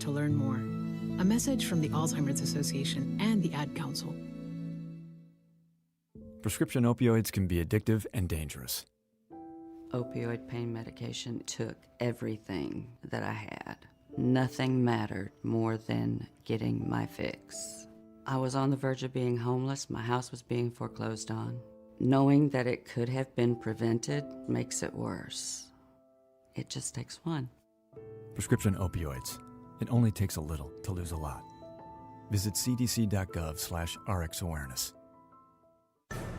to learn more. A message from the Alzheimer's Association and the Ad Council. Prescription opioids can be addictive and dangerous. Opioid pain medication took everything that I had. Nothing mattered more than getting my fix. I was on the verge of being homeless. My house was being foreclosed on. Knowing that it could have been prevented makes it worse. It just takes one. Prescription opioids. It only takes a little to lose a lot. Visit cdc.gov/RxAwareness.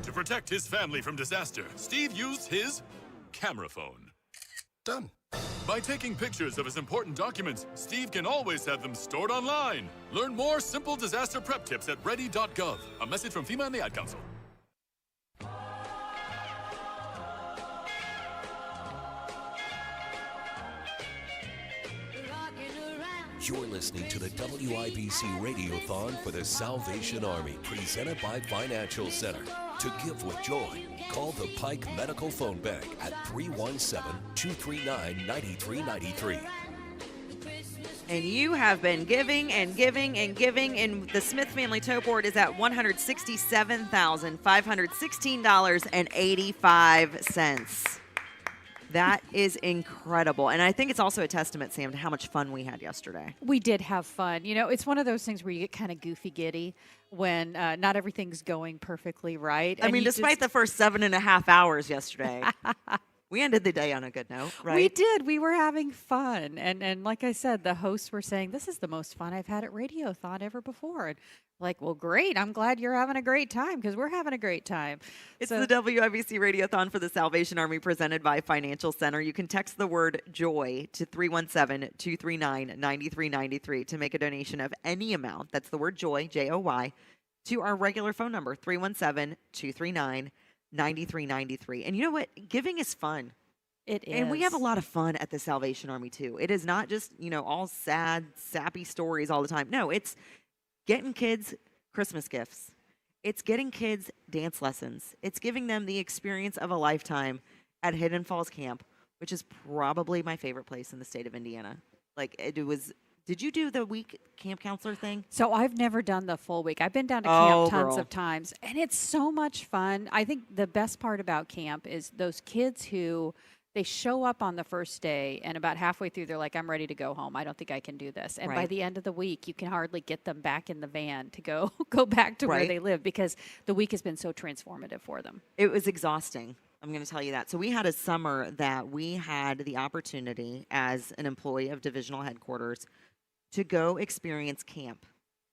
To protect his family from disaster, Steve used his camera phone. Done. By taking pictures of his important documents, Steve can always have them stored online. Learn more simple disaster prep tips at ready.gov. A message from FEMA and the Ad Council. You're listening to the WIBC Radiothon for the Salvation Army, presented by Financial Center. To give with joy, call the Pike Medical Phone Bank at 317-239-9393. And you have been giving and giving and giving, and the Smith Family Tow Board is at $167,516.85. That is incredible. And I think it's also a testament, Sam, to how much fun we had yesterday. We did have fun. You know, it's one of those things where you get kind of goofy giddy when not everything's going perfectly right. I mean, despite the first 7.5 hours yesterday, we ended the day on a good note, right? We did. We were having fun. And like I said, the hosts were saying, this is the most fun I've had at Radiothon ever before. And like, well, great. I'm glad you're having a great time because we're having a great time. It's the WIBC Radiothon for the Salvation Army presented by Financial Center. You can text the word JOY to 317-239-9393 to make a donation of any amount. That's the word JOY, J-O-Y, to our regular phone number, 317-239-9393. And you know what? Giving is fun. It is. And we have a lot of fun at the Salvation Army, too. It is not just, all sad, sappy stories all the time. No, it's getting kids Christmas gifts. It's getting kids dance lessons. It's giving them the experience of a lifetime at Hidden Falls Camp, which is probably my favorite place in the state of Indiana. Like, it was... Did you do the week camp counselor thing? So I've never done the full week. I've been down to camp tons of times, and it's so much fun. I think the best part about camp is those kids who they show up on the first day, and about halfway through, they're like, I'm ready to go home. I don't think I can do this. And by the end of the week, you can hardly get them back in the van to go back to where they live because the week has been so transformative for them. It was exhausting. I'm going to tell you that. So we had a summer that we had the opportunity as an employee of divisional headquarters to go experience camp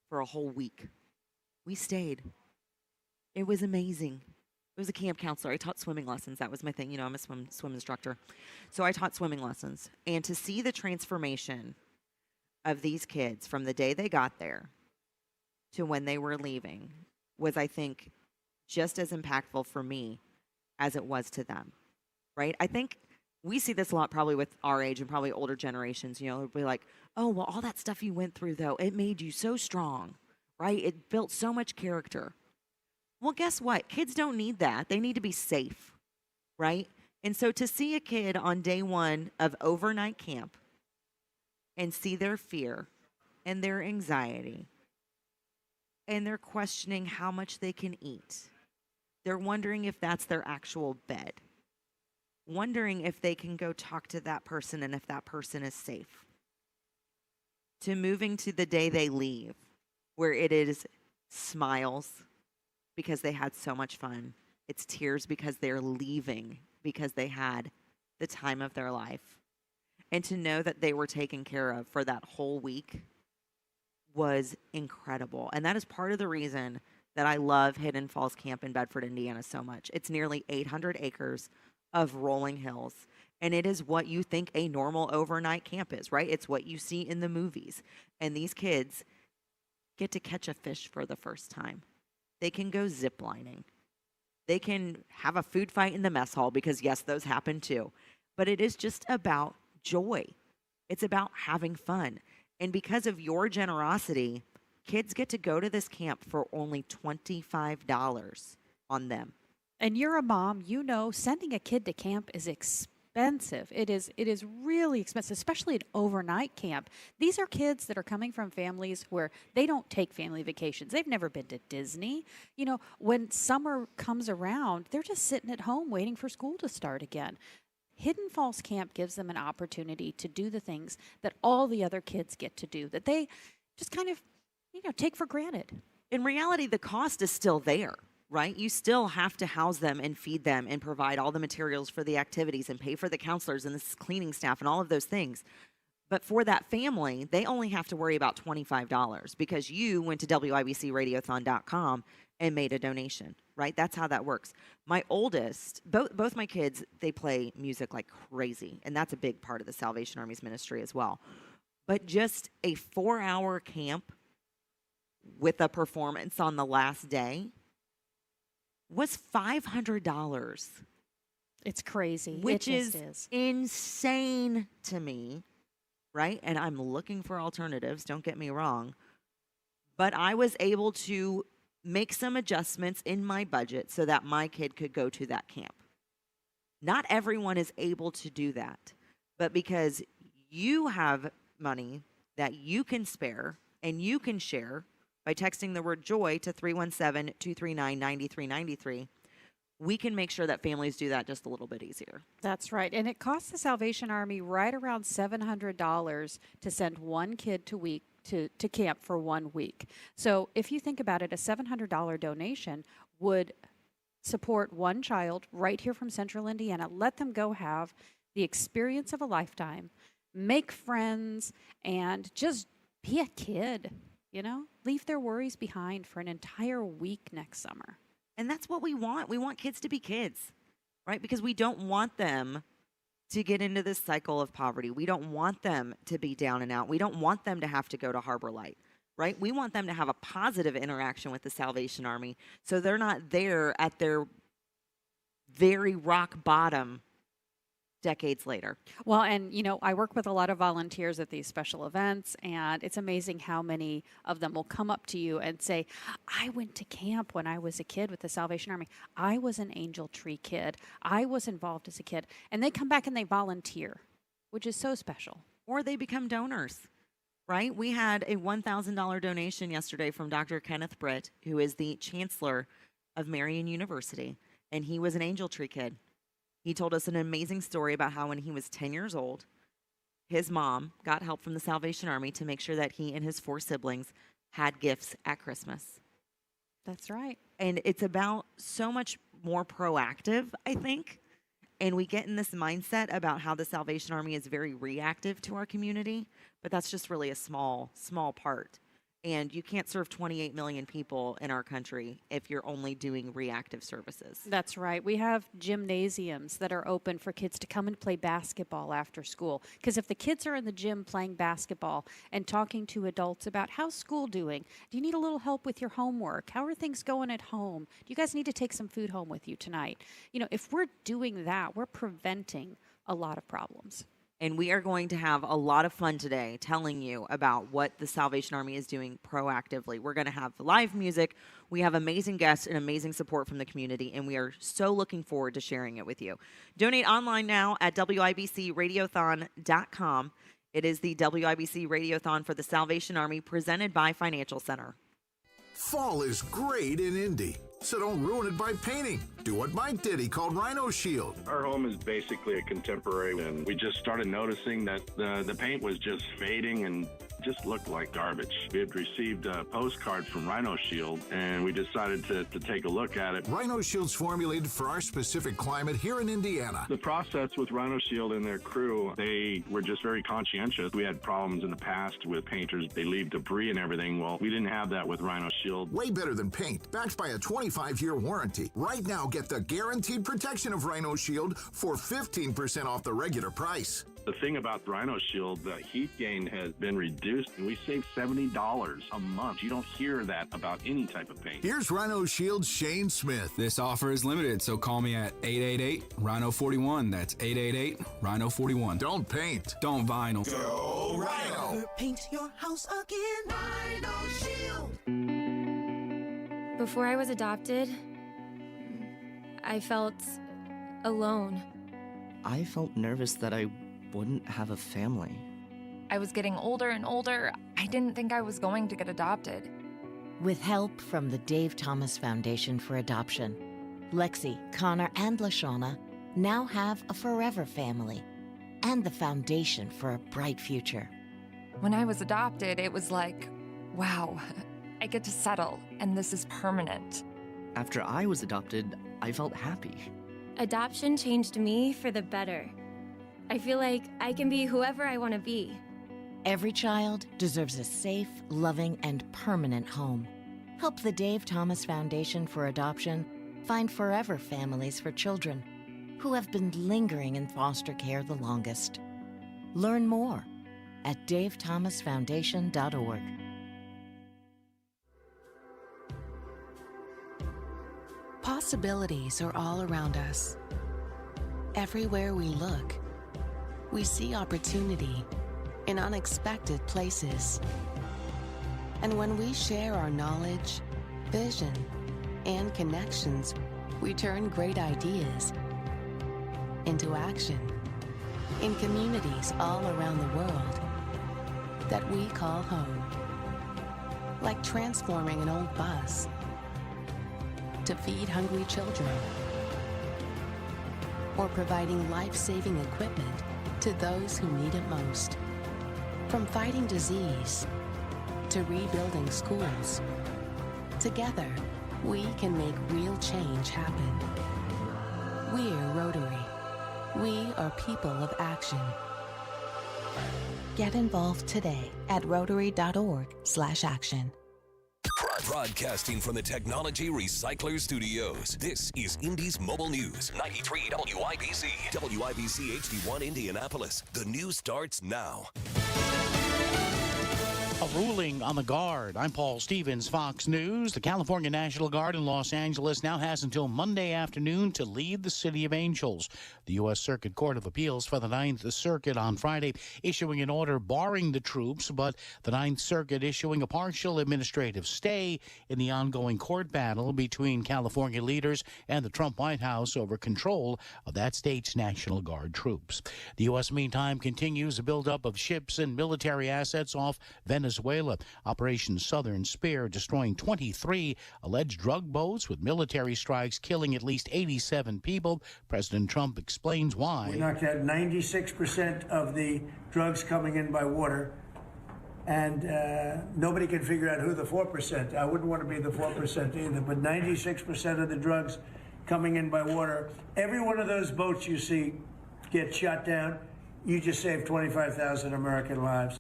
for a whole week. We stayed. It was amazing. It was a camp counselor. I taught swimming lessons. That was my thing. I'm a swim instructor. So I taught swimming lessons. And to see the transformation of these kids from the day they got there to when they were leaving was, I think, just as impactful for me as it was to them, right? I think we see this a lot probably with our age and probably older generations. It'll be like, oh, well, all that stuff you went through, though, it made you so strong, right? It built so much character. Well, guess what? Kids don't need that. They need to be safe, right? And so to see a kid on day one of overnight camp and see their fear and their anxiety and they're questioning how much they can eat. They're wondering if that's their actual bed. Wondering if they can go talk to that person and if that person is safe. To moving to the day they leave, where it is smiles because they had so much fun. It's tears because they're leaving because they had the time of their life. And to know that they were taken care of for that whole week was incredible. And that is part of the reason that I love Hidden Falls Camp in Bedford, Indiana so much. It's nearly 800 acres of rolling hills. And it is what you think a normal overnight camp is, right? It's what you see in the movies. And these kids get to catch a fish for the first time. They can go ziplining. They can have a food fight in the mess hall because, yes, those happen too. But it is just about joy. It's about having fun. And because of your generosity, kids get to go to this camp for only $25 on them. And you're a mom, sending a kid to camp is expensive. expensive. It is really expensive, especially an overnight camp. These are kids that are coming from families where they don't take family vacations. They've never been to Disney. You know, when summer comes around, they're just sitting at home waiting for school to start again. Hidden Falls Camp gives them an opportunity to do the things that all the other kids get to do, that they just kind of, take for granted. In reality, the cost is still there, right? You still have to house them and feed them and provide all the materials for the activities and pay for the counselors and the cleaning staff and all of those things. But for that family, they only have to worry about $25 because you went to WIBCRadiothon.com and made a donation, right? That's how that works. My oldest, both my kids, they play music like crazy, and that's a big part of the Salvation Army's ministry as well. But just a 4-hour camp with a performance on the last day was $500. It's crazy. Which it just is insane to me, right? And I'm looking for alternatives, don't get me wrong. But I was able to make some adjustments in my budget so that my kid could go to that camp. Not everyone is able to do that, but because you have money that you can spare and you can share by texting the word JOY to 317-239-9393, we can make sure that families do that just a little bit easier. That's right. And it costs the Salvation Army right around $700 to send one kid to camp for 1 week. So if you think about it, a $700 donation would support one child right here from Central Indiana. Let them go have the experience of a lifetime, make friends, and just be a kid, leave their worries behind for an entire week next summer. And that's what we want. We want kids to be kids, right? Because we don't want them to get into this cycle of poverty. We don't want them to be down and out. We don't want them to have to go to Harbor Light, right? We want them to have a positive interaction with the Salvation Army so they're not there at their very rock bottom decades later. Well, and I work with a lot of volunteers at these special events, and it's amazing how many of them will come up to you and say, I went to camp when I was a kid with the Salvation Army. I was an Angel Tree kid. I was involved as a kid. And they come back and they volunteer, which is so special. Or they become donors, right? We had a $1,000 donation yesterday from Dr. Kenneth Britt, who is the chancellor of Marian University, and he was an Angel Tree kid. He told us an amazing story about how when he was 10 years old, his mom got help from the Salvation Army to make sure that he and his 4 siblings had gifts at Christmas. That's right. And it's about so much more proactive, I think. And we get in this mindset about how the Salvation Army is very reactive to our community, but that's just really a small part. And you can't serve 28 million people in our country if you're only doing reactive services. That's right. We have gymnasiums that are open for kids to come and play basketball after school. Because if the kids are in the gym playing basketball and talking to adults about how's school doing, do you need a little help with your homework? How are things going at home? Do you guys need to take some food home with you tonight? If we're doing that, we're preventing a lot of problems. And we are going to have a lot of fun today telling you about what the Salvation Army is doing proactively. We're going to have live music. We have amazing guests and amazing support from the community, and we are so looking forward to sharing it with you. Donate online now at WIBCRadiothon.com. It is the WIBC Radiothon for the Salvation Army presented by Financial Center. Fall is great in Indy, so don't ruin it by painting. Do what Mike did. He called Rhino Shield. Our home is basically a contemporary, and we just started noticing that the paint was just fading and just looked like garbage. We had received a postcard from Rhino Shield, and we decided to take a look at it. Rhino Shield's formulated for our specific climate here in Indiana. The process with Rhino Shield and their crew, they were just very conscientious. We had problems in the past with painters. They leave debris and everything. Well, we didn't have that with Rhino Shield. Way better than paint, backed by a 25-year warranty. Right now, get the guaranteed protection of Rhino Shield for 15% off the regular price. The thing about Rhino Shield, the heat gain has been reduced, and we save $70 a month. You don't hear that about any type of paint. Here's Rhino Shield's Shane Smith. This offer is limited, so call me at 888-RHINO-41. That's 888-RHINO-41. Don't paint. Don't vinyl. Go Rhino. Never paint your house again. Rhino Shield. Before I was adopted, I felt alone. I felt nervous that I wouldn't have a family. I was getting older and older. I didn't think I was going to get adopted. With help from the Dave Thomas Foundation for Adoption, Lexi, Connor, and LaShawna now have a forever family and the foundation for a bright future. When I was adopted, it was like, wow, I get to settle, and this is permanent. After I was adopted, I felt happy. Adoption changed me for the better. I feel like I can be whoever I want to be. Every child deserves a safe, loving, and permanent home. Help the Dave Thomas Foundation for Adoption find forever families for children who have been lingering in foster care the longest. Learn more at davethomasfoundation.org. Possibilities are all around us. Everywhere we look, we see opportunity in unexpected places. And when we share our knowledge, vision, and connections, we turn great ideas into action in communities all around the world that we call home. Like transforming an old bus to feed hungry children, or providing life-saving equipment to those who need it most. From fighting disease to rebuilding schools, together we can make real change happen. We're Rotary. We are people of action. Get involved today at rotary.org/action. Broadcasting from the Technology Recycler Studios, this is Indy's Mobile News, 93 WIBC. WIBC HD1 Indianapolis. The news starts now. A ruling on the Guard. I'm Paul Stevens, Fox News. The California National Guard in Los Angeles now has until Monday afternoon to leave the City of Angels. The U.S. Circuit Court of Appeals for the Ninth Circuit on Friday issuing an order barring the troops, but the Ninth Circuit issuing a partial administrative stay in the ongoing court battle between California leaders and the Trump White House over control of that state's National Guard troops. The U.S. meantime continues the buildup of ships and military assets off Venezuela. Operation Southern Spear destroying 23 alleged drug boats with military strikes killing at least 87 people. President Trump explains why. We knocked out 96% of the drugs coming in by water, and nobody can figure out who the 4%. I wouldn't want to be the 4% either, but 96% of the drugs coming in by water. Every one of those boats you see get shot down, you just saved 25,000 American lives.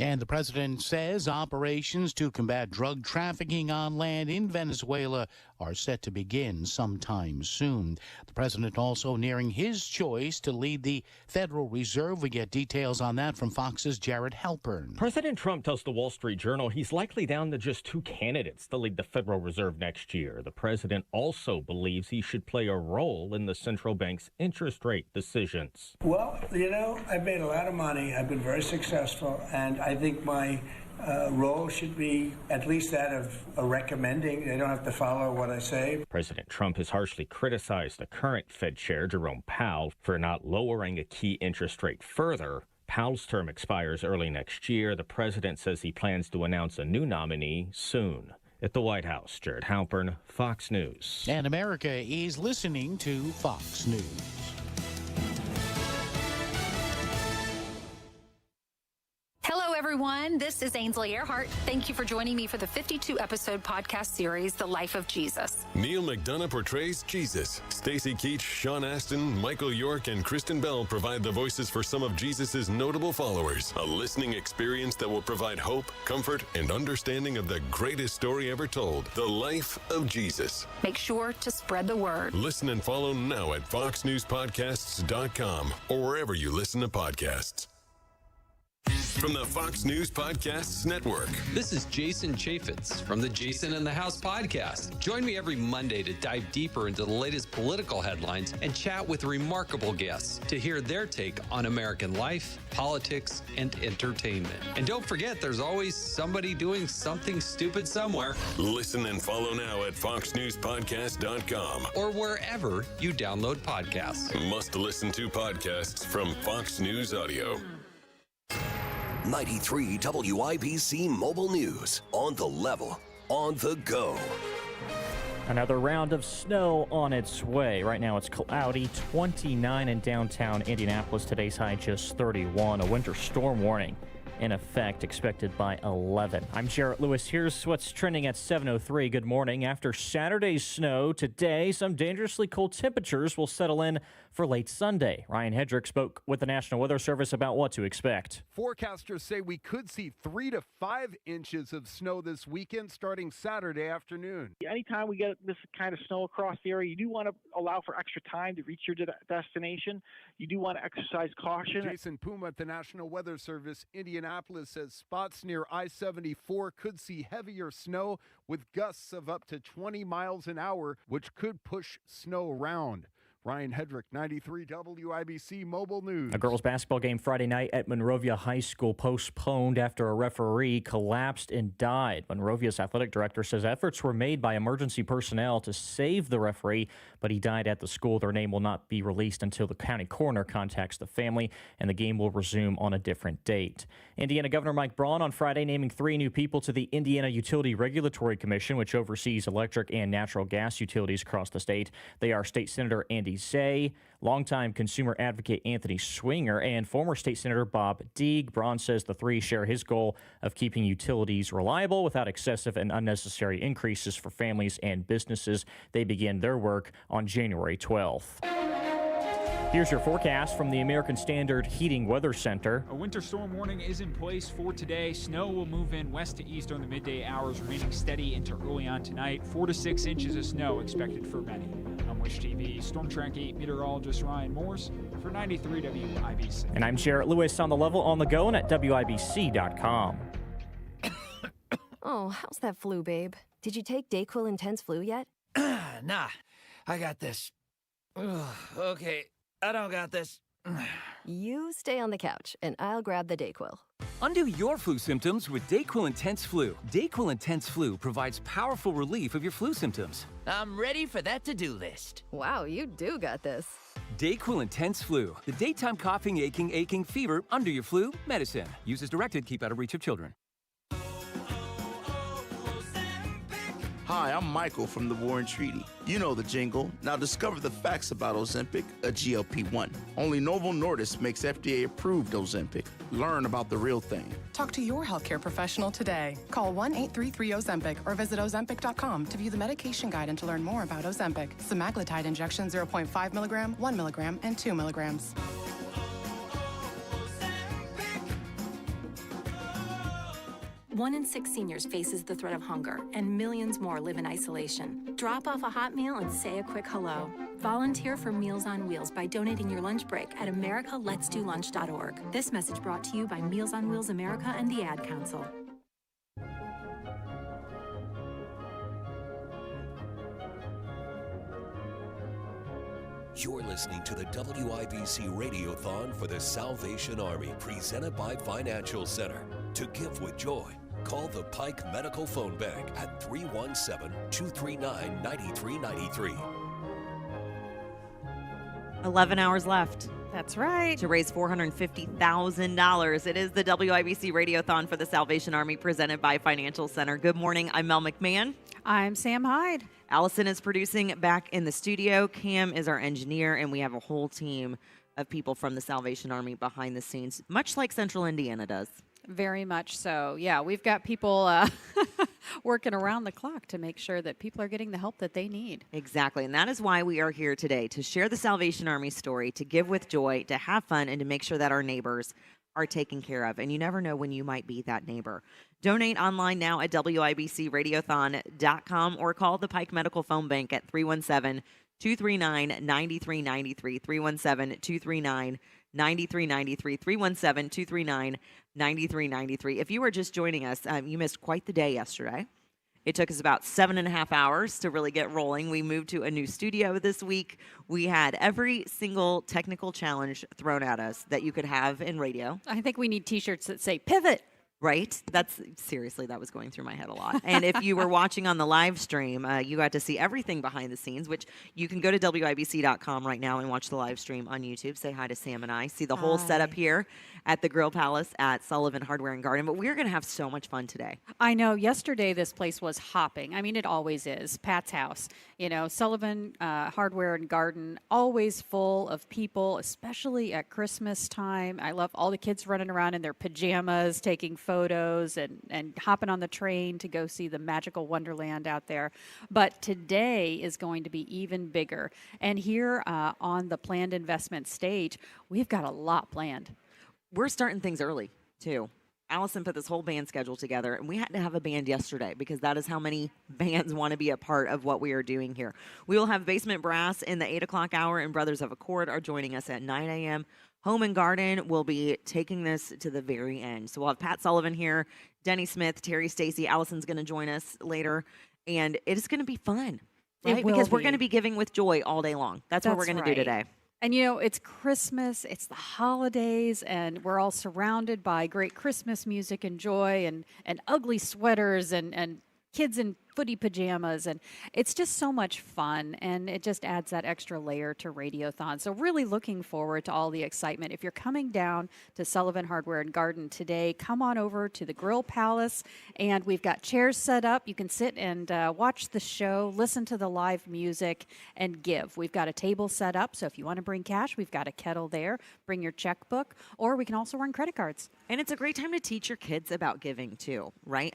And the president says operations to combat drug trafficking on land in Venezuela are set to begin sometime soon. The president also nearing his choice to lead the Federal Reserve. We get details on that from Fox's Jared Halpern. President Trump tells the Wall Street Journal he's likely down to just two candidates to lead the Federal Reserve next year. The president also believes he should play a role in the central bank's interest rate decisions. Well, you know, I've made a lot of money. I've been very successful, and I think my role should be at least that of a recommending. They don't have to follow what I say. President Trump has harshly criticized the current Fed chair, Jerome Powell, for not lowering a key interest rate further. Powell's term expires early next year. The president says he plans to announce a new nominee soon. At the White House, Jared Halpern, Fox News. And America is listening to Fox News. Hello, everyone. This is Ainsley Earhart. Thank you for joining me for the 52-episode podcast series, The Life of Jesus. Neil McDonough portrays Jesus. Stacey Keach, Sean Astin, Michael York, and Kristen Bell provide the voices for some of Jesus' notable followers. A listening experience that will provide hope, comfort, and understanding of the greatest story ever told, The Life of Jesus. Make sure to spread the word. Listen and follow now at foxnewspodcasts.com or wherever you listen to podcasts. from the Fox News Podcasts Network. This is Jason Chaffetz from the Jason in the House podcast. Join me every Monday to dive deeper into the latest political headlines and chat with remarkable guests to hear their take on American life, politics, and entertainment. And don't forget, there's always somebody doing something stupid somewhere. Listen and follow now at foxnewspodcast.com or wherever you download podcasts. Must listen to podcasts from Fox News Audio. 93 WIBC Mobile News. On the level, on the go. Another round of snow on its way. Right now it's cloudy, 29 in downtown Indianapolis. Today's high just 31. A winter storm warning in effect, expected by 11. I'm Jarrett Lewis. Here's what's trending at 7:03. Good morning. After Saturday's snow, today some dangerously cold temperatures will settle in for late Sunday. Ryan Hedrick spoke with the National Weather Service about what to expect. Forecasters say we could see 3 to 5 inches of snow this weekend starting Saturday afternoon. Anytime we get this kind of snow across the area, you do want to allow for extra time to reach your destination. You do want to exercise caution. Jason Puma at the National Weather Service, Indianapolis, says spots near I-74 could see heavier snow with gusts of up to 20 miles an hour, which could push snow around. Ryan Hedrick, 93 WIBC Mobile News. A girls' basketball game Friday night at Monrovia High School postponed after a referee collapsed and died. Monrovia's athletic director says efforts were made by emergency personnel to save the referee, but he died at the school. Their name will not be released until the county coroner contacts the family, and the game will resume on a different date. Indiana Governor Mike Braun on Friday naming 3 new people to the Indiana Utility Regulatory Commission, which oversees electric and natural gas utilities across the state. They are State Senator Andy Say, longtime consumer advocate Anthony Swinger, and former State Senator Bob Deeg. Braun says the 3 share his goal of keeping utilities reliable without excessive and unnecessary increases for families and businesses. They begin their work on January 12th. Here's your forecast from the American Standard Heating Weather Center. A winter storm warning is in place for today. Snow will move in west to east during the midday hours, remaining steady into early on tonight. 4 to 6 inches of snow expected for many. I'm Wish TV Storm Track 8 meteorologist Ryan Morse for 93 WIBC. And I'm Jarrett Lewis on the level, on the go, and at WIBC.com. Oh, how's that flu, babe? Did you take DayQuil Intense Flu yet? Nah, I got this. Ugh, okay, I don't got this. You stay on the couch, and I'll grab the DayQuil. Undo your flu symptoms with DayQuil Intense Flu. DayQuil Intense Flu provides powerful relief of your flu symptoms. I'm ready for that to-do list. Wow, you do got this. DayQuil Intense Flu. The daytime coughing, aching, fever, under your flu, medicine. Use as directed, keep out of reach of children. Hi, I'm Michael from the Warren Treaty. You know the jingle. Now discover the facts about Ozempic, a GLP-1. Only Novo Nordisk makes FDA-approved Ozempic. Learn about the real thing. Talk to your healthcare professional today. Call 1-833-OZEMPIC or visit Ozempic.com to view the medication guide and to learn more about Ozempic. Semaglutide injection 0.5 milligram, 1 milligram, and 2 milligrams. 1 in 6 seniors faces the threat of hunger, and millions more live in isolation. Drop off a hot meal and say a quick hello. Volunteer for Meals on Wheels by donating your lunch break at americaletsdolunch.org. This message brought to you by Meals on Wheels America and the Ad Council. You're listening to the WIBC Radiothon for the Salvation Army, presented by Financial Center. To give with joy, call the Pike Medical Phone Bank at 317-239-9393. 11 hours left. That's right. To raise $450,000. It is the WIBC Radiothon for the Salvation Army, presented by Financial Center. Good morning. I'm Mel McMahon. I'm Sam Hyde. Allison is producing back in the studio. Cam is our engineer, and we have a whole team of people from the Salvation Army behind the scenes, much like Central Indiana does. Very much so. Yeah, we've got people working around the clock to make sure that people are getting the help that they need. Exactly, and that is why we are here today, to share the Salvation Army story, to give with joy, to have fun, and to make sure that our neighbors are taken care of. And you never know when you might be that neighbor. Donate online now at WIBCRadiothon.com or call the Pike Medical Phone Bank at 317-239-9393, 9393, 317-239-9393. If you were just joining us, you missed quite the day yesterday. It took us about 7.5 hours to really get rolling. We moved to a new studio this week. We had every single technical challenge thrown at us that you could have in radio. I think we need T-shirts that say pivot. Right? Seriously, that was going through my head a lot. And if you were watching on the live stream, you got to see everything behind the scenes, which you can go to WIBC.com right now and watch the live stream on YouTube. Say hi to Sam and I. See the whole setup here at the Grill Palace at Sullivan Hardware and Garden. But we're going to have so much fun today. I know. Yesterday, this place was hopping. I mean, it always is. Pat's house. Sullivan Hardware and Garden, always full of people, especially at Christmas time. I love all the kids running around in their pajamas, taking photos and hopping on the train to go see the magical wonderland out there. But today is going to be even bigger. And here on the planned investment stage, we've got a lot planned. We're starting things early, too. Allison put this whole band schedule together, and we had to have a band yesterday because that is how many bands want to be a part of what we are doing here. We will have Basement Brass in the 8 o'clock hour, and Brothers of Accord are joining us at 9 a.m. Home and Garden will be taking this to the very end. So we'll have Pat Sullivan here, Denny Smith, Terry Stacy. Allison's going to join us later, and it is going to be fun, right? Because we're going to be giving with joy all day long. That's what we're going to do today. And, it's Christmas, it's the holidays, and we're all surrounded by great Christmas music and joy and ugly sweaters and kids in footy pajamas. And it's just so much fun, and it just adds that extra layer to Radiothon. So really looking forward to all the excitement. If you're coming down to Sullivan Hardware and Garden today, come on over to the Grill Palace, and we've got chairs set up. You can sit and watch the show, listen to the live music, and give. We've got a table set up, so if you want to bring cash, we've got a kettle there. Bring your checkbook, or we can also run credit cards. And it's a great time to teach your kids about giving, too, right?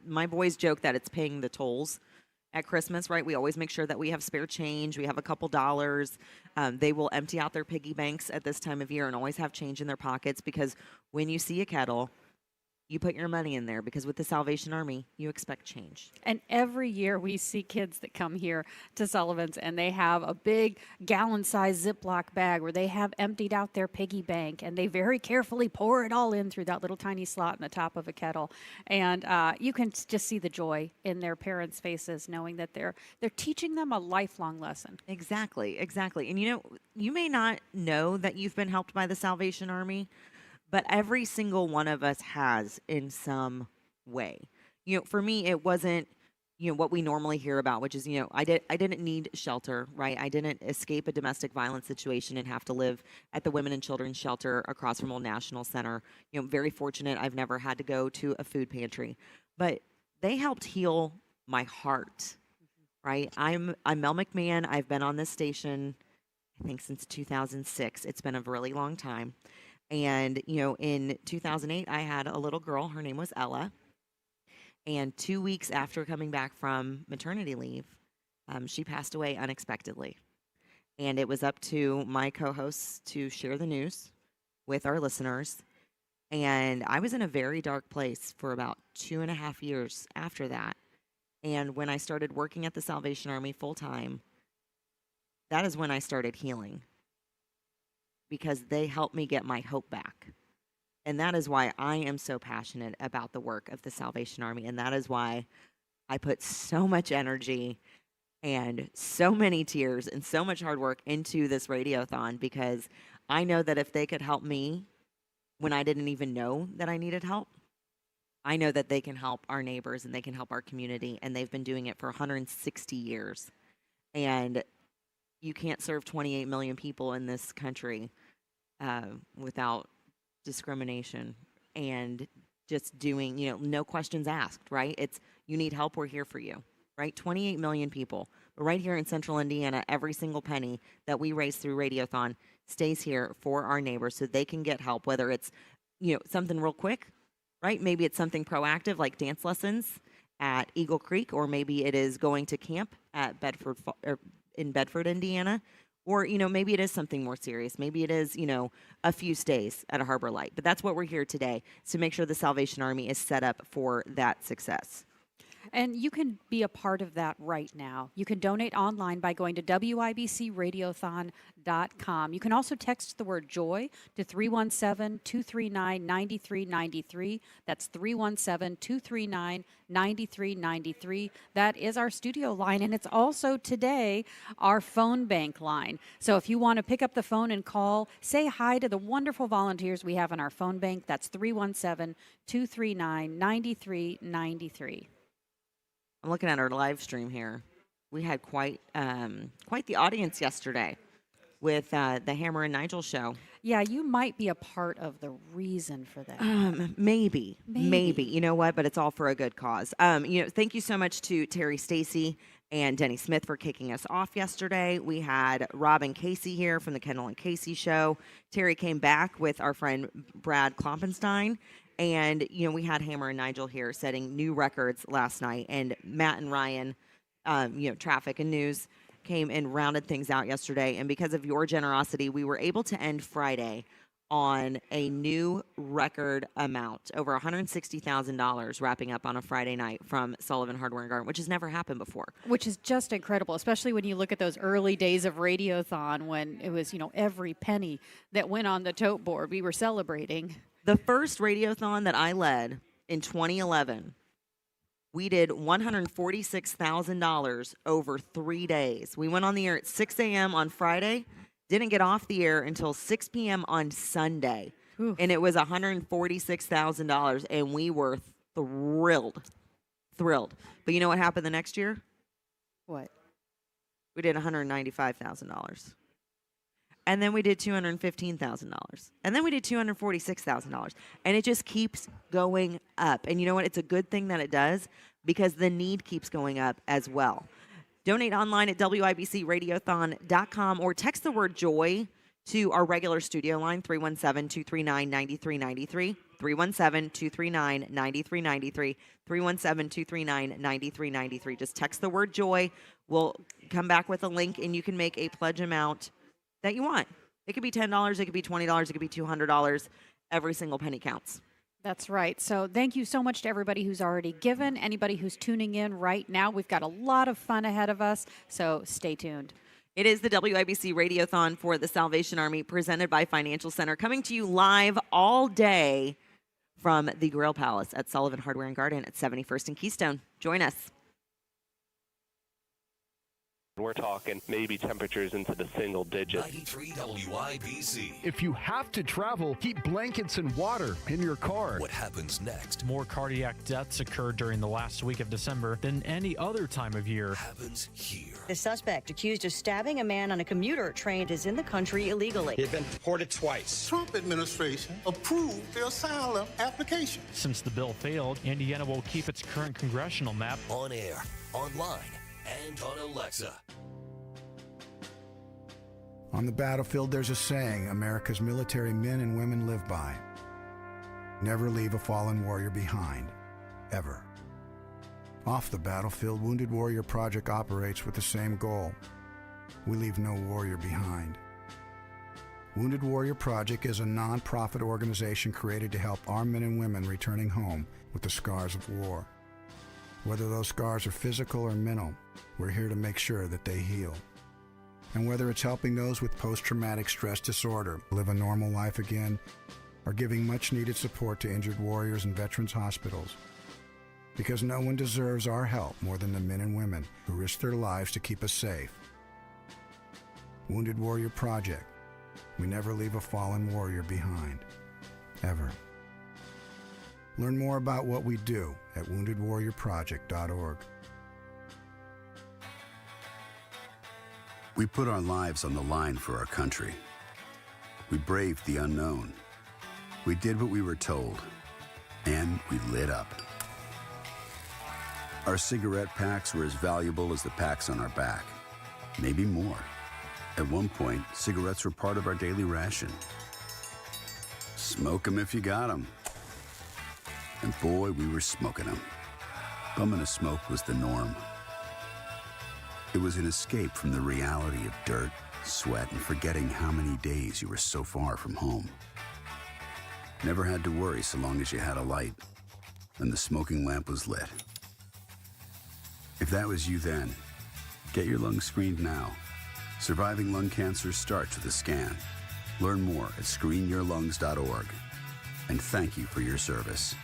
My boys joke that it's paying the tolls at Christmas, right? We always make sure that we have spare change. We have a couple dollars. They will empty out their piggy banks at this time of year and always have change in their pockets, because when you see a kettle, you put your money in there, because with the Salvation Army, you expect change. And every year we see kids that come here to Sullivan's, and they have a big gallon-sized Ziploc bag where they have emptied out their piggy bank, and they very carefully pour it all in through that little tiny slot in the top of a kettle. And you can just see the joy in their parents' faces, knowing that they're teaching them a lifelong lesson. Exactly. And you may not know that you've been helped by the Salvation Army, but every single one of us has in some way. For me, it wasn't, what we normally hear about, which is, I didn't need shelter, right? I didn't escape a domestic violence situation and have to live at the Women and Children's Shelter across from Old National Center. Very fortunate. I've never had to go to a food pantry, but they helped heal my heart, right? I'm Mel McMahon. I've been on this station, I think, since 2006. It's been a really long time. And, in 2008, I had a little girl. Her name was Ella. And 2 weeks after coming back from maternity leave, she passed away unexpectedly. And it was up to my co-hosts to share the news with our listeners. And I was in a very dark place for about 2.5 years after that. And when I started working at the Salvation Army full time, that is when I started healing, because they helped me get my hope back. And that is why I am so passionate about the work of the Salvation Army. And that is why I put so much energy and so many tears and so much hard work into this Radiothon, because I know that if they could help me when I didn't even know that I needed help, I know that they can help our neighbors and they can help our community. And they've been doing it for 160 years. And you can't serve 28 million people in this country without discrimination and just doing, no questions asked, right? It's, you need help, we're here for you, right? 28 million people. But right here in Central Indiana, every single penny that we raise through Radiothon stays here for our neighbors so they can get help, whether it's, something real quick, right? Maybe it's something proactive like dance lessons at Eagle Creek, or maybe it is going to camp at in Bedford, Indiana, or, maybe it is something more serious. Maybe it is, a few stays at a Harbor Light. But that's what we're here today, to make sure the Salvation Army is set up for that success. And you can be a part of that right now. You can donate online by going to WIBCRadiothon.com. You can also text the word JOY to 317-239-9393. That's 317-239-9393. That is our studio line, and it's also today our phone bank line. So if you want to pick up the phone and call, say hi to the wonderful volunteers we have in our phone bank. That's 317-239-9393. I'm looking at our live stream here. We had quite the audience yesterday with the Hammer and Nigel show. Yeah, you might be a part of the reason for that. Maybe. You know what? But it's all for a good cause. Thank you so much to Terry Stacy and Denny Smith for kicking us off yesterday. We had Rob and Casey here from the Kendall and Casey show. Terry came back with our friend Brad Kloppenstein. And, we had Hammer and Nigel here setting new records last night. And Matt and Ryan, traffic and news, came and rounded things out yesterday. And because of your generosity, we were able to end Friday on a new record amount, over $160,000 wrapping up on a Friday night from Sullivan Hardware and Garden, which has never happened before. Which is just incredible, especially when you look at those early days of Radiothon when it was, every penny that went on the tote board, we were celebrating. The first Radiothon that I led in 2011, we did $146,000 over 3 days. We went on the air at 6 a.m. on Friday, didn't get off the air until 6 p.m. on Sunday. Oof. And it was $146,000, and we were thrilled. But you know what happened the next year? What? We did $195,000. And then we did $215,000. And then we did $246,000. And it just keeps going up. And you know what? It's a good thing that it does because the need keeps going up as well. Donate online at WIBCRadiothon.com or text the word JOY to our regular studio line, 317-239-9393, 317-239-9393, 317-239-9393. Just text the word JOY. We'll come back with a link, and you can make a pledge amount that you want. It could be $10, it could be $20, it could be $200. Every single penny counts. That's right. So thank you so much to everybody who's already given, anybody who's tuning in right now. We've got a lot of fun ahead of us, so stay tuned. It is the WIBC Radiothon for the Salvation Army, presented by Financial Center, coming to you live all day from the Grill Palace at Sullivan Hardware and Garden at 71st and Keystone. Join us. We're talking maybe temperatures into the single digits. 93 WIBC. If you have to travel, keep blankets and water in your car. What happens next? More cardiac deaths occurred during the last week of December than any other time of year. Happens here. The suspect accused of stabbing a man on a commuter train is in the country illegally. He had been deported twice. Trump administration approved the asylum application. Since the bill failed, Indiana will keep its current congressional map on air, online, and on Alexa. On the battlefield, there's a saying America's military men and women live by. Never leave a fallen warrior behind, ever. Off the battlefield, Wounded Warrior Project operates with the same goal. We leave no warrior behind. Wounded Warrior Project is a non-profit organization created to help our men and women returning home with the scars of war. Whether those scars are physical or mental, we're here to make sure that they heal. And whether it's helping those with post-traumatic stress disorder live a normal life again, or giving much-needed support to injured warriors in veterans' hospitals. Because no one deserves our help more than the men and women who risk their lives to keep us safe. Wounded Warrior Project. We never leave a fallen warrior behind. Ever. Learn more about what we do at woundedwarriorproject.org. We put our lives on the line for our country. We braved the unknown. We did what we were told. And we lit up. Our cigarette packs were as valuable as the packs on our back. Maybe more. At one point, cigarettes were part of our daily ration. Smoke 'em if you got 'em. And boy, we were smoking 'em. Bumming a smoke was the norm. It was an escape from the reality of dirt, sweat, and forgetting how many days you were so far from home. Never had to worry so long as you had a light, and the smoking lamp was lit. If that was you then, get your lungs screened now. Surviving lung cancer starts with a scan. Learn more at screenyourlungs.org. And thank you for your service.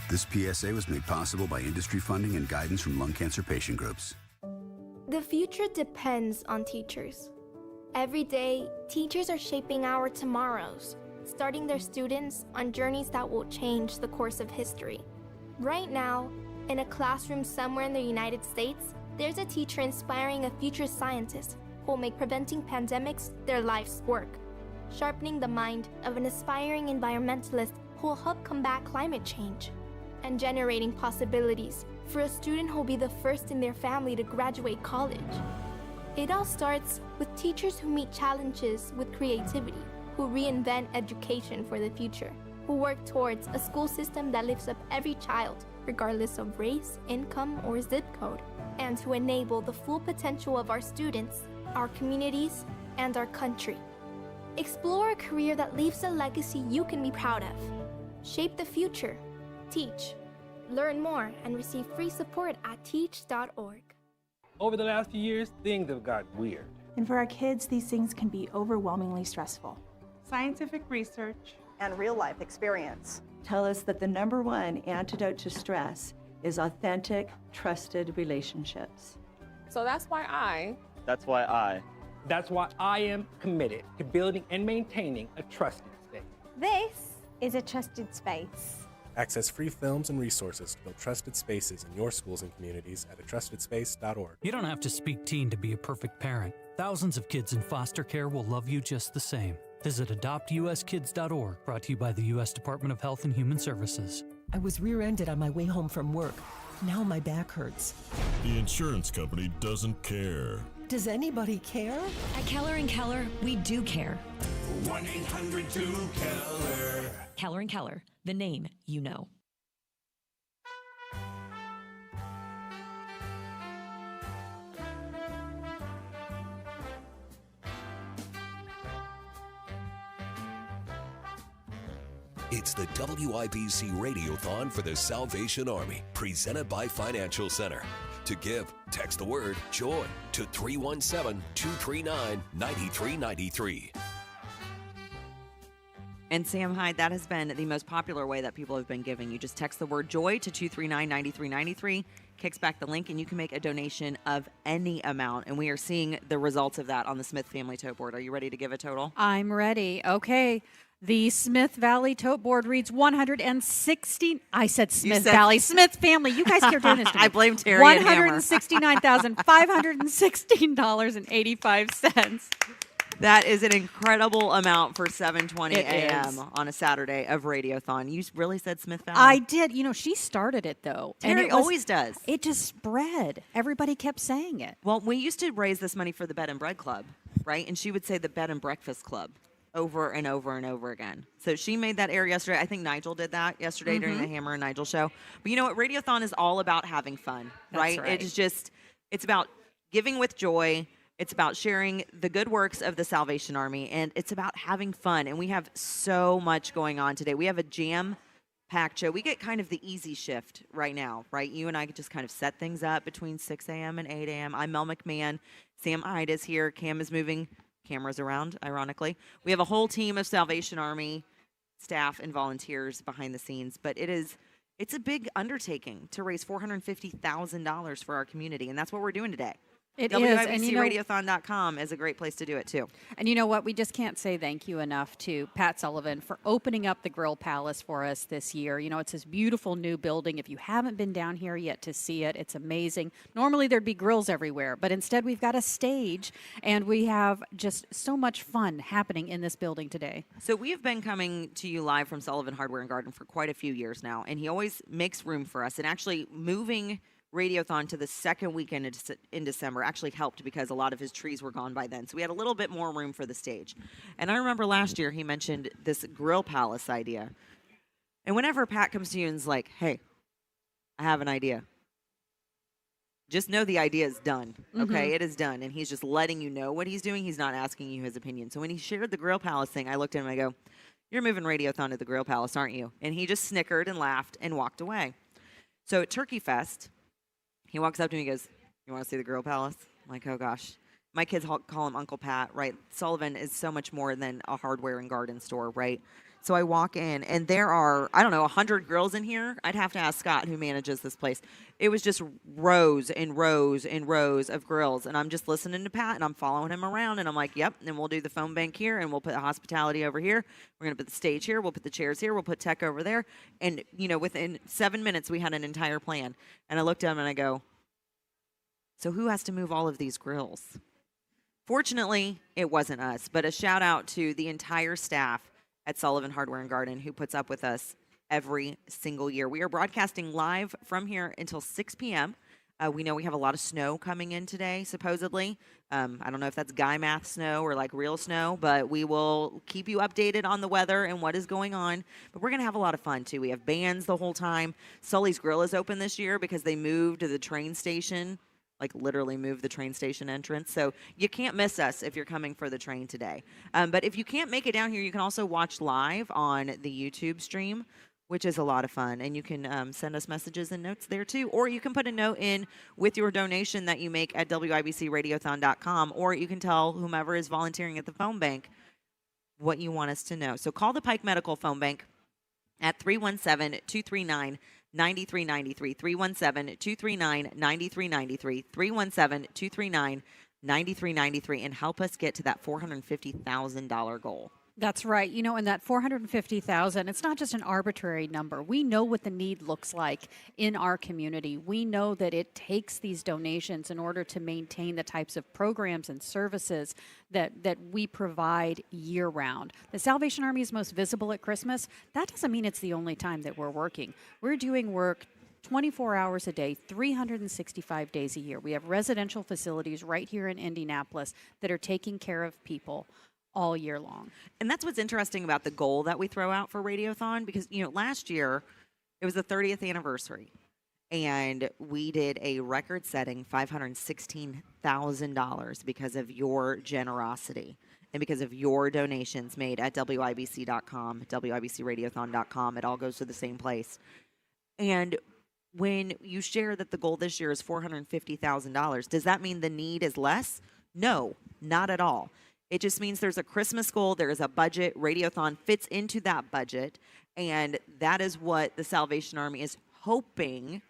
This PSA was made possible by industry funding and guidance from lung cancer patient groups. The future depends on teachers. Every day, teachers are shaping our tomorrows, starting their students on journeys that will change the course of history. Right now, in a classroom somewhere in the United States, there's a teacher inspiring a future scientist who will make preventing pandemics their life's work, sharpening the mind of an aspiring environmentalist who will help combat climate change, and generating possibilities for a student who will be the first in their family to graduate college. It all starts with teachers who meet challenges with creativity, who reinvent education for the future, who work towards a school system that lifts up every child, regardless of race, income, or zip code, and to enable the full potential of our students, our communities, and our country. Explore a career that leaves a legacy you can be proud of. Shape the future. Teach. Learn more and receive free support at teach.org. Over the last few years, things have gotten weird. And for our kids, these things can be overwhelmingly stressful. Scientific research and real-life experience tell us that the #1 antidote to stress is authentic, trusted relationships. So that's why I am committed to building and maintaining a trusted space. This is a trusted space. Access free films and resources to build trusted spaces in your schools and communities at atrustedspace.org. You don't have to speak teen to be a perfect parent. Thousands of kids in foster care will love you just the same. Visit adoptuskids.org, brought to you by the U.S. Department of Health and Human Services. I was rear-ended on my way home from work. Now my back hurts. The insurance company doesn't care. Does anybody care? At Keller & Keller, we do care. 1-800-2-KELLER. Keller & Keller, the name you know. It's the WIBC Radiothon for the Salvation Army, presented by Financial Center. To give, text the word JOY to 317-239-9393. And Sam Hyde, that has been the most popular way that people have been giving. You just text the word JOY to 239-9393, kicks back the link, and you can make a donation of any amount. And we are seeing the results of that on the Smith Family Tote Board. Are you ready to give a total? I'm ready. Okay. The Smith Valley Tote Board reads 160. I said Smith Valley. Smith Family. You guys keep doing this to me. I blame Terry and Hammer. $169,516.85. That is an incredible amount for 7:20 a.m. on a Saturday of Radiothon. You really said Smith Valley? I did. You know, she started it, though. Terry always does. It just spread. Everybody kept saying it. Well, we used to raise this money for the Bed and Bread Club, right? And she would say the Bed and Breakfast Club over and over and over again. So she made that air yesterday. I think Nigel did that yesterday during the Hammer and Nigel show. But you know what? Radiothon is all about having fun, right? That's right. It's about giving with joy. It's about sharing the good works of the Salvation Army, and it's about having fun. And we have so much going on today. We have a jam-packed show. We get kind of the easy shift right now, right? You and I could just kind of set things up between 6 a.m. and 8 a.m. I'm Mel McMahon. Sam Hyde is here. Cam is moving cameras around, ironically. We have a whole team of Salvation Army staff and volunteers behind the scenes, but it's a big undertaking to raise $450,000 for our community, and that's what we're doing today. It is. And WIBCRadiothon.com is a great place to do it, too. And you know what? We just can't say thank you enough to Pat Sullivan for opening up the Grill Palace for us this year. You know, it's this beautiful new building. If you haven't been down here yet to see it, it's amazing. Normally there'd be grills everywhere, but instead we've got a stage, and we have just so much fun happening in this building today. So we have been coming to you live from Sullivan Hardware and Garden for quite a few years now, and he always makes room for us. And actually moving Radiothon to the second weekend in December actually helped because a lot of his trees were gone by then. So we had a little bit more room for the stage. And I remember last year he mentioned this Grill Palace idea. And whenever Pat comes to you and is like, hey, I have an idea, just know the idea is done, okay? It is done. And he's just letting you know what he's doing. He's not asking you his opinion. So when he shared the Grill Palace thing, I looked at him and I go, you're moving Radiothon to the Grill Palace, aren't you? And he just snickered and laughed and walked away. So at Turkey Fest, He walks up to me and goes, "You want to see the Grill Palace?" I'm like, oh, gosh. My kids call him Uncle Pat, right? Sullivan is so much more than a hardware and garden store, right? So I walk in, and there are, 100 grills in here. I'd have to ask Scott, who manages this place. It was just rows and rows and rows of grills, and I'm just listening to Pat, and I'm following him around, and I'm like, yep, and we'll do the phone bank here, and we'll put the hospitality over here. We're going to put the stage here. We'll put the chairs here. We'll put tech over there. And, within 7 minutes, we had an entire plan. And I looked at him, and I go, so who has to move all of these grills? Fortunately, it wasn't us, but a shout out to the entire staff at Sullivan Hardware and Garden who puts up with us every single year. We are broadcasting live from here until 6 p.m. We know we have a lot of snow coming in today, supposedly. I don't know if that's guy math snow or like real snow, but we will keep you updated on the weather and what is going on. But we're going to have a lot of fun, too. We have bands the whole time. Sully's Grill is open this year because they moved to the train station, like literally moved the train station entrance. So you can't miss us if you're coming for the train today. But if you can't make it down here, you can also watch live on the YouTube stream, which is a lot of fun. And you can send us messages and notes there, too. Or you can put a note in with your donation that you make at WIBCRadiothon.com, or you can tell whomever is volunteering at the phone bank what you want us to know. So call the Pike Medical Phone Bank at 317-239-9393, 317-239-9393, 317-239-9393, and help us get to that $450,000 goal. That's right. And that $450,000, it's not just an arbitrary number. We know what the need looks like in our community. We know that it takes these donations in order to maintain the types of programs and services that we provide year-round. The Salvation Army is most visible at Christmas. That doesn't mean it's the only time that we're working. We're doing work 24 hours a day, 365 days a year. We have residential facilities right here in Indianapolis that are taking care of people all year long. And that's what's interesting about the goal that we throw out for Radiothon, because, last year it was the 30th anniversary, and we did a record-setting $516,000 because of your generosity and because of your donations made at WIBC.com, WIBCRadiothon.com. It all goes to the same place. And when you share that the goal this year is $450,000, does that mean the need is less? No, not at all. It just means there's a Christmas goal, there is a budget, Radiothon fits into that budget, and that is what the Salvation Army is hoping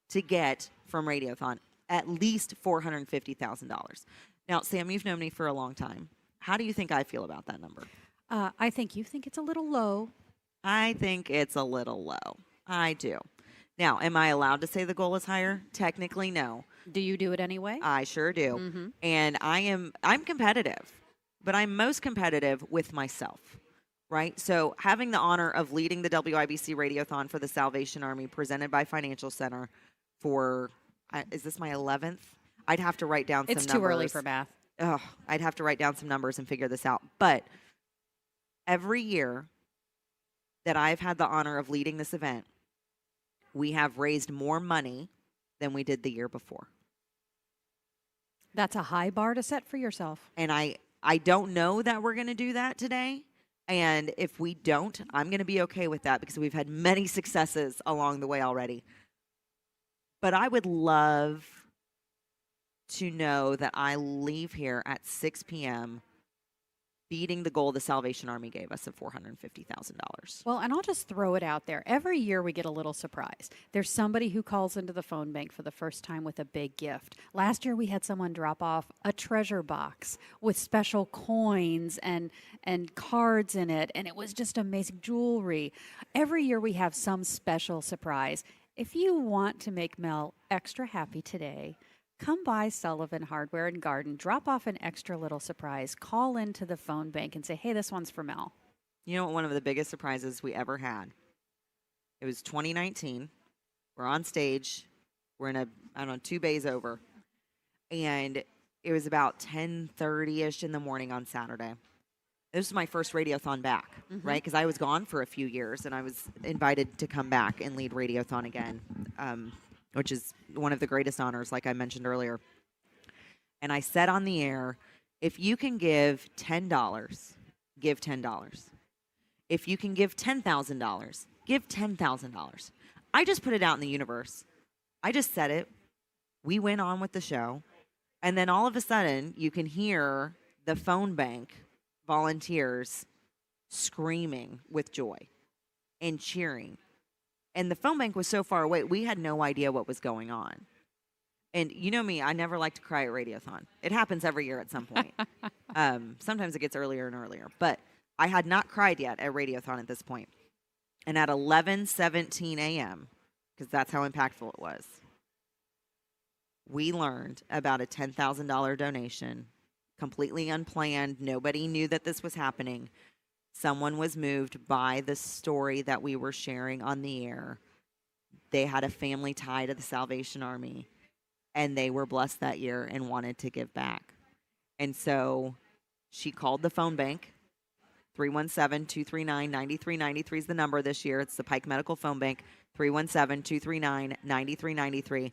to get from Radiothon, at least $450,000. Now, Sam, you've known me for a long time. How do you think I feel about that number? I think you think it's a little low. I think it's a little low. I do. Now, am I allowed to say the goal is higher? Technically, no. Do you do it anyway? I sure do. Mm-hmm. And I'm competitive. But I'm most competitive with myself, right? So having the honor of leading the WIBC Radiothon for the Salvation Army presented by Financial Center for, is this my 11th? I'd have to write down some numbers. It's too early for math. I'd have to write down some numbers and figure this out. But every year that I've had the honor of leading this event, we have raised more money than we did the year before. That's a high bar to set for yourself. And I don't know that we're going to do that today. And if we don't, I'm going to be okay with that because we've had many successes along the way already. But I would love to know that I leave here at 6 p.m. beating the goal the Salvation Army gave us of $450,000. Well, and I'll just throw it out there. Every year we get a little surprise. There's somebody who calls into the phone bank for the first time with a big gift. Last year we had someone drop off a treasure box with special coins and cards in it, and it was just amazing jewelry. Every year we have some special surprise. If you want to make Mel extra happy today, come by Sullivan Hardware and Garden, drop off an extra little surprise, call into the phone bank and say, hey, this one's for Mel. You know what one of the biggest surprises we ever had? It was 2019. We're on stage. We're in 2 bays over. And it was about 10:30-ish in the morning on Saturday. This was my first Radiothon back, right? Because I was gone for a few years, and I was invited to come back and lead Radiothon again. Which is one of the greatest honors, like I mentioned earlier. And I said on the air, if you can give $10, give $10. If you can give $10,000, give $10,000. I just put it out in the universe. I just said it. We went on with the show, and then all of a sudden, you can hear the phone bank volunteers screaming with joy and cheering. And the phone bank was so far away, we had no idea what was going on. And you know me, I never like to cry at Radiothon. It happens every year at some point. Sometimes it gets earlier and earlier. But I had not cried yet at Radiothon at this point. And at 11:17 a.m., because that's how impactful it was, we learned about a $10,000 donation, completely unplanned. Nobody knew that this was happening. Someone was moved by the story that we were sharing on the air. They had a family tie to the Salvation Army, and they were blessed that year and wanted to give back. And so she called the phone bank. 317-239-9393 is the number this year. It's the Pike Medical Phone Bank, 317-239-9393,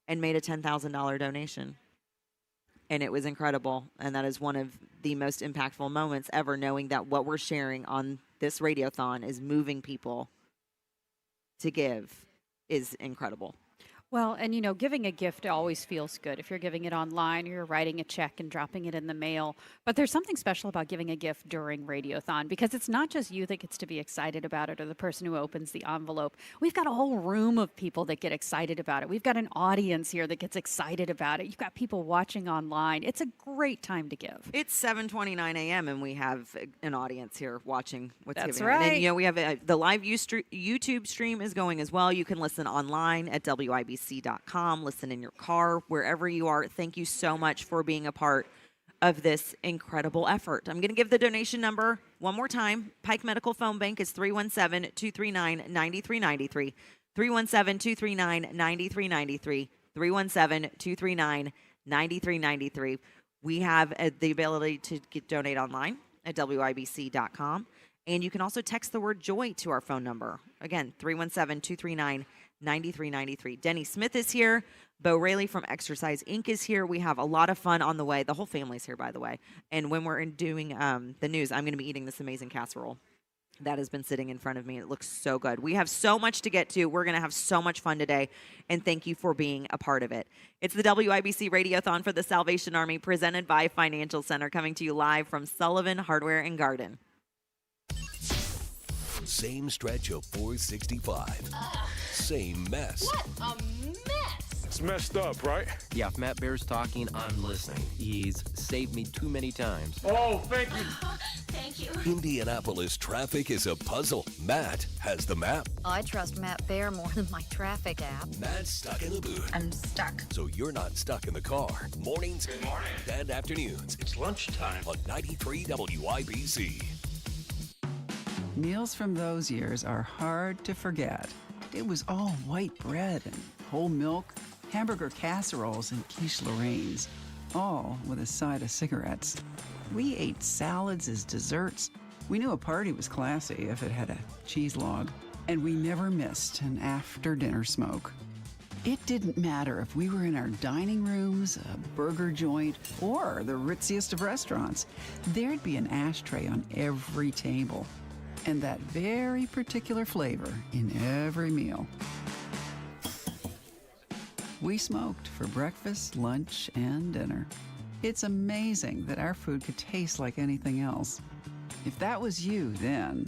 and made a $10,000 donation. And it was incredible. And that is one of the most impactful moments ever, knowing that what we're sharing on this Radiothon is moving people to give is incredible. Well, and giving a gift always feels good. If you're giving it online, or you're writing a check and dropping it in the mail. But there's something special about giving a gift during Radiothon, because it's not just you that gets to be excited about it, or the person who opens the envelope. We've got a whole room of people that get excited about it. We've got an audience here that gets excited about it. You've got people watching online. It's a great time to give. It's 7:29 a.m. and we have an audience here watching what's That's giving. right. And we have the live YouTube stream is going as well. You can listen online at WIBC.com, listen in your car, wherever you are. Thank you so much for being a part of this incredible effort. I'm going to give the donation number one more time. Pike Medical Phone Bank is 317-239-9393, 317-239-9393, 317-239-9393. We have the ability to donate online at WIBC.com. And you can also text the word joy to our phone number. Again, 317-239-9393. Denny Smith is here. Bo Rayleigh from Exercise Inc. is here. We have a lot of fun on the way. The whole family's here, by the way. And when we're doing the news, I'm going to be eating this amazing casserole that has been sitting in front of me. It looks so good. We have so much to get to. We're going to have so much fun today. And thank you for being a part of it. It's the WIBC Radiothon for the Salvation Army, presented by Financial Center, coming to you live from Sullivan Hardware and Garden. Same stretch of 465. Same mess. What a mess! It's messed up, right? Yeah, if Matt Bear's talking, I'm listening. He's saved me too many times. Oh, thank you. Thank you. Indianapolis traffic is a puzzle. Matt has the map. I trust Matt Bear more than my traffic app. Matt's stuck in the booth. I'm stuck. So you're not stuck in the car. Mornings Good morning. and afternoons. It's lunchtime. On 93 WIBC. Meals from those years are hard to forget. It was all white bread and whole milk, hamburger casseroles and quiche Lorraines, all with a side of cigarettes. We ate salads as desserts. We knew a party was classy if it had a cheese log, and we never missed an after-dinner smoke. It didn't matter if we were in our dining rooms, a burger joint, or the ritziest of restaurants. There'd be an ashtray on every table, and that very particular flavor in every meal. We smoked for breakfast, lunch, and dinner. It's amazing that our food could taste like anything else. If that was you then,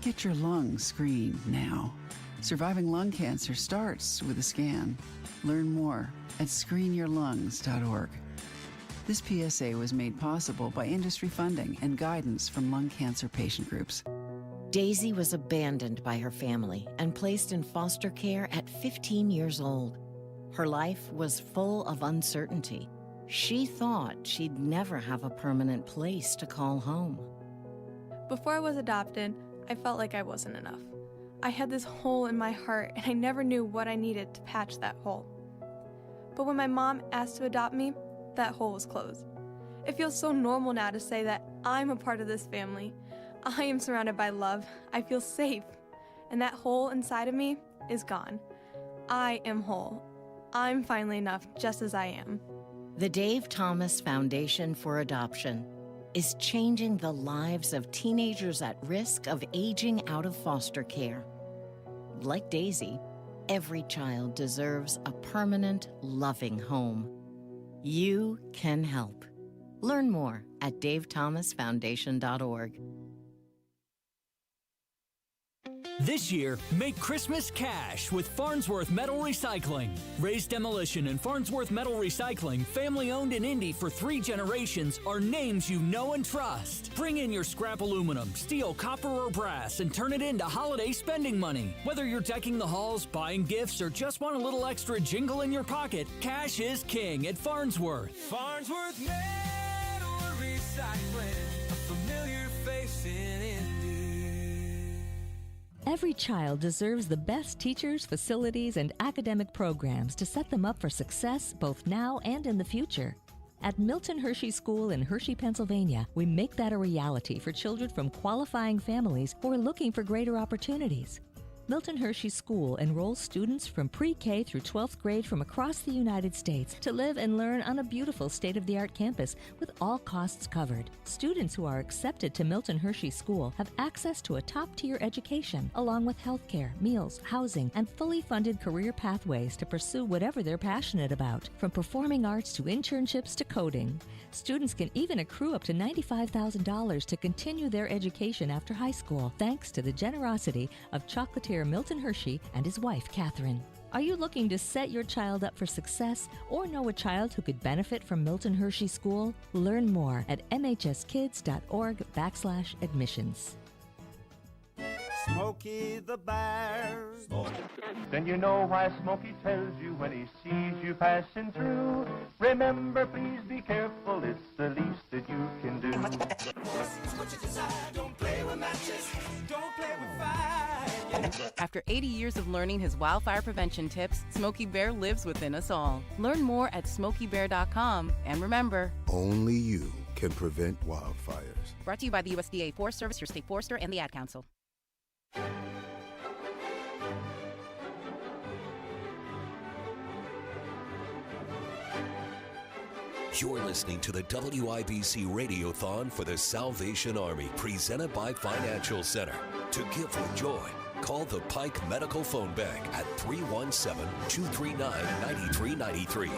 get your lungs screened now. Surviving lung cancer starts with a scan. Learn more at screenyourlungs.org. This PSA was made possible by industry funding and guidance from lung cancer patient groups. Daisy was abandoned by her family and placed in foster care at 15 years old. Her life was full of uncertainty. She thought she'd never have a permanent place to call home. Before I was adopted, I felt like I wasn't enough. I had this hole in my heart, and I never knew what I needed to patch that hole. But when my mom asked to adopt me, that hole was closed. It feels so normal now to say that I'm a part of this family. I am surrounded by love. I feel safe. And that hole inside of me is gone. I am whole. I'm finally enough just as I am. The Dave Thomas Foundation for Adoption is changing the lives of teenagers at risk of aging out of foster care. Like Daisy, Every child deserves a permanent, loving home. You can help. Learn more at davethomasfoundation.org. This year, make Christmas cash with Farnsworth Metal Recycling. Ray's Demolition and Farnsworth Metal Recycling, family-owned in Indy for 3 generations, are names you know and trust. Bring in your scrap aluminum, steel, copper, or brass and turn it into holiday spending money. Whether you're decking the halls, buying gifts, or just want a little extra jingle in your pocket, cash is king at Farnsworth. Farnsworth Metal Recycling, a familiar face in Indy. Every child deserves the best teachers, facilities, and academic programs to set them up for success both now and in the future. At Milton Hershey School in Hershey, Pennsylvania, we make that a reality for children from qualifying families who are looking for greater opportunities. Milton Hershey School enrolls students from pre-K through 12th grade from across the United States to live and learn on a beautiful state-of-the-art campus with all costs covered. Students who are accepted to Milton Hershey School have access to a top-tier education, along with health care, meals, housing, and fully funded career pathways to pursue whatever they're passionate about, from performing arts to internships to coding. Students can even accrue up to $95,000 to continue their education after high school, thanks to the generosity of chocolatier Milton Hershey and his wife, Catherine. Are you looking to set your child up for success or know a child who could benefit from Milton Hershey School? Learn more at mhskids.org/admissions. Smokey the Bear. Then you know why Smokey tells you when he sees you passing through. Remember, please be careful, it's the least that you can do. Don't play with matches, don't play with fire. After 80 years of learning his wildfire prevention tips, Smokey Bear lives within us all. Learn more at SmokeyBear.com. And remember, only you can prevent wildfires. Brought to you by the USDA Forest Service, your state forester, and the Ad Council. You're listening to the WIBC Radiothon for the Salvation Army, presented by Financial Center. To give with joy, call the Pike Medical Phone Bank at 317-239-9393.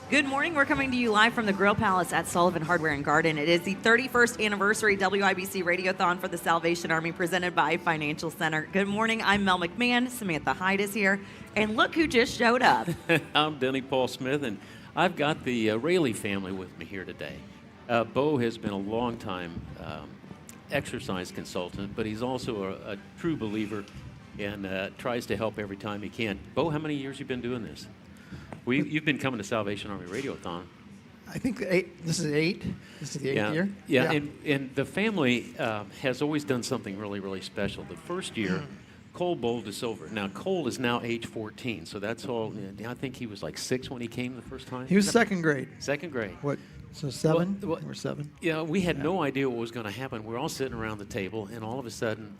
Good morning. We're coming to you live from the Grill Palace at Sullivan Hardware and Garden. It is the 31st anniversary WIBC Radiothon for the Salvation Army, presented by Financial Center. Good morning. I'm Mel McMahon. Samantha Hyde is here. And look who just showed up. I'm Denny Paul Smith, and I've got the Raley family with me here today. Bo has been a long-time exercise consultant, but he's also a true believer and tries to help every time he can. Bo, how many years have you been doing this? You've been coming to Salvation Army Radiothon. I think 8. This is 8. This is the 8th year. Yeah. And the family has always done something really, really special. The first year, Cole bowled us over. Now, Cole is now age 14, so that's all. I think he was like 6 when he came the first time. He was second grade. Second grade. What? So 7? Well, or 7? Yeah, we had no idea what was going to happen. We're all sitting around the table, and all of a sudden,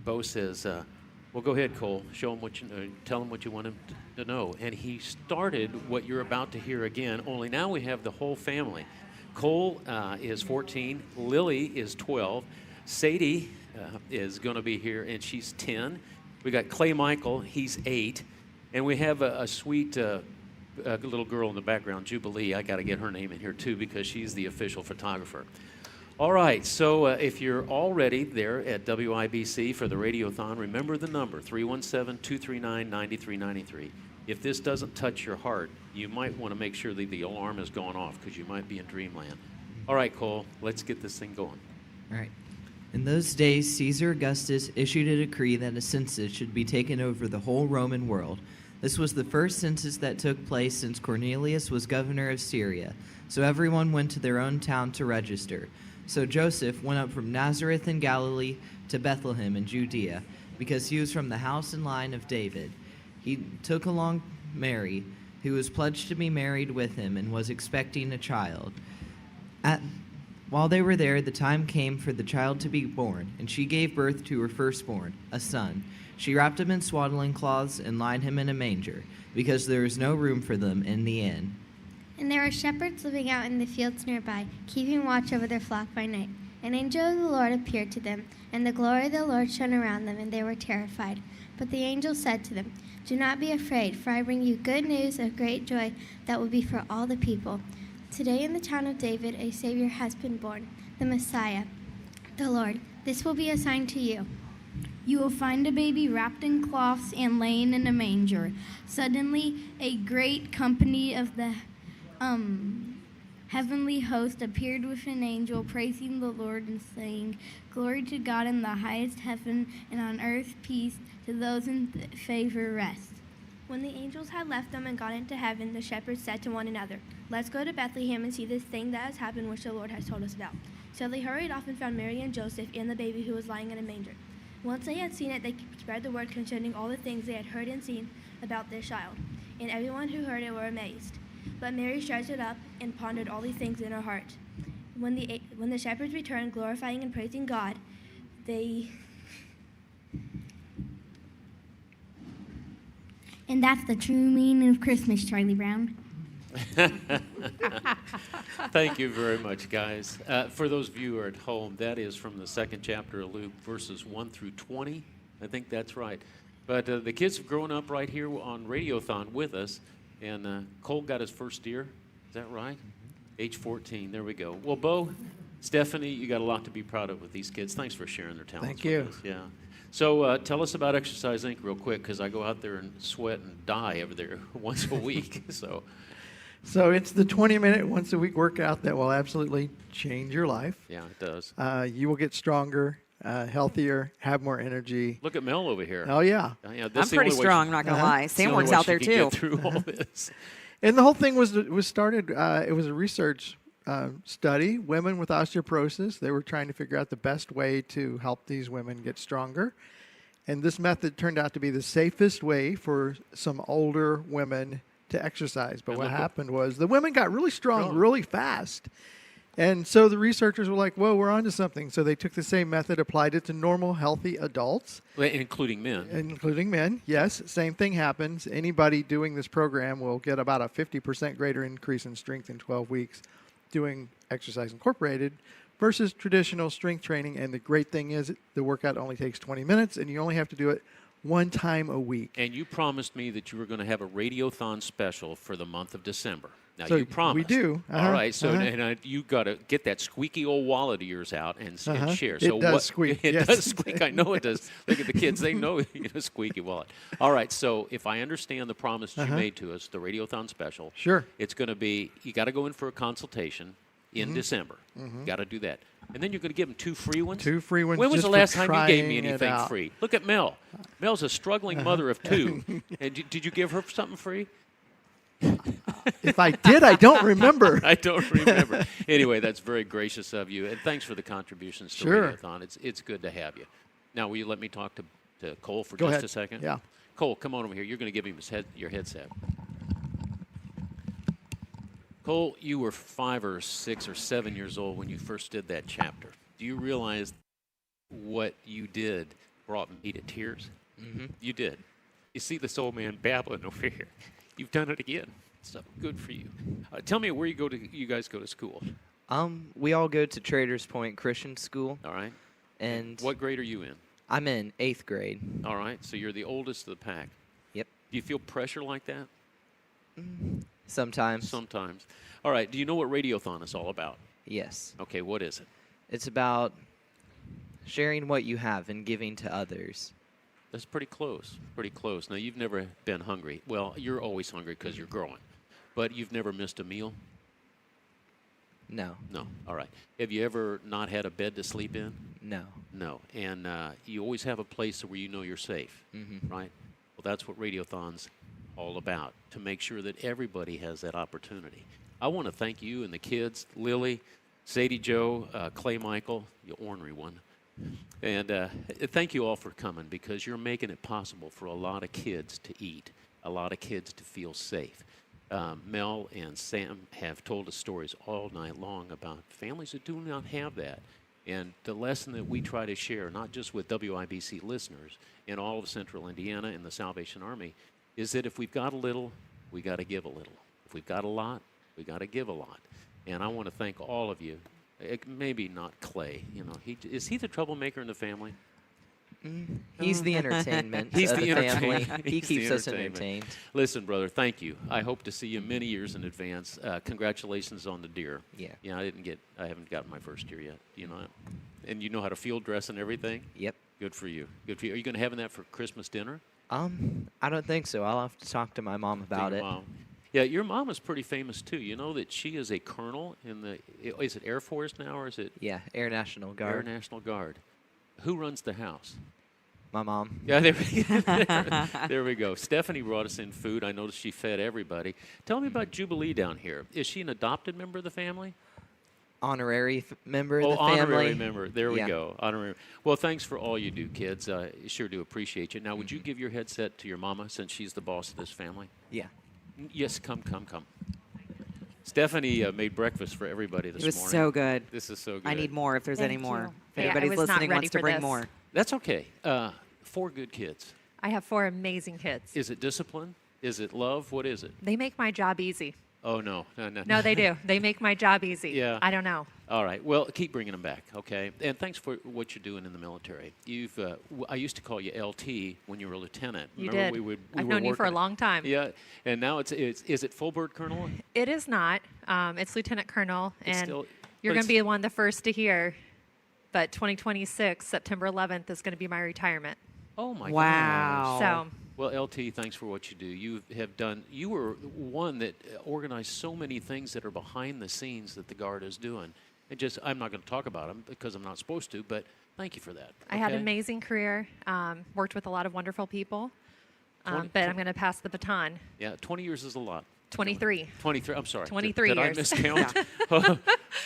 Bo says, well, go ahead, Cole. Show him what you know. Tell him what you want him to know. And he started what you're about to hear again, only now we have the whole family. Cole is 14. Lily is 12. Sadie is going to be here, and she's 10. We got Clay Michael. He's 8. And we have a sweet little girl in the background, Jubilee. I got to get her name in here, too, because she's the official photographer. All right, so if you're already there at WIBC for the Radiothon, remember the number, 317-239-9393. If this doesn't touch your heart, you might want to make sure that the alarm is going off because you might be in dreamland. All right, Cole, let's get this thing going. All right. In those days, Caesar Augustus issued a decree that a census should be taken over the whole Roman world. This was the first census that took place since Cornelius was governor of Syria, so everyone went to their own town to register. So Joseph went up from Nazareth in Galilee to Bethlehem in Judea, because he was from the house and line of David. He took along Mary, who was pledged to be married with him and was expecting a child. While they were there, the time came for the child to be born, and she gave birth to her firstborn, a son. She wrapped him in swaddling cloths and laid him in a manger, because there was no room for them in the inn. And there were shepherds living out in the fields nearby, keeping watch over their flock by night. An angel of the Lord appeared to them, and the glory of the Lord shone around them, and they were terrified. But the angel said to them, "Do not be afraid, for I bring you good news of great joy that will be for all the people. Today in the town of David a Savior has been born, the Messiah, the Lord. This will be a sign to you. You will find a baby wrapped in cloths and laying in a manger." Suddenly, a great company of the heavenly host appeared with an angel, praising the Lord and saying, "Glory to God in the highest heaven, and on earth peace to those in favor rest." When the angels had left them and gone into heaven, the shepherds said to one another, "Let's go to Bethlehem and see this thing that has happened which the Lord has told us about." So they hurried off and found Mary and Joseph and the baby who was lying in a manger. Once they had seen it, they spread the word concerning all the things they had heard and seen about this child. And everyone who heard it were amazed. But Mary treasured up and pondered all these things in her heart. When the shepherds returned, glorifying and praising God, And that's the true meaning of Christmas, Charlie Brown. Thank you very much, guys. For those of you who are at home, that is from the 2nd chapter of Luke, verses 1 through 20. I think that's right. But the kids have grown up right here on Radiothon with us, and Cole got his first deer. Is that right? Age 14. There we go. Well, Bo, Stephanie, you got a lot to be proud of with these kids. Thanks for sharing their talents. Thank you. With us. Yeah. So tell us about Exercise Inc. real quick, because I go out there and sweat and die over there once a week. So it's the 20-minute once-a-week workout that will absolutely change your life. Yeah, it does. You will get stronger, healthier, have more energy. Look at Mel over here. Oh, yeah. Yeah, I'm pretty strong, I'm not going to lie. Sam works out there, too. Get through all this. And the whole thing was started, it was a research study, women with osteoporosis. They were trying to figure out the best way to help these women get stronger. And this method turned out to be the safest way for some older women to exercise. But what happened was the women got really strong really fast. And so the researchers were like, whoa, we're onto something. So they took the same method, applied it to normal, healthy adults. Including men. Including men, yes. Same thing happens. Anybody doing this program will get about a 50% greater increase in strength in 12 weeks doing Exercise Incorporated versus traditional strength training. And the great thing is the workout only takes 20 minutes, and you only have to do it one time a week. And you promised me that you were going to have a Radiothon special for the month of December. Now, So you promised. we do. All right. So you got to get that squeaky old wallet of yours out and share. It So does squeak, It yes. does squeak. I know it does. Look at the kids. They know a squeaky wallet. All right. So if I understand the promise you made to us, the Radiothon special, Sure. it's going to be, you got to go in for a consultation in December. Got to do that. And then you're going to give them 2 free ones? 2 free ones. When was just the last for time you gave me trying it anything out. free? Look at Mel. Mel's a struggling mother of 2. And did you give her something free? If I did, I don't remember. I don't remember. Anyway, that's very gracious of you. And thanks for the contributions to Sure. Radiothon. It's good to have you. Now, will you let me talk to Cole for Go just ahead. a second? Yeah. Cole, come on over here. You're going to give him your headset. Cole, you were 5 or 6 or 7 years old when you first did that chapter. Do you realize what you did brought me to tears? Mm-hmm. You did. You see this old man babbling over here. You've done it again. So good for you. Tell me where you guys go to school. We all go to Traders Point Christian School. All right. And what grade are you in? I'm in 8th grade. All right. So you're the oldest of the pack. Yep. Do you feel pressure like that? Sometimes. Sometimes. All right. Do you know what Radiothon is all about? Yes. Okay. What is it? It's about sharing what you have and giving to others. That's pretty close. Pretty close. Now, you've never been hungry. Well, you're always hungry because you're growing. But you've never missed a meal? No. No. All right. Have you ever not had a bed to sleep in? No. No. And you always have a place where you know you're safe, right? Well, that's what Radiothon's all about, to make sure that everybody has that opportunity. I want to thank you and the kids, Lily, Sadie Joe, Clay Michael, the ornery one. And thank you all for coming, because you're making it possible for a lot of kids to eat, a lot of kids to feel safe. Mel and Sam have told us stories all night long about families that do not have that. And the lesson that we try to share, not just with WIBC listeners in all of Central Indiana and the Salvation Army, is that if we've got a little, we got to give a little. If we've got a lot, we got to give a lot. And I want to thank all of you. Maybe not Clay. You know, is he the troublemaker in the family? He's the entertainment He's of the family. entertainment. He He's the keeps us entertainment. entertained. Listen, brother, thank you. I hope to see you many years in advance. Congratulations on the deer. Yeah. Yeah, I haven't gotten my first deer yet. You know that? And you know how to field dress and everything? Yep. Good for you. Good for you. Are you going to have that for Christmas dinner? I don't think so. I'll have to talk to my mom about it. Mom. Yeah, your mom is pretty famous too. You know that she is a colonel in the, is it Air Force now or is it? Yeah, Air National Guard. Air National Guard. Who runs the house? My mom. Yeah, there we go. Stephanie brought us in food. I noticed she fed everybody. Tell me about Jubilee down here. Is she an adopted member of the family? Honorary member of the honorary family. member. There we Yeah. go. Honorary. Well, thanks for all you do, kids. Sure do appreciate you. Now, would you give your headset to your mama since she's the boss of this family? Yeah. Yes, come. Stephanie made breakfast for everybody this morning. It was so good. This is so good. I need more if there's any Thank more. you. If anybody's listening wants to bring more. That's okay. 4 good kids. I have 4 amazing kids. Is it discipline? Is it love? What is it? They make my job easy. Oh, no. No, they do. They make my job easy. Yeah. I don't know. All right. Well, keep bringing them back, okay? And thanks for what you're doing in the military. I used to call you LT when you were a lieutenant. You Remember did. We I've were known you for a working- long time. Yeah. And now is it full bird colonel? It is not. It's Lieutenant Colonel, It's and still- you're but going to it's- be one of the first to hear. But 2026, September 11th, is going to be my retirement. Oh my Wow. gosh. Well, LT, thanks for what you do. You were one that organized so many things that are behind the scenes that the Guard is doing. I'm not going to talk about them because I'm not supposed to, but thank you for that. I had an okay? amazing career, worked with a lot of wonderful people, Twen- but I'm going to pass the baton. Yeah, 20 years is a lot. 23. 23, I'm sorry. 23 did years. I miscount?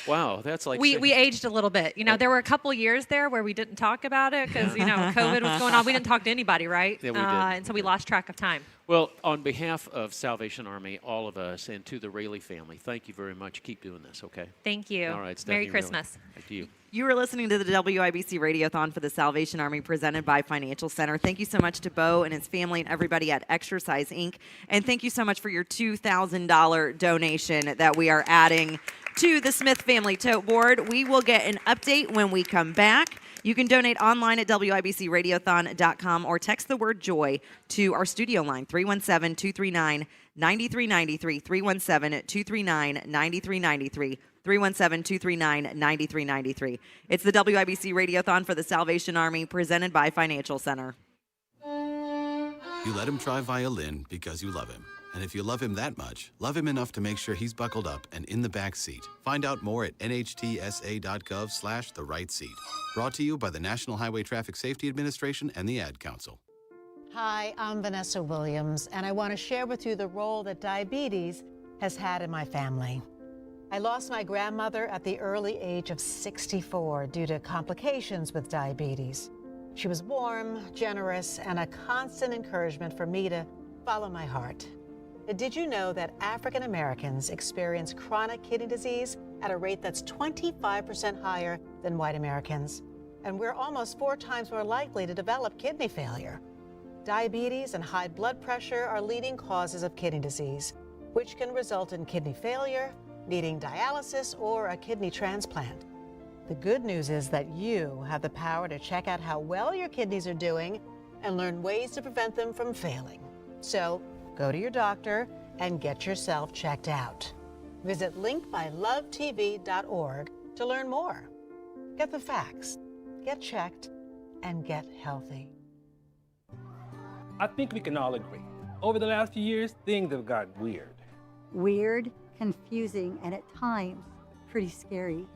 Wow, that's like... We aged a little bit. You know, there were a couple years there where we didn't talk about it because, COVID was going on. We didn't talk to anybody, right? Yeah, we did. And so we lost track of time. Well, on behalf of Salvation Army, all of us, and to the Raley family, thank you very much. Keep doing this, okay? Thank you. All right, Stephanie. Merry Christmas. Back to you. You are listening to the WIBC Radiothon for the Salvation Army presented by Financial Center. Thank you so much to Bo and his family and everybody at Exercise Inc. And thank you so much for your $2,000 donation that we are adding to the Smith Family Tote Board. We will get an update when we come back. You can donate online at WIBCRadiothon.com or text the word JOY to our studio line, 317-239-9393, 317-239-9393, 317-239-9393. It's the WIBC Radiothon for the Salvation Army presented by Financial Center. You let him try violin because you love him. And if you love him that much, love him enough to make sure he's buckled up and in the back seat. Find out more at nhtsa.gov/the right seat. Brought to you by the National Highway Traffic Safety Administration and the Ad Council. Hi, I'm Vanessa Williams, and I want to share with you the role that diabetes has had in my family. I lost my grandmother at the early age of 64 due to complications with diabetes. She was warm, generous, and a constant encouragement for me to follow my heart. Did you know that African Americans experience chronic kidney disease at a rate that's 25% higher than white Americans? And we're almost 4 times more likely to develop kidney failure. Diabetes and high blood pressure are leading causes of kidney disease, which can result in kidney failure, needing dialysis, or a kidney transplant. The good news is that you have the power to check out how well your kidneys are doing and learn ways to prevent them from failing. So go to your doctor and get yourself checked out. Visit linkbylovetv.org to learn more. Get the facts, get checked, and get healthy. I think we can all agree. Over the last few years, things have gotten weird. Weird, confusing, and at times, pretty scary.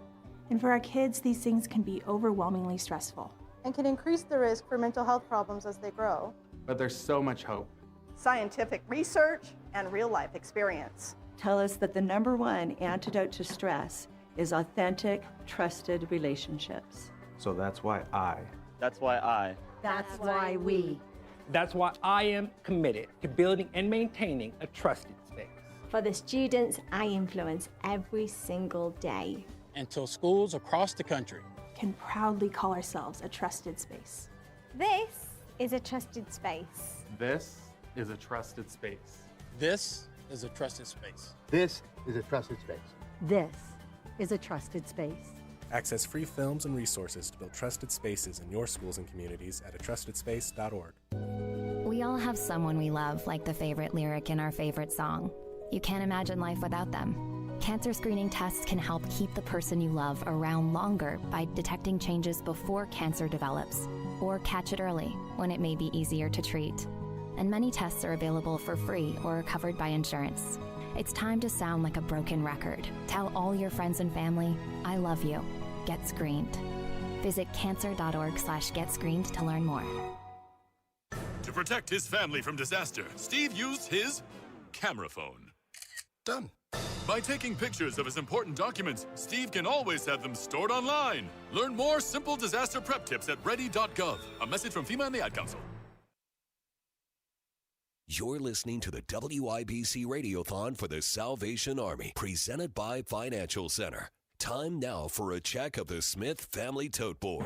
And for our kids, these things can be overwhelmingly stressful and can increase the risk for mental health problems as they grow. But there's so much hope. Scientific research and real-life experience tell us that the #1 antidote to stress is authentic, trusted relationships. So that's why I. That's why I. That's why we. That's why I am committed to building and maintaining a trusted space. For the students I influence every single day. Until schools across the country can proudly call ourselves a trusted space. This is a trusted space. This is a trusted space. This is a trusted space. This is a trusted space. This is a trusted space. Access free films and resources to build trusted spaces in your schools and communities at atrustedspace.org. We all have someone we love, like the favorite lyric in our favorite song. You can't imagine life without them. Cancer screening tests can help keep the person you love around longer by detecting changes before cancer develops, or catch it early when it may be easier to treat. And many tests are available for free or are covered by insurance. It's time to sound like a broken record. Tell all your friends and family, I love you. Get screened. Visit cancer.org/getscreened to learn more. To protect his family from disaster, Steve used his camera phone. Done. By taking pictures of his important documents, Steve can always have them stored online. Learn more simple disaster prep tips at ready.gov. A message from FEMA and the Ad Council. You're listening to the WIBC Radiothon for the Salvation Army, presented by Financial Center. Time now for a check of the Smith Family Tote Board.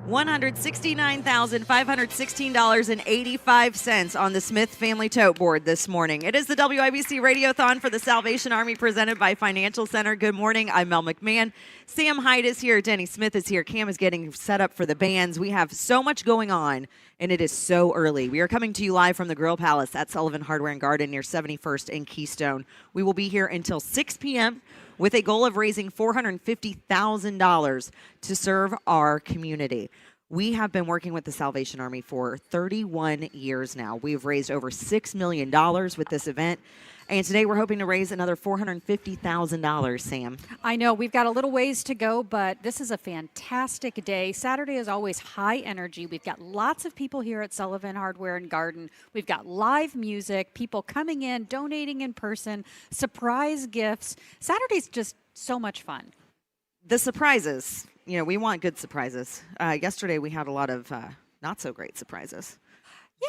$169,516.85 on the Smith Family Tote Board this morning. It is the WIBC Radiothon for the Salvation Army presented by Financial Center. Good morning. I'm Mel McMahon. Sam Hyde is here. Denny Smith is here. Cam is getting set up for the bands. We have so much going on, and it is so early. We are coming to you live from the Grill Palace at Sullivan Hardware and Garden near 71st and Keystone. We will be here until 6 p.m. with a goal of raising $450,000 to serve our community. We have been working with the Salvation Army for 31 years now. We've raised over $6 million with this event. And today we're hoping to raise another $450,000, Sam. I know we've got a little ways to go, but this is a fantastic day. Saturday is always high energy. We've got lots of people here at Sullivan Hardware and Garden. We've got live music, people coming in, donating in person, surprise gifts. Saturday's just so much fun. The surprises, we want good surprises. Yesterday we had a lot of not so great surprises.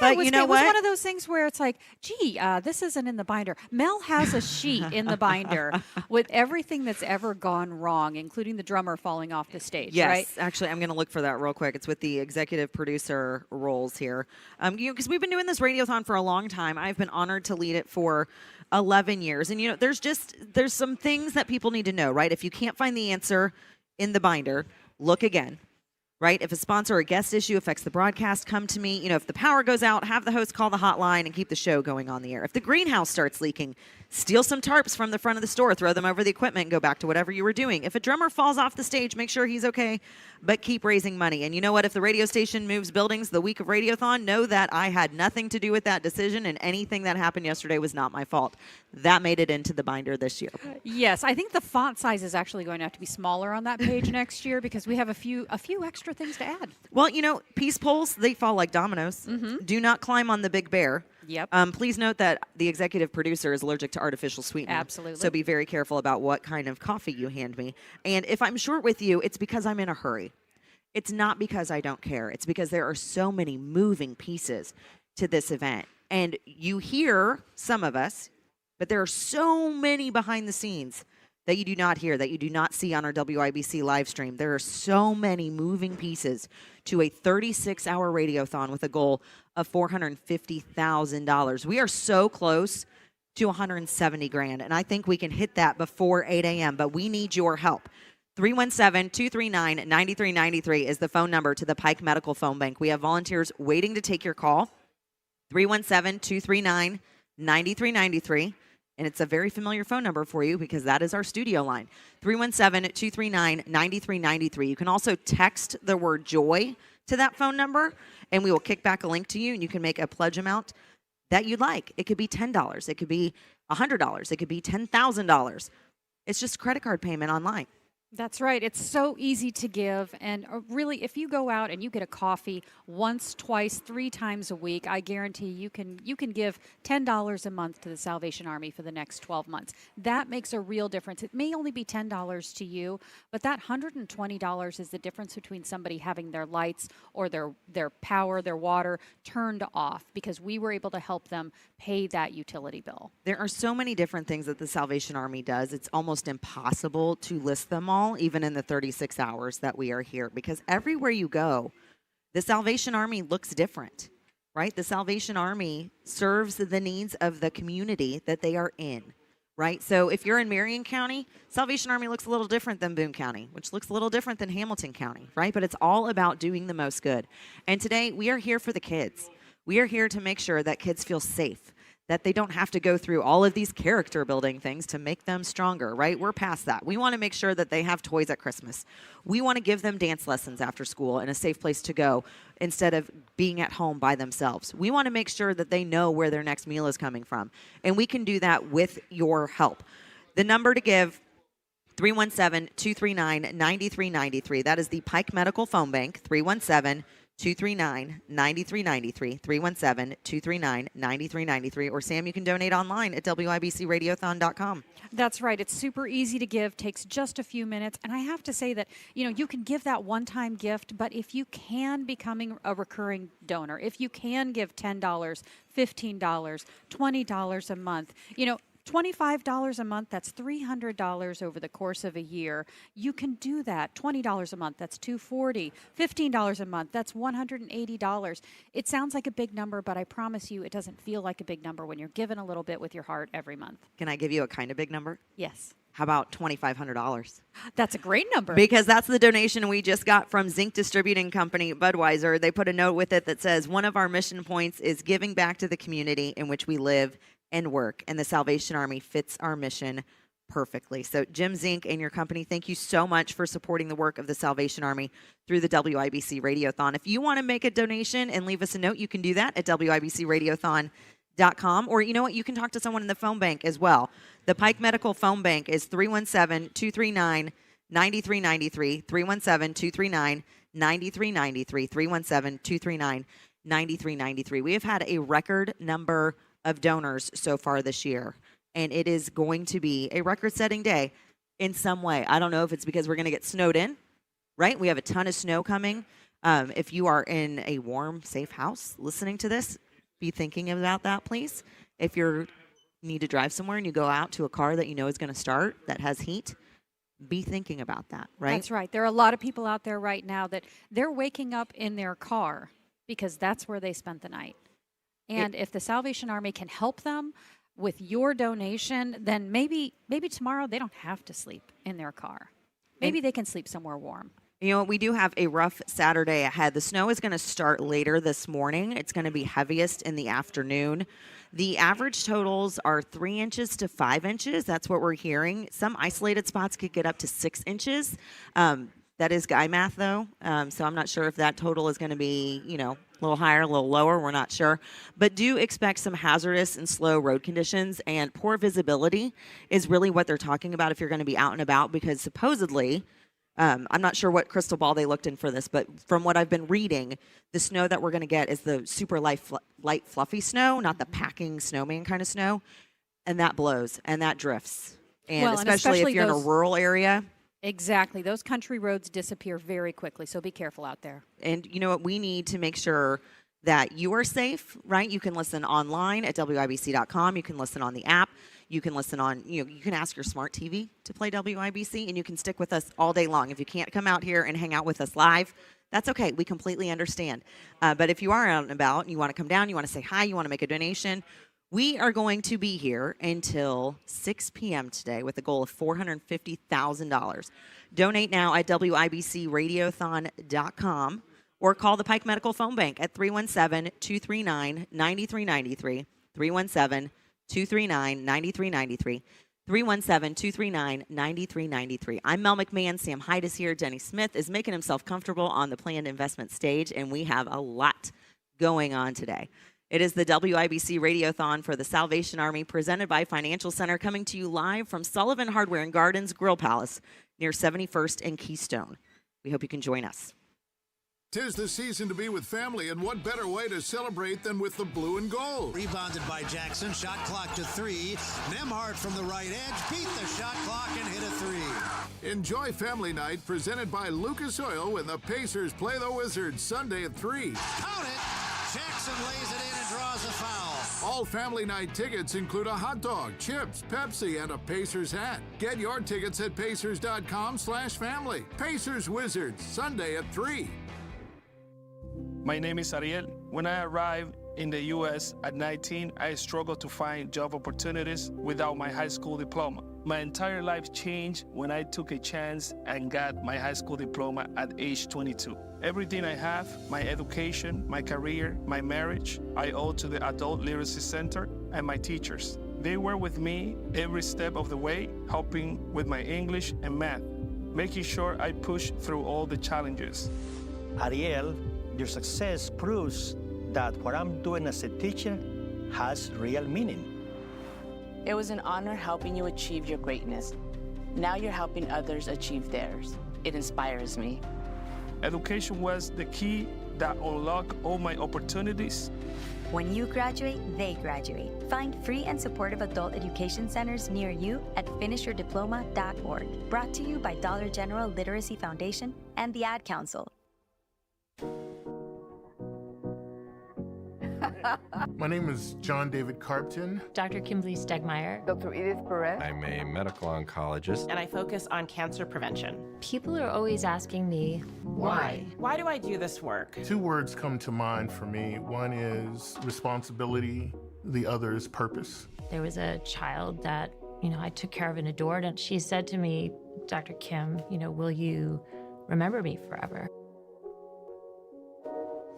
Yeah, but it was one of those things where it's like, gee, this isn't in the binder. Mel has a sheet in the binder with everything that's ever gone wrong, including the drummer falling off the stage, yes, right? Actually, I'm going to look for that real quick. It's with the executive producer roles here. Because we've been doing this Radiothon for a long time. I've been honored to lead it for 11 years. And, there's some things that people need to know, right? If you can't find the answer in the binder, look again. Right? If a sponsor or guest issue affects the broadcast, come to me. If the power goes out, have the host call the hotline and keep the show going on the air. If the greenhouse starts leaking, steal some tarps from the front of the store, throw them over the equipment, and go back to whatever you were doing. If a drummer falls off the stage, make sure he's okay, but keep raising money. And you know what? If the radio station moves buildings the week of Radiothon, know that I had nothing to do with that decision, and anything that happened yesterday was not my fault. That made it into the binder this year. Yes, I think the font size is actually going to have to be smaller on that page next year because we have a few extra things to add. Well, peace poles, they fall like dominoes. Mm-hmm. Do not climb on the big bear. Yep. Please note that the executive producer is allergic to artificial sweetener. Absolutely. So be very careful about what kind of coffee you hand me. And if I'm short with you, it's because I'm in a hurry. It's not because I don't care. It's because there are so many moving pieces to this event. And you hear some of us, but there are so many behind the scenes that you do not hear, that you do not see on our WIBC live stream. There are so many moving pieces to a 36-hour Radiothon with a goal of $450,000. We are so close to $170,000, and I think we can hit that before 8 a.m., but we need your help. 317-239-9393 is the phone number to the Pike Medical Phone Bank. We have volunteers waiting to take your call. 317-239-9393. And it's a very familiar phone number for you because that is our studio line, 317-239-9393. You can also text the word joy to that phone number, and we will kick back a link to you, and you can make a pledge amount that you'd like. It could be $10. It could be $100. It could be $10,000. It's just a credit card payment online. That's right. It's so easy to give. And really, if you go out and you get a coffee once, twice, 3 times a week, I guarantee you can give $10 a month to the Salvation Army for the next 12 months. That makes a real difference. It may only be $10 to you, but that $120 is the difference between somebody having their lights or their power, their water turned off because we were able to help them pay that utility bill. There are so many different things that the Salvation Army does. It's almost impossible to list them all, even in the 36 hours that we are here, because everywhere you go, the Salvation Army looks different, right? The Salvation Army serves the needs of the community that they are in, right? So if you're in Marion County, Salvation Army looks a little different than Boone County, which looks a little different than Hamilton County, right? But it's all about doing the most good. And today we are here for the kids. We are here to make sure that kids feel safe, that they don't have to go through all of these character building things to make them stronger, right? We're past that. We want to make sure that they have toys at Christmas. We want to give them dance lessons after school and a safe place to go instead of being at home by themselves. We want to make sure that they know where their next meal is coming from. And we can do that with your help. The number to give, 317-239-9393. That is the Pike Medical Phone Bank, 317-239-9393, 317-239-9393. Or, Sam, you can donate online at WIBCRadiothon.com. That's right. It's super easy to give, takes just a few minutes. And I have to say that, you can give that one-time gift, but if you can becoming a recurring donor, if you can give $10, $15, $20 a month, $25 a month, that's $300 over the course of a year. You can do that. $20 a month, that's $240. $15 a month, that's $180. It sounds like a big number, but I promise you it doesn't feel like a big number when you're given a little bit with your heart every month. Can I give you a kind of big number? Yes. How about $2,500? That's a great number. Because that's the donation we just got from Zinc Distributing Company, Budweiser. They put a note with it that says, one of our mission points is giving back to the community in which we live and work, and the Salvation Army fits our mission perfectly. So Jim Zink and your company, thank you so much for supporting the work of the Salvation Army through the WIBC Radiothon. If you want to make a donation and leave us a note, you can do that at WIBCRadiothon.com, or you know what, you can talk to someone in the phone bank as well. The Pike Medical Phone Bank is 317-239-9393, 317-239-9393, 317-239-9393. We have had a record number of donors so far this year, and it is going to be a record-setting day in some way. I don't know if it's because we're going to get snowed in, right? We have a ton of snow coming. If you are in a warm, safe house listening to this, be thinking about that, please. If you need to drive somewhere and you go out to a car that you know is going to start that has heat, be thinking about that, right? That's right. There are a lot of people out there right now that they're waking up in their car because that's where they spent the night. And if the Salvation Army can help them with your donation, then maybe tomorrow they don't have to sleep in their car. Maybe they can sleep somewhere warm. You know, we do have a rough Saturday ahead. The snow is going to start later this morning. It's going to be heaviest in the afternoon. The average totals are 3 inches to 5 inches. That's what we're hearing. Some isolated spots could get up to 6 inches. That is guy math, though. So I'm not sure if that total is going to be, a little higher, a little lower. We're not sure. But do expect some hazardous and slow road conditions, and poor visibility is really what they're talking about if you're going to be out and about, because supposedly, I'm not sure what crystal ball they looked in for this, but from what I've been reading, the snow that we're going to get is the super light, fluffy snow, not the packing snowman kind of snow. And that blows and that drifts. And especially if you're in a rural area. Exactly. Those country roads disappear very quickly, so be careful out there. And you know what? We need to make sure that you are safe, right? You can listen online at WIBC.com. You can listen on the app. You can listen on, you can ask your smart TV to play WIBC, and you can stick with us all day long. If you can't come out here and hang out with us live, that's okay. We completely understand. But if you are out and about, and you want to come down, you want to say hi, you want to make a donation, we are going to be here until 6 p.m. today with a goal of $450,000. Donate now at WIBCRadiothon.com or call the Pike Medical Phone Bank at 317-239-9393, 317-239-9393, 317-239-9393. I'm Mel McMahon. Sam Hyde is here. Denny Smith is making himself comfortable on the planned investment stage, and we have a lot going on today. It is the WIBC Radiothon for the Salvation Army, presented by Financial Center, coming to you live from Sullivan Hardware and Gardens Grill Palace near 71st and Keystone. We hope you can join us. 'Tis the season to be with family, and what better way to celebrate than with the blue and gold? Rebounded by Jackson, shot clock to 3. Nembhard from the right edge beat the shot clock and hit a 3. Enjoy Family Night, presented by Lucas Oil, when the Pacers play the Wizards Sunday at 3. Count it! Jackson lays it in and draws a foul. All Family Night tickets include a hot dog, chips, Pepsi, and a Pacers hat. Get your tickets at pacers.com/family. Pacers Wizards, Sunday at 3. My name is Ariel. When I arrived In the U.S., at 19, I struggled to find job opportunities without my high school diploma. My entire life changed when I took a chance and got my high school diploma at age 22. Everything I have, my education, my career, my marriage, I owe to the Adult Literacy Center and my teachers. They were with me every step of the way, helping with my English and math, making sure I push through all the challenges. Ariel, your success proves that what I'm doing as a teacher has real meaning. It was an honor helping you achieve your greatness. Now you're helping others achieve theirs. It inspires me. Education was the key that unlocked all my opportunities. When you graduate, they graduate. Find free and supportive adult education centers near you at finishyourdiploma.org. Brought to you by Dollar General Literacy Foundation and the Ad Council. My name is John David Carpton. Dr. Kimberly Stegmeyer. Dr. Edith Perez. I'm a medical oncologist. And I focus on cancer prevention. People are always asking me, why? Why do I do this work? 2 words come to mind for me. One is responsibility, the other is purpose. There was a child that, I took care of and adored, and she said to me, Dr. Kim, will you remember me forever?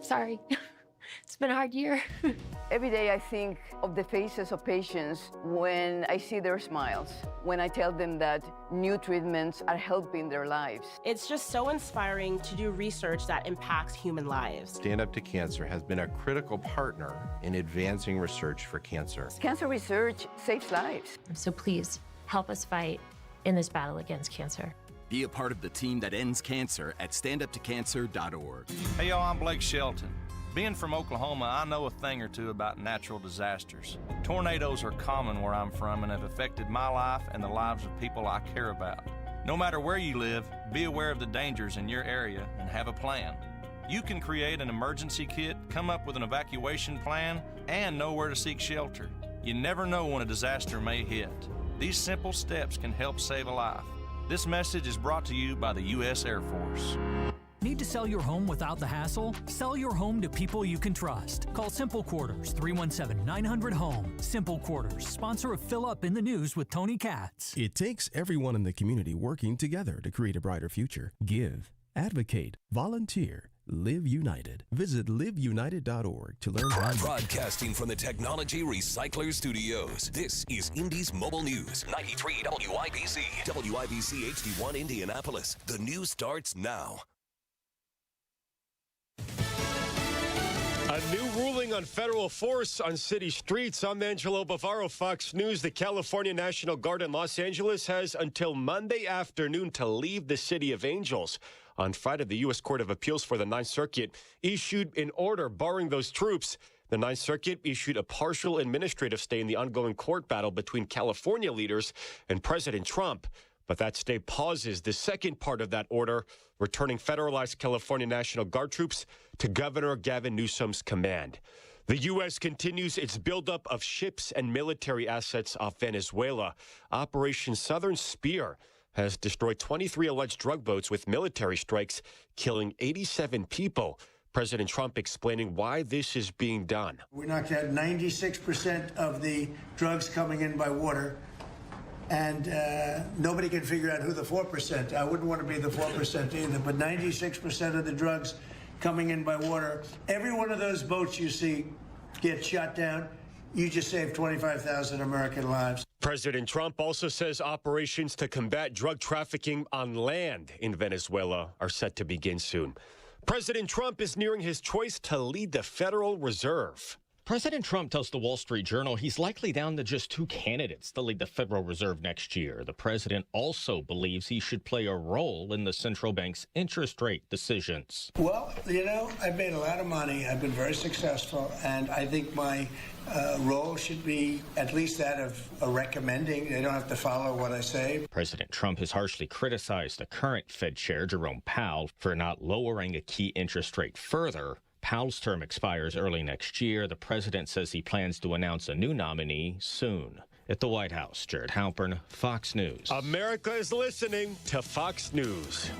Sorry. It's been a hard year. Every day I think of the faces of patients when I see their smiles, when I tell them that new treatments are helping their lives. It's just so inspiring to do research that impacts human lives. Stand Up to Cancer has been a critical partner in advancing research for cancer. Cancer research saves lives. So please, help us fight in this battle against cancer. Be a part of the team that ends cancer at standuptocancer.org. Hey, y'all, I'm Blake Shelton. Being from Oklahoma, I know a thing or two about natural disasters. Tornadoes are common where I'm from and have affected my life and the lives of people I care about. No matter where you live, be aware of the dangers in your area and have a plan. You can create an emergency kit, come up with an evacuation plan, and know where to seek shelter. You never know when a disaster may hit. These simple steps can help save a life. This message is brought to you by the U.S. Air Force. Need to sell your home without the hassle? Sell your home to people you can trust. Call Simple Quarters, 317-900-HOME. Simple Quarters, sponsor of Fill Up in the News with Tony Katz. It takes everyone in the community working together to create a brighter future. Give, advocate, volunteer, live united. Visit liveunited.org to learn how. Broadcasting from the Technology Recycler Studios, this is Indy's Mobile News, 93 WIBC. WIBC HD1 Indianapolis. The news starts now. A new ruling on federal force on city streets. I'm Angelo Bavaro, Fox News. The California National Guard in Los Angeles has until Monday afternoon to leave the city of Angels. On Friday, the U.S. Court of Appeals for the Ninth Circuit issued an order barring those troops. The Ninth Circuit issued a partial administrative stay in the ongoing court battle between California leaders and President Trump. But that stay pauses the second part of that order, returning federalized California National Guard troops to Governor Gavin Newsom's command. The U.S. continues its buildup of ships and military assets off Venezuela. Operation Southern Spear has destroyed 23 alleged drug boats with military strikes, killing 87 people. President Trump explaining why this is being done. We knocked out 96% of the drugs coming in by water. And nobody can figure out who the 4%. I wouldn't want to be the 4% either, but 96% of the drugs coming in by water. Every one of those boats you see get shot down. You just saved 25,000 American lives. President Trump also says operations to combat drug trafficking on land in Venezuela are set to begin soon. President Trump is nearing his choice to lead the Federal Reserve. President Trump tells the Wall Street Journal he's likely down to just 2 candidates to lead the Federal Reserve next year. The president also believes he should play a role in the central bank's interest rate decisions. Well, I've made a lot of money. I've been very successful, and I think my role should be at least that of a recommending. They don't have to follow what I say. President Trump has harshly criticized the current Fed chair, Jerome Powell, for not lowering a key interest rate further. Powell's term expires early next year. The president says he plans to announce a new nominee soon. At the White House, Jared Halpern, Fox News. America is listening to Fox News.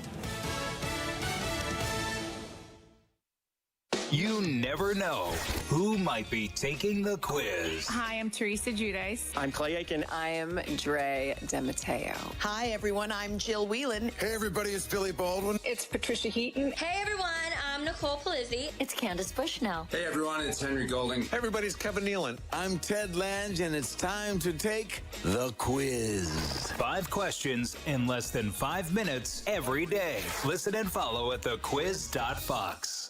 You never know who might be taking the quiz. Hi, I'm Teresa Giudice. I'm Clay Aiken. I am Dre DeMatteo. Hi, everyone. I'm Jill Whelan. Hey, everybody. It's Billy Baldwin. It's Patricia Heaton. Hey, everyone. I'm Nicole Palizzi. It's Candace Bushnell. Hey, everyone. It's Henry Golding. Hey, everybody's Kevin Nealon. I'm Ted Lange, and it's time to take the quiz. 5 questions in less than 5 minutes every day. Listen and follow at thequiz.fox.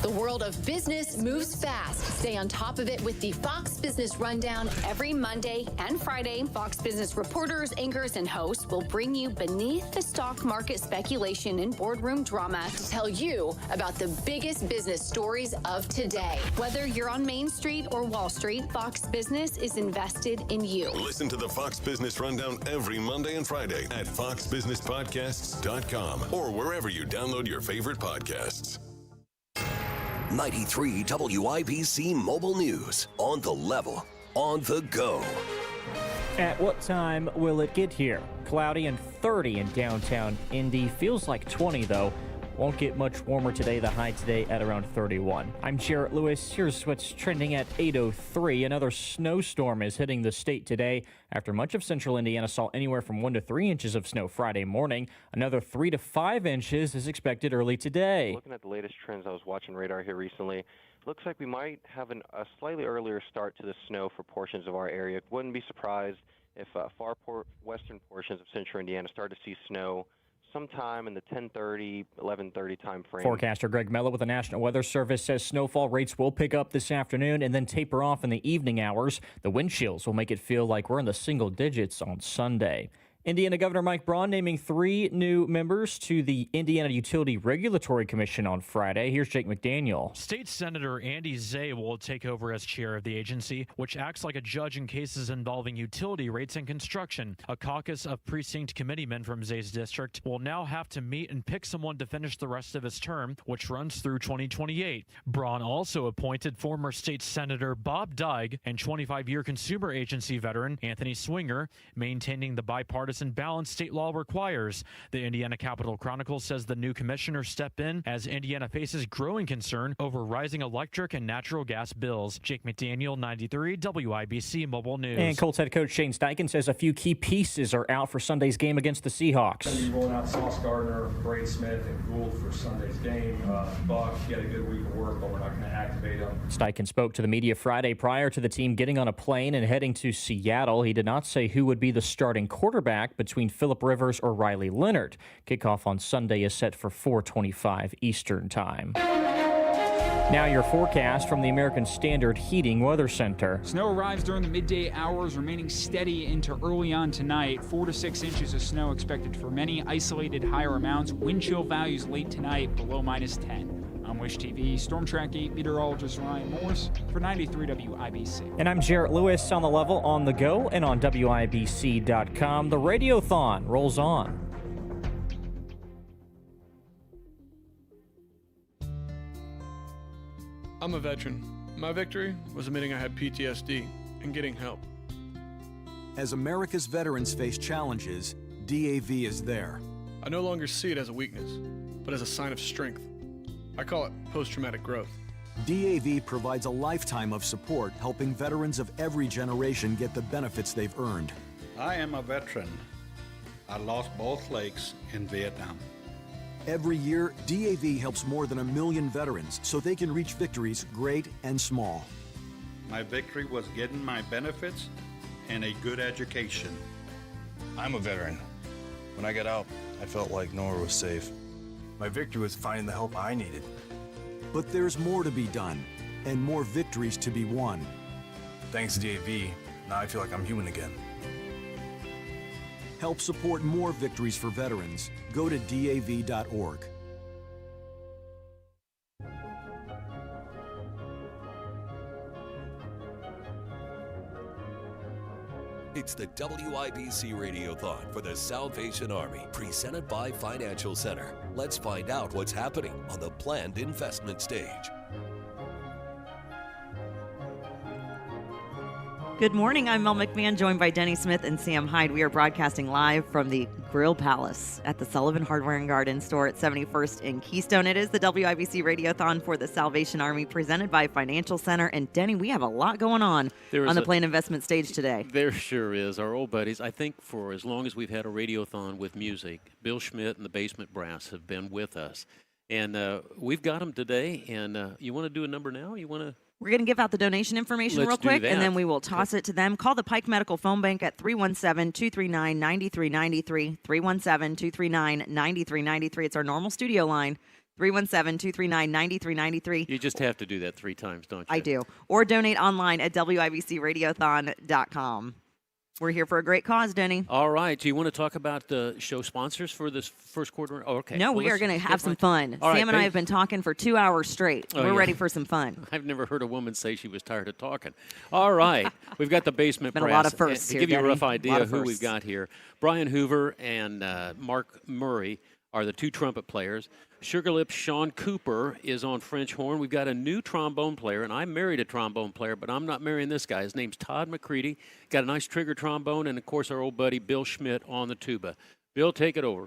The world of business moves fast. Stay on top of it with the Fox Business Rundown every Monday and Friday. Fox Business reporters, anchors, and hosts will bring you beneath the stock market speculation and boardroom drama to tell you about the biggest business stories of today. Whether you're on Main Street or Wall Street, Fox Business is invested in you. Listen to the Fox Business Rundown every Monday and Friday at foxbusinesspodcasts.com or wherever you download your favorite podcasts. 93 WIBC Mobile News. On the level, on the go. At what time will it get here? Cloudy and 30 in downtown Indy. Feels like 20 though. Won't get much warmer today. The high today at around 31. I'm Jarrett Lewis. Here's what's trending at 8:03. Another snowstorm is hitting the state today after much of central Indiana saw anywhere from 1 to 3 inches of snow Friday morning. Another 3 to 5 inches is expected early today. Looking at the latest trends, I was watching radar here recently. Looks like we might have a slightly earlier start to the snow for portions of our area. Wouldn't be surprised if western portions of central Indiana start to see snow sometime in the 10:30, 11:30 time frame. Forecaster Greg Mello with the National Weather Service says snowfall rates will pick up this afternoon and then taper off in the evening hours. The wind chills will make it feel like we're in the single digits on Sunday. Indiana Governor Mike Braun naming 3 new members to the Indiana Utility Regulatory Commission on Friday. Here's Jake McDaniel. State Senator Andy Zay will take over as chair of the agency, which acts like a judge in cases involving utility rates and construction. A caucus of precinct committeemen from Zay's district will now have to meet and pick someone to finish the rest of his term, which runs through 2028. Braun also appointed former state senator Bob Dyke and 25-year consumer agency veteran Anthony Swinger, maintaining the bipartisan balance state law requires. The Indiana Capitol Chronicle says the new commissioners step in as Indiana faces growing concern over rising electric and natural gas bills. Jake McDaniel, 93 WIBC Mobile News. And Colts head coach Shane Steichen says a few key pieces are out for Sunday's game against the Seahawks. Going to be rolling out Sauce Gardner, Braden Smith, and Gould for Sunday's game. Buck, he had a good week of work, but we're not going to activate him. Steichen spoke to the media Friday prior to the team getting on a plane and heading to Seattle. He did not say who would be the starting quarterback between Phillip Rivers or Riley Leonard. Kickoff on Sunday is set for 4:25 Eastern Time. Now your forecast from the American Standard Heating Weather Center. Snow arrives during the midday hours, remaining steady into early on tonight. 4 to 6 inches of snow expected for many. Isolated higher amounts. Wind chill values late tonight below -10. I'm Wish TV Storm Track 8 meteorologist Ryan Morris for 93 WIBC. And I'm Jarrett Lewis on the level, on the go, and on WIBC.com. The Radiothon rolls on. I'm a veteran. My victory was admitting I had PTSD and getting help. As America's veterans face challenges, DAV is there. I no longer see it as a weakness, but as a sign of strength. I call it post-traumatic growth. DAV provides a lifetime of support, helping veterans of every generation get the benefits they've earned. I am a veteran. I lost both legs in Vietnam. Every year, DAV helps more than 1 million veterans so they can reach victories great and small. My victory was getting my benefits and a good education. I'm a veteran. When I got out, I felt like nowhere was safe. My victory was finding the help I needed. But there's more to be done, and more victories to be won. Thanks to DAV, now I feel like I'm human again. Help support more victories for veterans. Go to DAV.org. It's the WIBC Radiothon for the Salvation Army, presented by Financial Center. Let's find out what's happening on the planned investment stage. Good morning. I'm Mel McMahon, joined by Denny Smith and Sam Hyde. We are broadcasting live from the Grill Palace at the Sullivan Hardware and Garden store at 71st and Keystone. It is the WIBC Radiothon for the Salvation Army, presented by Financial Center. And Denny, we have a lot going on the Plain Investment stage today. There sure is. Our old buddies, I think for as long as we've had a Radiothon with music, Bill Schmidt and the Basement Brass have been with us. And we've got them today. And you want to do a number now? We're going to give out the donation information real quick, and then we will toss it to them. Call the Pike Medical Phone Bank at 317-239-9393, 317-239-9393. It's our normal studio line, 317-239-9393. You just have to do that 3 times, don't you? I do. Or donate online at WIBCRadiothon.com. We're here for a great cause, Denny. All right. Do you want to talk about the show sponsors for this first quarter? Oh, okay. No, we are going to have some fun. Sam and I have been talking for 2 hours straight. We're ready for some fun. I've never heard a woman say she was tired of talking. All right. We've got the Basement Been Brass. a lot of firsts to here, give you a Denny. rough idea Lot of of who we've firsts. got here, Brian Hoover and Mark Murray are the 2 trumpet players. Sugar Lips Sean Cooper is on French horn. We've got a new trombone player, and I married a trombone player, but I'm not marrying this guy. His name's Todd McCready. Got a nice trigger trombone, and, of course, our old buddy Bill Schmidt on the tuba. Bill, take it over.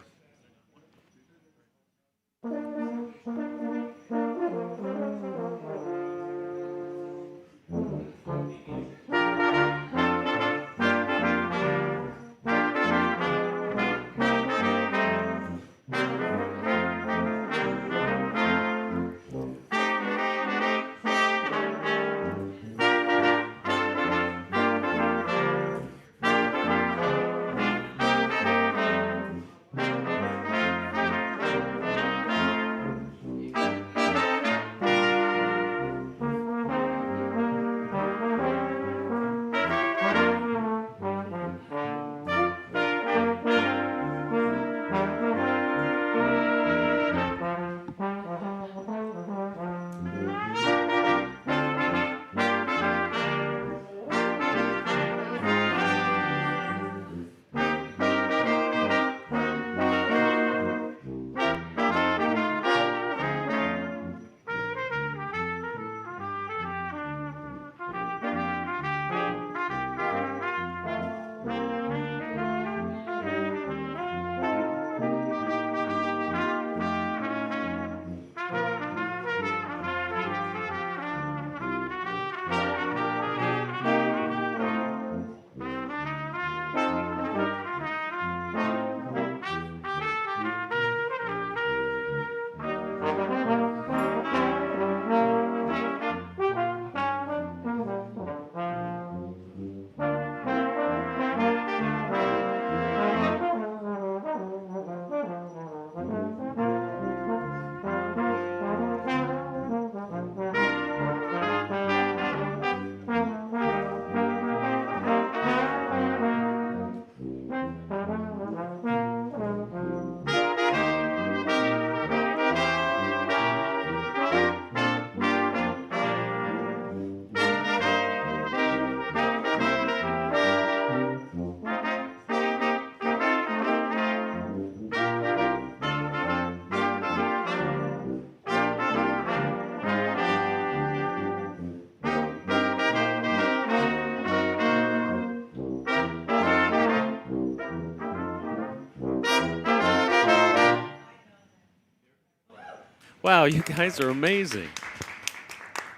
Wow, you guys are amazing.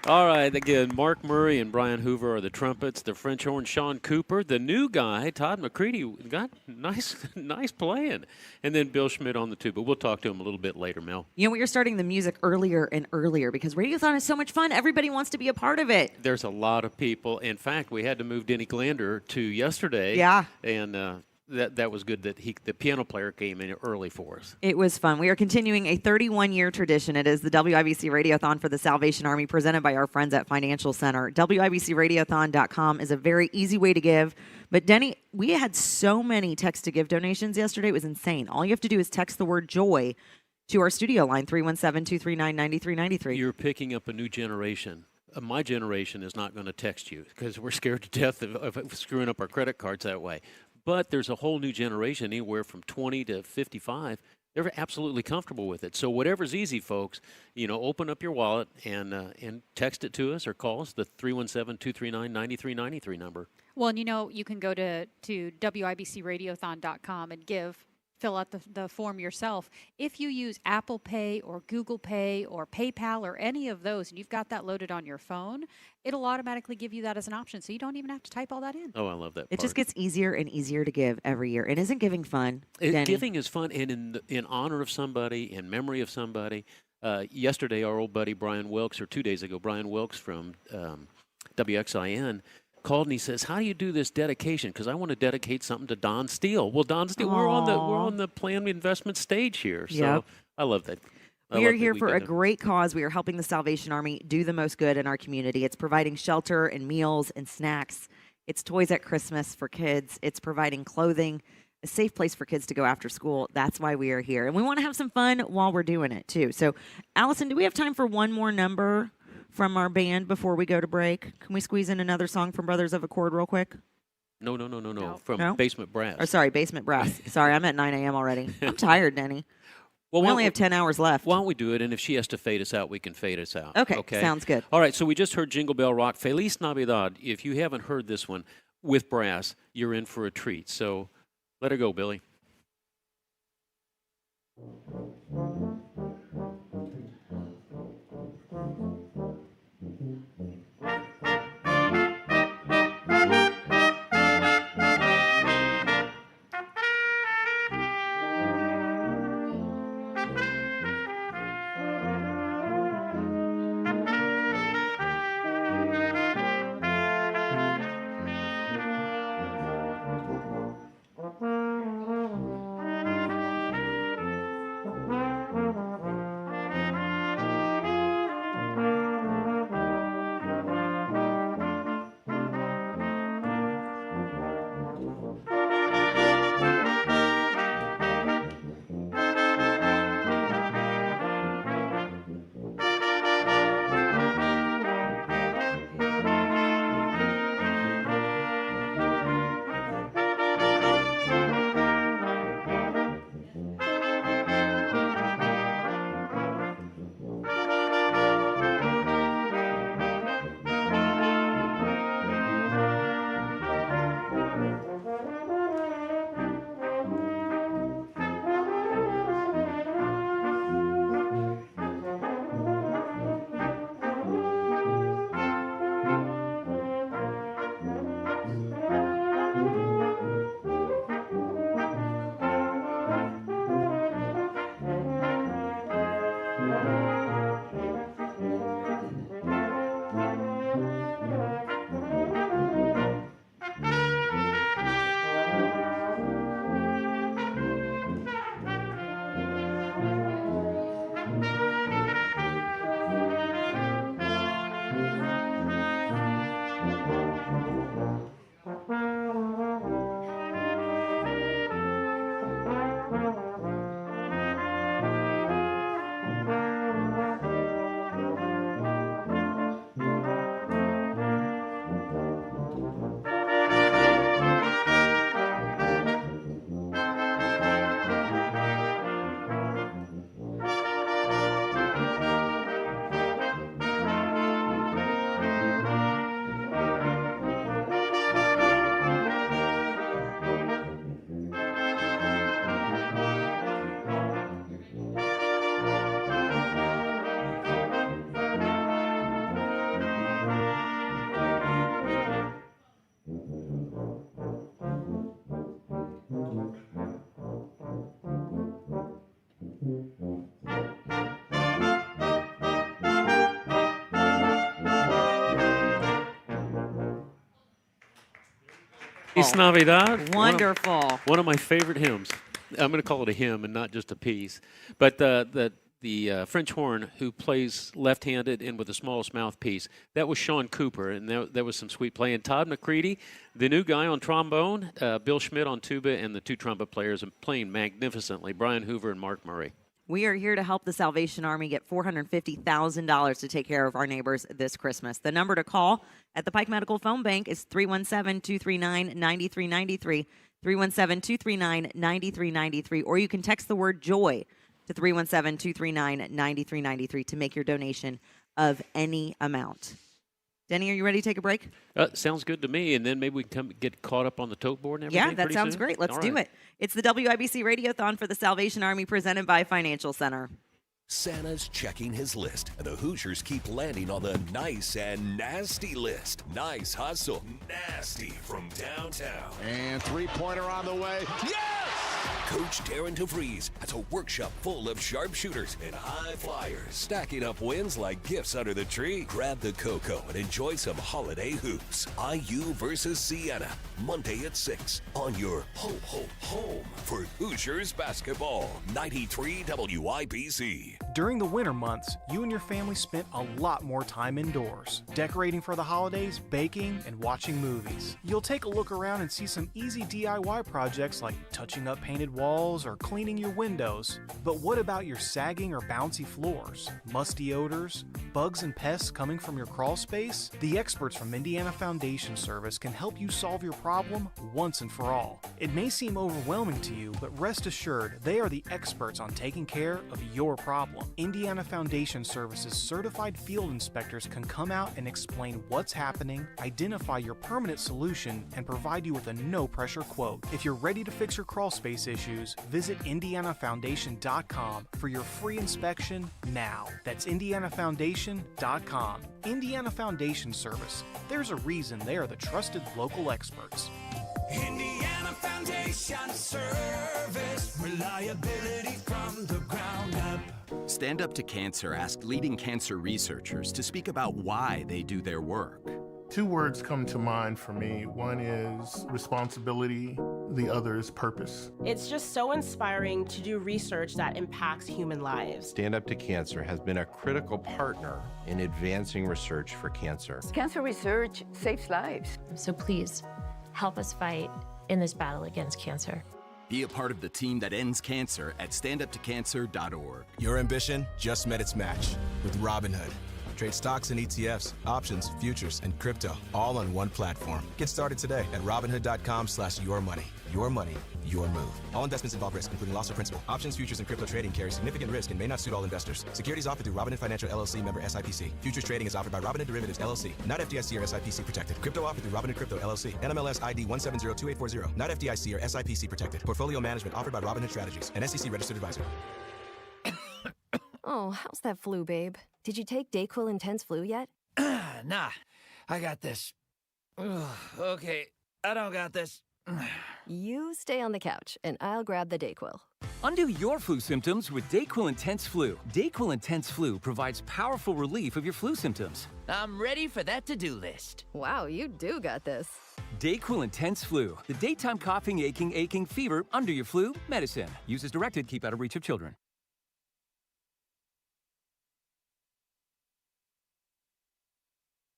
All right, again, Mark Murray and Brian Hoover are the trumpets, the French horn, Sean Cooper, the new guy, Todd McCready, got nice playing, and then Bill Schmidt on the tuba. We'll talk to him a little bit later, Mel. You know, we are starting the music earlier and earlier because Radiothon is so much fun. Everybody wants to be a part of it. There's a lot of people. In fact, we had to move Denny Glander to yesterday. Yeah. And that was good that the piano player came in early for us. It was fun. We are continuing a 31-year tradition. It is the WIBC Radiothon for the Salvation Army, presented by our friends at Financial Center. WIBCRadiothon.com is a very easy way to give. But, Denny, we had so many text-to-give donations yesterday. It was insane. All you have to do is text the word JOY to our studio line, 317-239-9393. You're picking up a new generation. My generation is not going to text you because we're scared to death of screwing up our credit cards that way. But there's a whole new generation, anywhere from 20 to 55, They're absolutely comfortable with it. So whatever's easy, folks, open up your wallet and text it to us or call us, the 317-239-9393 number. Well, and you can go to WIBCRadiothon.com and fill out the form yourself. If you use Apple Pay or Google Pay or PayPal or any of those, and you've got that loaded on your phone, it'll automatically give you that as an option, so you don't even have to type all that in. Oh, I love that part. It just gets easier and easier to give every year. And isn't giving fun, Denny? Giving is fun, and in honor of somebody, in memory of somebody. Yesterday, our old buddy Brian Wilkes, or 2 days ago, Brian Wilkes from WXIN, called and he says, "How do you do this dedication? Because I want to dedicate something to Don Steele." Well, Don Steele, we're on the planned investment stage here, so Yep. I love that. We are here for a great cause. We are helping the Salvation Army do the most good in our community. It's providing shelter and meals and snacks. It's toys at Christmas for kids. It's providing clothing, a safe place for kids to go after school. That's why we are here. And we want to have some fun while we're doing it, too. So, Allison, do we have time for one more number from our band before we go to break? Can we squeeze in another song from Brothers of Accord real quick? No. From Basement Brass. Or sorry, Basement Brass. Sorry, I'm at 9 a.m. already. I'm tired, Denny. Well, we only have 10 hours left. Why don't we do it? And if she has to fade us out, we can fade us out. Okay, sounds good. All right, so we just heard Jingle Bell Rock, Feliz Navidad. If you haven't heard this one with brass, you're in for a treat. So let her go, Billy. Feliz Navidad. Wonderful. One of my favorite hymns. I'm going to call it a hymn and not just a piece. But the French horn who plays left-handed and with the smallest mouthpiece, that was Sean Cooper, and there was some sweet play. And Todd McCready, the new guy on trombone, Bill Schmidt on tuba, and the two trumpet players playing magnificently, Brian Hoover and Mark Murray. We are here to help the Salvation Army get $450,000 to take care of our neighbors this Christmas. The number to call at the Pike Medical Phone Bank is 317-239-9393. 317-239-9393, or you can text the word JOY to 317-239-9393 to make your donation of any amount. Denny, are you ready to take a break? Sounds good to me, and then maybe we can get caught up on the tote board and everything. Yeah, that pretty sounds soon? great. Let's All do right. it. It's the WIBC Radiothon for the Salvation Army presented by Financial Center. Santa's checking his list, and the Hoosiers keep landing on the nice and nasty list. Nice hustle, nasty from downtown. And three-pointer on the way. Yes! Coach Darren DeVries has a workshop full of sharpshooters and high flyers, stacking up wins like gifts under the tree. Grab the cocoa and enjoy some holiday hoops. IU versus Siena, Monday at 6 on your home for Hoosiers basketball. 93 WIBC. During the winter months, you and your family spent a lot more time indoors, decorating for the holidays, baking, and watching movies. You'll take a look around and see some easy DIY projects like touching up painted walls or cleaning your windows. But what about your sagging or bouncy floors, musty odors, bugs and pests coming from your crawl space? The experts from Indiana Foundation Service can help you solve your problem once and for all. It may seem overwhelming to you, but rest assured, they are the experts on taking care of your problem. Indiana Foundation Service's certified field inspectors can come out and explain what's happening, identify your permanent solution, and provide you with a no-pressure quote. If you're ready to fix your crawl space issues, visit IndianaFoundation.com for your free inspection now. That's IndianaFoundation.com. Indiana Foundation Service. There's a reason they are the trusted local experts. Indiana Foundation Service, reliability from the ground up. Stand Up to Cancer asked leading cancer researchers to speak about why they do their work. Two words come to mind for me. One is responsibility, the other is purpose. It's just so inspiring to do research that impacts human lives. Stand Up to Cancer has been a critical partner in advancing research for cancer. Cancer research saves lives. So please, help us fight in this battle against cancer. Be a part of the team that ends cancer at standuptocancer.org. Your ambition just met its match with Robinhood. Trade stocks and ETFs, options, futures, and crypto, all on one platform. Get started today at Robinhood.com/yourmoney. Your money, your move. All investments involve risk, including loss of principal. Options, futures, and crypto trading carry significant risk and may not suit all investors. Securities offered through Robinhood Financial LLC, member SIPC. Futures trading is offered by Robinhood Derivatives LLC, not FDIC or SIPC protected. Crypto offered through Robinhood Crypto LLC, NMLS ID 1702840, not FDIC or SIPC protected. Portfolio management offered by Robinhood Strategies, an SEC registered advisor. Oh, how's that flu, babe? Did you take DayQuil Intense Flu yet? Nah, I got this. Ugh, okay, I don't got this. You stay on the couch, and I'll grab the DayQuil. Undo your flu symptoms with DayQuil Intense Flu. DayQuil Intense Flu provides powerful relief of your flu symptoms. I'm ready for that to-do list. Wow, you do got this. DayQuil Intense Flu. The daytime coughing, aching, fever, under your flu medicine. Use as directed. Keep out of reach of children.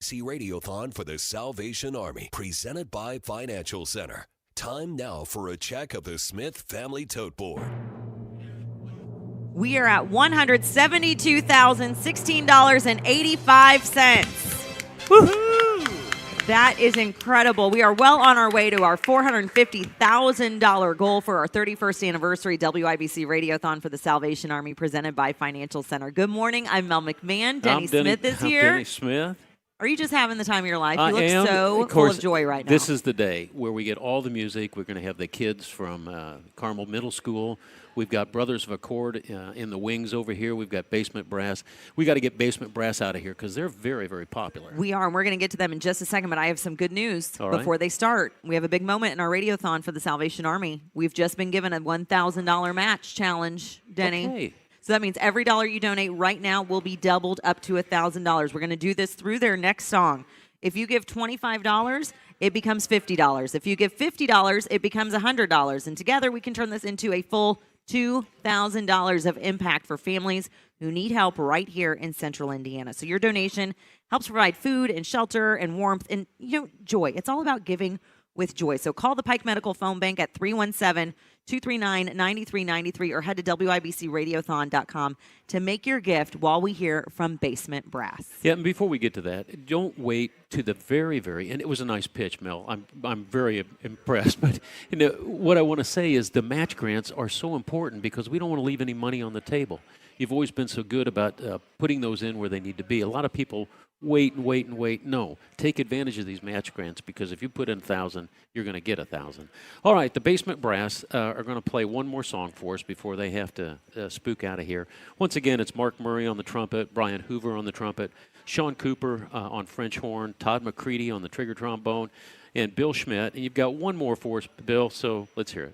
Radiothon for the Salvation Army, presented by Financial Center. Time now for a check of the Smith family tote board. We are at $172,016.85. Woohoo! That is incredible. We are well on our way to our $450,000 goal for our 31st anniversary WIBC Radiothon for the Salvation Army, presented by Financial Center. Good morning. I'm Mel McMahon. Denny Smith is here. Denny Smith. Are you just having the time of your life? You look am. so Of course, full of joy right now. This is the day where we get all the music. We're going to have the kids from Carmel Middle School. We've got Brothers of Accord in the wings over here. We've got Basement Brass. We got to get Basement Brass out of here because they're very, very popular. We are, and we're going to get to them in just a second, but I have some good news All right. before they start. We have a big moment in our Radiothon for the Salvation Army. We've just been given a $1,000 match challenge, Denny. Okay. So that means every dollar you donate right now will be doubled up to $1,000. We're going to do this through their next song. If you give $25, it becomes $50. If you give $50, it becomes $100. And together we can turn this into a full $2,000 of impact for families who need help right here in Central Indiana. So your donation helps provide food and shelter and warmth and, joy. It's all about giving with joy. So call the Pike Medical Phone Bank at 239-9393 or head to WIBCRadiothon.com to make your gift while we hear from Basement Brass. Yeah, and before we get to that, don't wait to the very, and it was a nice pitch, Mel. I'm very impressed. But what I want to say is the match grants are so important because we don't want to leave any money on the table. You've always been so good about putting those in where they need to be. A lot of people wait. No, take advantage of these match grants because if you put in 1,000, you're going to get 1,000. All right, the Basement Brass are going to play one more song for us before they have to spook out of here. Once again, it's Mark Murray on the trumpet, Brian Hoover on the trumpet, Sean Cooper on French horn, Todd McCready on the trigger trombone, and Bill Schmidt. And you've got one more for us, Bill, so let's hear it.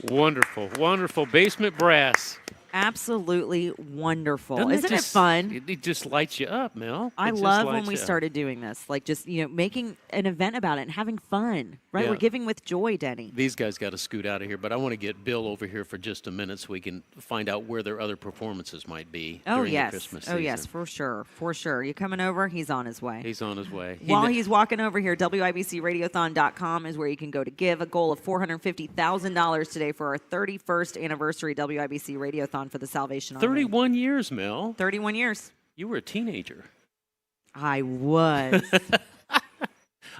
Wonderful, wonderful. Basement Brass. Absolutely wonderful. Isn't it fun? It just lights you up, Mel. I love when we started doing this, like just, making an event about it and having fun, right? Yeah. We're giving with joy, Denny. These guys got to scoot out of here, but I want to get Bill over here for just a minute so we can find out where their other performances might be during the Christmas season. Oh, yes, for sure. You coming over? He's on his way. He's on his way. While he's walking over here, WIBCRadiothon.com is where you can go to give. A goal of $450,000 today for our 31st anniversary WIBC Radiothon for the Salvation Army. 31 years, Mel. 31 years. You were a teenager. I was.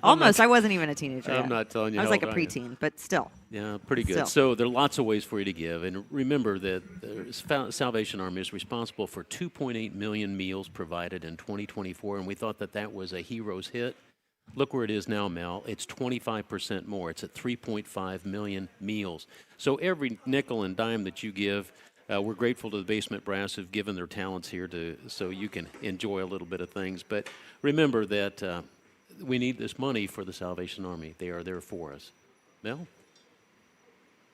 Almost. I wasn't even a teenager yet. I'm not telling you. I was like a how old preteen, but still. Yeah, pretty good. Still. So there are lots of ways for you to give. And remember that the Salvation Army is responsible for 2.8 million meals provided in 2024. And we thought that that was a hero's hit. Look where it is now, Mel. It's 25% more. It's at 3.5 million meals. So every nickel and dime that you give, we're grateful to the Basement Brass who've given their talents here so you can enjoy a little bit of things. But remember that we need this money for the Salvation Army. They are there for us. Mel?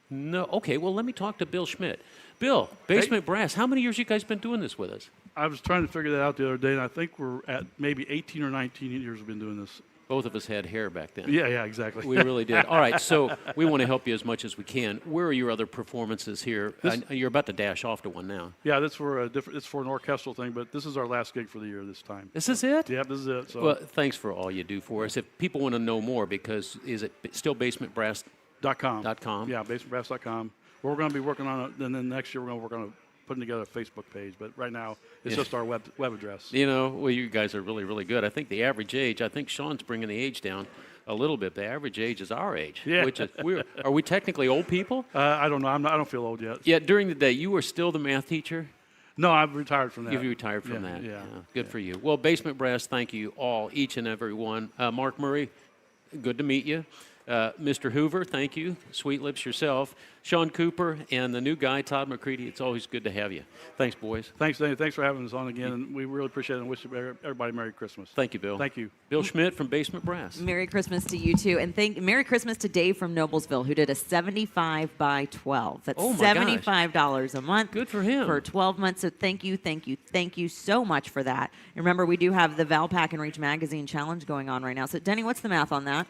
No. Okay, well, let me talk to Bill Schmidt. Bill, Basement Brass, how many years you guys been doing this with us? I was trying to figure that out the other day, and I think we're at maybe 18 or 19 years we've been doing this. Both of us had hair back then. Yeah, exactly. We really did. All right, so we want to help you as much as we can. Where are your other performances here? You're about to dash off to one now. Yeah, that's for it's for an orchestral thing, but this is our last gig for the year this time. This is it? Yeah, this is it. So. Well, thanks for all you do for us. If people want to know more, because is it still basementbrass.com? Yeah, basementbrass.com. We're going to be working on it, and then next year we're going to work on putting together a Facebook page. But right now, it's just our web address. You know, well, you guys are really, really good. I think the average age, I think Sean's bringing the age down a little bit. The average age is our age. Yeah. Which is, are we technically old people? I don't know. I don't feel old yet. Yeah, during the day, you were still the math teacher? No, I've retired from that. You've retired from that. Yeah. Good for you. Well, Basement Brass, thank you all, each and every one. Mark Murray, good to meet you. Mr. Hoover, thank you. Sweet Lips yourself. Sean Cooper and the new guy, Todd McCready, it's always good to have you. Thanks, boys. Thanks, Danny. Thanks for having us on again, and we really appreciate it and wish everybody Merry Christmas. Thank you, Bill. Thank you. Bill Schmidt from Basement Brass. Merry Christmas to you, too. And Merry Christmas to Dave from Noblesville, who did a 75 by 12. That's $75 a month. Good for him. For 12 months. So thank you so much for that. And remember, we do have the Valpak and Reach Magazine Challenge going on right now. So, Denny, what's the math on that?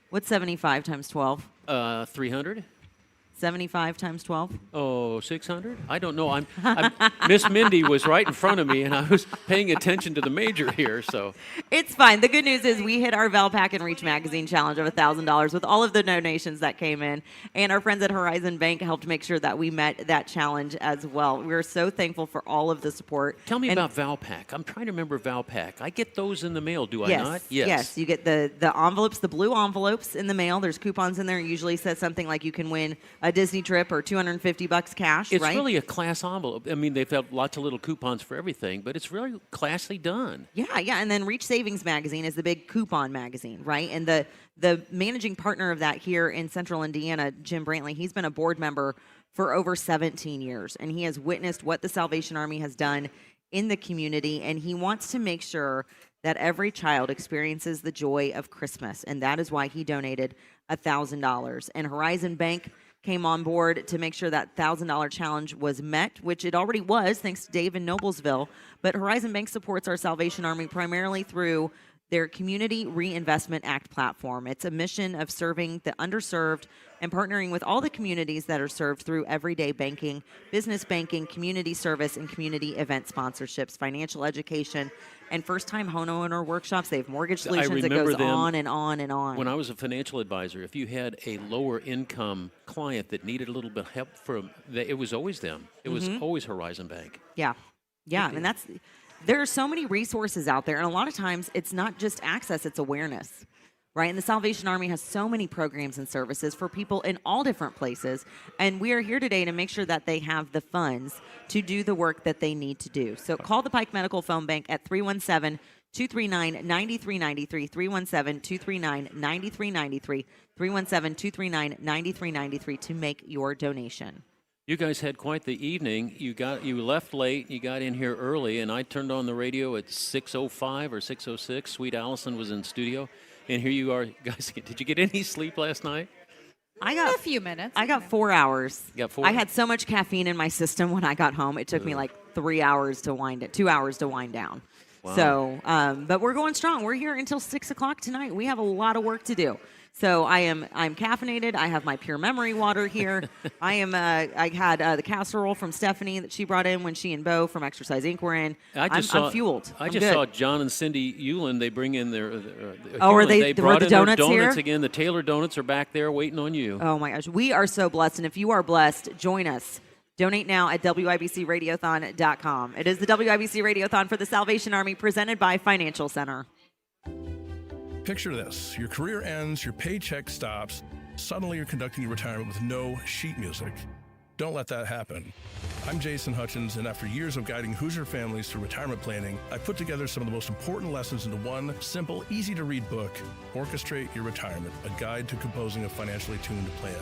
What's 75 times 12? 300. 75 times 12? Oh, 600? I don't know. I'm Miss Mindy was right in front of me, and I was paying attention to the major here. So it's fine. The good news is we hit our Valpak and Reach Magazine challenge of $1,000 with all of the donations that came in, and our friends at Horizon Bank helped make sure that we met that challenge as well. We're so thankful for all of the support. Tell me about Valpak. I'm trying to remember Valpak. I get those in the mail, do I not? Yes. You get the envelopes, the blue envelopes in the mail. There's coupons in there. It usually says something like you can win a Disney trip or $250 cash, it's right? Really a class envelope. I mean, they've got lots of little coupons for everything, but it's really classily done. Yeah. And then Reach Savings Magazine is the big coupon magazine, right? And the managing partner of that here in Central Indiana, Jim Brantley, he's been a board member for over 17 years, and he has witnessed what the Salvation Army has done in the community, and he wants to make sure that every child experiences the joy of Christmas, and that is why he donated $1,000. And Horizon Bank came on board to make sure that $1,000 challenge was met, which it already was, thanks to Dave in Noblesville. But Horizon Bank supports our Salvation Army primarily through their Community Reinvestment Act platform. It's a mission of serving the underserved and partnering with all the communities that are served through everyday banking, business banking, community service, and community event sponsorships, financial education, and first-time homeowner workshops. They have mortgage solutions. It goes on and on and on. When I was a financial advisor, if you had a lower-income client that needed a little bit of help it was always them. It was always Horizon Bank. Yeah. And there are so many resources out there, and a lot of times it's not just access, it's awareness, right? And the Salvation Army has so many programs and services for people in all different places, and we are here today to make sure that they have the funds to do the work that they need to do. So call the Pike Medical Phone Bank at 317-239-9393, 317-239-9393, 317-239-9393 to make your donation. You guys had quite the evening. You left late. You got in here early, and I turned on the radio at 6:05 or 6:06. Sweet Allison was in studio, and here you are, guys. Did you get any sleep last night? I got a few minutes. I got 4 hours. You got 4? I had so much caffeine in my system when I got home. It took me like 3 hours to wind it, 2 hours to wind down. Wow. So, but we're going strong. We're here until 6 o'clock tonight. We have a lot of work to do. So I'm caffeinated. I have my Pure Memory water here. I had the casserole from Stephanie that she brought in when she and Bo from Exercise Inc. were in. I'm fueled. I just saw John and Cindy Euland. They bring in their they brought in donuts their donuts here? again. The Taylor donuts are back there waiting on you. Oh my gosh, we are so blessed. And if you are blessed, join us. Donate now at WIBCRadiothon.com. It is the WIBC Radiothon for the Salvation Army presented by Financial Center. Picture this. Your career ends, your paycheck stops. Suddenly you're conducting your retirement with no sheet music. Don't let that happen. I'm Jason Hutchins, and after years of guiding Hoosier families through retirement planning, I put together some of the most important lessons into one simple, easy-to-read book, Orchestrate Your Retirement, a guide to composing a financially tuned plan.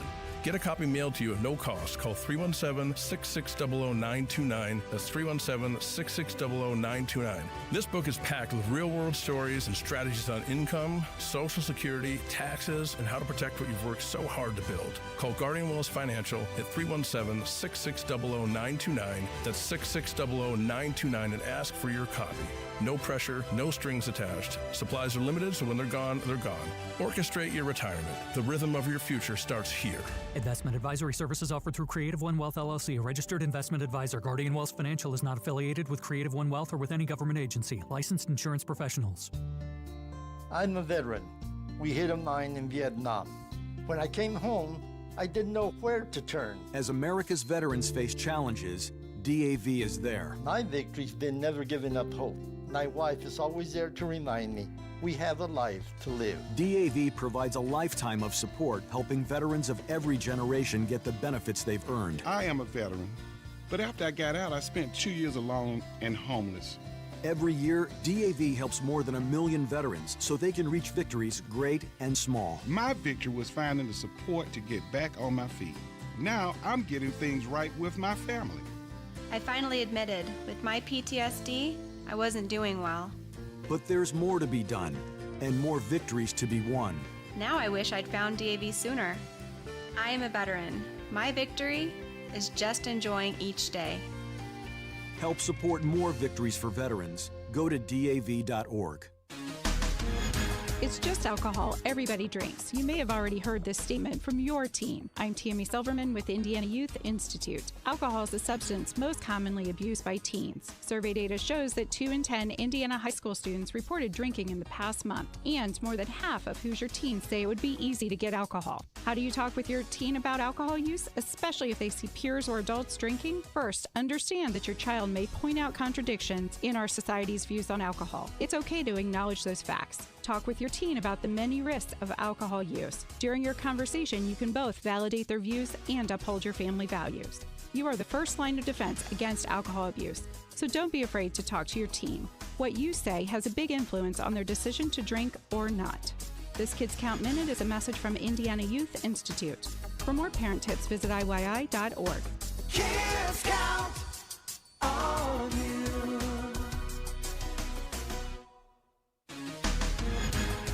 Get a copy mailed to you at no cost. Call 317-660-929. That's 317-660-929. This book is packed with real-world stories and strategies on income, Social Security, taxes, and how to protect what you've worked so hard to build. Call Guardian Wells Financial at 317-660-929. That's 660-929 and ask for your copy. No pressure, no strings attached. Supplies are limited, so when they're gone, they're gone. Orchestrate your retirement. The rhythm of your future starts here. Investment advisory services offered through Creative One Wealth LLC, a registered investment advisor. Guardian Wells Financial is not affiliated with Creative One Wealth or with any government agency. Licensed insurance professionals. I'm a veteran. We hit a mine in Vietnam. When I came home, I didn't know where to turn. As America's veterans face challenges, DAV is there. My victory's been never giving up hope. My wife is always there to remind me we have a life to live. DAV provides a lifetime of support, helping veterans of every generation get the benefits they've earned. I am a veteran, but after I got out, I spent 2 years alone and homeless. Every year, DAV helps more than 1 million veterans so they can reach victories great and small. My victory was finding the support to get back on my feet. Now I'm getting things right with my family. I finally admitted, with my PTSD, I wasn't doing well. But there's more to be done and more victories to be won. Now I wish I'd found DAV sooner. I am a veteran. My victory is just enjoying each day. Help support more victories for veterans. Go to DAV.org. It's just alcohol. Everybody drinks. You may have already heard this statement from your teen. I'm Tammy Silverman with Indiana Youth Institute. Alcohol is a substance most commonly abused by teens. Survey data shows that 2 in 10 Indiana high school students reported drinking in the past month, and more than half of Hoosier teens say it would be easy to get alcohol. How do you talk with your teen about alcohol use, especially if they see peers or adults drinking? First, understand that your child may point out contradictions in our society's views on alcohol. It's okay to acknowledge those facts. Talk with your teen about the many risks of alcohol use. During your conversation, you can both validate their views and uphold your family values. You are the first line of defense against alcohol abuse, so don't be afraid to talk to your teen. What you say has a big influence on their decision to drink or not. This Kids Count Minute is a message from Indiana Youth Institute. For more parent tips, visit IYI.org. Kids count on you.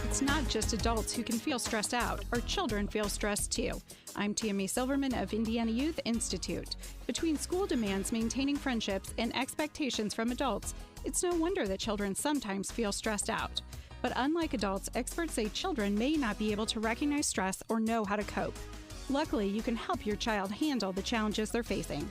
It's not just adults who can feel stressed out. Our children feel stressed too. I'm Tammy Silverman of Indiana Youth Institute. Between school demands, maintaining friendships, and expectations from adults, it's no wonder that children sometimes feel stressed out. But unlike adults, experts say children may not be able to recognize stress or know how to cope. Luckily, you can help your child handle the challenges they're facing.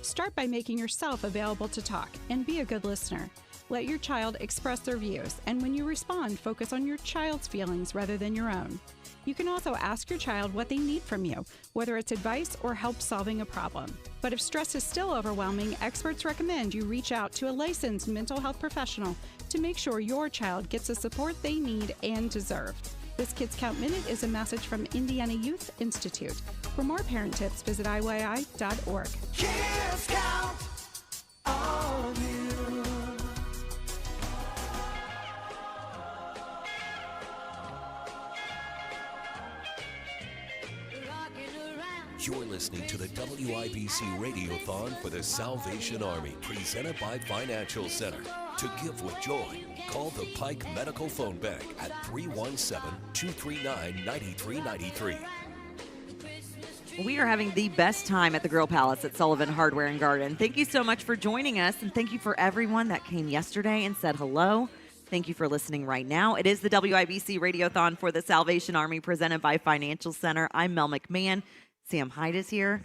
Start by making yourself available to talk and be a good listener. Let your child express their views, and when you respond, focus on your child's feelings rather than your own. You can also ask your child what they need from you, whether it's advice or help solving a problem. But if stress is still overwhelming, experts recommend you reach out to a licensed mental health professional to make sure your child gets the support they need and deserve. This Kids Count Minute is a message from Indiana Youth Institute. For more parent tips, visit IYI.org. Kids count on you. You're listening to the WIBC Radiothon for the Salvation Army, presented by Financial Center. To give with joy, call the Pike Medical Phone Bank at 317-239-9393. We are having the best time at the Grill Palace at Sullivan Hardware and Garden. Thank you so much for joining us, and thank you for everyone that came yesterday and said hello. Thank you for listening right now. It is the WIBC Radiothon for the Salvation Army, presented by Financial Center. I'm Mel McMahon. Sam Hyde is here,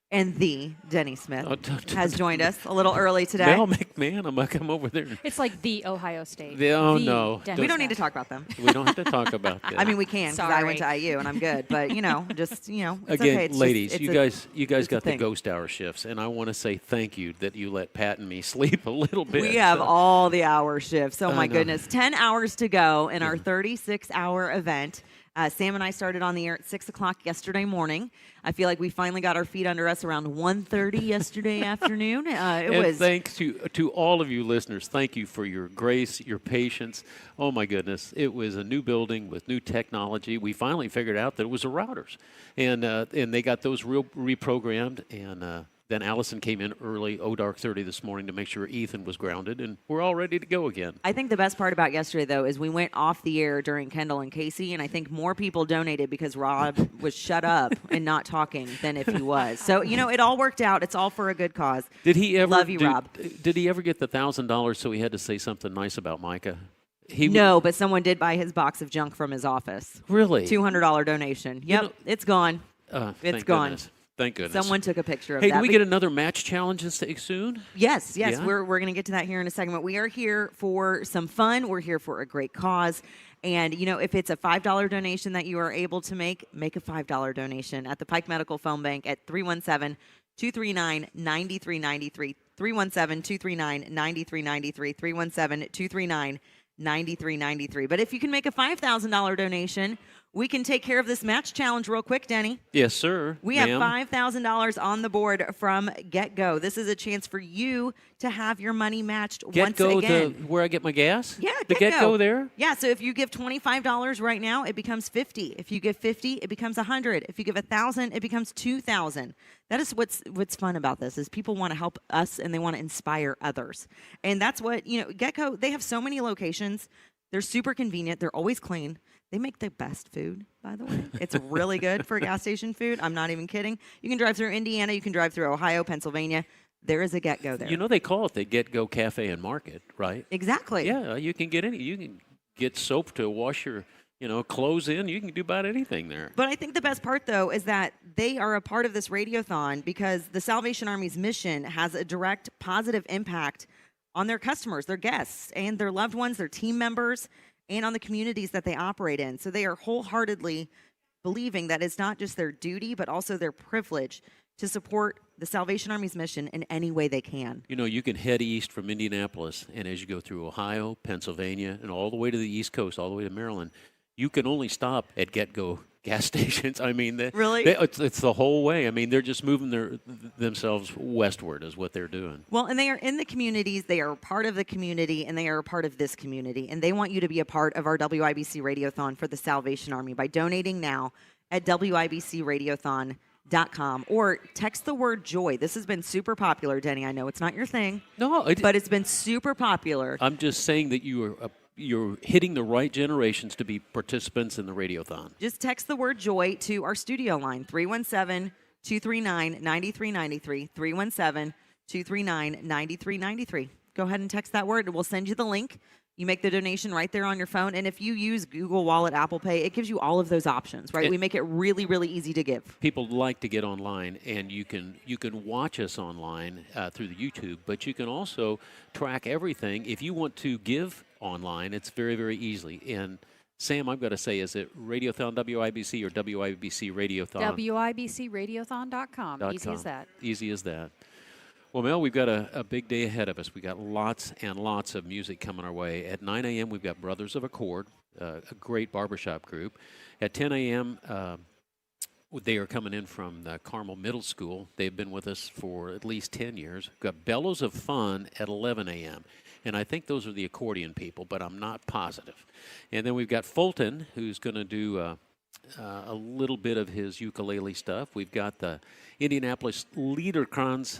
and the Denny Smith has joined us a little early today. Mel McMahon, I'm going to come over there. It's like the Ohio State. No. We don't need to talk about them. We don't have to talk about that. I mean, we can, because I went to IU, and I'm good. But, it's Again, okay. It's ladies, just, you guys got the thing. ghost hour shifts, and I want to say thank you that you let Pat and me sleep a little bit. We have all the hour shifts. Oh, my know. goodness. 10 hours to go in our 36-hour event. Sam and I started on the air at 6 o'clock yesterday morning. I feel like we finally got our feet under us around 1:30 yesterday afternoon. Thanks to all of you listeners. Thank you for your grace, your patience. Oh, my goodness. It was a new building with new technology. We finally figured out that it was the routers. And they got those reprogrammed. And then Allison came in early, dark 30 this morning to make sure Ethan was grounded. And we're all ready to go again. I think the best part about yesterday, though, is we went off the air during Kendall and Casey, and I think more people donated because Rob was shut up and not talking than if he was. So, it all worked out. It's all for a good cause. Did he ever? Love you, Rob. Did he ever get the $1,000 so he had to say something nice about Micah? No, but someone did buy his box of junk from his office. Really? $200 donation. Yep, it's gone. It's gone. Goodness. Thank goodness. Someone took a picture of that. that. Hey, do we get another match challenge soon? Yes. Yeah? We're going to get to that here in a second. We are here for some fun. We're here for a great cause. And, if it's a $5 donation that you are able to make a $5 donation at the Pike Medical Phone Bank at 317-239-9393. 317-239-9393. 317-239-9393. But if you can make a $5,000 donation, we can take care of this match challenge real quick, Denny. Yes, sir. We have $5,000 on the board from Get Go. This is a chance for you to have your money matched once again. Where I get my gas? Yeah, the Get Go there? Yeah, so if you give $25 right now, it becomes $50. If you give $50, it becomes $100. If you give $1,000, it becomes $2,000. That is what's fun about this is people want to help us and they want to inspire others. And that's what, Get Go, they have so many locations. They're super convenient. They're always clean. They make the best food, by the way. It's really good for gas station food. I'm not even kidding. You can drive through Indiana. You can drive through Ohio, Pennsylvania. There is a Get Go there. They call it the Get Go Cafe and Market, right? Exactly. Yeah, you can get you can get soap to wash your, clothes in. You can do about anything there. But I think the best part, though, is that they are a part of this Radiothon because the Salvation Army's mission has a direct positive impact on their customers, their guests, and their loved ones, their team members, and on the communities that they operate in. So they are wholeheartedly believing that it's not just their duty, but also their privilege to support the Salvation Army's mission in any way they can. You can head east from Indianapolis, and as you go through Ohio, Pennsylvania, and all the way to the East Coast, all the way to Maryland, you can only stop at Get Go gas stations. I mean, really? It's the whole way. I mean, they're just moving themselves westward is what they're doing. Well, and they are in the communities. They are part of the community, and they are a part of this community. And they want you to be a part of our WIBC Radiothon for the Salvation Army by donating now at WIBCRadiothon.com or text the word JOY. This has been super popular, Denny. I know it's not your thing. No, but it's been super popular. I'm just saying that you're hitting the right generations to be participants in the Radiothon. Just text the word JOY to our studio line, 317-239-9393, 317-239-9393. Go ahead and text that word. We'll send you the link. You make the donation right there on your phone. And if you use Google Wallet, Apple Pay, it gives you all of those options, right? We make it really, really easy to give. People like to get online, and you can watch us online through the YouTube, but you can also track everything. If you want to give online, it's very, very easily. And Sam, I've got to say, is it Radiothon WIBC or WIBC Radiothon? WIBCRadiothon.com. Easy as that. Easy as that. Well, Mel, we've got a big day ahead of us. We've got lots and lots of music coming our way. At 9 a.m., we've got Brothers of Accord, a great barbershop group. At 10 a.m., they are coming in from the Carmel Middle School. They've been with us for at least 10 years. We've got Bellows of Fun at 11 a.m., and I think those are the accordion people, but I'm not positive. And then we've got Fulton, who's going to do a little bit of his ukulele stuff. We've got the Indianapolis Liederkranz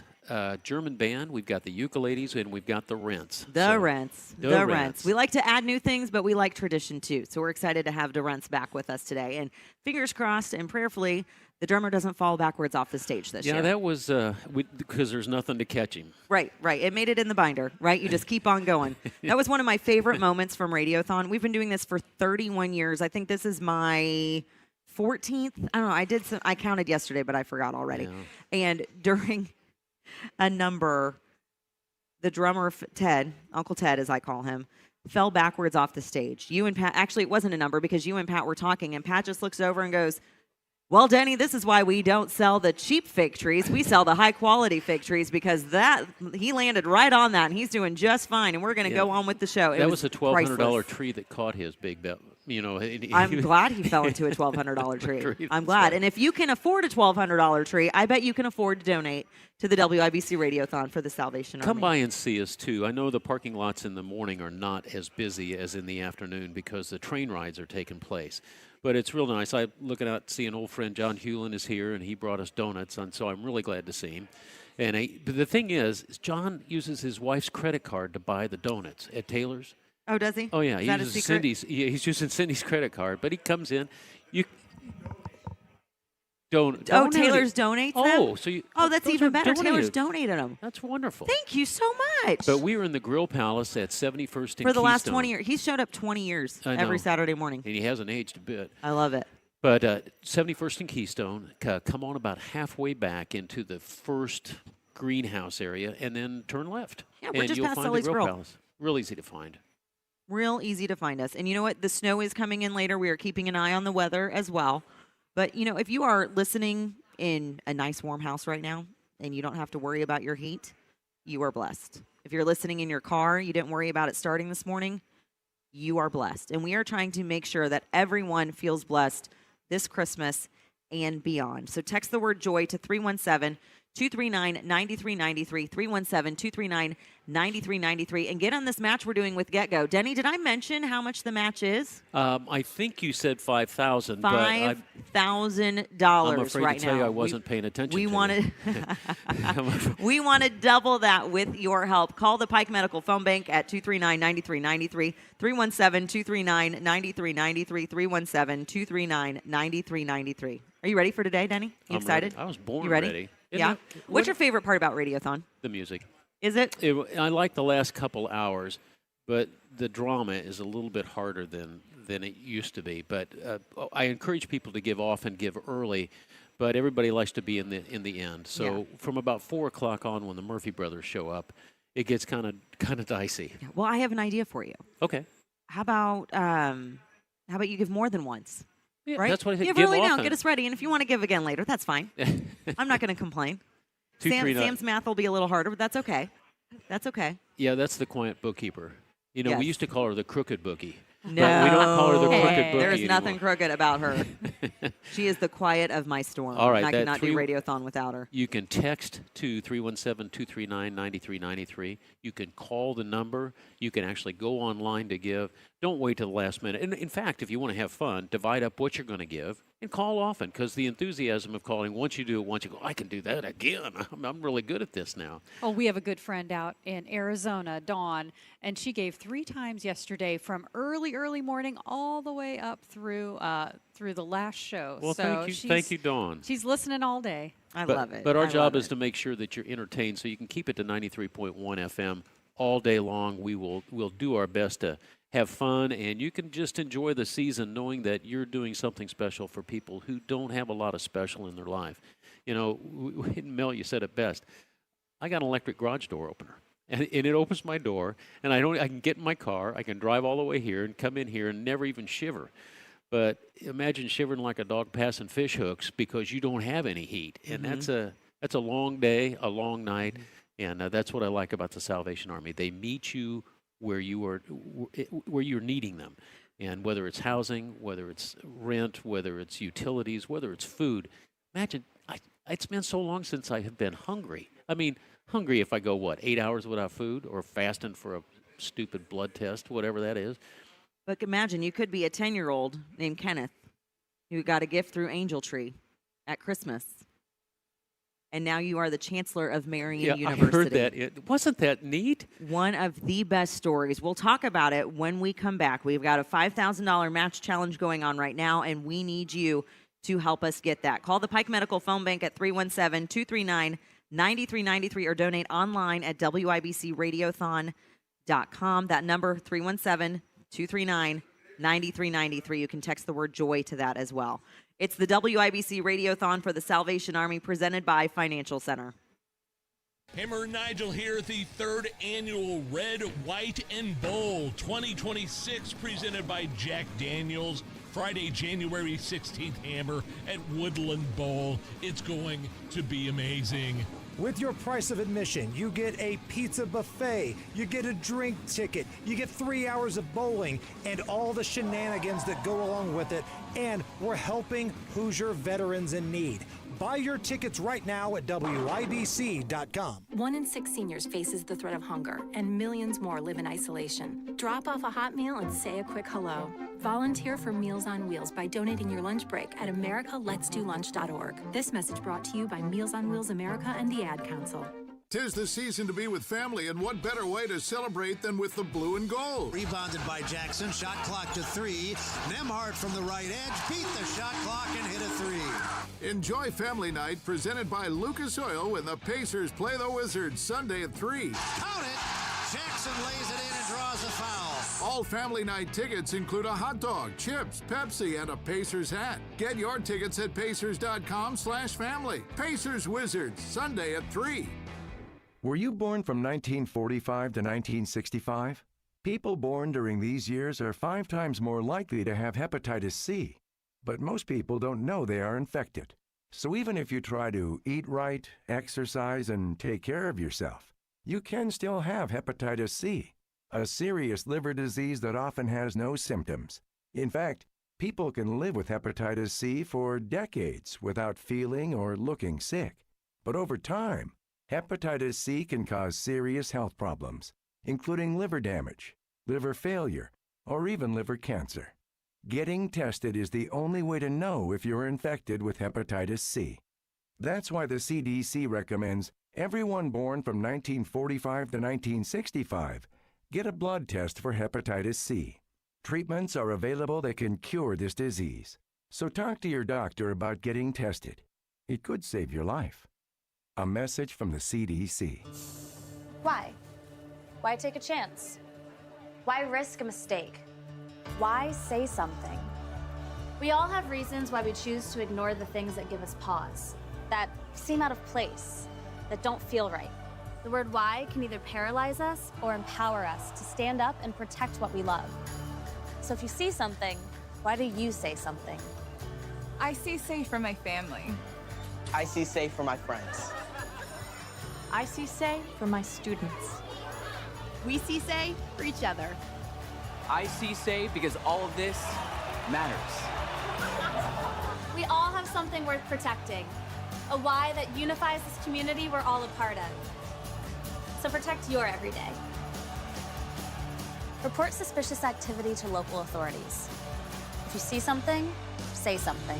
German band. We've got the ukuleles, and we've got the Rents. The Rents. We like to add new things, but we like tradition too. So we're excited to have the Rents back with us today. And fingers crossed and prayerfully, the drummer doesn't fall backwards off the stage this year. Yeah, that was because there's nothing to catch him. Right. It made it in the binder, right? You just keep on going. That was one of my favorite moments from Radiothon. We've been doing this for 31 years. I think this is my 14th. I don't know. I counted yesterday, but I forgot already. Yeah. And during a number, the drummer, Ted, Uncle Ted as I call him, fell backwards off the stage. You and Pat, actually it wasn't a number because you and Pat were talking, and Pat just looks over and goes, well, Denny, this is why we don't sell the cheap fig trees. We sell the high-quality fig trees because he landed right on that, and he's doing just fine, and we're going to go on with the show. That was a $1,200 priceless. tree that caught his big belt. I'm glad he fell into a $1,200 tree. I'm glad. And if you can afford a $1,200 tree, I bet you can afford to donate to the WIBC Radiothon for the Salvation Army. Come by and see us, too. I know the parking lots in the morning are not as busy as in the afternoon because the train rides are taking place. But it's real nice. I'm looking out, see an old friend, John Hewlin, is here, and he brought us donuts, and so I'm really glad to see him. And but the thing is John uses his wife's credit card to buy the donuts at Taylor's. Oh, does he? Oh, yeah. Is that a secret? He's using Cindy's credit card, but he comes in. Taylor's donates them? That's even better. Donated. Taylor's donated them. That's wonderful. Thank you so much. But we were in the Grill Palace at 71st and Keystone. For the last 20 years. He's showed up 20 years every Saturday morning. And he hasn't aged a bit. I love it. But 71st and Keystone, come on about halfway back into the first greenhouse area and then turn left. Yeah, we're just you'll past find Sully's the Grill Grill. Palace. Real easy to find. Real easy to find us. And you know what? The snow is coming in later. We are keeping an eye on the weather as well. But, if you are listening in a nice warm house right now, and you don't have to worry about your heat, you are blessed. If you're listening in your car, you didn't worry about it starting this morning, you are blessed. And we are trying to make sure that everyone feels blessed this Christmas and beyond. So text the word joy to 317-239-9393, 317-239-9393, and get on this match we're doing with GetGo. Denny, did I mention how much the match is? I think you said $5,000. $5,000 I'm afraid right to tell now. you I wasn't paying attention. We to wanted you. we want to double that with your help. Call the Pike Medical Phone Bank at 239-9393, 317-239-9393, 317-239-9393. Are you ready for today, Denny? You I'm excited? ready. I was born You ready? ready. Yeah. Isn't What's your favorite part about Radiothon? The music. Is it? I like the last couple hours, but the drama is a little bit harder than it used to be. But I encourage people to give off and give early, but everybody likes to be in the end. So from about 4 o'clock on, when the Murphy brothers show up, it gets kind of dicey. Yeah. Well, I have an idea for you. Okay. How about you give more than once? Yeah, right? that's what I think. Give Give early now, often. get us ready, and if you want to give again later, that's fine. I'm not going to complain. Sam's math will be a little harder, but that's okay. That's okay. Yeah, that's the quiet bookkeeper. You know, we Yes. used to call her the crooked bookie. No. But we don't call her the crooked bookie There is anymore. nothing crooked about her. She is the quiet of my storm. All right, And I that cannot do Radiothon without her. You can text to 317-239-9393. You can call the number. You can actually go online to give. Don't wait till the last minute. And in fact, if you want to have fun, divide up what you're going to give and call often, because the enthusiasm of calling, once you do it once, you go, I can do that again. I'm really good at this now. Oh, we have a good friend out in Arizona, Dawn, and she gave 3 times yesterday from early morning all the way up through the last show. Well, so thank you, Dawn. She's listening all day. I love it. But our I job love is to make sure that you're entertained, so you can keep it to 93.1 FM all day long. We'll do our best to have fun, and you can just enjoy the season knowing that you're doing something special for people who don't have a lot of special in their life. You know, Mel, you said it best. I got an electric garage door opener, and it opens my door, and I can get in my car, I can drive all the way here and come in here and never even shiver. But imagine shivering like a dog passing fish hooks because you don't have any heat, and that's a long day, a long night, and that's what I like about the Salvation Army. They meet you where you're needing them, and whether it's housing, whether it's rent, whether it's utilities, whether it's food. Imagine, it's been so long since I have been hungry. I mean, hungry if I go 8 hours without food, or fasting for a stupid blood test, whatever that is. But imagine you could be a 10-year-old named Kenneth who got a gift through Angel Tree at Christmas. And now you are the chancellor of Marian University. I heard that. Wasn't that neat? One of the best stories. We'll talk about it when we come back. We've got a $5,000 match challenge going on right now, and we need you to help us get that. Call the Pike Medical Phone Bank at 317-239-9393 or donate online at WIBCRadiothon.com. That number, 317-239-9393. You can text the word joy to that as well. It's the WIBC Radiothon for the Salvation Army presented by Financial Center. Hammer Nigel here at the 3rd annual Red, White, and Bowl 2026 presented by Jack Daniels. Friday, January 16th, Hammer at Woodland Bowl. It's going to be amazing. With your price of admission, you get a pizza buffet, you get a drink ticket, you get 3 hours of bowling, and all the shenanigans that go along with it. And we're helping Hoosier veterans in need. Buy your tickets right now at WIBC.com. 1 in 6 seniors faces the threat of hunger, and millions more live in isolation. Drop off a hot meal and say a quick hello. Volunteer for Meals on Wheels by donating your lunch break at americaletsdolunch.org. This message brought to you by Meals on Wheels America and the Ad Council. 'Tis the season to be with family, and what better way to celebrate than with the blue and gold? Rebounded by Jackson, shot clock to 3. Nemhart from the right edge beat the shot clock and hit a 3. Enjoy Family Night presented by Lucas Oil when the Pacers play the Wizards Sunday at 3. Count it! Jackson lays it in and draws a foul. All Family Night tickets include a hot dog, chips, Pepsi, and a Pacers hat. Get your tickets at pacers.com/family. Pacers Wizards Sunday at 3. Were you born from 1945 to 1965? People born during these years are 5 times more likely to have hepatitis C. But most people don't know they are infected. So even if you try to eat right, exercise, and take care of yourself, you can still have hepatitis C, a serious liver disease that often has no symptoms. In fact, people can live with hepatitis C for decades without feeling or looking sick. But over time, hepatitis C can cause serious health problems, including liver damage, liver failure, or even liver cancer. Getting tested is the only way to know if you're infected with hepatitis C. That's why the CDC recommends everyone born from 1945 to 1965 get a blood test for hepatitis C. Treatments are available that can cure this disease. So talk to your doctor about getting tested. It could save your life. A message from the CDC. Why? Why take a chance? Why risk a mistake? Why say something? We all have reasons why we choose to ignore the things that give us pause, that seem out of place, that don't feel right. The word why can either paralyze us or empower us to stand up and protect what we love. So if you see something, why do you say something? I see safe for my family. I see safe for my friends. I see say for my students. We see say for each other. I see say because all of this matters. We all have something worth protecting, a why that unifies this community we're all a part of. So protect your everyday. Report suspicious activity to local authorities. If you see something, say something.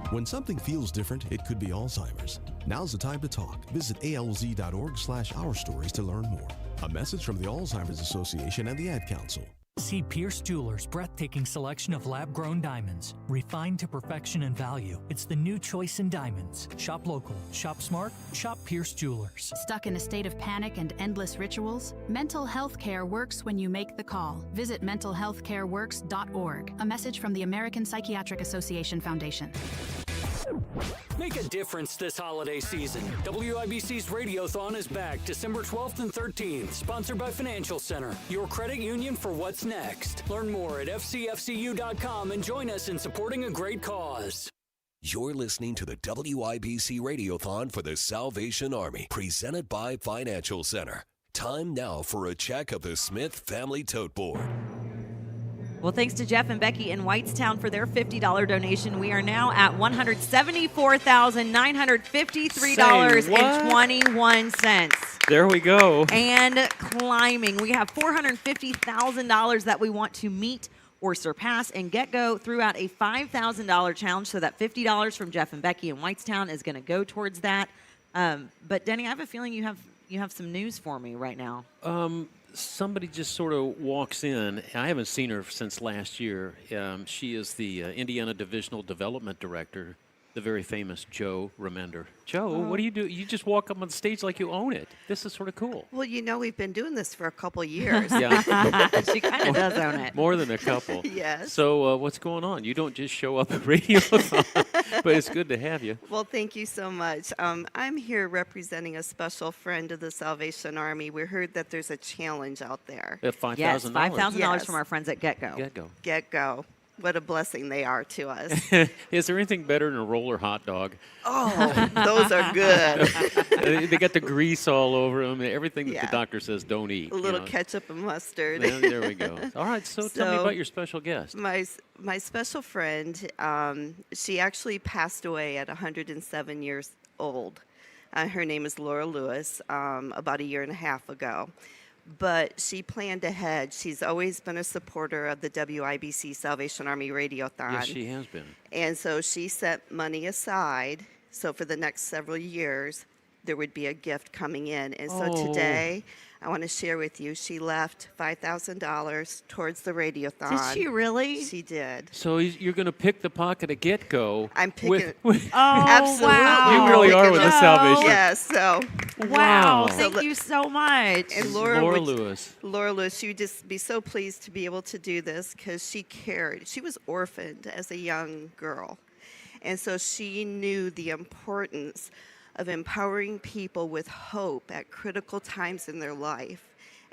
When something feels different, it could be Alzheimer's. Now's the time to talk. Visit alz.org/ourstories to learn more. A message from the Alzheimer's Association and the Ad Council. See Pierce Jewelers' breathtaking selection of lab-grown diamonds, refined to perfection and value. It's the new choice in diamonds. Shop local, shop smart, shop Pierce Jewelers. Stuck in a state of panic and endless rituals? Mental health care works when you make the call. Visit mentalhealthcareworks.org. A message from the American Psychiatric Association Foundation. Make a difference this holiday season. WIBC's Radiothon is back December 12th and 13th, sponsored by Financial Center, your credit union for what's next. Learn more at fcfcu.com and join us in supporting a great cause. You're listening to the WIBC Radiothon for the Salvation Army, presented by Financial Center. Time now for a check of the Smith Family Tote Board. Well, thanks to Jeff and Becky in Whitestown for their $50 donation. We are now at $174,953.21. There we go. And climbing. We have $450,000 that we want to meet or surpass, and GetGo threw out a $5,000 challenge, so that $50 from Jeff and Becky in Whitestown is going to go towards that. But Denny, I have a feeling you have some news for me right now. Somebody just sort of walks in. I haven't seen her since last year. She is the Indiana Divisional Development Director, the very famous Joe Remender. Joe, what do? You just walk up on the stage like you own it. This is sort of cool. Well, you know, we've been doing this for a couple years. Yeah. She kind of does own it. More than a couple. Yes. So what's going on? You don't just show up at Radiothon, but it's good to have you. Well, thank you so much. I'm here representing a special friend of the Salvation Army. We heard that there's a challenge out there. $5,000. Yes, $5,000 Yes. from our friends at GetGo. GetGo. GetGo. What a blessing they are to us. Is there anything better than a roller hot dog? Oh, those are good. They got the grease all over them. Everything that Yeah. the doctor says don't eat. A little ketchup and mustard. There we go. All right, so tell me about your special guest. My special friend, she actually passed away at 107 years old. Her name is Laura Lewis, about a year and a half ago. But she planned ahead. She's always been a supporter of the WIBC Salvation Army Radiothon. Yes, she has been. And so she set money aside. So for the next several years, there would be a gift coming in. And so today, I want to share with you, she left $5,000 towards the Radiothon. Did she really? She did. So you're going to pick the pocket of GetGo. I'm picking. Absolutely. Wow. You really are with the Salvation. Yes. So. Wow. So Thank you so much. And Laura Lewis. Laura Lewis, she would just be so pleased to be able to do this because she cared. She was orphaned as a young girl. And so she knew the importance of empowering people with hope at critical times in their life.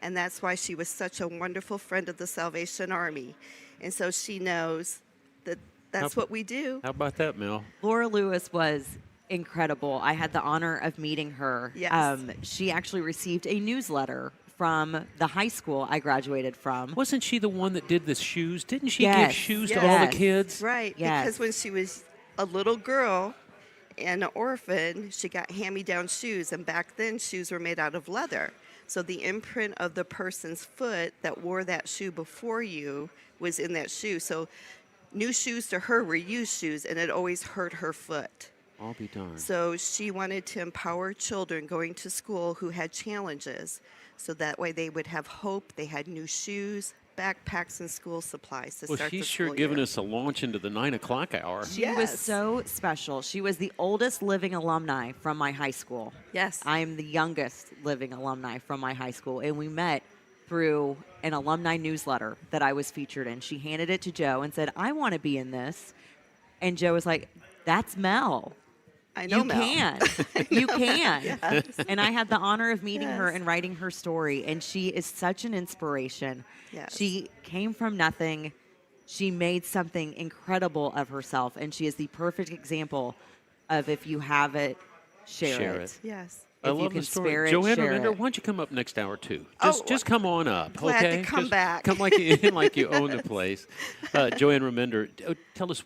And that's why she was such a wonderful friend of the Salvation Army. And so she knows that that's what we do. How about that, Mel? Laura Lewis was incredible. I had the honor of meeting her. Yes. She actually received a newsletter from the high school I graduated from. Wasn't she the one that did the shoes? Didn't she Yes. give shoes to Yes. all the kids? Right, Yes. because when she was a little girl and an orphan, she got hand-me-down shoes, and back then shoes were made out of leather. So the imprint of the person's foot that wore that shoe before you was in that shoe. So new shoes to her were used shoes, and it always hurt her foot. I'll be darned. So she wanted to empower children going to school who had challenges, so that way they would have hope. They had new shoes, backpacks, and school supplies to Well, start the she's school sure giving year. us a launch into the 9 o'clock hour. She was so special. She was the oldest living alumni from my high school. Yes. I am the youngest living alumni from my high school, and we met through an alumni newsletter that I was featured in. She handed it to Joe and said, I want to be in this. And Joe was like, that's Mel. I know you Mel. can. You can. Yes. And I had the honor of meeting her Yes. and writing her story. And she is such an inspiration. Yes. She came from nothing. She made something incredible of herself. And she is the perfect example of if you have it, share it. Yes. I If you love can the story. spare it, Joanne share Reminder, it. why don't you come up next hour too? Oh, Just come on up, glad to okay? come Just back. Come like you own the place. Joanne Reminder, tell us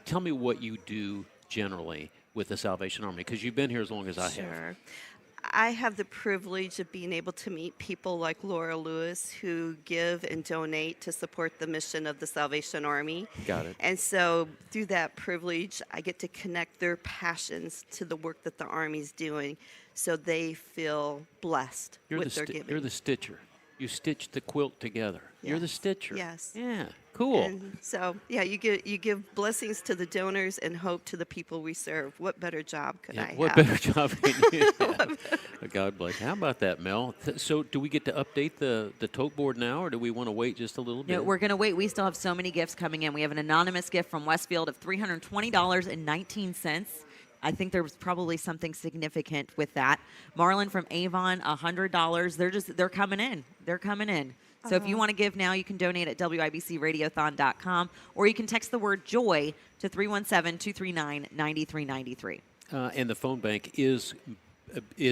tell me what you do generally with the Salvation Army, because you've been here as long as I have. Sure. I have the privilege of being able to meet people like Laura Lewis who give and donate to support the mission of the Salvation Army. Got it. And so through that privilege, I get to connect their passions to the work that the Army's doing so they feel blessed with their giving. You're the stitcher. You stitch the quilt together. You're the Yes. stitcher. Yes. Yeah, cool. And so, yeah, you give blessings to the donors and hope to the people we serve. What better job could I What have? better job can you have? God bless. How about that, Mel? So do we get to update the tote board now, or do we want to wait just a little bit? No, we're going to wait. We still have so many gifts coming in. We have an anonymous gift from Westfield of $320.19. I think there was probably something significant with that. Marlon from Avon, $100. They're coming in. They're coming in. So if you want to give now, you can donate at WIBCRadiothon.com, or you can text the word JOY to 317-239-9393. And the phone bank is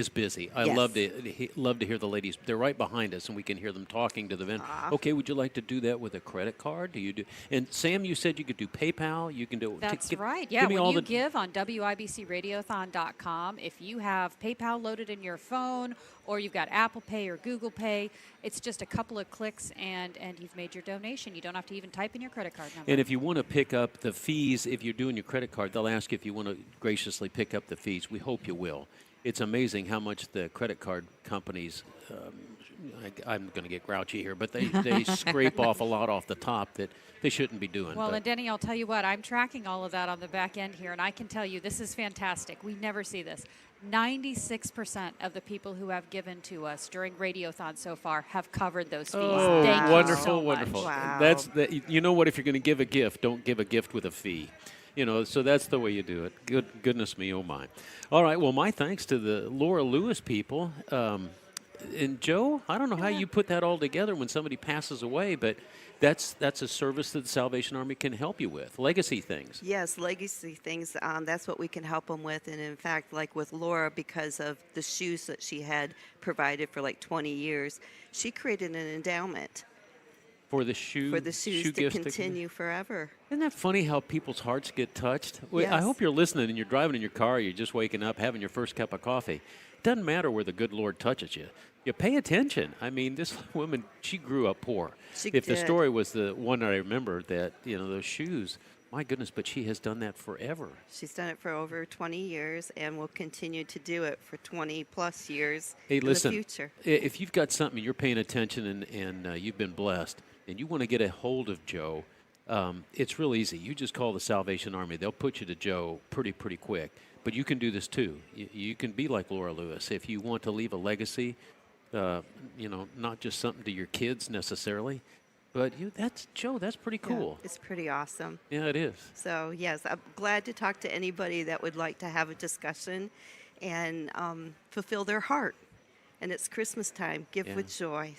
busy. I Yes. love to hear the ladies. They're right behind us, and we can hear them talking to the vendor. Okay, would you like to do that with a credit card? Do you do? And Sam, you said you could do PayPal. You can do. That's right. Give Yeah, me when all you the give on WIBCRadiothon.com, if you have PayPal loaded in your phone or you've got Apple Pay or Google Pay, it's just a couple of clicks and you've made your donation. You don't have to even type in your credit card number. And if you want to pick up the fees, if you're doing your credit card, they'll ask you if you want to graciously pick up the fees. We hope you will. It's amazing how much the credit card companies, I'm going to get grouchy here, but they scrape off a lot off the top that they shouldn't be doing. Well, but and Denny, I'll tell you what, I'm tracking all of that on the back end here, and I can tell you this is fantastic. We never see this. 96% of the people who have given to us during Radiothon so far have covered those fees. Oh, Thank wonderful, you so wonderful. much. You know what? If you're going to give a gift, don't give a gift with a fee. So that's the way you do it. Goodness me, oh my. All right, well, my thanks to the Laura Lewis people. And Joe, I don't know how you put that all together when somebody passes away, but that's a service that the Salvation Army can help you with. Legacy things. Yes, legacy things. That's what we can help them with. And in fact, like with Laura, because of the shoes that she had provided for like 20 years, she created an endowment For the shoes to gifts continue forever. Isn't that funny how people's hearts get touched? Well, I Yes. hope you're listening and you're driving in your car, you're just waking up, having your first cup of coffee. It doesn't matter where the good Lord touches you. You pay attention. I mean, this woman, she grew up poor. She if the did. story was the one that I remember, that, those shoes, my goodness, but she has done that forever. She's done it for over 20 years and will continue to do it for 20 plus years Hey, in listen, the future. If you've got something, you're paying attention and you've been blessed, and you want to get a hold of Joe, it's real easy. You just call the Salvation Army. They'll put you to Joe pretty quick. But you can do this too. You can be like Laura Lewis. If you want to leave a legacy, not just something to your kids necessarily, but that's Joe. That's pretty cool. Yeah, it's pretty awesome. Yeah, it is. So, yes, I'm glad to talk to anybody that would like to have a discussion and fulfill their heart. And it's Christmas time. Give Yeah. with joy.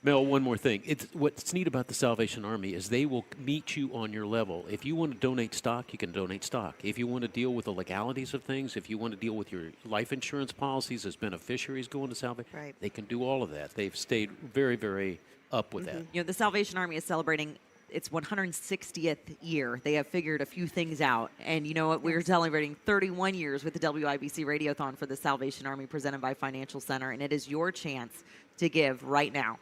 Mel, one more thing. What's neat about the Salvation Army is they will meet you on your level. If you want to donate stock, you can donate stock. If you want to deal with the legalities of things, if you want to deal with your life insurance policies as beneficiaries going to Salvation, they can do all of that. They've stayed very, very up with that. You know, the Salvation Army is celebrating its 160th year. They have figured a few things out. And you know what? We're celebrating 31 years with the WIBC Radiothon for the Salvation Army presented by Financial Center. And it is your chance to give right now.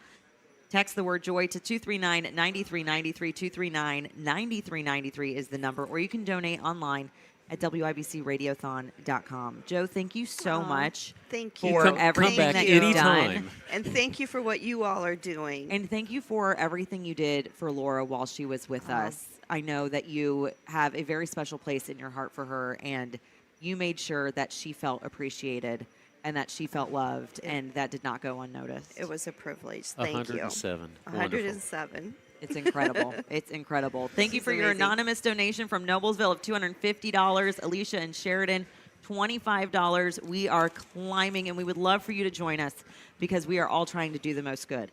Text the word JOY to 239-9393. 239-9393 is the number. Or you can donate online at WIBCRadiothon.com. Joe, thank you so much. Thank you for everything that you've done. And thank you for what you all are doing. And thank you for everything you did for Laura while she was with us. I know that you have a very special place in your heart for her, and you made sure that she felt appreciated and that she felt loved, and that did not go unnoticed. It was a privilege. Thank 107. you. 107. It's incredible. It's incredible. Thank you for your amazing. anonymous donation from Noblesville of $250. Alicia and Sheridan, $25. We are climbing, and we would love for you to join us because we are all trying to do the most good.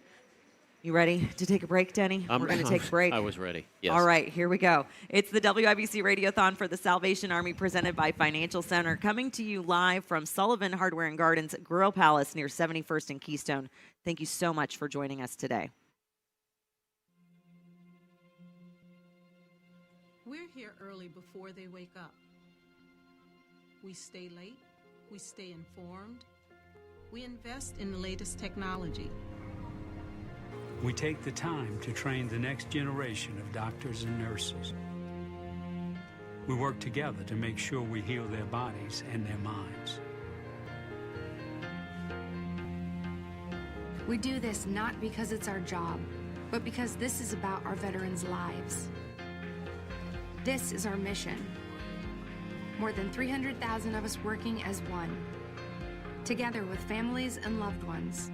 You ready to take a break, Denny? We're going to take a break. I was ready. Yes. All right, here we go. It's the WIBC Radiothon for the Salvation Army presented by Financial Center, coming to you live from Sullivan Hardware and Gardens Grill Palace near 71st and Keystone. Thank you so much for joining us today. We're here early before they wake up. We stay late. We stay informed. We invest in the latest technology. We take the time to train the next generation of doctors and nurses. We work together to make sure we heal their bodies and their minds. We do this not because it's our job, but because this is about our veterans' lives. This is our mission. More than 300,000 of us working as one, together with families and loved ones.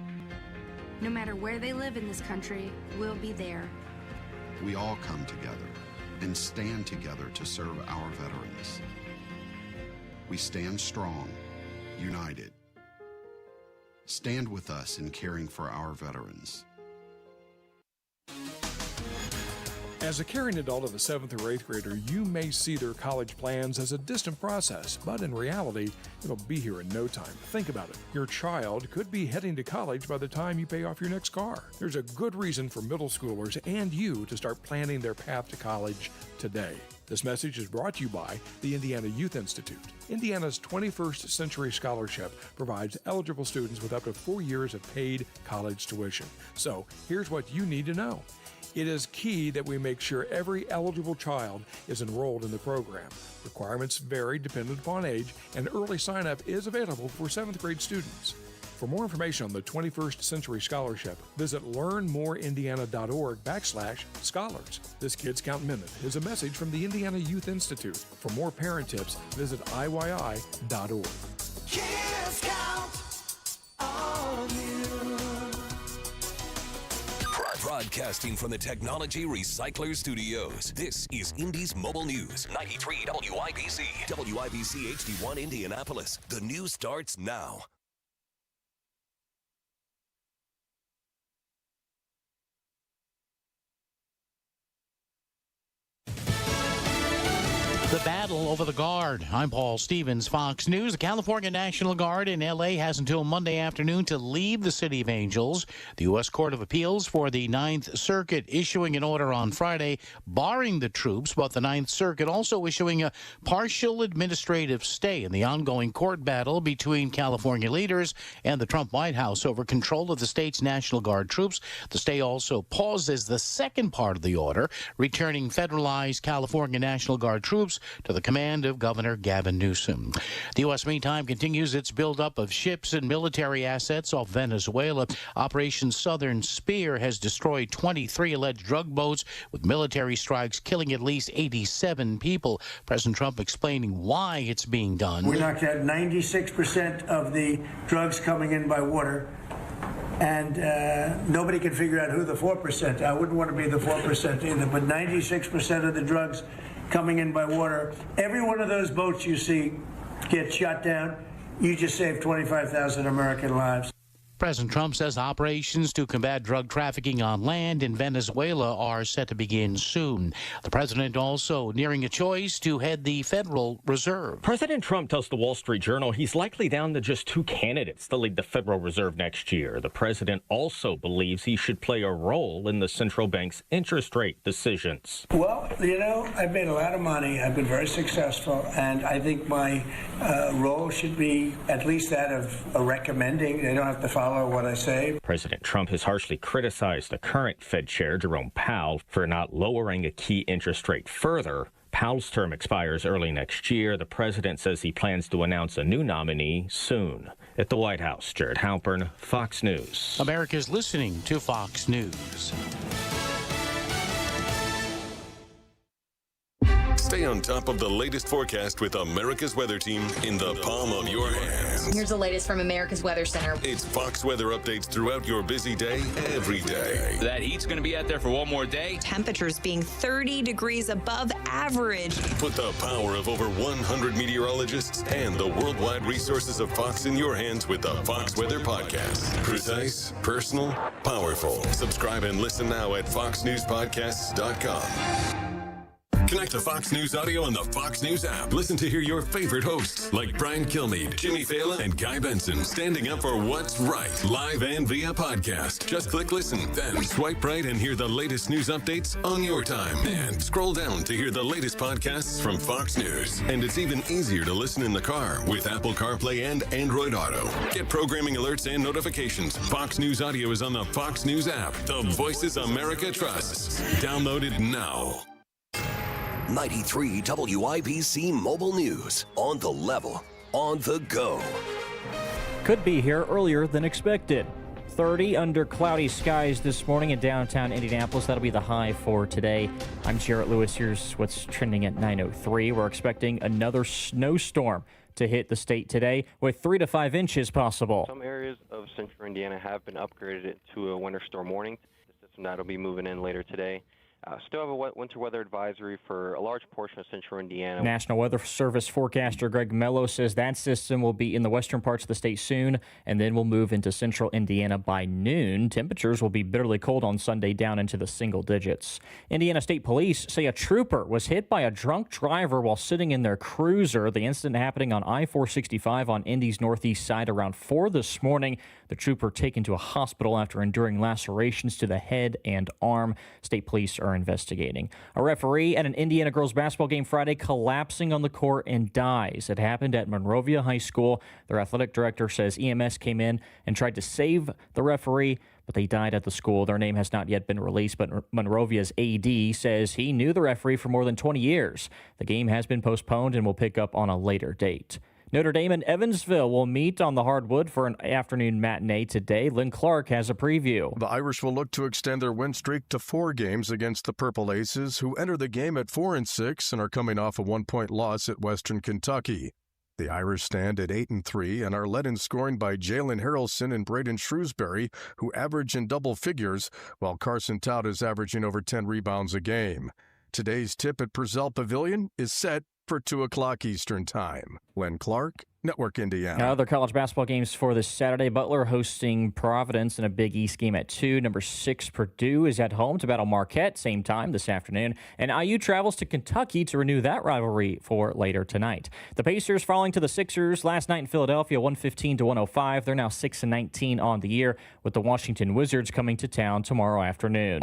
No matter where they live in this country, we'll be there. We all come together and stand together to serve our veterans. We stand strong, united. Stand with us in caring for our veterans. As a caring adult of a 7th or 8th grader, you may see their college plans as a distant process, but in reality, it'll be here in no time. Think about it. Your child could be heading to college by the time you pay off your next car. There's a good reason for middle schoolers and you to start planning their path to college today. This message is brought to you by the Indiana Youth Institute. Indiana's 21st Century Scholarship provides eligible students with up to 4 years of paid college tuition. So here's what you need to know. It is key that we make sure every eligible child is enrolled in the program. Requirements vary dependent upon age, and early sign-up is available for 7th grade students. For more information on the 21st Century Scholarship, visit learnmoreindiana.org/scholars. This Kids Count Minute is a message from the Indiana Youth Institute. For more parent tips, visit IYI.org. Kids count on you. Broadcasting from the Technology Recycler Studios, this is Indy's Mobile News, 93 WIBC. WIBC HD1 Indianapolis. The news starts now. The battle over the Guard. I'm Paul Stevens, Fox News. The California National Guard in L.A. has until Monday afternoon to leave the City of Angels. The U.S. Court of Appeals for the Ninth Circuit issuing an order on Friday barring the troops, but the Ninth Circuit also issuing a partial administrative stay in the ongoing court battle between California leaders and the Trump White House over control of the state's National Guard troops. The stay also pauses the second part of the order, returning federalized California National Guard troops to the command of Governor Gavin Newsom. The U.S., meantime, continues its buildup of ships and military assets off Venezuela. Operation Southern Spear has destroyed 23 alleged drug boats, with military strikes killing at least 87 people. President Trump explaining why it's being done. We knocked out 96% of the drugs coming in by water. And nobody can figure out who the 4%. I wouldn't want to be the 4% either, but 96% of the drugs coming in by water. Every one of those boats you see get shot down. You just saved 25,000 American lives. President Trump says operations to combat drug trafficking on land in Venezuela are set to begin soon. The president also nearing a choice to head the Federal Reserve. President Trump tells the Wall Street Journal he's likely down to just 2 candidates to lead the Federal Reserve next year. The president also believes he should play a role in the central bank's interest rate decisions. Well, I've made a lot of money. I've been very successful, and I think my role should be at least that of recommending. They don't have to follow what I say. President Trump has harshly criticized the current Fed chair, Jerome Powell, for not lowering a key interest rate further. Powell's term expires early next year. The president says he plans to announce a new nominee soon. At the White House, Jared Halpern, Fox News. America's listening to Fox News. Stay on top of the latest forecast with America's Weather Team in the palm of your hands. Here's the latest from America's Weather Center. It's Fox weather updates throughout your busy day, every day. That heat's going to be out there for one more day. Temperatures being 30 degrees above average. Put the power of over 100 meteorologists and the worldwide resources of Fox in your hands with the Fox Weather Podcast. Precise, personal, powerful. Subscribe and listen now at foxnewspodcasts.com. Connect to Fox News Audio on the Fox News app. Listen to hear your favorite hosts like Brian Kilmeade, Jimmy Fallon, and Guy Benson standing up for what's right, live and via podcast. Just click listen, then swipe right and hear the latest news updates on your time. And scroll down to hear the latest podcasts from Fox News. And it's even easier to listen in the car with Apple CarPlay and Android Auto. Get programming alerts and notifications. Fox News Audio is on the Fox News app. The voices America trusts. Download it now. 93 WIBC Mobile News. On the level, on the go. Could be here earlier than expected. 30 under cloudy skies this morning in downtown Indianapolis. That'll be the high for today. I'm Jarrett Lewis. Here's what's trending at 9:03. We're expecting another snowstorm to hit the state today with 3 to 5 inches possible. Some areas of central Indiana have been upgraded to a winter storm warning. The system that'll be moving in later today. Still have a winter weather advisory for a large portion of central Indiana. National Weather Service forecaster Greg Mello says that system will be in the western parts of the state soon, and then will move into central Indiana by noon. Temperatures will be bitterly cold on Sunday, down into the single digits. Indiana State Police say a trooper was hit by a drunk driver while sitting in their cruiser. The incident happening on I-465 on Indy's northeast side around 4 this morning. The trooper taken to a hospital after enduring lacerations to the head and arm. State police are investigating. A referee at an Indiana girls basketball game Friday collapsing on the court and dies. It happened at Monrovia High School. Their athletic director says EMS came in and tried to save the referee, but they died at the school. Their name has not yet been released, but Monrovia's AD says he knew the referee for more than 20 years. The game has been postponed and will pick up on a later date. Notre Dame and Evansville will meet on the hardwood for an afternoon matinee today. Lynn Clark has a preview. The Irish will look to extend their win streak to 4 games against the Purple Aces, who enter the game at 4-6 and are coming off a 1-point loss at Western Kentucky. The Irish stand at 8-3 and are led in scoring by Jalen Harrelson and Braden Shrewsbury, who average in double figures, while Carson Tout is averaging over 10 rebounds a game. Today's tip at Purcell Pavilion is set for 2 o'clock Eastern Time. Len Clark, Network Indiana. Other college basketball games for this Saturday. Butler hosting Providence in a Big East game at 2. Number 6 Purdue is at home to battle Marquette, same time this afternoon. And IU travels to Kentucky to renew that rivalry for later tonight. The Pacers falling to the Sixers last night in Philadelphia, 115-105. They're now 6-19 on the year, with the Washington Wizards coming to town tomorrow afternoon.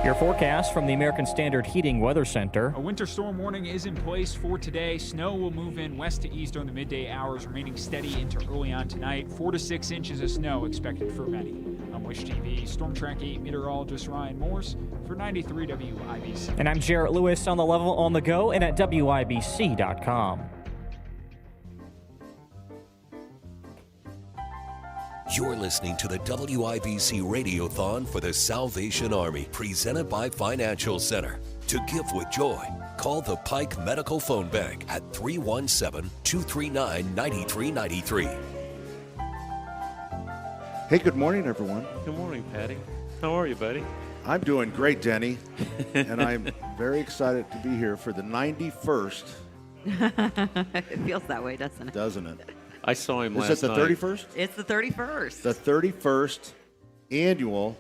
Your forecast from the American Standard Heating Weather Center. A winter storm warning is in place for today. Snow will move in west to east during the midday hours, remaining steady into early on tonight. 4 to 6 inches of snow expected for many. I'm Wish TV Storm Track 8 meteorologist Ryan Morse for 93 WIBC. And I'm Jarrett Lewis on the level, on the go, and at WIBC.com. You're listening to the WIBC Radiothon for the Salvation Army, presented by Financial Center. To give with joy, call the Pike Medical Phone Bank at 317-239-9393. Hey, good morning, everyone. Good morning, Patty. How are you, buddy? I'm doing great, Denny, and I'm very excited to be here for the 91st. It feels that way, doesn't it? Doesn't it? I saw him last night. Is it the 31st? It's the 31st. The 31st annual,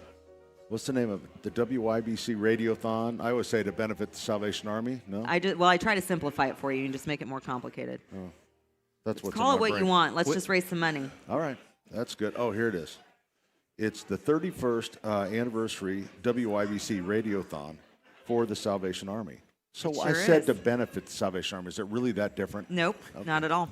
what's the name of it? The WIBC Radiothon. I always say to benefit the Salvation Army. No? I try to simplify it for you and just make it more complicated. Oh, that's what's Call in it my what brain. you want. Let's just raise some money. All right. That's good. Oh, here it is. It's the 31st anniversary WIBC Radiothon for the Salvation Army. So It I sure said is. to benefit the Salvation Army. Is it really that different? Nope, not at all.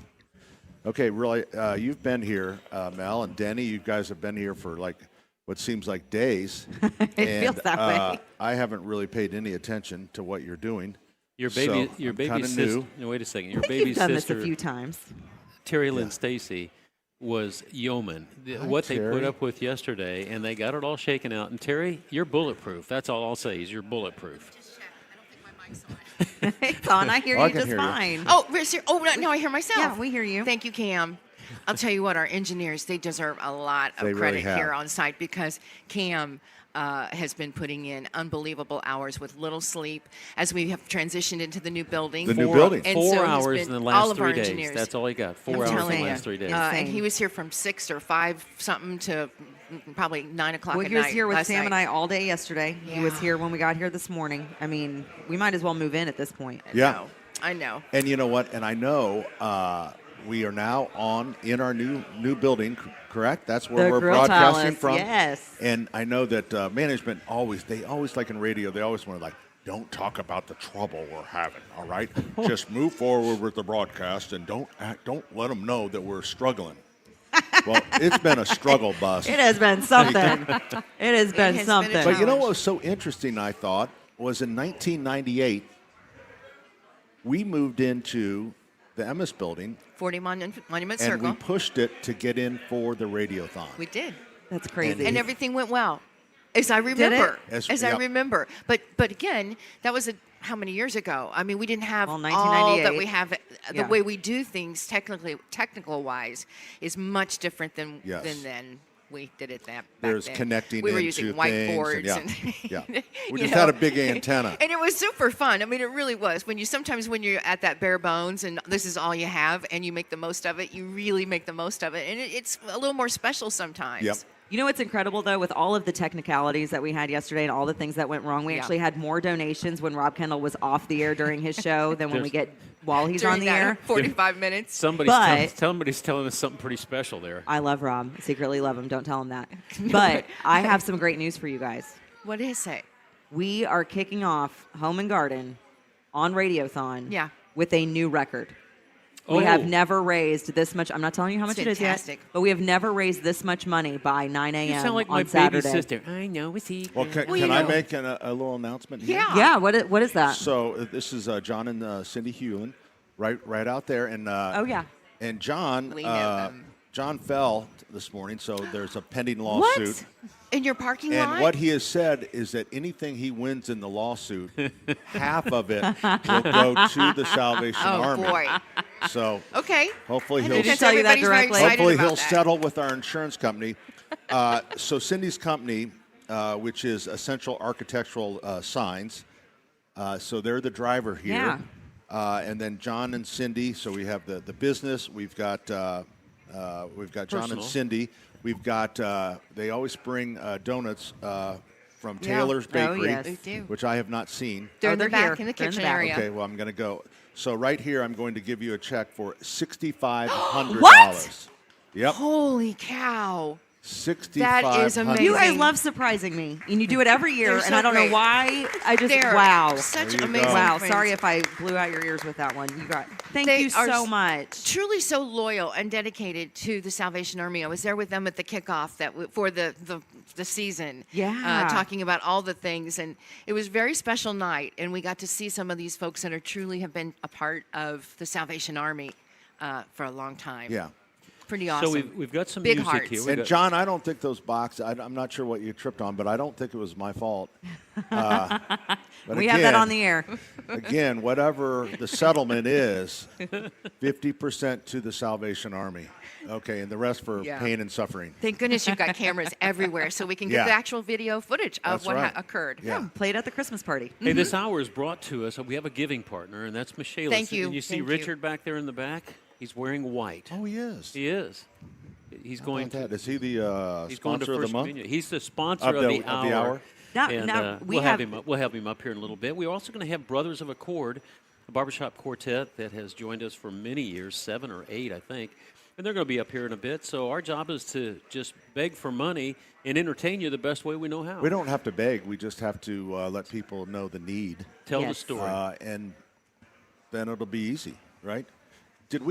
Okay, really, you've been here, Mel and Denny. You guys have been here for like what seems like days. It feels that way. I haven't really paid any attention to what you're doing. Your baby kinda sister. new. No, wait a second. Your I think baby you've done sister, this a few times. Terry Lynn Stacy, was yeoman. What they put Terry. up with yesterday, and they got it all shaken out. And Terry, you're bulletproof. That's all I'll say is you're bulletproof. It's on. I hear Oh, I you can just hear you. fine. Oh, now I hear myself. Yeah, we hear you. Thank you, Cam. I'll tell you what, our engineers, they deserve a lot They of really credit here have. on site because Cam has been putting in unbelievable hours with little sleep as we have transitioned into the new building. The new building. And 4 so he's hours been- in the all last of our 3 days. engineers. That's all he got. 4 I'm hours in telling the you. last 3 days. And he was here from 6 or 5 something to probably 9 o'clock Well, at he was night here with last Sam night. and I all day yesterday. He was Yeah. here when we got here this morning. I mean, we might as well move in at this point. Yeah. I know. And you know what? And I know we are now in our new building, correct? That's where The we're Grill broadcasting Palace, from. yes. And I know that management always like in radio, they always want to like, don't talk about the trouble we're having, all right? Just move forward with the broadcast and don't let them know that we're struggling. Well, it's been a struggle bus. It has been something. It has been something. But you know what was so interesting, I thought, was in 1998, we moved into the Emmis building, 40 Monument and Circle. we pushed it to get in for the Radiothon. We did. That's crazy. And everything went well, as I remember. As- I yep. remember. But again, that was how many years ago? I mean, we didn't have all that 1998. we have. The Yeah. way we do things, technical wise, is much different than Yes. then. We did it back There's then. connecting We were into using things, whiteboards and yeah. We you just know. had a big antenna. And it was super fun. I mean, it really was. When you're at that bare bones and this is all you have and you make the most of it, you really make the most of it. And it's a little more special sometimes. Yep. You know what's incredible, though, with all of the technicalities that we had yesterday and all the things that went wrong, we Yeah. actually had more donations when Rob Kendall was off the air during his show than when we get while he's During on the that air. 45 minutes. But- Somebody's telling us something pretty special there. I love Rob. Secretly love him. Don't tell him that. But I have some great news for you guys. What did it say? We are kicking off Home and Garden on Radiothon Yeah. with a new record. Oh. We have never raised this much. I'm not telling you how much it is yet, fantastic. but we have never raised this much money by 9 a.m. You sound like on my Saturday. baby sister. I know it's he. Well, can I make a little announcement here? Yeah. Yeah, what is that? So this is John and Cindy Hewlin, right out there, and Oh, yeah. and John We know them. John fell this morning, so there's a pending lawsuit. In your parking And lot? what he has said is that anything he wins in the lawsuit, half of it will go to the Salvation Army. Oh, boy. So Okay. hopefully I he'll think that's everybody's very excited hopefully about he'll that. settle with our insurance company. So Cindy's company, which is Essential Architectural Signs, so they're the driver here. Yeah. And then John and Cindy. So we have the business. We've got John Personal. and Cindy. We've got they always bring donuts from Yeah. Taylor's Oh, Bakery, yes. They do. which I have not seen. They're Oh, in the they're back here. in the They're in the kitchen back. area. Okay, well I'm going to go. So right here, I'm going to give you a check for $6,500. What? Yep, Holy cow. $6,500. That is amazing. You guys love surprising me, and you do it every year, They're and so I don't great. know why. I just They're wow, such There you amazing go. wow. friends. Sorry if I blew out your ears with that one. You got. Thank They you are so much. Truly so loyal and dedicated to the Salvation Army. I was there with them at the kickoff for the season. Yeah. Talking about all the things, and it was a very special night. And we got to see some of these folks that are truly have been a part of the Salvation Army for a long time. Yeah. Pretty awesome. So we've got some Big music hearts. here. We've And got- John, I don't think those boxes. I'm not sure what you tripped on, but I don't think it was my fault. But We have that on the air. Again, whatever the settlement is, 50% to the Salvation Army. Okay, and the rest for Yeah. pain and suffering. Thank goodness you've got cameras everywhere so we can get Yeah. the actual video footage of That's what right. occurred. Yeah. Played at the Christmas party. Hey, this hour is brought to us. We have a giving partner, and that's Michaela. Thank you. And you see Thank you. Richard back there in the back? He's wearing white. Oh, he is. He is. He's How going about to. that? Is he the He's going to sponsor of the First month? Communion. He's the sponsor of the hour. Now- And now we we'll have have- him up. We'll have him up here in a little bit. We're also going to have Brothers of Accord, a barbershop quartet that has joined us for many years, 7 or 8, I think. And they're going to be up here in a bit. So our job is to just beg for money and entertain you the best way we know how. We don't have to beg. We just have to let people know the need. Tell the story. And then it'll be easy, right? Did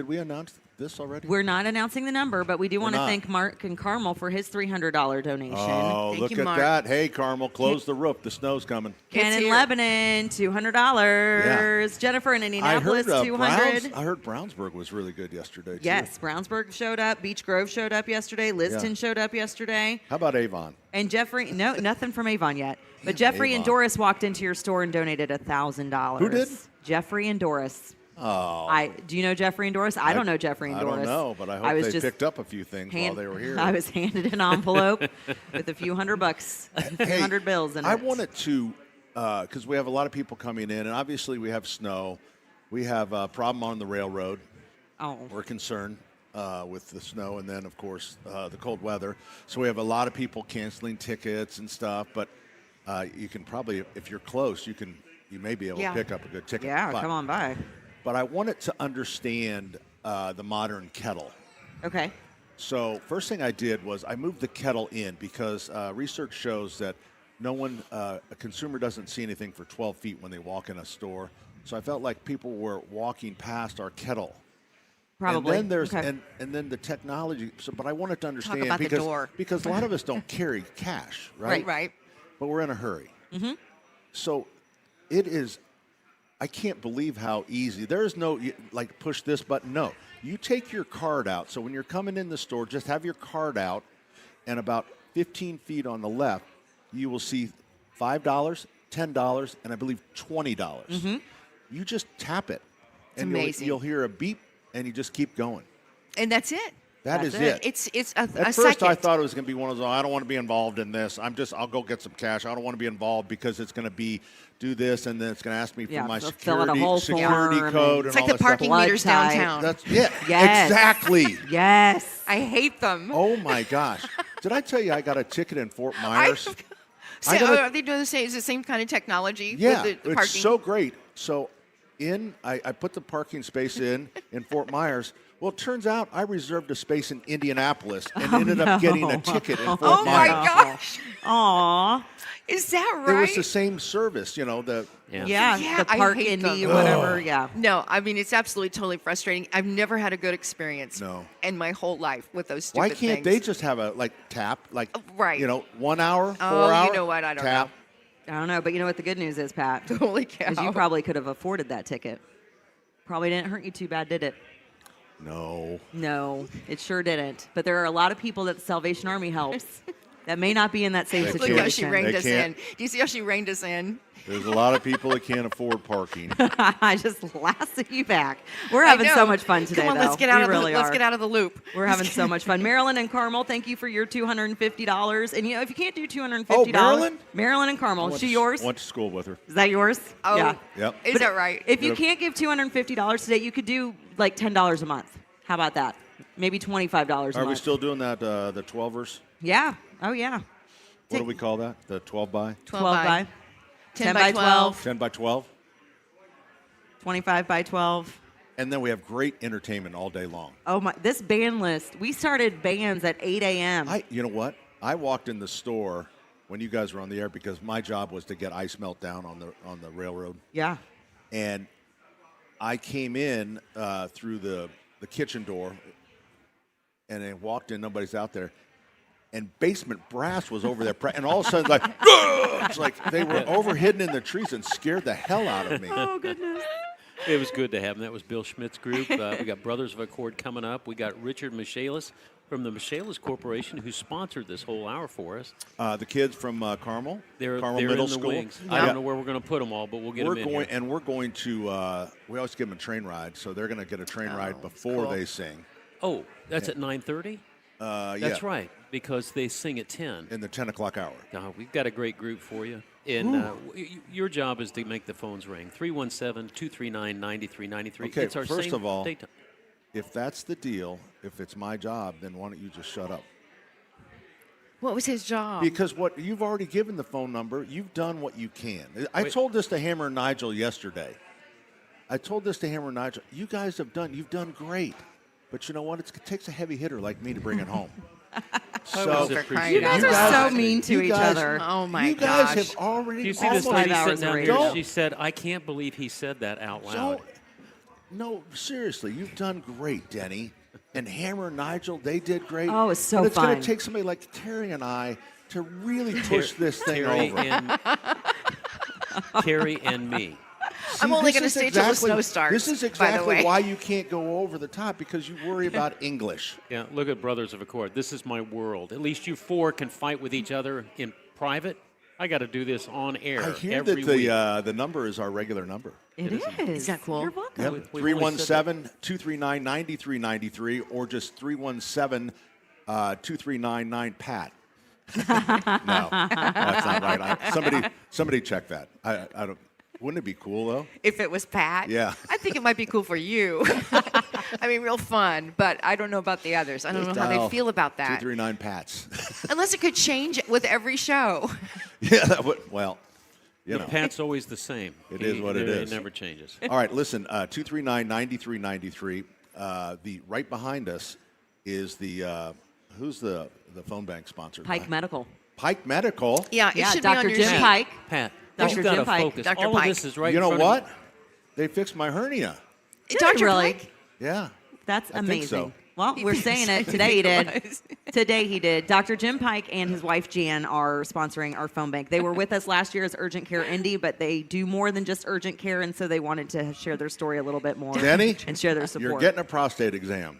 we announce this already? We're not announcing the number, but we do want to not. thank Mark and Carmel for his $300 donation. Oh, Thank look you, at Mark. that. Hey, Carmel, close the roof. The snow's coming. Ken in Lebanon, $200. Jennifer in Indianapolis, I heard, $200. I heard Brownsburg was really good yesterday, too. Yes, Brownsburg showed up. Beech Grove showed up yesterday. Liston showed up yesterday. How about Avon? And Jeffrey, no, nothing from Avon yet. But Jeffrey and Avon. Doris walked into your store and donated $1,000. Who did? Jeffrey and Doris. Oh. Do you know Jeffrey and Doris? I don't know Jeffrey and I Doris. don't know, but I hope was they just picked up a few things while they were here. I was handed an envelope with a few $100, a few hundred bills in it. I wanted to, because we have a lot of people coming in, and obviously we have snow. We have a problem on the railroad. Oh. We're concerned with the snow, and then, of course, the cold weather. So we have a lot of people canceling tickets and stuff, but you can probably, if you're close, you may be able to pick up a good ticket. Yeah, But- come on by. But I wanted to understand the modern kettle. Okay. So first thing I did was I moved the kettle in because research shows that a consumer doesn't see anything for 12 feet when they walk in a store. So I felt like people were walking past our kettle. Probably. And then there's Okay. and then the technology. So, but I wanted to understand about the because door. because a lot of us don't carry cash, right? Right. But we're in a hurry. Mm-hmm. So it is. I can't believe how easy. There is no, like, push this button. No. You take your card out. So when you're coming in the store, just have your card out, and about 15 feet on the left, you will see $5, $10, and I believe $20. Mm-hmm. You just tap it. It's and amazing. You'll hear a beep, and you just keep going. And that's it. That is it. It's a At first, second. I thought it was going to be one of those, I don't want to be involved in this. I'll go get some cash. I don't want to be involved because it's going to be do this, and then it's going to ask me for my they'll fill out a security whole code form and It's like all the that parking stuff. meters downtown. Yes. Yes. Exactly. Yes. I hate them. Oh, my gosh. Did I tell you I got a ticket in Fort Myers? So, are they doing the same? Is the same kind of technology? Yeah, with the it's parking? so great. So I put the parking space in Fort Myers. Well, it turns out I reserved a space in Indianapolis and ended up getting a ticket in Fort Oh my Myers. gosh! Aw. Is that It right? was the same service, the Yeah, the I park hate Indy, them. whatever. Yeah. No, I mean it's absolutely totally frustrating. I've never had a good experience. No. In my whole life with those stupid Why can't things. they just have a tap, right. 1 hour, 4 Oh, you hour? know what? I don't tap. I don't know, but you know what the good news is, Pat? Holy cow. Is you probably could have afforded that ticket. Probably didn't hurt you too bad, did it? No. No, it sure didn't. But there are a lot of people that the Salvation Army helps that may not be in that same They situation. Look how she reined They us in. can't. Do you see how she reined us in? There's a lot of people that can't afford parking. I just lasted you back. We're I having know. so much fun today. Come on, though. let's get out We of really the let's are. get out of the loop. We're having so much fun. Marilyn and Carmel, thank you for your $250. And if you can't do $250, Oh, Marilyn? Marilyn and Carmel, is she yours? Went to school with her. Is that yours? Oh, yeah. Yep. Is that right? If you Yep. can't give $250 today, you could do like $10 a month. How about that? Maybe $25 a month. Are we still doing that, the 12ers? Yeah. Oh, yeah. What do we call that? The 12 by? 12 by. 10 by 12. 10 by 12? 25 by 12. And then we have great entertainment all day long. Oh, my. This band list, we started bands at 8 a.m. You know what? I walked in the store when you guys were on the air because my job was to get ice melt down on the railroad. Yeah. And I came in through the kitchen door, and I walked in. Nobody's out there, and Basement Brass was over there, and all of a sudden, it's like they were overhidden in the trees and scared the hell out of me. Oh goodness! It was good to have them. That was Bill Schmidt's group. We got Brothers of Accord coming up. We got Richard Michaelis from the Michaelis Corporation, who sponsored this whole hour for us. The kids from Carmel, They're Middle in the School. wings. I don't know where we're going to put them all, but we'll get them in here. And we're going to. We always give them a train ride, so they're going to get a train ride before they sing. Oh, that's at 9:30. That's right, because they sing at 10. In the 10 o'clock hour. We've got a great group for you. And your job is to make the phones ring. 317-239-9393. Okay, It's our first same of all, daytime. if that's the deal, if it's my job, then why don't you just shut up? What was his job? Because what you've already given the phone number, you've done what you can. I told this to Hammer and Nigel yesterday. You guys you've done great. But you know what? It takes a heavy hitter like me to bring it home. So you guys are so mean to each other. Oh my you gosh! guys have already. Do you see this lady sitting down here? Don't- She said, "I can't believe he said that out loud." No, seriously, you've done great, Denny. And Hammer and Nigel, they did great. Oh, it's so but it's going fun. to take somebody like Terry and I to really push this thing Terry over. Terry and me. I'm only going to This is stay till the snow starts. This is by the exactly way. why you can't go over the top, because you worry about English. Yeah, look at Brothers of Accord. This is my world. At least you four can fight with each other in private. I got to do this on air I hear every that week. the number is our regular number. It is. Is that cool? You're welcome. Yep, We've only said that. 317-239-9393 or just 317-2399-PAT. No, that's not right. Somebody check that. I don't. Wouldn't it be cool though? If it was Pat, Yeah. I think it might be cool for you. I mean, real fun, but I don't know about the others. I don't know how they feel about that. 239 Pats. Unless it could change with every show. Yeah, that would. Well, you know. The Pat's always the same. It is what it is. It never changes. All right, listen. 239-9393. The right behind us is the who's the phone bank sponsor? Pike Medical. Pike Medical. Yeah, it should be on Dr. your Jim sheet. Pike. Pat, Dr. you've got Jim to Pike. focus. Dr. All Pike. of this is right You in know front what? of They fixed my hernia. Dr. Really? Pike? Yeah. That's I think amazing. so. Well, we're saying it. Today he did. Today he did. Dr. Jim Pike and his wife Jan are sponsoring our phone bank. They were with us last year as Urgent Care Indy, but they do more than just urgent care, and so they wanted to share their story a little bit more. Denny, and share their support. you're getting a prostate exam.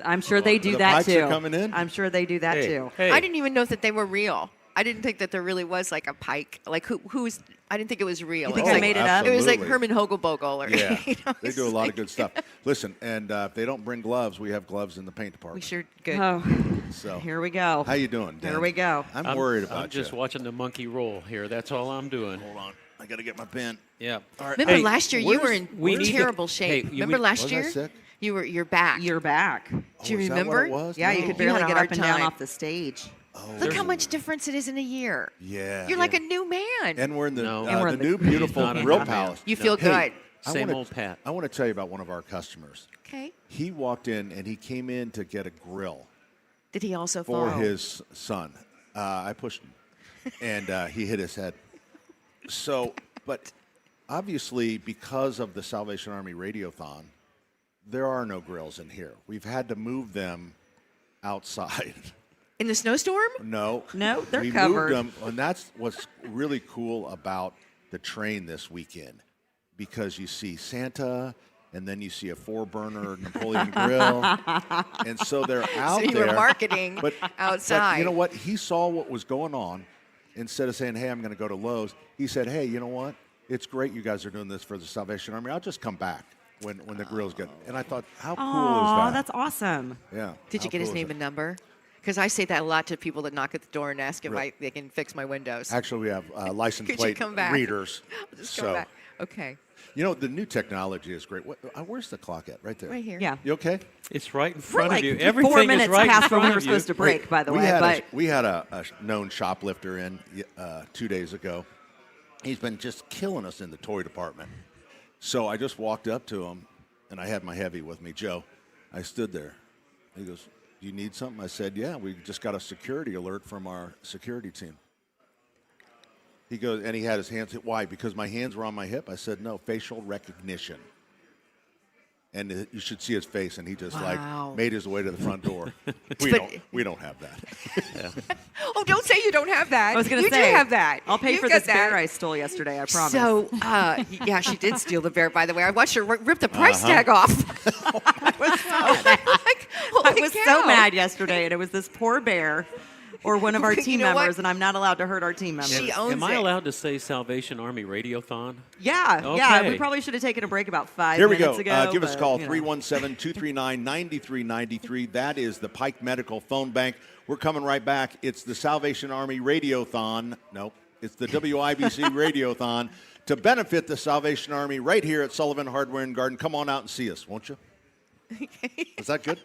I'm sure they do The that Pikes too. are coming in? I'm sure they do that too. Hey. I didn't even know that they were real. I didn't think that there really was like a Pike. Like who's? I didn't think it was real. You think It was I like- made it up? It was like Absolutely. Herman Hogelbogle. Or, Yeah, you know, they it's do a lot like- of good stuff. Listen, and if they don't bring gloves, we have gloves in the paint We department. sure good. Oh, So here we go. how you doing, Dan? Here we go. I'm worried about I'm just you. watching the monkey roll here. That's all I'm doing. Hold on, I got to get my pen. Yeah. All right. Remember Hey, last year you were in we need to- terrible shape. hey, Remember last was I year? sick? You're back. You're back. Do you is that what remember? it was? Yeah, you No. could You barely had a get hard up and down time. off the stage. Look how much difference it is in a year. Yeah. You're like a new man. And we're in the, No. And we're the in the- new beautiful not a Grill new man. Palace. You feel Hey, good. Same wanna- old Pat. I want to tell you about one of our customers. Okay. He walked in and he came in to get a grill Did he also for fall? his son. I pushed him, and he hit his head. So, but obviously, because of the Salvation Army Radiothon, there are no grills in here. We've had to move them outside. In the snowstorm? No, they're we covered. moved them, and that's what's really cool about the train this weekend, because you see Santa, and then you see a 4-burner Napoleon grill, and so they're out So you there. were marketing But outside. you know what? He saw what was going on. Instead of saying, "Hey, I'm going to go to Lowe's," he said, "Hey, you know what? It's great you guys are doing this for the Salvation Army. I'll just come back when the grills get." And I thought, how cool is Oh, that? that's awesome. Yeah. Did you How get his cool is name that? and number? Because I say that a lot to people that knock at the door and ask if they can fix my windows. Actually, we have license Could you plate come back? readers. I'll just so, come back. Okay. you know, the new technology is great. Where's the clock at? Right there. Right here. Yeah. You okay? It's right in We're front like of you. 4 Everything minutes is right past in when front we were of you. supposed to break, by the way. We had a known shoplifter in 2 days ago. He's been just killing us in the toy department. So I just walked up to him, and I had my heavy with me, Joe. I stood there. He goes, "Do you need something?" I said, "Yeah, we just got a security alert from our security team." He goes, and he had his hands. Why? Because my hands were on my hip. I said, "No, facial recognition." And you should see his face, and he just Wow. like made his way to the front door. But- we don't have that. Oh, don't say you don't have that. I was going you to say, do have that. I'll pay You've for got this bear that. I stole yesterday, I promise. So, yeah, she did steal the bear, by the way. I watched her rip the price Uh-huh. tag off. I was so mad. I was so mad yesterday, and it was this poor bear or one of our You team know what? members, and I'm not allowed to hurt our team members. She owns Am I it. allowed to say Salvation Army Radiothon? Yeah, Okay. yeah. We probably should have taken a break about 5 Here we minutes go. ago. Give us a but, call, you know. 317-239-9393. That is the Pike Medical phone bank. We're coming right back. It's the Salvation Army Radiothon. Nope, it's the WIBC Radiothon to benefit the Salvation Army right here at Sullivan Hardware and Garden. Come on out and see us, won't you? Is that good?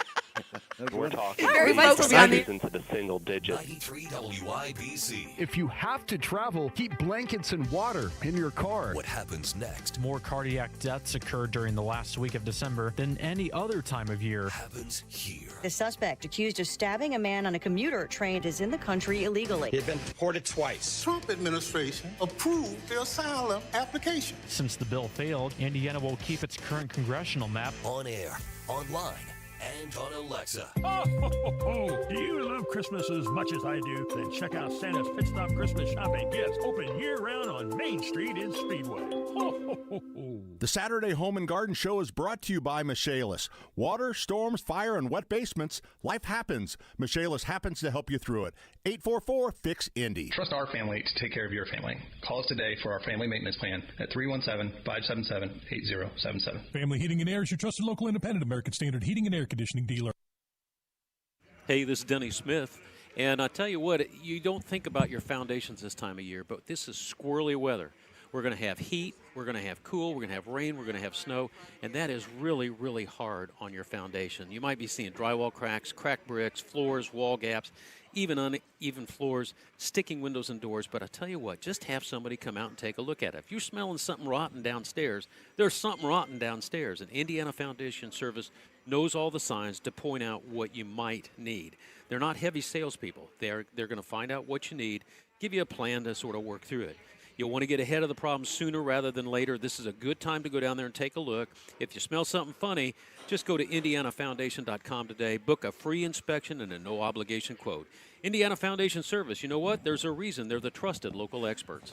We're talking Very focused on the- into the single digits. 93 WIBC. If you have to travel, keep blankets and water in your car. What happens next More cardiac deaths occurred during the last week of December than any other time of year. happens here. The suspect accused of stabbing a man on a commuter train is in the country illegally. He had been deported twice. Trump administration approved the asylum application. Since the bill failed, Indiana will keep its current congressional map On air, online, and on Alexa. Do you love Christmas as much as I do? Then check out Santa's Pit Stop Christmas Shopping Gifts, open year-round on Main Street in Speedway. The Saturday Home and Garden Show is brought to you by Michaelis. Water, storms, fire, and wet basements. Life happens. Michaelis happens to help you through it. 844-FIX-INDY. Trust our family to take care of your family. Call us today for our family maintenance plan at 317-577-8077. Family Heating and Air is your trusted local independent American Standard heating and air conditioning dealer. Hey, this is Denny Smith. And I tell you what, you don't think about your foundations this time of year, but this is squirrely weather. We're going to have heat, we're going to have cool, we're going to have rain, we're going to have snow, and that is really, really hard on your foundation. You might be seeing drywall cracks, cracked bricks, floors, wall gaps, even uneven floors, sticking windows and doors. But I tell you what, just have somebody come out and take a look at it. If you're smelling something rotten downstairs, there's something rotten downstairs. And Indiana Foundation Service knows all the signs to point out what you might need. They're not heavy salespeople. They're going to find out what you need, give you a plan to sort of work through it. You'll want to get ahead of the problem sooner rather than later. This is a good time to go down there and take a look. If you smell something funny, just go to IndianaFoundation.com today. Book a free inspection and a no-obligation quote. Indiana Foundation Service, you know what? There's a reason they're the trusted local experts.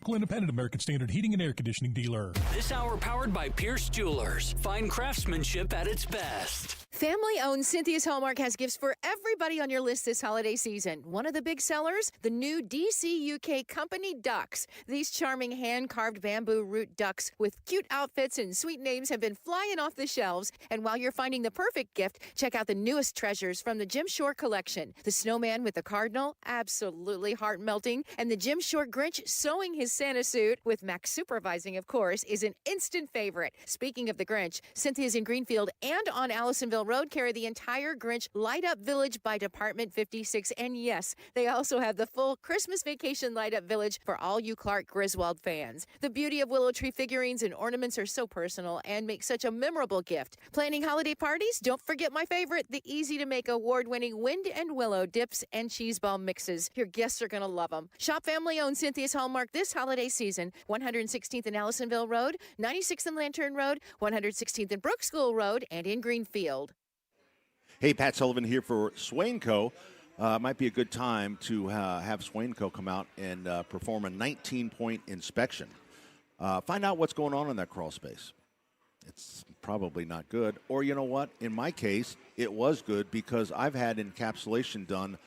Independent American Standard heating and air conditioning dealer. This hour powered by Pierce Jewelers. Fine craftsmanship at its best. Family-owned Cynthia's Hallmark has gifts for everybody on your list this holiday season. One of the big sellers, the new DC UK Company ducks. These charming hand-carved bamboo root ducks with cute outfits and sweet names have been flying off the shelves. And while you're finding the perfect gift, check out the newest treasures from the Jim Shore collection. The snowman with the cardinal, absolutely heart-melting. And the Jim Shore Grinch sewing his Santa suit, with Max supervising, of course, is an instant favorite. Speaking of the Grinch, Cynthia's in Greenfield and on Allisonville Road carry the entire Grinch Light Up Village by Department 56. And yes, they also have the full Christmas Vacation Light Up Village for all you Clark Griswold fans. The beauty of willow tree figurines and ornaments are so personal and make such a memorable gift. Planning holiday parties? Don't forget my favorite, the easy-to-make award-winning Wind and Willow dips and cheese ball mixes. Your guests are going to love them. Shop family-owned Cynthia's Hallmark this holiday season. 116th and Allisonville Road, 96th and Lantern Road, 116th and Brook School Road, and in Greenfield. Hey, Pat Sullivan here for Swain Co. Might be a good time to have Swain Co. come out and perform a 19-point inspection. Find out what's going on in that crawl space. It's probably not good. Or you know what? In my case, it was good because I've had encapsulation done,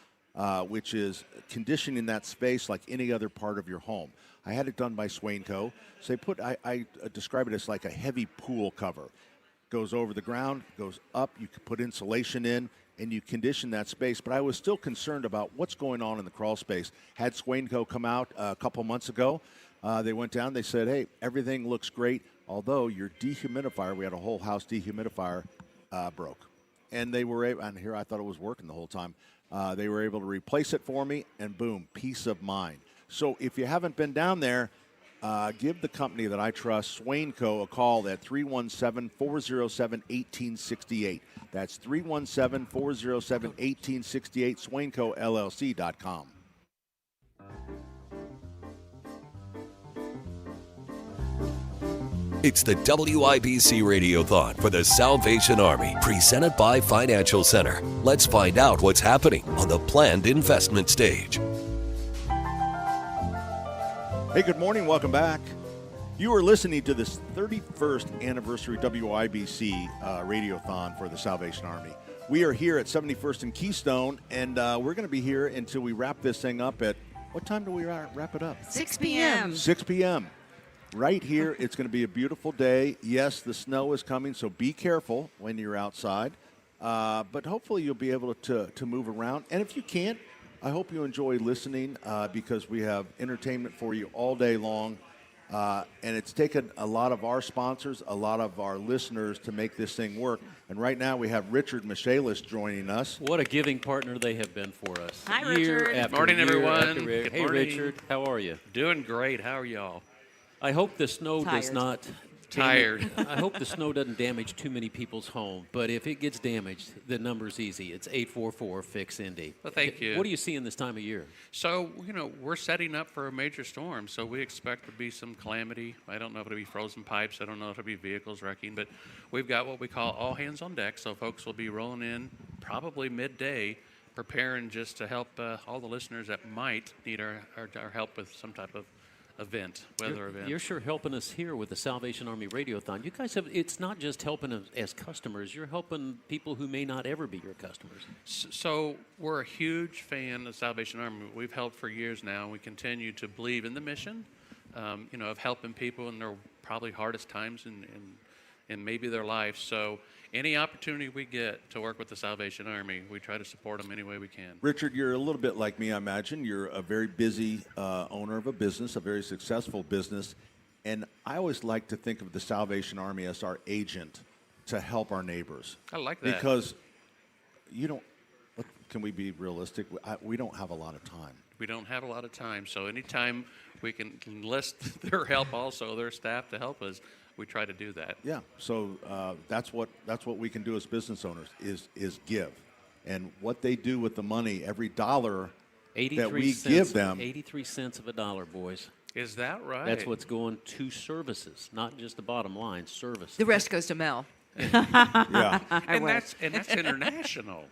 which is conditioning that space like any other part of your home. I had it done by Swain Co. So I describe it as like a heavy pool cover. Goes over the ground, goes up, you can put insulation in, and you condition that space. But I was still concerned about what's going on in the crawl space. Had Swain Co. come out a couple months ago. They went down, they said, hey, everything looks great, although your dehumidifier, we had a whole house dehumidifier, broke. And they were able, and here I thought it was working the whole time. They were able to replace it for me, and boom, peace of mind. So if you haven't been down there, give the company that I trust, Swain Co., a call at 317-407-1868. That's 317-407-1868, SwainCoLLC.com. It's the WIBC Radiothon for the Salvation Army, presented by Financial Center. Let's find out what's happening on the planned investment stage. Hey, good morning. Welcome back. You are listening to this 31st anniversary WIBC Radiothon for the Salvation Army. We are here at 71st and Keystone, and we're going to be here until we wrap this thing up at, what time do we wrap it up? 6 p.m. 6 p.m. Right here. It's going to be a beautiful day. Yes, the snow is coming, so be careful when you're outside. But hopefully you'll be able to move around. And if you can't, I hope you enjoy listening because we have entertainment for you all day long. And it's taken a lot of our sponsors, a lot of our listeners to make this thing work. And right now we have Richard Michaelis joining us. What a giving partner they have been for us. Hi, Year Richard. after Good morning, year everyone. after year. Good Hey, morning. Richard, how are you? Doing great. How are y'all? I hope the snow does Tired. not. Tired. I hope the snow doesn't damage too many people's home. But if it gets damaged, the number's easy. It's 844-FIX-INDY. Well, thank you. What are you seeing this time of year? So, we're setting up for a major storm, so we expect to be some calamity. I don't know if it'll be frozen pipes. I don't know if it'll be vehicles wrecking, but we've got what we call all hands on deck, so folks will be rolling in probably midday, preparing just to help all the listeners that might need our help with some type of weather event. You're sure helping us here with the Salvation Army Radiothon. You guys it's not just helping us as customers, you're helping people who may not ever be your customers. So we're a huge fan of Salvation Army. We've helped for years now, and we continue to believe in the mission, of helping people in their probably hardest times in maybe their life. So any opportunity we get to work with the Salvation Army, we try to support them any way we can. Richard, you're a little bit like me, I imagine. You're a very busy owner of a business, a very successful business. And I always like to think of the Salvation Army as our agent to help our neighbors. I like that. Because can we be realistic? We don't have a lot of time. We don't have a lot of time. So anytime we can enlist their help also, their staff to help us, we try to do that. Yeah, so that's what we can do as business owners is give, and what they do with the money, every dollar that we give them. 83 cents of a dollar, boys. Is that right? That's what's going to services, not just the bottom line, services. The rest goes to Mel. Yeah, and that's international.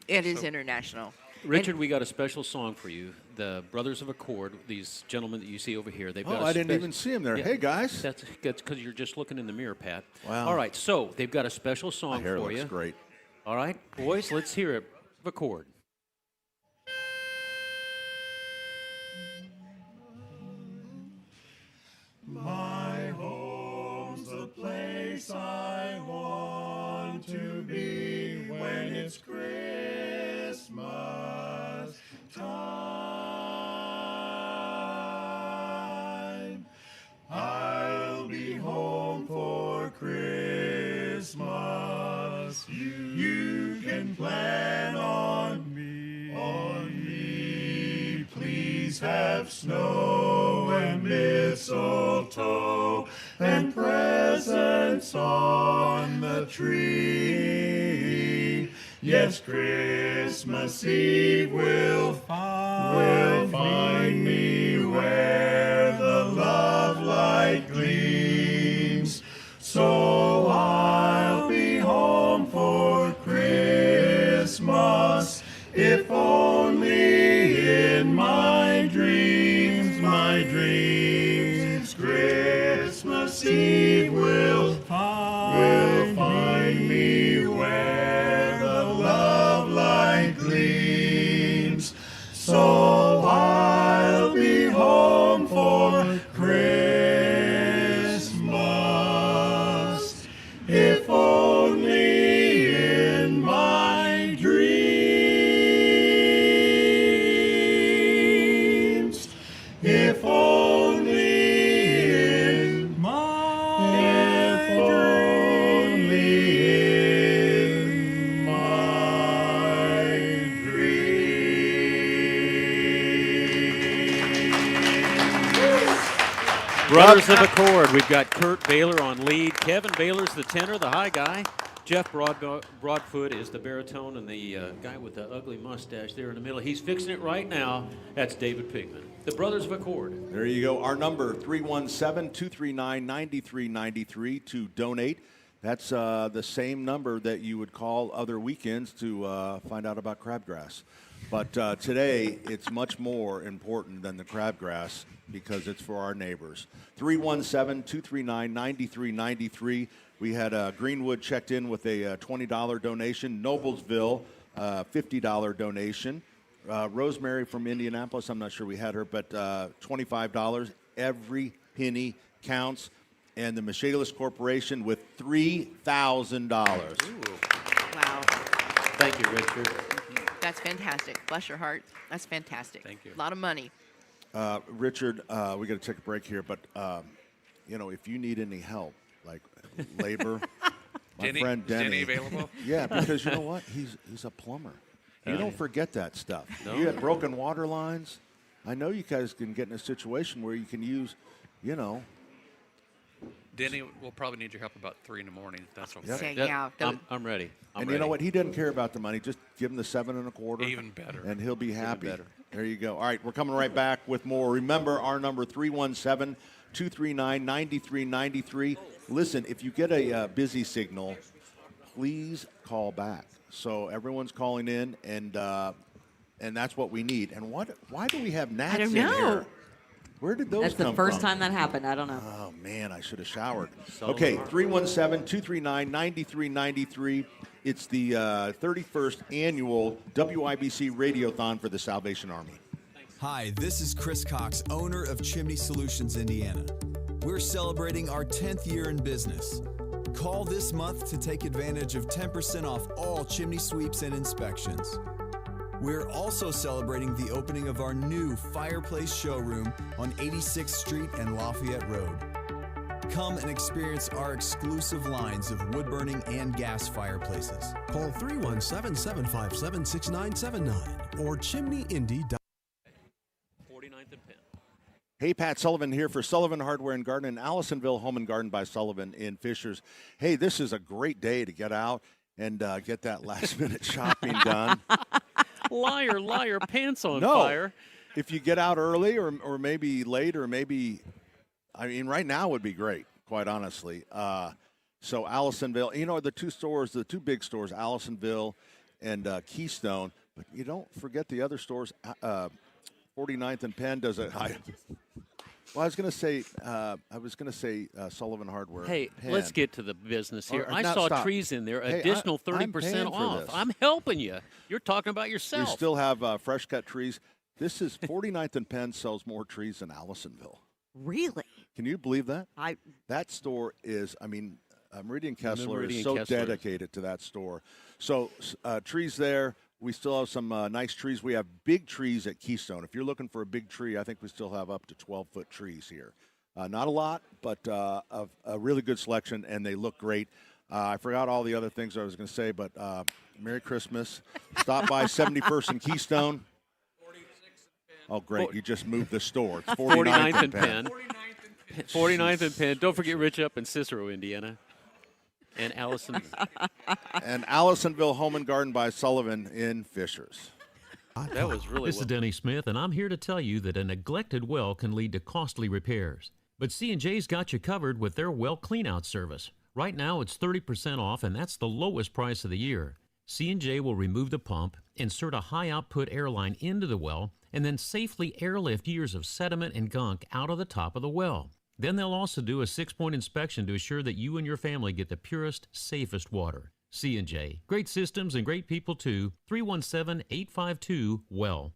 It is international. Richard, we got a special song for you. The Brothers of Accord, these gentlemen that you see over here. They've got I didn't even see them there. Yeah, hey, guys. That's because you're just looking in the mirror, Pat. Wow. All right, so they've got a special song My hair for looks you. great. All right, boys, let's hear it. Accord. My home's the place I want to be when it's Christmas time. I'll be home for Christmas. You can plan on me. Please have snow and mistletoe and presents on the tree. Yes, Christmas Eve will find me where the love light gleams. So I'll be home for Christmas, if only in my dreams, Christmas Eve will find me where the love light gleams. So I'll be home for Christmas, if only in my dreams. If only in my Brothers of Accord. We've got Kurt Baylor on lead. Kevin Baylor's the tenor, the high guy. Jeff Broadfoot is the baritone, and the guy with the ugly mustache there in the middle. He's fixing it right now. That's David Pigman. The Brothers of Accord. There you go. Our number, 317-239-9393 to donate. That's the same number that you would call other weekends to find out about crabgrass. But today, it's much more important than the crabgrass because it's for our neighbors. 317-239-9393. We had Greenwood checked in with a $20 donation. Noblesville, $50 donation. Rosemary from Indianapolis, I'm not sure we had her, but $25. Every penny counts. And the Michaelis Corporation with $3,000. Wow. Thank you, Richard. That's fantastic. Bless your heart. That's fantastic. Thank you. A lot of money. Richard, we got to take a break here, but if you need any help, like labor, my friend Denny. Is Denny available? Yeah, because you know what? He's a plumber. You don't forget that stuff. No. You had broken water lines. I know you guys can get in a situation where you can use, Denny will probably need your help about 3 in the morning. That's okay. Say, yeah. I'm ready. And you know what? He doesn't care about the money. Just give him the 7 1/4. Even better. And he'll be happy. better. There you go. All right, we're coming right back with more. Remember our number 317-239-9393. Listen, if you get a busy signal, please call back. So everyone's calling in, and that's what we need. And why do we have gnats in here? Where did those That's come the first from? time that happened. I don't know. Oh, man, I should have showered. Okay, 317-239-9393. It's the 31st annual WIBC Radiothon for the Salvation Army. Hi, this is Chris Cox, owner of Chimney Solutions, Indiana. We're celebrating our 10th year in business. Call this month to take advantage of 10% off all chimney sweeps and inspections. We're also celebrating the opening of our new fireplace showroom on 86th Street and Lafayette Road. Come and experience our exclusive lines of wood-burning and gas fireplaces. Call 317-757-6979 or chimneyindy.com. 49th and Penn. Hey, Pat Sullivan here for Sullivan Hardware and Garden in Allisonville, Home and Garden by Sullivan in Fishers. Hey, this is a great day to get out and get that last-minute shopping done. Liar, liar, pants on No. fire. If you get out early or maybe late or maybe, right now would be great, quite honestly. So Allisonville, the two big stores, Allisonville and Keystone, but you don't forget the other stores. 49th and Penn does it. Well, I was going to say Sullivan Hardware. Hey, Penn. let's get to the business here. I now saw stop. trees in there, Hey, additional I'm 30% paying for off. this. I'm helping you. You're talking about We yourself. still have fresh cut trees. This is 49th and Penn sells more trees than Allisonville. Really? Can you believe that? That store is, Meridian Kessler is so dedicated to that store. So trees there. We still have some nice trees. We have big trees at Keystone. If you're looking for a big tree, I think we still have up to 12-foot trees here. Not a lot, but a really good selection, and they look great. I forgot all the other things I was going to say, but Merry Christmas. Stop by 71st and Keystone. Oh, great. You just moved the store. It's 49th and Penn. 49th and Penn. Don't forget Rich up in Cicero, Indiana. And Allison. And Allisonville Home and Garden by Sullivan in Fishers. That was really This is Denny Smith, and I'm here to tell you that a neglected well can lead to costly repairs. But C&J's got you covered with their well cleanout service. Right now, it's 30% off, and that's the lowest price of the year. C&J will remove the pump, insert a high-output airline into the well, and then safely airlift years of sediment and gunk out of the top of the well. Then they'll also do a 6-point inspection to assure that you and your family get the purest, safest water. C&J. Great systems and great people, too. 317-852-WELL.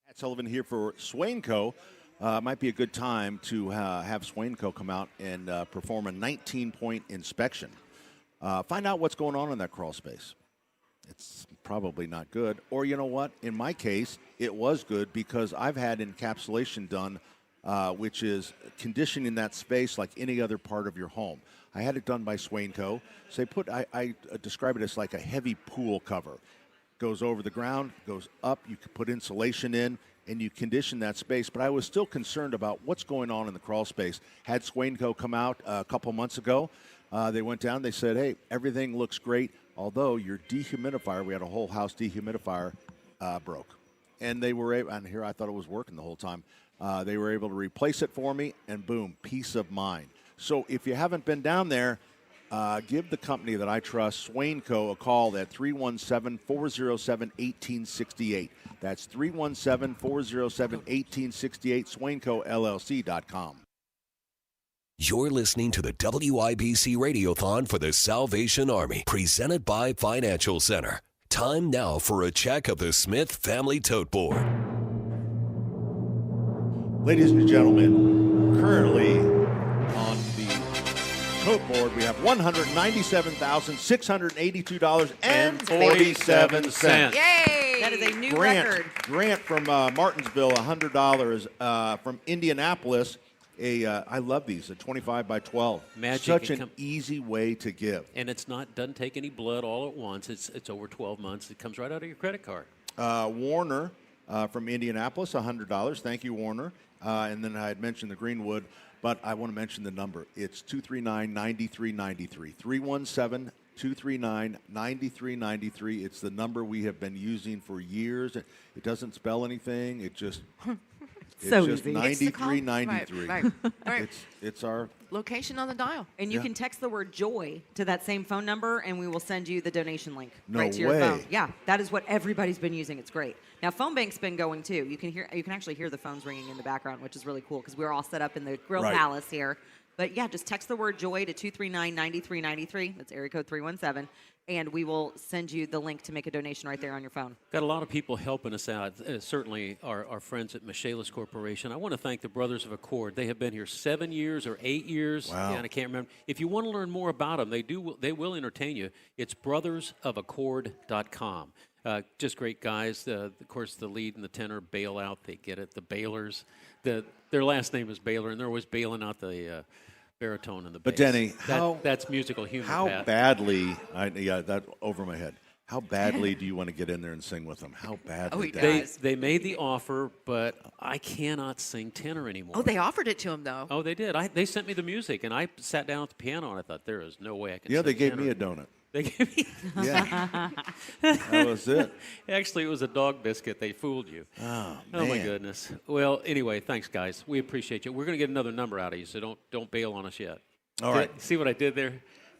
Pat Sullivan here for Swain Co. Might be a good time to have Swain Co. come out and perform a 19-point inspection. Find out what's going on in that crawl space. It's probably not good. Or you know what? In my case, it was good because I've had encapsulation done, which is conditioning that space like any other part of your home. I had it done by Swain Co. So I describe it as like a heavy pool cover. Goes over the ground, goes up, you can put insulation in, and you condition that space. But I was still concerned about what's going on in the crawl space. Had Swain Co. come out a couple months ago. They went down, they said, hey, everything looks great, although your dehumidifier, we had a whole house dehumidifier, broke. And they were able, and here I thought it was working the whole time. They were able to replace it for me, and boom, peace of mind. So if you haven't been down there, give the company that I trust, Swain Co., a call at 317-407-1868. That's 317-407-1868, SwainCoLLC.com. You're listening to the WIBC Radiothon for the Salvation Army, presented by Financial Center. Time now for a check of the Smith Family Tote Board. Ladies and gentlemen, currently on the clipboard, we have $197,682.47. Yay! That is a new Grant, record. Grant from Martinsville, $100. From Indianapolis, I love these, a 25 by 12. Magic. Such an easy way to give. And it's doesn't take any blood all at once. It's over 12 months. It comes right out of your credit card. Warner from Indianapolis, $100. Thank you, Warner. And then I had mentioned the Greenwood, but I want to mention the number. It's 239-9393. 317-239-9393. It's the number we have been using for years. It doesn't spell anything. It just... It's so just easy. 9393. Right. It's our location on the dial. And you can text the word joy to that same phone number, and we will send you the donation link No right to your way. phone. Yeah, that is what everybody's been using. It's great. Now, Phone Bank's been going too. You can actually hear the phones ringing in the background, which is really cool because we're all set up in the Grill Palace here. But yeah, just text the word joy to 239-9393. That's area code 317. And we will send you the link to make a donation right there on your phone. Got a lot of people helping us out, certainly our friends at Michaelis Corporation. I want to thank the Brothers of Accord. They have been here 7 years or 8 years. Wow. And I can't remember. If you want to learn more about them, they will entertain you. It's brothersofaccord.com. Just great guys. Of course, the lead and the tenor bail out. They get it. The Bailers. Their last name is Baylor, and they're always bailing out the baritone and the bass. But Denny, that's musical humor. How Pat. badly? That over my head. How badly do you want to get in there and sing with them? How badly? They made the offer, but I cannot sing tenor anymore. Oh, they offered it to him though. Oh, they did. They sent me the music, and I sat down at the piano, and I thought, there is no way I can. Yeah, sing they gave tenor. me a donut. They gave me. Yeah, that was it. Actually, it was a dog biscuit. They fooled you. Oh my man. goodness. Well, anyway, thanks, guys. We appreciate you. We're going to get another number out of you, so don't bail on us yet. All right. See what I did there?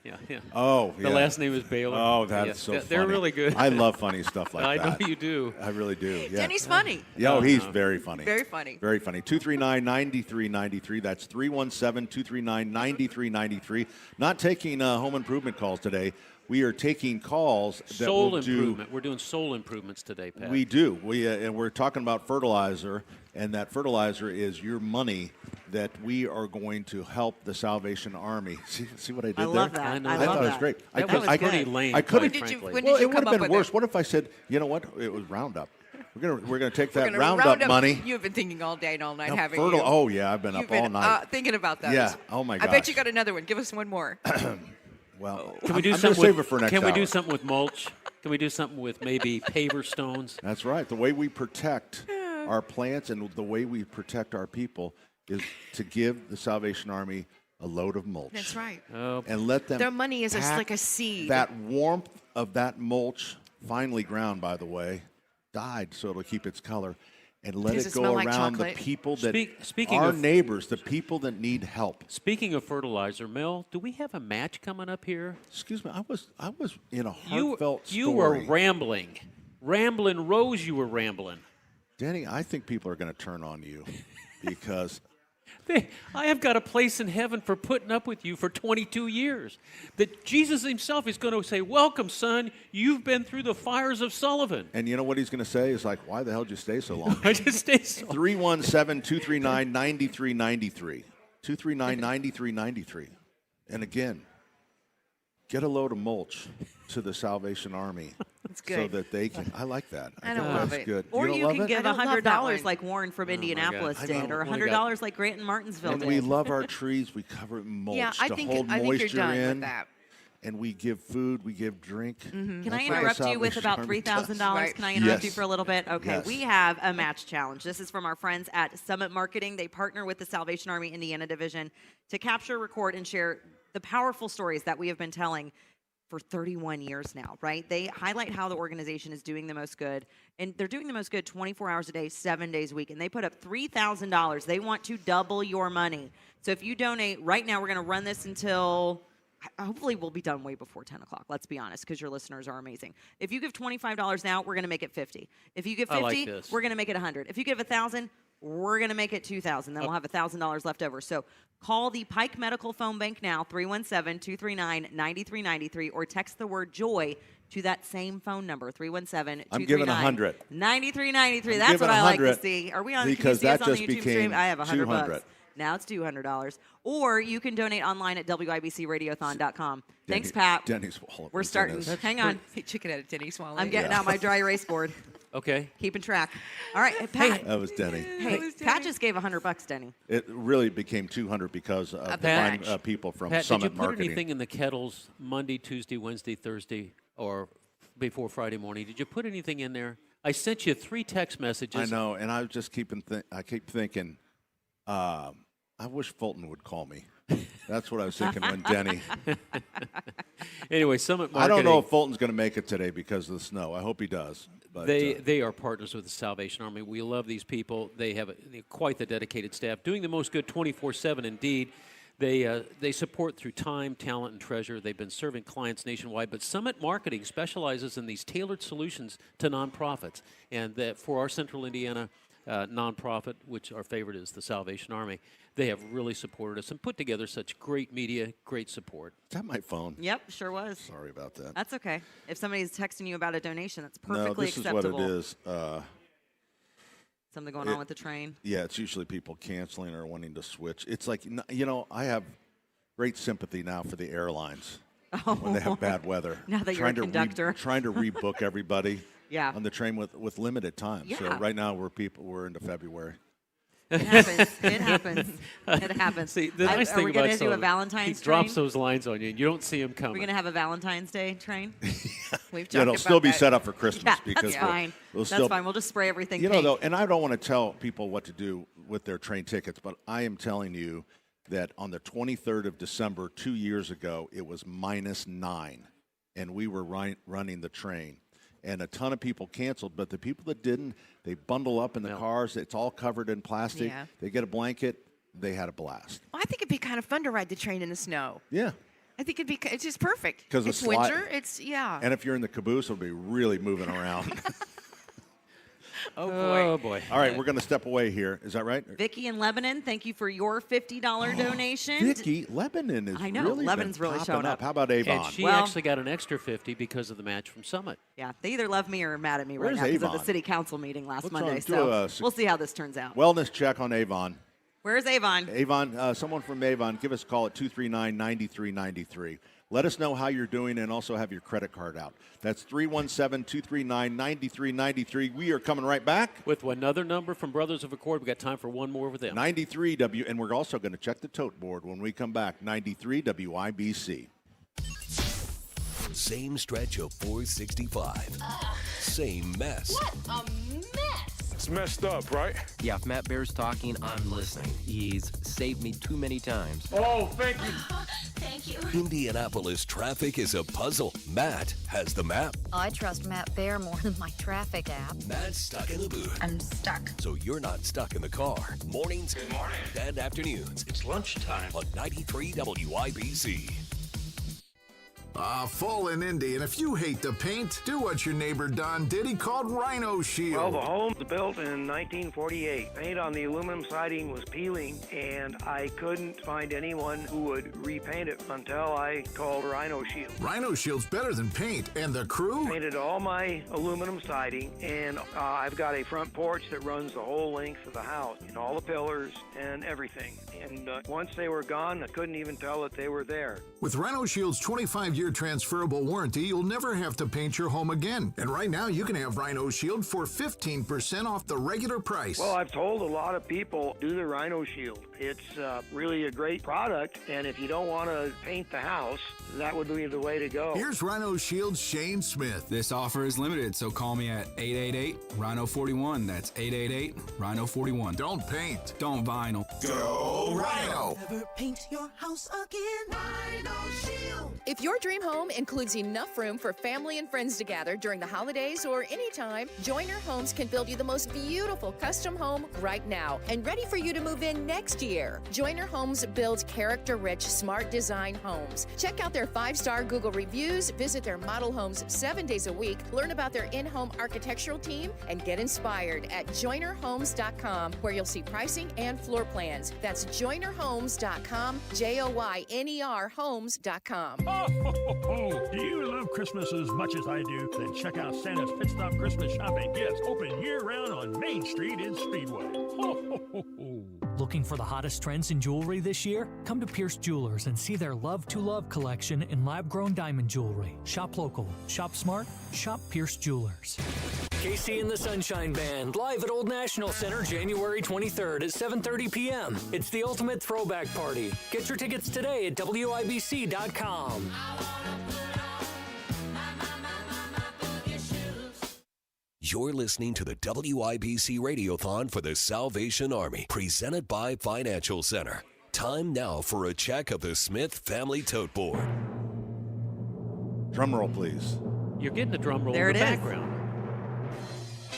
Yeah. Oh, The last name is Baylor. Oh, that's so funny. They're really good. I love funny stuff like I that. know you do. I really do. Yeah. Denny's funny. Yeah, he's very funny. Very funny. Very funny. 239-9393. That's 317-239-9393. Not taking home improvement calls today. We are taking calls that Soul will improvement. We're doing soul improvements today, Pat. We do. And we're talking about fertilizer, and that fertilizer is your money that we are going to help the Salvation Army. See what I did there? I love that. I know. I thought love it was that. great. That was pretty lame. I could quite have. frankly. When Well, did you it would come have up been with worse. it? What if I said, you know what? It was Roundup. We're gonna take that We're gonna Roundup money. You have been thinking all day and all night, No, haven't you? Oh yeah, I've been You've up been, all night. thinking about those. Yeah. Oh my I gosh. bet you got another one. Give us one more. Well, Can we do I'm something? gonna save it for next Can we do hour. something with mulch? Can we do something with maybe paver stones? That's right. The way we protect our plants and the way we protect our people is to give the Salvation Army a load of mulch. That's right. And let them. Their money is pack like a seed. That warmth of that mulch, finely ground, by the way, dyed so it'll keep its color, and let Does it it go smell like around chocolate? the people that Speaking our of- neighbors, the people that need help. Speaking of fertilizer, Mel, do we have a match coming up here? Excuse me, I was in a heartfelt You were story. rambling. Rose, you were rambling. Danny, I think people are going to turn on you because I have got a place in heaven for putting up with you for 22 years. That Jesus himself is going to say, welcome, son. You've been through the fires of Sullivan. And you know what he's going to say? He's like, why the hell did you stay so long? I just stay so 317-239-9393. 239-9393. And again, get a load of mulch to the Salvation Army. That's good. So that they can. I like that. I don't think love that's it. good. Or don't you love can it? give I don't love that $100 one. like Warren from Indianapolis God. did, or I know. $100 like Grant in Martinsville And did. we love our trees. We cover it with mulch Yeah, I to think hold you're moisture done in. with that. And we give food. We give drink. Can That's I what the interrupt you with Salvation about Army $3,000? does. Can I interrupt you Yes. for a little bit? Okay, Yes. we have a match challenge. This is from our friends at Summit Marketing. They partner with the Salvation Army Indiana Division to capture, record, and share the powerful stories that we have been telling for 31 years now, right? They highlight how the organization is doing the most good, and they're doing the most good 24 hours a day, 7 days a week, and they put up $3,000. They want to double your money. So if you donate right now, we're going to run this until... Hopefully we'll be done way before 10 o'clock, let's be honest, because your listeners are amazing. If you give $25 now, we're going to make it $50. If you give I like $50, this. we're going to make it $100. If you give $1,000, we're going to make it $2,000. Then we'll have $1,000 left over. So call the Pike Medical Phone Bank now, 317-239-9393, or text the word JOY to that same phone number, 317-239-9393. I'm giving 100. That's I'm what giving I like to 100 see. Are we on? because can you see us that on the just YouTube became stream? I have $100. Now it's $200. Or you can donate online at WIBCRadiothon.com. Thanks, Pat. Denny's wallet. We're starting. Hang on. Chicken at a Denny's wallet. I'm getting out my dry erase board. Okay. Keeping track. All right, Pat. That was Denny. Hey, Pat just gave $100, Denny. It really became 200 because of the finding match. people from Pat, Summit did you put Marketing. anything in the kettles Monday, Tuesday, Wednesday, Thursday, or before Friday morning? Did you put anything in there? I sent you 3 text messages. I know, and I was just I keep thinking, I wish Fulton would call me. That's what I was thinking when Denny. Anyway, Summit Marketing. I don't know if Fulton's going to make it today because of the snow. I hope he does. But they are partners with the Salvation Army. We love these people. They have quite the dedicated staff, doing the most good 24/7 indeed. They support through time, talent, and treasure. They've been serving clients nationwide. But Summit Marketing specializes in these tailored solutions to nonprofits. And that for our Central Indiana nonprofit, which our favorite is the Salvation Army, they have really supported us and put together such great media, great support. Is that my phone? Yep, sure was. Sorry about that. That's okay. If somebody's texting you about a donation, that's No, perfectly this acceptable. is what it is. Something going on with the train? Yeah, it's usually people canceling or wanting to switch. It's like, I have great sympathy now for the airlines when they have bad weather. Now that you're a conductor. Trying to rebook everybody Yeah. on the train with limited time. So Yeah. right now we're into February. It happens. It happens. It happens. See, the nice Are thing we about going to do a Sullivan, Valentine's he train? drops those lines on you, and you don't see them Are coming. we going to have a Valentine's Day train? We've Yeah, it'll still be set up for Christmas Yeah, because that's fine. we'll That's still, fine. We'll just spray everything You know, pink. though, and I don't want to tell people what to do with their train tickets, but I am telling you that on the 23rd of December 2 years ago, it was -9, and we were running the train. And a ton of people canceled, but the people that didn't, they bundle up in the cars. It's all covered in plastic. Yeah. They get a blanket. They had a blast. Well, I think it'd be kind of fun to ride the train in the snow. Yeah. I think it's just perfect. 'Cause it's the sli- winter. It's, yeah. And if you're in the caboose, it'll be really moving around. Oh, boy. Oh, boy. All right, we're going to step away here. Is that right? Vicky in Lebanon, thank you for your $50 donation. Vicky, Lebanon is I know, really Lebanon's been really popping showing up. How about Avon? And she Well- actually got an extra 50 because of the match from Summit. Yeah, they either love me or are mad at me Where's right now because of Avon? the city council meeting last Let's Monday. do So a we'll see how this turns out. Wellness check on Avon. Where's Avon? Avon, someone from Avon, give us a call at 239-9393. Let us know how you're doing and also have your credit card out. That's 317-239-9393. We are coming right back. With another number from Brothers of Accord. We've got time for one more with them. 93 and we're also going to check the tote board when we come back. 93 WIBC. Same stretch of 465. Same mess. What a mess! It's messed up, right? Yeah, if Matt Bear's talking, I'm listening. He's saved me too many times. Oh, thank you. Thank you. Indianapolis traffic is a puzzle. Matt has the map. I trust Matt Bear more than my traffic app. Matt's stuck in the booth. I'm stuck. So you're not stuck in the car. Mornings and afternoons. It's lunchtime. On 93 WIBC. Fall in Indy, and if you hate the paint, do what your neighbor Don did. He called Rhino Shield. Well, the home was built in 1948. Paint on the aluminum siding was peeling, and I couldn't find anyone who would repaint it until I called Rhino Shield. Rhino Shield's better than paint, and the crew? Painted all my aluminum siding, and I've got a front porch that runs the whole length of the house, and all the pillars and everything. And once they were gone, I couldn't even tell that they were there. With Rhino Shield's 25-year transferable warranty, you'll never have to paint your home again. And right now, you can have Rhino Shield for 15% off the regular price. Well, I've told a lot of people, do the Rhino Shield. It's really a great product, and if you don't want to paint the house, that would be the way to go. Here's Rhino Shield's Shane Smith. This offer is limited, so call me at 888-RHINO-41. That's 888-RHINO-41. Don't paint. Don't vinyl. Go Rhino! Never paint your house again. Rhino Shield. If your dream home includes enough room for family and friends to gather during the holidays or anytime, Joyner Homes can build you the most beautiful custom home right now and ready for you to move in next year. Joyner Homes builds character-rich, smart design homes. Check out their 5-star Google reviews, visit their model homes 7 days a week, learn about their in-home architectural team, and get inspired at joynerhomes.com, where you'll see pricing and floor plans. That's joynerhomes.com, JOYNER homes.com. Do you love Christmas as much as I do? Then check out Santa's Pit Stop Christmas Shopping Gifts, open year-round on Main Street in Speedway. Looking for the hottest trends in jewelry this year? Come to Pierce Jewelers and see their Love to Love collection in lab-grown diamond jewelry. Shop local, shop smart, shop Pierce Jewelers. KC and the Sunshine Band, live at Old National Center January 23rd at 7:30 p.m. It's the ultimate throwback party. Get your tickets today at WIBC.com. You're listening to the WIBC Radiothon for the Salvation Army, presented by Financial Center. Time now for a check of the Smith family tote board. Drum roll, please. You're getting the drum roll There in the it is. background.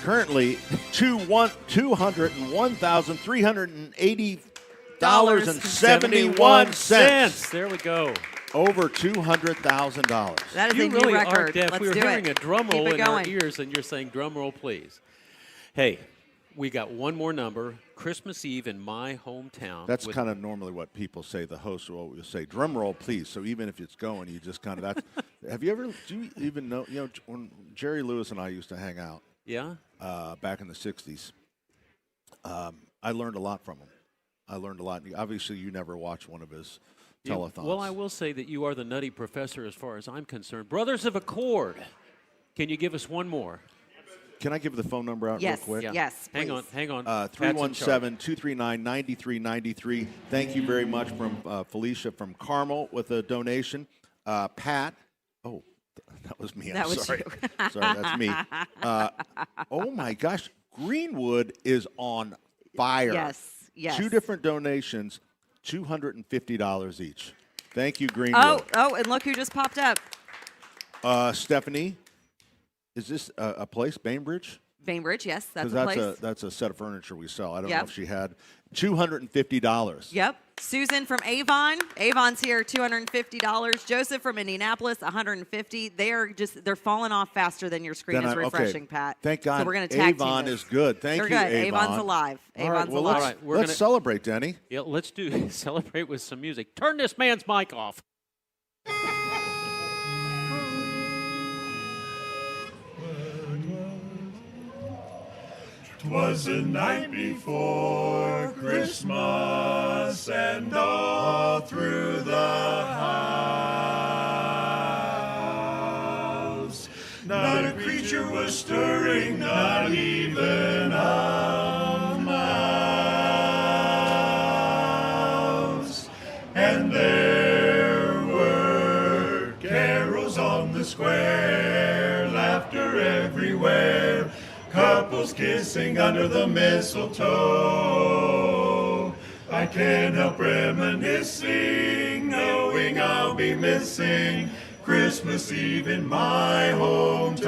Currently, $200,380.71. There we go. Over $200,000. That is You a really new are record. deaf. Let's We were do hearing it. a drum Keep roll it in our going. ears, and you're saying drum roll, please. Hey, we got one more number. Christmas Eve in my hometown. That's kind of normally what people say. The host will say, drum roll, please. So even if it's going, you just kind of, that's, do you even know, when Jerry Lewis and I used to hang out. Yeah? Back in the 60s. I learned a lot from him. I learned a lot. Obviously, you never watched one of his telethons. Well, I will say that you are the nutty professor as far as I'm concerned. Brothers of Accord, can you give us one more? Can I give the phone number out Yes, real quick? yes, Hang on. 317-239-9393. Thank you very much from Felicia from Carmel with a donation. Pat. Oh, that was me. That I'm was sorry. you. Sorry, that's me. Oh, my gosh. Greenwood is on fire. Yes, yes. 2 different donations, $250 each. Thank you, Greenwood. Oh, and look who just popped up. Stephanie, is this a place, Bainbridge? Bainbridge, yes, that's a Because place. that's a set of furniture we sell. I don't Yep. know if she had $250. Yep. Susan from Avon. Avon's here, $250. Joseph from Indianapolis, $150. They're falling off faster than your screen is refreshing, Pat. Thank God. So we're going to tag Avon team is good. Thank They're you, good. Avon. Avon's alive. All right, Avon's well, alive. let's celebrate, Denny. Yeah, let's celebrate with some music. Turn this man's mic off. 'Twas the night before Christmas, and all through the house not a creature was stirring, not even a mouse. And there were carols on the square, laughter everywhere, couples kissing under the mistletoe. I can't help reminiscing, knowing I'll be missing Christmas Eve in my hometown.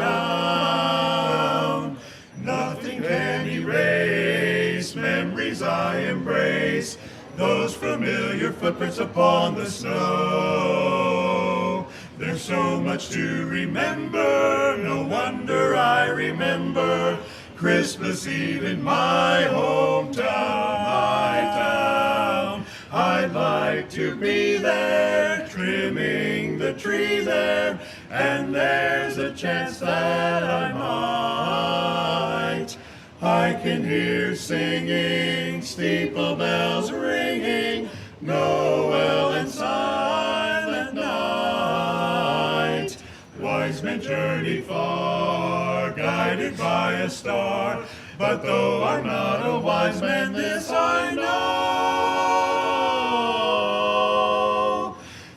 Nothing can erase memories I embrace, those familiar footprints upon the snow. There's so much to remember, no wonder I remember Christmas Eve in my hometown, my town. I'd like to be there, trimming the tree there, and there's a chance that I might. I can hear singing, steeple bells ringing, Noel and Silent Night. Wise men journey far, guided by a star, but though I'm not a wise man, this I know.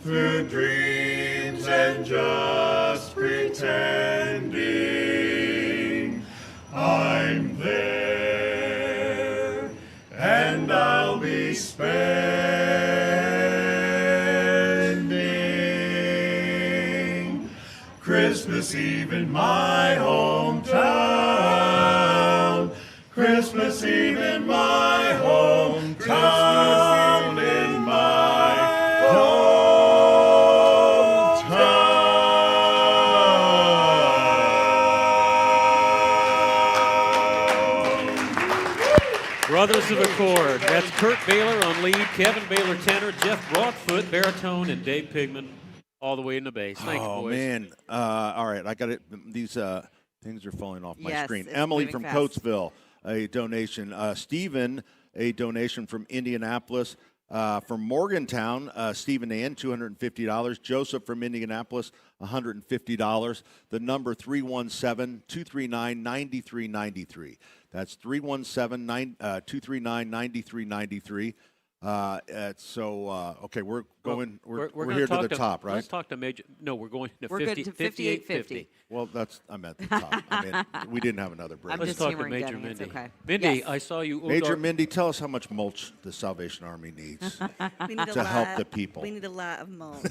Through dreams and just pretending, I'm there, and I'll be spending Christmas Eve in my hometown. Christmas Eve in my hometown. In my Brothers of Accord. That's Kurt Baylor on lead, Kevin Baylor tenor, Jeff Broadfoot baritone, and Dave Pigman All the way in the base. Thanks, Oh, boys. man. All right, I got it. These things are falling off my Yes, screen. it's Emily moving from fast. Coatesville, a donation. Stephen, a donation from Indianapolis. From Morgantown, Stephen Ann, $250. Joseph from Indianapolis, $150. The number 317-239-9393. That's 317-239-9393. Okay, we're going. We're gonna here to talk the top, right? Let's talk to Major. No, we're going to We're 50, good to 58.50. Well, I'm at the top. I mean, we didn't have another break. I'm Let's just talk to humoring Major Denny. It's Mindy. okay. Mindy, Yes. I saw you. Major Mindy, tell us how much mulch the Salvation Army needs We need to help the people. We need a lot of mulch.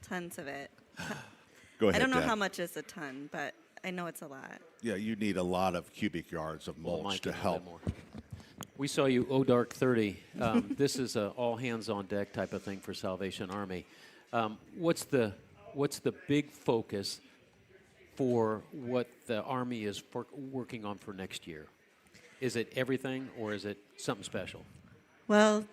Tons of it. Go ahead, I don't know Dad. how much is a ton, but I know it's a lot. Yeah, you need a lot of cubic yards of Well, mulch Mike, to a little help. bit more. We saw you Dark 30. This is a all hands on deck type of thing for Salvation Army. What's the big focus for what the Army is working on for next year? Is it everything or is it something special? Well,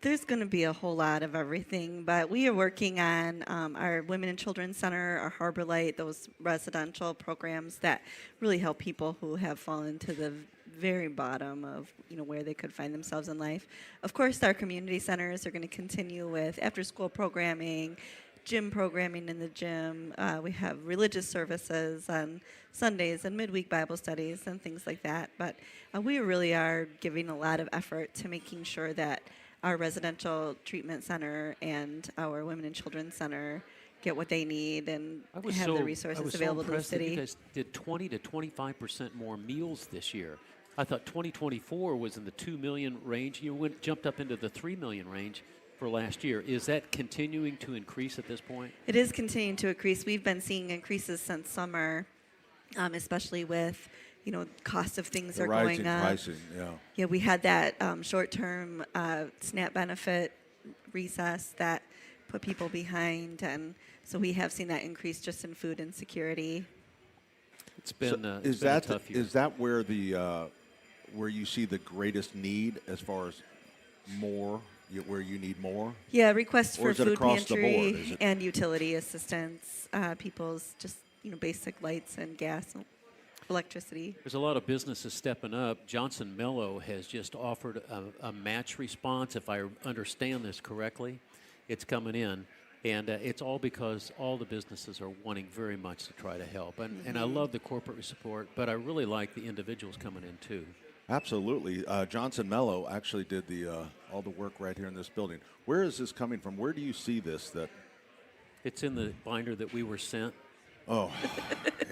there's going to be a whole lot of everything, but we are working on our Women and Children Center, our Harbor Light, those residential programs that really help people who have fallen to the very bottom of where they could find themselves in life. Of course, our community centers are going to continue with after-school programming, gym programming in the gym. We have religious services on Sundays and midweek Bible studies and things like that. But we really are giving a lot of effort to making sure that our residential treatment center and our Women and Children Center get what they need and have the resources available to the city. You guys did 20 to 25% more meals this year. I thought 2024 was in the 2 million range. You jumped up into the 3 million range for last year. Is that continuing to increase at this point? It is continuing to increase. We've been seeing increases since summer, especially with cost of things The are rising going up. pricing, yeah. Yeah, we had that short-term SNAP benefit recess that put people behind, and so we have seen that increase just in food insecurity. It's been, is been that a tough year. is that where where you see the greatest need as far as where you need more? Yeah, requests Or for is it food across the board? Is pantry it- and utility assistance, people's just basic lights and gas, and electricity. There's a lot of businesses stepping up. Johnson Mello has just offered a match response, if I understand this correctly. It's coming in, and it's all because all the businesses are wanting very much to try to help. And I love the corporate support, but I really like the individuals coming in, too. Absolutely. Johnson Mello actually did all the work right here in this building. Where is this coming from? Where do you see this? It's in the binder that we were sent. Oh,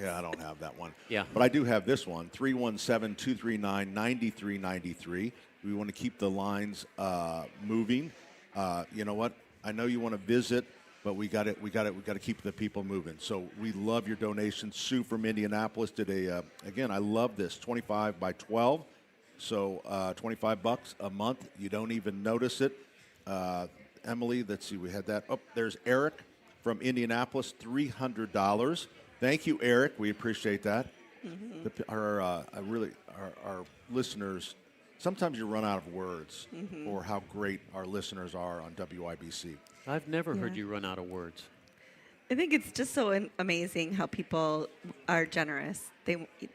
yeah, I don't have that one. Yeah. But I do have this one, 317-239-9393. We want to keep the lines moving. You know what? I know you want to visit, but we got to keep the people moving. So we love your donations. Sue from Indianapolis did again, I love this, 25 by 12. So $25 a month. You don't even notice it. Emily, let's see, we had that. Oh, there's Eric from Indianapolis, $300. Thank you, Eric. We appreciate that. Our listeners, sometimes you run out of words for how great our listeners are on WIBC. I've never heard you run out of words. I think it's just so amazing how people are generous.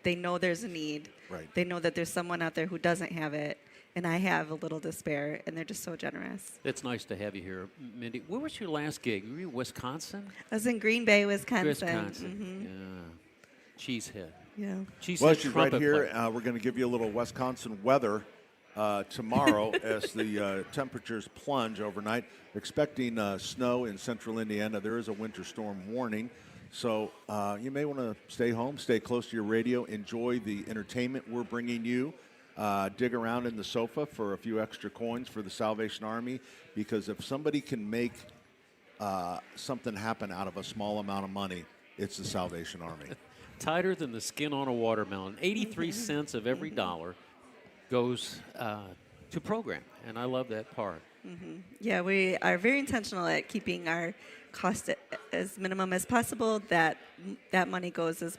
They know there's a need. Right. They know that there's someone out there who doesn't have it, and I have a little despair, and they're just so generous. It's nice to have you here, Mindy. Where was your last gig? Were you in Wisconsin? I was in Green Bay, Wisconsin. Wisconsin. Yeah. Cheesehead. Yeah. Cheesehead Well, she's right trumpet here. player. We're going to give you a little Wisconsin weather tomorrow as the temperatures plunge overnight. Expecting snow in central Indiana. There is a winter storm warning. So you may want to stay home, stay close to your radio, enjoy the entertainment we're bringing you. Dig around in the sofa for a few extra coins for the Salvation Army, because if somebody can make something happen out of a small amount of money, it's the Salvation Army. Tighter than the skin on a watermelon. 83 cents of every dollar goes to program, and I love that part. Yeah, we are very intentional at keeping our cost as minimum as possible. That money goes as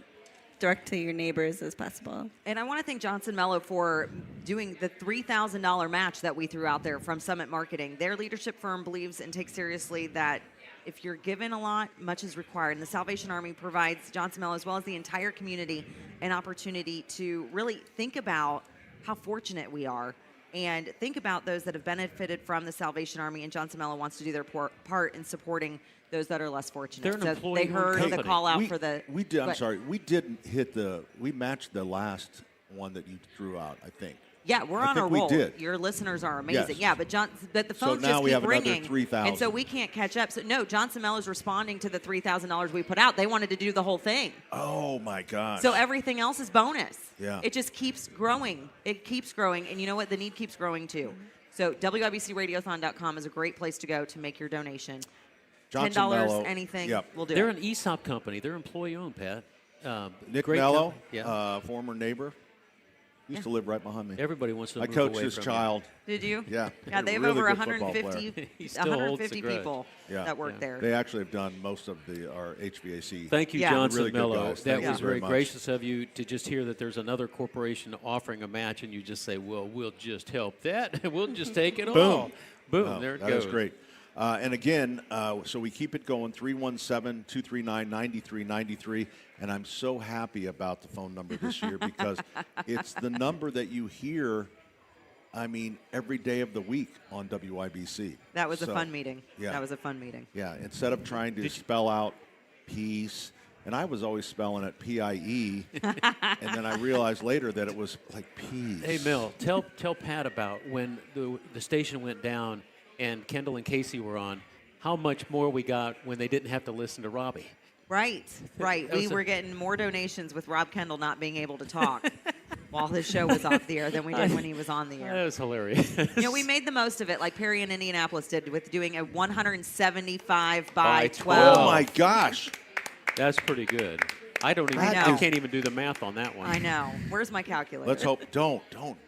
direct to your neighbors as possible. And I want to thank Johnson Mello for doing the $3,000 match that we threw out there from Summit Marketing. Their leadership firm believes and takes seriously that if you're given a lot, much is required. And the Salvation Army provides Johnson Mello, as well as the entire community, an opportunity to really think about how fortunate we are and think about those that have benefited from the Salvation Army. And Johnson Mello wants to do their part in supporting those that are less fortunate. They're an So they heard employee-owned the call out we, for the. We did. I'm sorry. We didn't hit we matched the last one that you threw out, I think. Yeah, we're I on think a we roll. did. Your listeners are amazing. Yes. Yeah, but the phones now just we keep have another ringing, 3,000. and so we can't catch up. So no, Johnson Mello's responding to the $3,000 we put out. They wanted to do the whole thing. Oh my gosh. So everything else is bonus. Yeah. It just keeps growing. It keeps growing, and you know what? The need keeps growing too. So WIBCRadiothon.com is a great place to go to make your donation. Johnson $10, Mello, anything, yep. we'll do They're it. an ESOP company. They're employee-owned, Pat. Nick great Mello, company. Yeah. former neighbor, used to live right behind me. Everybody wants to I move coached away his from child. Did you? Yeah. Yeah, they have Really over good football 150, player. He still holds 150 the grudge. people Yeah. that work there. They actually have done most of our HVAC. Thank you, Yeah. Johnson Really good Mello. guys. That Thank was you very much. gracious of you to just hear that there's another corporation offering a match, and you just say, well, we'll just help that. We'll just take it all. Boom, No, there it that goes. is great. And again, so we keep it going, 317-239-9393. And I'm so happy about the phone number this year because it's the number that you hear, every day of the week on WIBC. That was a fun meeting. Yeah. That was a fun meeting. Yeah, instead of trying to spell out peace, and I was always spelling it P-I-E, and then I realized later that it was like peace. Hey, Mel, tell Pat about when the station went down and Kendall and Casey were on, how much more we got when they didn't have to listen to Robbie. Right. We were getting more donations with Rob Kendall not being able to talk while his show was off the air than we did when he was on the air. That was hilarious. We made the most of it, like Perry in Indianapolis did, with doing a 175 by 12. Oh my gosh. That's pretty good. I can't even do the math on that one. I know. Where's my calculator? Let's hope. Don't,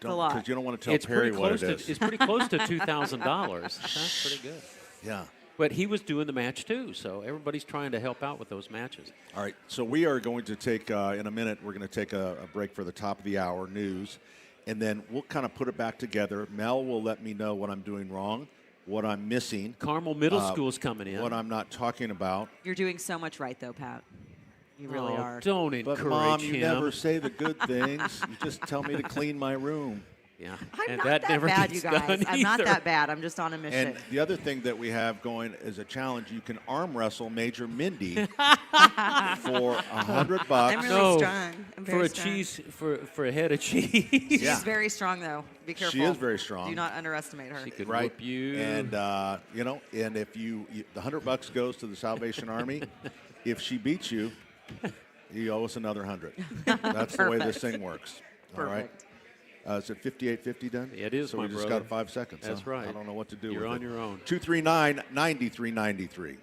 a lot. because you don't want to tell Perry what it is. It's pretty close to $2,000. That's pretty good. Yeah. But he was doing the match too, so everybody's trying to help out with those matches. All right, so we are going to take, in a minute, we're going to take a break for the top of the hour news, and then we'll kind of put it back together. Mel will let me know what I'm doing wrong, what I'm missing. Carmel Middle School's coming in. What I'm not talking about. You're doing so much right, though, Pat. You really are. Don't encourage But, Mom, you him. never say the good things. You just tell me to clean my room. Yeah, I'm not that that never bad, gets you guys. done I'm not either. that bad. I'm just on a mission. And the other thing that we have going is a challenge. You can arm wrestle Major Mindy for $100. I'm really strong. I'm very strong. For a head of cheese. She's very strong, though. Be careful. She is very strong. Do not underestimate her. She could Right. whoop you. And, and if the $100 goes to the Salvation Army, if she beats you, you owe us another 100. That's the way this thing works. All right. Perfect. Is it 58:50 done? It is, so my we just brother. got 5 seconds. That's huh? right. I don't know what to do You're with on it. your own. 239-9393.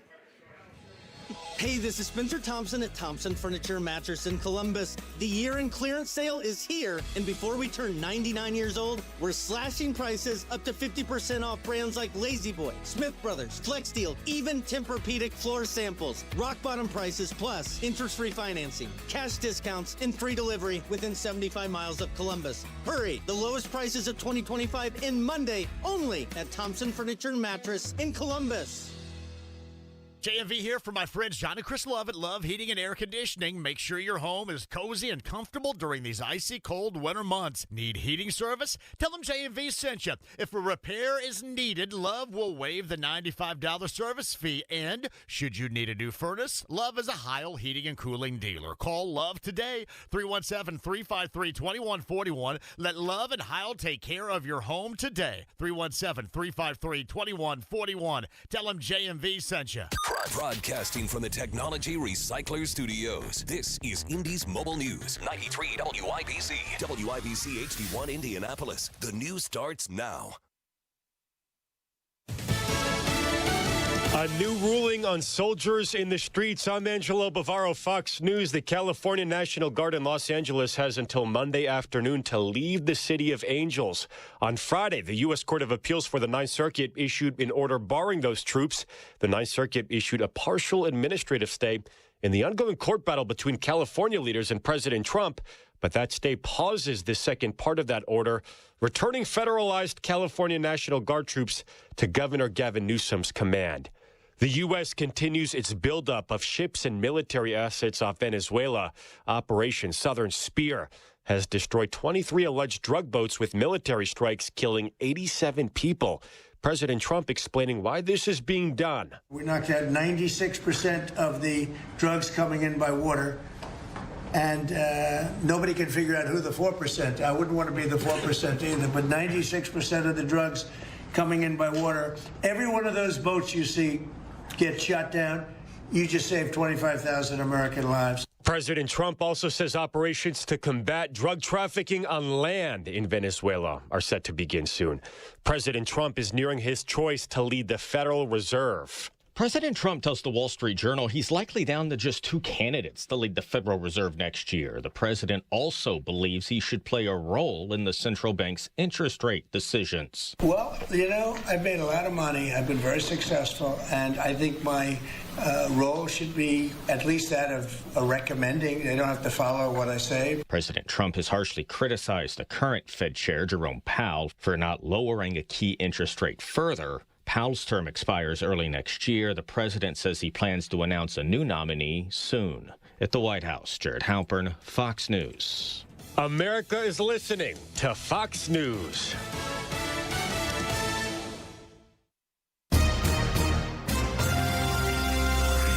Hey, this is Spencer Thompson at Thompson Furniture and Mattress in Columbus. The year-end clearance sale is here, and before we turn 99 years old, we're slashing prices up to 50% off brands like Lazy Boy, Smith Brothers, Flex Steel, even Tempur-Pedic floor samples. Rock bottom prices plus interest-free financing, cash discounts, and free delivery within 75 miles of Columbus. Hurry! The lowest prices of 2025 in Monday only at Thompson Furniture and Mattress in Columbus. JMV here for my friends John and Chris Love at Love Heating and Air Conditioning. Make sure your home is cozy and comfortable during these icy cold winter months. Need heating service? Tell them JMV sent you. If a repair is needed, Love will waive the $95 service fee. And should you need a new furnace, Love is a Heil Heating and Cooling dealer. Call Love today, 317-353-2141. Let Love and Heil take care of your home today. 317-353-2141. Tell them JMV sent you. Broadcasting from the Technology Recycler Studios, this is Indy's Mobile News. 93 WIBC. WIBC HD1 Indianapolis. The news starts now. A new ruling on soldiers in the streets. I'm Angelo Bavaro, Fox News. The California National Guard in Los Angeles has until Monday afternoon to leave the City of Angels. On Friday, the U.S. Court of Appeals for the Ninth Circuit issued an order barring those troops. The Ninth Circuit issued a partial administrative stay in the ongoing court battle between California leaders and President Trump. But that stay pauses the second part of that order, returning federalized California National Guard troops to Governor Gavin Newsom's command. The U.S. continues its buildup of ships and military assets off Venezuela. Operation Southern Spear has destroyed 23 alleged drug boats with military strikes, killing 87 people. President Trump explaining why this is being done. We knocked out 96% of the drugs coming in by water, and nobody can figure out who the 4%. I wouldn't want to be the 4% either, but 96% of the drugs coming in by water. Every one of those boats you see get shot down. You just saved 25,000 American lives. President Trump also says operations to combat drug trafficking on land in Venezuela are set to begin soon. President Trump is nearing his choice to lead the Federal Reserve. President Trump tells the Wall Street Journal he's likely down to just two candidates to lead the Federal Reserve next year. The president also believes he should play a role in the central bank's interest rate decisions. Well, you know, I've made a lot of money. I've been very successful, and I think my role should be at least that of a recommending. They don't have to follow what I say. President Trump has harshly criticized the current Fed chair, Jerome Powell, for not lowering a key interest rate further. Powell's term expires early next year. The president says he plans to announce a new nominee soon. At the White House, Jared Halpern, Fox News. America is listening to Fox News.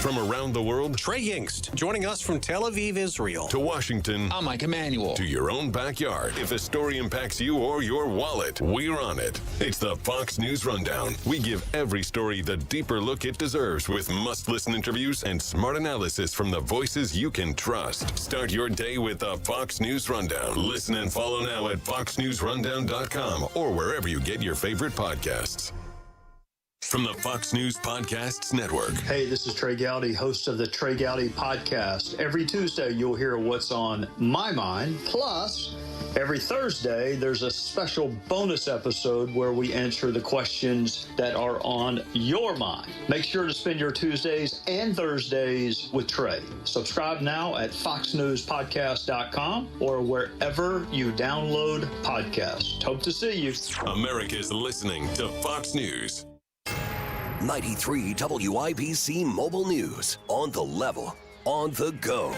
From around the world, Trey Yingst, joining us from Tel Aviv, Israel. To Washington. I'm Mike Emanuel. To your own backyard. If a story impacts you or your wallet, we're on it. It's the Fox News Rundown. We give every story the deeper look it deserves with must-listen interviews and smart analysis from the voices you can trust. Start your day with the Fox News Rundown. Listen and follow now at foxnewsrundown.com or wherever you get your favorite podcasts. From the Fox News Podcasts Network. Hey, this is Trey Gowdy, host of the Trey Gowdy Podcast. Every Tuesday, you'll hear what's on my mind. Plus, every Thursday, there's a special bonus episode where we answer the questions that are on your mind. Make sure to spend your Tuesdays and Thursdays with Trey. Subscribe now at foxnewspodcast.com or wherever you download podcasts. Hope to see you. America's listening to Fox News. 93 WIBC Mobile News. On the level, on the go.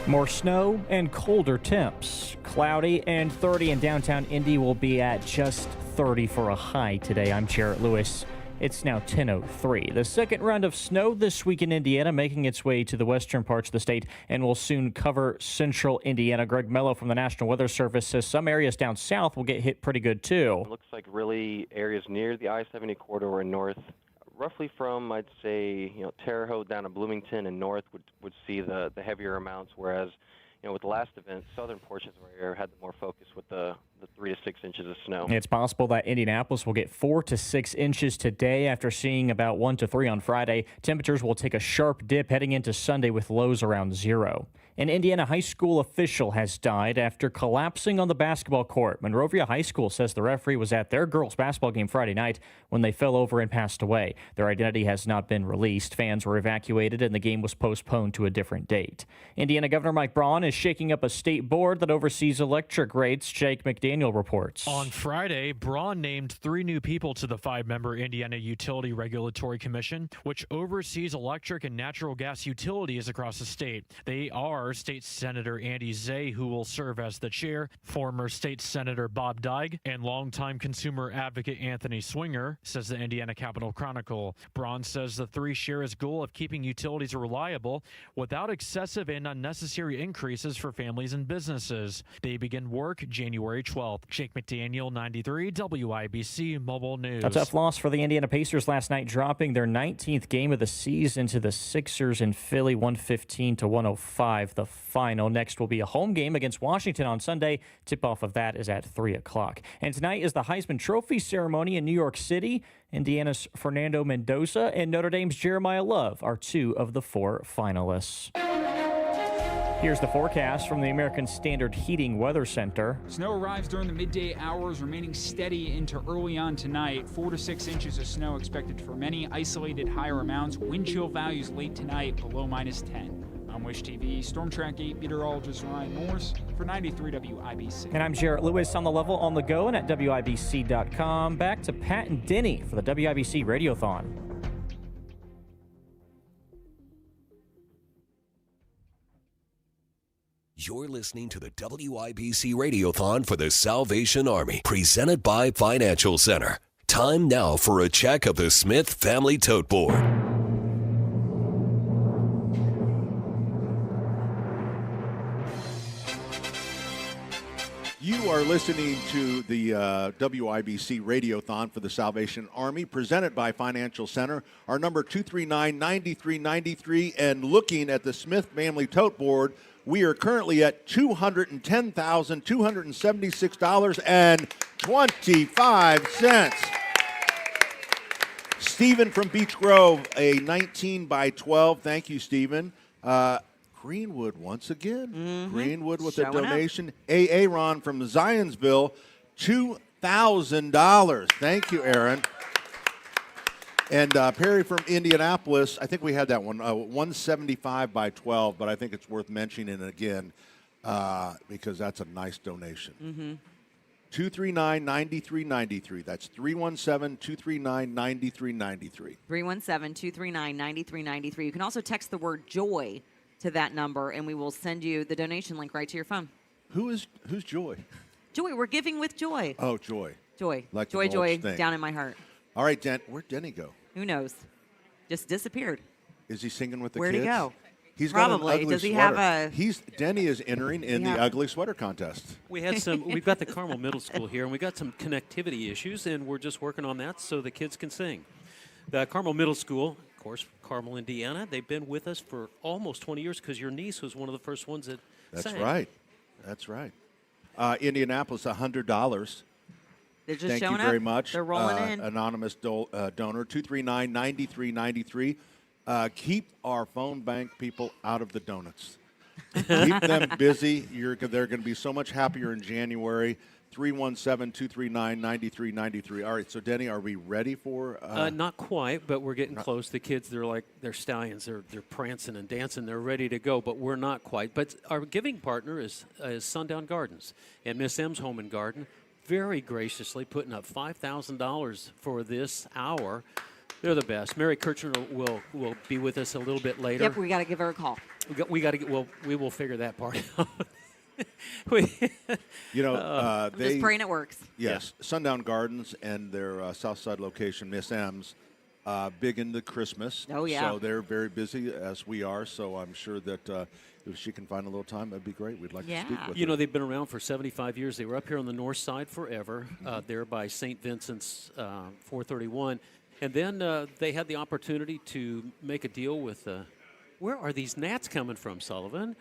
More snow and colder temps. Cloudy and 30 in downtown Indy will be at just 30 for a high today. I'm Jarrett Lewis. It's now 10:03. The second round of snow this week in Indiana making its way to the western parts of the state and will soon cover central Indiana. Greg Mello from the National Weather Service says some areas down south will get hit pretty good too. It looks like really areas near the I-70 corridor and north, roughly from, I'd say, Terre Haute down to Bloomington and north would see the heavier amounts, whereas with the last event, southern portions of our area had more focus with the 3 to 6 inches of snow. It's possible that Indianapolis will get 4 to 6 inches today after seeing about 1 to 3 on Friday. Temperatures will take a sharp dip heading into Sunday with lows around 0. An Indiana high school official has died after collapsing on the basketball court. Monrovia High School says the referee was at their girls' basketball game Friday night when they fell over and passed away. Their identity has not been released. Fans were evacuated and the game was postponed to a different date. Indiana Governor Mike Braun is shaking up a state board that oversees electric rates. Jake McDaniel reports. On Friday, Braun named 3 new people to the 5-member Indiana Utility Regulatory Commission, which oversees electric and natural gas utilities across the state. They are State Senator Andy Zay, who will serve as the chair, former State Senator Bob Deig, and longtime consumer advocate Anthony Swinger, says the Indiana Capital Chronicle. Braun says the 3 share his goal of keeping utilities reliable without excessive and unnecessary increases for families and businesses. They begin work January 12th. Jake McDaniel, 93 WIBC Mobile News. A tough loss for the Indiana Pacers last night, dropping their 19th game of the season to the Sixers in Philly, 115-105. The final. Next will be a home game against Washington on Sunday. Tip-off of that is at 3 o'clock. And tonight is the Heisman Trophy ceremony in New York City. Indiana's Fernando Mendoza and Notre Dame's Jeremiah Love are 2 of the 4 finalists. Here's the forecast from the American Standard Heating Weather Center. Snow arrives during the midday hours, remaining steady into early on tonight. 4 to 6 inches of snow expected for many. Isolated higher amounts. Wind chill values late tonight below -10. I'm Wish TV Storm Track 8 meteorologist Ryan Morse for 93 WIBC. And I'm Jarrett Lewis on the level on the go and at WIBC.com. Back to Pat and Denny for the WIBC Radiothon. You're listening to the WIBC Radiothon for the Salvation Army, presented by Financial Center. Time now for a check of the Smith Family Tote Board. You are listening to the WIBC Radiothon for the Salvation Army, presented by Financial Center. Our number 239-9393, and looking at the Smith Family Tote Board, we are currently at $210,276.25. Stephen from Beech Grove, a 19 by 12. Thank you, Stephen. Greenwood once again. Greenwood with a donation. Aaron from Zionsville, $2,000. Thank you, Aaron. And Perry from Indianapolis, I think we had that one, 175 by 12, but I think it's worth mentioning it again because that's a nice donation. 239-9393. That's 317-239-9393. 317-239-9393. You can also text the word joy to that number, and we will send you the donation link right to your phone. Who's Joy? Joy. We're giving with joy. Oh, Joy. Joy. Like joy, the joy thing. down in my heart. All right, where'd Denny go? Who knows? Just disappeared. Is he singing with the Where'd kids? he go? He's Probably. got an ugly Does he sweater. have a... Denny is entering in the ugly sweater contest. We've got the Carmel Middle School here, and we got some connectivity issues, and we're just working on that so the kids can sing. The Carmel Middle School, of course, Carmel, Indiana, they've been with us for almost 20 years because your niece was one of the first ones that sang. That's right. Indianapolis, $100. They're just Thank showing you very up. much. They're rolling in. Anonymous donor, 239-9393. Keep our phone bank people out of the donuts. Keep them busy. They're going to be so much happier in January. 317-239-9393. All right, so Denny, are we ready for? Not quite, but we're getting close. The kids, they're stallions. They're prancing and dancing. They're ready to go, but we're not quite. But our giving partner is Sundown Gardens and Miss M's Home and Garden, very graciously putting up $5,000 for this hour. They're the best. Mary Kirchner will be with us a little bit later. Yep, we got to give her a call. We will figure that part out. I'm just praying it works. Yes, Sundown Gardens and their Southside location, Miss M's, big into Christmas. Oh, yeah. So they're very busy, as we are. So I'm sure that if she can find a little time, that'd be great. We'd like to speak with her. You know, they've been around for 75 years. They were up here on the north side forever, there by St. Vincent's 431. And then they had the opportunity to make a deal with, where are these gnats coming from, Sullivan?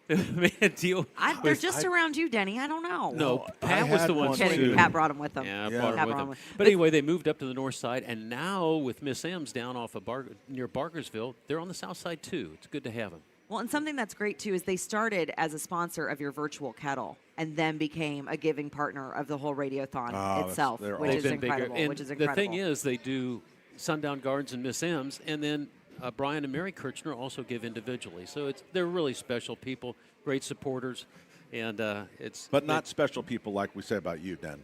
Made a deal. They're just around you, Denny. I don't know. No, Pat was the one. Pat brought them with them. Yeah, brought them with them. But anyway, they moved up to the north side, and now with Miss M's down off of near Barkersville, they're on the south side too. It's good to have them. Well, and something that's great too is they started as a sponsor of your virtual kettle and then became a giving partner of the whole Radiothon itself, which is incredible. The thing is, they do Sundown Gardens and Miss M's, and then Brian and Mary Kirchner also give individually. So they're really special people, great supporters, and But not special people like we say about you, Den.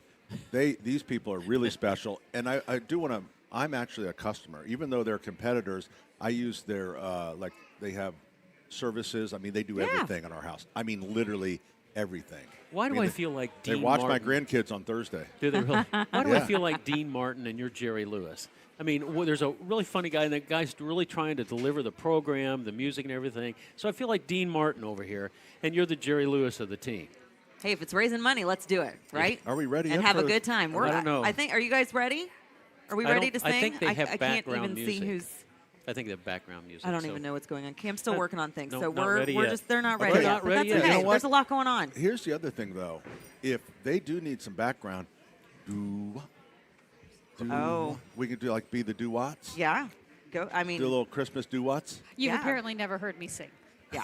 These people are really special, and I do want to. I'm actually a customer, even though they're competitors. I use their they have services. I mean, they do everything in our house. I mean, literally everything. Why do I feel like Dean they watch Martin? my grandkids on Thursday? Do they really? Why do I feel like Dean Martin and you're Jerry Lewis? I mean, there's a really funny guy, and that guy's really trying to deliver the program, the music, and everything. So I feel like Dean Martin over here, and you're the Jerry Lewis of the team. Hey, if it's raising money, let's do it, right? Are we ready? And have a good time. I don't know. I think. Are you guys ready? Are we ready to sing? I think they have I can't background even music. see who's. I think they have background music. I don't even know what's going on. Cam's still working on things, no, so not we're yet. just they're not ready Okay. yet. Not But ready that's yet. okay. You know what? There's a lot going on. Here's the other thing, though. If they do need some background, we could do be the doo-wats. Yeah, go. I mean, Do a little Christmas doo-wats. You've Yeah. apparently never heard me sing. Yeah.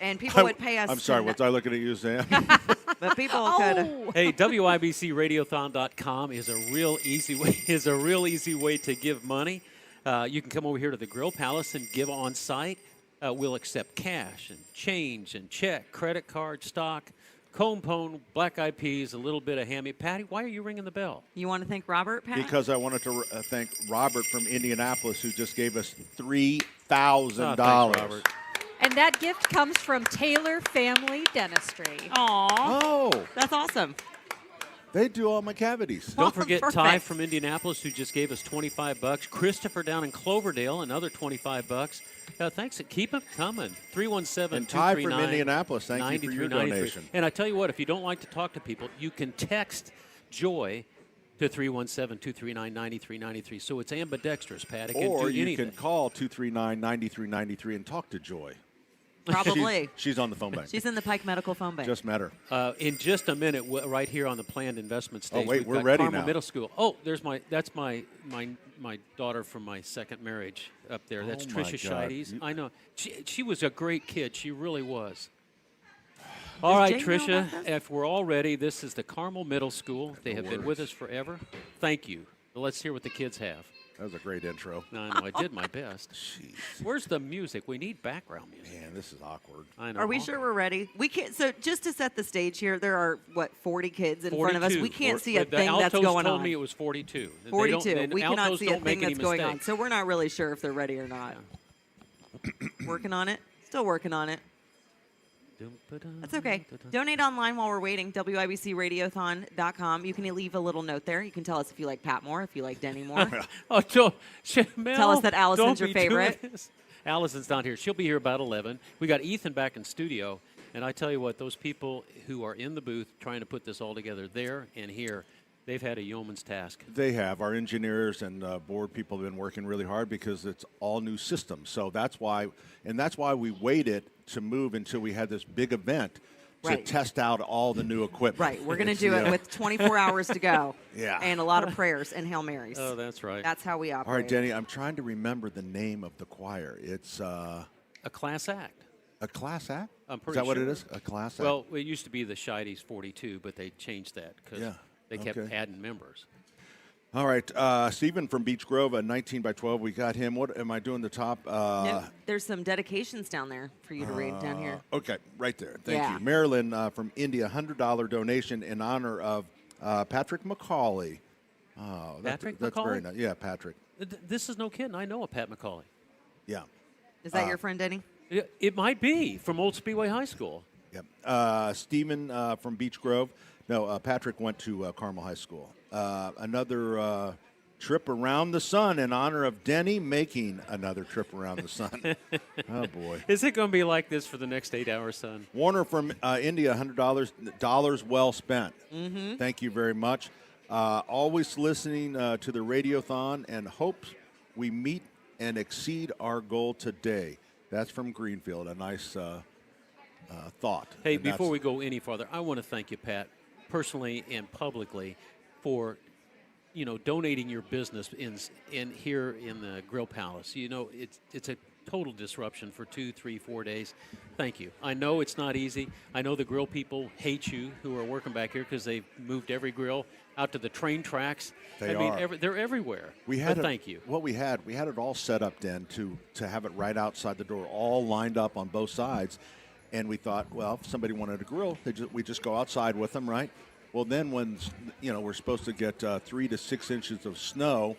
And people would pay us. I'm sorry, was I looking at you, Sam? But people could. Hey, WIBCRadiothon.com is a real easy way to give money. You can come over here to the Grill Palace and give on site. We'll accept cash and change and check, credit card, stock, comb pone, black eyed peas, a little bit of hammy. Patty, why are you ringing the bell? You want to thank Robert, Pat? Because I wanted to thank Robert from Indianapolis, who just gave us $3,000. Thanks, Robert. And that gift comes from Taylor Family Dentistry. Aw. Oh. That's awesome. They do all my cavities. Don't forget Ty from Indianapolis, who just gave us $25. Christopher down in Cloverdale, another $25. Thanks. Keep them coming. 317-239. And Ty from Indianapolis, thank you for your donation. And I tell you what, if you don't like to talk to people, you can text JOY to 317-239-9393. So it's ambidextrous, Pat. It can Or do you anything. can call 239-9393 and talk to Joy. Probably. She's on the phone bank. She's in the Pike Medical phone bank. Just met her. In just a minute, right here on the planned investment stage. Oh, wait, we've we're got ready Carmel now. Middle School. Oh, that's my daughter from my second marriage up there. That's Oh, my Tricia God. Scheides. I know. She was a great kid. She really was. All right, Jane know Tricia, about this? if we're all ready, this is the Carmel Middle School. They have been with us forever. Thank you. Let's hear what the kids have. That was a great intro. No, I know. I did my best. Jeez. Where's the music? We need background music. Man, this is awkward. I know. Are we sure we're ready? We can't. So just to set the stage here, there are 40 kids in front of us. We can't see a thing that's going Altos told on. me it was 42. 42. We cannot Altos see a don't make thing any that's going on. mistakes. So we're not really sure if they're ready or not. Working on it. Still working on it. That's okay. Donate online while we're waiting. WIBCRadiothon.com. You can leave a little note there. You can tell us if you like Pat more, if you like Denny more. Tell us that Allison's your favorite. Allison's not here. She'll be here about 11. We got Ethan back in studio. And I tell you what, those people who are in the booth trying to put this all together there and here, they've had a yeoman's task. They have. Our engineers and board people have been working really hard because it's all new systems. So that's why we waited to move until we had this big event to test out all the new equipment. Right. We're going to do it with 24 hours to go. Yeah. And a lot of prayers and Hail Marys. Oh, that's right. That's how we operate. All right, Denny, I'm trying to remember the name of the choir. It's a class act. A class act? I'm Is pretty that what sure. it is? A class act? Well, it used to be the Scheides 42, but they changed that because they kept okay. adding members. All right, Stephen from Beech Grove, a 19 by 12. We got him. What am I doing? The top? No, there's some dedications down there for you to read down here. Okay, right there. Thank Yeah. you. Marilyn from India, $100 donation in honor of Patrick McCauley. Oh, that's McCauley? very nice. Yeah, Patrick. This is no kidding. I know a Pat McCauley. Yeah. Is that your friend, Denny? It might be from Old Speedway High School. Yep. Stephen from Beech Grove. No, Patrick went to Carmel High School. Another trip around the sun in honor of Denny making another trip around the sun. Oh, boy. Is it going to be like this for the next 8 hours, son? Warner from India, $100 well spent. Mm-hmm. Thank you very much. Always listening to the Radiothon and hopes we meet and exceed our goal today. That's from Greenfield, a nice thought. Hey, And before we go any farther, I want to thank you, Pat, personally and publicly, for donating your business in here in the Grill Palace. It's a total disruption for 2, 3, 4 days. Thank you. I know it's not easy. I know the grill people hate you who are working back here because they've moved every grill out to the train tracks. They are. are. They're everywhere. But thank you. What we had it all set up then to have it right outside the door, all lined up on both sides. And we thought, well, if somebody wanted a grill, we just go outside with them, right? Well, then when, we're supposed to get 3 to 6 inches of snow.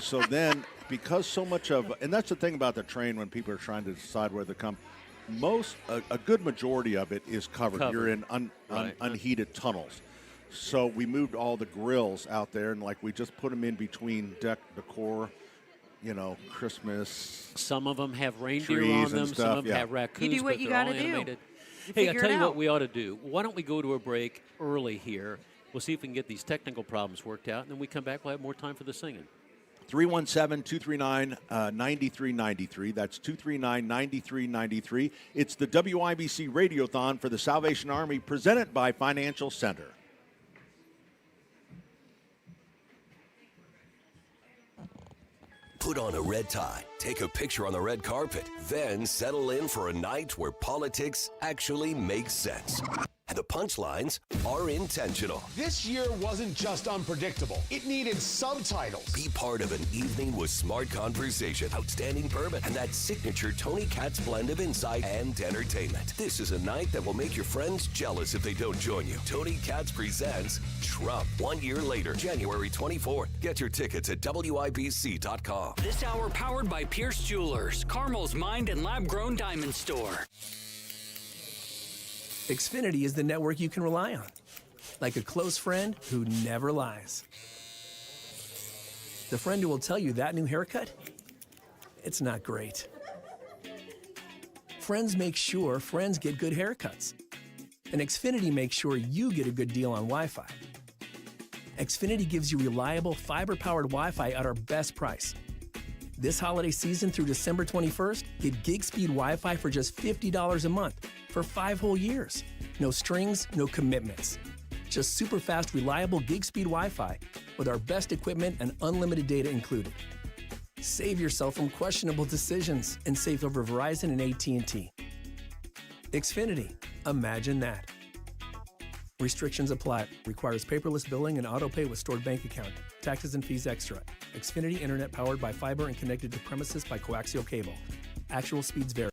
So then, because so much of, and that's the thing about the train when people are trying to decide where to come, a good majority of it is covered. You're in unheated tunnels. So we moved all the grills out there, and we just put them in between deck decor, Christmas. Some of them have reindeer trees on and them. stuff, Some of them yeah. have raccoons. You do what but you they're all gotta do. animated. You Hey, I'll figure tell it you out. what we ought to do. Why don't we go to a break early here? We'll see if we can get these technical problems worked out, and then we come back. We'll have more time for the singing. 317-239-9393. That's 239-9393. It's the WIBC Radiothon for the Salvation Army, presented by Financial Center. Put on a red tie, take a picture on the red carpet, then settle in for a night where politics actually makes sense. And the punchlines are intentional. This year wasn't just unpredictable. It needed subtitles. Be part of an evening with smart conversation, outstanding bourbon, and that signature Tony Katz blend of insight and entertainment. This is a night that will make your friends jealous if they don't join you. Tony Katz presents Trump 1 year later, January 24th. Get your tickets at WIBC.com. This hour powered by Pierce Jewelers, Carmel's Mind and Lab Grown Diamond Store. Xfinity is the network you can rely on, like a close friend who never lies. The friend who will tell you that new haircut, it's not great. Friends make sure friends get good haircuts. And Xfinity makes sure you get a good deal on Wi-Fi. Xfinity gives you reliable fiber-powered Wi-Fi at our best price. This holiday season through December 21st, get gig speed Wi-Fi for just $50 a month for 5 whole years. No strings, no commitments. Just super fast, reliable gig speed Wi-Fi with our best equipment and unlimited data included. Save yourself from questionable decisions and save over Verizon and AT&T. Xfinity, imagine that. Restrictions apply. Requires paperless billing and auto pay with stored bank account. Taxes and fees extra. Xfinity Internet powered by fiber and connected to premises by coaxial cable. Actual speeds vary.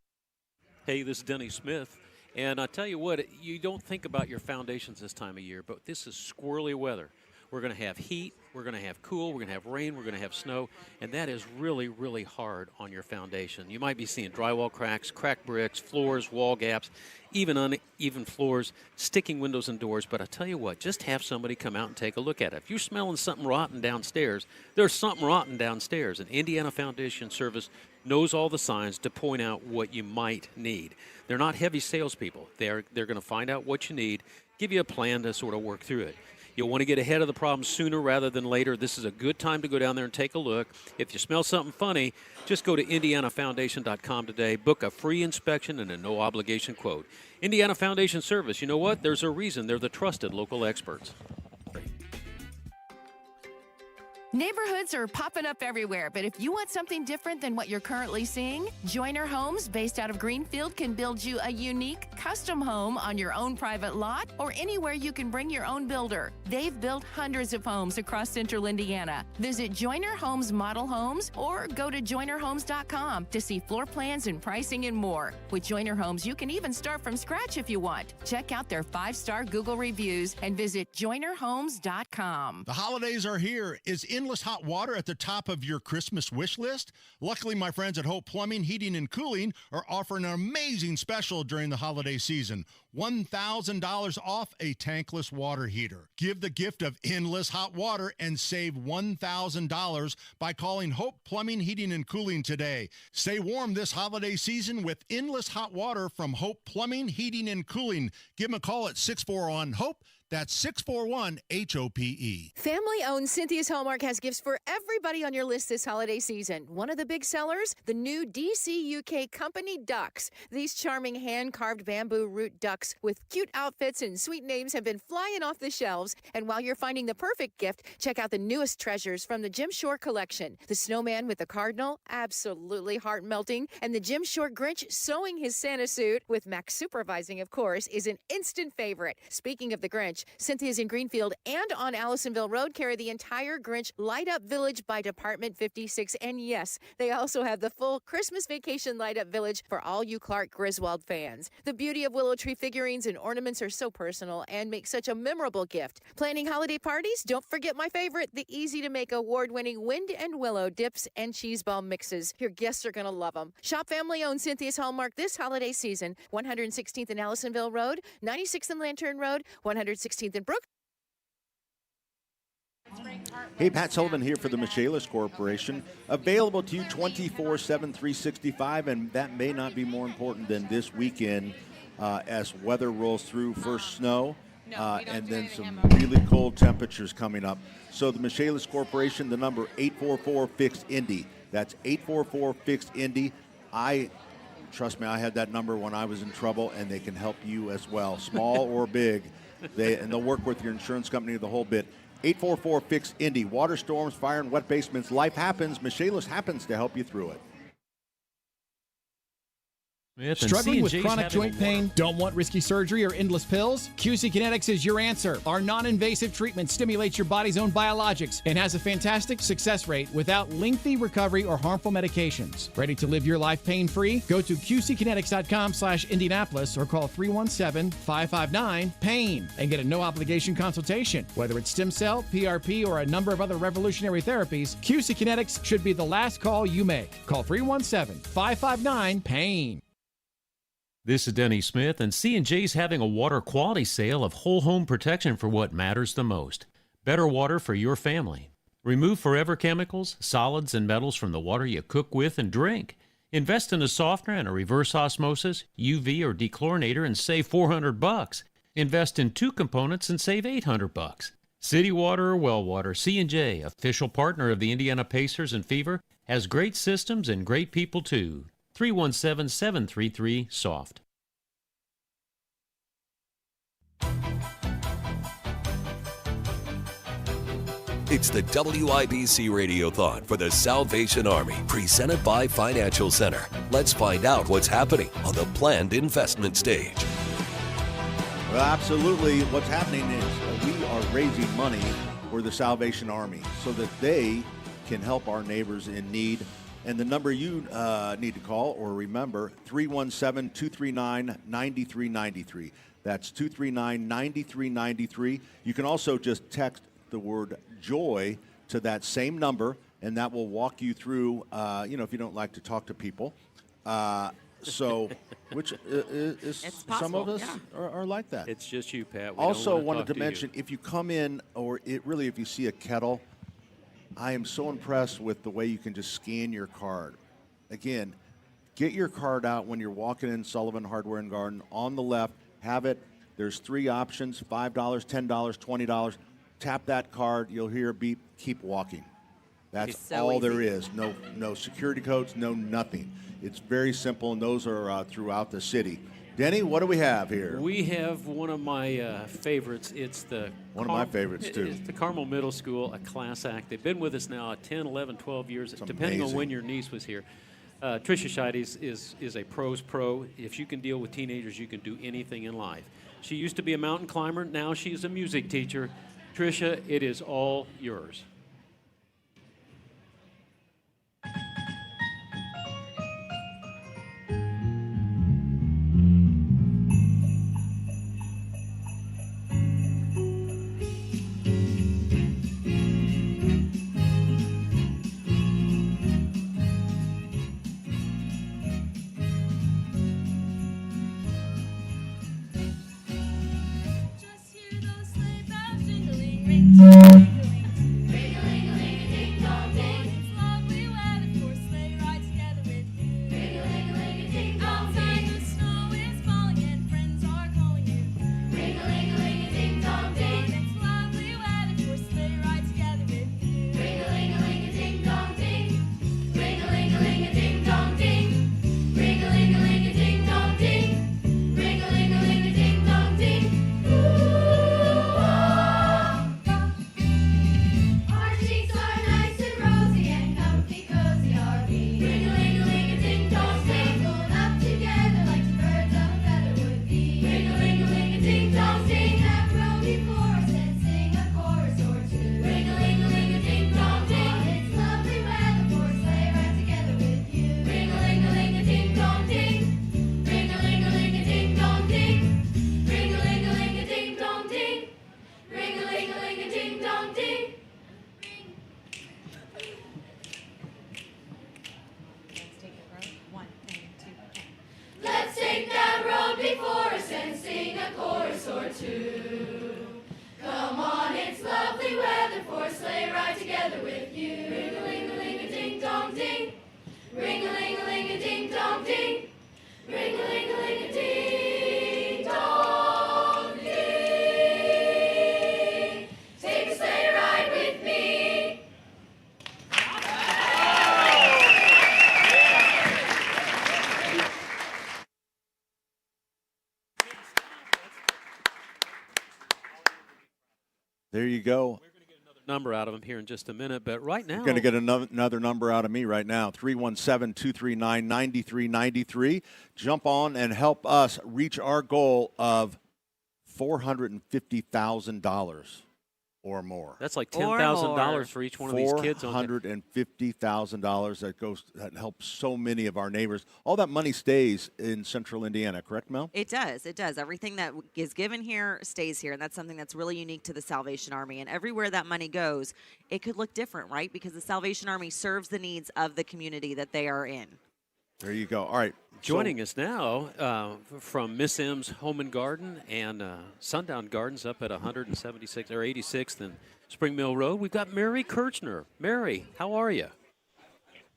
Hey, this is Denny Smith. And I tell you what, you don't think about your foundations this time of year, but this is squirrely weather. We're going to have heat, we're going to have cool, we're going to have rain, we're going to have snow, and that is really, really hard on your foundation. You might be seeing drywall cracks, cracked bricks, floors, wall gaps, even uneven floors, sticking windows and doors. But I tell you what, just have somebody come out and take a look at it. If you're smelling something rotten downstairs, there's something rotten downstairs. And Indiana Foundation Service knows all the signs to point out what you might need. They're not heavy salespeople. They're going to find out what you need, give you a plan to sort of work through it. You'll want to get ahead of the problem sooner rather than later. This is a good time to go down there and take a look. If you smell something funny, just go to IndianaFoundation.com today. Book a free inspection and a no-obligation quote. Indiana Foundation Service, you know what? There's a reason they're the trusted local experts. Neighborhoods are popping up everywhere, but if you want something different than what you're currently seeing, Joyner Homes, based out of Greenfield, can build you a unique, custom home on your own private lot or anywhere you can bring your own builder. They've built hundreds of homes across central Indiana. Visit Joyner Homes Model Homes or go to joynerhomes.com to see floor plans and pricing and more. With Joyner Homes, you can even start from scratch if you want. Check out their 5-star Google reviews and visit joynerhomes.com. The holidays are here. Is endless hot water at the top of your Christmas wish list? Luckily, my friends at Hope Plumbing, Heating, and Cooling are offering an amazing special during the holiday season. $1,000 off a tankless water heater. Give the gift of endless hot water and save $1,000 by calling Hope Plumbing, Heating, and Cooling today. Stay warm this holiday season with endless hot water from Hope Plumbing, Heating, and Cooling. Give them a call at 641-HOPE. That's 641-HOPE. Family-owned Cynthia's Hallmark has gifts for everybody on your list this holiday season. One of the big sellers, the new DC UK Company ducks. These charming hand-carved bamboo root ducks with cute outfits and sweet names have been flying off the shelves. And while you're finding the perfect gift, check out the newest treasures from the Jim Shore collection. The snowman with the cardinal, absolutely heart-melting. And the Jim Shore Grinch sewing his Santa suit, with Max supervising, of course, is an instant favorite. Speaking of the Grinch, Cynthia's in Greenfield and on Allisonville Road carry the entire Grinch Light Up Village by Department 56. And yes, they also have the full Christmas Vacation Light Up Village for all you Clark Griswold fans. The beauty of willow tree figurines and ornaments are so personal and make such a memorable gift. Planning holiday parties? Don't forget my favorite, the easy-to-make award-winning Wind and Willow dips and cheese ball mixes. Your guests are going to love them. Shop family-owned Cynthia's Hallmark this holiday season. 116th and Allisonville Road, 96th and Lantern Road, 116th and Brook. Hey, Pat Sullivan here for the Michaelis Corporation. Available to you 24/7, 365, and that may not be more important than this weekend as weather rolls through. First snow, and then some really cold temperatures coming up. So the Michaelis Corporation, the number 844-FIXED-INDY. That's 844-FIXED-INDY. Trust me, I had that number when I was in trouble, and they can help you as well, small or big. They'll work with your insurance company the whole bit. 844-FIX-INDY. Water storms, fire, and wet basements. Life happens. Michaelis happens to help you through it. Struggling with chronic joint pain? Don't want risky surgery or endless pills? QC Kinetics is your answer. Our non-invasive treatment stimulates your body's own biologics and has a fantastic success rate without lengthy recovery or harmful medications. Ready to live your life pain-free? Go to qckinetics.com/Indianapolis or call 317-559-PAIN and get a no-obligation consultation. Whether it's stem cell, PRP, or a number of other revolutionary therapies, QC Kinetics should be the last call you make. Call 317-559-PAIN. This is Denny Smith, and C&J's having a water quality sale of whole home protection for what matters the most. Better water for your family. Remove forever chemicals, solids, and metals from the water you cook with and drink. Invest in a softener and a reverse osmosis, UV, or dechlorinator and save $400. Invest in 2 components and save $800. City water or well water, C&J, official partner of the Indiana Pacers and Fever, has great systems and great people too. 317-733-SOFT. It's the WIBC Radiothon for the Salvation Army, presented by Financial Center. Let's find out what's happening on the planned investment stage. Well, absolutely. What's happening is we are raising money for the Salvation Army so that they can help our neighbors in need. And the number you need to call or remember, 317-239-9393. That's 239-9393. You can also just text the word joy to that same number, and that will walk you through, if you don't like to talk to people. Which is some of us are like that. It's just you, Pat. We also don't wanted talk to mention, if you come in, or if you see a kettle, I am so impressed with the way you can just scan your card. Again, get your card out when you're walking in Sullivan Hardware and Garden. On the left, have it. There's 3 options, $5, $10, $20. Tap that card. You'll hear a beep. Keep walking. That's so all easy. there is. No security codes, no nothing. It's very simple, and those are throughout the city. Denny, what do we have here? We have one of my favorites. It's one of my favorites, too. It's the Carmel Middle School, a class act. They've been with us now 10, 11, 12 years, depending on when your niece was here. Tricia Scheides is a pro's pro. If you can deal with teenagers, you can do anything in life. She used to be a mountain climber. Now she's a music teacher. Tricia, it is all yours. There you go. number out of them here in just a minute. But right now, you're going to get another number out of me right now, 317-239-9393. Jump on and help us reach our goal of $450,000 or more. That's like $10,000 for each one of these kids. $450,000 that helps so many of our neighbors. All that money stays in Central Indiana, correct, Mel? It does. It does. Everything that is given here stays here, and that's something that's really unique to the Salvation Army. And everywhere that money goes, it could look different, right? Because the Salvation Army serves the needs of the community that they are in. There you go. All right. Joining us now from Miss M's Home and Garden and Sundown Gardens up at 176 or 86th and Spring Mill Road, we've got Mary Kirchner. Mary, how are you?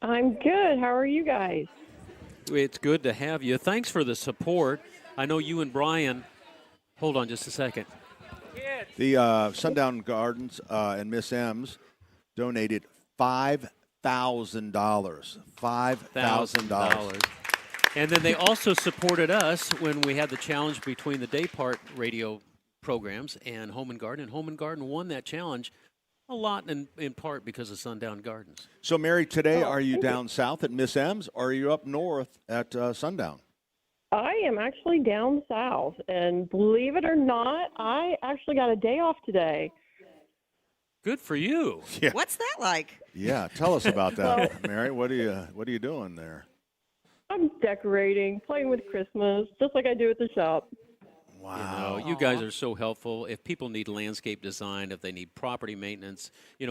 I'm good. How are you guys? It's good to have you. Thanks for the support. I know you and Brian. Hold on just a second. The Sundown Gardens and Miss M's donated $5,000. $5,000. And then they also supported us when we had the challenge between the day part radio programs and Home and Garden. And Home and Garden won that challenge a lot in part because of Sundown Gardens. So, Mary, today are you down south at Miss M's or are you up north at Sundown? I am actually down south, and believe it or not, I actually got a day off today. Good for you. Yeah. What's that like? Yeah, tell us about that, Mary. What are you doing there? I'm decorating, playing with Christmas, just like I do at the shop. Wow. You guys are so helpful. If people need landscape design, if they need property maintenance,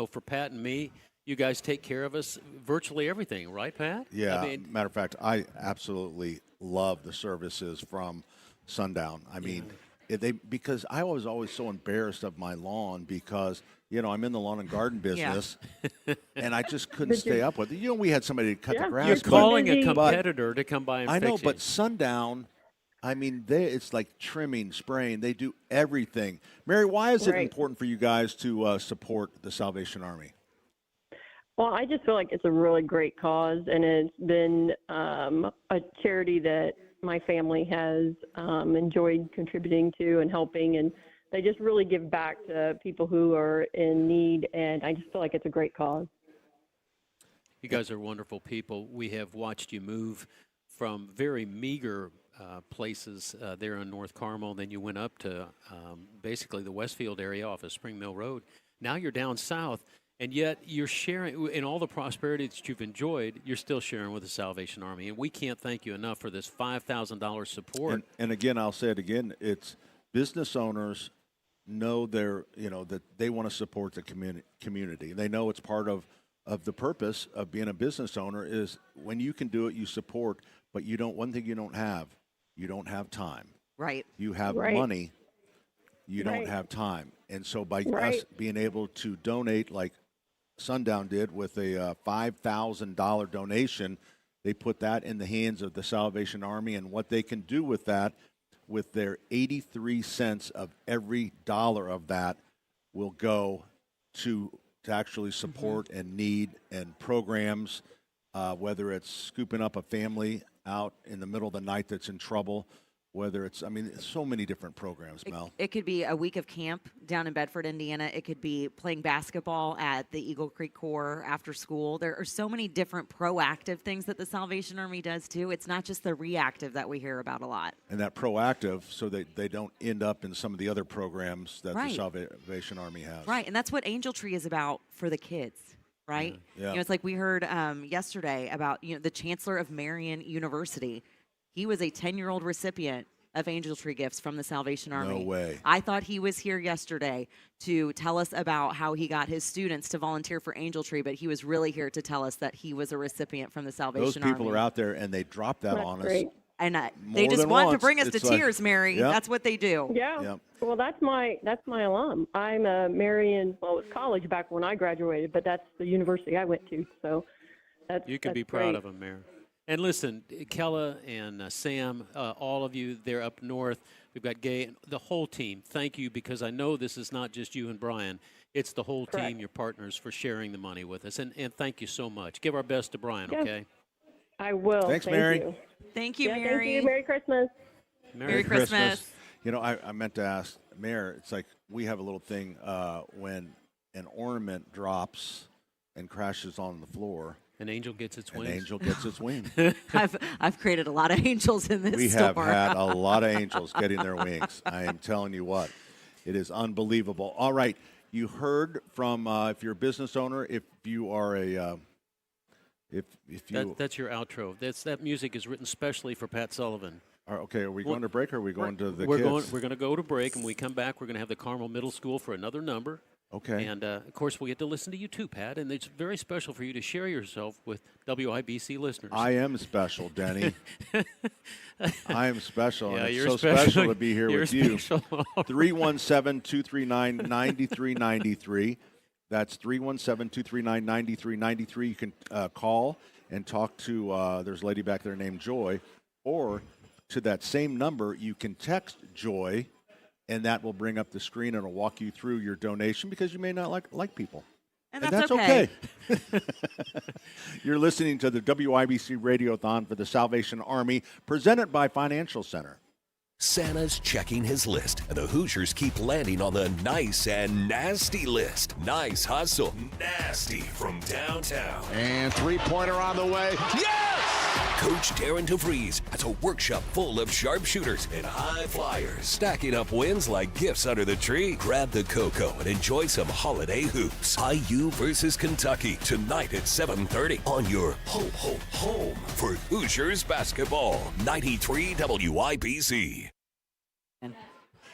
for Pat and me, you guys take care of us virtually everything, right, Pat? Yeah. Matter of fact, I absolutely love the services from Sundown. I mean, because I was always so embarrassed of my lawn because I'm in the lawn and garden business, and I just couldn't stay up with it. We had somebody to cut the grass. You're calling a competitor to come by and fix it. I know, but Sundown, I mean, it's like trimming, spraying. They do everything. Mary, why is it important for you guys to support the Salvation Army? Well, I just feel like it's a really great cause, and it's been a charity that my family has enjoyed contributing to and helping, and they just really give back to people who are in need, and I just feel like it's a great cause. You guys are wonderful people. We have watched you move from very meager places there in North Carmel. Then you went up to basically the Westfield area off of Spring Mill Road. Now you're down south, and yet you're sharing in all the prosperity that you've enjoyed. You're still sharing with the Salvation Army, and we can't thank you enough for this $5,000 support. And again, I'll say it again. It's business owners know that they want to support the community. They know it's part of the purpose of being a business owner is when you can do it, you support. But one thing you don't have time. Right. You have money. You don't have time. And so by us being able to donate like Sundown did with a $5,000 donation, they put that in the hands of the Salvation Army, and what they can do with that, with their 83 cents of every dollar of that will go to actually support and need and programs, whether it's scooping up a family out in the middle of the night that's in trouble, whether it's, so many different programs, Mel. It could be a week of camp down in Bedford, Indiana. It could be playing basketball at the Eagle Creek Corps after school. There are so many different proactive things that the Salvation Army does, too. It's not just the reactive that we hear about a lot. And that proactive, so that they don't end up in some of the other programs that the Salvation Army has. Right, and that's what Angel Tree is about for the kids. Right? Yeah. It's like we heard yesterday about the Chancellor of Marion University. He was a 10-year-old recipient of Angel Tree gifts from the Salvation Army. No way. I thought he was here yesterday to tell us about how he got his students to volunteer for Angel Tree, but he was really here to tell us that he was a recipient from the Salvation Army. Those people are out there, and they drop that on us. And they just want to bring us to tears, Mary. Yep. That's what they do. Yeah. Yep. Well, that's my alum. I'm a Marion. Well, it was college back when I graduated, but that's the university I went to. So you can be proud of them, Mary. And listen, Kella and Sam, all of you, they're up north. We've got Gay, the whole team. Thank you, because I know this is not just you and Brian. It's the whole team, your partners, for sharing the money with us. And thank you so much. Give our best to Brian, okay? I will. Thanks, thank Mary. You. Thank you, Mary. Mary. Thank you. Merry Christmas. Merry Christmas. I meant to ask Mayor, it's like we have a little thing when an ornament drops and crashes on the floor. An angel gets its wings. An angel gets its wings. I've created a lot of angels in this We store. have had a lot of angels getting their wings. I am telling you what. It is unbelievable. All right. You heard from, if you're a business owner, if you are a, That's your outro. That music is written specially for Pat Sullivan. Okay, are we going to break or are we going to the we're kids? We're going to go to break, and when we come back, we're going to have the Carmel Middle School for another number. Okay. And, of course, we'll get to listen to you too, Pat, and it's very special for you to share yourself with WIBC listeners. I am special, Denny. I am special. Yeah, and it's you're so special to be here with you. 317-239-9393. That's 317-239-9393. You can call and talk to, there's a lady back there named Joy, or to that same number, you can text Joy, and that will bring up the screen and it'll walk you through your donation because you may not like people. And that's okay. You're listening to the WIBC Radiothon for the Salvation Army, presented by Financial Center. Santa's checking his list, and the Hoosiers keep landing on the nice and nasty list. Nice hustle, nasty from downtown. And three-pointer on the way. Yes! Coach Darren DeVries has a workshop full of sharpshooters and high flyers, stacking up wins like gifts under the tree. Grab the cocoa and enjoy some holiday hoops. IU versus Kentucky tonight at 7:30 on your home for Hoosiers basketball. 93 WIBC.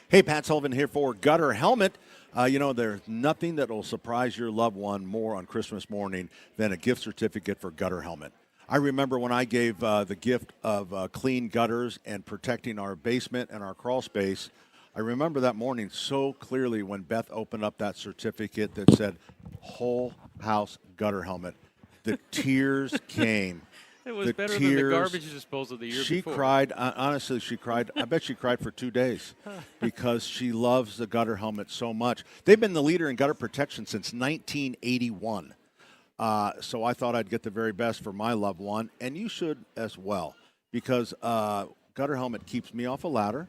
Hey, Pat Sullivan here for Gutter Helmet. There's nothing that will surprise your loved one more on Christmas morning than a gift certificate for Gutter Helmet. I remember when I gave the gift of clean gutters and protecting our basement and our crawl space. I remember that morning so clearly when Beth opened up that certificate that said whole house gutter helmet. The tears came. It was better than the garbage disposal the year before. She cried. Honestly, she cried. I bet she cried for 2 days because she loves the gutter helmet so much. They've been the leader in gutter protection since 1981. So I thought I'd get the very best for my loved one, and you should as well, because gutter helmet keeps me off a ladder,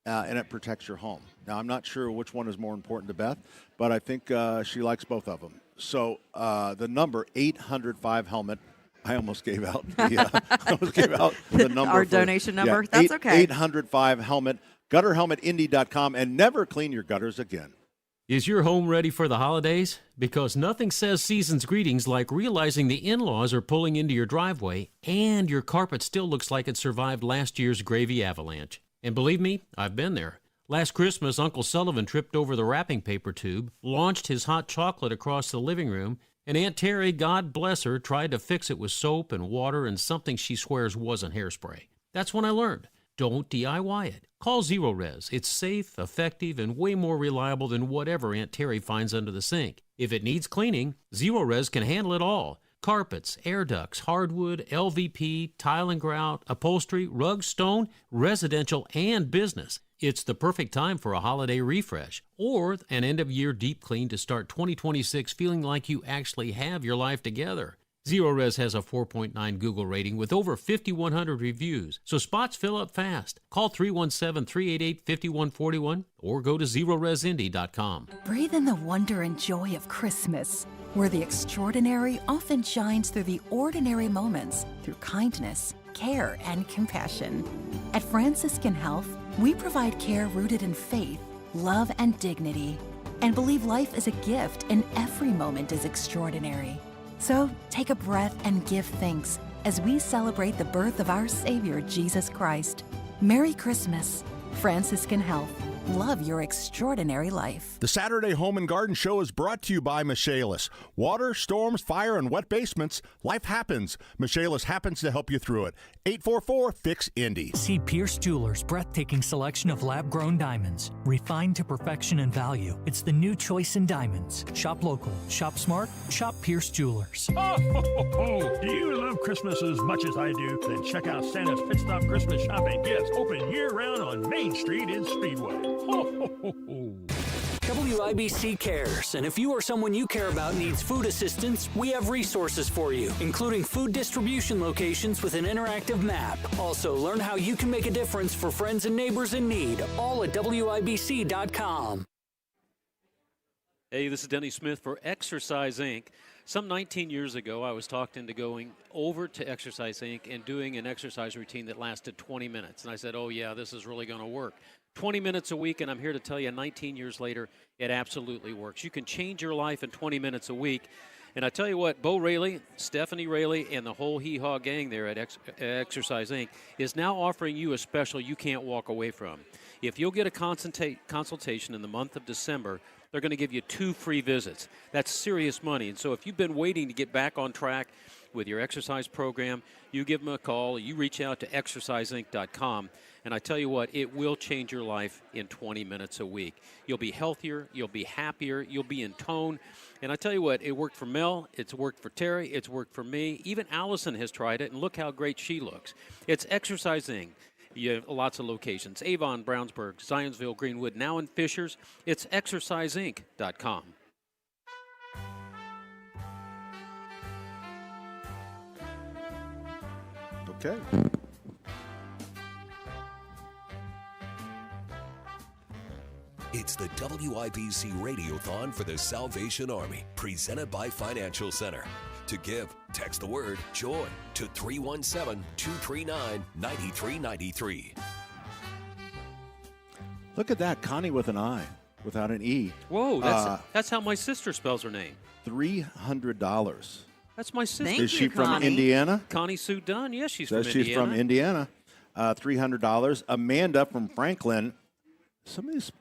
and it protects your home. Now, I'm not sure which one is more important to Beth, but I think she likes both of them. So the number 800-5-HELMET. I almost gave out the number. Our donation number. That's okay. 800-5-HELMET. GutterHelmetIndy.com, and never clean your gutters again. Is your home ready for the holidays? Because nothing says season's greetings like realizing the in-laws are pulling into your driveway and your carpet still looks like it survived last year's gravy avalanche. And believe me, I've been there. Last Christmas, Uncle Sullivan tripped over the wrapping paper tube, launched his hot chocolate across the living room, and Aunt Terry, God bless her, tried to fix it with soap and water and something she swears wasn't hairspray. That's when I learned. Don't DIY it. Call Zero Res. It's safe, effective, and way more reliable than whatever Aunt Terry finds under the sink. If it needs cleaning, Zero Res can handle it all. Carpets, air ducts, hardwood, LVP, tile and grout, upholstery, rug, stone, residential, and business. It's the perfect time for a holiday refresh or an end-of-year deep clean to start 2026 feeling like you actually have your life together. Zero Res has a 4.9 Google rating with over 5,100 reviews, so spots fill up fast. Call 317-388-5141 or go to ZeroResIndy.com. Breathe in the wonder and joy of Christmas, where the extraordinary often shines through the ordinary moments, through kindness, care, and compassion. At Franciscan Health, we provide care rooted in faith, love, and dignity, and believe life is a gift and every moment is extraordinary. So take a breath and give thanks as we celebrate the birth of our Savior, Jesus Christ. Merry Christmas. Franciscan Health. Love your extraordinary life. The Saturday Home and Garden Show is brought to you by Michaelis. Water, storms, fire, and wet basements. Life happens. Michaelis happens to help you through it. 844-FIX-INDY. See Pierce Jewelers' breathtaking selection of lab-grown diamonds. Refined to perfection and value. It's the new choice in diamonds. Shop local. Shop smart. Shop Pierce Jewelers. Oh, ho, ho, ho. Do you love Christmas as much as I do? Then check out Santa's Pit Stop Christmas Shopping Gifts. Open year-round on Main Street in Speedway. WIBC cares, and if you or someone you care about needs food assistance, we have resources for you, including food distribution locations with an interactive map. Also, learn how you can make a difference for friends and neighbors in need, all at WIBC.com. Hey, this is Denny Smith for Exercise Inc. Some 19 years ago, I was talked into going over to Exercise Inc. and doing an exercise routine that lasted 20 minutes. And I said, oh, yeah, this is really going to work. 20 minutes a week, and I'm here to tell you 19 years later, it absolutely works. You can change your life in 20 minutes a week. And I tell you what, Bo Rayleigh, Stephanie Rayleigh, and the whole Hee-Haw gang there at Exercise Inc. is now offering you a special you can't walk away from. If you'll get a consultation in the month of December, they're going to give you 2 free visits. That's serious money. And so if you've been waiting to get back on track with your exercise program, you give them a call, you reach out to exerciseinc.com, and I tell you what, it will change your life in 20 minutes a week. You'll be healthier, you'll be happier, you'll be in tone. And I tell you what, it worked for Mel, it's worked for Terry, it's worked for me. Even Allison has tried it, and look how great she looks. It's Exercise Inc. You have lots of locations: Avon, Brownsburg, Zionsville, Greenwood, now in Fishers. It's exerciseinc.com. Okay. It's the WIBC Radiothon for the Salvation Army, presented by Financial Center. To give, text the word JOY to 317-239-9393. Look at that, Connie with an I, without an E. Whoa, that's how my sister spells her name. $300. That's my sister. Thank Is she you, from Connie. Indiana? Connie Sue Dunn. Yes, she's Says from she's Indiana. from Indiana. $300. Amanda from Franklin. Some of these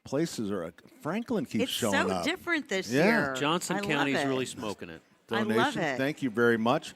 places are. Franklin keeps It's showing so up. different this Yeah. year. Johnson I love County's it. really smoking it. Donation. I love it. Thank you very much.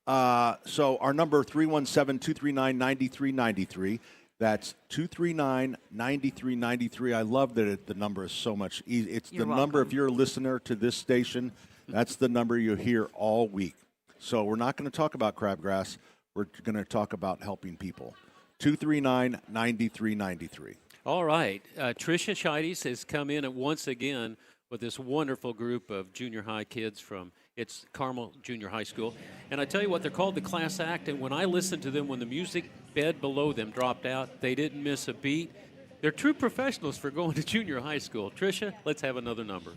So our number 317-239-9393. That's 239-9393. I love that the number is so much easy. It's You're the number, welcome. if you're a listener to this station, that's the number you hear all week. So we're not going to talk about crabgrass. We're going to talk about helping people. 239-9393. All right. Tricia Scheides has come in once again with this wonderful group of junior high kids from it's Carmel Junior High School. And I tell you what, they're called the Class Act. And when I listened to them, when the music bed below them dropped out, they didn't miss a beat. They're true professionals for going to junior high school. Tricia, let's have another number.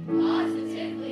Positively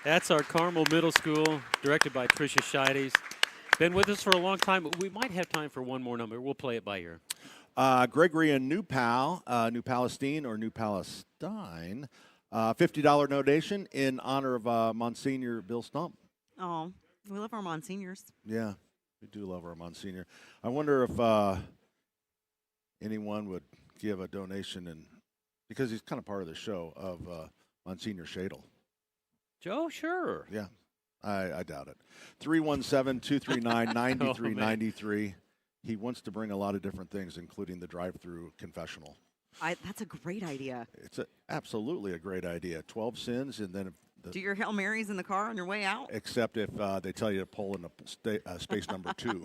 That's our Carmel Middle School, directed by Tricia Scheides. Been with us for a long time. We might have time for one more number. We'll play it by ear. Gregory and New Palestine or New Palestine, $50 donation in honor of Monsignor Bill Stump. Oh, we love our Monsignors. Yeah, we do love our Monsignor. I wonder if anyone would give a donation, because he's kind of part of the show, of Monsignor Shadle. Joe, sure. Yeah, I doubt it. 317-239-9393. He wants to bring a lot of different things, including the drive-through confessional. That's a great idea. It's absolutely a great idea. 12 sins, and then do your Hail Marys in the car on your way out? Except if they tell you to pull in space number 2.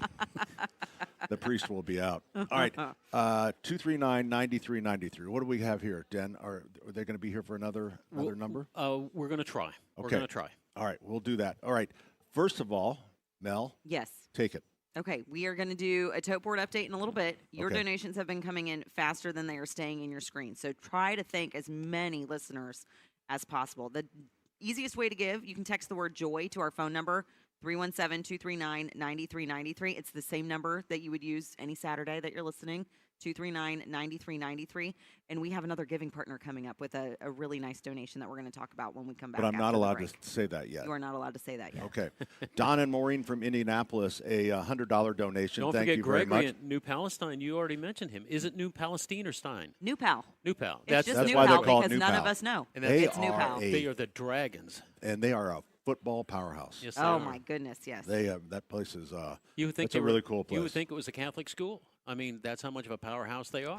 The priest will be out. All right, 239-9393. What do we have here, Den? Are they going to be here for another number? We're going to try. Okay. We're going to try. All right, we'll do that. All right, first of all, Mel. Yes. Take it. Okay, we are going to do a tote board update in a little bit. Your Okay. donations have been coming in faster than they are staying in your screen. So try to thank as many listeners as possible. The easiest way to give, you can text the word JOY to our phone number, 317-239-9393. It's the same number that you would use any Saturday that you're listening, 239-9393. And we have another giving partner coming up with a really nice donation that we're going to talk about when we come back. But I'm not after the allowed break. to say that yet. You are not allowed to say that yet. Okay. Don and Maureen from Indianapolis, a $100 donation. Don't Thank forget you very Gregory much. at New Palestine. You already mentioned him. Is it New Palestine or Stein? New Pal. New Pal. It's just that's New why Pal they call it because New none Pal. of us know. And It's New Pal. They are the Dragons. And they are a football powerhouse. Yes, they Oh, are. my goodness, yes. They that place is You would think that's a really cool place. You would think it was a Catholic school. I mean, that's how much of a powerhouse they are.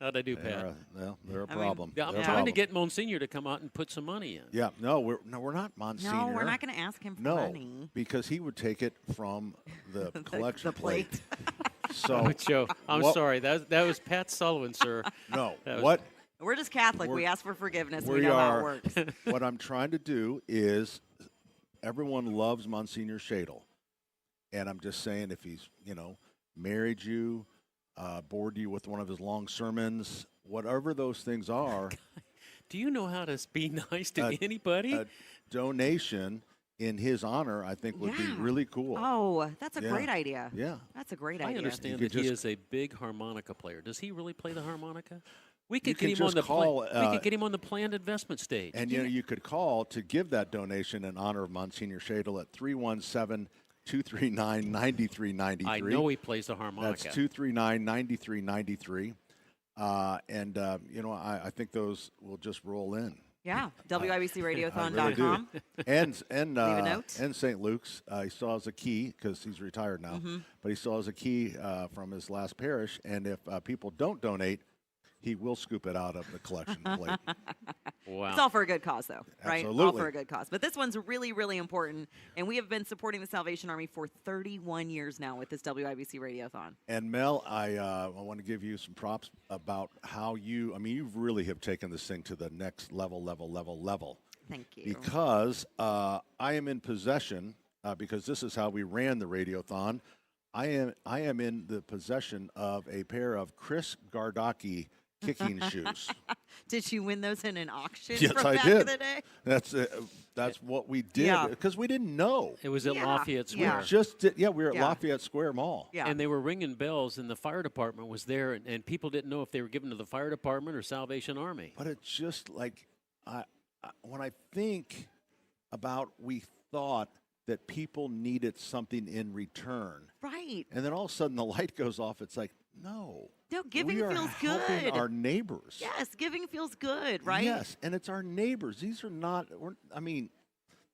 How'd I do, Pat? They're a problem. I'm They're a trying to problem. get Monsignor to come out and put some money in. Yeah, we're not Monsignor. No, we're not going to ask him for money. Because he would take it from the collection the plate. So, Oh, Joe, I'm sorry. That was Pat Sullivan, sir. No, That was- what We're just Catholic. We ask for forgiveness. We know how it works. What I'm trying to do is, everyone loves Monsignor Shadle, and I'm just saying, if he's married you, bored you with one of his long sermons, whatever those things are. Do you know how to be nice to anybody? A donation in his honor, I think, would be really cool. Oh, that's a great idea. Yeah. That's a great I idea. understand that he is a big harmonica player. Does he really play the harmonica? We You could can get him on just the call, we could get him on the planned investment stage. And you could call to give that donation in honor of Monsignor Shadle at 317-239-9393. I know he plays the harmonica. That's 239-9393. I think those will just roll in. Yeah, WIBCRadiothon.com. I really do. and Leave a note. and St. Luke's, he still has a key because he's retired now, but he still has a key from his last parish. And if people don't donate, he will scoop it out of the collection plate. Wow. It's all for a good cause, though, right? All Absolutely. for a good cause. But this one's really, really important, and we have been supporting the Salvation Army for 31 years now with this WIBC Radiothon. And Mel, I want to give you some props about how you really have taken this thing to the next level. Thank you. Because I am in possession, because this is how we ran the Radiothon, I am in the possession of a pair of Chris Gardocki kicking shoes. Did you win those in an auction Yes, from I back did. in the day? That's what we did Yeah. because we didn't know. It was at Lafayette Square. We were at Yeah. Lafayette Square Mall. Yeah. And they were ringing bells, and the fire department was there, and people didn't know if they were given to the fire department or Salvation Army. But it's just like, when I think about, we thought that people needed something in return. Right. And then all of a sudden the light goes off. It's like, no. No, giving we are feels helping good. our neighbors. Yes, giving feels good, right? Yes, and it's our neighbors. These are not,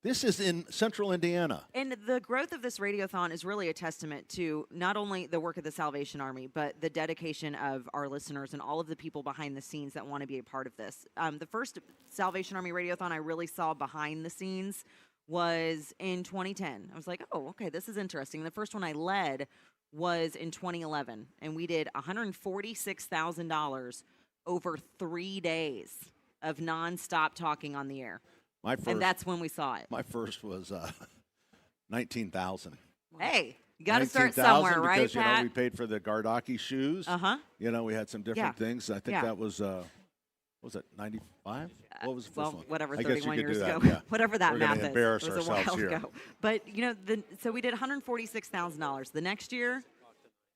this is in central Indiana. And the growth of this Radiothon is really a testament to not only the work of the Salvation Army, but the dedication of our listeners and all of the people behind the scenes that want to be a part of this. The first Salvation Army Radiothon I really saw behind the scenes was in 2010. I was like, oh, okay, this is interesting. The first one I led was in 2011, and we did $146,000 over 3 days of nonstop talking on the air. And that's when we saw it. My first was 19,000. Hey, you got to start somewhere, right, because, Pat? we paid for the Gardocki shoes. Uh-huh. We had some different things. I think that was was it, 95? What was the first one? Whatever, I guess 31 you could years do that, ago. yeah. Whatever that We're math gonna is. embarrass It was a ourselves while here. ago. But, so we did $146,000. The next year,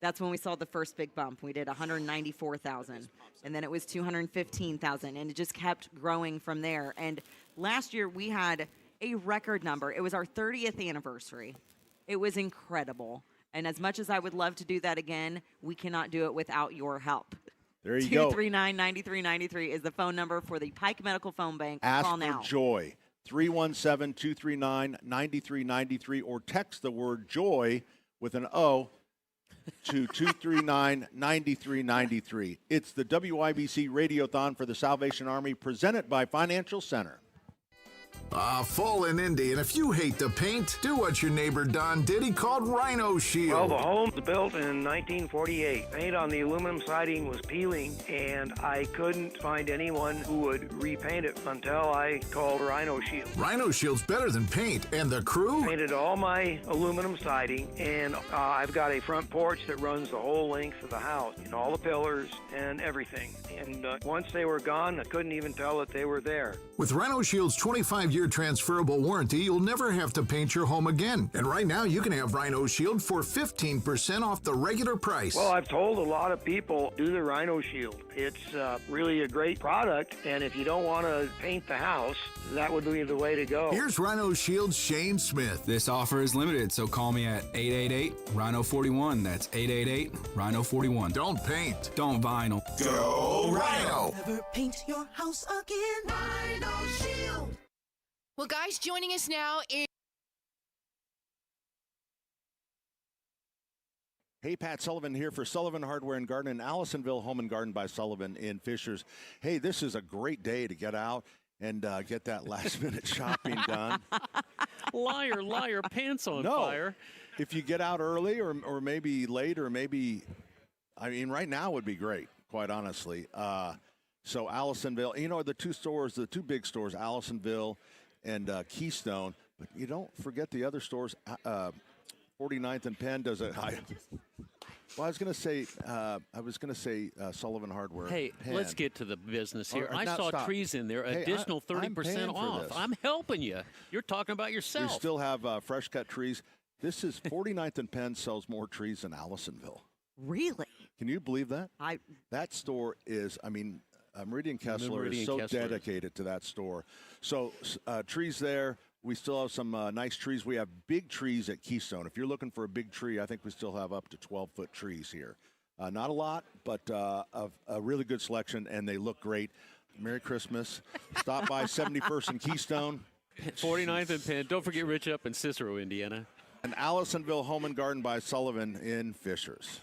that's when we saw the first big bump. We did $194,000, and then it was $215,000, and it just kept growing from there. And last year we had a record number. It was our 30th anniversary. It was incredible. And as much as I would love to do that again, we cannot do it without your help. There you go. 239-9393 is the phone number for the Pike Medical Phone Bank. Ask Call for now. Joy. 317-239-9393, or text the word joy with an O to 239-9393. It's the WIBC Radiothon for the Salvation Army, presented by Financial Center. Fall in Indy, and if you hate the paint, do what your neighbor Don did. He called Rhino Shield. Well, the home was built in 1948. Paint on the aluminum siding was peeling, and I couldn't find anyone who would repaint it until I called Rhino Shield. Rhino Shield's better than paint, and the crew Painted all my aluminum siding, and I've got a front porch that runs the whole length of the house, and all the pillars and everything. And once they were gone, I couldn't even tell that they were there. With Rhino Shield's 25-year transferable warranty, you'll never have to paint your home again. And right now, you can have Rhino Shield for 15% off the regular price. Well, I've told a lot of people, do the Rhino Shield. It's really a great product, and if you don't want to paint the house, that would be the way to go. Here's Rhino Shield's Shane Smith. This offer is limited, so call me at 888-RHINO-41. That's 888-RHINO-41. Don't paint. Don't vinyl. Go Rhino! Never paint your house again. Rhino Shield. Well, guys, joining us now is Hey, Pat Sullivan here for Sullivan Hardware and Garden in Allisonville, Home and Garden by Sullivan in Fishers. Hey, this is a great day to get out and get that last-minute shopping done. Liar, liar, pants on fire. If you get out early or maybe late or maybe, I mean, right now would be great, quite honestly. So Allisonville, the two big stores, Allisonville and Keystone, but you don't forget the other stores. 49th and Penn does it. Well, I was going to say Sullivan Hardware. Hey, Penn. let's get to the business here. I saw stop. trees in there, Hey, additional I'm 30% paying for off. this. I'm helping you. You're talking about yourself. We still have fresh cut trees. This is 49th and Penn sells more trees than Allisonville. Really? Can you believe that? That store is, Meridian Kessler is so dedicated to that store. So trees there. We still have some nice trees. We have big trees at Keystone. If you're looking for a big tree, I think we still have up to 12-foot trees here. Not a lot, but a really good selection, and they look great. Merry Christmas. Stop by 71st and Keystone. 49th and Penn. Don't forget Rich up in Cicero, Indiana. And Allisonville Home and Garden by Sullivan in Fishers.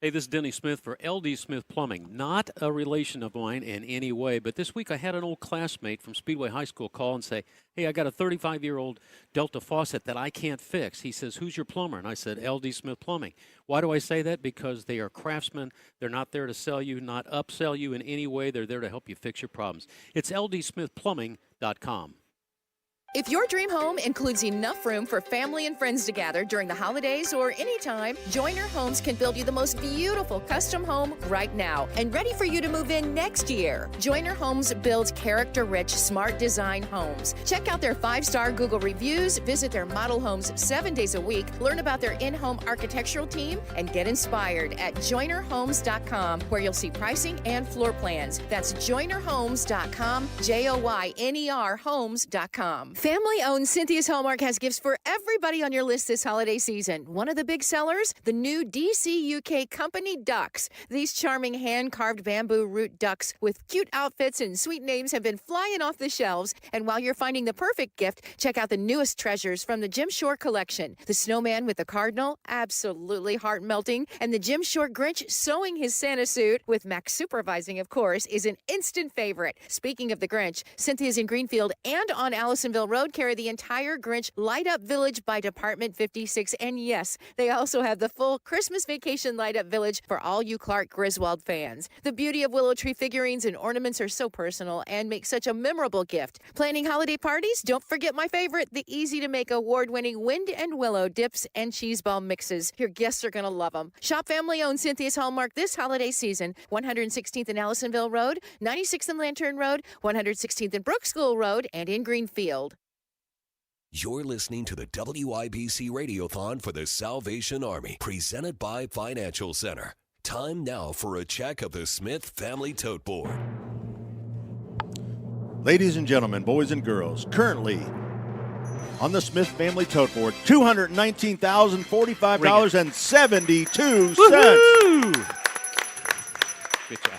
Hey, this is Denny Smith for LD Smith Plumbing. Not a relation of mine in any way, but this week I had an old classmate from Speedway High School call and say, hey, I got a 35-year-old Delta faucet that I can't fix. He says, who's your plumber? And I said, LD Smith Plumbing. Why do I say that? Because they are craftsmen. They're not there to sell you, not upsell you in any way. They're there to help you fix your problems. It's ldsmithplumbing.com. If your dream home includes enough room for family and friends to gather during the holidays or anytime, Joyner Homes can build you the most beautiful custom home right now and ready for you to move in next year. Joyner Homes builds character-rich, smart design homes. Check out their 5-star Google reviews, visit their model homes 7 days a week, learn about their in-home architectural team, and get inspired at joynerhomes.com, where you'll see pricing and floor plans. That's joynerhomes.com, JOYNER homes.com. Family-owned Cynthia's Hallmark has gifts for everybody on your list this holiday season. One of the big sellers, the new DC UK Company ducks. These charming hand-carved bamboo root ducks with cute outfits and sweet names have been flying off the shelves. And while you're finding the perfect gift, check out the newest treasures from the Jim Shore collection. The snowman with the cardinal, absolutely heart-melting. And the Jim Shore Grinch sewing his Santa suit, with Max supervising, of course, is an instant favorite. Speaking of the Grinch, Cynthia's in Greenfield and on Allisonville Road Road carry the entire Grinch Light Up Village by Department 56. And yes, they also have the full Christmas Vacation Light Up Village for all you Clark Griswold fans. The beauty of Willow Tree figurines and ornaments are so personal and make such a memorable gift. Planning holiday parties? Don't forget my favorite, the easy-to-make award-winning Wind and Willow dips and cheese ball mixes. Your guests are going to love them. Shop family-owned Cynthia's Hallmark this holiday season. 116th and Allisonville Road, 96th and Lantern Road, 116th and Brook School Road, and in Greenfield. You're listening to the WIBC Radiothon for the Salvation Army, presented by Financial Center. Time now for a check of the Smith Family Tote Board. Ladies and gentlemen, boys and girls, currently on the Smith Family Tote Board, $219,045.72. Good job.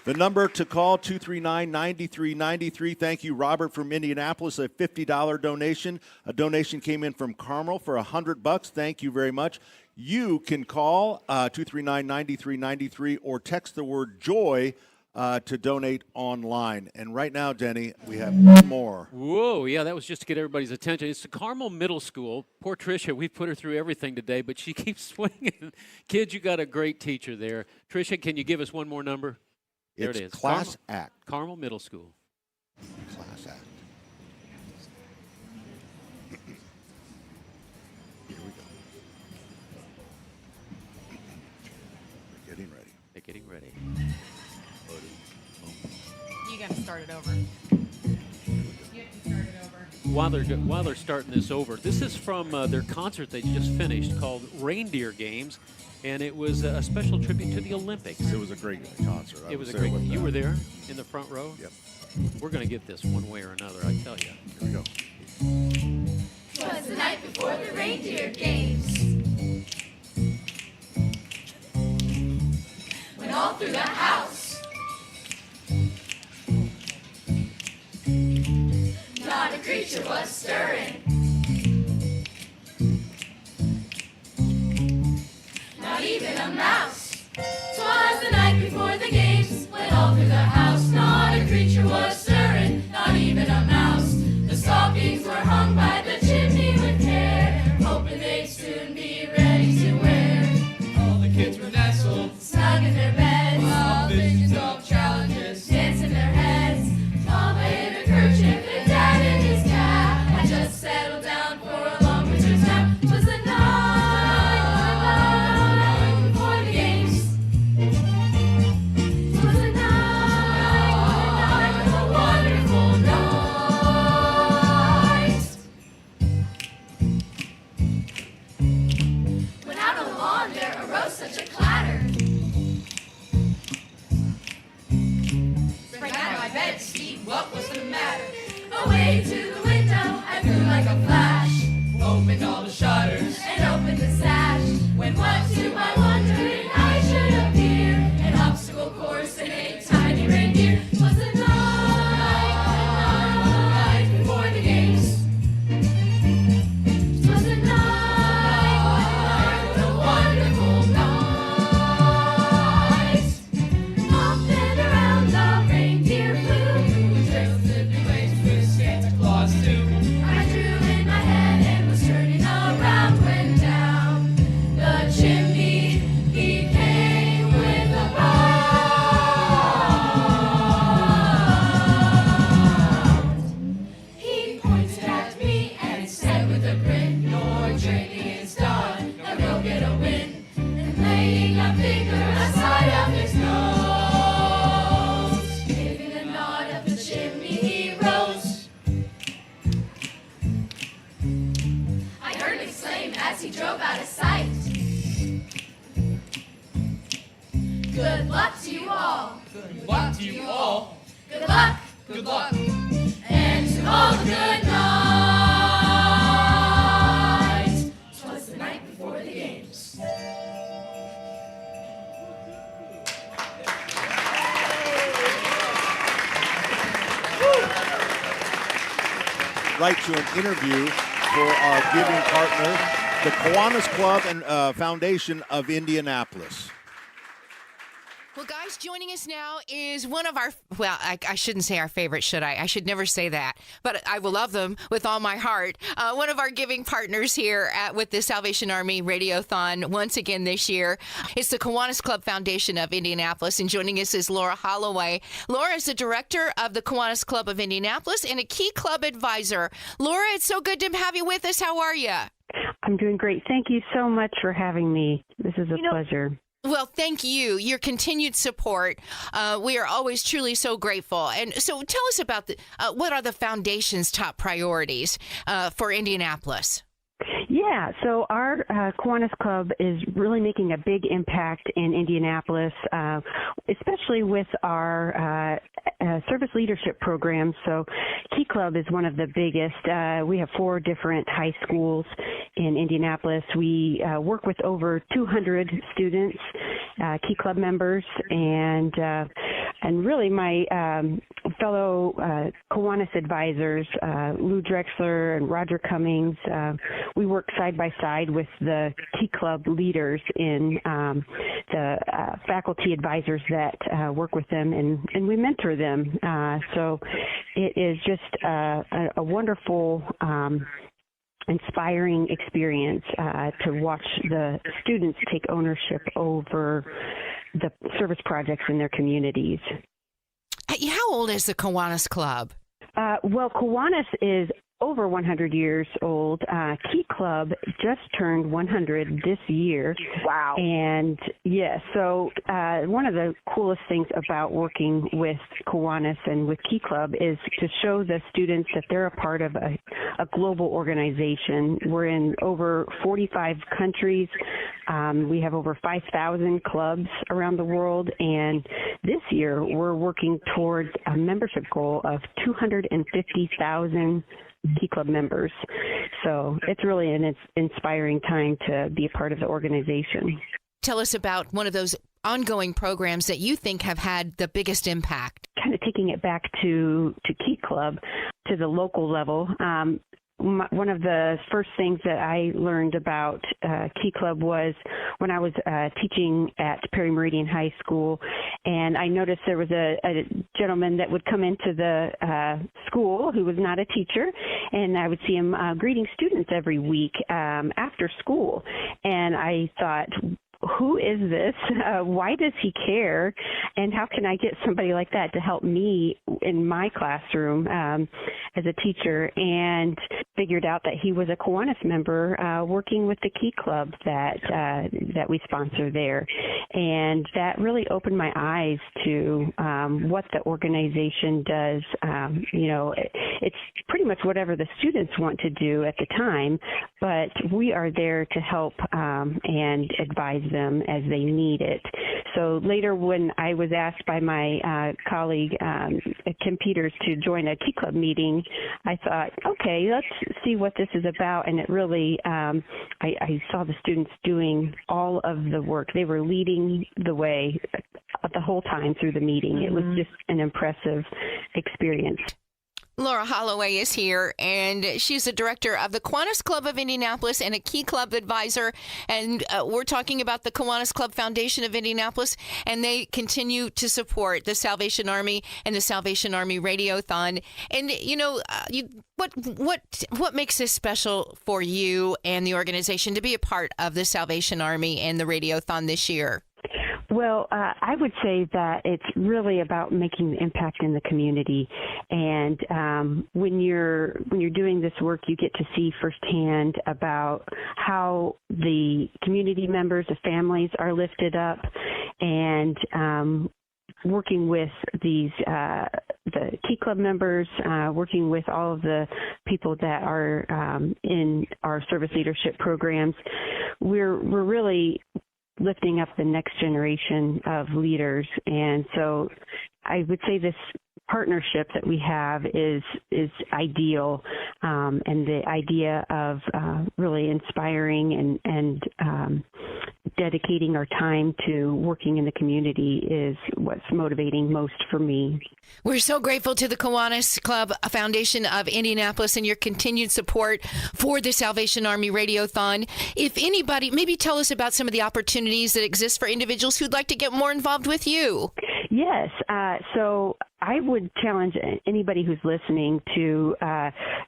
The number to call, 239-9393. Thank you, Robert from Indianapolis, a $50 donation. A donation came in from Carmel for $100. Thank you very much. You can call 239-9393 or text the word JOY to donate online. And right now, Denny, we have one more. Whoa, yeah, that was just to get everybody's attention. It's the Carmel Middle School. Poor Tricia, we put her through everything today, but she keeps swinging. Kids, you got a great teacher there. Tricia, can you give us one more number? There It's it is. Class Act. Carmel Middle School. Class Act. Here we go. We're getting ready. They're getting ready. You got to start it over. While they're starting this over, this is from their concert they just finished called Reindeer Games, and it was a special tribute to the Olympics. It was a great concert. It was a great. You were there in the front row. Yep. We're going to get this one way or another, I tell you. Here we go. Twas the night before the reindeer games, when all through the house, not a creature was stirring, not even a mouse. 'Twas the night before the games, when all through the house, not a creature was stirring, not even a mouse. The stockings were hung by the chimney with care, hoping they'd soon be ready to wear. All the kids were nestled, snug in their beds, while visions of challenges danced in their heads. Mama in her kerchief and Dad in his cap had just settled down for a long winter's nap. 'Twas the night before the games. 'Twas the night, a wonderful night. When out on the lawn there arose such a clatter, sprang out of my bed to see what was the matter. Away to the window I flew like a flash, opened all the shutters and opened the sash, when what to my wondering eye should appear, an obstacle course and a tiny reindeer. 'Twas the night before the games. 'Twas the night, a wonderful night. Up and around the reindeer flew, trailed slipping ways with Santa Claus too. I drew in my head and was turning around when down the chimney he came with a bound. He pointed at me and said with a grin, "Your training is done, and we'll get a win." And laying a finger aside of his nose, giving a nod up the chimney he rose. I heard him exclaim as he drove out of sight, "Good luck to you all. Good luck to you all. Good luck. Good luck. And to all a good night." 'Twas the night before the games. Right to an interview for our giving partner, the Kiwanis Club and Foundation of Indianapolis. Well, guys, joining us now is one of our, well, I shouldn't say our favorite, should I? I should never say that, but I will love them with all my heart. One of our giving partners here with the Salvation Army Radiothon once again this year. It's the Kiwanis Club Foundation of Indianapolis, and joining us is Laura Holloway. Laura is the director of the Kiwanis Club of Indianapolis and a key club advisor. Laura, it's so good to have you with us. How are you? I'm doing great. Thank you so much for having me. This is a pleasure. Well, thank you. Your continued support. We are always truly so grateful. And so tell us about what are the foundation's top priorities for Indianapolis? Yeah, so our Kiwanis Club is really making a big impact in Indianapolis, especially with our service leadership programs. So Key Club is one of the biggest. We have 4 different high schools in Indianapolis. We work with over 200 students, Key Club members, and really my fellow Kiwanis advisors, Lou Drexler and Roger Cummings, we work side by side with the Key Club leaders in the faculty advisors that work with them, and we mentor them. So it is just a wonderful inspiring experience to watch the students take ownership over the service projects in their communities. How old is the Kiwanis Club? Well, Kiwanis is over 100 years old. Key Club just turned 100 this year. Wow. And yes, so one of the coolest things about working with Kiwanis and with Key Club is to show the students that they're a part of a global organization. We're in over 45 countries. We have over 5,000 clubs around the world, and this year we're working towards a membership goal of 250,000 Key Club members. So it's really an inspiring time to be a part of the organization. Tell us about one of those ongoing programs that you think have had the biggest impact. Kind of taking it back to Key Club, to the local level. One of the first things that I learned about Key Club was when I was teaching at Perry Meridian High School, and I noticed there was a gentleman that would come into the school who was not a teacher, and I would see him greeting students every week after school. And I thought, who is this? Why does he care? And how can I get somebody like that to help me in my classroom as a teacher? And figured out that he was a Kiwanis member working with the Key Club that we sponsor there. And that really opened my eyes to what the organization does. It's pretty much whatever the students want to do at the time, but we are there to help and advise them as they need it. So later, when I was asked by my colleague Kim Peters to join a Key Club meeting, I thought, okay, let's see what this is about. And it really, I saw the students doing all of the work. They were leading the way the whole time through the meeting. Mm-hmm. It was just an impressive experience. Laura Holloway is here, and she's the director of the Kiwanis Club of Indianapolis and a Key Club advisor. And we're talking about the Kiwanis Club Foundation of Indianapolis, and they continue to support the Salvation Army and the Salvation Army Radiothon. And what makes this special for you and the organization to be a part of the Salvation Army and the Radiothon this year? Well, I would say that it's really about making the impact in the community. And when you're doing this work, you get to see firsthand about how the community members, the families are lifted up, and working with the Key Club members, working with all of the people that are in our service leadership programs. We're really lifting up the next generation of leaders. And so I would say this partnership that we have is ideal, and the idea of really inspiring and dedicating our time to working in the community is what's motivating most for me. We're so grateful to the Kiwanis Club Foundation of Indianapolis and your continued support for the Salvation Army Radiothon. If anybody, maybe tell us about some of the opportunities that exist for individuals who'd like to get more involved with you. Yes. So I would challenge anybody who's listening to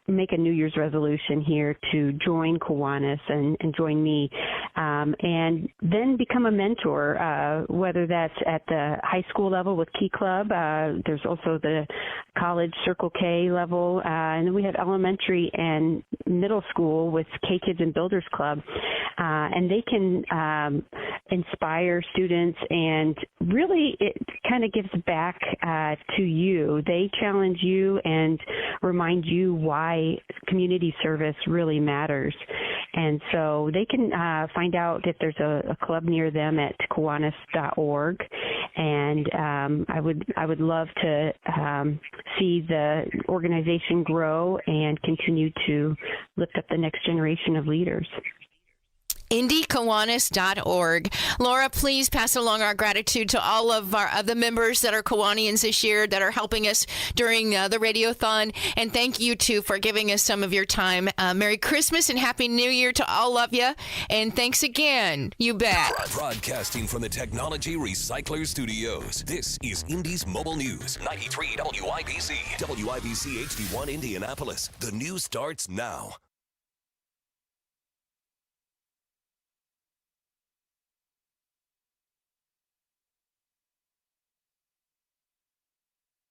make a New Year's resolution here to join Kiwanis and join me, and then become a mentor, whether that's at the high school level with Key Club. There's also the college Circle K level, and then we have elementary and middle school with K Kids and Builders Club, and they can inspire students, and really it kind of gives back to you. They challenge you and remind you why community service really matters. And so they can find out if there's a club near them at Kiwanis.org. And I would love to see the organization grow and continue to lift up the next generation of leaders. IndyKiwanis.org. Laura, please pass along our gratitude to all of the members that are Kiwanians this year that are helping us during the Radiothon. And thank you, too, for giving us some of your time. Merry Christmas and Happy New Year to all of you. And thanks again. You bet. Broadcasting from the Technology Recycler Studios, this is Indy's Mobile News. 93 WIBC. WIBC HD1 Indianapolis. The news starts now.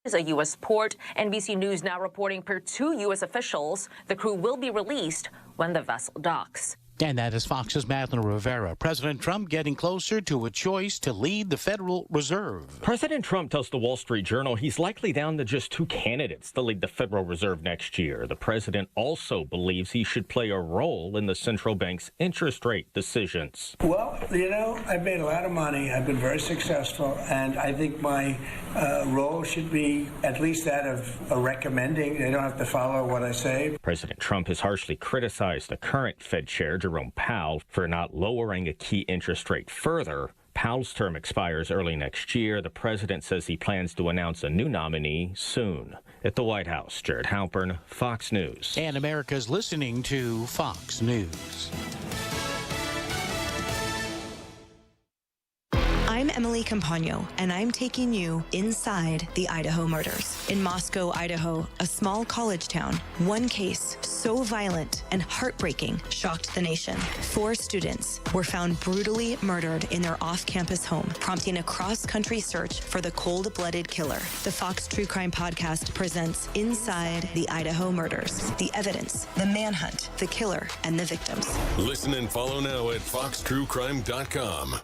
Is a U.S. port. NBC News now reporting per 2 U.S. officials. The crew will be released when the vessel docks. And that is Fox's Madeline Rivera. President Trump getting closer to a choice to lead the Federal Reserve. President Trump tells the Wall Street Journal he's likely down to just 2 candidates to lead the Federal Reserve next year. The president also believes he should play a role in the central bank's interest rate decisions. Well, I've made a lot of money. I've been very successful, and I think my role should be at least that of recommending. They don't have to follow what I say. President Trump has harshly criticized the current Fed chair, Jerome Powell, for not lowering a key interest rate further. Powell's term expires early next year. The president says he plans to announce a new nominee soon. At the White House, Jared Halpern, Fox News. And America's listening to Fox News. I'm Emily Campagno, and I'm taking you inside the Idaho murders. In Moscow, Idaho, a small college town, one case so violent and heartbreaking shocked the nation. 4 students were found brutally murdered in their off-campus home, prompting a cross-country search for the cold-blooded killer. The Fox True Crime Podcast presents Inside the Idaho Murders, the evidence, the manhunt, the killer, and the victims. Listen and follow now at foxtruecrime.com.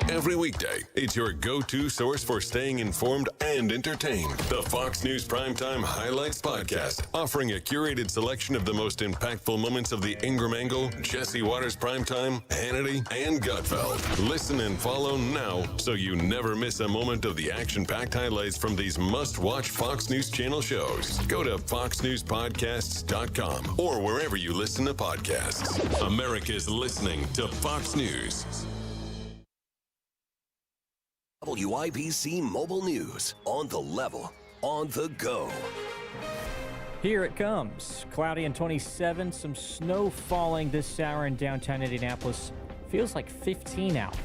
Every weekday, it's your go-to source for staying informed and entertained. The Fox News Primetime Highlights Podcast, offering a curated selection of the most impactful moments of the Ingram Angle, Jesse Waters Primetime, Hannity, and Gutfeld. Listen and follow now so you never miss a moment of the action-packed highlights from these must-watch Fox News Channel shows. Go to foxnewspodcasts.com or wherever you listen to podcasts. America's listening to Fox News. WIBC Mobile News. On the level, on the go. Here it comes. Cloudy and 27. Some snow falling this hour in downtown Indianapolis. Feels like 15 out.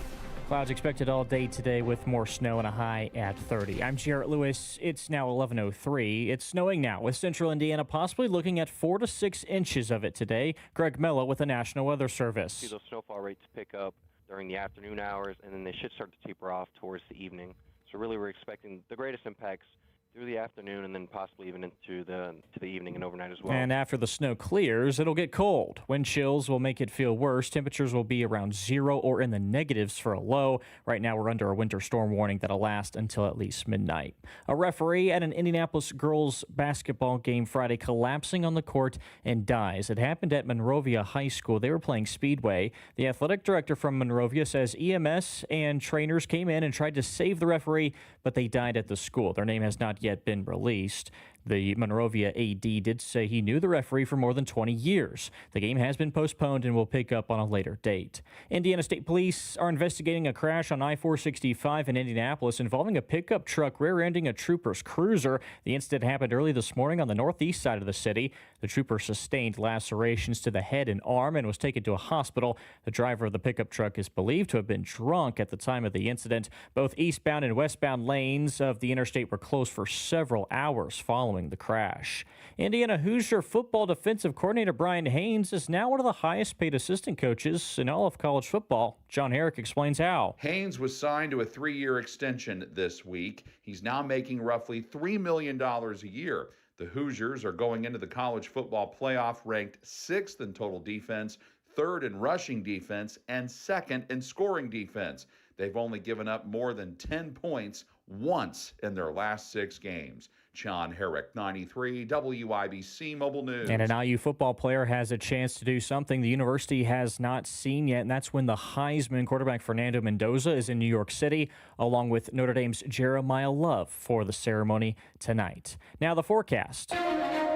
Clouds expected all day today with more snow and a high at 30. I'm Jarrett Lewis. It's now 11:03. It's snowing now with central Indiana possibly looking at 4 to 6 inches of it today. Greg Mello with the National Weather Service. See those snowfall rates pick up during the afternoon hours, and then they should start to taper off towards the evening. So really we're expecting the greatest impacts through the afternoon and then possibly even into the evening and overnight as well. And after the snow clears, it'll get cold. Wind chills will make it feel worse. Temperatures will be around 0 or in the negatives for a low. Right now we're under a winter storm warning that'll last until at least midnight. A referee at an Indianapolis girls basketball game Friday collapsing on the court and dies. It happened at Monrovia High School. They were playing Speedway. The athletic director from Monrovia says EMS and trainers came in and tried to save the referee, but they died at the school. Their name has not yet been released. The Monrovia AD did say he knew the referee for more than 20 years. The game has been postponed and will pick up on a later date. Indiana State Police are investigating a crash on I-465 in Indianapolis involving a pickup truck rear-ending a trooper's cruiser. The incident happened early this morning on the northeast side of the city. The trooper sustained lacerations to the head and arm and was taken to a hospital. The driver of the pickup truck is believed to have been drunk at the time of the incident. Both eastbound and westbound lanes of the interstate were closed for several hours following the crash. Indiana Hoosier football defensive coordinator Brian Haynes is now one of the highest paid assistant coaches in all of college football. John Herrick explains how. Haynes was signed to a 3-year extension this week. He's now making roughly $3 million a year. The Hoosiers are going into the college football playoff ranked 6th in total defense, 3rd in rushing defense, and 2nd in scoring defense. They've only given up more than 10 points once in their last 6 games. John Herrick, 93, WIBC Mobile News. And an IU football player has a chance to do something the university has not seen yet, and that's when the Heisman quarterback Fernando Mendoza is in New York City, along with Notre Dame's Jeremiah Love for the ceremony tonight. Now the forecast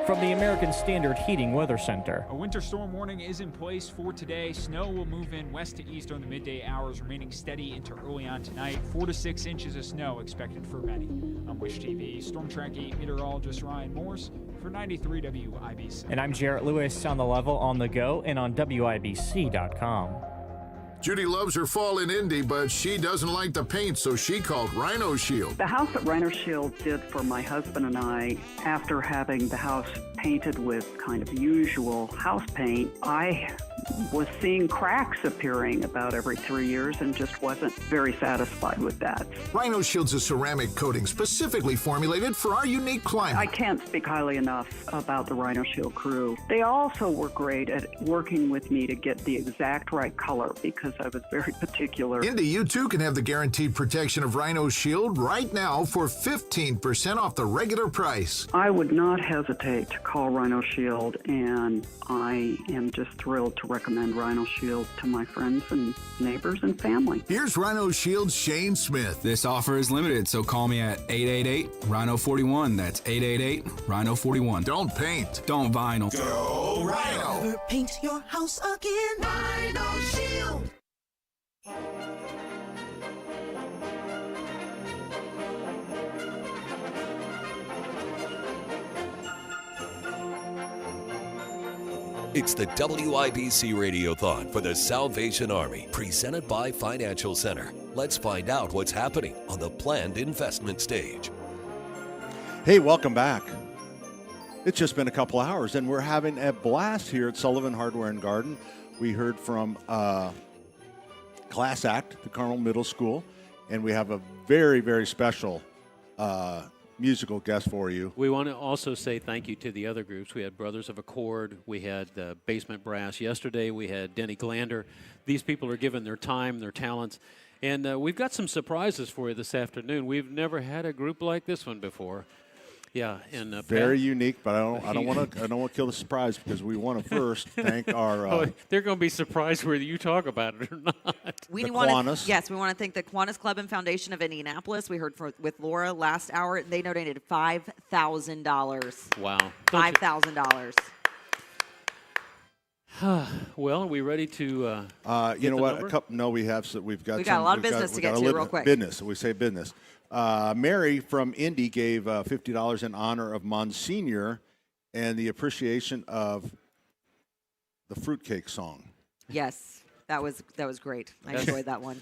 from the American Standard Heating Weather Center. A winter storm warning is in place for today. Snow will move in west to east during the midday hours, remaining steady into early on tonight. 4 to 6 inches of snow expected for many. I'm Wish TV Storm Tracking meteorologist Ryan Morse for 93 WIBC. And I'm Jarrett Lewis on the level, on the go, and on WIBC.com. Judy loves her fall in Indy, but she doesn't like the paint, so she called Rhino Shield. The house that Rhino Shield did for my husband and I, after having the house painted with kind of usual house paint, I was seeing cracks appearing about every 3 years and just wasn't very satisfied with that. Rhino Shield's a ceramic coating specifically formulated for our unique climate. I can't speak highly enough about the Rhino Shield crew. They also were great at working with me to get the exact right color because I was very particular. Indy, you too can have the guaranteed protection of Rhino Shield right now for 15% off the regular price. I would not hesitate to call Rhino Shield, and I am just thrilled to recommend Rhino Shield to my friends and neighbors and family. Here's Rhino Shield's Shane Smith. This offer is limited, so call me at 888-RHINO-41. That's 888-RHINO-41. Don't paint. Don't vinyl. Go Rhino. Never paint your house again. Rhino Shield. It's the WIBC Radiothon for the Salvation Army, presented by Financial Center. Let's find out what's happening on the planned investment stage. Hey, welcome back. It's just been a couple hours, and we're having a blast here at Sullivan Hardware and Garden. We heard from Class Act, the Carmel Middle School, and we have a very, very special musical guest for you. We want to also say thank you to the other groups. We had Brothers of Accord. We had Basement Brass yesterday. We had Denny Glander. These people are giving their time, their talents. And we've got some surprises for you this afternoon. We've never had a group like this one before. Yeah, and very unique, but I don't want to kill the surprise because we want to first thank our. They're going to be surprised whether you talk about it or not. We want to thank the Kiwanis Club and Foundation of Indianapolis. We heard with Laura last hour. They donated $5,000. Wow, $5,000. Well, are we ready to? You know what? We've got a lot of business to get to real quick. Business. We say business. Mary from Indy gave $50 in honor of Monsignor and the appreciation of the fruitcake song. Yes, that was great. I enjoyed that one.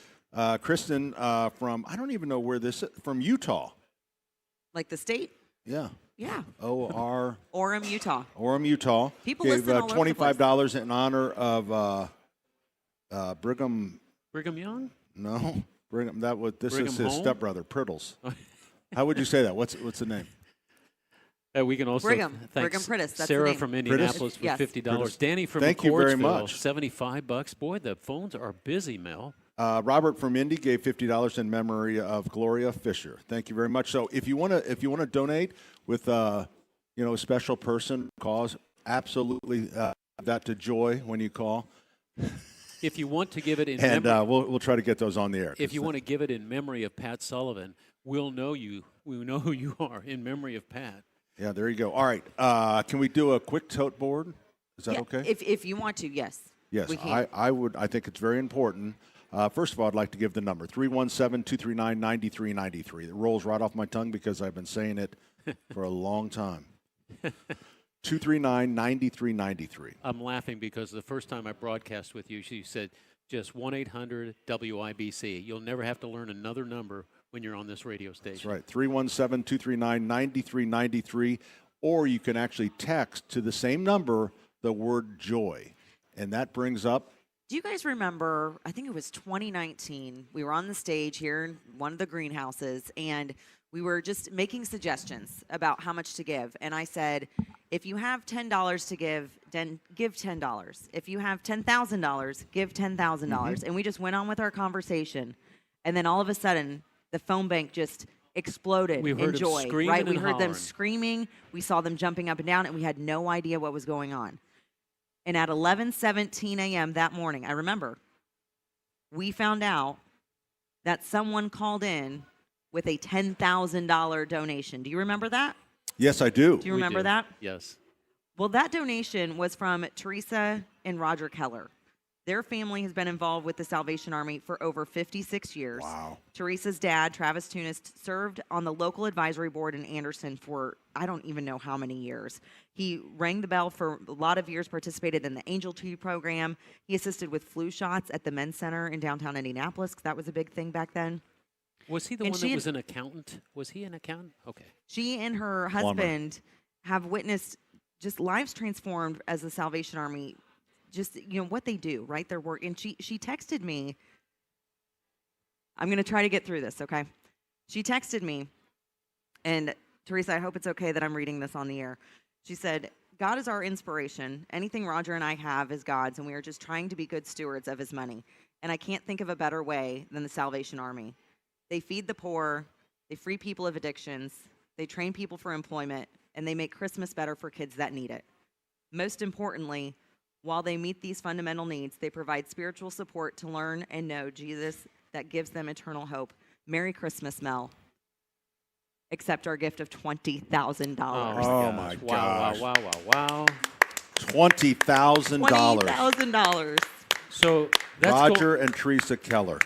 Kristen from I don't even know where this is, from Utah. Like the state? Yeah. Yeah. Orem, Utah. Orem, Utah. People gave listen all over the place. $25 in honor of Brigham. Brigham Young? No. Brigham. This Brigham is his Home? stepbrother, Priddles. How would you say that? What's the name? We can also Brigham thank Priddis. That's Sarah the name. from Indianapolis for Yes. $50. Priddis. Danny from Thank you very McCordsville, much. $75. Boy, the phones are busy, Mel. Robert from Indy gave $50 in memory of Gloria Fisher. Thank you very much. So if you want to donate with a special person cause, absolutely that to Joy when you call. If you want to give it in and memory, we'll try to get those on the air. if you want to give it in memory of Pat Sullivan, we'll know you. We know who you are in memory of Pat. Yeah, there you go. All right. Can we do a quick tote board? Is that okay? If you want to, yes. Yes, we can. I would. I think it's very important. First of all, I'd like to give the number 317-239-9393. It rolls right off my tongue because I've been saying it for a long time. 239-9393. I'm laughing because the first time I broadcast with you, she said just 1-800-WIBC. You'll never have to learn another number when you're on this radio station. That's right. 317-239-9393. Or you can actually text to the same number the word joy. And that brings up. Do you guys remember, I think it was 2019, we were on the stage here in one of the greenhouses, and we were just making suggestions about how much to give. And I said, if you have $10 to give, then give $10. If you have $10,000, give $10,000. And we just went on with our conversation. And then all of a sudden, the phone bank just exploded in joy. Right? We heard them screaming. We saw them jumping up and down, and we had no idea what was going on. And at 11:17 a.m. that morning, I remember, we found out that someone called in with a $10,000 donation. Do you remember that? Yes, I do. Do you remember that? Yes. Well, that donation was from Teresa and Roger Keller. Their family has been involved with the Salvation Army for over 56 years. Wow. Teresa's dad, Travis Tunis, served on the local advisory board in Anderson for I don't even know how many years. He rang the bell for a lot of years, participated in the Angel Tree program. He assisted with flu shots at the Men's Center in downtown Indianapolis. That was a big thing back then. Was he the one that was an accountant? Was he an accountant? Okay. She and her husband have witnessed just lives transformed as the Salvation Army. Just, what they do, right? Their work. And she texted me. I'm going to try to get through this, okay? She texted me. And, Teresa, I hope it's okay that I'm reading this on the air. She said, God is our inspiration. Anything Roger and I have is God's, and we are just trying to be good stewards of his money. And I can't think of a better way than the Salvation Army. They feed the poor. They free people of addictions. They train people for employment. And they make Christmas better for kids that need it. Most importantly, while they meet these fundamental needs, they provide spiritual support to learn and know Jesus that gives them eternal hope. Merry Christmas, Mel. Accept our gift of $20,000. Oh, my gosh. Wow. $20,000. $20,000. So that's Roger and Teresa Keller.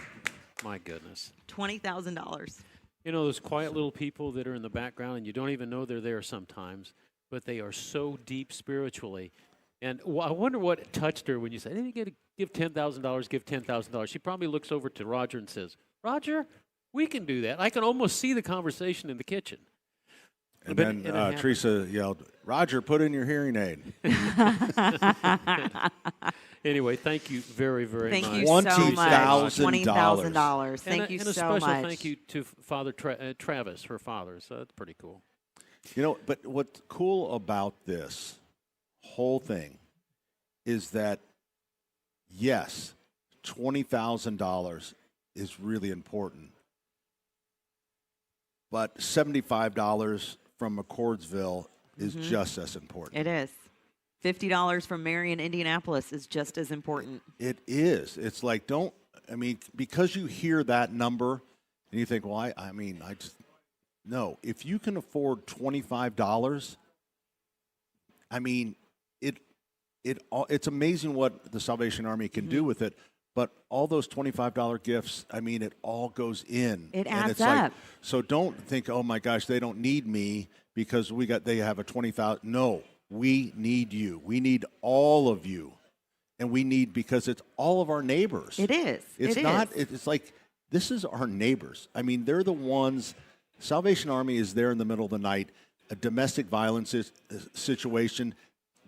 My goodness. $20,000. Those quiet little people that are in the background, and you don't even know they're there sometimes, but they are so deep spiritually. And I wonder what touched her when you said, hey, you got to give $10,000, give $10,000. She probably looks over to Roger and says, Roger, we can do that. I can almost see the conversation in the kitchen. And then Teresa yelled, Roger, put in your hearing aid. Anyway, thank you very, very much. Thank you so much. $20,000. Thank you so much. And a special thank you to Father Travis, her father. So that's pretty cool. But what's cool about this whole thing is that, yes, $20,000 is really important, but $75 from McCordsville is just as important. It is. $50 from Marion, Indianapolis is just as important. It is. It's like, because you hear that number and you think, well, no. If you can afford $25, it's amazing what the Salvation Army can do with it. But all those $25 gifts, it all goes in. It adds up. So don't think, oh my gosh, they don't need me because they have a $20,000. No, we need you. We need all of you, and because it's all of our neighbors. It is. It's like this is our neighbors. They're the ones. Salvation Army is there in the middle of the night, a domestic violence situation.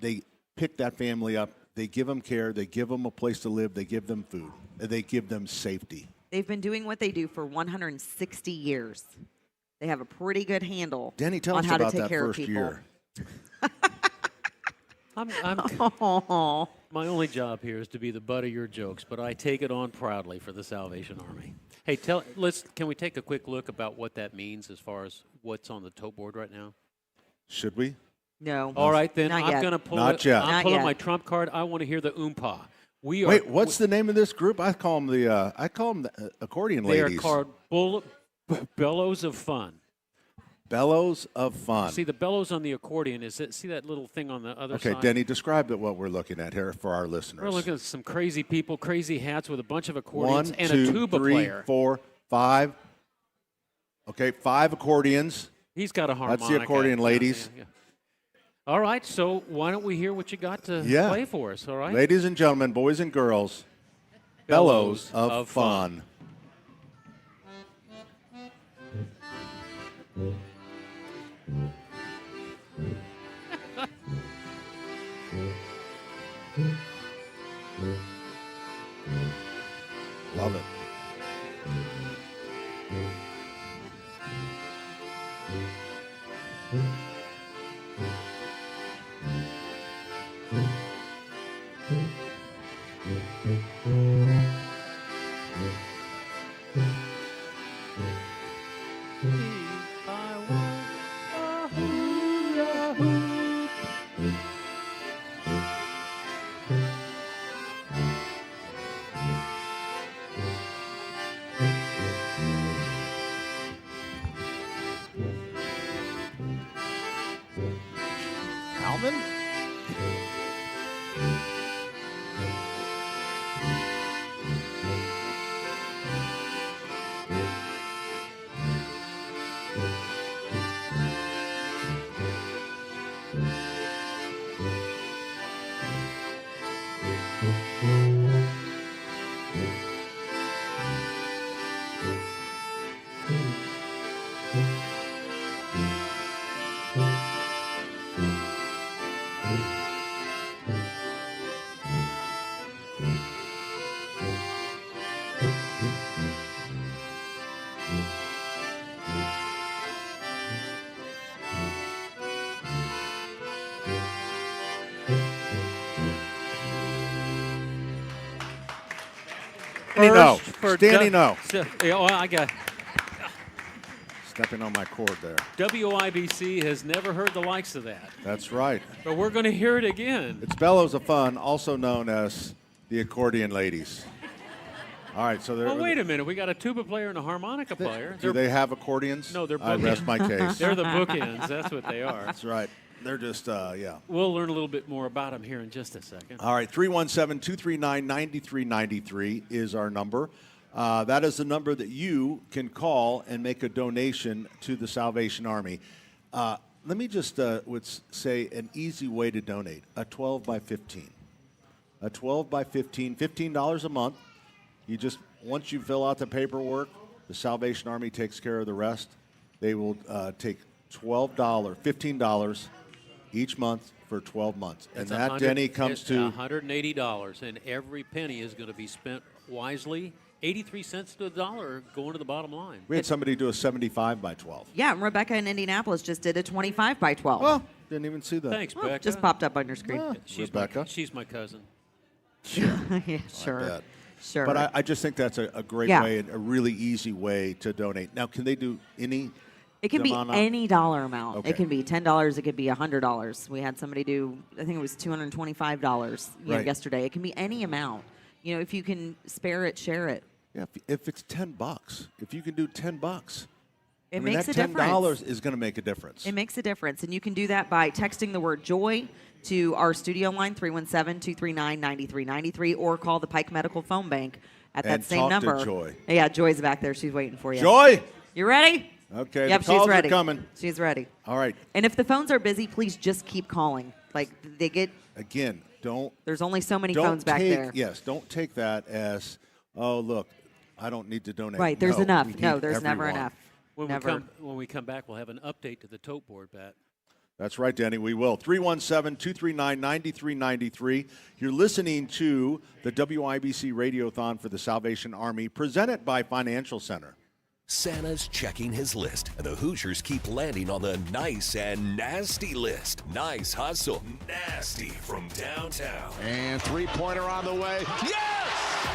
They pick that family up. They give them care. They give them a place to live. They give them food. They give them safety. They've been doing what they do for 160 years. They have a pretty good handle Denny, tell on us how about to take that care first of people. year. My only job here is to be the butt of your jokes, but I take it on proudly for the Salvation Army. Hey, can we take a quick look about what that means as far as what's on the tote board right now? Should we? No. All right, then Not I'm yet. going to pull Not yet. I'm Not pulling yet. my trump card. I want to hear the oompa. Wait, what's the name of this group? I call them the accordion They ladies. are called Bellows of Fun. Bellows of fun. See, the bellows on the accordion, see that little thing on the other side? Okay, Denny, describe what we're looking at here for our listeners. We're looking at some crazy people, crazy hats with a bunch of accordions 1, and 2, a tuba 3, player. 4, 5. Okay, 5 accordions. He's got a harmonica. That's the accordion, ladies. Yeah. All right, so why don't we hear what you got to play for us, all right? Ladies and gentlemen, boys and girls, Bellows of Fun. Love it. Alvin? Standing no. I got stepping on my cord there. WIBC has never heard the likes of that. That's right. But we're going to hear it again. It's Bellows of Fun, also known as the Accordion Ladies. All right, so well, wait a minute. We got a tuba player and a harmonica player. Do they have accordions? No, they're bookends. I rest my case. They're the bookends. That's what they are. That's right. They're just, yeah. We'll learn a little bit more about them here in just a second. All right, 317-239-9393 is our number. That is the number that you can call and make a donation to the Salvation Army. Let me just would say an easy way to donate, a 12 by 15. A 12 by 15, $15 a month. You just, once you fill out the paperwork, the Salvation Army takes care of the rest. They will take $15 each month for 12 months. That's and that, Denny, comes to $180, and every penny is going to be spent wisely. 83 cents to the dollar going to the bottom line. We had somebody do a 75 by 12. Yeah, and Rebecca in Indianapolis just did a 25 by 12. Well, didn't even see that. Thanks, Becca. Just popped up on your screen. Rebecca. She's my cousin. Yeah, sure. Sure. But I just think that's a great way and a really easy way to donate. Now, can they do any? It can be any dollar amount. Okay. It can be $10. It could be $100. We had somebody do, I think it was $225 yesterday. It can be any amount. You know, if you can spare it, share it. Yeah, if it's $10, if you can do $10, it makes a difference. $10 is going to make a difference. It makes a difference, and you can do that by texting the word joy to our studio line 317-239-9393, or call the Pike Medical Phone Bank at that same number. To Joy. Yeah, Joy's back there. She's waiting for you. Joy, you ready? Okay. Yep, the calls she's ready. are coming. She's ready. All right. And if the phones are busy, please just keep calling. Like they get. Again, don't. There's only so many phones back there. Yes, don't take that as, oh look, I don't need to donate. Right, there's enough. No, there's everyone. never enough. When we come back, we'll have an update to the tote board, Pat. That's right, Danny, we will. 317-239-9393. You're listening to the WIBC Radiothon for the Salvation Army, presented by Financial Center. Santa's checking his list, and the Hoosiers keep landing on the nice and nasty list. Nice hustle, nasty from downtown. And three-pointer on the way. Yes!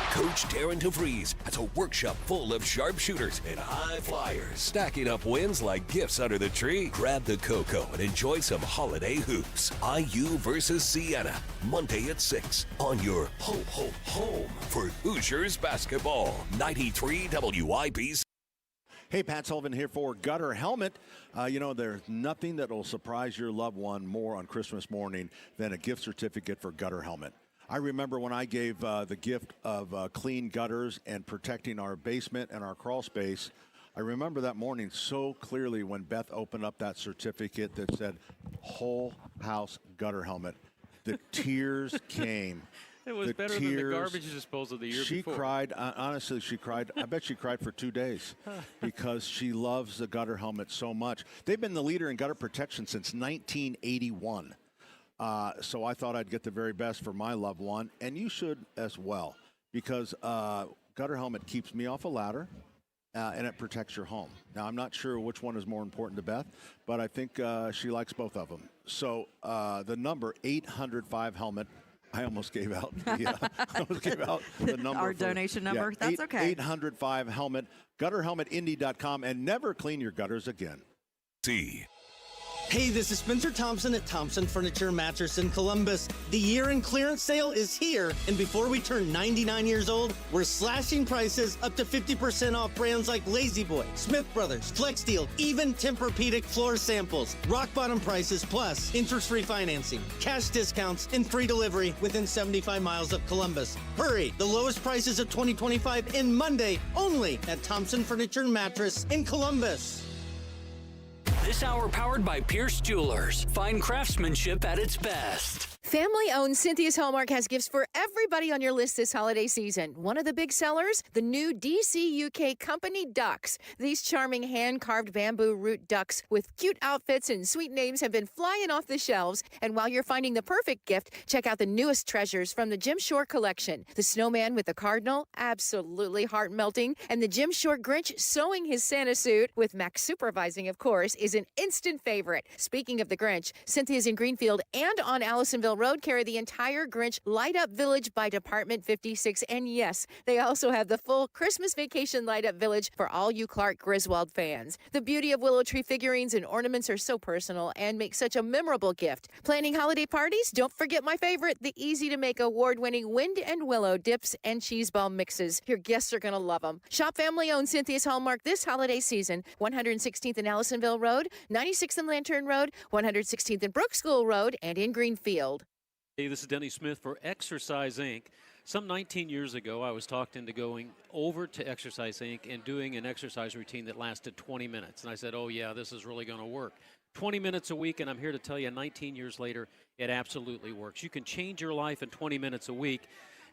Coach Darren DeVries has a workshop full of sharpshooters and high flyers, stacking up wins like gifts under the tree. Grab the cocoa and enjoy some holiday hoops. IU versus Siena, Monday at 6 on your home for Hoosiers basketball. 93 WIBC. Hey, Pat Sullivan here for Gutter Helmet. There's nothing that will surprise your loved one more on Christmas morning than a gift certificate for Gutter Helmet. I remember when I gave the gift of clean gutters and protecting our basement and our crawl space. I remember that morning so clearly when Beth opened up that certificate that said whole house gutter helmet. The tears came. It was better than the garbage disposal the year before. She cried. Honestly, she cried. I bet she cried for 2 days because she loves the gutter helmet so much. They've been the leader in gutter protection since 1981. So I thought I'd get the very best for my loved one, and you should as well, because gutter helmet keeps me off a ladder, and it protects your home. Now, I'm not sure which one is more important to Beth, but I think she likes both of them. So the number 805-HELMET. I almost gave out the number. Our donation number. That's okay. 805-HELMET, gutterhelmetindy.com, and never clean your gutters again. Hey, this is Spencer Thompson at Thompson Furniture Mattress in Columbus. The year-end clearance sale is here, and before we turn 99 years old, we're slashing prices up to 50% off brands like Lazy Boy, Smith Brothers, Flex Deal, even Tempur-Pedic floor samples. Rock bottom prices plus interest-free financing, cash discounts, and free delivery within 75 miles of Columbus. Hurry! The lowest prices of 2025 in Monday only at Thompson Furniture Mattress in Columbus. This hour powered by Pierce Jewelers. Fine craftsmanship at its best. Family-owned Cynthia's Hallmark has gifts for everybody on your list this holiday season. One of the big sellers, the new DC UK Company ducks. These charming hand-carved bamboo root ducks with cute outfits and sweet names have been flying off the shelves. And while you're finding the perfect gift, check out the newest treasures from the Jim Shore collection. The snowman with the cardinal, absolutely heart-melting. And the Jim Shore Grinch sewing his Santa suit, with Max supervising, of course, is an instant favorite. Speaking of the Grinch, Cynthia's in Greenfield and on Allisonville Road carry the entire Grinch Light Up Village by Department 56. And yes, they also have the full Christmas Vacation Light Up Village for all you Clark Griswold fans. The beauty of willow tree figurines and ornaments are so personal and make such a memorable gift. Planning holiday parties? Don't forget my favorite, the easy-to-make award-winning Wind and Willow dips and cheese ball mixes. Your guests are going to love them. Shop family-owned Cynthia's Hallmark this holiday season. 116th and Allisonville Road, 96th and Lantern Road, 116th and Brook School Road, and in Greenfield. Hey, this is Denny Smith for Exercise Inc. Some 19 years ago, I was talked into going over to Exercise Inc. and doing an exercise routine that lasted 20 minutes. And I said, oh, yeah, this is really going to work. 20 minutes a week, and I'm here to tell you 19 years later, it absolutely works. You can change your life in 20 minutes a week.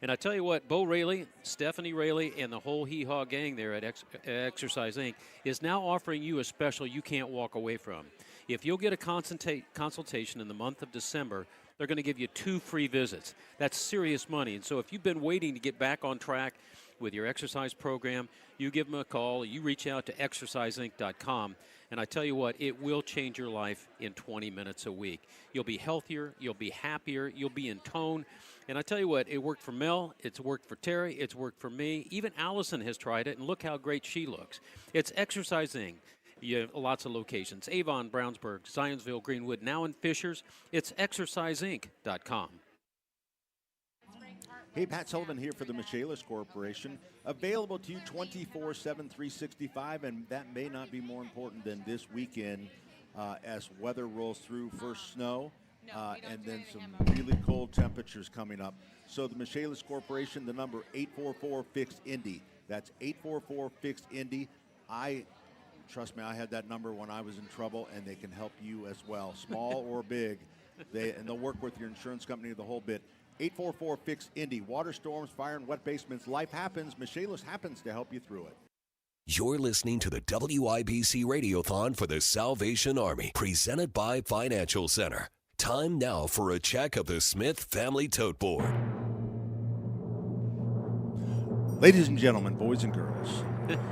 And I tell you what, Bo Rayleigh, Stephanie Rayleigh, and the whole Hee Haw gang there at Exercise Inc. is now offering you a special you can't walk away from. If you'll get a consultation in the month of December, they're going to give you 2 free visits. That's serious money. And so if you've been waiting to get back on track with your exercise program, you give them a call, you reach out to exerciseinc.com, and I tell you what, it will change your life in 20 minutes a week. You'll be healthier, you'll be happier, you'll be in tone. And I tell you what, it worked for Mel, it's worked for Terry, it's worked for me. Even Allison has tried it, and look how great she looks. It's Exercise Inc. You have lots of locations: Avon, Brownsburg, Zionsville, Greenwood, now in Fishers. It's exerciseinc.com. Hey, Pat Sullivan here for the Michaelis Corporation. Available to you 24/7, 365, and that may not be more important than this weekend as weather rolls through. First snow, and then some really cold temperatures coming up. So the Michaelis Corporation, the number 844-FIXED-INDY. That's 844-FIXED-INDY. Trust me, I had that number when I was in trouble, and they can help you as well, small or big. They'll work with your insurance company the whole bit. 844-FIX-INDY. Water storms, fire, and wet basements. Life happens. Michaelis happens to help you through it. You're listening to the WIBC Radiothon for the Salvation Army, presented by Financial Center. Time now for a check of the Smith Family Tote Board. Ladies and gentlemen, boys and girls,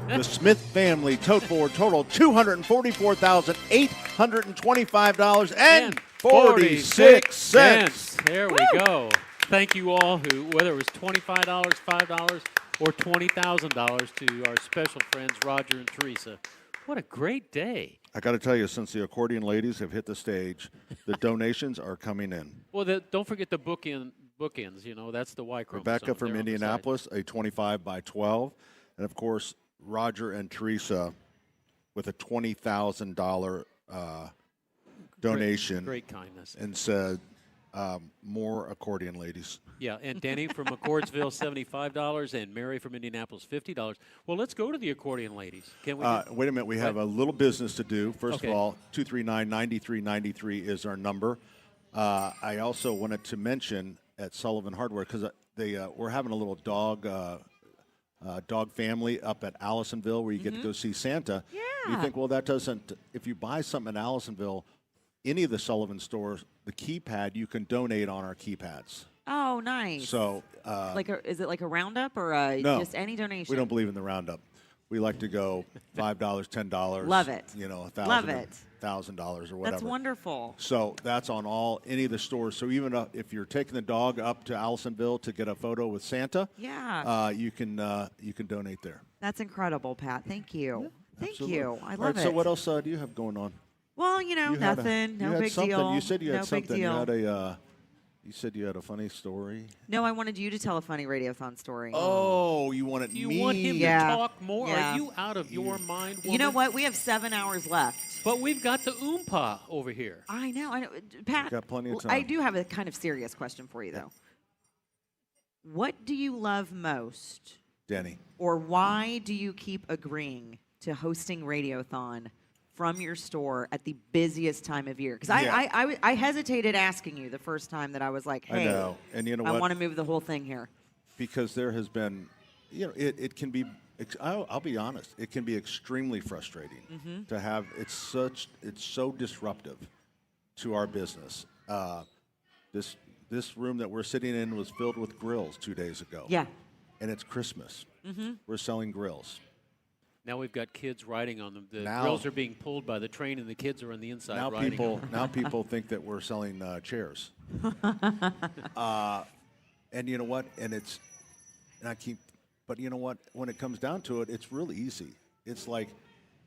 the Smith Family Tote Board totaled $244,825.46. There we go. Thank you all who, whether it was $25, $5, or $20,000, to our special friends Roger and Teresa. What a great day. I got to tell you, since the accordion ladies have hit the stage, the donations are coming in. Well, don't forget the bookends, you know, that's the Y chromosome. Rebecca from Indianapolis, a 25 by 12. And, of course, Roger and Teresa with a $20,000 donation. Great kindness. And said, more accordion ladies. Yeah, and Denny from McCordsville, $75, and Mary from Indianapolis, $50. Well, let's go to the accordion ladies. Can we? Wait a minute. We have a little business to do. First Okay. of all, 239-9393 is our number. I also wanted to mention at Sullivan Hardware, because we're having a little dog family up at Allisonville where you get to go see Santa. Yeah. You think, well, that doesn't, if you buy something in Allisonville, any of the Sullivan stores, the keypad, you can donate on our keypads. Oh, nice. So, is it like a roundup or no, just any donation? We don't believe in the roundup. We like to go $5, $10. Love it. $1,000. Love it. $1,000 or whatever. That's wonderful. So that's on any of the stores. So even if you're taking the dog up to Allisonville to get a photo with Santa, you can donate there. That's incredible, Pat. Thank you. Thank Absolutely. you. I All love right, it. So what else do you have going on? Well, nothing. No big deal. You said you had no something. Big deal. You said you had a funny story. No, I wanted you to tell a funny Radiothon story. Oh, you wanted You me? want him to talk more? Yeah. Are you out of your mind, woman? You know what? We have 7 hours left. But we've got the Oompa over here. I know. Pat, We've got plenty of time. I do have a kind of serious question for you, though. What do you love most? Denny. Or why do you keep agreeing to hosting Radiothon from your store at the busiest time of year? Because I hesitated asking you the first time that I was like, hey, I know. And you know what? I want to move the whole thing here. Because there has been, it can be, I'll be honest, it can be extremely frustrating to have, it's so disruptive to our business. This room that we're sitting in was filled with grills 2 days ago. Yeah. And it's Christmas. We're selling grills. Now we've got kids riding on them. The grills are being pulled by the train, and the kids are on the inside riding on them. Now people think that we're selling chairs. And you know what? But you know what? When it comes down to it, it's really easy. It's like,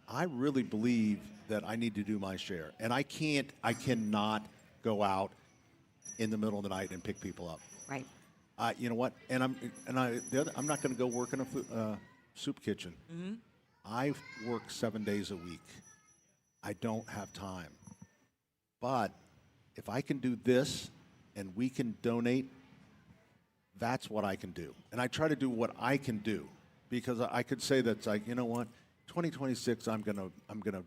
I really believe that I need to do my share, and I cannot go out in the middle of the night and pick people up. Right. You know what? And I'm not going to go work in a soup kitchen. I work 7 days a week. I don't have time. But if I can do this and we can donate, that's what I can do. And I try to do what I can do, because I could say that's like, you know what, 2026 I'm gonna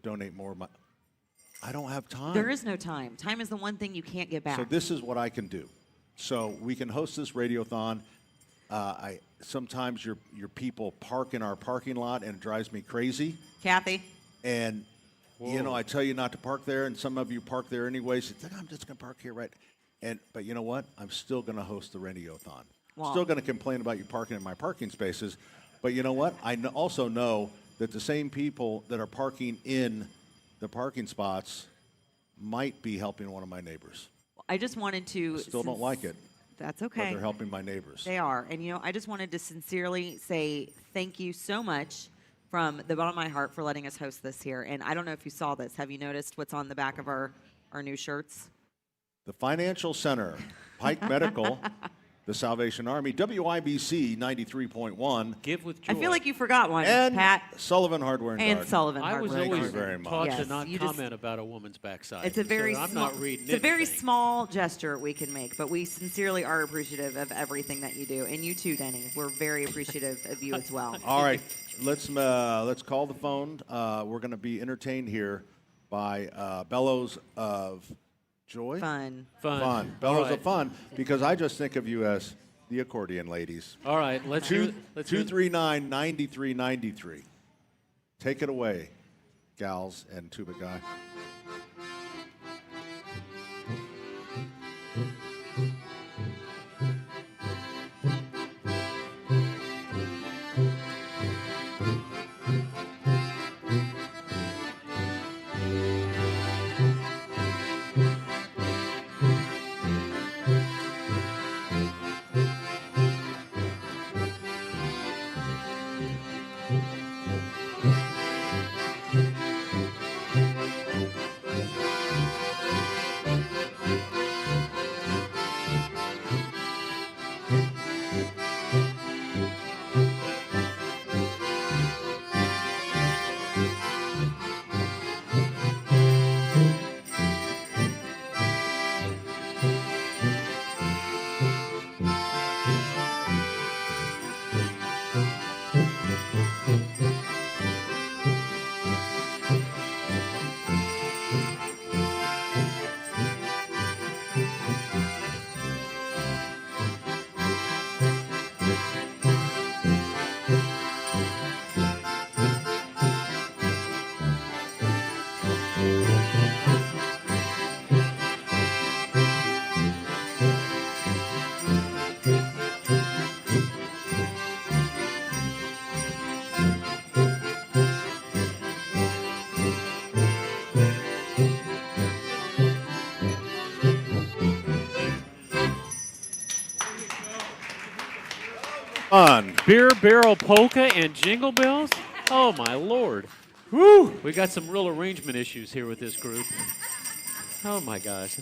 donate more of my. I don't have time. There is no time. Time is the one thing you can't get back. So this is what I can do. So we can host this Radiothon. Sometimes your people park in our parking lot, and it drives me crazy. Kathy. And I tell you not to park there, and some of you park there anyways. It's like, I'm just going to park here, right? But you know what? I'm still going to host the Radiothon. Wow. Still going to complain about you parking in my parking spaces. But you know what? I also know that the same people that are parking in the parking spots might be helping one of my neighbors. I just wanted to. I still don't like it. That's okay. But they're helping my neighbors. They are. And, I just wanted to sincerely say thank you so much from the bottom of my heart for letting us host this here. And I don't know if you saw this. Have you noticed what's on the back of our new shirts? The Financial Center, Pike Medical, the Salvation Army, WIBC 93.1. Give with joy. I feel like you forgot one, and Pat. Sullivan Hardware and Garden. Sullivan I was Hardware. Thank always you very much. taught Yes, to not you just- comment about a woman's backside. It's a very so I'm small, not reading it's a very anything. small gesture we can make, but we sincerely are appreciative of everything that you do, and you too, Denny. We're very appreciative of you as well. All right, let's call the phone. We're going to be entertained here by Bellows of Joy. Fun. Bellows All right. of Fun, because I just think of you as the accordion ladies. All right, let's hear 239-9393. Take it away, gals and tuba guy. Fun. Beer barrel polka and jingle bells? Oh, my Lord. Woo! We got some real arrangement issues here with this group. Oh, my gosh.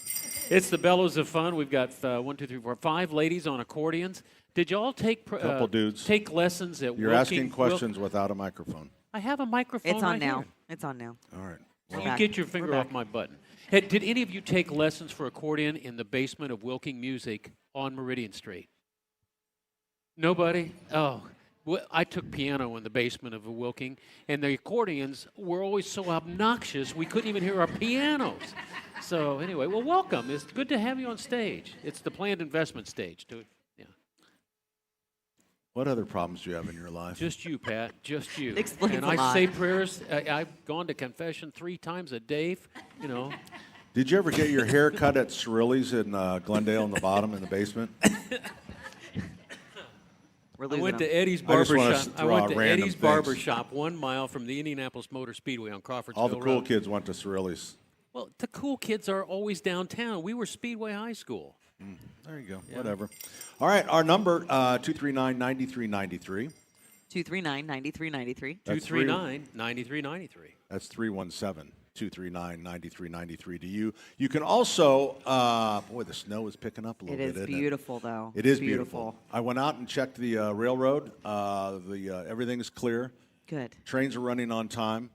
It's the Bellows of Fun. We've got 5 ladies on accordions. Did you all take Couple dudes. take lessons at You're asking questions without a microphone. I have a microphone It's on right now. here. It's on now. All right. You get your finger off my button. Hey, did any of you take lessons for accordion in the basement of Wilking Music on Meridian Street? Nobody? Oh. Well, I took piano in the basement of a Wilking, and the accordions were always so obnoxious we couldn't even hear our pianos. So anyway, well, welcome. It's good to have you on stage. It's the planned investment stage. Yeah. What other problems do you have in your life? Just you, Pat. Just you. Explains and a I lot. say prayers. I've gone to confession 3 times a day. You know. Did you ever get your hair cut at Cirilli's in Glendale in the bottom in the basement? I went to Eddie's Barbershop. I went to Eddie's Barbershop 1 mile from the Indianapolis Motor Speedway on Crawfordsville All the cool Road. kids went to Cirilli's. Well, the cool kids are always downtown. We were Speedway High School. There you go. Yeah. Whatever. All right, our number 239-9393. 239-9393. 239-9393. That's 317-239-9393 you can also boy, the snow is picking up a little bit. It is beautiful, though. It is beautiful. I went out and checked the railroad. Everything is clear. Good. Trains are running on time.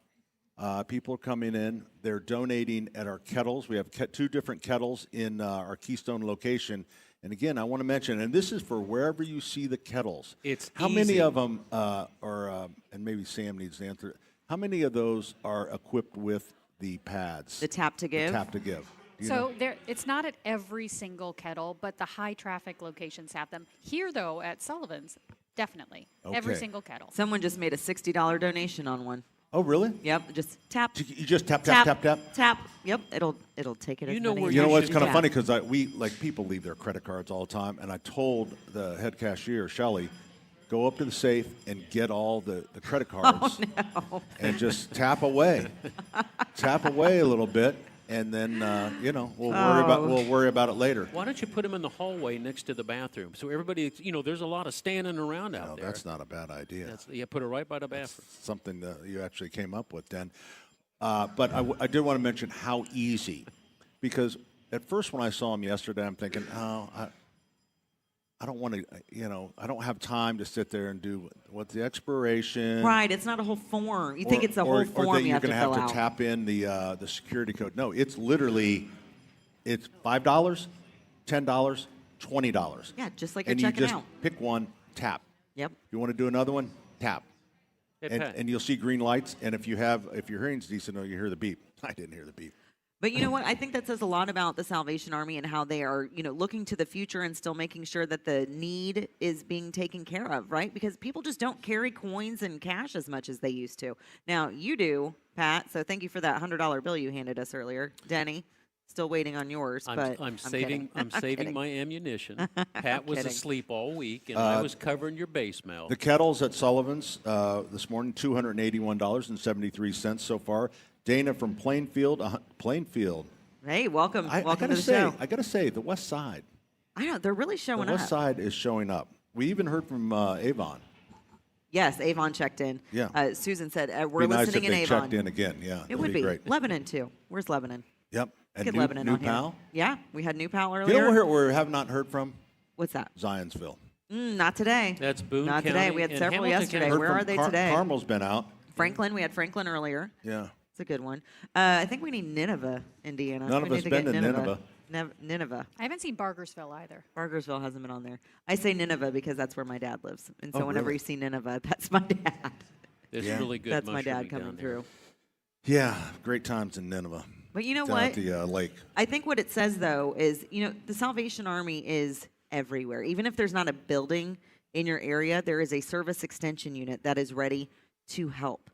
People are coming in. They're donating at our kettles. We have 2 different kettles in our Keystone location. And again, I want to mention, and this is for wherever you see the kettles. It's how easy. many of them are, and maybe Sam needs to answer, how many of those are equipped with the pads? The tap to give? The tap to give. Do you So know? it's not at every single kettle, but the high traffic locations have them. Here, though, at Sullivan's, definitely. Every Okay. single kettle. Someone just made a $60 donation on one. Oh, really? Yep, just tap. You just tap, tap, tap, tap? Tap. Yep, it'll take it. You as know many where as You know what's should kind of tap. funny because people leave their credit cards all the time, and I told the head cashier Shelly, go up to the safe and get all the credit cards no. and just tap away a little bit, and then we'll worry about it later. Why don't you put them in the hallway next to the bathroom so everybody, there's a lot of standing around out there. That's not a bad idea. Put it right by the bathroom. Something that you actually came up with, Den. But I did want to mention how easy, because at first when I saw him yesterday, I'm thinking, I don't want to, I don't have time to sit there and do what's the expiration. Right, it's not a whole form. You think it's a whole form or that you you're have to going fill to out. tap in the security code. No, it's literally, it's $5, $10, $20. Yeah, just like and you're you checking just out. pick one, tap. Yep. You want to do another one, tap. Hey, Pat. And you'll see green lights. And if your hearing's decent, you hear the beep. I didn't hear the beep. But you know what? I think that says a lot about the Salvation Army and how they are, looking to the future and still making sure that the need is being taken care of, right? Because people just don't carry coins and cash as much as they used to. Now, you do, Pat, so thank you for that $100 bill you handed us earlier. Denny, still waiting on yours, but I'm kidding. saving kidding. my ammunition. Pat was kidding. asleep all week, and I was covering your base mail. The kettles at Sullivan's this morning, $281.73 so far. Dana from Plainfield. Hey, welcome I to gotta the say, show. I got to say, the West Side. I know, they're really showing The West up. Side is showing up. We even heard from Avon. Yes, Avon checked in. Yeah. Susan said, we're Be nice listening if in they Avon. checked in again. Yeah, It that'd would be. great. Lebanon, too. Where's Lebanon? Yep. Let's And get Lebanon New on here. Pal. Yeah, we had New Pal You earlier. know where we have not heard from? What's that? Zionsville. Not today. That's Boone Not County today. We had and several Hamilton yesterday. County. Heard Where from are they today? Carmel's been out. Franklin. We had Franklin earlier. Yeah. It's a good one. I think we need Nineveh, Indiana. None We of need us to been get to Nineveh. Nineveh. I haven't seen Bargersville either. Bargersville hasn't been on there. I say Nineveh because that's where my dad lives. And so Oh, whenever really? you see Nineveh, that's my dad. There's Yeah. really good That's my dad mushrooming coming down there. through. Yeah, great times in Nineveh. But you know down what? At the lake. I think what it says, though, is, the Salvation Army is everywhere. Even if there's not a building in your area, there is a service extension unit that is ready to help.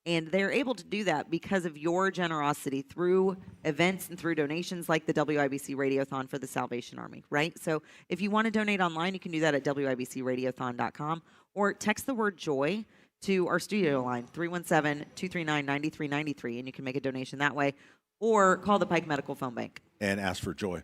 And they're able to do that because of your generosity through events and through donations like the WIBC Radiothon for the Salvation Army, right? So if you want to donate online, you can do that at WIBCRadiothon.com or text the word JOY to our studio line, 317-239-9393, and you can make a donation that way, or call the Pike Medical Phone Bank. And ask for joy.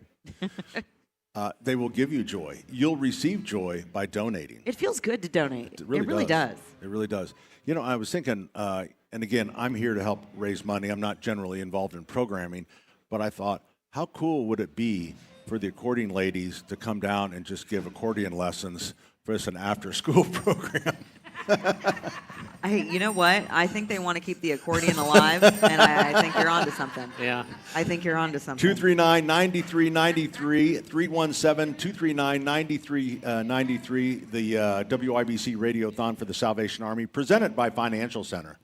they will give you joy. You'll receive joy by donating. It feels good to donate. It really does. It really does. You know, I was thinking, and again, I'm here to help raise money. I'm not generally involved in programming, but I thought, how cool would it be for the accordion ladies to come down and just give accordion lessons for us an after-school program? Hey, you know what? I think they want to keep the accordion alive, and I think you're onto something. Yeah. I think you're onto something. 239-9393, 317-239-9393, the WIBC Radiothon for the Salvation Army, presented by Financial Center.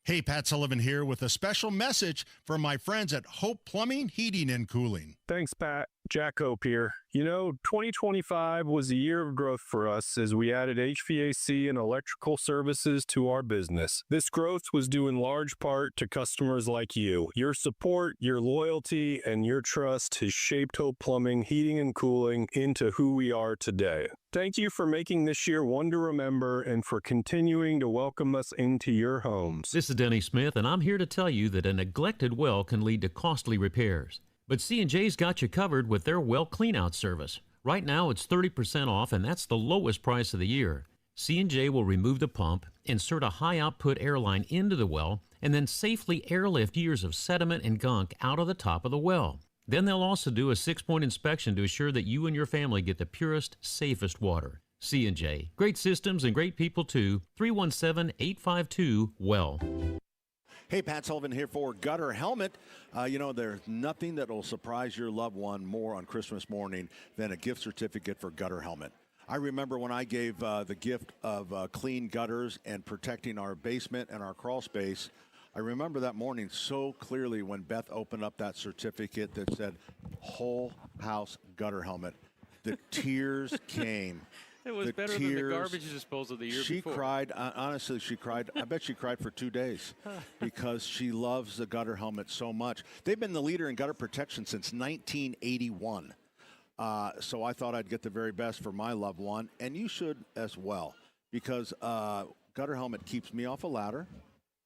Hey, Pat Sullivan here with a special message from my friends at Hope Plumbing, Heating, and Cooling. Thanks, Pat. Jack Hope here. You know, 2025 was a year of growth for us as we added HVAC and electrical services to our business. This growth was due in large part to customers like you. Your support, your loyalty, and your trust has shaped Hope Plumbing, Heating, and Cooling into who we are today. Thank you for making this year one to remember and for continuing to welcome us into your homes. This is Denny Smith, and I'm here to tell you that a neglected well can lead to costly repairs. But C&J's got you covered with their well cleanout service. Right now it's 30% off, and that's the lowest price of the year. C&J will remove the pump, insert a high-output airline into the well, and then safely airlift years of sediment and gunk out of the top of the well. Then they'll also do a 6-point inspection to assure that you and your family get the purest, safest water. C&J. Great systems and great people too. 317-852-WELL. Hey, Pat Sullivan here for Gutter Helmet. You know, there's nothing that will surprise your loved one more on Christmas morning than a gift certificate for Gutter Helmet. I remember when I gave the gift of clean gutters and protecting our basement and our crawl space. I remember that morning so clearly when Beth opened up that certificate that said whole house gutter helmet. The tears came. It was better than the garbage disposal the year before. She cried. Honestly, she cried. I bet she cried for 2 days because she loves the gutter helmet so much. They've been the leader in gutter protection since 1981. So I thought I'd get the very best for my loved one, and you should as well, because gutter helmet keeps me off a ladder,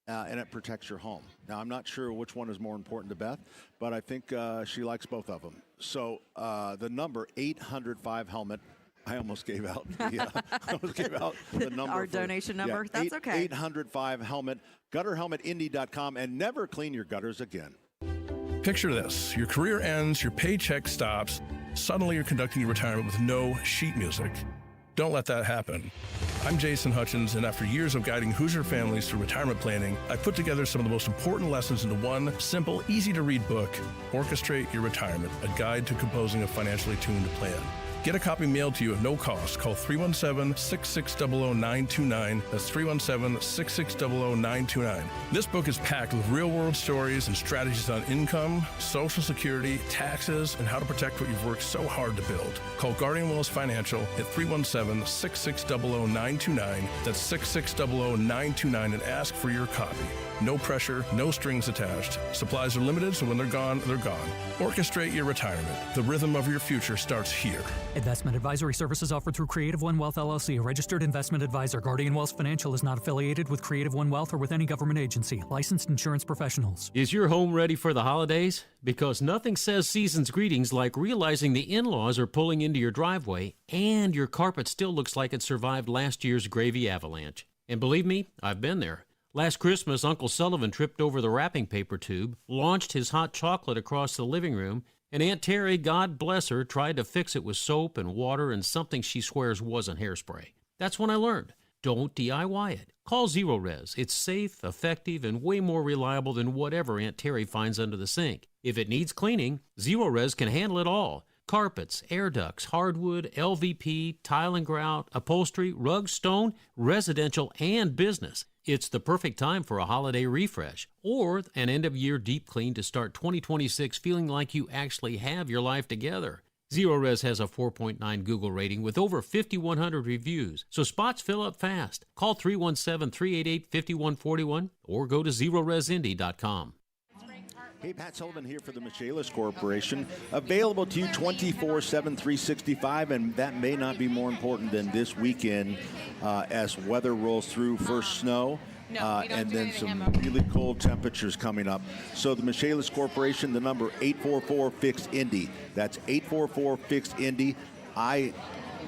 and it protects your home. Now, I'm not sure which one is more important to Beth, but I think she likes both of them. So the number 800-5-HELMET. I almost gave out the number. Our donation number. Yeah, That's okay. 800-5-HELMET, gutterhelmetindy.com, and never clean your gutters again. Picture this. Your career ends, your paycheck stops. Suddenly you're conducting your retirement with no sheet music. Don't let that happen. I'm Jason Hutchins, and after years of guiding Hoosier families through retirement planning, I put together some of the most important lessons into one simple, easy-to-read book, Orchestrate Your Retirement, a guide to composing a financially tuned plan. Get a copy mailed to you at no cost. Call 317-660-0929. That's 317-660-0929. This book is packed with real-world stories and strategies on income, Social Security, taxes, and how to protect what you've worked so hard to build. Call Guardian Wells Financial at 317-660-0929. That's 660-0929 and ask for your copy. No pressure, no strings attached. Supplies are limited, so when they're gone, they're gone. Orchestrate your retirement. The rhythm of your future starts here. Investment advisory services offered through Creative One Wealth LLC, a registered investment advisor. Guardian Wells Financial is not affiliated with Creative One Wealth or with any government agency. Licensed insurance professionals. Is your home ready for the holidays? Because nothing says season's greetings like realizing the in-laws are pulling into your driveway and your carpet still looks like it survived last year's gravy avalanche. And believe me, I've been there. Last Christmas, Uncle Sullivan tripped over the wrapping paper tube, launched his hot chocolate across the living room, and Aunt Terry, God bless her, tried to fix it with soap and water and something she swears wasn't hairspray. That's when I learned. Don't DIY it. Call Zero Res. It's safe, effective, and way more reliable than whatever Aunt Terry finds under the sink. If it needs cleaning, Zero Res can handle it all. Carpets, air ducts, hardwood, LVP, tile and grout, upholstery, rug, stone, residential, and business. It's the perfect time for a holiday refresh or an end-of-year deep clean to start 2026 feeling like you actually have your life together. Zero Res has a 4.9 Google rating with over 5,100 reviews, so spots fill up fast. Call 317-388-5141 or go to ZeroResIndy.com. Hey, Pat Sullivan here for the Michaelis Corporation. Available to you 24/7, 365, and that may not be more important than this weekend as weather rolls through. First snow No, we don't and do then anything some MO. really cold temperatures coming up. So the Michaelis Corporation, the number 844-FIX-INDY. That's 844-FIX-INDY.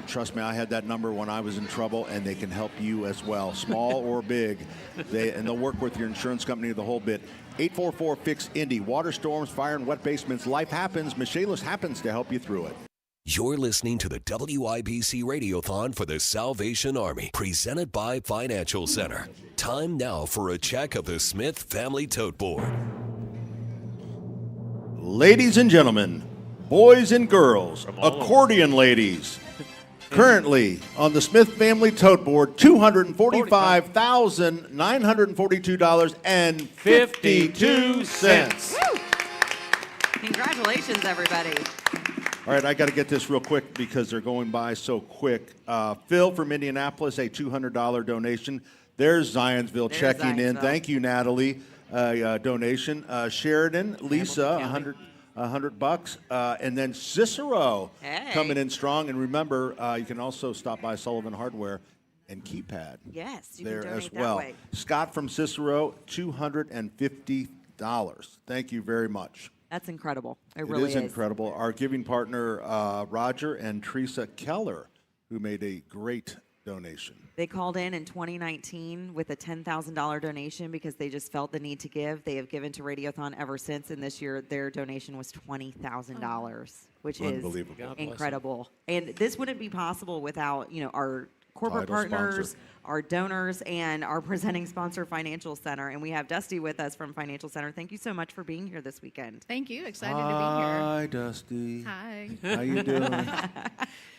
Trust me, I had that number when I was in trouble, and they can help you as well, small or big. They'll work with your insurance company the whole bit. 844-FIX-INDY. Water storms, fire, and wet basements. Life happens. Michaelis happens to help you through it. You're listening to the WIBC Radiothon for the Salvation Army, presented by Financial Center. Time now for a check of the Smith Family Tote Board. Ladies and gentlemen, boys and girls, accordion ladies, currently on the Smith Family Tote Board, $245,942.52. Congratulations, everybody. All right, I got to get this real quick because they're going by so quick. Phil from Indianapolis, a $200 donation. There's Zionsville checking in. Thank you, Natalie. Donation. Sheridan, Lisa, $100. And then Cicero coming in strong. And remember, you can also stop by Sullivan Hardware and Keypad. Yes, you there can donate as that well. way. Scott from Cicero, $250. Thank you very much. That's incredible. It It really is incredible. Our giving partner, Roger and Teresa Keller, who made a great donation. They called in 2019 with a $10,000 donation because they just felt the need to give. They have given to Radiothon ever since, and this year their donation was $20,000, which is incredible. And this wouldn't be possible without, our corporate Title partners, sponsor. our donors, and our presenting sponsor, Financial Center. And we have Dusty with us from Financial Center. Thank you so much for being here this weekend. Thank you. Excited to be here. Hi, Dusty. Hi. How you doing?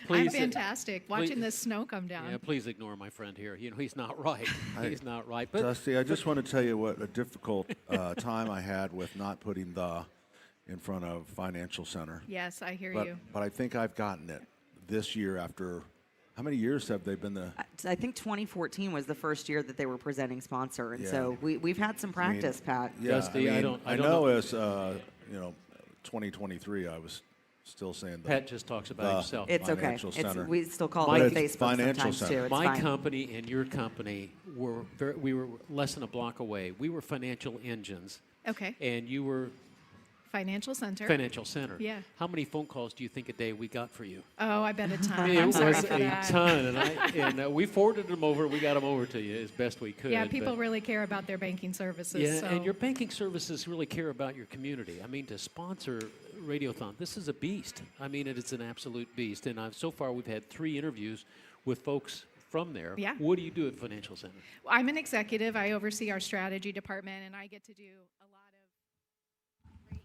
I'm fantastic. Watching the snow come down. Yeah, please ignore my friend here. He's not right. He's not right. But Dusty, I just want to tell you what a difficult time I had with not putting the in front of Financial Center. Yes, I hear but, you. But I think I've gotten it this year after. How many years have they been the? I think 2014 was the first year that they were presenting sponsor, and so we've had some practice, Pat. Yeah, Dusty, I don't know as 2023, I was still saying that. Pat just talks about himself. It's okay. Center. We still call it Facebook Financial sometimes Center. too. It's My fine. company and your company we were less than a block away. We were Financial Engines. Okay. And you were Financial Center. Financial Center. Yeah. How many phone calls do you think a day we got for you? Oh, I bet a ton. It I'm sorry was for a that. ton, and we forwarded them over. We got them over to you as best we could. Yeah, people but- really care about their banking services. Yeah, so. and your banking services really care about your community. I mean, to sponsor Radiothon, this is a beast. I mean, it's an absolute beast. And so far, we've had 3 interviews with folks from there. Yeah. What do you do at Financial Center? I'm an executive. I oversee our strategy department, and I get to do a lot of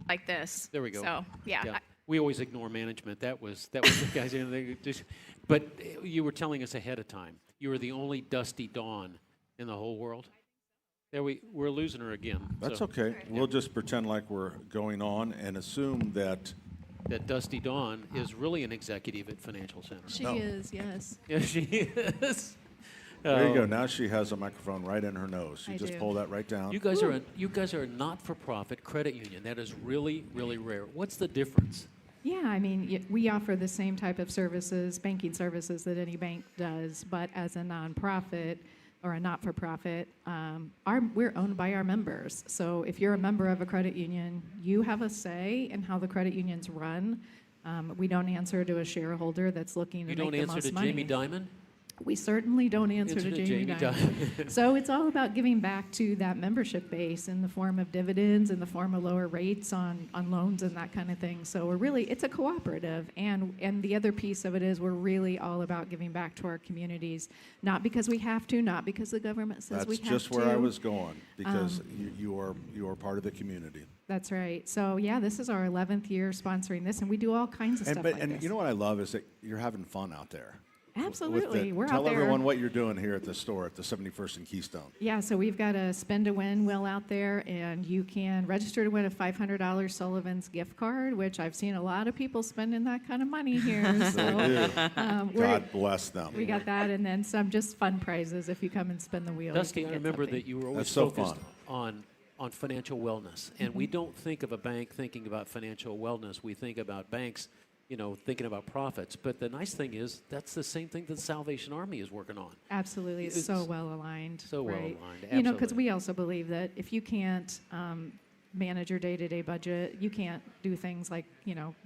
like this. There we go. So, yeah. We always ignore management. That was the guys in there. But you were telling us ahead of time. You were the only Dusty Dawn in the whole world. There we're losing her again. That's so. okay. We'll just pretend like we're going on and assume that Dusty Dawn is really an executive at Financial Center. She is, yes. Yeah, she is. There you go. Now she has a microphone right in her nose. You I just do. pull that right down. You guys are a not-for-profit credit union. That is really, really rare. What's the difference? Yeah, I mean, we offer the same type of services, banking services that any bank does, but as a nonprofit or a not-for-profit, we're owned by our members. So if you're a member of a credit union, you have a say in how the credit unions run. We don't answer to a shareholder that's looking to make the most money. You don't answer to Jamie Dimon? We certainly don't answer to Jamie Dimon. So it's all about giving back to that membership base in the form of dividends, in the form of lower rates on loans and that kind of thing. So it's a cooperative. And the other piece of it is we're really all about giving back to our communities, not because we have to, not because the government says we have to. That's just where I was going, because you are part of the community. That's right. So yeah, this is our 11th year sponsoring this, and we do all kinds of stuff like this. You know what I love is that you're having fun out there. Absolutely. We're out Tell there. everyone what you're doing here at the store at the 71st and Keystone. Yeah, so we've got a spend to win wheel out there, and you can register to win a $500 Sullivan's gift card, which I've seen a lot of people spending that kind of money here. So God bless them. We got that, and then some just fun prizes if you come and spin the wheel. Dusty, I remember that you were always focused on financial wellness, and we don't think of a bank thinking about financial wellness. We think about banks thinking about profits. But the nice thing is that's the same thing that the Salvation Army is working on. Absolutely. It's so well aligned. So well aligned. Absolutely. Because we also believe that if you can't manage your day-to-day budget, you can't do things like,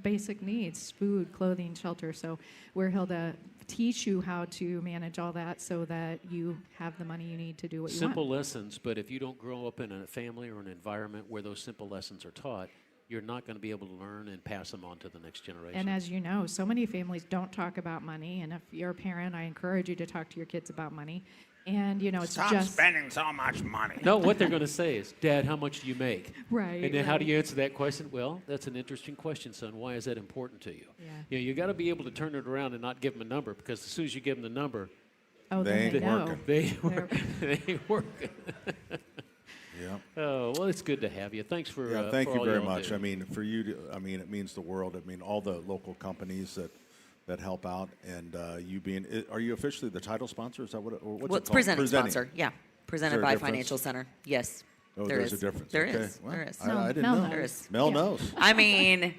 basic needs, food, clothing, shelter. So we're here to teach you how to manage all that so that you have the money you need to do what you want. Simple lessons, but if you don't grow up in a family or an environment where those simple lessons are taught, you're not going to be able to learn and pass them on to the next generation. And as you know, so many families don't talk about money. And if you're a parent, I encourage you to talk to your kids about money. And, it's Stop just spending so much money. No, what they're going to say is, Dad, how much do you make? Right. And then how do you answer that question? Well, that's an interesting question, son. Why is that important to you? Yeah. You got to be able to turn it around and not give them a number, because as soon as you give them the number, they ain't working. They work. Yeah. Oh, well, it's good to have you. Thanks for thank for you all very y'all much. do. I mean, for you, it means the world. I mean, all the local companies that help out, and you being, are you officially the title sponsor? Is that what? Or what's Well, it it's called? presenting sponsor. Yeah, presented there a by difference? Financial Center. Yes. Oh, there there's is. a difference. There Okay. is. Well, There is. I didn't know. There is. Mel knows. I mean,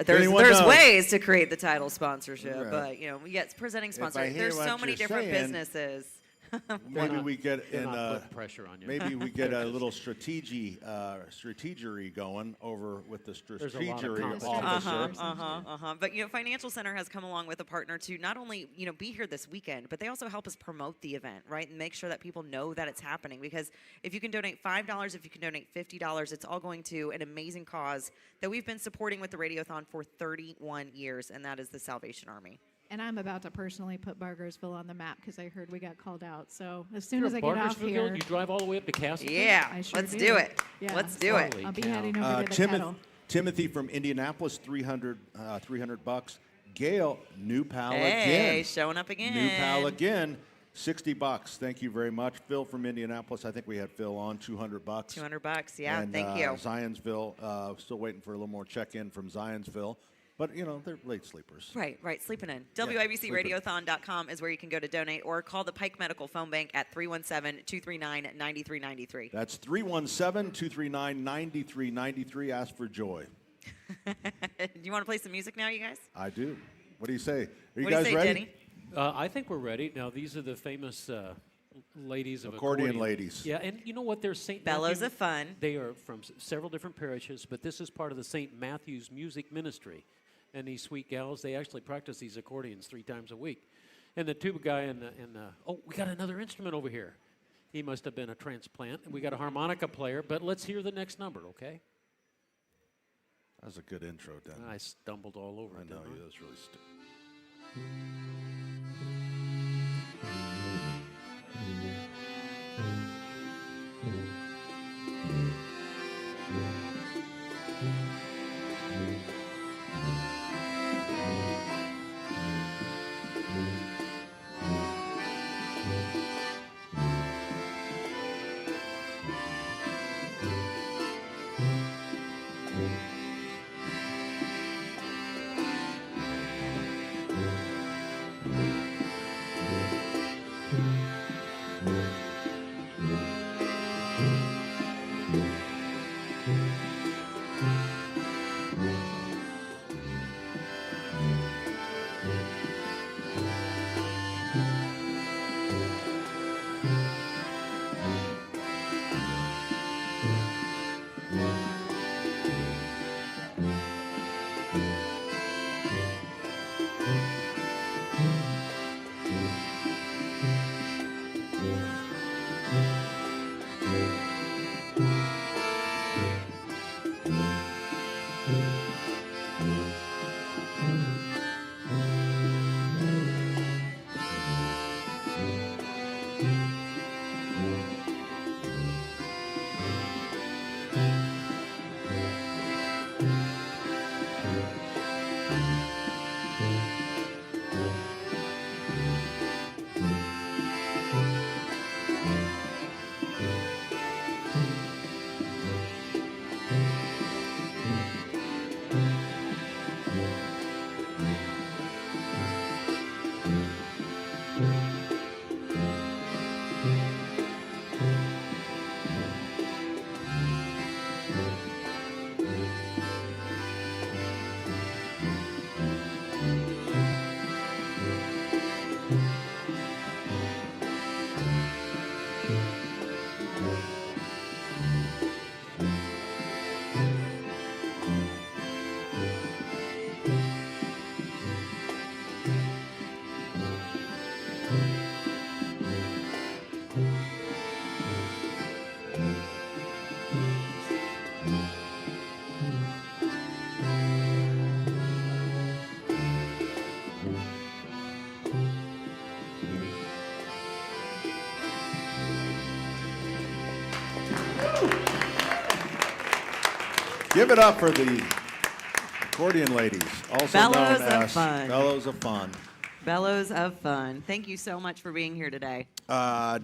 Anyone there's knows. ways to create the title sponsorship, Right. but it's presenting sponsor. I hear There's what so many you're different saying, businesses. Maybe we get they're in. not putting pressure on you. Maybe we get a little strategery going over with the There's a lot of strategery competition. officer. But Financial Center has come along with a partner to not only be here this weekend, but they also help us promote the event, right, and make sure that people know that it's happening. Because if you can donate $5, if you can donate $50, it's all going to an amazing cause that we've been supporting with the Radiothon for 31 years, and that is the Salvation Army. And I'm about to personally put Bargersville on the map because I heard we got called out. So as soon You're as I at get off Bargersville? here, You drive all the way up to Castleton? Yeah, I sure let's do. do it. Yeah, Let's do so it. I'll be heading over to the kettle. Timothy from Indianapolis, $300. Gail, new pal Hey, again. showing up again. New pal again. $60. Thank you very much. Phil from Indianapolis. I think we had Phil on $200. $200. Yeah, and, thank you. Zionsville. Still waiting for a little more check-in from Zionsville. But, they're late sleepers. Right, sleeping in. sleeping. WIBCRadiothon.com is where you can go to donate, or call the Pike Medical Phone Bank at 317-239-9393. That's 317-239-9393. Ask for Joy. Do you want to play some music now, you guys? I do. What do you say? Are you What guys do you say, ready? Denny? I think we're ready. Now, these are the famous ladies of Accordion ladies. Yeah, and you know what? They're St. Bellows Matthew. of Fun. They are from several different parishes, but this is part of the St. Matthew's Music Ministry. And these sweet gals, they actually practice these accordions 3 times a week. And the tuba guy oh, we got another instrument over here. He must have been a transplant. And we got a harmonica player, but let's hear the next number, okay? That was a good intro, Dan. I stumbled all over I it. know, didn't that was really stupid. Give it up for the accordion ladies, also Bellows known of as Fun. Bellows of Fun. Bellows of Fun. Thank you so much for being here today.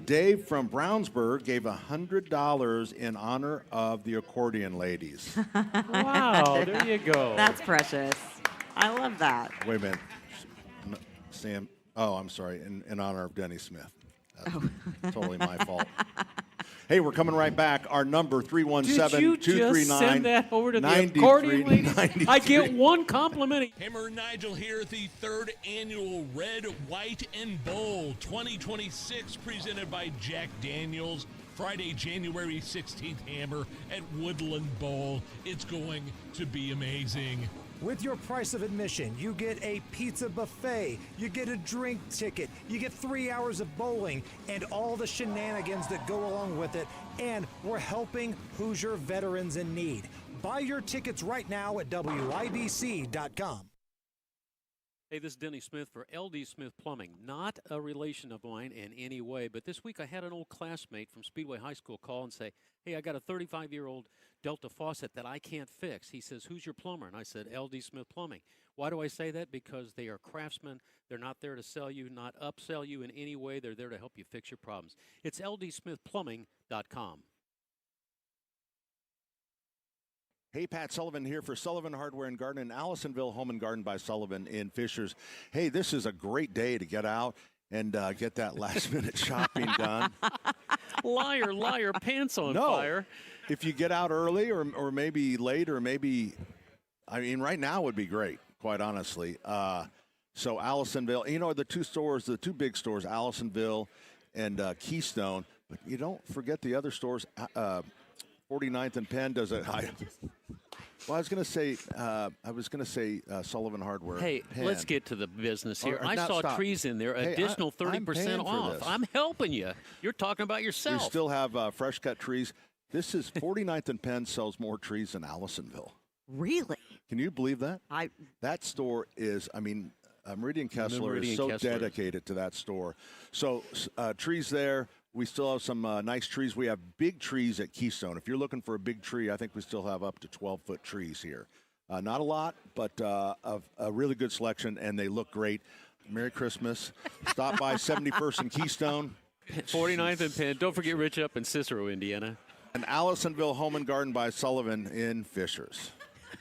Dave from Brownsburg gave $100 in honor of the accordion ladies. Wow, there you go. That's precious. I love that. Wait a minute. Sam. Oh, I'm sorry. In honor of Denny Smith. That's totally my fault. Hey, we're coming right back. Our number, 317-239-9393. Did you just send that over to the accordion ladies? I get one compliment. Hammer Nigel here at the 3rd annual Red, White, and Bowl 2026 presented by Jack Daniels. Friday, January 16th, Hammer at Woodland Bowl. It's going to be amazing. With your price of admission, you get a pizza buffet, you get a drink ticket, you get 3 hours of bowling, and all the shenanigans that go along with it. And we're helping Hoosier veterans in need. Buy your tickets right now at WIBC.com. Hey, this is Denny Smith for LD Smith Plumbing. Not a relation of mine in any way, but this week I had an old classmate from Speedway High School call and say, hey, I got a 35-year-old Delta faucet that I can't fix. He says, who's your plumber? And I said, LD Smith Plumbing. Why do I say that? Because they are craftsmen. They're not there to sell you, not upsell you in any way. They're there to help you fix your problems. It's ldsmithplumbing.com. Hey, Pat Sullivan here for Sullivan Hardware and Garden in Allisonville, Home and Garden by Sullivan in Fishers. Hey, this is a great day to get out and get that last-minute shopping done. Liar, liar, pants on fire. If you get out early or maybe late or maybe, I mean, right now would be great, quite honestly. So Allisonville, you know, the two big stores, Allisonville and Keystone, but you don't forget the other stores. 49th and Penn does it. Well, I was going to say Sullivan Hardware. Hey, Penn. let's get to the business here. Or, I no, saw stop. trees in there, Hey, additional I'm 30% off. I'm helping you. You're talking about We yourself. still have fresh cut trees. This is 49th and Penn sells more trees than Allisonville. Really? Can you believe that? That store is, I mean, Meridian Kessler is so dedicated to that store. So trees there. We still have some nice trees. We have big trees at Keystone. If you're looking for a big tree, I think we still have up to 12-foot trees here. Not a lot, but a really good selection, and they look great. Merry Christmas. Stop by 71st and Keystone. 49th and Penn. Don't forget Rich up in Cicero, Indiana. And Allisonville Home and Garden by Sullivan in Fishers.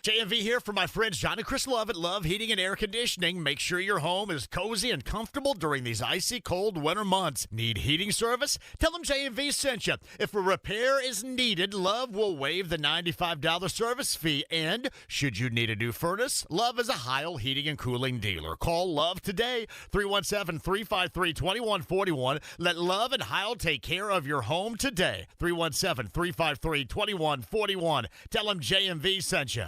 JMV here for my friends John and Chris Love at Love Heating and Air Conditioning. Make sure your home is cozy and comfortable during these icy cold winter months. Need heating service? Tell them JMV sent you. If a repair is needed, Love will waive the $95 service fee. And should you need a new furnace, Love is a Heil Heating and Cooling dealer. Call Love today, 317-353-2141. Let Love and Heil take care of your home today, 317-353-2141. Tell them JMV sent you.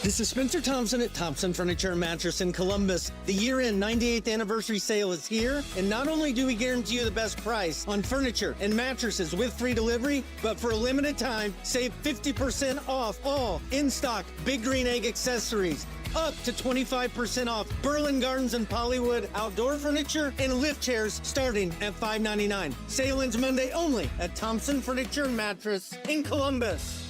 This is Spencer Thompson at Thompson Furniture and Mattress in Columbus. The year-end 98th anniversary sale is here, and not only do we guarantee you the best price on furniture and mattresses with free delivery, but for a limited time, save 50% off all in-stock Big Green Egg accessories. Up to 25% off Berlin Gardens and Pollywood outdoor furniture and lift chairs starting at $5.99. Sale ends Monday only at Thompson Furniture and Mattress in Columbus.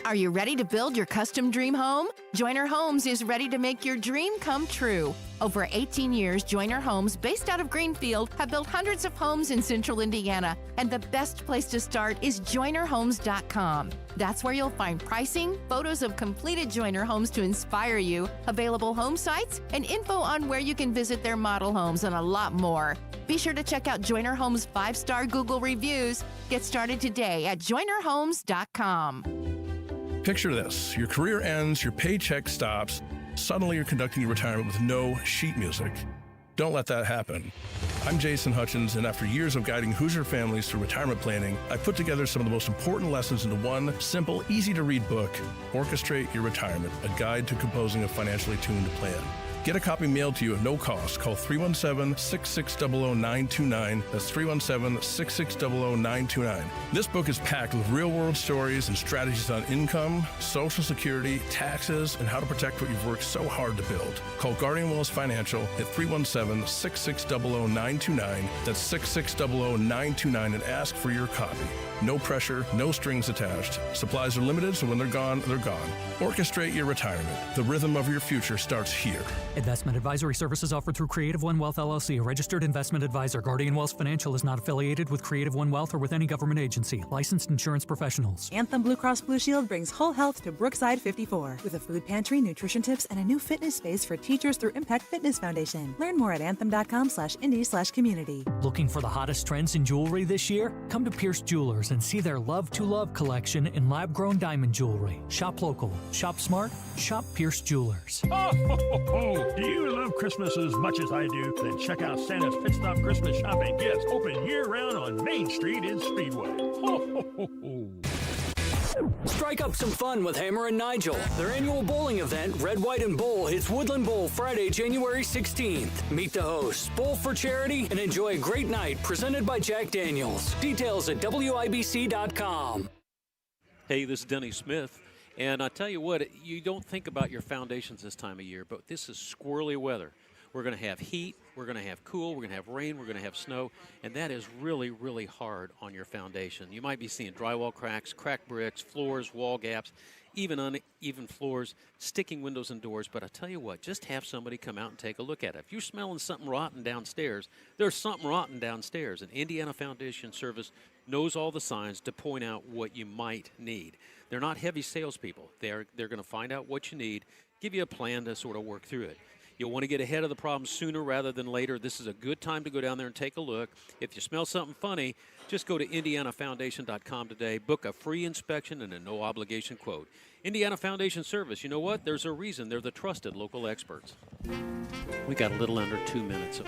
Are you ready to build your custom dream home? Joyner Homes is ready to make your dream come true. Over 18 years, Joyner Homes, based out of Greenfield, have built hundreds of homes in central Indiana. And the best place to start is JoynerHomes.com. That's where you'll find pricing, photos of completed Joyner homes to inspire you, available home sites, and info on where you can visit their model homes and a lot more. Be sure to check out Joyner Homes' 5-star Google reviews. Get started today at JoynerHomes.com. Picture this. Your career ends, your paycheck stops. Suddenly you're conducting your retirement with no sheet music. Don't let that happen. I'm Jason Hutchins, and after years of guiding Hoosier families through retirement planning, I put together some of the most important lessons into one simple, easy-to-read book, Orchestrate Your Retirement, a guide to composing a financially tuned plan. Get a copy mailed to you at no cost. Call 317-6600929. That's 317-6600929. This book is packed with real-world stories and strategies on income, Social Security, taxes, and how to protect what you've worked so hard to build. Call Guardian Wells Financial at 317-6600929. That's 6600929 and ask for your copy. No pressure, no strings attached. Supplies are limited, so when they're gone, they're gone. Orchestrate your retirement. The rhythm of your future starts here. Investment advisory services offered through Creative One Wealth LLC, a registered investment advisor. Guardian Wells Financial is not affiliated with Creative One Wealth or with any government agency. Licensed insurance professionals. Anthem Blue Cross Blue Shield brings whole health to Brookside 54 with a food pantry, nutrition tips, and a new fitness space for teachers through Impact Fitness Foundation. Learn more at anthem.com/indie/community. Looking for the hottest trends in jewelry this year? Come to Pierce Jewelers and see their Love to Love collection in lab-grown diamond jewelry. Shop local, shop smart, shop Pierce Jewelers. Oh, ho, ho, ho. Do you love Christmas as much as I do? Then check out Santa's Pit Stop Christmas Shopping Gifts, open year-round on Main Street in Speedway. Ho, ho, ho, ho. Strike up some fun with Hammer and Nigel. Their annual bowling event, Red, White, and Bowl, hits Woodland Bowl Friday, January 16th. Meet the hosts, bowl for charity, and enjoy a great night presented by Jack Daniels. Details at WIBC.com. Hey, this is Denny Smith. And I tell you what, you don't think about your foundations this time of year, but this is squirrely weather. We're going to have heat, we're going to have cool, we're going to have rain, we're going to have snow, and that is really, really hard on your foundation. You might be seeing drywall cracks, cracked bricks, floors, wall gaps, even uneven floors, sticking windows and doors. But I tell you what, just have somebody come out and take a look at it. If you're smelling something rotten downstairs, there's something rotten downstairs. And Indiana Foundation Service knows all the signs to point out what you might need. They're not heavy salespeople. They're going to find out what you need, give you a plan to sort of work through it. You'll want to get ahead of the problem sooner rather than later. This is a good time to go down there and take a look. If you smell something funny, just go to IndianaFoundation.com today. Book a free inspection and a no-obligation quote. Indiana Foundation Service, you know what? There's a reason. They're the trusted local experts. We got a little under 2 minutes.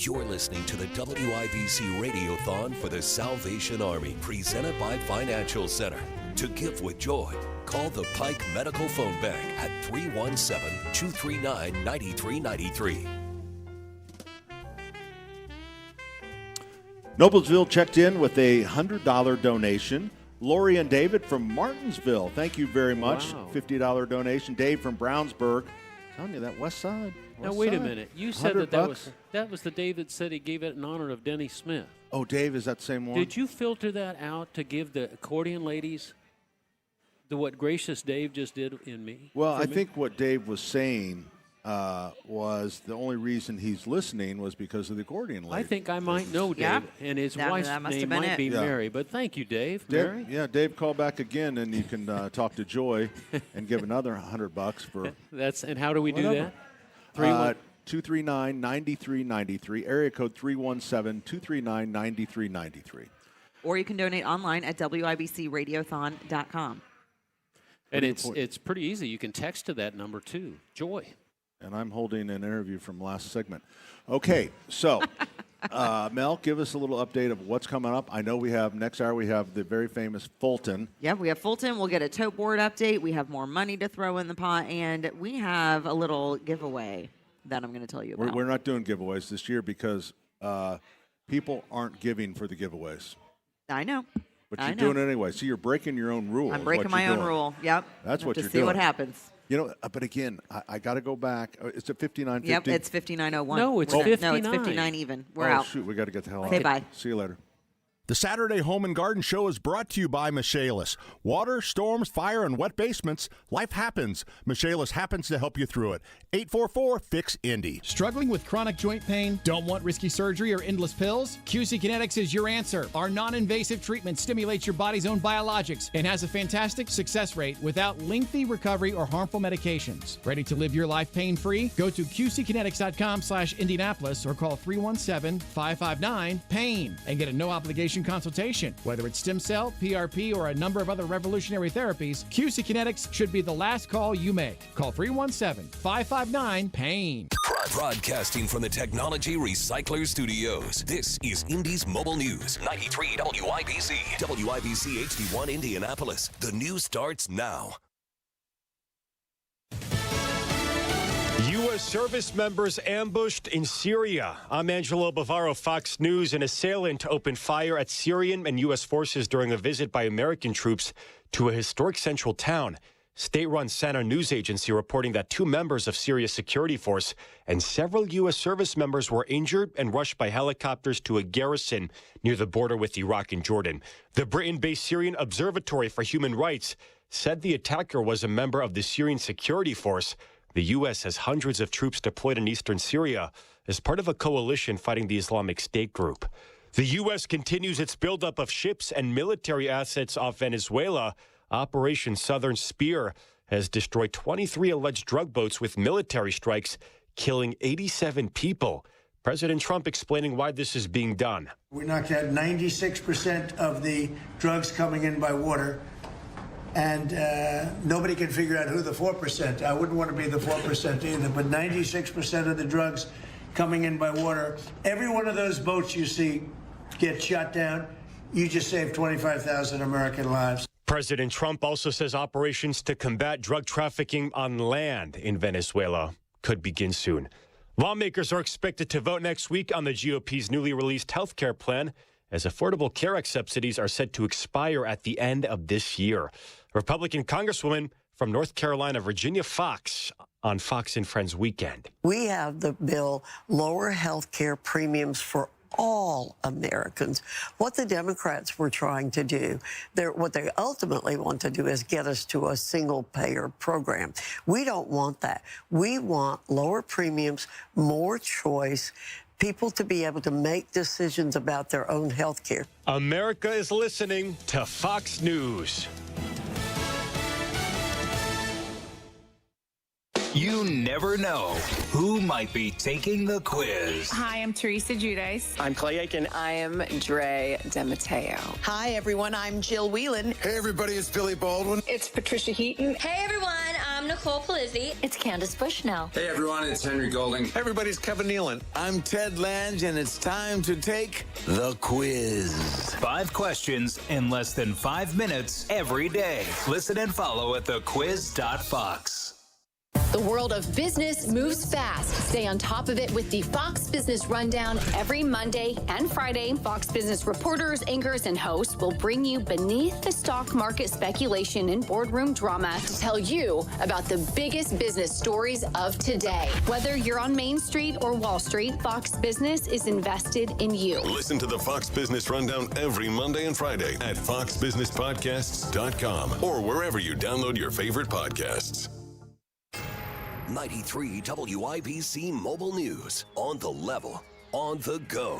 You're listening to the WIBC Radiothon for the Salvation Army, presented by Financial Center. To give with joy, call the Pike Medical Phone Bank at 317-239-9393. Noblesville checked in with a $100 donation. Lori and David from Martinsville, thank you very much. Wow. $50 donation. Dave from Brownsburg. I'm telling you, that west side. Now, wait a minute. You said that was the Dave that said he gave it in honor of Denny Smith. Oh, Dave, is that the same one? Did you filter that out to give the accordion ladies what gracious Dave just did in me? Well, I think what Dave was saying was the only reason he's listening was because of the accordion lady. I think I might know Dave, and his wife's name might be Mary. But thank you, Dave. Mary? Yeah, Dave, call back again, and you can talk to Joy and give another $100 for. And how do we do that? 239-9393, area code 317-239-9393. Or you can donate online at WIBCRadiothon.com. And it's pretty easy. You can text to that number, too. Joy. And I'm holding an interview from last segment. Okay, so, Mel, give us a little update of what's coming up. I know we have, next hour, we have the very famous Fulton. Yeah, we have Fulton. We'll get a tote board update. We have more money to throw in the pot. And we have a little giveaway that I'm going to tell you about. We're not doing giveaways this year because people aren't giving for the giveaways. I know. But you're doing it anyway. So you're breaking your own rule. I'm breaking my own rule. Yep. That's what you're doing. To see what happens. You know, but again, I got to go back. Is it 59.50? Yep, it's 59.01. No, it's 59. No, it's 59 even. We're out. Shoot, we got to get the hell out. Say bye. See you later. The Saturday Home and Garden Show is brought to you by Michaelis. Water, storms, fire, and wet basements. Life happens. Michaelis happens to help you through it. 844-FIX-INDY. Struggling with chronic joint pain? Don't want risky surgery or endless pills? QC Kinetics is your answer. Our non-invasive treatment stimulates your body's own biologics and has a fantastic success rate without lengthy recovery or harmful medications. Ready to live your life pain-free? Go to QCkinetics.com/Indianapolis or call 317-559-PAIN and get a no-obligation consultation. Whether it's stem cell, PRP, or a number of other revolutionary therapies, QC Kinetics should be the last call you make. Call 317-559-PAIN. Sharp. Broadcasting from the Technology Recycler Studios, this is Indy's Mobile News. 93 WIBC. WIBC HD1 Indianapolis. The news starts now. U.S. service members ambushed in Syria. I'm Angelo Bavaro, Fox News. An assailant opened fire at Syrian and U.S. forces during a visit by American troops to a historic central town. State-run Sana news agency reporting that 2 members of Syria's security force and several U.S. service members were injured and rushed by helicopters to a garrison near the border with Iraq and Jordan. The Britain-based Syrian Observatory for Human Rights said the attacker was a member of the Syrian security force. The U.S. has hundreds of troops deployed in eastern Syria as part of a coalition fighting the Islamic State group. The U.S. continues its buildup of ships and military assets off Venezuela. Operation Southern Spear has destroyed 23 alleged drug boats with military strikes, killing 87 people. President Trump explaining why this is being done. We knocked out 96% of the drugs coming in by water, and nobody can figure out who the 4%. I wouldn't want to be the 4% either, but 96% of the drugs coming in by water. Every one of those boats you see get shot down. You just saved 25,000 American lives. President Trump also says operations to combat drug trafficking on land in Venezuela could begin soon. Lawmakers are expected to vote next week on the GOP's newly released health care plan, as Affordable Care Act subsidies are set to expire at the end of this year. Republican Congresswoman from North Carolina, Virginia Fox, on Fox and Friends Weekend. We have the bill lower health care premiums for all Americans. What the Democrats were trying to do, what they ultimately want to do is get us to a single-payer program. We don't want that. We want lower premiums, more choice, people to be able to make decisions about their own health care. America is listening to Fox News. You never know who might be taking the quiz. Hi, I'm Teresa Giudice. I'm Clay Aiken. I am Dre DeMatteo. Hi, everyone. I'm Jill Whelan. Hey, everybody. It's Billy Baldwin. It's Patricia Heaton. Hey, everyone. I'm Nicole Palizzi. It's Candace Bushnell. Hey, everyone. It's Henry Golding. Hey, everybody's Kevin Nealon. I'm Ted Lange, and it's time to take the quiz. 5 questions in less than 5 minutes every day. Listen and follow at thequiz.fox. The world of business moves fast. Stay on top of it with the Fox Business Rundown every Monday and Friday. Fox Business reporters, anchors, and hosts will bring you beneath the stock market speculation and boardroom drama to tell you about the biggest business stories of today. Whether you're on Main Street or Wall Street, Fox Business is invested in you. Listen to the Fox Business Rundown every Monday and Friday at foxbusinesspodcasts.com or wherever you download your favorite podcasts. 93 WIBC Mobile News. On the level, on the go.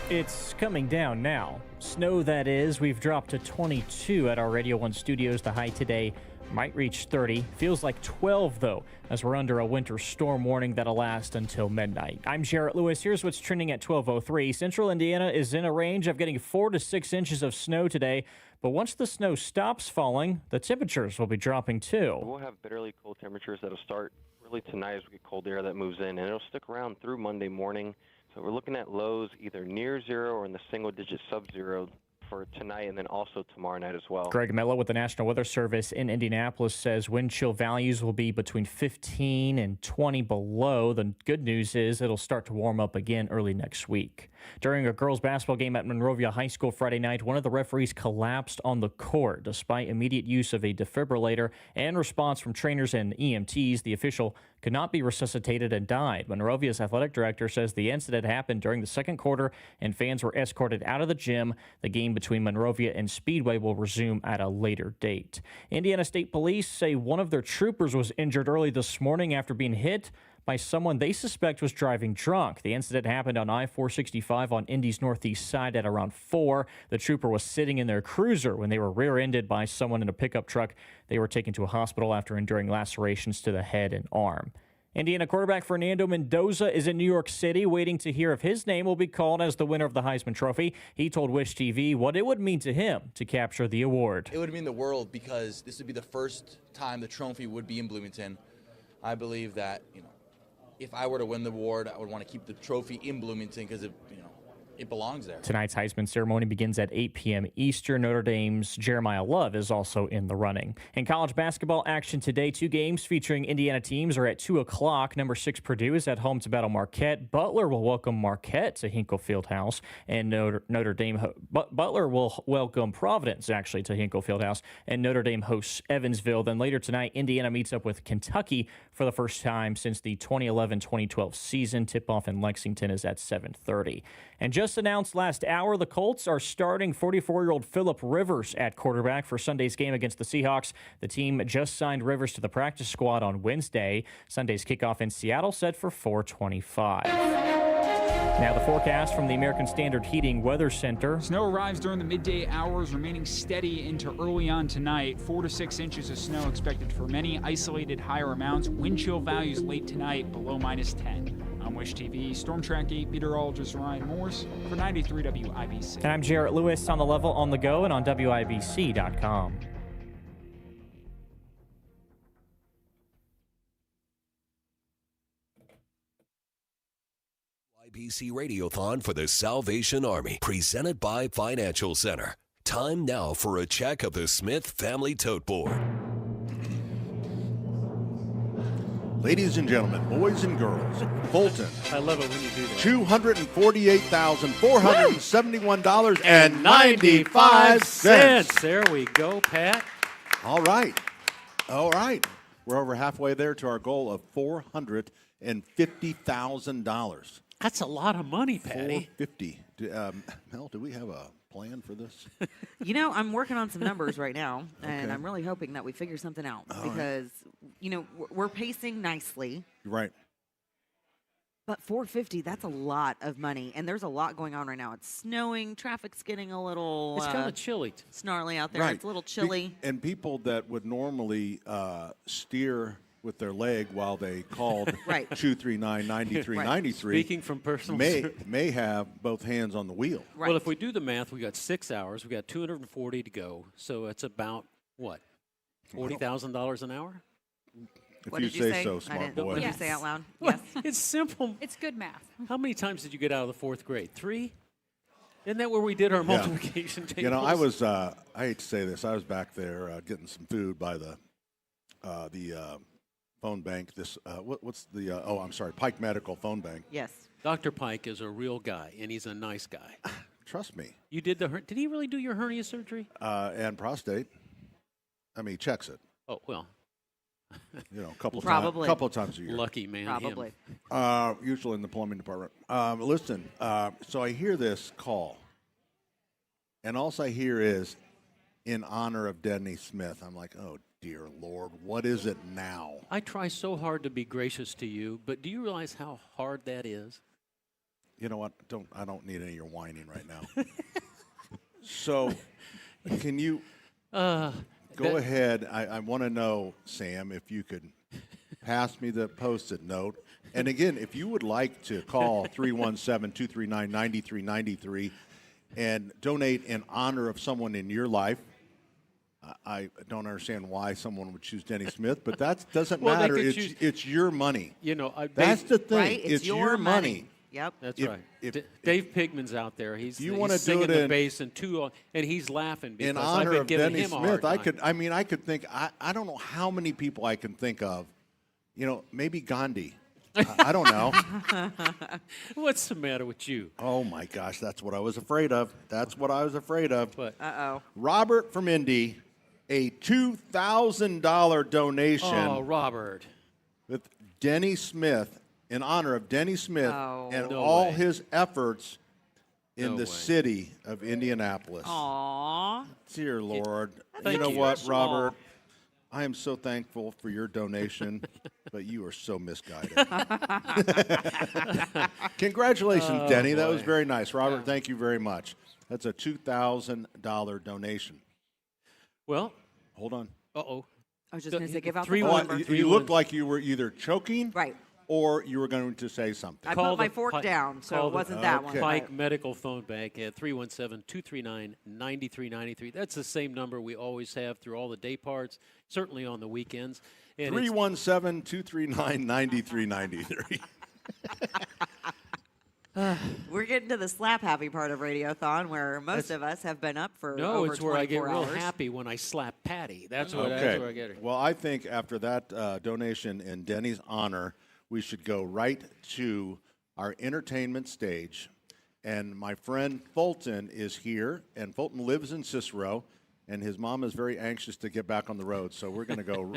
It's coming down now. Snow, that is. We've dropped to 22 at our Radio 1 studios. The high today might reach 30. Feels like 12, though, as we're under a winter storm warning that'll last until midnight. I'm Jarrett Lewis. Here's what's trending at 12:03. Central Indiana is in a range of getting 4 to 6 inches of snow today. But once the snow stops falling, the temperatures will be dropping too. We'll have bitterly cold temperatures that'll start really tonight as we get cold air that moves in, and it'll stick around through Monday morning. So we're looking at lows either near zero or in the single-digit sub-zero for tonight and then also tomorrow night as well. Greg Mello with the National Weather Service in Indianapolis says wind chill values will be between 15 and 20 below. The good news is it'll start to warm up again early next week. During a girls' basketball game at Monrovia High School Friday night, one of the referees collapsed on the court. Despite immediate use of a defibrillator and response from trainers and EMTs, the official could not be resuscitated and died. Monrovia's athletic director says the incident happened during the second quarter and fans were escorted out of the gym. The game between Monrovia and Speedway will resume at a later date. Indiana State Police say one of their troopers was injured early this morning after being hit by someone they suspect was driving drunk. The incident happened on I-465 on Indy's northeast side at around 4. The trooper was sitting in their cruiser when they were rear-ended by someone in a pickup truck. They were taken to a hospital after enduring lacerations to the head and arm. Indiana quarterback Fernando Mendoza is in New York City waiting to hear if his name will be called as the winner of the Heisman Trophy. He told Wish TV what it would mean to him to capture the award. It would mean the world because this would be the first time the trophy would be in Bloomington. I believe that, if I were to win the award, I would want to keep the trophy in Bloomington because it belongs there. Tonight's Heisman ceremony begins at 8 p.m. Eastern. Notre Dame's Jeremiah Love is also in the running. In college basketball action today, 2 games featuring Indiana teams are at 2 o'clock. Number 6 Purdue is at home to battle Marquette. Butler will welcome Marquette to Hinkle Fieldhouse, and Notre Dame Butler will welcome Providence actually to Hinkle Fieldhouse, and Notre Dame hosts Evansville. Then later tonight, Indiana meets up with Kentucky for the first time since the 2011-2012 season. Tip-off in Lexington is at 7:30. And just announced last hour, the Colts are starting 44-year-old Phillip Rivers at quarterback for Sunday's game against the Seahawks. The team just signed Rivers to the practice squad on Wednesday. Sunday's kickoff in Seattle set for 4:25. Now the forecast from the American Standard Heating Weather Center. Snow arrives during the midday hours, remaining steady into early on tonight. 4 to 6 inches of snow expected for many, isolated higher amounts. Wind chill values late tonight below -10. I'm Wish TV Storm Track 8 meteorologist Ryan Morse for 93 WIBC. And I'm Jarrett Lewis on the level, on the go, and on WIBC.com. WIBC Radiothon for the Salvation Army, presented by Financial Center. Time now for a check of the Smith Family Tote Board. Ladies and gentlemen, boys and girls, Fulton. I love it when you do that. $248,471.95. There we go, Pat. All right. We're over halfway there to our goal of $450,000. That's a lot of money, Patty. $450. Mel, do we have a plan for this? I'm working on some numbers right now, and I'm really hoping that we figure something out because, we're pacing nicely. Right. But $450, that's a lot of money, and there's a lot going on right now. It's snowing, traffic's getting a little It's kind of chilly. Snarly out there. Right. It's a little chilly. And people that would normally steer with their leg while they called 239-9393 Speaking from personal may have both hands on the wheel. Well, if we do the math, we got 6 hours. We got 240 to go. So it's about what? $40,000 an hour? If you say so, smart boy. What did you say out loud? Yes. It's simple. It's good math. How many times did you get out of the 4th grade? 3? Isn't that where we did our multiplication tables? I was, I hate to say this, I was back there getting some food by the phone bank. Pike Medical phone bank. Yes. Dr. Pike is a real guy, and he's a nice guy. Trust me. You did did he really do your hernia surgery? And prostate. I mean, he checks it. Oh, well. A couple of times a year. Lucky man. Probably. Usually in the plumbing department. Listen, so I hear this call, and all I hear is, in honor of Denny Smith. I'm like, oh, dear Lord, what is it now? I try so hard to be gracious to you, but do you realize how hard that is? You know what? I don't need any of your whining right now. So, can you go ahead? I want to know, Sam, if you could pass me the Post-it note. And again, if you would like to call 317-239-9393 and donate in honor of someone in your life. I don't understand why someone would choose Denny Smith, but that doesn't matter. It's your money. That's the thing. Right? It's your money. Yep. That's right. Dave Pigman's out there. He's singing the bass and he's laughing because in honor I've been of giving Denny him Smith. a hard time. I could think. I don't know how many people I can think of. Maybe Gandhi. I don't know. What's the matter with you? Oh my gosh, that's what I was afraid of. But Robert from Indy, a $2,000 donation. Oh, Robert. With Denny Smith, in honor of Denny Smith and all his efforts in the city of Indianapolis. Aww. Dear Lord. You know what, Robert? I am so thankful for your donation, but you are so misguided. Congratulations, Denny. That was very nice. Robert, thank you very much. That's a $2,000 donation. Well, hold on. Uh-oh. I was just going to say, give out the phone number. You looked like you were either choking or you were going to say something. I put my fork down, so it wasn't that one. Pike Medical Phone Bank at 317-239-9393. That's the same number we always have through all the day parts, certainly on the weekends. And it's- 317-239-9393. We're getting to the slap happy part of Radiothon, where most of us have been up for over it's where I get 24 real hours. happy when I slap Patty. That's what Okay. that's where I get it. Well, I think after that donation in Denny's honor, we should go right to our entertainment stage. And my friend Fulton is here, and Fulton lives in Cicero, and his mom is very anxious to get back on the road. So we're going to go.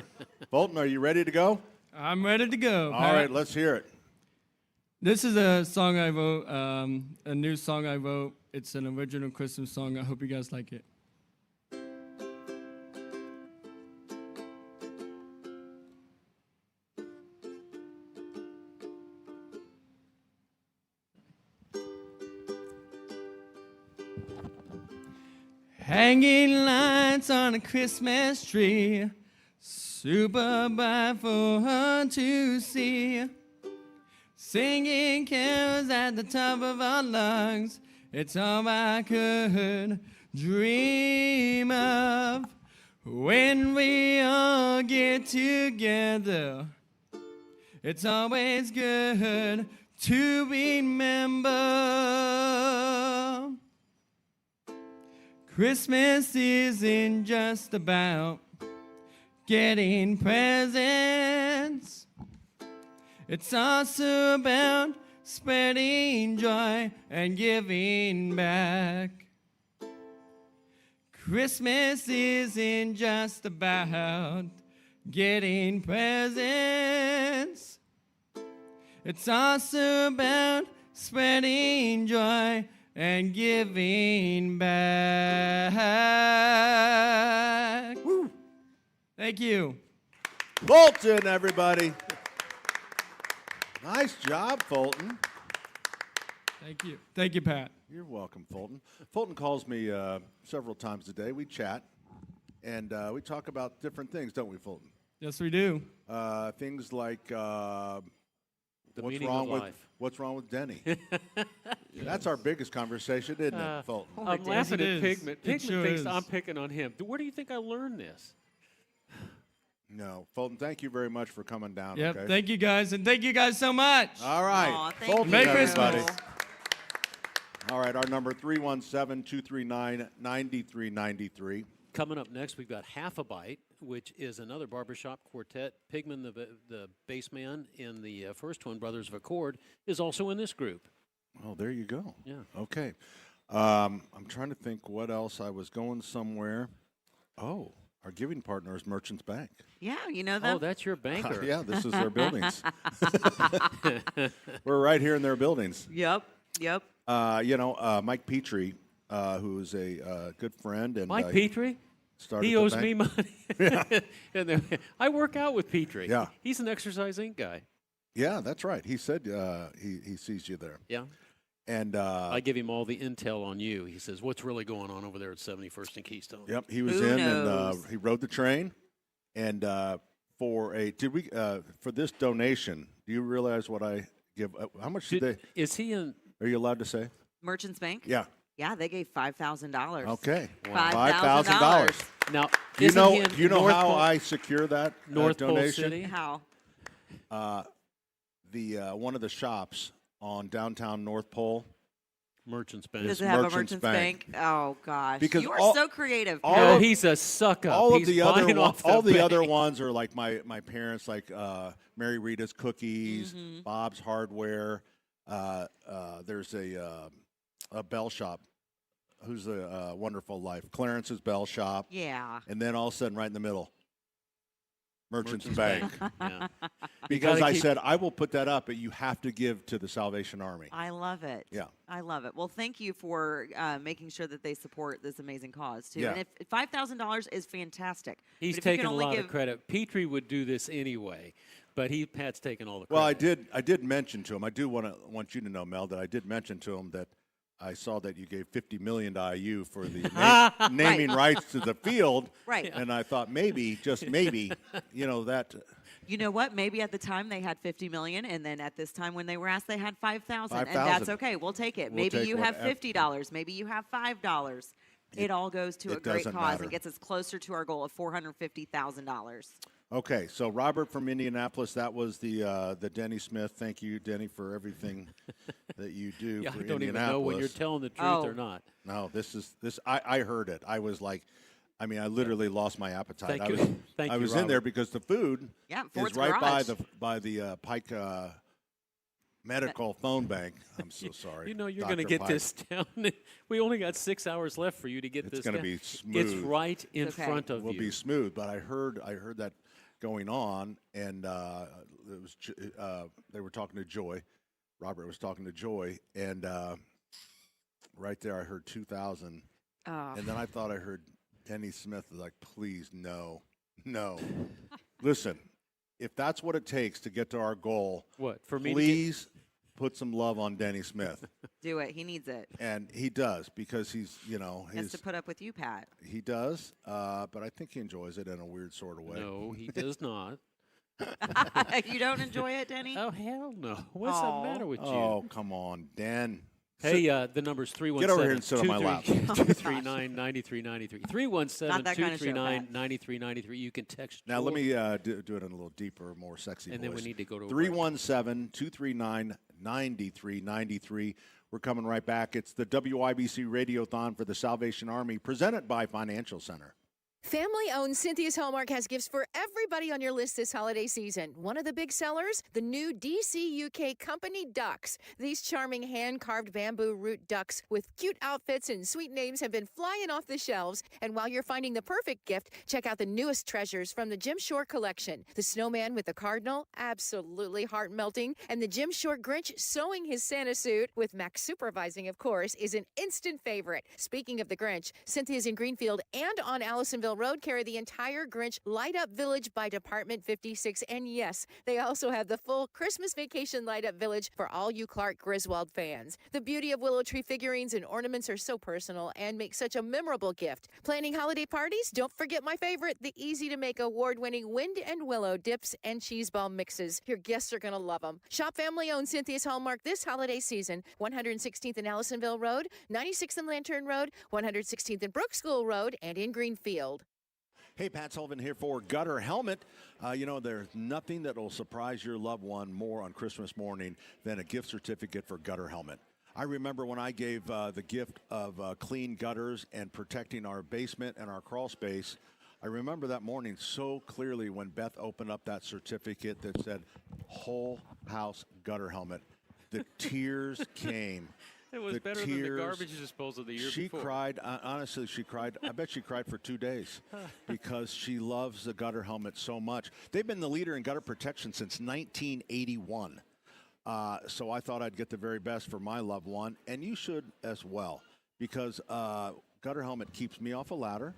Fulton, are you ready to go? I'm ready to go. All right, let's hear it. This is a song I wrote, a new song I wrote. It's an original Christmas song. I hope you guys like it. Hanging lights on a Christmas tree, super bright for her to see. Singing carols at the top of our lungs, it's all I could dream of. When we all get together, it's always good to remember. Christmas isn't just about getting presents. It's also about spreading joy and giving back. Christmas isn't just about getting presents. It's also about spreading joy and giving back. Woo. Thank you. Fulton, everybody. Nice job, Fulton. Thank you. Thank you, Pat. You're welcome, Fulton. Fulton calls me several times a day. We chat, and we talk about different things, don't we, Fulton? Yes, we do. Things like The meaning of life. what's wrong with Denny. That's our biggest conversation, isn't it, Fulton? I'm laughing at Pigment. Pigment sure thinks is. I'm picking on him. Where do you think I learned this? No, Fulton. Thank you very much for coming down. Yep. Okay? Thank you guys, and thank you guys so much. All right, Aw, thank Fulton, you. Merry everybody. Christmas. All right, our number 317-239-9393. Coming up next, we've got Half a Bite, which is another barbershop quartet. Pigman, the bass man in the first Twin Brothers of Accord, is also in this group. Oh, there you go. Yeah. Okay. I'm trying to think what else. I was going somewhere. Oh, our giving partner is Merchants Bank. Yeah, you know them. Oh, that's your banker. Yeah, this is their buildings. We're right here in their buildings. Yep. Mike Petrie, who's a good friend. And Mike Petrie? started He the owes bank. me money. And then, I work out with Petrie. Yeah. He's an Exercise Inc. guy. Yeah, that's right. He said he sees you there. Yeah. And I give him all the intel on you. He says, what's really going on over there at 71st and Keystone? Yep, he was Who in knows? and he rode the train. And for this donation, do you realize what I give? How much did they? Is he in? Are you allowed to say? Merchants Bank? Yeah. Yeah, they gave $5,000. Okay. Wow. $5,000. Now, Do you isn't know? he in Do you know North how Pole- I secure that North Pole donation? City? How? The one of the shops on downtown North Pole. Merchants Bank. Does it have Merchants a Merchants Bank. Bank? Oh, gosh. Because you are all- so creative. all Pat. No, of- he's a suck up. All He's of the other buying off all the bank. other ones are like my parents, like Mary Rita's Cookies, Mm-hmm. Bob's Hardware. There's a Bell Shop. Who's a Wonderful Life? Clarence's Bell Shop. Yeah. And then all of a sudden, right in the middle, Merchants Merchants Bank. Yeah. Because gotta I keep- said I will put that up, but you have to give to the Salvation Army. I love it. Yeah. I love it. Well, thank you for making sure that they support this amazing cause, too. Yeah. And if $5,000 is fantastic. He's But if you taking can a only lot give, of credit. Petrie would do this anyway, but Pat's taking all the credit. Well, I did mention to him. I do want you to know, Mel, that I did mention to him that I saw that you gave $50 million to IU for the naming rights to the field. Right. And I thought maybe, just maybe, that. You know what? Maybe at the time they had $50 million, and then at this time when they were asked, they had $5,000, and that's okay. We'll take it. We'll Maybe take you have whatever. $50. Maybe you have $5. It all goes to it a great doesn't cause matter. and gets us closer to our goal of $450,000. Okay, so Robert from Indianapolis, that was the Denny Smith. Thank you, Denny, for everything that you do Yeah, for I don't even Indianapolis. know when you're telling the truth or not. No, this. I heard it. I was like, I literally lost my appetite. Thank you. I was in there because the food is right by the Pike Medical phone bank. I'm so sorry. You know you're Dr. going to get Pike. this down. We only got 6 hours left for you to get this down. It's going to be smooth. It's right in front of you. It will you. be smooth, but I heard that going on, and it was they were talking to Joy. Robert was talking to Joy, and right there I heard 2,000, and then I thought I heard Denny Smith like, please, no. Listen, if that's what it takes to get to our goal, what for me? Please put some love on Denny Smith. Do it. He needs it. And he does because he's, He has to put up with you, Pat. He does, but I think he enjoys it in a weird sort of way. No, he does not. You don't enjoy it, Denny? Oh, hell no. What's the matter with you? Oh, come on, Dan. Hey, the number's 317. Get over here and sit on my lap. 239-9393. 317-239-9393. You can text. Now, let me do it in a little deeper, more sexy and voice. then we need to go to 317-239-9393. We're coming right back. It's the WIBC Radiothon for the Salvation Army, presented by Financial Center. Family-owned Cynthia's Hallmark has gifts for everybody on your list this holiday season. One of the big sellers, the new DC UK Company ducks. These charming hand-carved bamboo root ducks with cute outfits and sweet names have been flying off the shelves. And while you're finding the perfect gift, check out the newest treasures from the Jim Shore collection. The snowman with the cardinal, absolutely heart-melting. And the Jim Shore Grinch sewing his Santa suit, with Max supervising, of course, is an instant favorite. Speaking of the Grinch, Cynthia's in Greenfield and on Allisonville Road carry the entire Grinch Light Up Village by Department 56. And yes, they also have the full Christmas Vacation Light Up Village for all you Clark Griswold fans. The beauty of willow tree figurines and ornaments are so personal and make such a memorable gift. Planning holiday parties? Don't forget my favorite, the easy-to-make award-winning wind and willow dips and cheese ball mixes. Your guests are going to love them. Shop family-owned Cynthia's Hallmark this holiday season. 116th and Allisonville Road, 96th and Lantern Road, 116th and Brook School Road, and in Greenfield. Hey, Pat Sullivan here for Gutter Helmet. There's nothing that will surprise your loved one more on Christmas morning than a gift certificate for Gutter Helmet. I remember when I gave the gift of clean gutters and protecting our basement and our crawl space. I remember that morning so clearly when Beth opened up that certificate that said whole house gutter helmet. The tears came. It was better than the garbage disposal the year before. She cried. Honestly, she cried. I bet she cried for 2 days because she loves the gutter helmet so much. They've been the leader in gutter protection since 1981. So I thought I'd get the very best for my loved one, and you should as well, because gutter helmet keeps me off a ladder,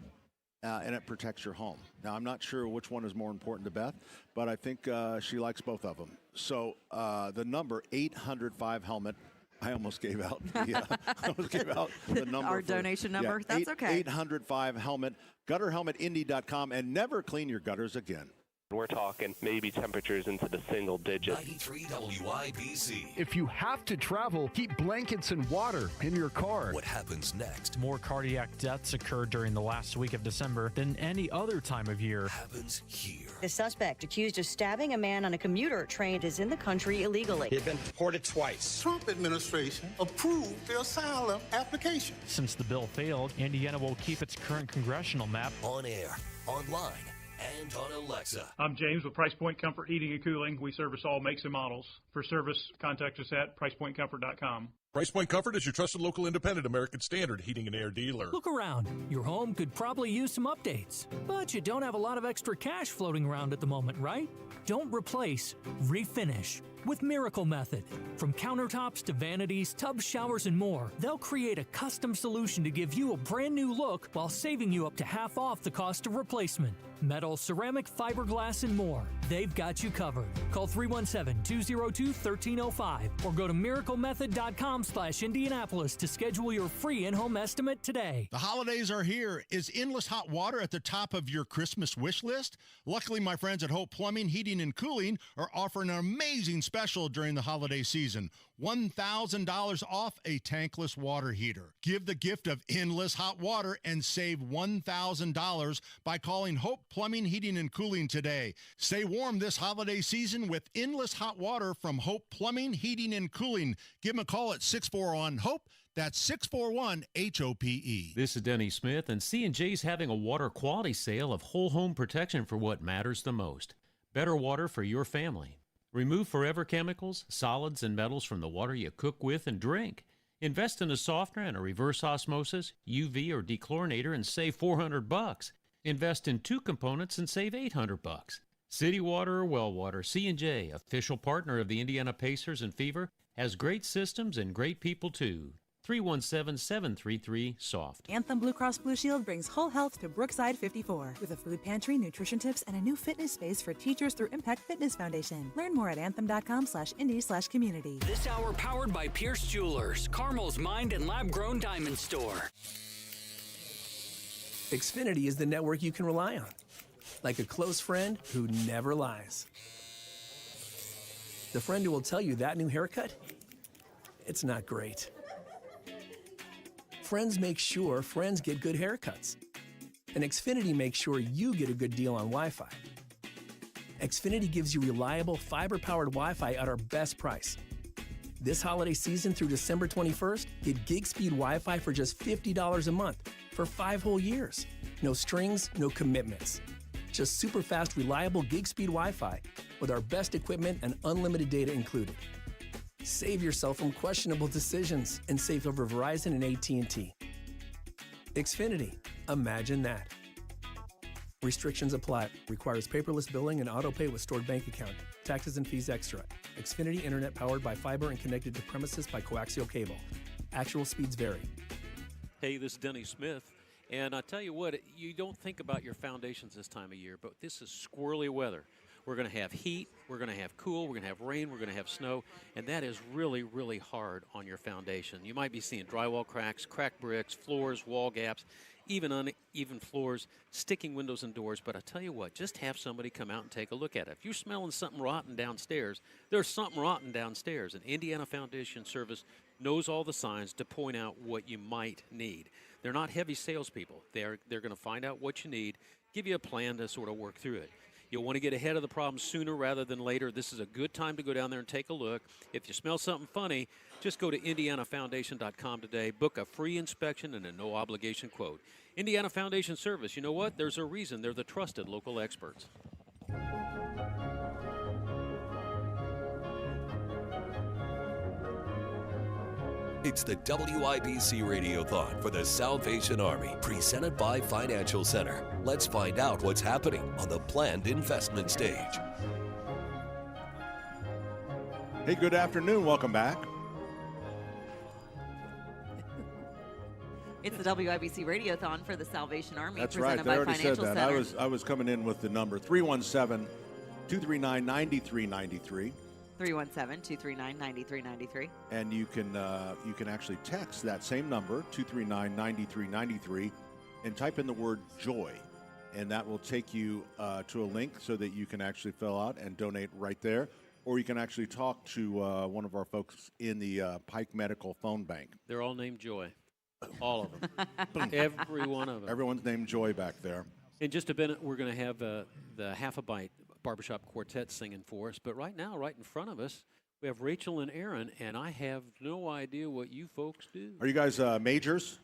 and it protects your home. Now, I'm not sure which one is more important to Beth, but I think she likes both of them. So the number 800-5-HELMET. I almost gave out the number. Our donation number. Yeah, That's okay. 800-5-HELMET, gutterhelmetindy.com, and never clean your gutters again. We're talking maybe temperatures into the single digits. 93 WIBC. If you have to travel, keep blankets and water in your car. What happens next? More cardiac deaths occurred during the last week of December than any other time of year. Happens here. The suspect accused of stabbing a man on a commuter train is in the country illegally. He had been deported twice. Trump administration approved the asylum application. Since the bill failed, Indiana will keep its current congressional map. On air, online, and on Alexa. I'm James with Price Point Comfort Heating and Cooling. We service all makes and models. For service, contact us at pricepointcomfort.com. Price Point Comfort is your trusted local independent American Standard heating and air dealer. Look around. Your home could probably use some updates, but you don't have a lot of extra cash floating around at the moment, right? Don't replace, refinish with Miracle Method. From countertops to vanities, tubs, showers, and more, they'll create a custom solution to give you a brand new look while saving you up to half off the cost of replacement. Metal, ceramic, fiberglass, and more. They've got you covered. Call 317-202-1305 or go to miraclemethod.com endlesshot.com/Indianapolis to schedule your free in-home estimate today. The holidays are here. Is endless hot water at the top of your Christmas wish list? Luckily, my friends at Hope Plumbing, Heating, and Cooling are offering an amazing special during the holiday season. $1,000 off a tankless water heater. Give the gift of endless hot water and save $1,000 by calling Hope Plumbing, Heating, and Cooling today. Stay warm this holiday season with endless hot water from Hope Plumbing, Heating, and Cooling. Give them a call at 641-HOPE. That's 641-HOPE. This is Denny Smith, and C&J's having a water quality sale of whole home protection for what matters the most. Better water for your family. Remove forever chemicals, solids, and metals from the water you cook with and drink. Invest in a softener and a reverse osmosis, UV, or dechlorinator and save $400. Invest in 2 components and save $800. City water or well water, C&J, official partner of the Indiana Pacers and Fever, has great systems and great people too. 317-733-SOFT. Anthem Blue Cross Blue Shield brings whole health to Brookside 54 with a food pantry, nutrition tips, and a new fitness space for teachers through Impact Fitness Foundation. Learn more at anthem.com/indy/community. This hour powered by Pierce Jewelers, Carmel's Mind and Lab Grown Diamond Store. Xfinity is the network you can rely on, like a close friend who never lies. The friend who will tell you that new haircut, it's not great. Friends make sure friends get good haircuts. And Xfinity makes sure you get a good deal on Wi-Fi. Xfinity gives you reliable fiber-powered Wi-Fi at our best price. This holiday season through December 21st, get gig speed Wi-Fi for just $50 a month for 5 whole years. No strings, no commitments. Just super fast, reliable gig speed Wi-Fi with our best equipment and unlimited data included. Save yourself from questionable decisions and save over Verizon and AT&T. Xfinity. Imagine that. Restrictions apply. Requires paperless billing and auto pay with stored bank account. Taxes and fees extra. Xfinity Internet powered by fiber and connected to premises by coaxial cable. Actual speeds vary. Hey, this is Denny Smith. And I tell you what, you don't think about your foundations this time of year, but this is squirrely weather. We're going to have heat, we're going to have cool, we're going to have rain, we're going to have snow, and that is really, really hard on your foundation. You might be seeing drywall cracks, cracked bricks, floors, wall gaps, even uneven floors, sticking windows and doors. But I tell you what, just have somebody come out and take a look at it. If you're smelling something rotten downstairs, there's something rotten downstairs. And Indiana Foundation Service knows all the signs to point out what you might need. They're not heavy salespeople. They're going to find out what you need, give you a plan to sort of work through it. You'll want to get ahead of the problem sooner rather than later. This is a good time to go down there and take a look. If you smell something funny, just go to IndianaFoundation.com today. Book a free inspection and a no-obligation quote. Indiana Foundation Service, you know what? There's a reason they're the trusted local experts. It's the WIBC Radiothon for the Salvation Army, presented by Financial Center. Let's find out what's happening on the planned investment stage. Hey, good afternoon. Welcome back. It's the WIBC Radiothon for the Salvation Army. That's presented right. They by already Financial said that. Center. I was coming in with the number 317-239-9393. 317-239-9393. And you can actually text that same number, 239-9393, and type in the word joy. And that will take you to a link so that you can actually fill out and donate right there. Or you can actually talk to one of our folks in the Pike Medical phone bank. They're all named Joy. All of them. Every one of them. Everyone's named Joy back there. In just a minute, we're going to have the Half a Bite Barbershop Quartet singing for us. But right now, right in front of us, we have Rachel and Aaron, and I have no idea what you folks do. Are you guys majors?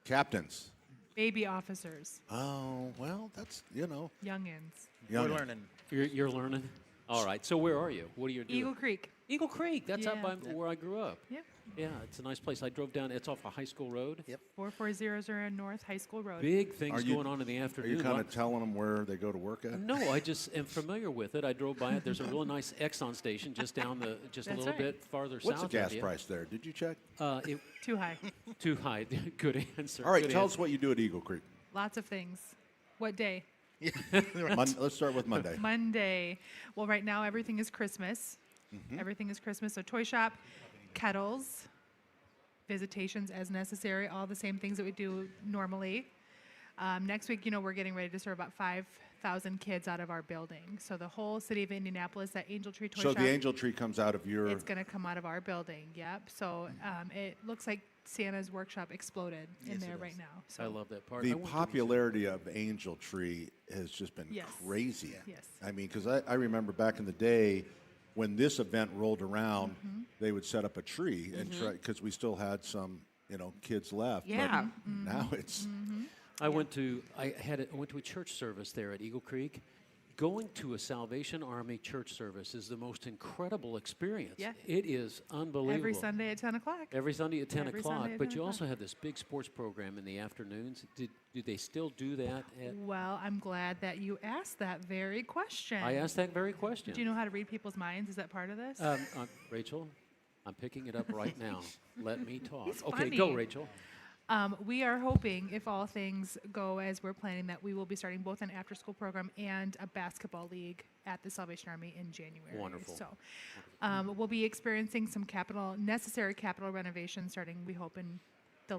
Captains? Baby officers. Oh, well, that's, Youngins. We're learning. You're learning? All right. So where are you? What are you doing? Eagle Creek. Eagle Creek. That's up by where I grew up. Yep. Yeah, it's a nice place. I drove down. It's off a high school road. Yep. 4400 North High School Road. Big things going on in the afternoon. Are you kind of telling them where they go to work at? No, I just am familiar with it. I drove by it. There's a really nice Exxon station just down a little bit farther south. What's the gas price there? Did you check? Too high. Too high. Good answer. All right, tell us what you do at Eagle Creek. Lots of things. What day? Let's start with Monday. Monday. Well, right now everything is Christmas. Mm-hmm. Everything is Christmas. So toy shop, kettles, visitations as necessary, all the same things that we do normally. Next week, we're getting ready to serve about 5,000 kids out of our building. So the whole city of Indianapolis, that Angel Tree Toy Shop. So the Angel Tree comes out of your... It's going to come out of our building, yep. So it looks like Santa's workshop exploded in there right now. So I love that part. The popularity of Angel Tree has just been crazy. Yes. I mean, because I remember back in the day when this event rolled around, they would set up a tree and try, because we still had some, kids left. Yeah. But now it's... I went to a church service there at Eagle Creek. Going to a Salvation Army church service is the most incredible experience. Yeah. It is unbelievable. Every Sunday at 10 o'clock. Every Sunday at 10 Every o'clock. Sunday at But 10 you also o'clock. have this big sports program in the afternoons. Do they still do that? Well, I'm glad that you asked that very question. I asked that very question. Do you know how to read people's minds? Is that part of this? Rachel, I'm picking it up right now. Let me talk. He's Okay, funny. go, Rachel. We are hoping, if all things go as we're planning, that we will be starting both an after-school program and a basketball league at the Salvation Army in January. Wonderful. So we'll be experiencing some necessary capital renovations starting, we hope, in the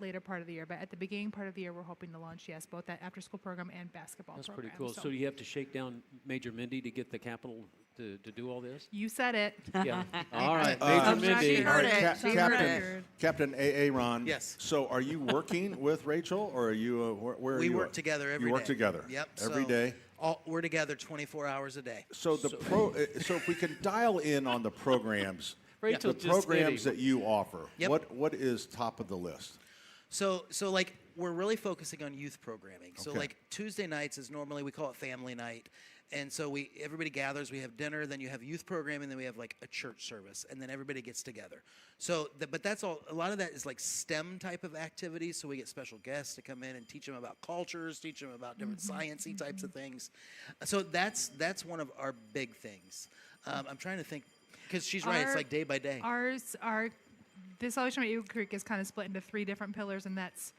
later part of the year. But at the beginning part of the year, we're hoping to launch, both that after-school program and basketball That's program. pretty cool. So you have to shake down Major Mindy to get the capital to do all this? You said it. Yeah. All right, Major Mindy. All right, Captain Aaron. Yes. So are you working with Rachel, or are you, where are you? We work together every day. You work together? Yep. Every day? We're together 24 hours a day. So so if we can dial in on the programs, Rachel's the just programs kidding. that you offer, Yep. what is top of the list? So like we're really focusing on youth programming. So Okay. like Tuesday nights is normally, we call it family night. And so everybody gathers, we have dinner, then you have youth programming, then we have like a church service, and then everybody gets together. So, but that's all, a lot of that is like STEM type of activities. So we get special guests to come in and teach them about cultures, teach them about different sciencey types of things. So that's one of our big things. I'm trying to think, because she's right, it's like day by day. This Salvation Army Eagle Creek is kind of split into 3 different pillars, and that's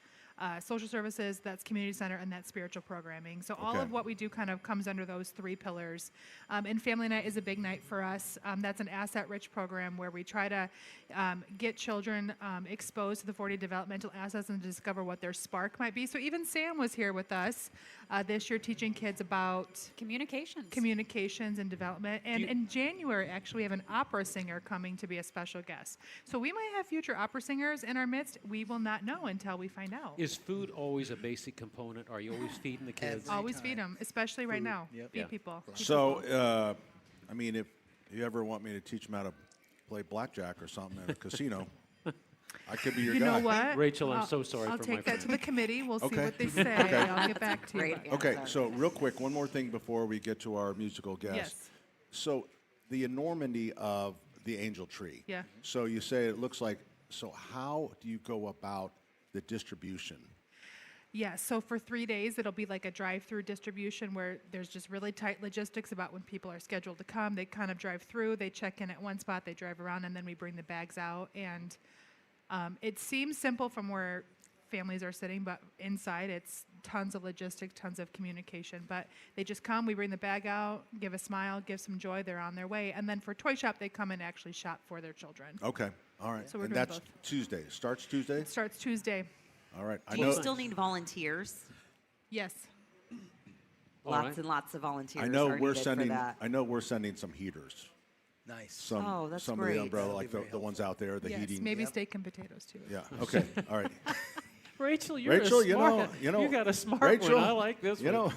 social services, that's community center, and that's spiritual programming. So all of what we do kind of comes under those 3 pillars. And Family Night is a big night for us. That's an asset-rich program where we try to get children exposed to the 40 developmental assets and discover what their spark might be. So even Sam was here with us this year teaching kids about communications and development. And in January, actually, we have an opera singer coming to be a special guest. So we might have future opera singers in our midst. We will not know until we find out. Is food always a basic component? Are you always feeding the kids? Always feed them, especially right now. Yep. Feed Yeah. people. Feed So, people. I mean, if you ever want me to teach them how to play blackjack or something at a casino, I could be your You guy. know what? Rachel, I'm so sorry I'll for take my that to friend. the committee. We'll see Okay. what they say. Okay. I'll get back to you. Okay, so real quick, one more thing before we get to our musical guest. Yes. So the enormity of the Angel Tree. Yeah. So you say it looks like, so how do you go about the distribution? Yeah, so for 3 days, it'll be like a drive-through distribution where there's just really tight logistics about when people are scheduled to come. They kind of drive through, they check in at one spot, they drive around, and then we bring the bags out. And it seems simple from where families are sitting, but inside it's tons of logistics, tons of communication. But they just come, we bring the bag out, give a smile, give some joy, they're on their way. And then for Toy Shop, they come and actually shop for their children. Okay, all right. So we're and doing that's both. Tuesday. Starts Tuesday? It starts Tuesday. All right. Do you still need volunteers? Yes. Lots and lots of volunteers I know are we're needed sending. for that. I know we're sending some heaters. Nice. Some, Oh, that's some of the great. umbrella, That'll like be the ones out there, the Yes, heating. maybe steak and potatoes too. Yeah. Okay. All right. Rachel, you're Rachel, a smart, you know, you got a smart Rachel, one. I like this you one. know,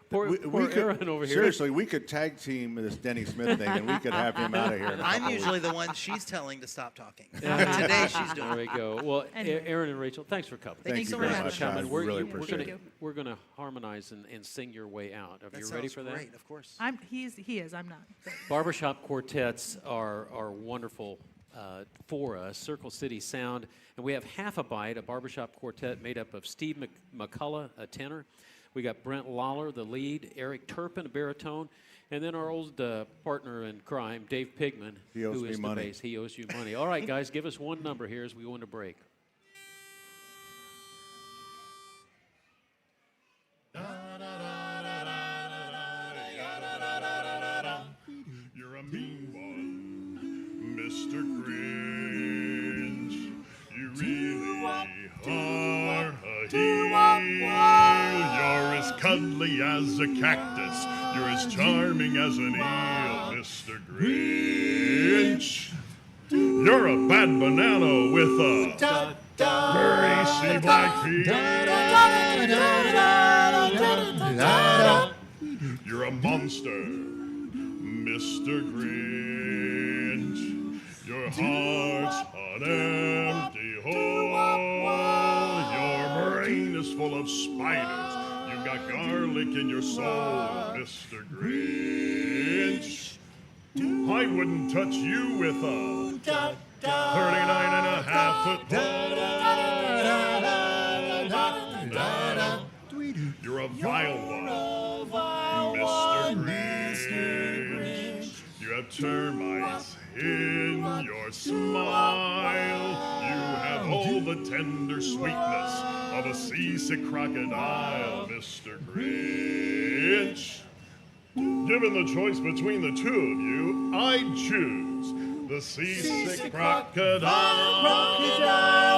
poor Aaron over here. Seriously, we could tag team this Denny Smith thing, and we could have him out of here. in a I'm couple usually weeks. the one she's telling to stop talking. Yeah. Today she's doing There we it. go. Well, Anyway. Aaron and Rachel, thanks for coming. Thank you so very much. for coming. I We're, really we're appreciate gonna, it. we're gonna harmonize and sing your way out. Are That you ready sounds for that? great, of course. He is. I'm not. Barbershop quartets are wonderful for us. Circle City Sound, and we have Half a Bite, a barbershop quartet made up of Steve McCullough, a tenor. We got Brent Lawler, the lead, Eric Turpin, a baritone, and then our old partner in crime, Dave Pigman, He owes who me is the money. bass. He owes you money. All right, guys, give us one number here as we go into break. You're a mean one, Mr. Grinch, you really are a heel. You're as cuddly as a cactus. You're as charming as an eel, Mr. Grinch. You're a bad banana with a greasy black feet. You're a monster, Mr. Grinch. Your heart's an empty hole. Your brain is full of spiders. You've got garlic in your soul, Mr. Grinch. I wouldn't touch you with a 39.5 foot pole. You're a vile one, Mr. Grinch. You have termites in your smile. You have all the tender sweetness of a seasick crocodile, Mr. Grinch. Given the choice between the two of you, I'd choose the seasick crocodile.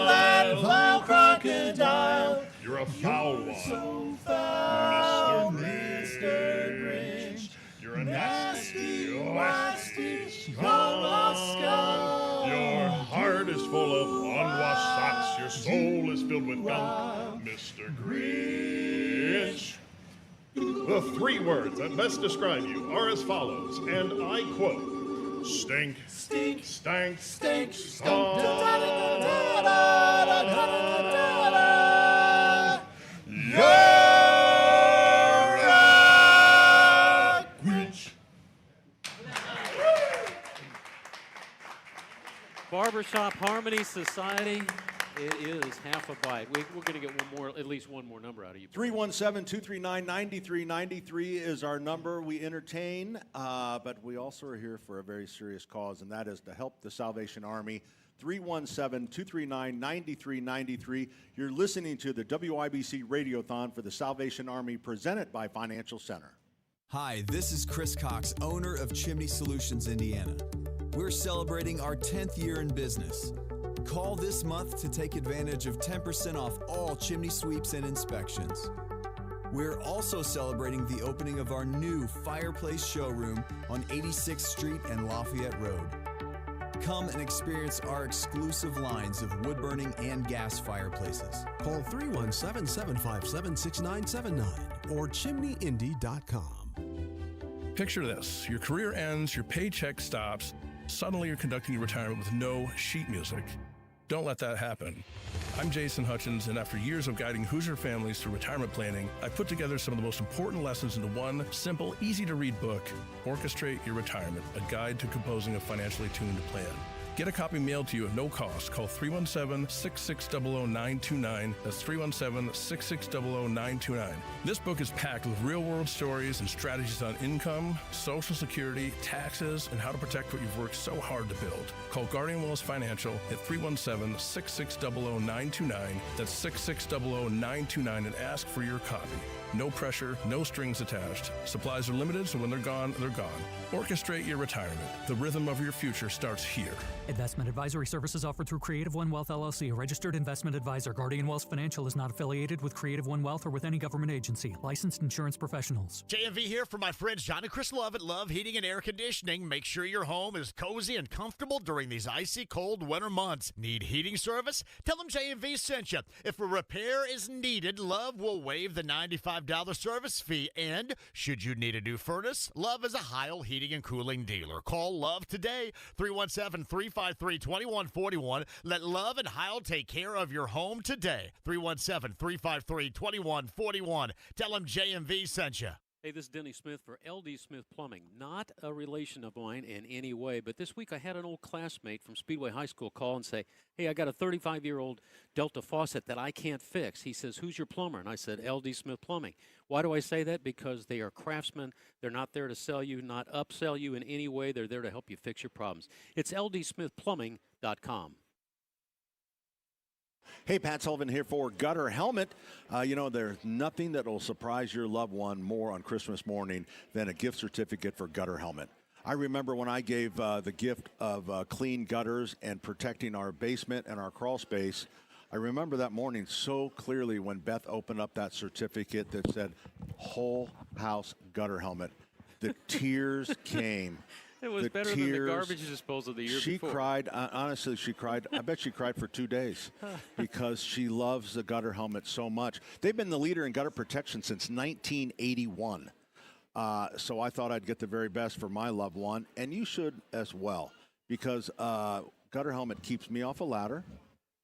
That vile crocodile. You're a foul one, Mr. Grinch. You're a nasty, wasty scum. Your heart is full of unwashed socks. Your soul is filled with gunk, Mr. Grinch. The 3 words that best describe you are as follows, and I quote: stink, stink, stank, stink, stunk. You're a Grinch. Barbershop Harmony Society. It is half a bite. We're going to get at least one more number out of you. 317-239-9393 is our number. We entertain, but we also are here for a very serious cause, and that is to help the Salvation Army. 317-239-9393. You're listening to the WIBC Radiothon for the Salvation Army, presented by Financial Center. Hi, this is Chris Cox, owner of Chimney Solutions, Indiana. We're celebrating our 10th year in business. Call this month to take advantage of 10% off all chimney sweeps and inspections. We're also celebrating the opening of our new fireplace showroom on 86th Street and Lafayette Road. Come and experience our exclusive lines of wood-burning and gas fireplaces. Call 317-757-6979 or chimneyindy.com. Picture this. Your career ends, your paycheck stops. Suddenly you're conducting your retirement with no sheet music. Don't let that happen. I'm Jason Hutchins, and after years of guiding Hoosier families through retirement planning, I put together some of the most important lessons into one simple, easy-to-read book, Orchestrate Your Retirement, a guide to composing a financially tuned plan. Get a copy mailed to you at no cost. Call 317-660-929. That's 317-660-929. This book is packed with real-world stories and strategies on income, Social Security, taxes, and how to protect what you've worked so hard to build. Call Guardian Wells Financial at 317-660-929. That's 660-929 and ask for your copy. No pressure, no strings attached. Supplies are limited, so when they're gone, they're gone. Orchestrate your retirement. The rhythm of your future starts here. Investment advisory services offered through Creative One Wealth LLC, a registered investment advisor. Guardian Wells Financial is not affiliated with Creative One Wealth or with any government agency. Licensed insurance professionals. JMV here for my friends John and Chris Love at Love Heating and Air Conditioning. Make sure your home is cozy and comfortable during these icy cold winter months. Need heating service? Tell them JMV sent you. If a repair is needed, Love will waive the $95 service fee. And should you need a new furnace, Love is a Heil Heating and Cooling dealer. Call Love today, 317-353-2141. Let Love and Heil take care of your home today. 317-353-2141. Tell them JMV sent you. Hey, this is Denny Smith for LD Smith Plumbing. Not a relation of mine in any way, but this week I had an old classmate from Speedway High School call and say, hey, I got a 35-year-old Delta faucet that I can't fix. He says, who's your plumber? And I said, LD Smith Plumbing. Why do I say that? Because they are craftsmen. They're not there to sell you, not upsell you in any way. They're there to help you fix your problems. It's ldsmithplumbing.com. Hey, Pat Sullivan here for Gutter Helmet. There's nothing that will surprise your loved one more on Christmas morning than a gift certificate for Gutter Helmet. I remember when I gave the gift of clean gutters and protecting our basement and our crawl space. I remember that morning so clearly when Beth opened up that certificate that said whole house gutter helmet. The tears came. It was better than the garbage disposal the year she before. She cried. Honestly, she cried. I bet she cried for 2 days because she loves the gutter helmet so much. They've been the leader in gutter protection since 1981. So I thought I'd get the very best for my loved one, and you should as well, because gutter helmet keeps me off a ladder,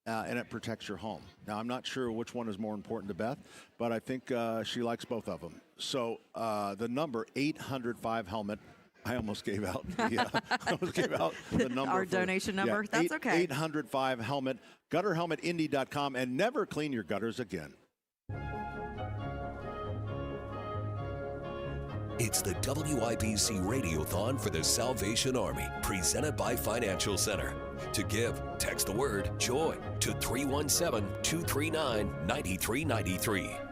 and it protects your home. Now, I'm not sure which one is more important to Beth, but I think she likes both of them. So the number 805 helmet. I almost gave out the number. Our donation number. That's okay. 805 helmet. GutterHelmetIndy.com, and never clean your gutters again. It's the WIBC Radiothon for the Salvation Army, presented by Financial Center. To give, text the word JOY to 317-239-9393.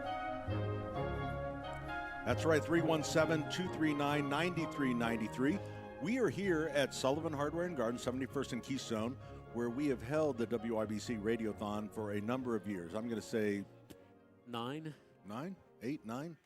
That's right, 317-239-9393. We are here at Sullivan Hardware and Garden, 71st and Keystone, where we have held the WIBC Radiothon for a number of years. I'm going to say 9? 8, 9?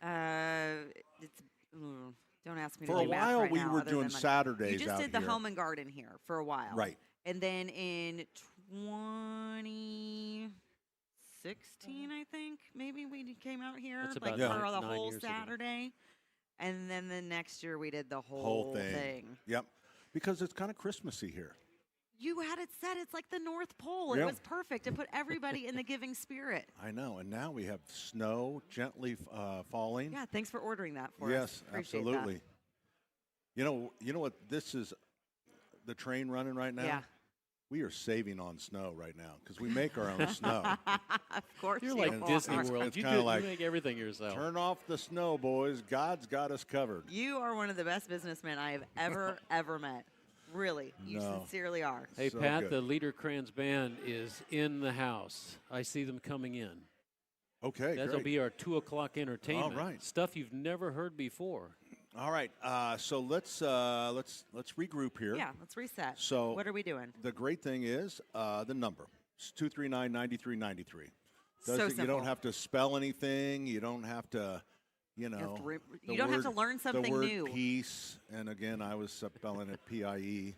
Don't ask me for to a do math while right we now, were other doing than money. Saturdays. You just out did the here. home and garden here for a while. Right. And then in 2016, I think, maybe we came out here That's like about for the 9 whole years ago. Saturday. And then the next year we did the whole thing. Yep. Because it's kind of Christmassy here. You had it said it's like the North Pole. Yep. It was perfect. It put everybody in the giving spirit. I know. And now we have snow gently falling. Yeah, thanks for ordering that for us. Yes, Appreciate absolutely. that. You know what? This is the train running right now. Yeah. We are saving on snow right now because we make our own snow. Of course, You're you like are. Disney World. It's You kind of you like make everything yourself. Turn off the snow, boys. God's got us covered. You are one of the best businessmen I have ever met. Really, you sincerely are. Hey, So Pat, good. the Leader Kranz Band is in the house. I see them coming in. Okay, That'll great. be our 2 o'clock entertainment. All right. Stuff you've never heard before. All right. So let's regroup here. Yeah, let's reset. So what are we doing? The great thing is the number. It's 239-9393. So You simple. don't have to spell anything. You don't have to, you know. You don't have to learn something the word new. Peace. And again, I was spelling it P-I-E.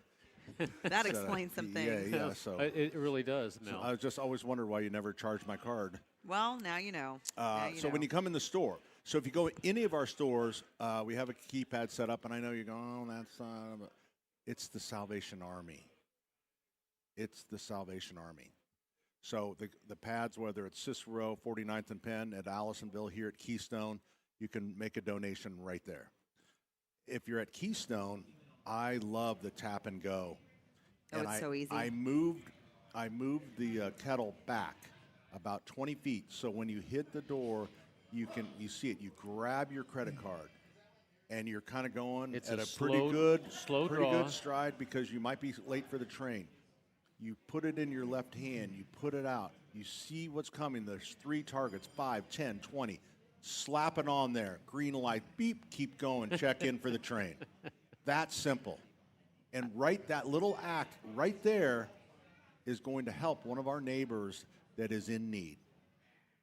That explains some things. Yeah. So It really does, so Mel. I just always wondered why you never charged my card. Well, now you know. So when you come in the store, so if you go in any of our stores, we have a keypad set up, and I know you're going, oh, that's it's the Salvation Army. It's the Salvation Army. So the pads, whether it's Cicero, 49th and Penn, at Allisonville, here at Keystone, you can make a donation right there. If you're at Keystone, I love the tap and go. Oh, and it's so easy. I moved the kettle back about 20 feet, so when you hit the door, you see it. You grab your credit card, and you're kind of going It's at a a pretty slow pretty draw. good stride because you might be late for the train. You put it in your left hand. You put it out. You see what's coming. There's 3 targets, 5, 10, 20. Slap it on there. Green light. Beep. Keep going. Check in for the train. That simple. And that little act right there is going to help one of our neighbors that is in need.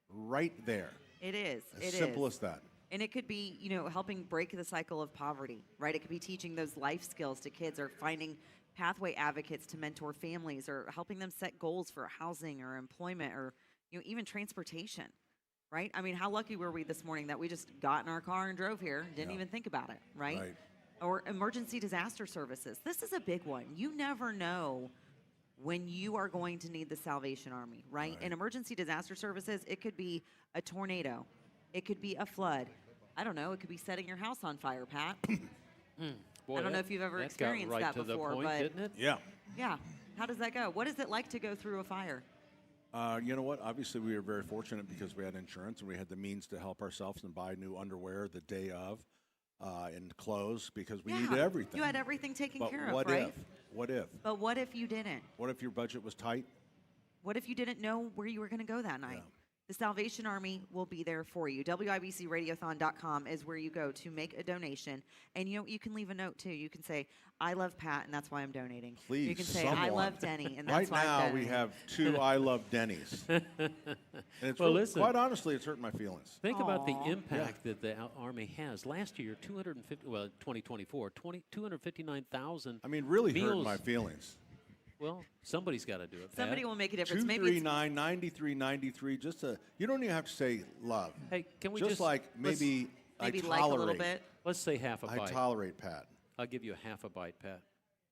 Right there. It is. As simple as that. And it could be, helping break the cycle of poverty, right? It could be teaching those life skills to kids, or finding pathway advocates to mentor families, or helping them set goals for housing or employment, or even transportation, right? I mean, how lucky were we this morning that we just got in our car and drove here, didn't even think about it, right? Or emergency disaster services. This is a big one. You never know when you are going to need the Salvation Army, right? In emergency disaster services, it could be a tornado. It could be a flood. I don't know. It could be setting your house on fire, Pat. Boy, I don't know if you've ever experienced that to before, the point, but didn't it? Yeah. Yeah. How does that go? What is it like to go through a fire? You know what? Obviously, we were very fortunate because we had insurance and we had the means to help ourselves and buy new underwear the day of and clothes because we needed everything. You had everything taken But care of, what right? What if? But what if you didn't? What if your budget was tight? What if you didn't know where you were going to go that night? the Salvation Army will be there for you. WIBCRadiothon.com is where you go to make a donation. And you can leave a note, too. You can say, I love Pat, and that's why I'm donating. Please, you can say, someone. I love Denny, and that's right why I'm now donating. we have 2 I love Denny's. And it's Well, really, listen. quite honestly, it's hurting my feelings. Think about the Aw. impact that the Army has. Last year, 2024, 259,000. I mean, really hurting meals. my feelings. Well, somebody's got to do it. Somebody Pat. will make a difference. Maybe it's 239-9393. You don't even have to say love. Hey, can we just like maybe I maybe tolerate. like a little bit. Let's say half a bite. I tolerate Pat. I'll give you a half a bite, Pat.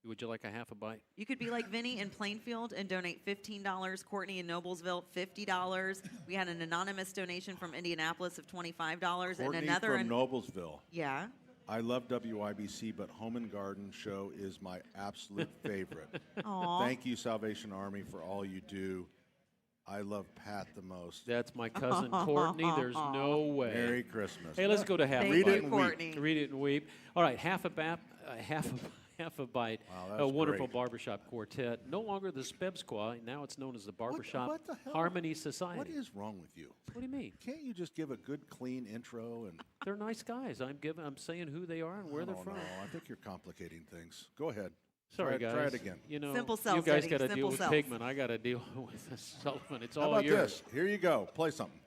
Would you like a half a bite? You could be like Vinny in Plainfield and donate $15. Courtney in Noblesville, $50. We had an anonymous donation from Indianapolis of $25, Courtney and another from Noblesville. Yeah. I love WIBC, but Home and Garden Show is my absolute favorite. Aw. Thank you, Salvation Army, for all you do. I love Pat the most. That's my cousin Courtney. There's no way. Merry Christmas. Hey, let's go to half a Read bite. it and weep. Read it and weep. All right, half a bite. Wow, that A was wonderful great. barbershop quartet. No longer the Speb Squad. Now it's known as the Barbershop what the hell? Harmony Society. What is wrong with you? What do you mean? Can't you just give a good, clean intro? And They're nice guys. I'm saying who they are and where they're from. No, I think you're complicating things. Go ahead. Sorry, guys. Try it again. You know, Simple you self, guys Eddie. got to Simple deal with self. Pigman. I got to deal with Sullivan. It's How all about yours. this? Here you go. Play something.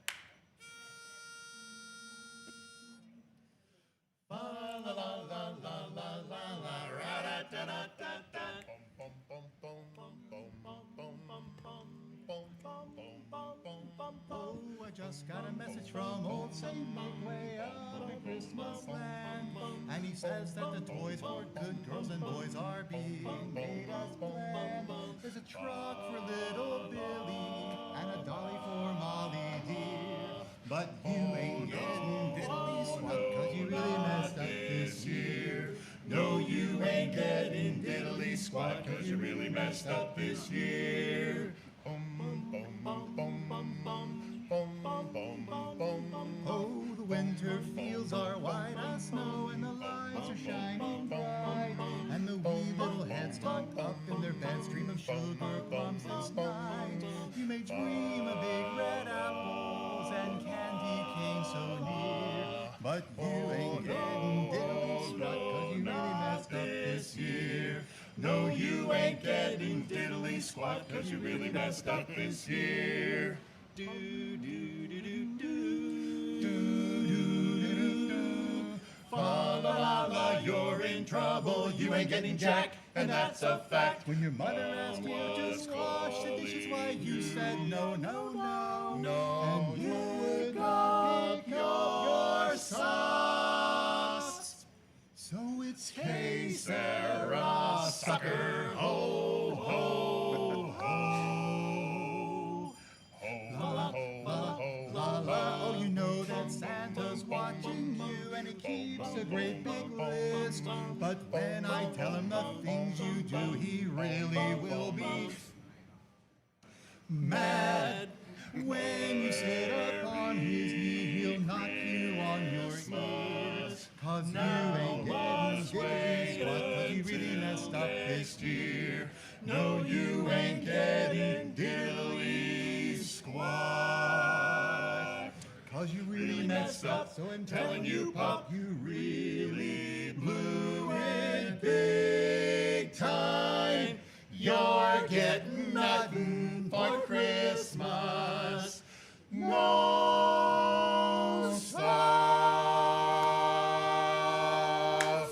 Oh, I just got a message from old Saint Nick way up in Christmas land. And he says that the toys for good girls and boys are being made as planned. There's a truck for little Billy and a dolly for Molly dear. But you ain't getting diddly squat 'cause you really messed up this year. No, you ain't getting diddly squat 'cause you really messed up this year. Oh, the winter fields are white as snow and the lights are shining bright. And the wee little heads tucked up in their beds dream of sugar plums this night. You may dream of big red apples and candy canes so near. But you ain't getting diddly squat 'cause you really messed up this year. No, you ain't getting diddly squat 'cause you really messed up this year. Do do do do do do do do do. Fa la la la, you're in trouble. You ain't getting jack, and that's a fact. When your mother asked you to squash the dishes, why you said no, no, no, no. And you would not pick up your socks. So it's hey Sarah, sucker, ho ho ho. La la, oh, you know that Santa's watching you and he keeps a great big list. But when I tell him the things you do, he really will be mad. When you sit upon his knee, he'll knock you on your ears. 'Cause you ain't getting diddly squat 'cause you really messed up this year. No, you ain't getting diddly squat 'cause you really messed up. So I'm telling you, Pop, you really blew it big time. You're getting nothing for Christmas. No stuff.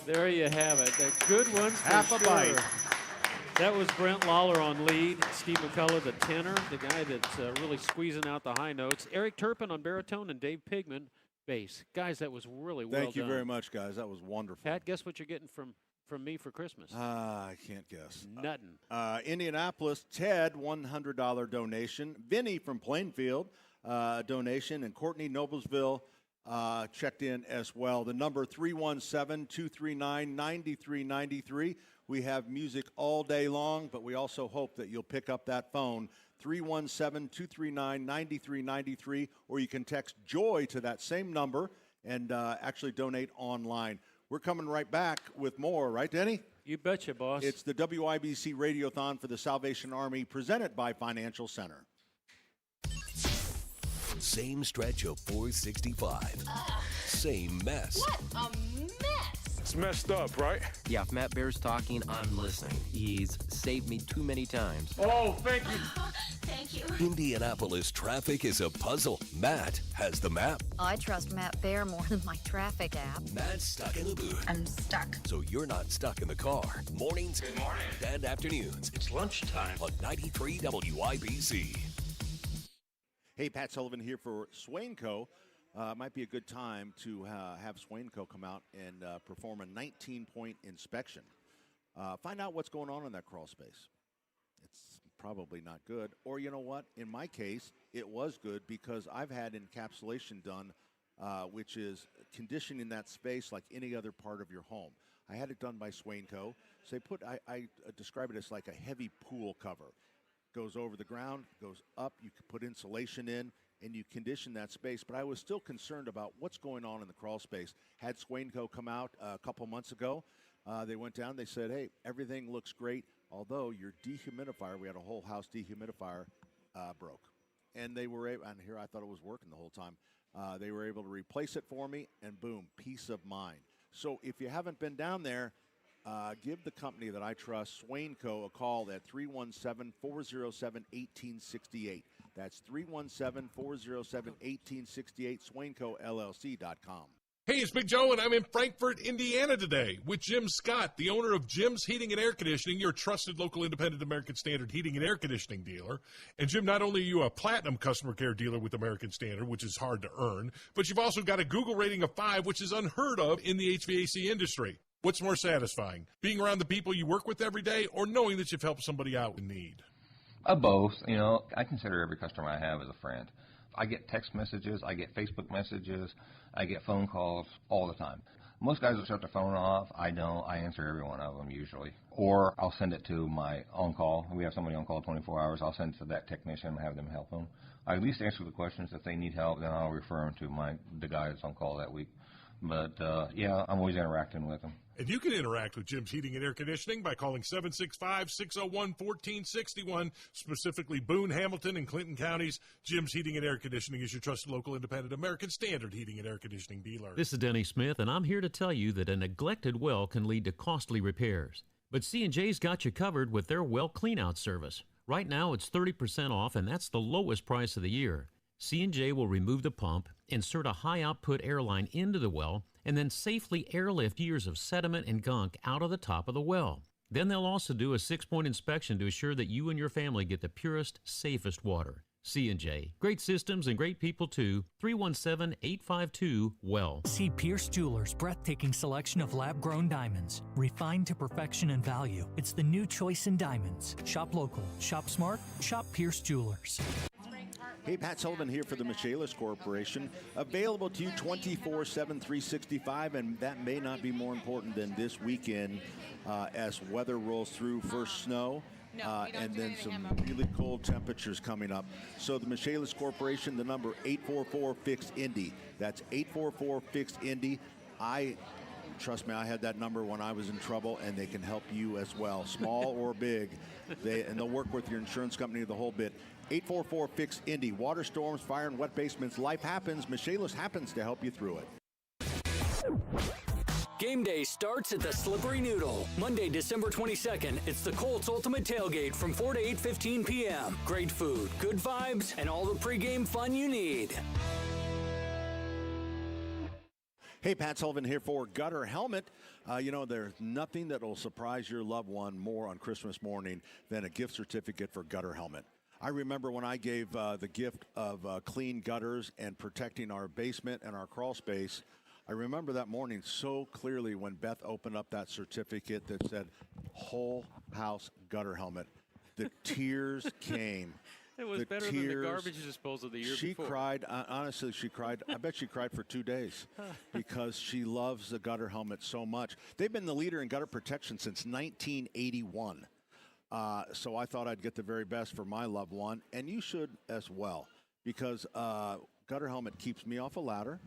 There you have it. The good ones. for Half a sure. bite. That was Brent Lawler on lead. Steve McCullough, the tenor, the guy that's really squeezing out the high notes. Eric Turpin on baritone and Dave Pigman bass. Guys, that was really well done. Thank you very much, guys. That was wonderful. Pat, guess what you're getting from me for Christmas? I can't guess. Nothing. Indianapolis, Ted, $100 donation. Vinny from Plainfield, donation. And Courtney Noblesville checked in as well. The number 317-239-9393. We have music all day long, but we also hope that you'll pick up that phone, 317-239-9393, or you can text JOY to that same number and actually donate online. We're coming right back with more, right, Denny? You betcha, boss. It's the WIBC Radiothon for the Salvation Army, presented by Financial Center. Same stretch of 465. Same mess. What a mess! It's messed up, right? Yeah, if Matt Bear's talking, I'm listening. He's saved me too many times. Oh, thank you. Thank you. Indianapolis traffic is a puzzle. Matt has the map. I trust Matt Bear more than my traffic app. Matt's stuck in the booth. I'm stuck. So you're not stuck in the car. Mornings Good morning. and afternoons. It's lunchtime. On 93 WIBC. Hey, Pat Sullivan here for Swain Co. Might be a good time to have Swain Co. come out and perform a 19-point inspection. Find out what's going on in that crawl space. It's probably not good. Or you know what? In my case, it was good because I've had encapsulation done, which is conditioning that space like any other part of your home. I had it done by Swain Co. So I describe it as like a heavy pool cover. Goes over the ground, goes up, you can put insulation in, and you condition that space. But I was still concerned about what's going on in the crawl space. Had Swain Co. come out a couple months ago. They went down, they said, hey, everything looks great, although your dehumidifier, we had a whole house dehumidifier, broke. And they were able, and here I thought it was working the whole time. They were able to replace it for me, and boom, peace of mind. So if you haven't been down there, give the company that I trust, Swain Co., a call at 317-407-1868. That's 317-407-1868, SwainCoLLC.com. Hey, it's Big Joe, and I'm in Frankfort, Indiana today with Jim Scott, the owner of Jim's Heating and Air Conditioning, your trusted local independent American Standard heating and air conditioning dealer. And Jim, not only are you a platinum customer care dealer with American Standard, which is hard to earn, but you've also got a Google rating of 5, which is unheard of in the HVAC industry. What's more satisfying, being around the people you work with every day or knowing that you've helped somebody out in need? Both. You know, I consider every customer I have as a friend. I get text messages, I get Facebook messages, I get phone calls all the time. Most guys will shut their phone off. I don't. I answer every one of them usually. Or I'll send it to my on-call. We have somebody on-call 24 hours. I'll send it to that technician and have them help them. I at least answer the questions. If they need help, then I'll refer them to the guy that's on call that week. But, yeah, I'm always interacting with them. And you can interact with Jim's Heating and Air Conditioning by calling 765-601-1461, specifically Boone, Hamilton, and Clinton counties. Jim's Heating and Air Conditioning is your trusted local independent American Standard heating and air conditioning dealer. This is Denny Smith, and I'm here to tell you that a neglected well can lead to costly repairs. But C&J's got you covered with their well cleanout service. Right now, it's 30% off, and that's the lowest price of the year. C&J will remove the pump, insert a high-output air line into the well, and then safely airlift years of sediment and gunk out of the top of the well. Then they'll also do a 6-point inspection to assure that you and your family get the purest, safest water. C&J. Great systems and great people too. 317-852-WELL. See Pierce Jewelers' breathtaking selection of lab-grown diamonds. Refined to perfection and value. It's the new choice in diamonds. Shop local. Shop smart. Shop Pierce Jewelers. Hey, Pat Sullivan here for the Michaelis Corporation. Available to you 24/7, 365, and that may not be more important than this weekend as weather rolls through. First snow, and then some really cold temperatures coming up. So the Michaelis Corporation, the number 844-FIX-INDY. That's 844-FIX-INDY. Trust me, I had that number when I was in trouble, and they can help you as well, small or big. They'll work with your insurance company the whole bit. 844-FIX-INDY. Water storms, fire, and wet basements. Life happens. Michaelis happens to help you through it. Game day starts at the Slippery Noodle. Monday, December 22nd, it's the Colts Ultimate Tailgate from 4 to 8:15 p.m. Great food, good vibes, and all the pregame fun you need. Hey, Pat Sullivan here for Gutter Helmet. There's nothing that will surprise your loved one more on Christmas morning than a gift certificate for Gutter Helmet. I remember when I gave the gift of clean gutters and protecting our basement and our crawl space. I remember that morning so clearly when Beth opened up that certificate that said whole house gutter helmet. The tears came. It was better than the garbage disposal the year before. She cried. Honestly, she cried. I bet she cried for 2 days because she loves the gutter helmet so much. They've been the leader in gutter protection since 1981. So I thought I'd get the very best for my loved one, and you should as well, because gutter helmet keeps me off a ladder,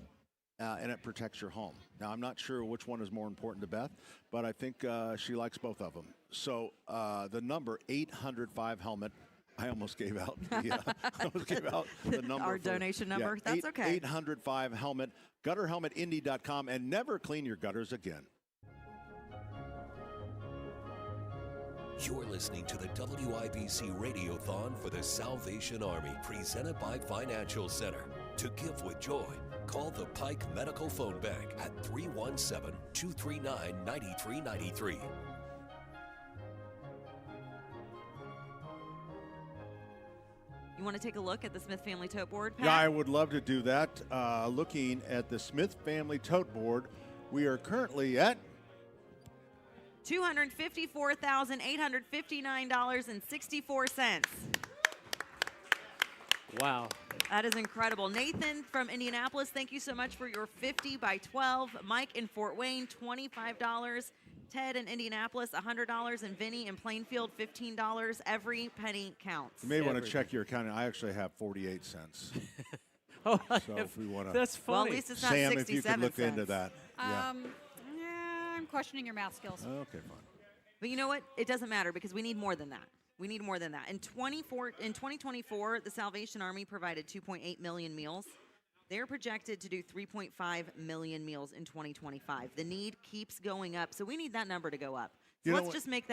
and it protects your home. Now, I'm not sure which one is more important to Beth, but I think she likes both of them. So the number 805 helmet, I almost gave out the number. Our donation number. Yeah, That's okay. 800-5-HELMET, gutterhelmetindy.com, and never clean your gutters again. You're listening to the WIBC Radiothon for the Salvation Army, presented by Financial Center. To give with joy, call the Pike Medical Phone Bank at 317-239-9393. You want to take a look at the Smith Family Tote Board, Pat? Yeah, I would love to do that. Looking at the Smith Family Tote Board, we are currently at $254,859.64. Wow. That is incredible. Nathan from Indianapolis, thank you so much for your 50 by 12. Mike in Fort Wayne, $25. Ted in Indianapolis, $100. And Vinny in Plainfield, $15. Every penny counts. You may want to check your account. I actually have 48 cents. So if we want to. That's funny. Well, at least it's not Sam, 67 if you could look cents. into that. Yeah. I'm questioning your math skills. Okay, fine. But you know what? It doesn't matter because we need more than that. We need more than that. In 2024, the Salvation Army provided 2.8 million meals. They're projected to do 3.5 million meals in 2025. The need keeps going up, so we need that number to go up. So let's just make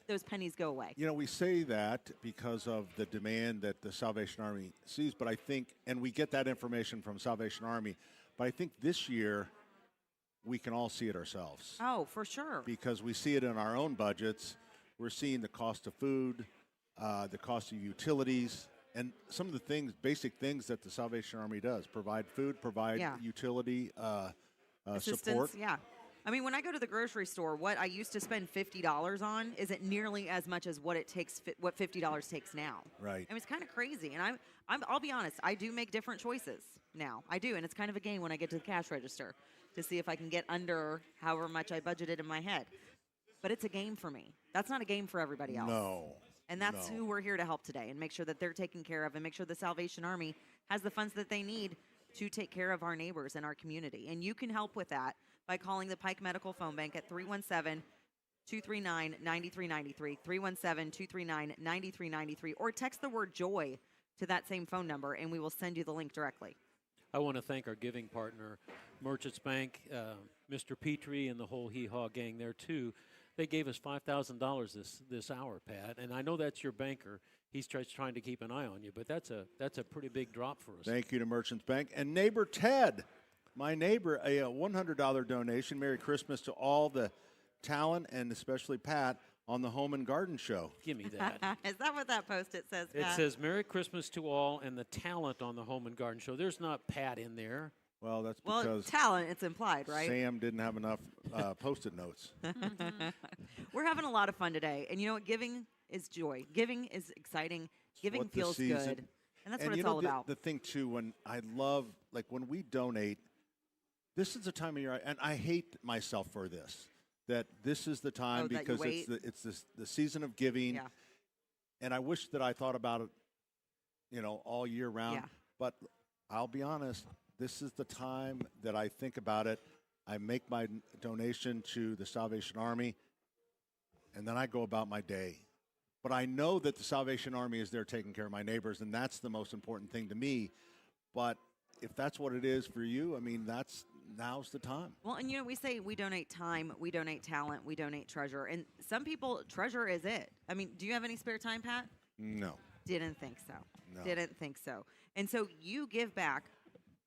those pennies go away. You know, we say that because of the demand that the Salvation Army sees, but I think, and we get that information from Salvation Army, but I think this year we can all see it ourselves. Oh, for sure. Because we see it in our own budgets. We're seeing the cost of food, the cost of utilities, and some of the things, basic things that the Salvation Army does: provide food, provide utility support. Yeah. I mean, when I go to the grocery store, what I used to spend $50 on isn't nearly as much as what $50 takes now. Right. I mean, it's kind of crazy. And I'll be honest, I do make different choices now. I do, and it's kind of a game when I get to the cash register to see if I can get under however much I budgeted in my head. But it's a game for me. That's not a game for everybody else. No. And that's who we're here to help today and make sure that they're taken care of and make sure the Salvation Army has the funds that they need to take care of our neighbors and our community. And you can help with that by calling the Pike Medical Phone Bank at 317-239-9393, 317-239-9393, or text the word JOY to that same phone number, and we will send you the link directly. I want to thank our giving partner, Merchants Bank, Mr. Petrie, and the whole Hee Haw gang there, too. They gave us $5,000 this hour, Pat, and I know that's your banker. He's trying to keep an eye on you, but that's a pretty big drop for us. Thank you to Merchants Bank. And neighbor Ted, my neighbor, a $100 donation. Merry Christmas to all the talent, and especially Pat, on the Home and Garden Show. Give me that. Is that what that Post-it says, Pat? It says, Merry Christmas to all and the talent on the Home and Garden Show. There's not Pat in there. Well, that's because talent, it's implied, right? Sam didn't have enough Post-it notes. We're having a lot of fun today. And you know what? Giving is joy. Giving is exciting. Giving feels good. And that's what it's all about. The thing, too, when I love, like when we donate, this is the time of year, and I hate myself for this, that this is the time because it's the season of giving. Yeah. And I wish that I thought about it, all year round. Yeah. But I'll be honest, this is the time that I think about it. I make my donation to the Salvation Army, and then I go about my day. But I know that the Salvation Army is there taking care of my neighbors, and that's the most important thing to me. But if that's what it is for you, I mean, now's the time. Well, and we say we donate time, we donate talent, we donate treasure. And some people, treasure is it. I mean, do you have any spare time, Pat? No. Didn't think so. No. Didn't think so. And so you give back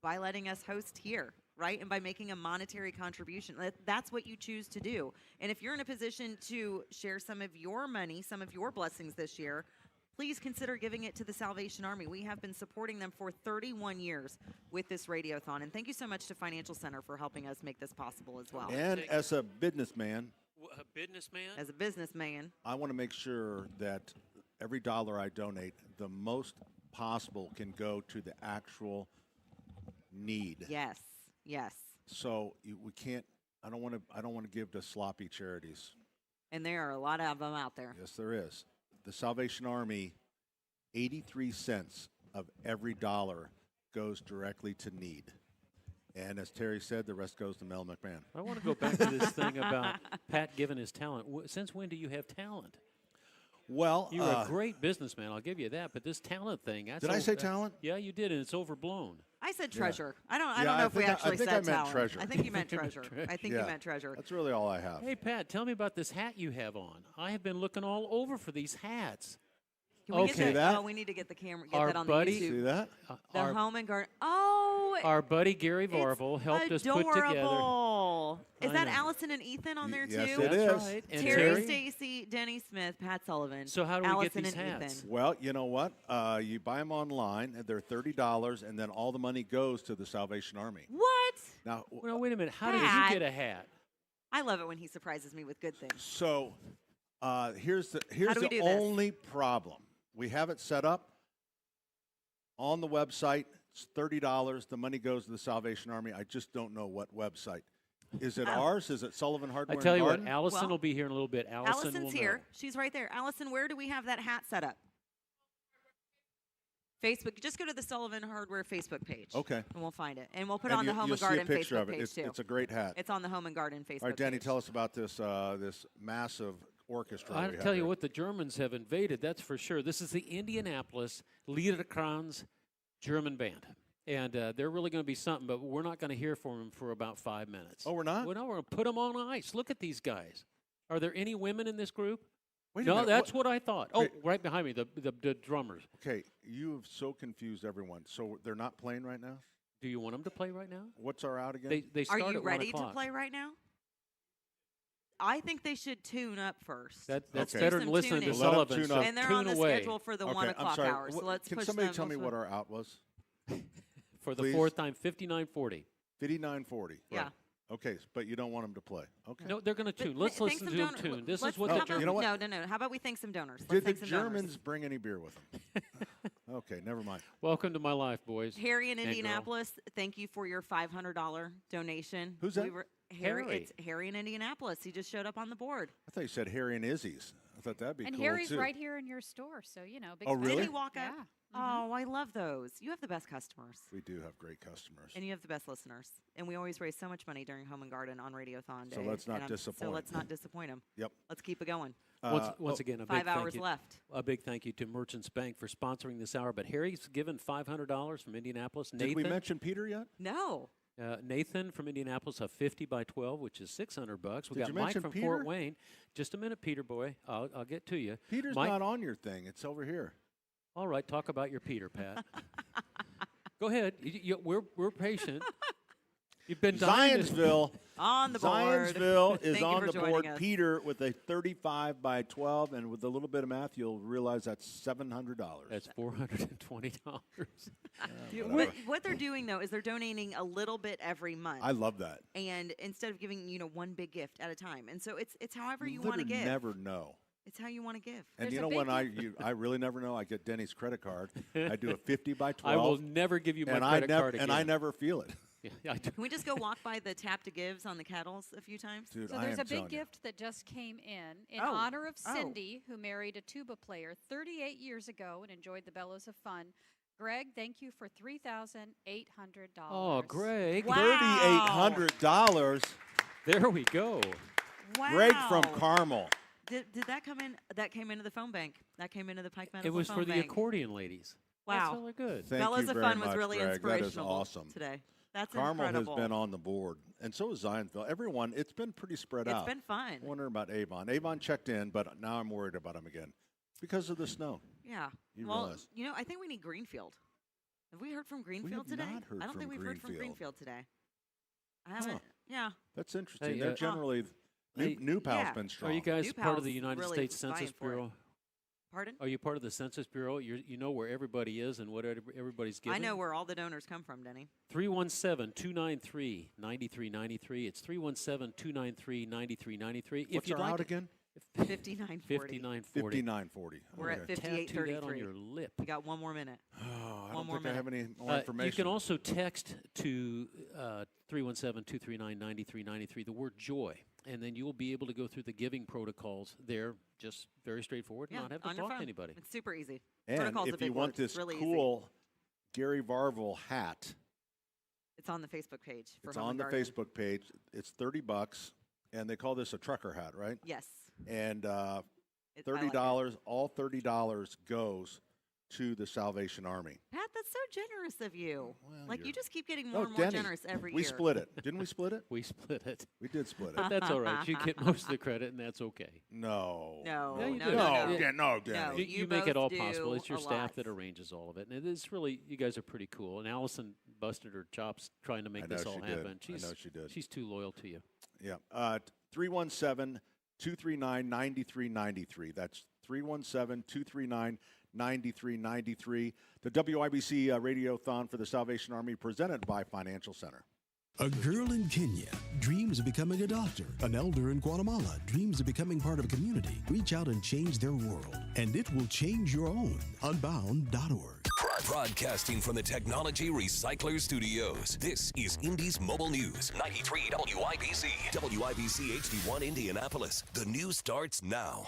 by letting us host here, right? And by making a monetary contribution. That's what you choose to do. And if you're in a position to share some of your money, some of your blessings this year, please consider giving it to the Salvation Army. We have been supporting them for 31 years with this Radiothon. And thank you so much to Financial Center for helping us make this possible as well. And as a businessman, A businessman? As a businessman, I want to make sure that every dollar I donate, the most possible can go to the actual need. yes. So we can't. I don't want to give to sloppy charities. And there are a lot of them out there. Yes, there is. The Salvation Army, 83 cents of every dollar goes directly to need. And as Terry said, the rest goes to Mel McMahon. I want to go back to this thing about Pat giving his talent. Since when do you have talent? Well, you're a great businessman. I'll give you that. But this talent thing, did I say talent? Yeah, you did, and it's overblown. I said treasure. I don't Yeah, know if we actually I think said I meant talent. treasure. I think you meant treasure. I think you meant treasure. That's really all I have. Hey, Pat, tell me about this hat you have on. I have been looking all over for these hats. Can we get that? Oh, we need to get the camera. Get that on the YouTube. See that? The home and garden. Oh, our buddy Gary Varvel helped us put together. Adorable. Is that Allison and Ethan on there too? Yes, it is. Right. And Terry, Stacy, Denny Smith, Pat Sullivan. So how do we Allison get these and hats? Ethan. Well, you know what? You buy them online, and they're $30, and then all the money goes to the Salvation Army. What? Now, well, wait a minute. How did Pat. you get a hat? I love it when he surprises me with good things. So here's the do we do this? only problem. We have it set up on the website. It's $30. The money goes to the Salvation Army. I just don't know what website. Is it ours? Is it Sullivan Hardware? I tell you Garden? what, Allison will be here in a little bit. Allison's will here. know. She's right there. Allison, where do we have that hat set up? Facebook. Just go to the Sullivan Hardware Facebook page. Okay. And we'll find it. And we'll put it on the Home you'll and Garden see a picture Facebook of it. page too. It's a great hat. It's on the Home and Garden Facebook All right, Danny, page. tell us about this this massive orchestra. I'll we have tell you here. what, the Germans have invaded, that's for sure. This is the Indianapolis Liederkranz German band. And they're really going to be something, but we're not going to hear from them for about 5 minutes. Oh, we're not? Well, no, we're going to put them on ice. Look at these guys. Are there any women in this group? Wait a no, minute, that's what I thought. Oh, Wait. right behind me, the drummers. Okay, you have so confused everyone. So they're not playing right now? Do you want them to play right now? What's our out again? They Are start you at 1 ready to o'clock. play right now? I think they should tune up first. That's Let's better do than some listening to tuning. Let 'em Sullivan. tune so up. And they're tune on the away. schedule for the Okay, 1 I'm o'clock sorry. hour. So let's Can push somebody them. tell me let's what put- our out was? For the Please. fourth time, 59:40. 59:40. Yeah. Right. Okay, but you don't want them to play. Okay. No, they're going to tune. But Let's thank listen some to them donor- tune. This let's- is what how the about- Germans. You know what? No. How about we thank some donors? Let's Did the thank some Germans donors. bring any beer with them? Okay, never mind. Welcome to my life, boys. Harry in and girl. Indianapolis, thank you for your $500 donation. Who's that? Harry. Harry. It's Harry in Indianapolis. He just showed up on the board. I thought you said Harry and Izzy's. I thought that'd be And cool Harry's too. right here in your store, so you know. Big Oh, fan. really? Did he walk up? Yeah. Oh, I love those. You have the best customers. We do have great customers. And you have the best listeners. And we always raise so much money during Home and Garden on Radiothon Day. So let's not So disappoint. let's not disappoint them. Yep. Let's keep it going. Once again, a big 5 thank hours you. left. A big thank you to Merchants Bank for sponsoring this hour. But Harry's given $500 from Indianapolis. Did Nathan, we mention Peter yet? No. Nathan from Indianapolis, a 50 by 12, which is $600. We Did got you Mike mention from Peter? Fort Wayne. Just a minute, Peter boy. I'll get to you. Peter's Mike, not on your thing. It's over here. All right, talk about your Peter, Pat. Go ahead. We're patient. You've been dying to- Zionsville. On the board. Zionsville is Thank you on for the joining board. us. Peter with a 35 by 12, and with a little bit of math, you'll realize that's $700. That's $420. What they're doing, though, is they're donating a little bit every month. I love that. And instead of giving, one big gift at a time. And so it's however you Literally want to give. never know. It's how you want to give. And There's you a know big when gift. I really never know. I get Denny's credit card. I do a 50 by 12. I will never give you my and credit card and again. I never feel it. Yeah, I do. Can we just go walk by the tap to gives on the kettles a few times? Dude, So I there's am a big telling you. gift that just came in Oh. honor of Oh. Cindy, who married a tuba player 38 years ago and enjoyed the bellows of fun. Greg, thank you for $3,800. Oh, Greg. Wow. $3,800. There we go. Wow. Greg from Carmel. Did that come in? That came into the phone bank. That came into the Pike Medical It was phone for the bank. accordion ladies. Wow. That's really good. Thank Bellows you of very Fun much, was really Greg. That is inspirational awesome. today. That's Carmel incredible. has been on the board, and so has Zionsville. Everyone, it's been pretty spread out. It's been fun. I wonder about Avon. Avon checked in, but now I'm worried about him again because of the snow. Yeah. You well, realize. I think we need Greenfield. Have we heard from Greenfield have today? not heard I don't from think we've heard from Greenfield. Greenfield today. I haven't. Huh. Yeah. That's interesting. Hey, They're generally hey, New Pal's yeah. been strong. Are you guys New part of Pal's the United really States vying Census for it. Bureau? Pardon? Are you part of the Census Bureau? You know where everybody is and what everybody's giving? I know where all the donors come from, Denny. 317-293-9393. It's 317-293-9393. What's you'd our like out to- again? 5940. 5940. 5940. We're at Okay. Tattoo that 5833. on your lip. We got one more minute. Oh, I One don't more think I have any more You information. can also text to 317-239-9393 the word joy, and then you will be able to go through the giving protocols there, just very straightforward, Yeah, not have to on your talk to phone. anybody. It's super easy. And Protocol's a if big you want word. this It's really cool Gary Varvel hat, it's on the Facebook page. For it's Home on and the Garden. Facebook page. It's $30, and they call this a trucker hat, right? Yes. And $30. All $30 goes to the Salvation Army. Pat, that's so generous of you. Like, you just keep getting No, more and more Denny, generous every we year. split it. Didn't we split it? We split it. We did split it. But that's all right. You get most of the credit, and that's okay. No. No, Yeah, you no, do. no. Denny. You make it both all do possible. It's your a staff lot. that arranges all of it. And it is really, you guys are pretty cool. And Allison busted her chops trying to make this all happen. I know she did. She's too loyal to you. Yeah. 317-239-9393. That's 317-239-9393. The WIBC Radiothon for the Salvation Army presented by Financial Center. A girl in Kenya dreams of becoming a doctor. An elder in Guatemala dreams of becoming part of a community. Reach out and change their world, and it will change your own. Unbound.org. Broadcasting from the Technology Recycler Studios, this is Indy's Mobile News, 93 WIBC, WIBC HD1 Indianapolis. The news starts now.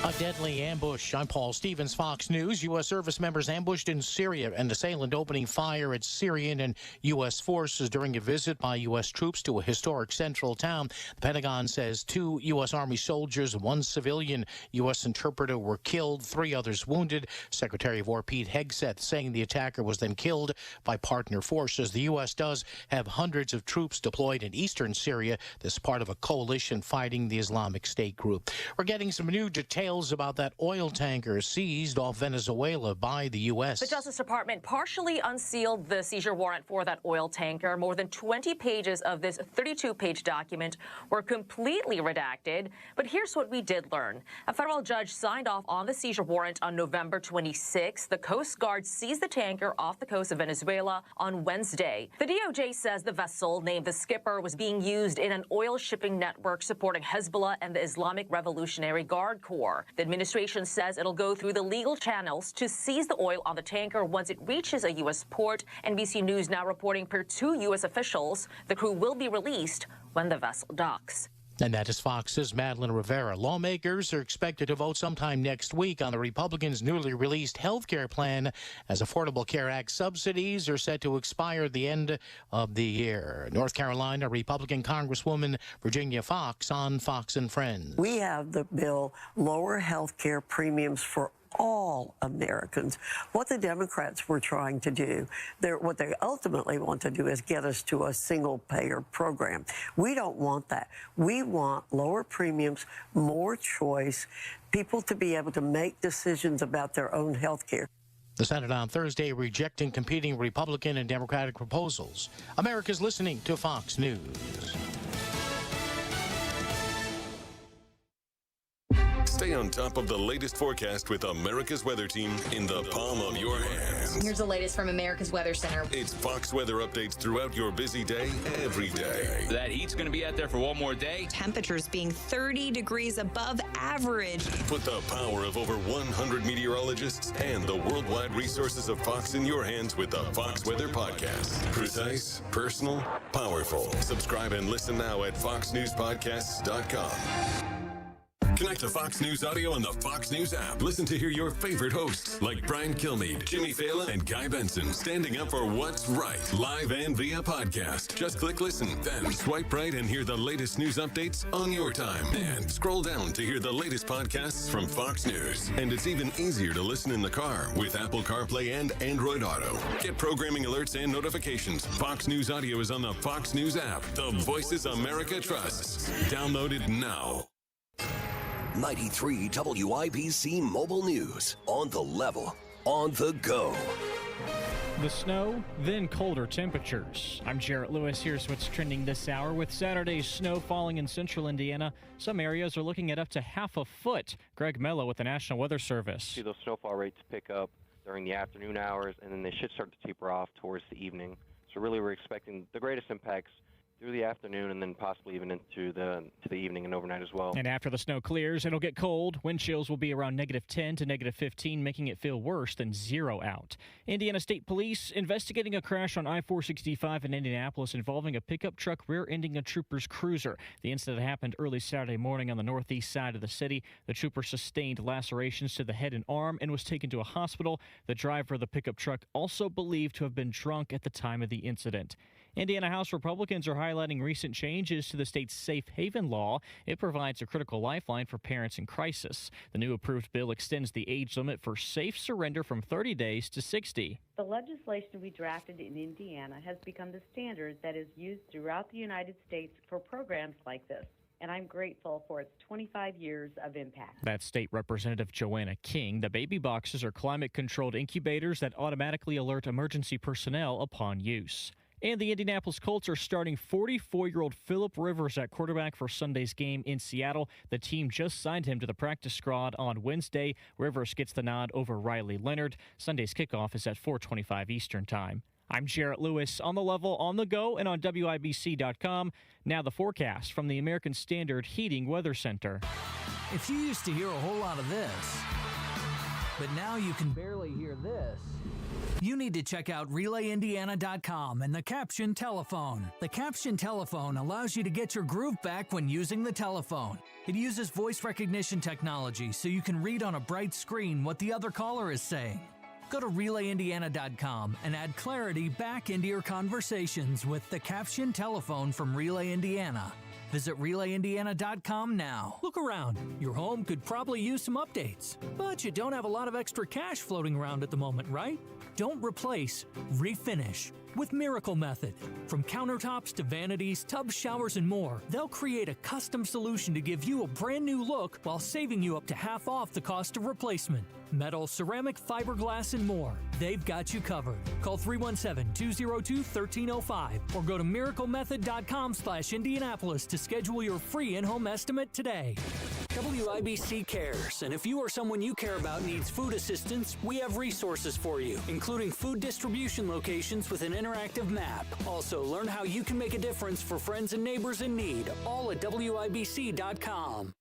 A deadly ambush. I'm Paul Stevens, Fox News. U.S. service members ambushed in Syria, an assailant opening fire at Syrian and U.S. forces during a visit by U.S. troops to a historic central town. The Pentagon says 2 U.S. Army soldiers, 1 civilian U.S. interpreter were killed, 3 others wounded. Secretary of War Pete Hegseth saying the attacker was then killed by partner forces. The U.S. does have hundreds of troops deployed in eastern Syria. This is part of a coalition fighting the Islamic State group. We're getting some new details about that oil tanker seized off Venezuela by the U.S. The Justice Department partially unsealed the seizure warrant for that oil tanker. More than 20 pages of this 32-page document were completely redacted. But here's what we did learn. A federal judge signed off on the seizure warrant on November 26. The Coast Guard seized the tanker off the coast of Venezuela on Wednesday. The DOJ says the vessel, named the Skipper, was being used in an oil shipping network supporting Hezbollah and the Islamic Revolutionary Guard Corps. The administration says it'll go through the legal channels to seize the oil on the tanker once it reaches a U.S. port. NBC News now reporting per 2 U.S. officials. The crew will be released when the vessel docks. And that is Fox's Madeline Rivera. Lawmakers are expected to vote sometime next week on the Republicans' newly released health care plan, as Affordable Care Act subsidies are set to expire at the end of the year. North Carolina Republican Congresswoman Virginia Fox on Fox and Friends. We have the bill lower health care premiums for all Americans. What the Democrats were trying to do, what they ultimately want to do is get us to a single-payer program. We don't want that. We want lower premiums, more choice, people to be able to make decisions about their own health care. The Senate on Thursday rejecting competing Republican and Democratic proposals. America's listening to Fox News. Stay on top of the latest forecast with America's Weather Team in the palm of your hands. Here's the latest from America's Weather Center. It's Fox weather updates throughout your busy day, every day. That heat's going to be out there for one more day. Temperatures being 30 degrees above average. Put the power of over 100 meteorologists and the worldwide resources of Fox in your hands with the Fox Weather Podcast. Precise, personal, powerful. Subscribe and listen now at foxnewspodcasts.com. Connect to Fox News Audio on the Fox News app. Listen to hear your favorite hosts like Brian Kilmeade, Jimmy Fallon, and Guy Benson standing up for what's right, live and via podcast. Just click listen, then swipe right and hear the latest news updates on your time. And scroll down to hear the latest podcasts from Fox News. And it's even easier to listen in the car with Apple CarPlay and Android Auto. Get programming alerts and notifications. Fox News Audio is on the Fox News app. The voices America trusts. Download it now. 93 WIBC Mobile News. On the level, on the go. The snow, then colder temperatures. I'm Jarrett Lewis. Here's what's trending this hour. With Saturday's snow falling in central Indiana, some areas are looking at up to half a foot. Greg Mello with the National Weather Service. See those snowfall rates pick up during the afternoon hours, and then they should start to taper off towards the evening. So really we're expecting the greatest impacts through the afternoon and then possibly even into the evening and overnight as well. And after the snow clears, it'll get cold. Wind chills will be around -10 to -15, making it feel worse than 0 out. Indiana State Police investigating a crash on I-465 in Indianapolis involving a pickup truck rear-ending a trooper's cruiser. The incident happened early Saturday morning on the northeast side of the city. The trooper sustained lacerations to the head and arm and was taken to a hospital. The driver of the pickup truck also believed to have been drunk at the time of the incident. Indiana House Republicans are highlighting recent changes to the state's safe haven law. It provides a critical lifeline for parents in crisis. The new approved bill extends the age limit for safe surrender from 30 days to 60. The legislation we drafted in Indiana has become the standard that is used throughout the United States for programs like this, and I'm grateful for its 25 years of impact. That's State Representative Joanna King. The baby boxes are climate-controlled incubators that automatically alert emergency personnel upon use. And the Indianapolis Colts are starting 44-year-old Phillip Rivers at quarterback for Sunday's game in Seattle. The team just signed him to the practice squad on Wednesday. Rivers gets the nod over Riley Leonard. Sunday's kickoff is at 4:25 Eastern Time. I'm Jarrett Lewis, on the level, on the go, and on WIBC.com. Now the forecast from the American Standard Heating Weather Center. If you used to hear a whole lot of this, but now you can barely hear this, you need to check out RelayIndiana.com and the Caption Telephone. The Caption Telephone allows you to get your groove back when using the telephone. It uses voice recognition technology so you can read on a bright screen what the other caller is saying. Go to RelayIndiana.com and add clarity back into your conversations with the Caption Telephone from Relay Indiana. Visit RelayIndiana.com now. Look around. Your home could probably use some updates, but you don't have a lot of extra cash floating around at the moment, right? Don't replace, refinish with Miracle Method. From countertops to vanities, tub showers, and more, they'll create a custom solution to give you a brand new look while saving you up to half off the cost of replacement. Metal, ceramic, fiberglass, and more. They've got you covered. Call 317-202-1305 or go to miraclemethod.com/Indianapolis to schedule your free in-home estimate today. WIBC cares, and if you or someone you care about needs food assistance, we have resources for you, including food distribution locations with an interactive map. Also, learn how you can make a difference for friends and neighbors in need, all at WIBC.com.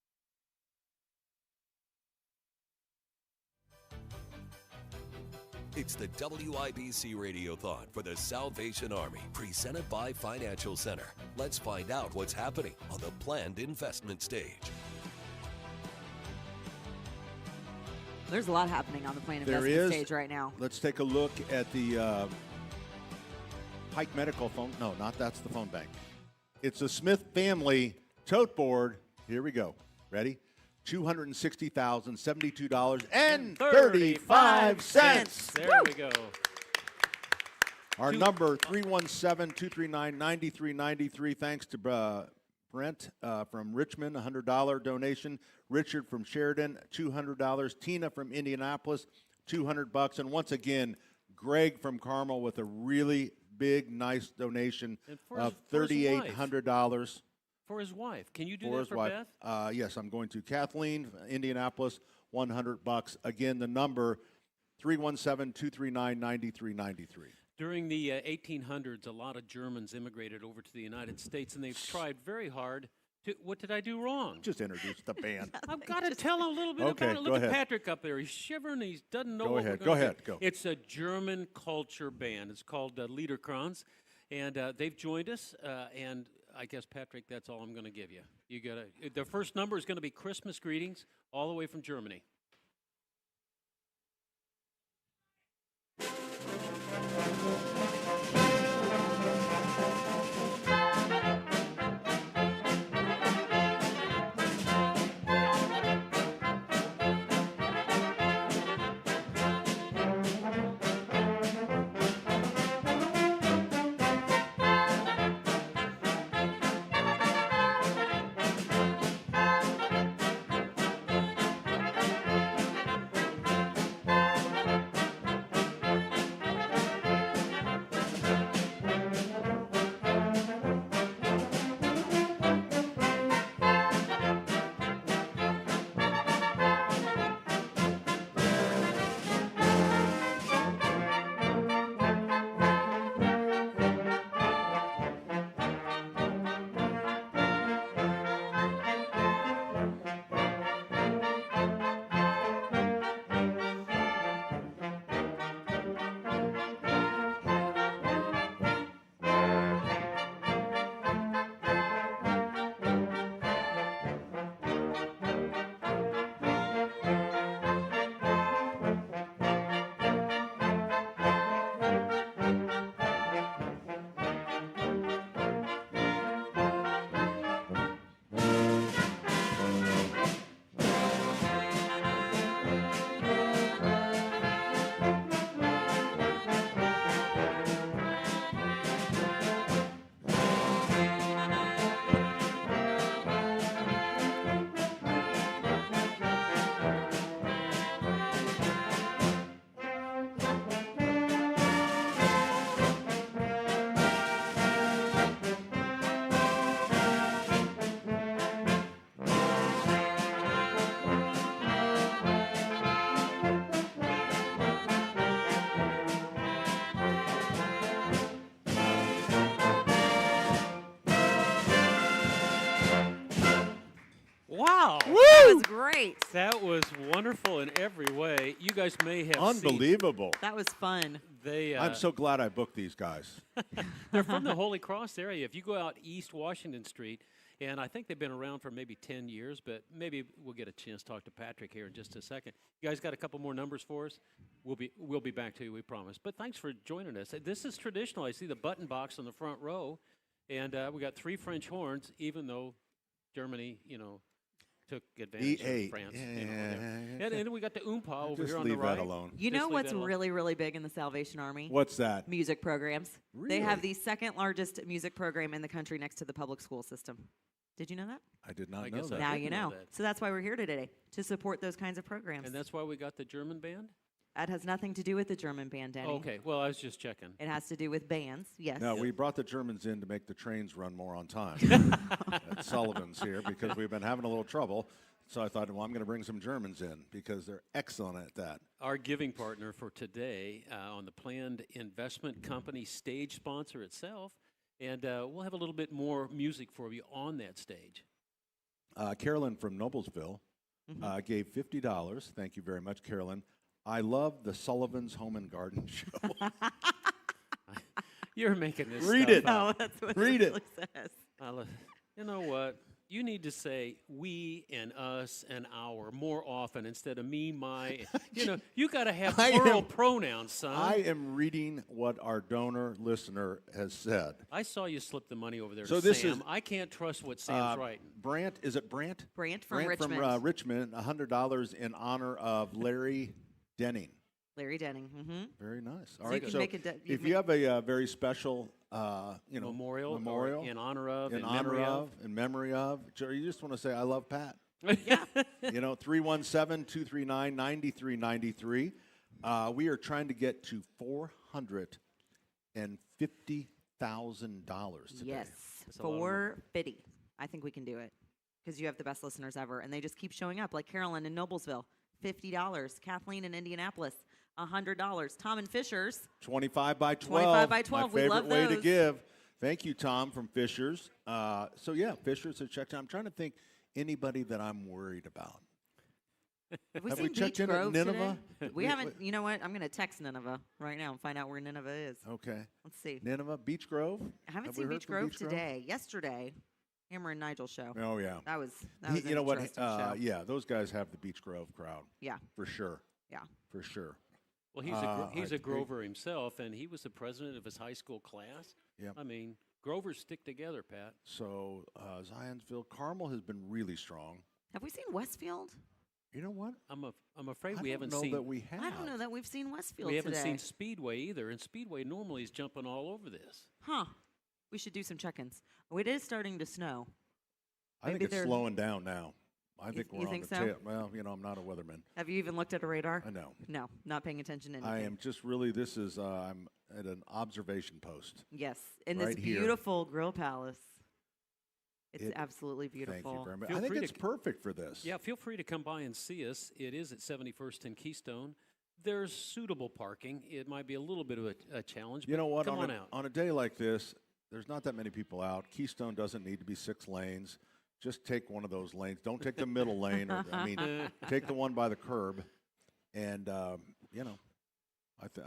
It's the WIBC Radiothon for the Salvation Army, presented by Financial Center. Let's find out what's happening on the planned investment stage. There's a lot happening on the planned There investment is. stage right now. Let's take a look at the Pike Medical phone. No, not that's the phone bank. It's a Smith family tote board. Here we go. Ready? $260,072.35. There we go. Our number, 317-239-9393. Thanks to Brent from Richmond, $100 donation. Richard from Sheridan, $200. Tina from Indianapolis, $200. And once again, Greg from Carmel with a really big, nice donation of $3,800. For his wife. Can you do that for Beth? Yes, I'm going to. Kathleen, Indianapolis, $100. Again, the number, 317-239-9393. During the 1800s, a lot of Germans immigrated over to the United States, and they've tried very hard to. What did I do wrong? Just introduce the band. I've got to tell a little bit Okay, about it. go Look at ahead. Patrick up there. He's shivering. He doesn't know Go what ahead, we're go gonna ahead, do. go. It's a German culture band. It's called Liederkranz, and they've joined us. And I guess, Patrick, that's all I'm going to give you. You got to. The first number is going to be Christmas greetings, all the way from Germany. right. That was wonderful in every way. You guys may have Unbelievable. That was fun. I'm so glad I booked these guys. They're from the Holy Cross area. If you go out East Washington Street, and I think they've been around for maybe 10 years, but maybe we'll get a chance to talk to Patrick here in just a second. You guys got a couple more numbers for us? We'll be back to you, we promise. But thanks for joining us. This is traditional. I see the button box on the front row, and we got 3 French horns, even though Germany, took advantage of France. And then we got the oompa over here on the right. Just leave that alone. You know what's really, really big in the Salvation Army? What's that? Music programs. Really? They have the second largest music program in the country next to the public school system. Did you know that? I did not know that. Now you know. So that's why we're here today, to support those kinds of programs. And that's why we got the German band? That has nothing to do with the German band, Denny. Okay, well, I was just checking. It has to do with bands, yes. No, we brought the Germans in to make the trains run more on time at Sullivan's here because we've been having a little trouble. So I thought, well, I'm going to bring some Germans in because they're excellent at that. Our giving partner for today on the Planned Investment Company stage sponsor itself. And we'll have a little bit more music for you on that stage. Carolyn from Noblesville gave $50. Thank you very much, Carolyn. I love the Sullivan's Home and Garden Show. You're making this Read stuff it. up. No, that's what Read it it. says. You know what? You need to say we and us and our more often instead of me, my. You got to have plural pronouns, son. I am reading what our donor listener has said. I saw you slip the money over there So to this Sam. is, I can't trust what Sam's writing. Brant, is it Brant? Brant from Richmond. From Richmond, $100 in honor of Larry Denning. Larry Denning. Mm-hmm. Very nice. All So right. you can So make if you have a very special, memorial in honor of, in memory of, you just want to say, I love Pat. Yeah. 317-239-9393. We are trying to get to $450,000 today. Yes, 450. I think we can do it because you have the best listeners ever, and they just keep showing up. Like Carolyn in Noblesville, $50. Kathleen in Indianapolis, $100. Tom in Fishers, 25 by 12. 25 by 12. My We favorite love way to those. give. Thank you, Tom from Fishers. Fishers have checked in. I'm trying to think anybody that I'm worried about. Have we Have seen we checked Beech in at Grove Nineveh? today? We haven't. You know what? I'm going to text Nineveh right now and find out where Nineveh is. Okay. Let's see. Nineveh, Beech Grove? I haven't Have we seen heard Beech from Grove Beech Grove? today. Yesterday, Hammer and Nigel show. Oh, yeah. That was an You know what? interesting show. Yeah, those guys have the Beech Grove crowd. Yeah. For sure. Yeah. For sure. Well, he's a Grover himself, and he was the president of his high school class. Yep. I mean, Grovers stick together, Pat. So Zionsville, Carmel has been really strong. Have we seen Westfield? You know what? I'm afraid we haven't I don't seen. know that we have. I don't know that we've seen Westfield We haven't today. seen Speedway either, and Speedway normally is jumping all over this. Huh. We should do some check-ins. Oh, it is starting to snow. I think it's slowing down now. I think you we're on think the so? tail. Well, I'm not a weatherman. Have you even looked at a radar? I know. No, not paying attention to anything. I am just really, I'm at an observation post. Yes, in right this here. beautiful grill palace. It's absolutely beautiful. Thank you very much. Feel I think free it's to- perfect for this. Yeah, feel free to come by and see us. It is at 71st and Keystone. There's suitable parking. It might be a little bit of a challenge. You know what? Come on out. On a day like this, there's not that many people out. Keystone doesn't need to be 6 lanes. Just take one of those lanes. Don't take the middle lane. Take the one by the curb. And, I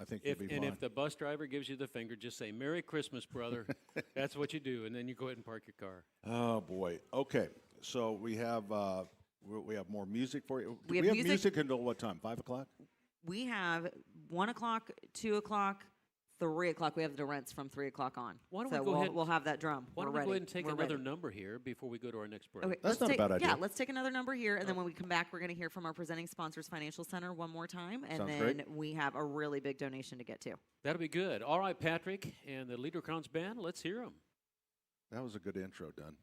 think you'll be fine. If the bus driver gives you the finger, just say, "Merry Christmas, brother." That's what you do, and then you go ahead and park your car. Oh, boy. Okay. So we have more music for you. We have music until what time? 5 o'clock? We have 1 o'clock, 2 o'clock, 3 o'clock. We have the rents from 3 o'clock on. Why don't so we go ahead? we'll have that drum. Why don't We're we go ready. ahead and take We're another ready. number here before we go to our next break? Okay, That's not a bad idea. Yeah, let's take another number here, and then when we come back, we're going to hear from our presenting sponsors, Financial Center, one more time, and Sounds then great. we have a really big donation to get to. That'll be good. All right, Patrick and the Liederkranz Band, let's hear them. That was a good intro, Dunn.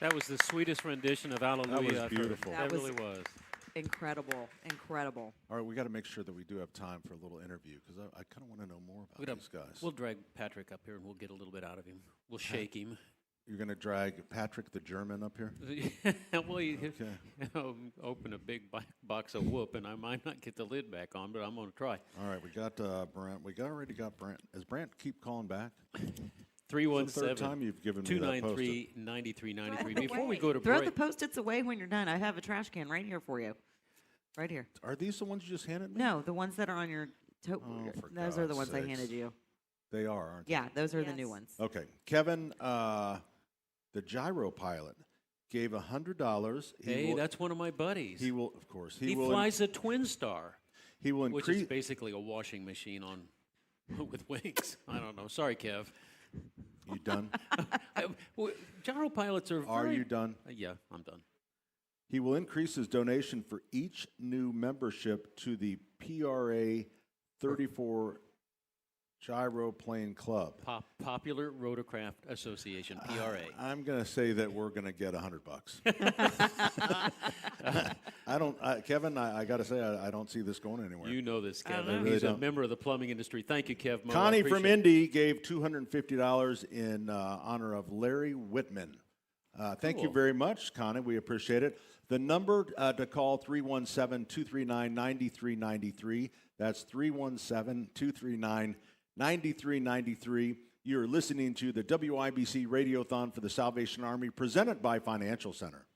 That was the sweetest rendition of Hallelujah. That was I've heard. beautiful. That really was. Incredible. All right, we got to make sure that we do have time for a little interview because I kind of want to know more about these guys. We'll drag Patrick up here and we'll get a little bit out of him. We'll shake him. You're going to drag Patrick the German up here? Well, open a big box of whoop, and I might not get the lid back on, but I'm going to try. All right, we got Brent. We already got Brent. Does Brent keep calling back? 317-293-9393. Before we go to Throw break. the Post-its away when you're done. I have a trash can right here for you. Right here. Are these the ones you just handed me? No, the ones that are on your those are the ones I sakes. handed you. They are, aren't they? Yeah, those are the new ones. Okay. Kevin, the gyro pilot, gave $100. Hey, that's one of my buddies. He will, of course. He flies a Twin Star. He will which increase. is basically a washing machine on with wings. I don't know. Sorry, Kev. You done? Gyro pilots are. Are you done? Yeah, I'm done. He will increase his donation for each new membership to the PRA 34 Gyroplane Club. Popular Rotorcraft Association, PRA. I'm going to say that we're going to get $100. I don't, Kevin. I got to say, I don't see this going anywhere. You know this, Kevin. Really He's don't. a member of the plumbing industry. Thank you, Kev. Mo. Connie from Indy gave $250 in honor of Larry Whitman. Thank you Cool. very much, Connie. We appreciate it. The number to call, 317-239-9393. That's 317-239-9393. You're listening to the WIBC Radiothon for the Salvation Army, presented by Financial Center.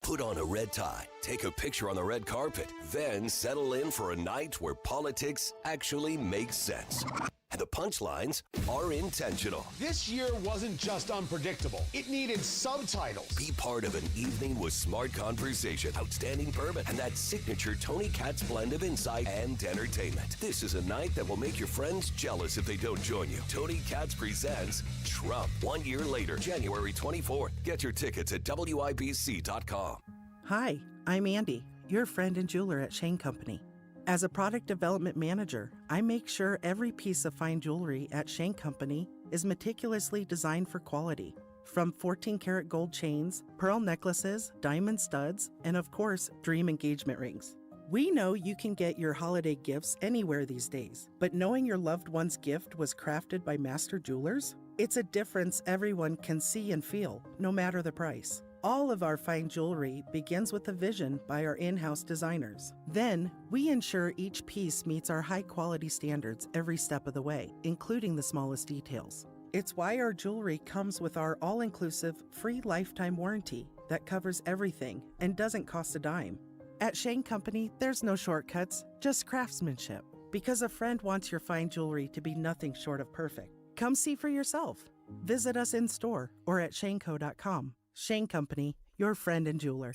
Put on a red tie, take a picture on the red carpet, then settle in for a night where politics actually makes sense. And the punchlines are intentional. This year wasn't just unpredictable. It needed subtitles. Be part of an evening with smart conversation, outstanding bourbon, and that signature Tony Katz blend of insight and entertainment. This is a night that will make your friends jealous if they don't join you. Tony Katz presents Trump 1 year later, January 24th. Get your tickets at WIBC.com. Hi, I'm Andy, your friend and jeweler at Shane Company. As a product development manager, I make sure every piece of fine jewelry at Shane Company is meticulously designed for quality. From 14-karat gold chains, pearl necklaces, diamond studs, and of course, dream engagement rings. We know you can get your holiday gifts anywhere these days, but knowing your loved one's gift was crafted by master jewelers? It's a difference everyone can see and feel, no matter the price. All of our fine jewelry begins with a vision by our in-house designers. Then, we ensure each piece meets our high-quality standards every step of the way, including the smallest details. It's why our jewelry comes with our all-inclusive, free lifetime warranty that covers everything and doesn't cost a dime. At Shane Company, there's no shortcuts, just craftsmanship. Because a friend wants your fine jewelry to be nothing short of perfect. Come see for yourself. Visit us in store or at shaneco.com. Shane Company, your friend and jeweler.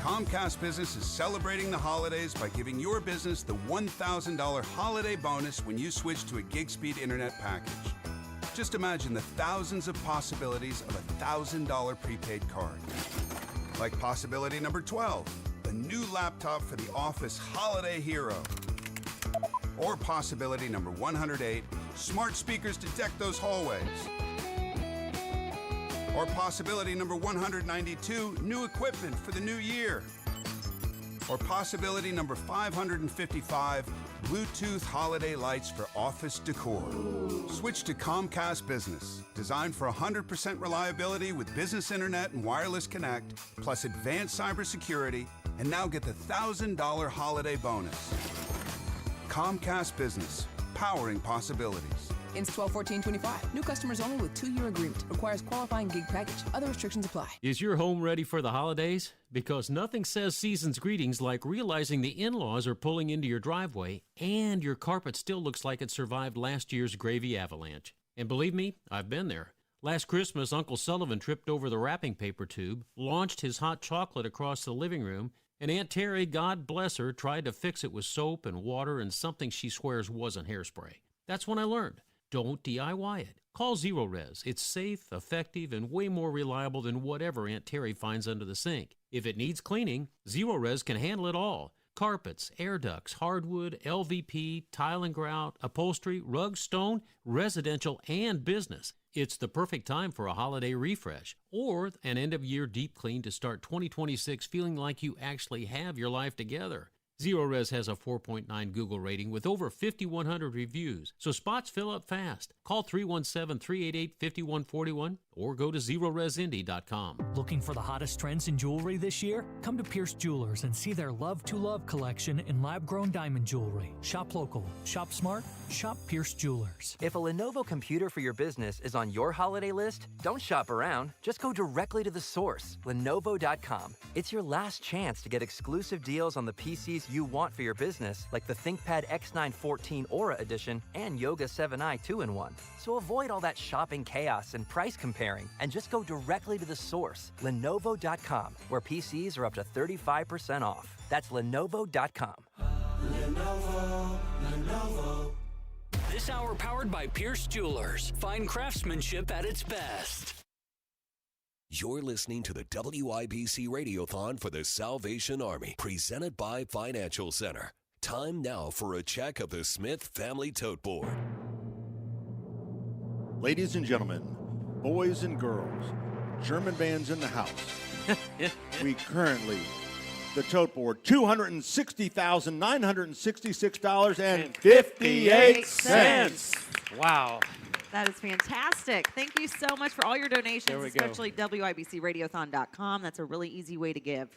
Comcast Business is celebrating the holidays by giving your business the $1,000 holiday bonus when you switch to a gig speed internet package. Just imagine the thousands of possibilities of a $1,000 prepaid card. Like possibility number 12, a new laptop for the office holiday hero. Or possibility number 108, smart speakers to deck those hallways. Or possibility number 192, new equipment for the new year. Or possibility number 555, Bluetooth holiday lights for office decor. Switch to Comcast Business, designed for 100% reliability with business internet and wireless connect, plus advanced cybersecurity, and now get the $1,000 holiday bonus. Comcast Business, powering possibilities. Ends 12/14/25. New customers only with 2-year agreement. Requires qualifying gig package. Other restrictions apply. Is your home ready for the holidays? Because nothing says season's greetings like realizing the in-laws are pulling into your driveway and your carpet still looks like it survived last year's gravy avalanche. And believe me, I've been there. Last Christmas, Uncle Sullivan tripped over the wrapping paper tube, launched his hot chocolate across the living room, and Aunt Terry, God bless her, tried to fix it with soap and water and something she swears wasn't hairspray. That's when I learned. Don't DIY it. Call Zero Res. It's safe, effective, and way more reliable than whatever Aunt Terry finds under the sink. If it needs cleaning, Zero Res can handle it all. carpets, air ducts, hardwood, LVP, tile and grout, upholstery, rug, stone, residential, and business. It's the perfect time for a holiday refresh or an end-of-year deep clean to start 2026 feeling like you actually have your life together. Zero Res has a 4.9 Google rating with over 5,100 reviews, so spots fill up fast. Call 317-388-5141 or go to ZeroResIndy.com. Looking for the hottest trends in jewelry this year? Come to Pierce Jewelers and see their Love to Love collection in lab-grown diamond jewelry. Shop local, shop smart, shop Pierce Jewelers. If a Lenovo computer for your business is on your holiday list, don't shop around. Just go directly to the source, Lenovo.com. It's your last chance to get exclusive deals on the PCs you want for your business, like the ThinkPad X9 14 Aura Edition and Yoga 7i 2-in-1. So avoid all that shopping chaos and price comparing, and just go directly to the source, Lenovo.com, where PCs are up to 35% off. That's Lenovo.com. Lenovo. This hour powered by Pierce Jewelers. Fine craftsmanship at its best. You're listening to the WIBC Radiothon for the Salvation Army, presented by Financial Center. Time now for a check of the Smith Family Tote Board. Ladies and gentlemen, boys and girls, German bands in the house, we currently, the tote board, $260,966.58. Wow. That is fantastic. Thank you so much for all your donations, There we especially WIBCRadiothon.com. That's a really easy way to give.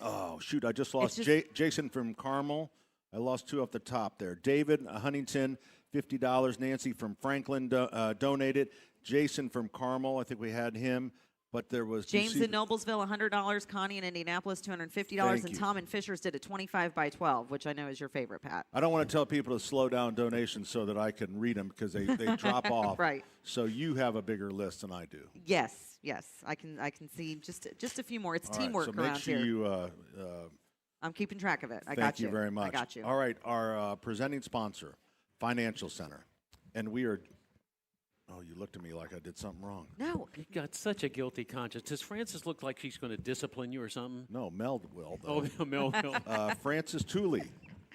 Oh, shoot, I just lost just- Jason from Carmel. I lost two off the top there. David Huntington, $50. Nancy from Franklin donated. Jason from Carmel, I think we had him. But there was James in Noblesville, $100. Connie in Indianapolis, $250. And Tom in Fishers did a 25 by 12, which I know is your favorite, Pat. I don't want to tell people to slow down donations so that I can read them because they drop off. Right. So you have a bigger list than I do. Yes. I can see just a few more. It's All right, teamwork so make around sure here. you. I'm keeping track of it. I got Thank you. you very much. I got you. All right, our presenting sponsor, Financial Center, and we are. Oh, you looked at me like I did something wrong. No. You got such a guilty conscience. Does Frances look like she's going to discipline you or something? No, Mel will, though. Oh, Mel will. Frances Tooley.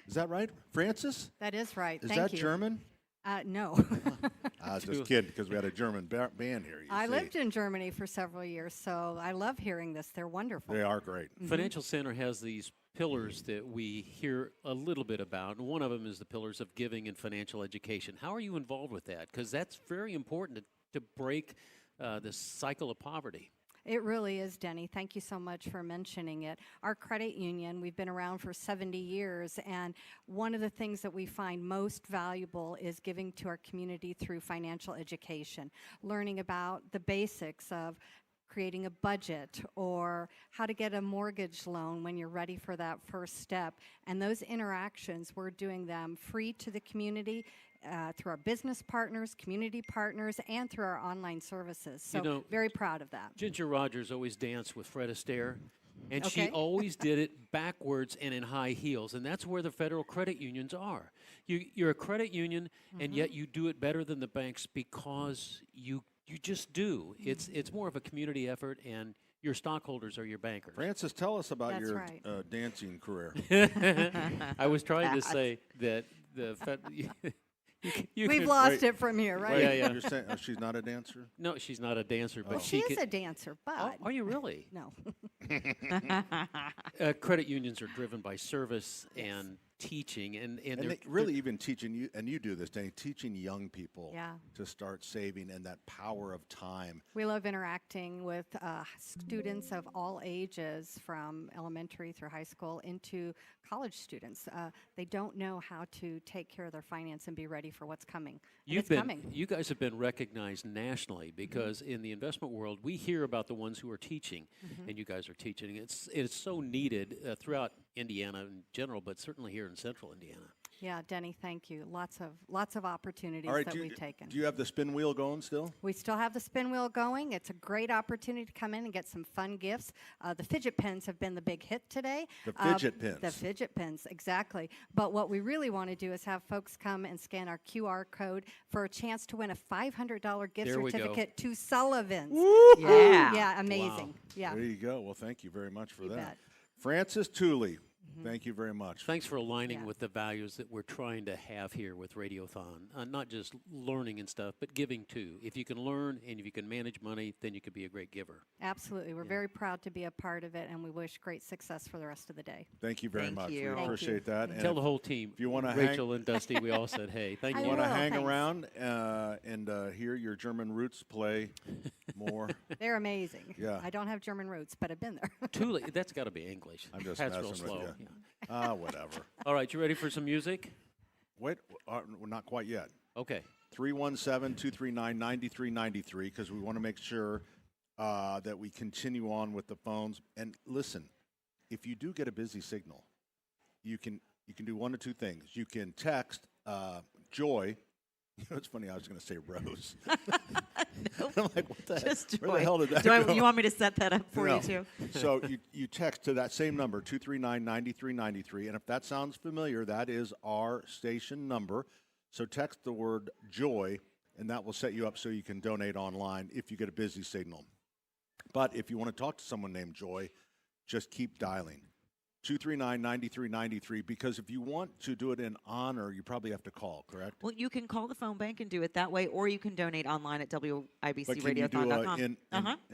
Is that right? Frances? That is right. Is Thank that you. German? No. I was just kidding because we had a German band here. I lived in Germany for several years, so I love hearing this. They're wonderful. They are great. Financial Center has these pillars that we hear a little bit about, and one of them is the pillars of giving and financial education. How are you involved with that? Because that's very important to break this cycle of poverty. It really is, Denny. Thank you so much for mentioning it. Our credit union, we've been around for 70 years, and one of the things that we find most valuable is giving to our community through financial education, learning about the basics of creating a budget or how to get a mortgage loan when you're ready for that first step. And those interactions, we're doing them free to the community through our business partners, community partners, and through our online services. So very proud of that. Ginger Rogers always danced with Fred Astaire, and she Okay. always did it backwards and in high heels, and that's where the federal credit unions are. You're a credit union, and yet you do it better than the banks because you just do. It's more of a community effort, and your stockholders are your bankers. Francis, tell us about That's your right. dancing career. I was trying to say that the We've lost it from here, right? Yeah. You're saying she's not a dancer? No, she's not a dancer, but Well, she is a dancer, but... Oh, are you really? No. Credit unions are driven by service and teaching, and And they're they really even teaching you, and you do this, Danny, teaching young people Yeah. to start saving and that power of time. We love interacting with students of all ages, from elementary through high school into college students. They don't know how to take care of their finance and be ready for what's coming. And it's coming. You guys have been recognized nationally because in the investment world, we hear about the ones who are teaching, and you guys are teaching. It's so needed throughout Indiana in general, but certainly here in Central Indiana. Yeah, Denny, thank you. Lots of opportunities All right, that do, we've taken. do you have the spin wheel going still? We still have the spin wheel going. It's a great opportunity to come in and get some fun gifts. The fidget pins have been the big hit today. The fidget pins. The fidget pins, exactly. But what we really want to do is have folks come and scan our QR code for a chance to win a $500 gift There we go. certificate to Sullivan's. Yeah. Yeah, amazing. Wow. Yeah. There you go. Well, thank you very much for You that. bet. Frances Tooley, Thank you very much. Thanks for aligning with the values that we're trying to have here with Radiothon. Not just learning and stuff, but giving too. If you can learn and if you can manage money, then you can be a great giver. Absolutely. We're very proud to be a part of it, and we wish great success for the rest of the day. Thank you very much. you. We Thank appreciate that. And Tell the whole team. If you want to Rachel and Dusty, we all said, hey, thank you. Want to hang around and hear your German roots play more? They're amazing. Yeah. I don't have German roots, but I've been there. Thule, that's got to be English. I'm just That's real messing with slow. you. Yeah. Whatever. All right, you ready for some music? Wait, not quite yet. Okay. 317-239-9393, because we want to make sure that we continue on with the phones. And listen, if you do get a busy signal, you can do one of two things. You can text Joy. You know, it's funny, I was going to say Rose. Nope. I'm like, what the Just heck? Joy. Where the hell did that go? You want me to set that up for No. you, too? So you text to that same number, 239-9393, and if that sounds familiar, that is our station number. So text the word Joy, and that will set you up so you can donate online if you get a busy signal. But if you want to talk to someone named Joy, just keep dialing. 239-9393, because if you want to do it in honor, you probably have to call, correct? Well, you can call the phone bank and do it that way, or you can donate online at But can you do, WIBCRadiothon.com.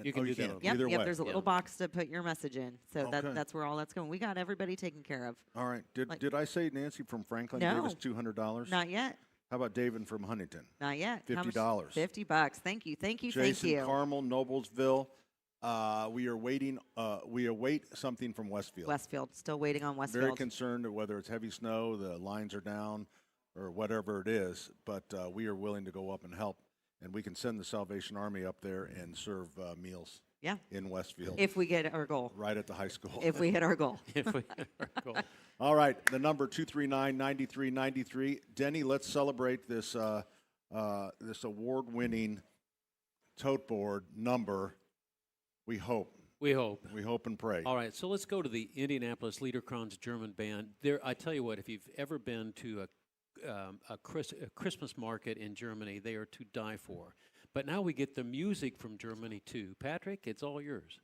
You can do that. Yep, Either way. there's a little box to put your message in. So Okay. that's where all that's going. We got everybody taken care of. All right. Did I say Nancy from Franklin No. gave us $200? Not yet. How about David from Huntington? Not yet. How much? $50. $50. Thank you. Jason, Thank you. Carmel, Noblesville. We are waiting. We await something from Westfield. Westfield. Still waiting on Westfield. Very concerned whether it's heavy snow, the lines are down, or whatever it is. But we are willing to go up and help, and we can send the Salvation Army up there and serve meals. Yeah. In Westfield. If we get our goal. Right at the high school. If we hit our goal. If we hit our goal. All right. The number 239-9393. Denny, let's celebrate this this award-winning tote board number. We hope. We hope. We hope and pray. All right, so let's go to the Indianapolis Liederkranz German Band. I tell you what, if you've ever been to a Christmas market in Germany, they are to die for. But now we get the music from Germany too. Patrick, it's all yours.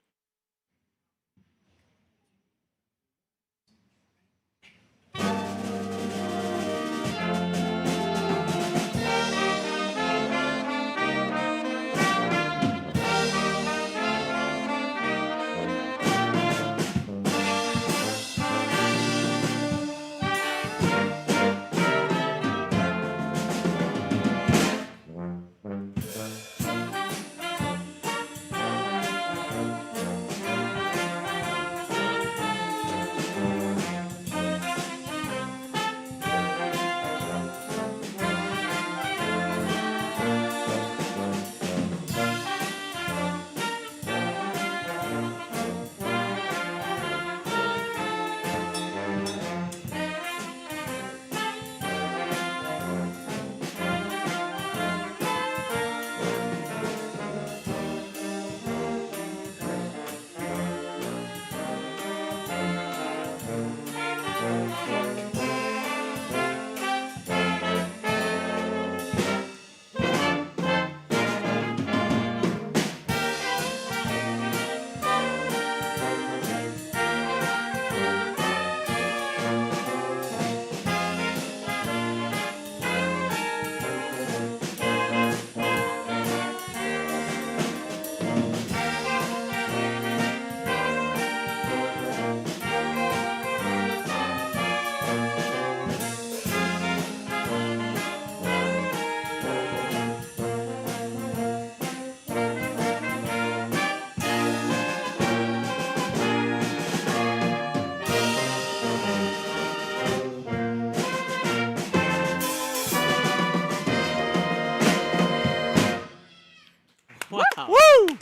Wow. Woo!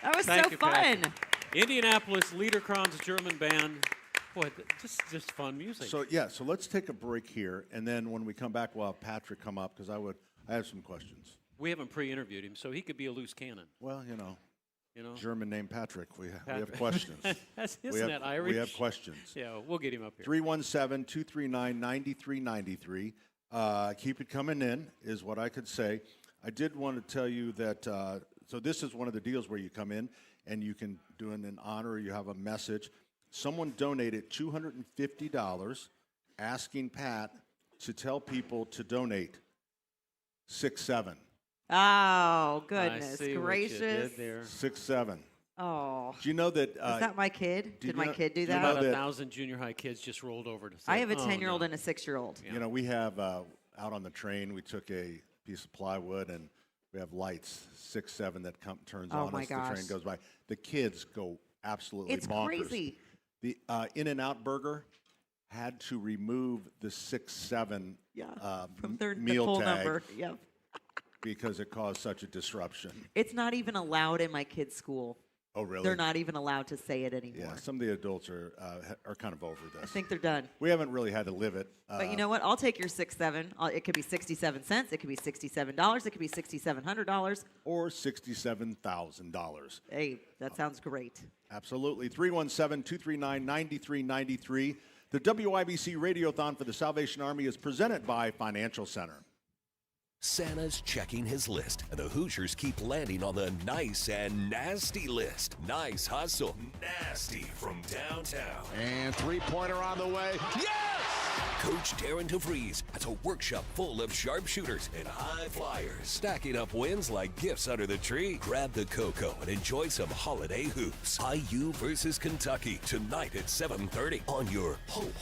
That was Thank so you, fun. Patrick. Indianapolis Liederkranz German Band. Boy, just fun music. So so let's take a break here, and then when we come back, we'll have Patrick come up because I have some questions. We haven't pre-interviewed him, so he could be a loose cannon. Well, you know, German name Patrick. We have Patrick. questions. Isn't that Irish? We have questions. Yeah, we'll get him up here. 317-239-9393. Keep it coming in is what I could say. I did want to tell you that, so this is one of the deals where you come in and you can do it in honor, you have a message. someone donated $250 asking Pat to tell people to donate 6-7. Oh, goodness I see gracious. What you did there. 6-7. Oh. Do you know that? Is that my kid? Did my kid do you that? know About that 1,000 junior high kids just rolled over to say, I have a "Oh, 10-year-old no." and a 6-year-old. You know, we have out on the train, we took a piece of plywood and we have lights, 6-7 that turns Oh on my as gosh. the train goes by. The kids go absolutely It's bonkers. crazy. The In-N-Out Burger had to remove the 6-7 from their meal full tag number. Yep. because it caused such a disruption. It's not even allowed in my kids' school. Oh, really? They're not even allowed to say it anymore. Yeah, some of the adults are kind of over this. I think they're done. We haven't really had to live it. But you know what? I'll take your 6-7. It could be 67 cents. It could be $67. It could be $6,700. Or $67,000. Hey, that sounds great. Absolutely. 317-239-9393. The WIBC Radiothon for the Salvation Army is presented by Financial Center. Santa's checking his list, and the Hoosiers keep landing on the nice and nasty list. Nice hustle, nasty from downtown. And three-pointer on the way. Yes! Coach Darren DeVries has a workshop full of sharpshooters and high flyers, stacking up wins like gifts under the tree. Grab the cocoa and enjoy some holiday hoops. IU versus Kentucky tonight at 7:30 on your home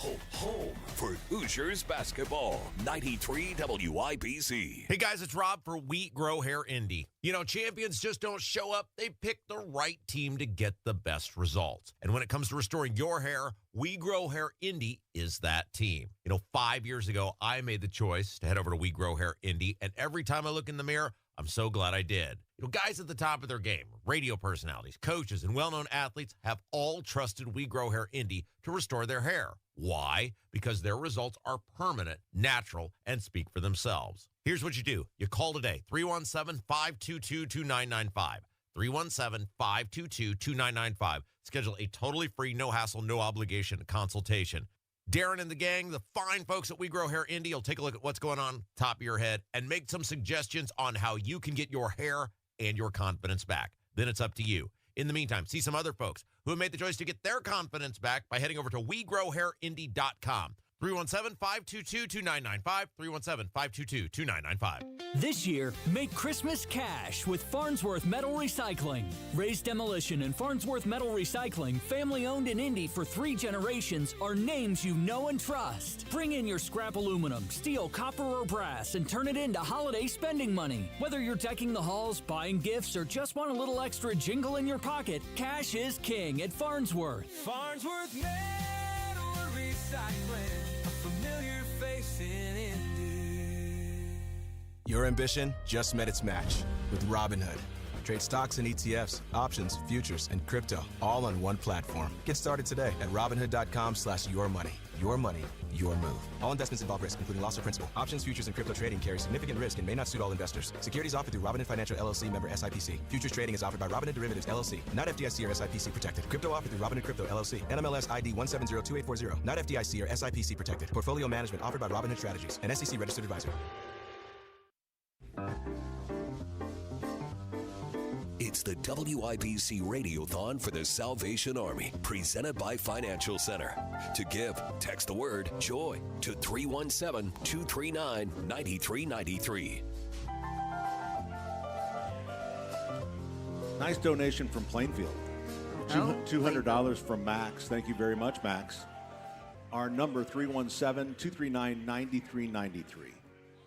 for Hoosiers basketball. 93 WIBC. Hey guys, it's Rob for Wheat Grow Hair Indy. You know, champions just don't show up. They pick the right team to get the best results. And when it comes to restoring your hair, We Grow Hair Indy is that team. You know, 5 years ago, I made the choice to head over to We Grow Hair Indy, and every time I look in the mirror, I'm so glad I did. You know, guys at the top of their game, radio personalities, coaches, and well-known athletes have all trusted We Grow Hair Indy to restore their hair. Why? Because their results are permanent, natural, and speak for themselves. Here's what you do. You call today, 317-522-2995. 317-522-2995. Schedule a totally free, no-hassle, no-obligation consultation. Darren and the gang, the fine folks at We Grow Hair Indy, will take a look at what's going on top of your head and make some suggestions on how you can get your hair and your confidence back. Then it's up to you. In the meantime, see some other folks who have made the choice to get their confidence back by heading over to WeGrowHairIndy.com. 317-522-2995, 317-522-2995. This year, make Christmas cash with Farnsworth Metal Recycling. Raised Demolition and Farnsworth Metal Recycling, family owned in Indy for 3 generations, are names you know and trust. Bring in your scrap aluminum, steel, copper, or brass and turn it into holiday spending money. Whether you're decking the halls, buying gifts, or just want a little extra jingle in your pocket, cash is king at Farnsworth. Farnsworth Metal Recycling. Familiar face in Indy. Your ambition just met its match with Robinhood. Trade stocks and ETFs, options, futures, and crypto all on one platform. Get started today at Robinhood.com/yourmoney. Your money, your move. All investments involve risk, including loss of principal. Options, futures, and crypto trading carry significant risk and may not suit all investors. Securities offered through Robinhood Financial LLC, member SIPC. Futures trading is offered by Robinhood Derivatives LLC, not FDIC or SIPC protected. Crypto offered through Robinhood Crypto LLC, NMLS ID 1702840, not FDIC or SIPC protected. Portfolio management offered by Robinhood Strategies, an SEC registered advisor. It's the WIBC Radiothon for the Salvation Army, presented by Financial Center. To give, text the word JOY to 317-239-9393. Nice donation from Plainfield. $200 from Max. Thank you very much, Max. Our number, 317-239-9393.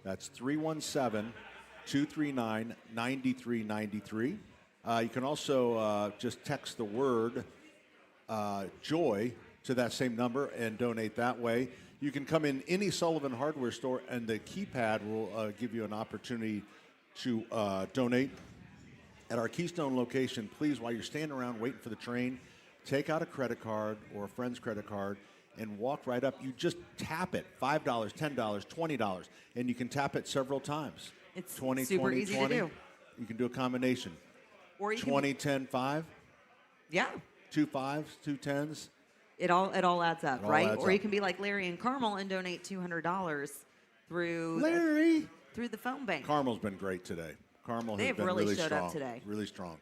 That's 317-239-9393. You can also just text the word JOY to that same number and donate that way. You can come in any Sullivan hardware store, and the keypad will give you an opportunity to donate. At our Keystone location, please, while you're standing around waiting for the train, take out a credit card or a friend's credit card and walk right up. You just tap it, $5, $10, $20, and you can tap it several times. It's 20, super 20, easy 20. to do. You can do a combination. Or you 20, 10, 5. Yeah. 2 5s, 2 10s. It all adds up, It all right? adds Or you up. can be like Larry and Carmel and donate $200 through through the phone bank. Carmel's been great today. Carmel They has have been really really showed strong. up today. Really strong.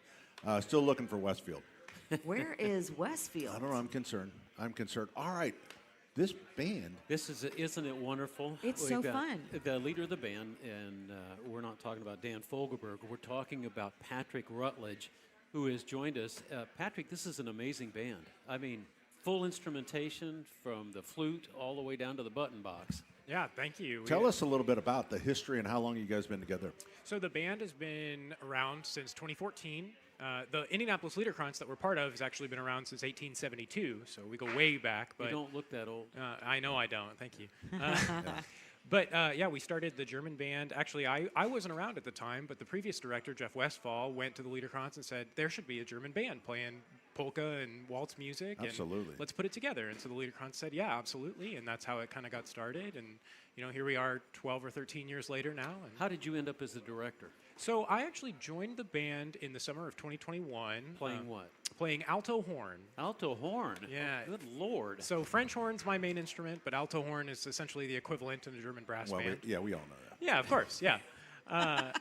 Still looking for Westfield. Where is Westfield? I don't know. I'm concerned. All right. This band. Isn't it wonderful? It's We've so got fun. The leader of the band, and we're not talking about Dan Fogelberg. We're talking about Patrick Rutledge, who has joined us. Patrick, this is an amazing band. I mean, full instrumentation from the flute all the way down to the button box. Yeah, thank you. Tell us a little bit about the history and how long you guys been together. So the band has been around since 2014. The Indianapolis Liederkranz that we're part of has actually been around since 1872, so we go way back. But You don't look that old. I know I don't. Thank you. But yeah, we started the German band. Actually, I wasn't around at the time, but the previous director, Jeff Westphal, went to the Liederkranz and said, there should be a German band playing polka and waltz music. Absolutely. And let's put it together. And so the Liederkranz said, yeah, absolutely. And that's how it kind of got started. And, here we are 12 or 13 years later now. And How did you end up as the director? so I actually joined the band in the summer of 2021. Playing what? Playing alto horn. Alto horn? Yeah. Oh, good Lord. So French horn's my main instrument, but alto horn is essentially the equivalent in a German brass band. we all know that. Yeah, of course, yeah.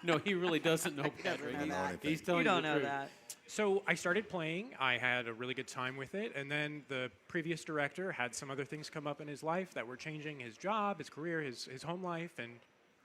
No, he really doesn't know, Patrick. He's telling You don't the know truth. that. So I started playing. I had a really good time with it. And then the previous director had some other things come up in his life that were changing his job, his career, his home life. And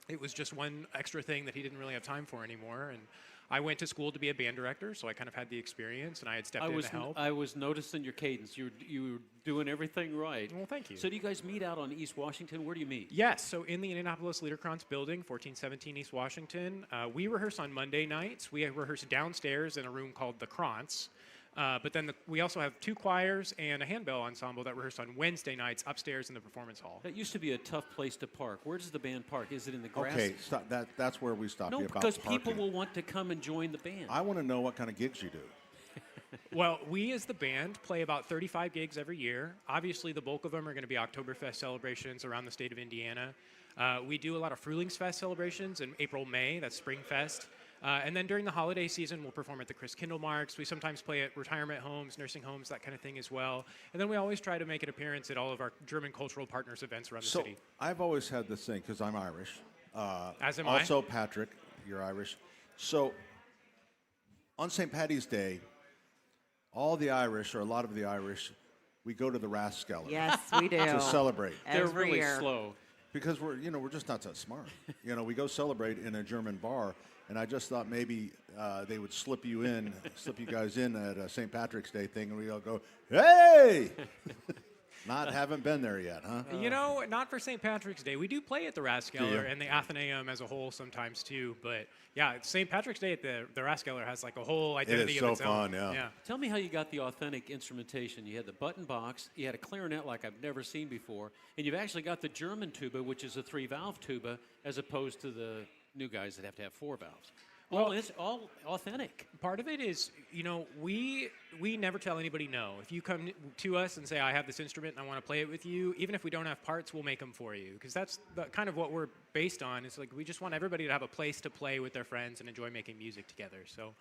it was just one extra thing that he didn't really have time for anymore. And I went to school to be a band director, so I kind of had the experience, and I had stepped in to help. I was noticing your cadence. You were doing everything right. Well, thank you. So do you guys meet out on East Washington? Where do you meet? Yes, so in the Indianapolis Liederkranz building, 1417 East Washington. We rehearse on Monday nights. We rehearse downstairs in a room called the Krantz. But then we also have 2 choirs and a handbell ensemble that rehearse on Wednesday nights upstairs in the performance hall. That used to be a tough place to park. Where does the band park? Is it in the grass? Okay, stop. That's where we stop No, you about because parking. people will want to come and join the band. I want to know what kind of gigs you do. Well, we as the band play about 35 gigs every year. Obviously, the bulk of them are going to be Oktoberfest celebrations around the state of Indiana. We do a lot of Frühlingsfest celebrations in April, May. That's Springfest. And then during the holiday season, we'll perform at the Chris Kindle Marks. We sometimes play at retirement homes, nursing homes, that kind of thing as well. And then we always try to make an appearance at all of our German cultural partners events around the city. I've always had this thing, because I'm Irish. As am I. Also, Patrick, you're Irish. So on St. Paddy's Day, all the Irish, or a lot of the Irish, we go to the Rathskeller. Yes, we do. To celebrate. They're Every really year. slow. Because we're just not that smart. We go celebrate in a German bar, and I just thought maybe they would slip you guys in at a St. Patrick's Day thing, and we all go, hey! Haven't been there yet, huh? Not for St. Patrick's Day. We do play at the Rathskeller and the Athenaeum as a whole sometimes too. But yeah, St. Patrick's Day at the Rathskeller has like a whole identity of its own. It is so fun, yeah. Tell me how you got the authentic instrumentation. You had the button box, you had a clarinet like I've never seen before, and you've actually got the German tuba, which is a 3-valve tuba, as opposed to the new guys that have to have 4 valves. Well, it's all authentic. Part of it is, we never tell anybody no. If you come to us and say, I have this instrument and I want to play it with you, even if we don't have parts, we'll make them for you. Because that's kind of what we're based on. It's like we just want everybody to have a place to play with their friends and enjoy making music together. So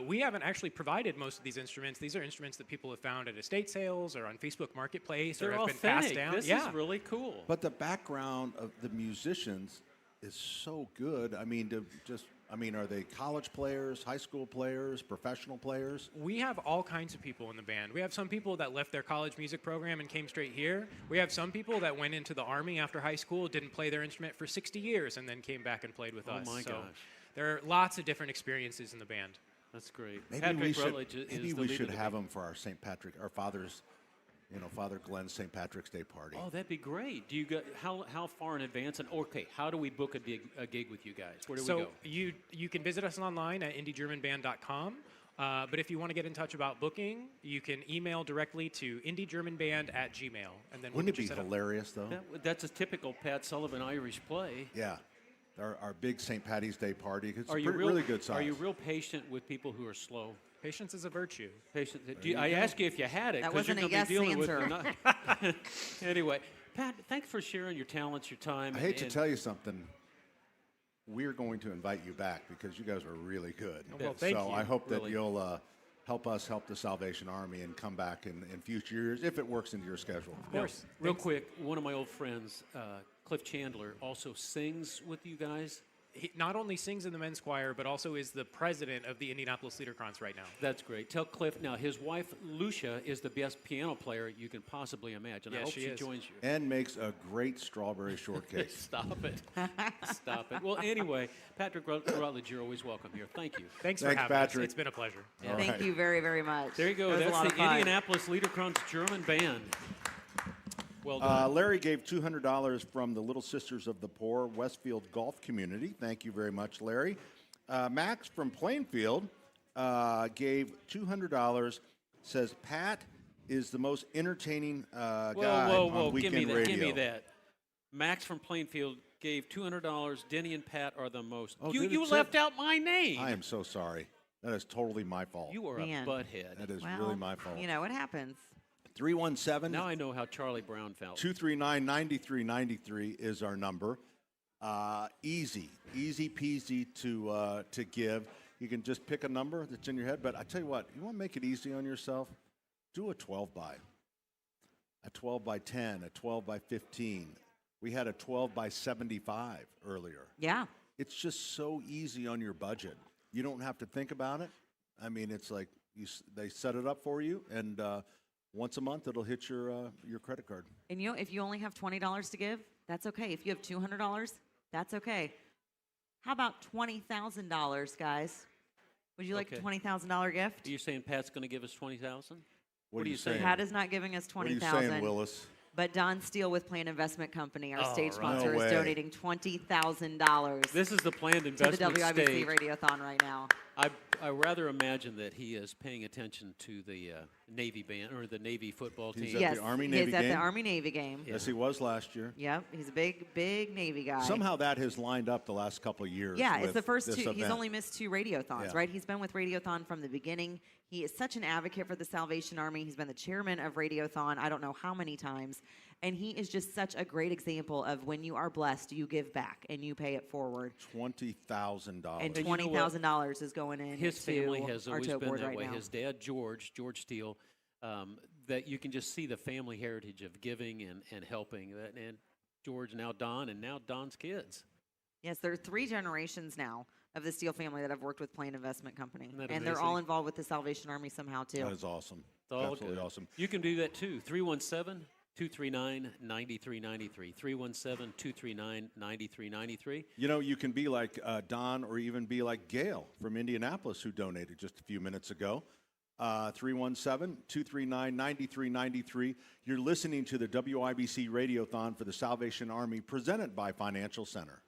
we haven't actually provided most of these instruments. These are instruments that people have found at estate sales or on Facebook Marketplace or have been passed down. This is really cool. But the background of the musicians is so good. Are they college players, high school players, professional players? We have all kinds of people in the band. We have some people that left their college music program and came straight here. We have some people that went into the Army after high school, didn't play their instrument for 60 years, and then came back and played with us. Oh, my gosh. There are lots of different experiences in the band. That's great. Maybe we should have them for our St. Patrick, our Father Glenn's St. Patrick's Day party. Oh, that'd be great. Do you got how far in advance? And how do we book a gig with you guys? Where do we go? So you can visit us online at indiegermanband.com. But if you want to get in touch about booking, you can email directly to indiegermanband@gmail. And then wouldn't it be hilarious though? That's a typical Pat Sullivan Irish play. Yeah. Our big St. Paddy's Day party. It's really good size. Are you real patient with people who are slow? Patience is a virtue. I asked you if you had it. That wasn't a yes answer. Anyway, Pat, thanks for sharing your talents, your time. I hate to tell you something. We're going to invite you back because you guys are really good. Well, thank you. So I hope that Really. you'll help us help the Salvation Army and come back in future years if it works into your schedule. Of course. Real quick, one of my old friends, Cliff Chandler, also sings with you guys. he not only sings in the men's choir, but also is the president of the Indianapolis Liederkranz right now. That's great. Tell Cliff now. His wife Lucia is the best piano player you can possibly imagine. I Yes, hope she she is. joins you. And makes a great strawberry shortcake. Stop it. Stop it. Well, anyway, Patrick Rutledge, you're always welcome here. Thank you. Thanks for having Patrick. us. It's been a pleasure. All Thank right. you very, very much. There you go. That was a lot That's of the fun. Indianapolis Liederkranz German band. Well done. Larry gave $200 from the Little Sisters of the Poor Westfield Golf Community. Thank you very much, Larry. Max from Plainfield gave $200. Says Pat is the most entertaining guy Whoa. on weekend Give me that. radio. Give me that. Max from Plainfield gave $200. Denny and Pat are the most. Oh, you did it you say- left out my name. I am so sorry. That is totally my fault. You are Man. a butthead. That is Well, really my fault. You know what happens. 317 Now I know how Charlie Brown felt. 239-9393 is our number. Easy peasy to give. You can just pick a number that's in your head. But I tell you what, you want to make it easy on yourself? Do a 12 by. A 12 by 10, a 12 by 15. We had a 12 by 75 earlier. Yeah. It's just so easy on your budget. You don't have to think about it. I mean, it's like they set it up for you, and once a month it'll hit your credit card. And you know, if you only have $20 to give, that's okay. If you have $200, that's okay. How about $20,000, guys? Would you like a $20,000 gift? Are you saying Pat's going to give us $20,000? What are you saying? Pat is not giving us $20,000. What are you saying, Willis? But Don Steele with Plan Investment Company, our Oh, stage right. sponsor, No is way. donating $20,000 This is the planned to the investment WIBC stage. Radiothon right now. I rather imagine that he is paying attention to the Navy band or the Navy football team. He's at the Army-Navy he's at the game? Army-Navy game. Yes, he was last year. Yep, he's a big Navy guy. Somehow that has lined up the last couple of years. Yeah, it's with the first this two. He's event. only missed 2 Radiothons, Yeah. right? He's been with Radiothon from the beginning. He is such an advocate for the Salvation Army. He's been the chairman of Radiothon I don't know how many times. And he is just such a great example of when you are blessed, you give back and you pay it forward. $20,000. And $20,000 is going in. His family to has our always tote been board that right way. now. His dad, George Steele, that you can just see the family heritage of giving and helping. And George, now Don, and now Don's kids. Yes, there are 3 generations now of the Steele family that have worked with Plain Investment Company. Isn't that And they're amazing? all involved with the Salvation Army somehow, too. That is awesome. It's all Absolutely good. awesome. You can do that too. 317-239-9393. 317-239-9393. You know, you can be like Don or even be like Gail from Indianapolis who donated just a few minutes ago. 317-239-9393. You're listening to the WIBC Radiothon for the Salvation Army presented by Financial Center.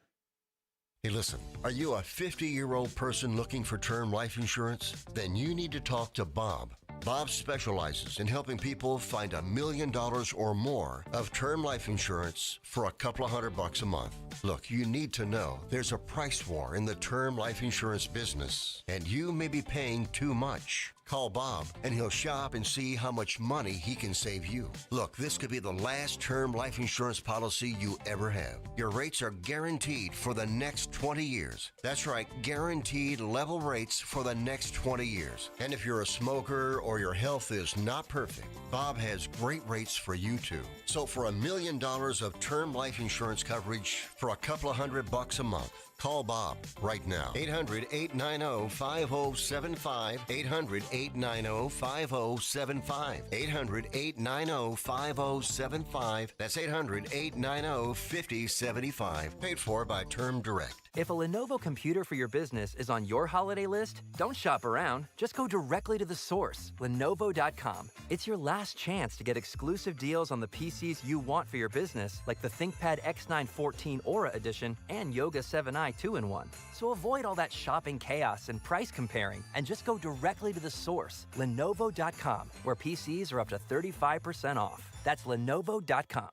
Hey, listen, are you a 50-year-old person looking for term life insurance? Then you need to talk to Bob. Bob specializes in helping people find $1 million or more of term life insurance for a couple of $100 a month. Look, you need to know there's a price war in the term life insurance business, and you may be paying too much. Call Bob, and he'll shop and see how much money he can save you. Look, this could be the last term life insurance policy you ever have. Your rates are guaranteed for the next 20 years. That's right, guaranteed level rates for the next 20 years. And if you're a smoker or your health is not perfect, Bob has great rates for you too. So for $1 million of term life insurance coverage for a couple of $100 a month, call Bob right now. 800-890-5075. 800-890-5075. 800-890-5075. That's 800-890-5075. Paid for by Term Direct. If a Lenovo computer for your business is on your holiday list, don't shop around. Just go directly to the source, Lenovo.com. It's your last chance to get exclusive deals on the PCs you want for your business, like the ThinkPad X9 14 Aura Edition and Yoga 7i 2-in-1. So avoid all that shopping chaos and price comparing, and just go directly to the source, Lenovo.com, where PCs are up to 35% off. That's Lenovo.com.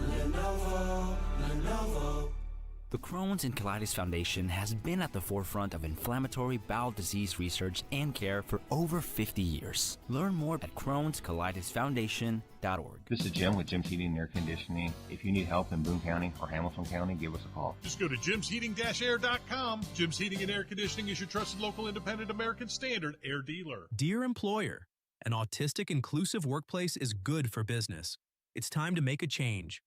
Lenovo. The Crohn's and Colitis Foundation has been at the forefront of inflammatory bowel disease research and care for over 50 years. Learn more at Crohn'sColitisFoundation.org. This is Jim with Jim's Heating and Air Conditioning. If you need help in Boone County or Hamilton County, give us a call. Just go to jimsheating-air.com. Jim's Heating and Air Conditioning is your trusted local independent American Standard air dealer. Dear employer, an autistic inclusive workplace is good for business. It's time to make a change.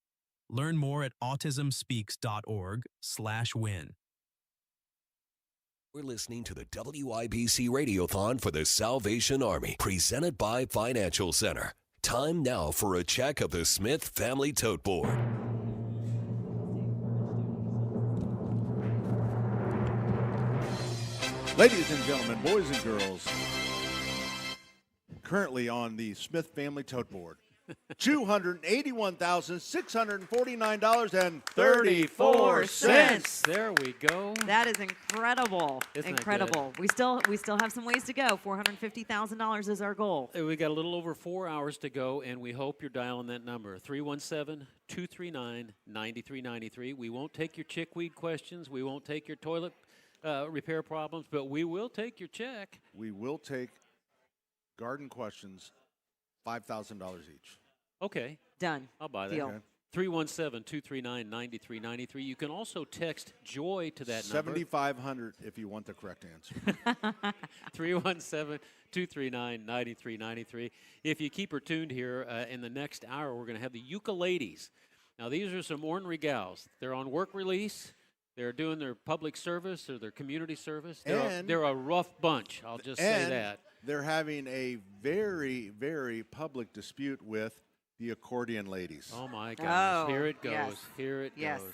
Learn more at autismspeaks.org/win. We're listening to the WIBC Radiothon for the Salvation Army, presented by Financial Center. Time now for a check of the Smith Family Tote Board. Ladies and gentlemen, boys and girls, currently on the Smith Family Tote Board, $281,649.34. There we go. That is incredible. Isn't that Incredible. We still have some ways to go. $450,000 is our goal. We got a little over 4 hours to go, and we hope you're dialing that number, 317-239-9393. We won't take your chickweed questions. We won't take your toilet repair problems, but we will take your check. We will take garden questions, $5,000 each. Okay. Done. I'll buy that. Deal. Okay. 317-239-9393. You can also text JOY to that number. 7,500 if you want the correct answer. 317-239-9393. If you keep her tuned here, in the next hour, we're going to have the ukuleles. Now, these are some ornery gals. They're on work release. They're doing their public service or their community service. They're a rough bunch, I'll just say that. They're having a very, very public dispute with the accordion ladies. Oh, my gosh. Here it goes. Yes. Here it Yes. goes.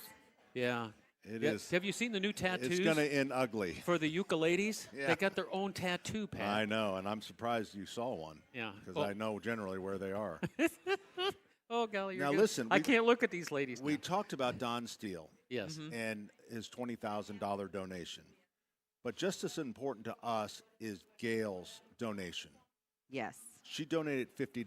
Yeah. It is. Have you seen the new tattoos? It's going to end ugly. For the ukuleles? Yeah. They got their own tattoo pad. I know, and I'm surprised you saw one. Yeah. Because I know generally where they are. Oh, golly. Now, listen. I can't look at these ladies We now. talked about Don Steele. Yes. And his $20,000 donation. But just as important to us is Gail's donation. Yes. She donated $50.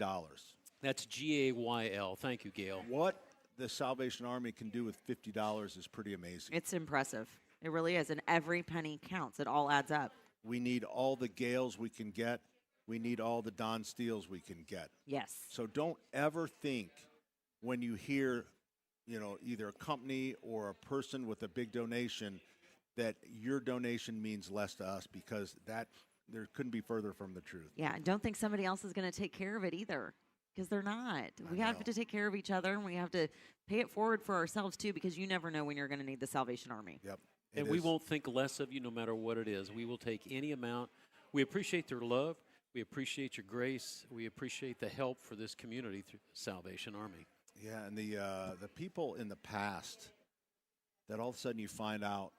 That's GAYL. Thank you, Gail. What the Salvation Army can do with $50 is pretty amazing. It's impressive. It really is. And every penny counts. It all adds up. We need all the Gales we can get. We need all the Don Steeles we can get. Yes. So don't ever think when you hear, either a company or a person with a big donation that your donation means less to us, because that there couldn't be further from the truth. Yeah, and don't think somebody else is going to take care of it either, because they're not. We have to take care of each other, and we have to pay it forward for ourselves, too, because you never know when you're going to need the Salvation Army. Yep. And we won't think less of you no matter what it is. We will take any amount. We appreciate their love. We appreciate your grace. We appreciate the help for this community through the Salvation Army. Yeah, and the people in the past that all of a sudden you find out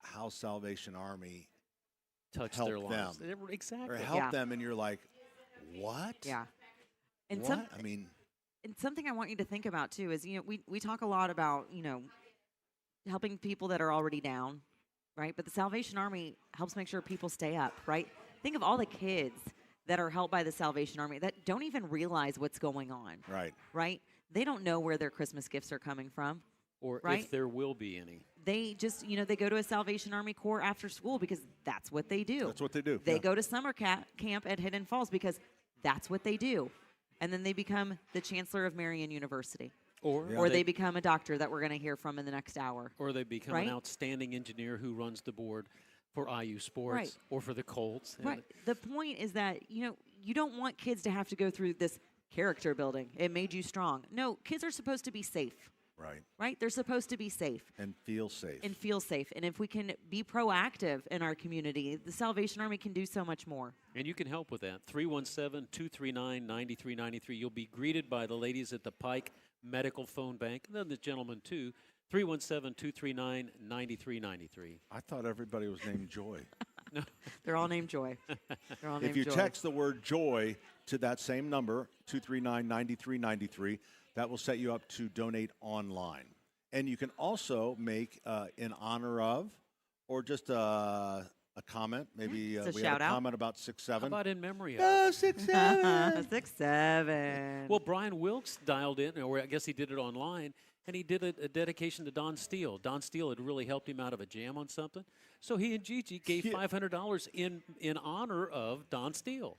how Salvation Army touched helped their lives. them. Exactly. Or helped them, and you're like, what? Yeah. And what? I mean, and something I want you to think about, too, is, we talk a lot about, helping people that are already down, right? But the Salvation Army helps make sure people stay up, right? Think of all the kids that are helped by the Salvation Army that don't even realize what's going on. Right. Right? They don't know where their Christmas gifts are coming from. Or right? if there will be any. They just, they go to a Salvation Army Corps after school because that's what they do. That's what they do. They go to summer camp at Hidden Falls because that's what they do. And then they become the Chancellor of Marion University. Or they become a doctor that we're going to hear from in the next hour. Or they become an outstanding engineer who runs the board for IU Sports or for the Colts. Right. The point is that, you don't want kids to have to go through this character building. It made you strong. No, kids are supposed to be safe. Right. Right? They're supposed to be safe. And feel safe. And feel safe. And if we can be proactive in our community, the Salvation Army can do so much more. And you can help with that. 317-239-9393. You'll be greeted by the ladies at the Pike Medical Phone Bank, and then the gentleman, too. 317-239-9393. I thought everybody was named Joy. No. They're all named Joy. They're all named If you Joy. text the word Joy to that same number, 239-9393, that will set you up to donate online. And you can also make in honor of, or just a comment. Maybe It's a we had shout a out. comment about 6'7". How about in memory of? 6'7". 6'7". Well, Brian Wilkes dialed in, or I guess he did it online, and he did a dedication to Don Steele. Don Steele had really helped him out of a jam on something. So he and Gigi gave $500 in honor of Don Steele.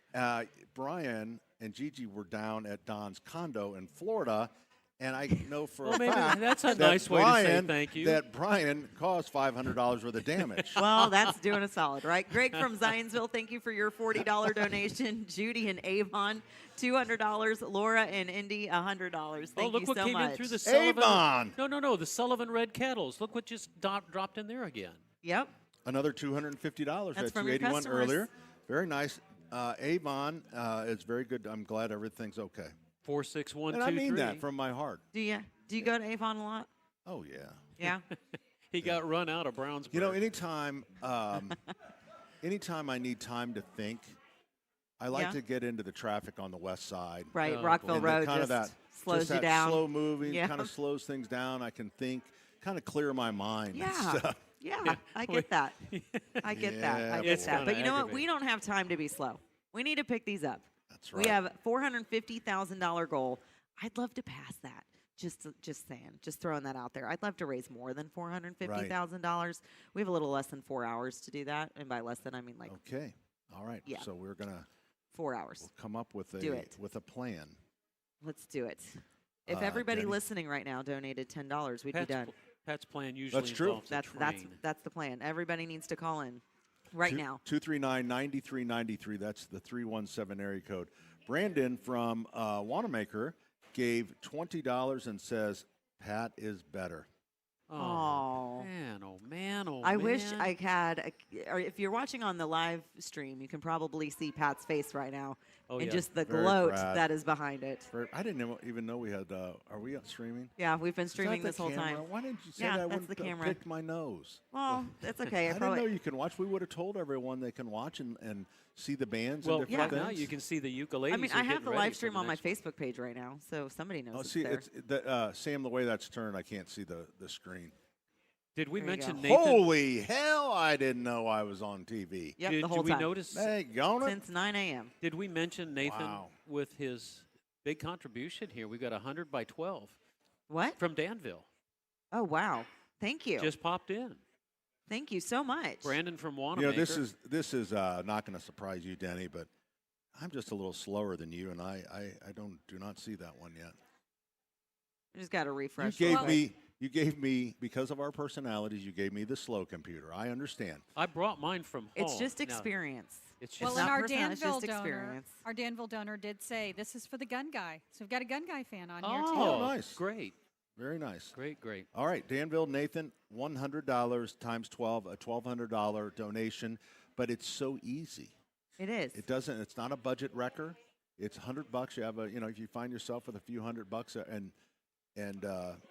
Brian and Gigi were down at Don's condo in Florida, and I know for Well, a maybe fact that's a that nice way to say Brian- thank you. That Brian caused $500 worth of damage. Well, that's doing a solid, right? Greg from Zionsville, thank you for your $40 donation. Judy and Avon, $200. Laura and Indy, $100. Thank look you what so came much. in through the Sullivan. Avon! No, the Sullivan Red Kettles. Look what just dropped in there again. Yep. Another $250. That's That's from your 281 customers. earlier. Very nice. Avon is very good. I'm glad everything's okay. 46123. And I mean that from my heart. Do you go to Avon a lot? Oh, yeah. Yeah. He got run out of Brownsburg. You know, anytime I need time to think, I like Yeah. to get into the traffic on the west side. Right, Rockville And Road kind of just that, slows just you that down. slow moving, Yeah. kind of slows things down. I can think, kind of clear my mind. and Yeah. stuff. Yeah, I get that. I get that. I Yeah, get boy. that. But you know what? We don't have time to be slow. We need to pick these up. That's right. We have $450,000 goal. I'd love to pass that. Just saying. Just throwing that out there. I'd love to raise more than $450,000. We have a little less than 4 hours to do that, and by less than I mean like Okay. All right. Yeah. So we're gonna 4 hours. we'll come up with Do it. a plan. Let's do it. If everybody Danny? listening right now donated $10, we'd be done. Pat's plan usually That's true. involves a train. That's the plan. Everybody needs to call in right now. 239-9393. That's the 317 area code. Brandon from Wanamaker gave $20 and says, Pat is better. Oh. Man, oh, man, oh, I man. wish I had, or if you're watching on the live stream, you can probably see Pat's face right now Oh, and yeah. just the Very gloat proud. that is behind it. I didn't even know we had, are we streaming? Yeah, we've been Is that streaming the this whole camera? time. Why didn't you say Yeah, that? I that's wouldn't the have camera. picked my nose. Well, that's okay. I didn't know you can watch. We would have told everyone they can watch and see the bands Well, and different now things. you can see the ukuleles. I mean, are I have getting the ready live for stream the on my next- Facebook page right now, so somebody knows Oh, it's see, there. Sam, the way that's turned, I can't see the screen. Did we There you mention go. Nathan? Holy hell, I didn't know I was on TV. Yep, did, the whole did we time. notice? Hey, gone it? Since 9 a.m. Did we mention Nathan Wow. with his big contribution here? We got 100 by 12 What? from Danville. Oh, wow. Thank you. Just popped in. Thank you so much. Brandon from You Wanamaker. know, this is not going to surprise you, Denny, but I'm just a little slower than you, and I do not see that one yet. I just got to refresh. You gave me because of our personalities. You gave me the slow computer. I understand. I brought mine from home. It's just Now, experience. it's just Well, It's and not our personal, it's Danville just donor, experience. our Danville donor did say this is for the gun guy. So we've got a gun guy fan on here oh, too. nice. Great. Very nice. Great. All right, Danville, Nathan, $100 times 12, a $1,200 donation, but it's so easy. It is. It doesn't. It's not a budget wrecker. It's $100. You have if you find yourself with a few $100, and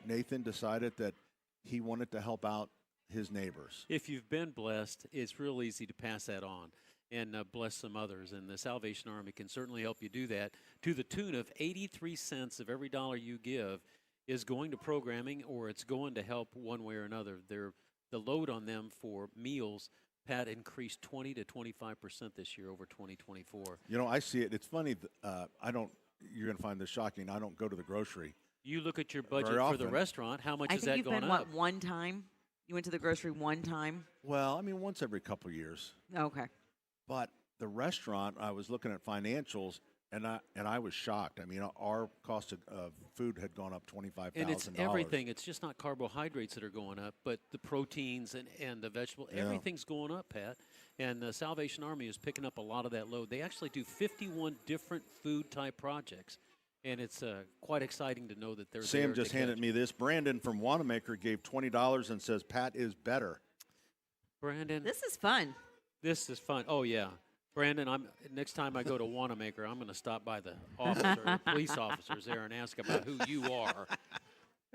Nathan decided that he wanted to help out his neighbors. If you've been blessed, it's real easy to pass that on and bless some others. And the Salvation Army can certainly help you do that to the tune of 83 cents of every dollar you give is going to programming or it's going to help one way or another. The load on them for meals, Pat, increased 20 to 25% this year over 2024. You know, I see it. It's funny. You're going to find this shocking. I don't go to the grocery. You look at your budget Very for the often. restaurant, how much I has think that you've gone been, up? one time? You went to the grocery one time? Well, I mean, once every couple of years. Okay. But the restaurant, I was looking at financials, and I was shocked. I mean, our cost of food had gone up $25,000. And it's everything. It's just not carbohydrates that are going up, but the proteins and the vegetable. Yeah. Everything's going up, Pat. And the Salvation Army is picking up a lot of that load. They actually do 51 different food-type projects. And it's quite exciting to know that they're Sam there just to handed catch. me this. Brandon from Wanamaker gave $20 and says Pat is better. Brandon, This is fun. this is fun. Oh, yeah. Brandon, next time I go to Wanamaker, I'm going to stop by the police officers there and ask about who you are.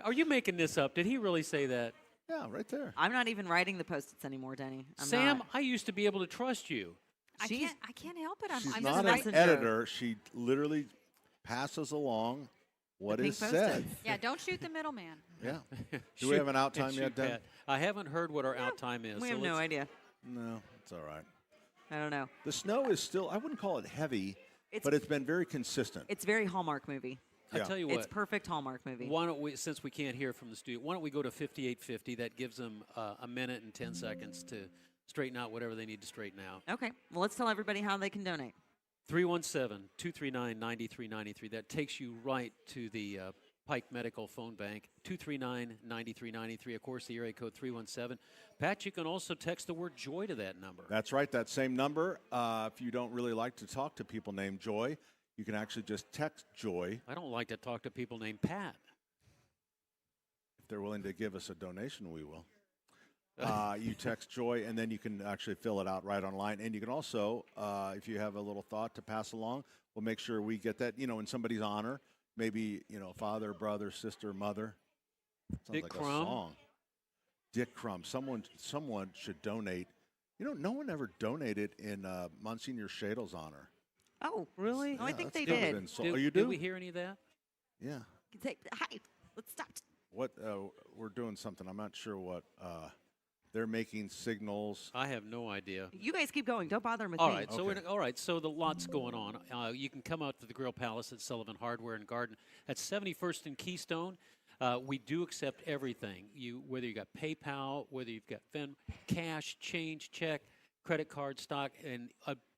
Are you making this up? Did he really say that? Yeah, right there. I'm not even writing the Post-its anymore, Denny. I'm Sam, not. I used to be able to trust you. I can't help it. She's I'm not just an right. editor. She literally passes along what pink is said. Yeah, don't shoot the middleman. Yeah. Do we have an out time Shoot, yet, Dan? Pat. I haven't heard what our out time is. We so have no let's- idea. No, it's all right. I don't know. The snow is still, I wouldn't call it heavy, but it's been very consistent. It's very Hallmark movie. I tell you what. It's perfect Hallmark movie. Why don't we, since we can't hear from the studio, why don't we go to 5850? That gives them a minute and 10 seconds to straighten out whatever they need to straighten out. Okay. Well, let's tell everybody how they can donate. 317-239-9393. That takes you right to the Pike Medical Phone Bank. 239-9393. Of course, the area code 317. Pat, you can also text the word joy to that number. That's right, that same number. If you don't really like to talk to people named Joy, you can actually just text Joy. I don't like to talk to people named Pat. If they're willing to give us a donation, we will. You text Joy, and then you can actually fill it out right online. And you can also, if you have a little thought to pass along, we'll make sure we get that, in somebody's honor. Maybe, father, brother, sister, mother. Sounds Dick like Crumb. a song. Dick Crumb. Someone should donate. No one ever donated in Monsignor Shadle's honor. Oh, really? Yeah, I think that's they never did. been sold. Oh, you do? Did we hear any of that? Yeah. Hi, let's stop. What we're doing something. I'm not sure what. They're making signals. I have no idea. You guys keep going. Don't bother with All me. right, so so the lot's going on. You can come out to the Grill Palace at Sullivan Hardware and Garden at 71st and Keystone. We do accept everything. Whether you got PayPal, whether you've got cash, change, check, credit card, stock, and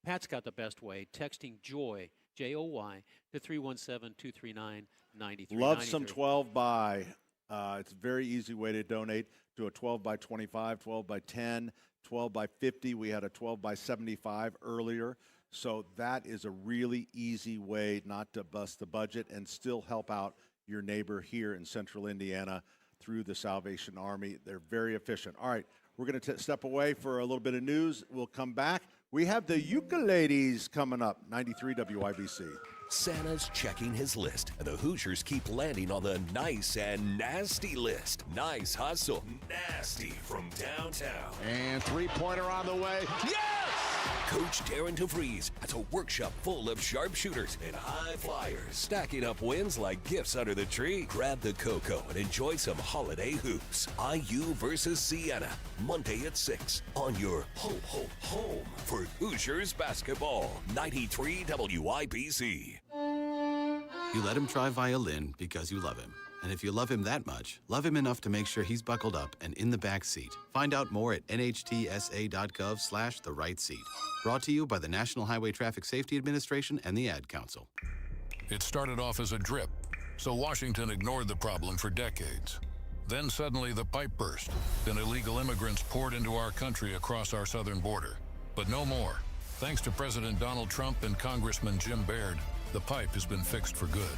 Pat's got the best way. Texting JOY, Joy, to 317-239-9393. Love some 12 by. It's a very easy way to donate to a 12 by 25, 12 by 10, 12 by 50. We had a 12 by 75 earlier. So that is a really easy way not to bust the budget and still help out your neighbor here in central Indiana through the Salvation Army. They're very efficient. All right, we're going to step away for a little bit of news. We'll come back. We have the ukuleles coming up, 93 WIBC. Santa's checking his list, and the Hoosiers keep landing on the nice and nasty list. Nice hustle, nasty from downtown. And three-pointer on the way. Yes! Coach Darren DeVries has a workshop full of sharpshooters and high flyers, stacking up wins like gifts under the tree. Grab the cocoa and enjoy some holiday hoops. IU versus Siena, Monday at 6 on your home for Hoosiers basketball. 93 WIBC. You let him try violin because you love him. And if you love him that much, love him enough to make sure he's buckled up and in the back seat. Find out more at nhtsa.gov/the-right-seat. Brought to you by the National Highway Traffic Safety Administration and the Ad Council. It started off as a drip, so Washington ignored the problem for decades. Then suddenly the pipe burst, and illegal immigrants poured into our country across our southern border. But no more. Thanks to President Donald Trump and Congressman Jim Baird, the pipe has been fixed for good.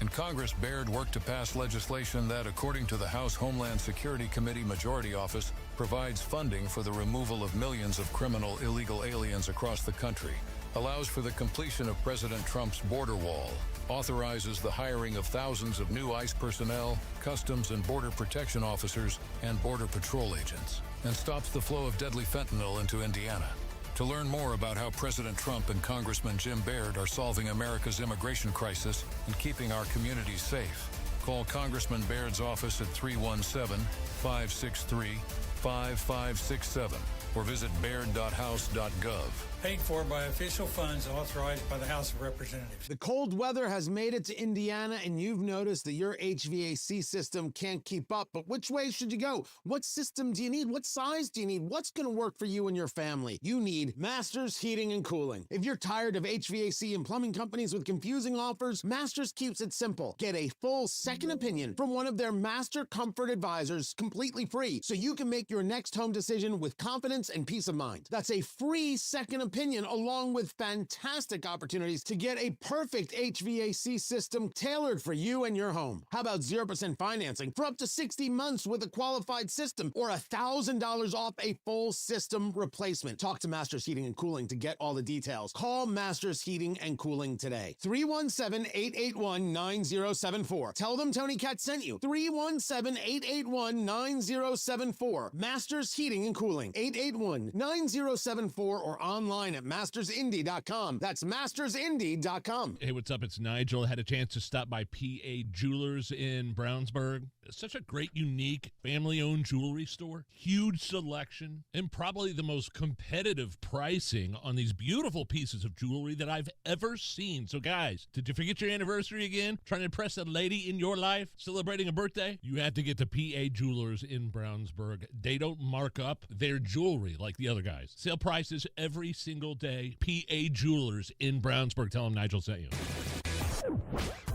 In Congress, Baird worked to pass legislation that, according to the House Homeland Security Committee Majority Office, provides funding for the removal of millions of criminal illegal aliens across the country, allows for the completion of President Trump's border wall, authorizes the hiring of thousands of new ICE personnel, Customs and Border Protection officers, and Border Patrol agents, and stops the flow of deadly fentanyl into Indiana. To learn more about how President Trump and Congressman Jim Baird are solving America's immigration crisis and keeping our communities safe, call Congressman Baird's office at 317-563-5567 or visit baird.house.gov. Paid for by official funds authorized by the House of Representatives. The cold weather has made it to Indiana, and you've noticed that your HVAC system can't keep up. But which way should you go? What system do you need? What size do you need? What's going to work for you and your family? You need Masters Heating and Cooling. If you're tired of HVAC and plumbing companies with confusing offers, Masters keeps it simple. Get a full second opinion from one of their Master Comfort Advisors completely free, so you can make your next home decision with confidence and peace of mind. That's a free second opinion along with fantastic opportunities to get a perfect HVAC system tailored for you and your home. How about 0% financing for up to 60 months with a qualified system or $1,000 off a full system replacement? Talk to Masters Heating and Cooling to get all the details. Call Masters Heating and Cooling today. 317-881-9074. Tell them Tony Katz sent you. 317-881-9074. Masters Heating and Cooling. 881-9074 or online at mastersindy.com. That's mastersindy.com. Hey, what's up? It's Nigel. I had a chance to stop by PA Jewelers in Brownsburg. It's such a great, unique, family-owned jewelry store. Huge selection and probably the most competitive pricing on these beautiful pieces of jewelry that I've ever seen. So, guys, did you forget your anniversary again? Trying to impress a lady in your life? Celebrating a birthday? You have to get to PA Jewelers in Brownsburg. They don't mark up their jewelry like the other guys. Sale prices every single day. PA Jewelers in Brownsburg. Tell them Nigel sent you.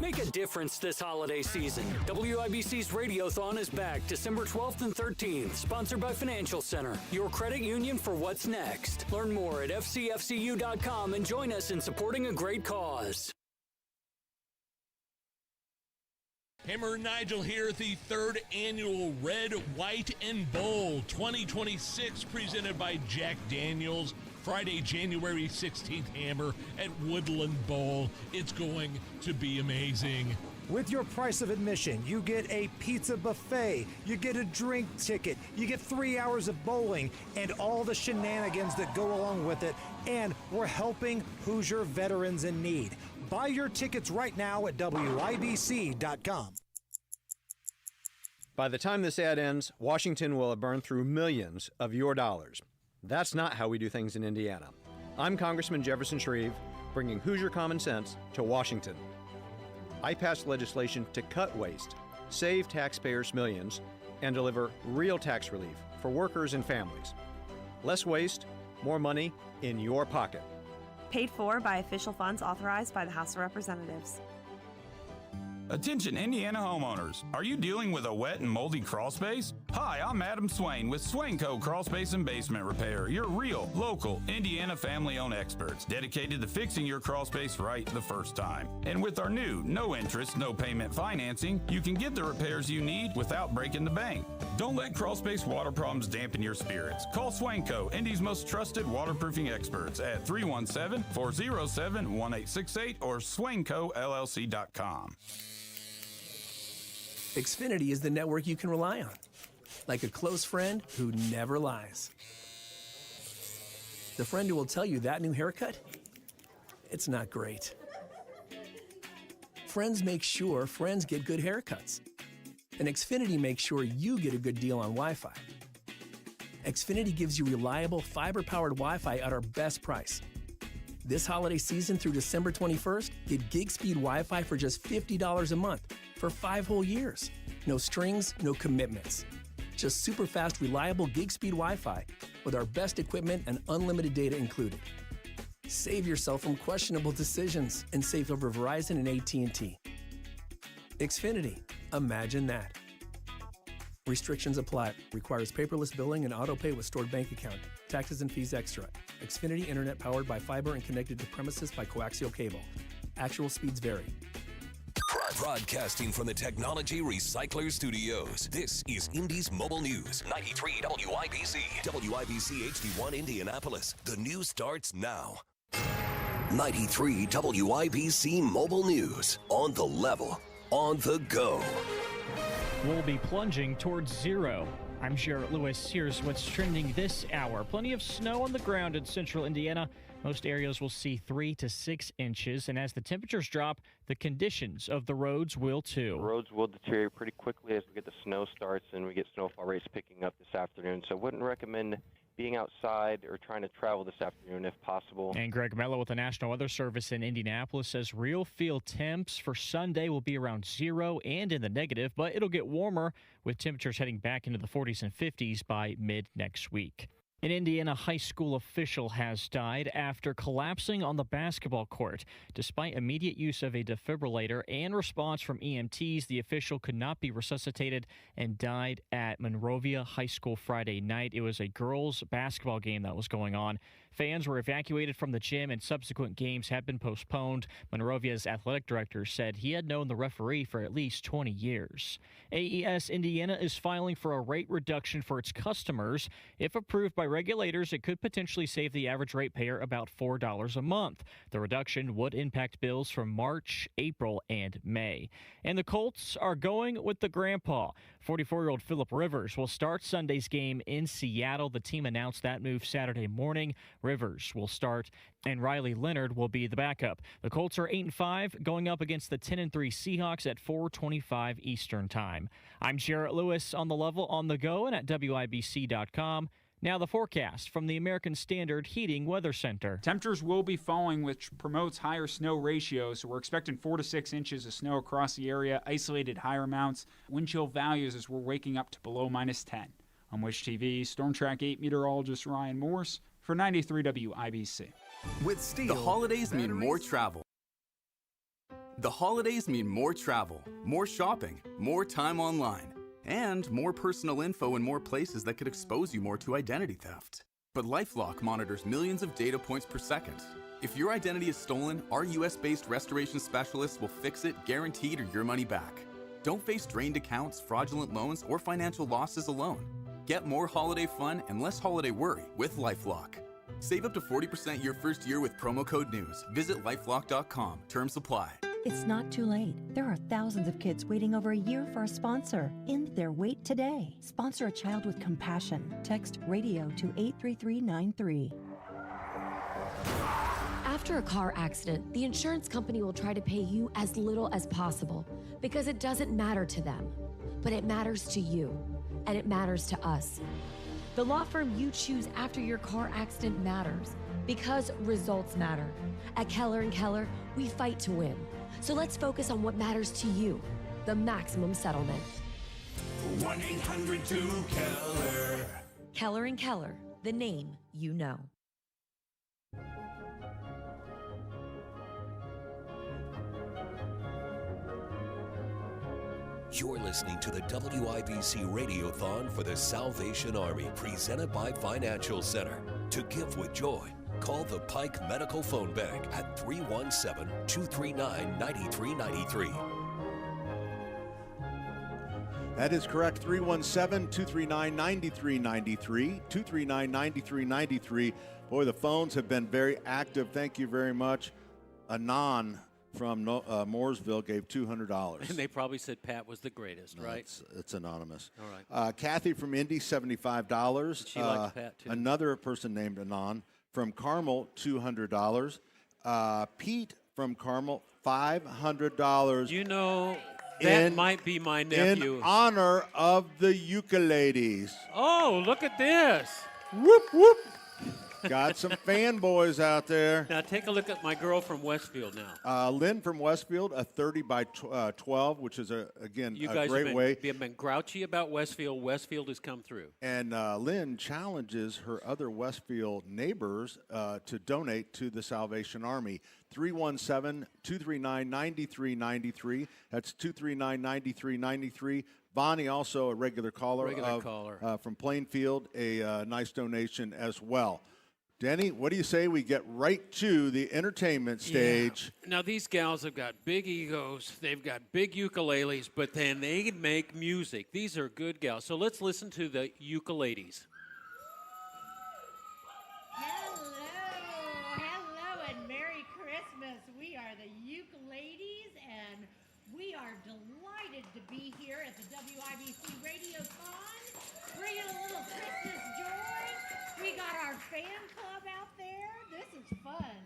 Make a difference this holiday season. WIBC's Radiothon is back December 12th and 13th, sponsored by Financial Center, your credit union for what's next. Learn more at fcfcu.com and join us in supporting a great cause. Hammer and Nigel here at the 3rd annual Red, White, and Bowl 2026 presented by Jack Daniels. Friday, January 16th, Hammer at Woodland Bowl. It's going to be amazing. With your price of admission, you get a pizza buffet, you get a drink ticket, you get 3 hours of bowling, and all the shenanigans that go along with it. And we're helping Hoosier veterans in need. Buy your tickets right now at WIBC.com. By the time this ad ends, Washington will have burned through millions of your dollars. That's not how we do things in Indiana. I'm Congressman Jefferson Shreve, bringing Hoosier common sense to Washington. I passed legislation to cut waste, save taxpayers millions, and deliver real tax relief for workers and families. Less waste, more money in your pocket. Paid for by official funds authorized by the House of Representatives. Attention Indiana homeowners, are you dealing with a wet and moldy crawl space? Hi, I'm Adam Swain with Swain Co. Crawl Space and Basement Repair, your real, local, Indiana family-owned experts dedicated to fixing your crawl space right the first time. And with our new, no interest, no payment financing, you can get the repairs you need without breaking the bank. Don't let crawl space water problems dampen your spirits. Call Swain Co., Indy's most trusted waterproofing experts at 317-407-1868 or swaincollc.com. Xfinity is the network you can rely on, like a close friend who never lies. The friend who will tell you that new haircut, it's not great. Friends make sure friends get good haircuts. And Xfinity makes sure you get a good deal on Wi-Fi. Xfinity gives you reliable fiber-powered Wi-Fi at our best price. This holiday season through December 21st, get gig speed Wi-Fi for just $50 a month for 5 whole years. No strings, no commitments. Just super fast, reliable gig speed Wi-Fi with our best equipment and unlimited data included. Save yourself from questionable decisions and save over Verizon and AT&T. Xfinity, imagine that. Restrictions apply. Requires paperless billing and auto pay with stored bank account. Taxes and fees extra. Xfinity Internet powered by fiber and connected to premises by coaxial cable. Actual speeds vary. Broadcasting from the Technology Recycler Studios, this is Indy's Mobile News. 93 WIBC. WIBC HD1 Indianapolis. The news starts now. 93 WIBC Mobile News. On the level. On the go. We'll be plunging towards zero. I'm Jarrett Lewis. Here's what's trending this hour. Plenty of snow on the ground in central Indiana. Most areas will see 3 to 6 inches, and as the temperatures drop, the conditions of the roads will too. The roads will deteriorate pretty quickly as we get the snow starts and we get snowfall rates picking up this afternoon. So I wouldn't recommend being outside or trying to travel this afternoon if possible. And Greg Mello with the National Weather Service in Indianapolis says real feel temps for Sunday will be around 0 and in the negative, but it'll get warmer with temperatures heading back into the 40s and 50s by mid next week. An Indiana high school official has died after collapsing on the basketball court. Despite immediate use of a defibrillator and response from EMTs, the official could not be resuscitated and died at Monrovia High School Friday night. It was a girls' basketball game that was going on. Fans were evacuated from the gym and subsequent games have been postponed. Monrovia's athletic director said he had known the referee for at least 20 years. AES Indiana is filing for a rate reduction for its customers. If approved by regulators, it could potentially save the average ratepayer about $4 a month. The reduction would impact bills from March, April, and May. And the Colts are going with the grandpa. 44-year-old Phillip Rivers will start Sunday's game in Seattle. The team announced that move Saturday morning. Rivers will start, and Riley Leonard will be the backup. The Colts are 8-5, going up against the 10-3 Seahawks at 4:25 Eastern Time. I'm Jarrett Lewis on the level, on the go, and at WIBC.com. Now the forecast from the American Standard Heating Weather Center. Temperatures will be falling, which promotes higher snow ratios. So we're expecting 4 to 6 inches of snow across the area, isolated higher amounts. Wind chill values as we're waking up to below -10. On Wish TV, Storm Track 8 meteorologist Ryan Morse for 93 WIBC. With Steel, the holidays mean more travel. The holidays mean more travel, more shopping, more time online, and more personal info in more places that could expose you more to identity theft. But LifeLock monitors millions of data points per second. If your identity is stolen, our US-based restoration specialists will fix it, guaranteed, or your money back. Don't face drained accounts, fraudulent loans, or financial losses alone. Get more holiday fun and less holiday worry with LifeLock. Save up to 40% your first year with promo code NEWS. Visit lifelock.com. Terms apply. It's not too late. There are thousands of kids waiting over a year for a sponsor. End their wait today. Sponsor a child with compassion. Text RADIO to 83393. After a car accident, the insurance company will try to pay you as little as possible because it doesn't matter to them. But it matters to you, and it matters to us. The law firm you choose after your car accident matters because results matter. At Keller & Keller, we fight to win. So let's focus on what matters to you, the maximum settlement. 1-800-2-KELLER. Keller & Keller, the name you know. You're listening to the WIBC Radiothon for the Salvation Army, presented by Financial Center. To give with joy, call the Pike Medical Phone Bank at 317-239-9393. That is correct, 317-239-9393, 239-9393. Boy, the phones have been very active. Thank you very much. Anon from Mooresville gave $200. And they probably said Pat was the greatest, right? It's anonymous. All right. Kathy from Indy, $75. She likes Pat, too. Another person named Anon from Carmel, $200. Pete from Carmel, $500. You know, that might be my nephew. In honor of the ukuleles. Oh, look at this. Whoop, whoop. Got some fanboys out there. Now take a look at my girl from Westfield now. Lynn from Westfield, a 30 by 12, which is, again, You a guys great way. have been grouchy about Westfield. Westfield has come through. And Lynn challenges her other Westfield neighbors to donate to the Salvation Army. 317-239-9393. That's 239-9393. Bonnie, also a regular caller, from Plainfield, a nice donation as well. Denny, what do you say we get right to the entertainment stage? Yeah. Now, these gals have got big egos. They've got big ukuleles, but then they make music. These are good gals. So let's listen to the ukuleles. Hello, and Merry Christmas. We are the ukuleles, and we are delighted to be here at the WIBC Radiothon, bringing a little Christmas joy. We got our fan club out there. This is fun.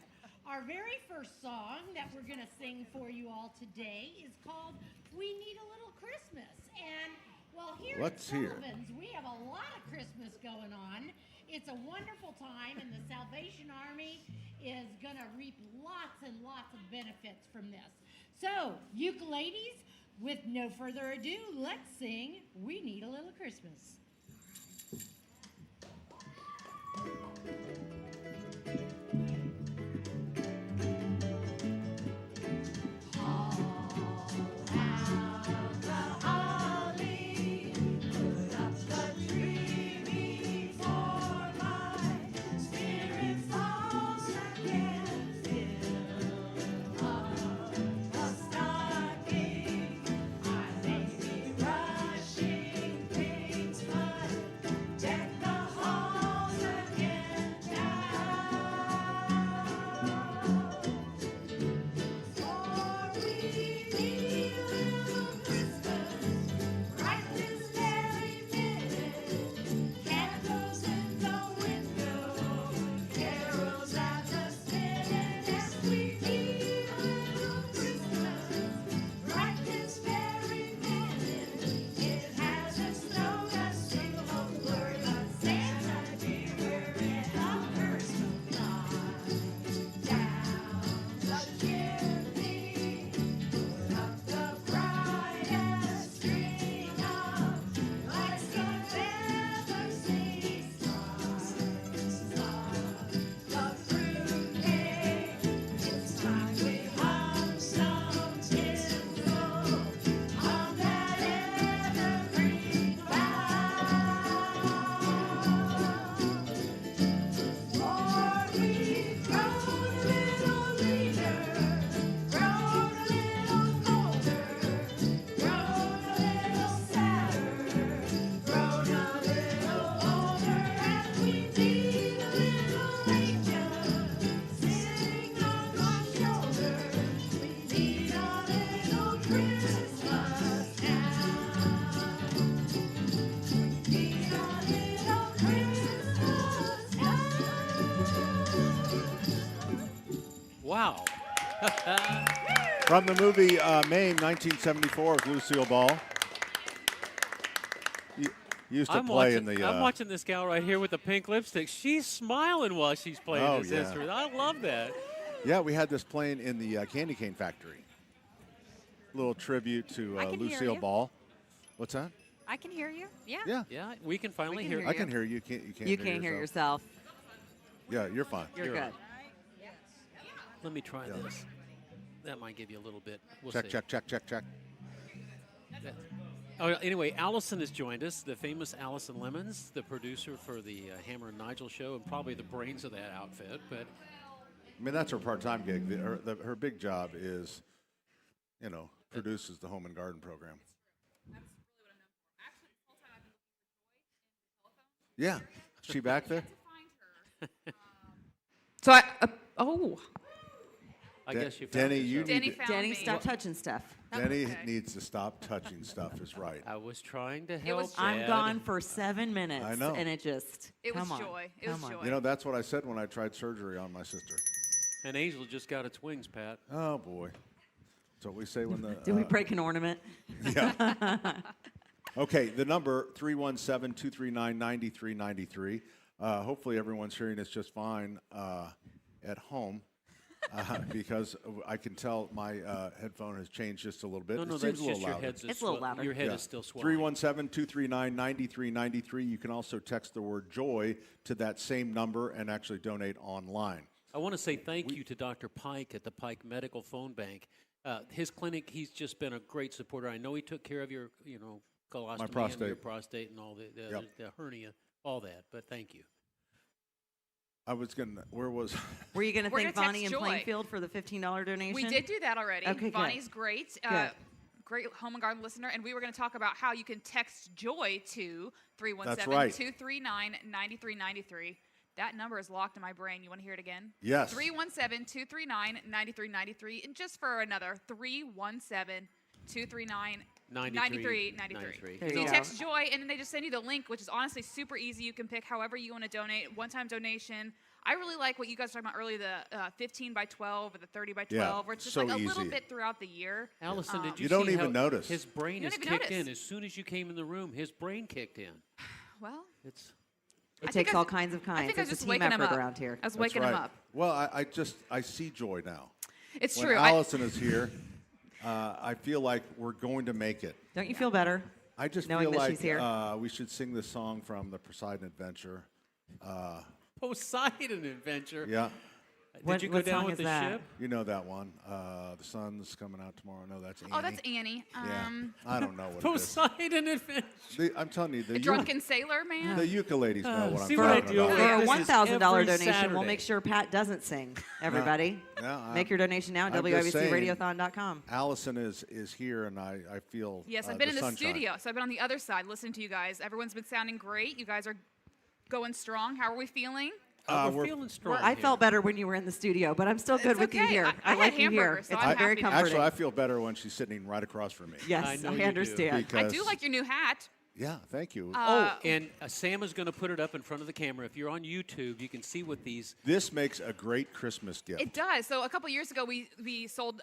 Our very first song that we're going to sing for you all today is called We Need a Little Christmas. And, well, here at Sullivan's, we have a lot of Christmas going on. It's a wonderful time, and the Salvation Army is going to reap lots and lots of benefits from this. So, ukuleles, with no further ado, let's sing We Need a Little Christmas. Deck the halls again. From the movie Mame, 1974 with Lucille Ball. Used to play in the. I'm watching this gal right here with the pink lipstick. She's smiling while she's playing this instrument. I love that. Yeah, we had this playing in the candy cane factory. Little tribute to Lucille Ball. What's that? I can hear you. Yeah. Yeah. Yeah, we can finally hear you. I can hear you. You can't hear yourself. Yeah, you're fine. You're good. Let me try this. That might give you a little bit. We'll check. Oh, anyway, Allison has joined us, the famous Allison Lemons, the producer for the Hammer and Nigel show, and probably the brains of that outfit. But I mean, that's her part-time gig. Her big job is, produces the home and garden program. Yeah, is she back there? So I guess you found Denny, Denny, stop touching stuff. Denny needs to stop touching stuff. Is right. I was trying to help. I'm gone for 7 minutes. I know. And it just. It was come joy. On, it was come joy. on. You know, that's what I said when I tried surgery on my sister. And Angel just got its wings, Pat. Oh boy. That's what we say when the. Did we break an ornament? Yeah. Okay, the number 317-239-9393. Hopefully everyone's hearing us just fine at home. Because I can tell my headphone has changed just a little bit. No, it that's seems just your head. It's a little louder. Your head is still swelling. 317-239-9393. You can also text the word joy to that same number and actually donate online. I want to say thank you to Dr. Pike at the Pike Medical Phone Bank. His clinic, he's just been a great supporter. I know he took care of your, colostomy My prostate. and your prostate and all the hernia, all that. But thank you. I was going to, where was Were you going to We're thank gonna Bonnie text in Joy. Plainfield for the $15 donation? We did do that already. Okay, Bonnie's good. great. Good. Great home and garden listener. And we were going to talk about how you can text JOY to 317-239-9393. That number is locked in my brain. You want to hear it again? Yes. 317-239-9393. And just for another, 317-239-9393. There So you you text JOY, and then they just send you the link, which is honestly super easy. You can pick however you want to donate. One-time donation. I really like what you guys were talking about earlier, the 15 by 12 or the 30 by 12, where it's just so like a little easy. bit throughout the year. Allison, did you You don't see even how notice. His brain You is don't even kicked notice. in. As soon as you came in the room, his brain kicked in. Well, It takes all kinds of kinds. I think I was It's just a team waking him effort up. around here. I was That's waking right. him up. Well, I see joy now. It's when true. Allison is here, I feel like we're going to make it. Don't you feel better? I just knowing feel that like she's here? We should sing this song from the Poseidon Adventure. Poseidon Adventure. Yeah. Did you go what down song with is the that? ship? You know that one. The sun's coming out tomorrow. No, that's Annie. Oh, that's Annie. Yeah. I don't know what it is. Poseidon Adventure. I'm telling you, The Drunken Sailor Man. the ukuleles know what I'm see what I talking do? about. For a This is $1,000 every donation, we'll Saturday. make sure Pat doesn't sing. Everybody, make your donation now at I'm just saying, WIBCRadiothon.com. Allison is here, and I feel Yes, I've been in the sunshine. studio, so I've been on the other side listening to you guys. Everyone's been sounding great. You guys are going strong. How are we feeling? We're feeling strong. I felt better when you were in the studio, but I'm still good It's with you okay. here. I I like had you here. hamburgers, so It's I'm very happy. comforting. Actually, I feel better when she's sitting right across from me. Yes, I know I you do. understand. Because, I do like your new hat. Yeah, thank you. And Sam is going to put it up in front of the camera. If you're on YouTube, you can see what these. This makes a great Christmas gift. It does. So a couple years ago, we sold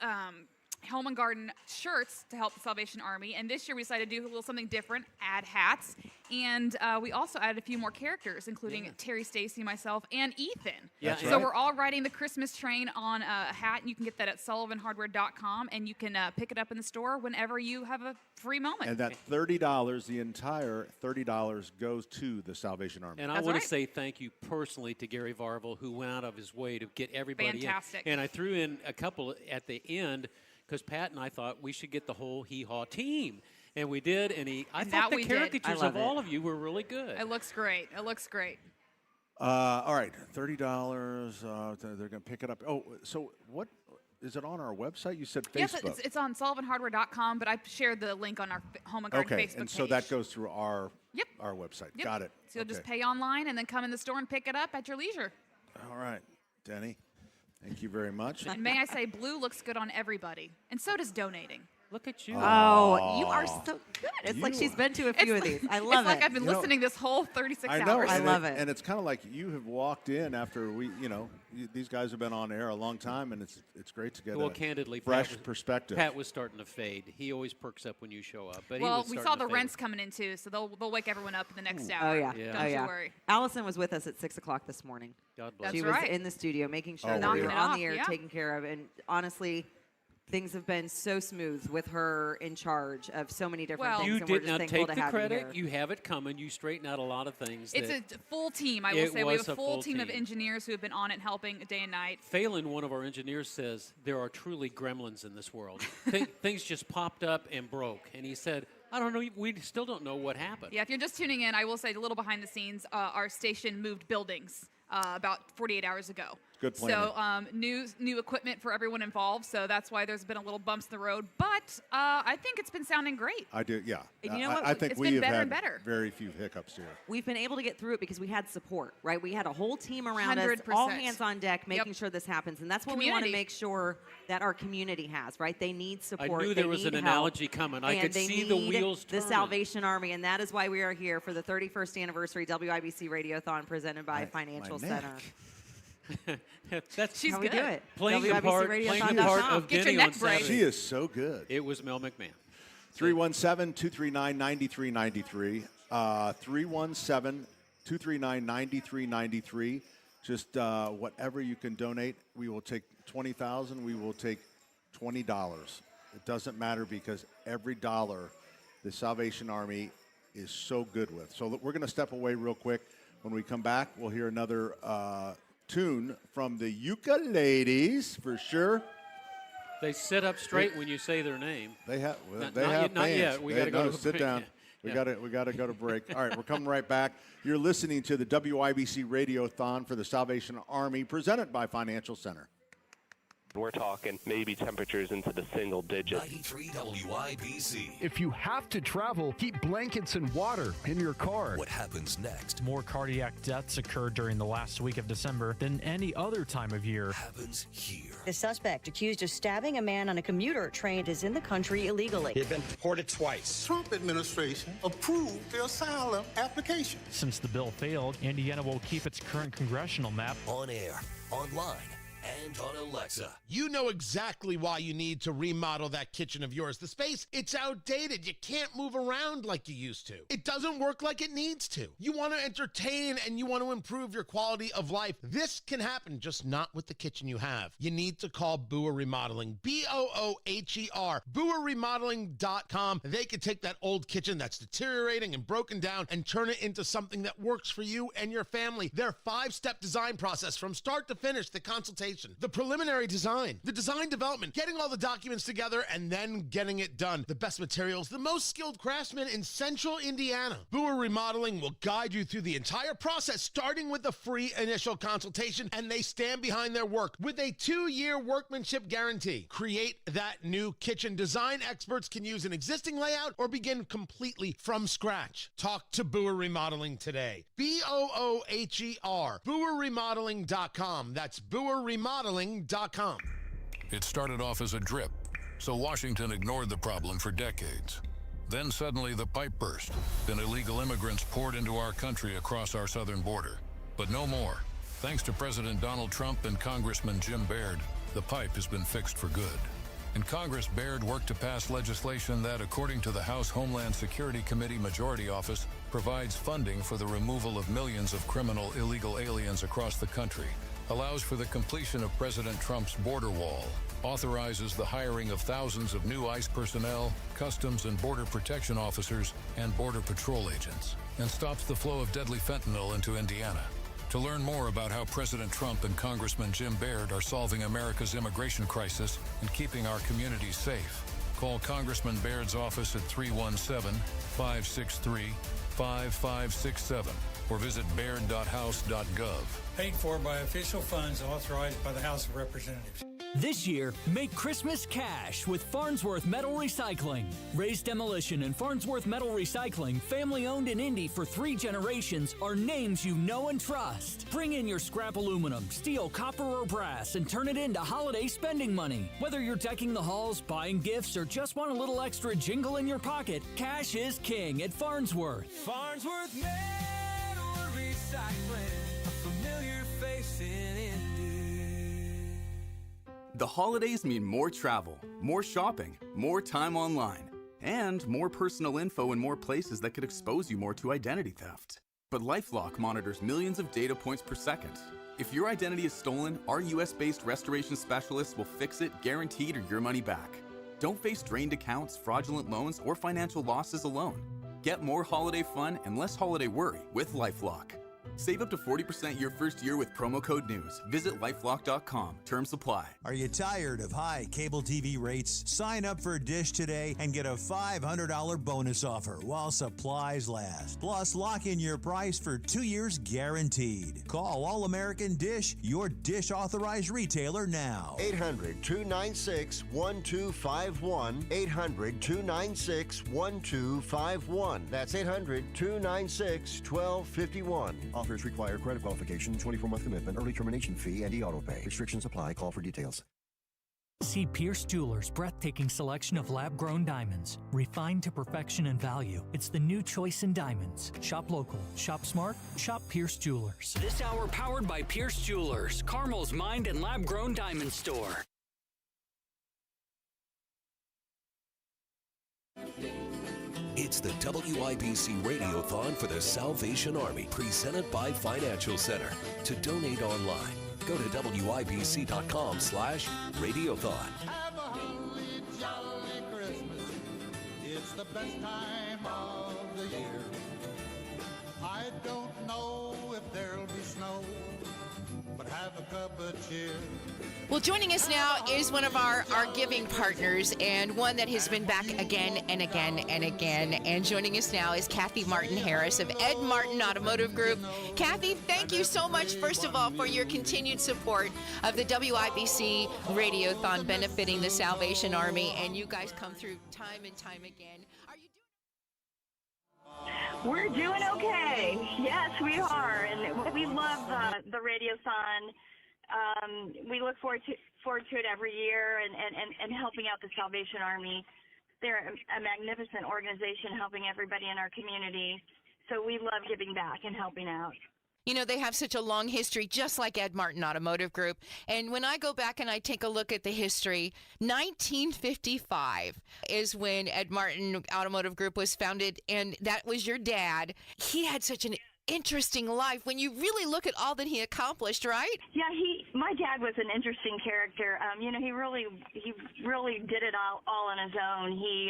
home and garden shirts to help the Salvation Army, and this year we decided to do a little something different, add hats, and we also added a few more characters, including Terry, Stacy, myself, and Ethan. Yeah, That's So right. we're all riding the Christmas train on a hat, and you can get that at sullivanhardware.com, and you can pick it up in the store whenever you have a free moment. And that $30, the entire $30 goes to the Salvation Army. And I That's want right. to say thank you personally to Gary Varvel, who went out of his way to get everybody Fantastic. in. And I threw in a couple at the end because Pat and I thought we should get the whole hee-haw team. And we did, and I And thought that the we did. caricatures I of love all it. of you were really good. It looks great. It looks great. All right, $30. They're going to pick it up. Oh, so what is it on our website? You said Yes, Facebook. it's on sullivanhardware.com, but I shared the link on our home and garden Okay, Facebook and page. so that goes through our Yep. our website. Yep. Got it. So you'll just Okay. pay online and then come in the store and pick it up at your leisure. All right, Denny. Thank you very much. And may I say, blue looks good on everybody, and so does donating. Look at you. Oh, you are so good. It's like she's been to a few of these. I love it. It's like I've been listening this whole 36 I know, hours. I love it. And it's kind of like you have walked in after these guys have been on air a long time, and it's great to get candidly, fresh perspective. Pat was starting to fade. He always perks up when you show up. But we saw the rents coming in too, so they'll wake everyone up in the next hour. Oh yeah. Don't you worry. Allison was with us at 6 o'clock this morning. God bless. She was in the studio making sure that we were on the air, taking care of, and honestly, things have been so smooth with her in charge of so many different things. You and we're did just not thankful take to the have credit. You have it coming. You straighten out a lot of things. It's a full team, I will say. We have a full team of team. engineers who have been on it helping day and night. Phelan, one of our engineers, says there are truly gremlins in this world. Things just popped up and broke. And he said, I don't know. We still don't know what happened. Yeah, if you're just tuning in, I will say a little behind the scenes, our station moved buildings about 48 hours ago. Good planning. So new equipment for everyone involved. So that's why there's been a little bumps in the road. But I think it's been sounding great. I do, yeah. And you know what? I think It's we been have better had and better. very few hiccups here. We've been able to get through it because we had support, right? We had a whole team around us, 100%. all hands on deck, making sure this happens. And that's what we want to make sure that our community has, right? They need support. I knew there was an analogy coming. I could see the wheels turning. The Salvation Army, and that is why we are here for the 31st anniversary WIBC Radiothon presented by Financial Center. That's how we do it. Playing the part of Denny on Saturday. She is so good. It was Mel McMahon. 317-239-9393. 317-239-9393. Just whatever you can donate. We will take $20,000. We will take $20. It doesn't matter because every dollar the Salvation Army is so good with. So we're going to step away real quick. When we come back, we'll hear another tune from the Ukuleles for sure. They sit up straight when you say their name. They have. Not fans. yet. We got to go to sit down. We got to go to break. All right, we're coming right back. You're listening to the WIBC Radiothon for the Salvation Army, presented by Financial Center. We're talking maybe temperatures into the single digits. 93 WIBC. If you have to travel, keep blankets and water in your car. What happens next? More cardiac deaths occurred during the last week of December than any other time of year. Happens here. The suspect accused of stabbing a man on a commuter train is in the country illegally. He had been deported twice. Trump administration approved the asylum application. Since the bill failed, Indiana will keep its current congressional map on air, online, and on Alexa. You know exactly why you need to remodel that kitchen of yours. The space, it's outdated. You can't move around like you used to. It doesn't work like it needs to. You want to entertain and you want to improve your quality of life. This can happen, just not with the kitchen you have. You need to call Booher Remodeling. BOOHER. BooherRemodeling.com. They can take that old kitchen that's deteriorating and broken down and turn it into something that works for you and your family. Their 5-step design process from start to finish, the consultation, the preliminary design, the design development, getting all the documents together, and then getting it done. The best materials, the most skilled craftsmen in Central Indiana. Booher Remodeling will guide you through the entire process, starting with the free initial consultation, and they stand behind their work with a 2-year workmanship guarantee. Create that new kitchen. Design experts can use an existing layout or begin completely from scratch. Talk to Booher Remodeling today. BOOHER. BooherRemodeling.com. That's BooherRemodeling.com. It started off as a drip, so Washington ignored the problem for decades. Then suddenly the pipe burst, and illegal immigrants poured into our country across our southern border. But no more. Thanks to President Donald Trump and Congressman Jim Baird, the pipe has been fixed for good. In Congress, Baird worked to pass legislation that, according to the House Homeland Security Committee Majority Office, provides funding for the removal of millions of criminal illegal aliens across the country, allows for the completion of President Trump's border wall, authorizes the hiring of thousands of new ICE personnel, Customs and Border Protection officers, and Border Patrol agents, and stops the flow of deadly fentanyl into Indiana. To learn more about how President Trump and Congressman Jim Baird are solving America's immigration crisis and keeping our communities safe, call Congressman Baird's office at 317-563-5567 or visit baird.house.gov. Paid for by official funds authorized by the House of Representatives. This year, make Christmas cash with Farnsworth Metal Recycling. Raised Demolition and Farnsworth Metal Recycling, family-owned in Indy for 3 generations, are names you know and trust. Bring in your scrap aluminum, steel, copper, or brass and turn it into holiday spending money. Whether you're decking the halls, buying gifts, or just want a little extra jingle in your pocket, cash is king at Farnsworth. Farnsworth Metal Recycling, a familiar face in Indy. The holidays mean more travel, more shopping, more time online, and more personal info in more places that could expose you more to identity theft. But LifeLock monitors millions of data points per second. If your identity is stolen, our US-based restoration specialists will fix it, guaranteed, or your money back. Don't face drained accounts, fraudulent loans, or financial losses alone. Get more holiday fun and less holiday worry with LifeLock. Save up to 40% your first year with promo code NEWS. Visit lifelock.com. Terms apply. Are you tired of high cable TV rates? Sign up for Dish today and get a $500 bonus offer while supplies last. Plus, lock in your price for 2 years guaranteed. Call All American Dish, your Dish authorized retailer now. 800-296-1251. 800-296-1251. That's 800-296-1251. Offers require credit qualification, 24-month commitment, early termination fee, and e-auto pay. Restrictions apply. Call for details. See Pierce Jewelers' breathtaking selection of lab-grown diamonds. Refined to perfection and value. It's the new choice in diamonds. Shop local. Shop smart. Shop Pierce Jewelers. This hour powered by Pierce Jewelers, Carmel's Mind and Lab-Grown Diamond Store. It's the WIBC Radiothon for the Salvation Army, presented by Financial Center. To donate online, go to WIBC.com/Radiothon. Have a holly jolly Christmas. It's the best time of the year. I don't know if there'll be snow, but have a cup of cheer. Well, joining us now is one of our giving partners, and one that has been back again and again and again. And joining us now is Kathy Martin Harris of Ed Martin Automotive Group. Kathy, thank you so much, first of all, for your continued support of the WIBC Radiothon benefiting the Salvation Army. And you guys come through time and time again. We're doing okay. Yes, we are, and we love the Radiothon. We look forward to it every year, and helping out the Salvation Army. They're a magnificent organization helping everybody in our community. So we love giving back and helping out. You know, they have such a long history, just like Ed Martin Automotive Group. And when I go back and I take a look at the history, 1955 is when Ed Martin Automotive Group was founded, and that was your dad. He had such an interesting life when you really look at all that he accomplished, right? Yeah, my dad was an interesting character. He really did it all on his own. He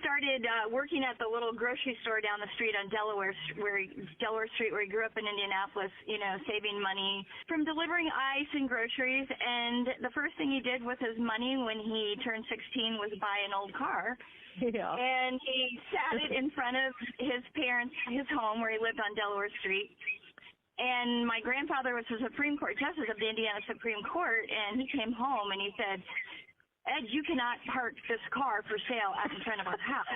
started working at the little grocery store down the street on Delaware Street, where he grew up in Indianapolis, saving money from delivering ice and groceries. And the first thing he did with his money when he turned 16 was buy an old car. Yeah. And he sat it in front of his home where he lived on Delaware Street. And my grandfather was the Supreme Court Justice of the Indiana Supreme Court, and he came home and he said, "Ed, you cannot park this car for sale out in front of our house."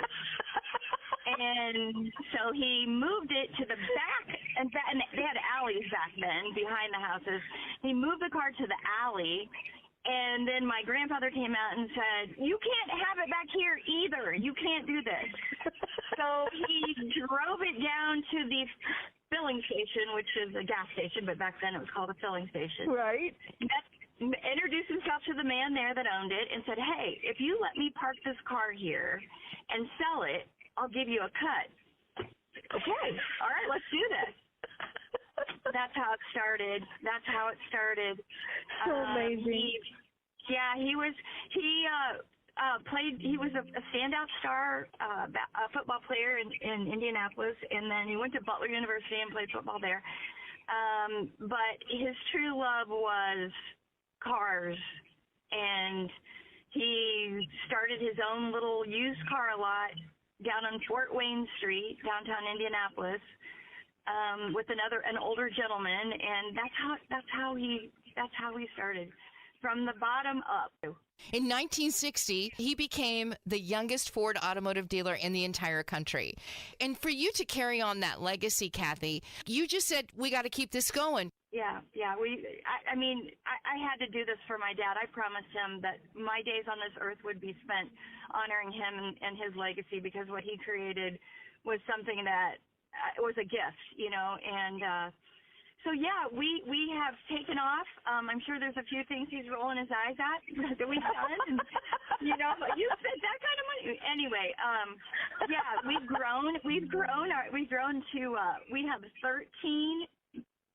And so he moved it to the back, and they had alleys back then behind the houses. He moved the car to the alley. And then my grandfather came out and said, "You can't have it back here either. You can't do this." So he drove it down to the filling station, which is a gas station, but back then it was called a filling station. Right. Introduced himself to the man there that owned it and said, "Hey, if you let me park this car here and sell it, I'll give you a cut." Okay. All right, let's do this. That's how it started. So amazing. He was a standout star, a football player in Indianapolis, and then he went to Butler University and played football there. But his true love was cars, and he started his own little used car lot down on Fort Wayne Street, downtown Indianapolis. With an older gentleman, and that's how he started. from the bottom up. In 1960, he became the youngest Ford automotive dealer in the entire country. And for you to carry on that legacy, Kathy, you just said, we got to keep this going. Yeah. I had to do this for my dad. I promised him that my days on this earth would be spent honoring him and his legacy, because what he created was something that was a gift, and so yeah, we have taken off. I'm sure there's a few things he's rolling his eyes at that we've done, and, but you spent that kind of money anyway. Yeah, we've grown to we have 13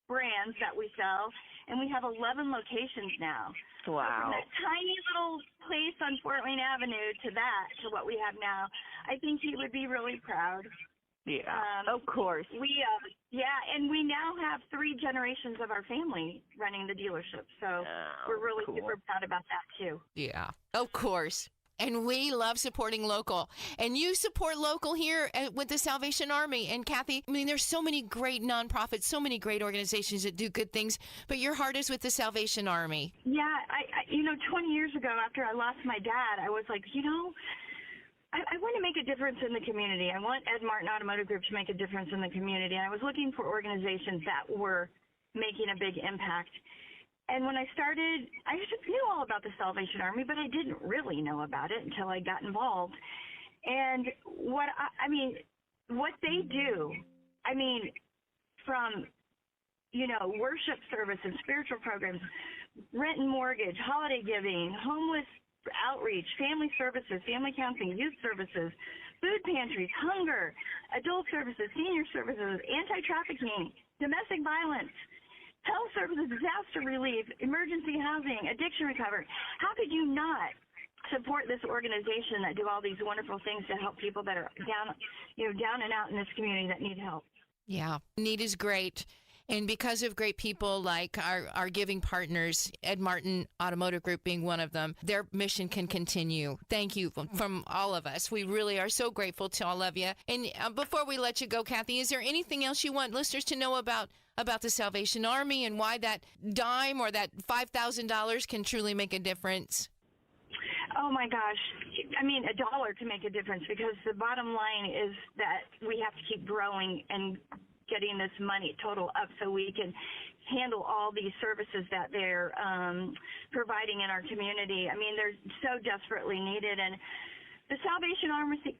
brands that we sell, and we have 11 locations now. Wow. From that tiny little place on Fort Wayne Avenue to what we have now, I think he would be really proud. Yeah, of course. And we now have 3 generations of our family running the dealership, so we're really super proud about that too. Yeah, of course. And we love supporting local. And you support local here with the Salvation Army. And Kathy, there's so many great nonprofits, so many great organizations that do good things, but your heart is with the Salvation Army. Yeah, I 20 years ago, after I lost my dad, I was like, I want to make a difference in the community. I want Ed Martin Automotive Group to make a difference in the community. And I was looking for organizations that were making a big impact. And when I started, I just knew all about the Salvation Army, but I didn't really know about it until I got involved. And what they do, from, worship services, spiritual programs, rent and mortgage, holiday giving, homeless outreach, family services, family counseling, youth services, food pantries, hunger, adult services, senior services, anti-trafficking, domestic violence, health services, disaster relief, emergency housing, addiction recovery. How could you not support this organization that do all these wonderful things to help people that are down and out in this community that need help? Yeah, need is great. And because of great people like our giving partners, Ed Martin Automotive Group being one of them, their mission can continue. Thank you from all of us. We really are so grateful to all of you. And before we let you go, Kathy, is there anything else you want listeners to know about the Salvation Army and why that dime or that $5,000 can truly make a difference? Oh my gosh. $1 can make a difference, because the bottom line is that we have to keep growing and getting this money total up so we can handle all these services that they're providing in our community. They're so desperately needed. And the Salvation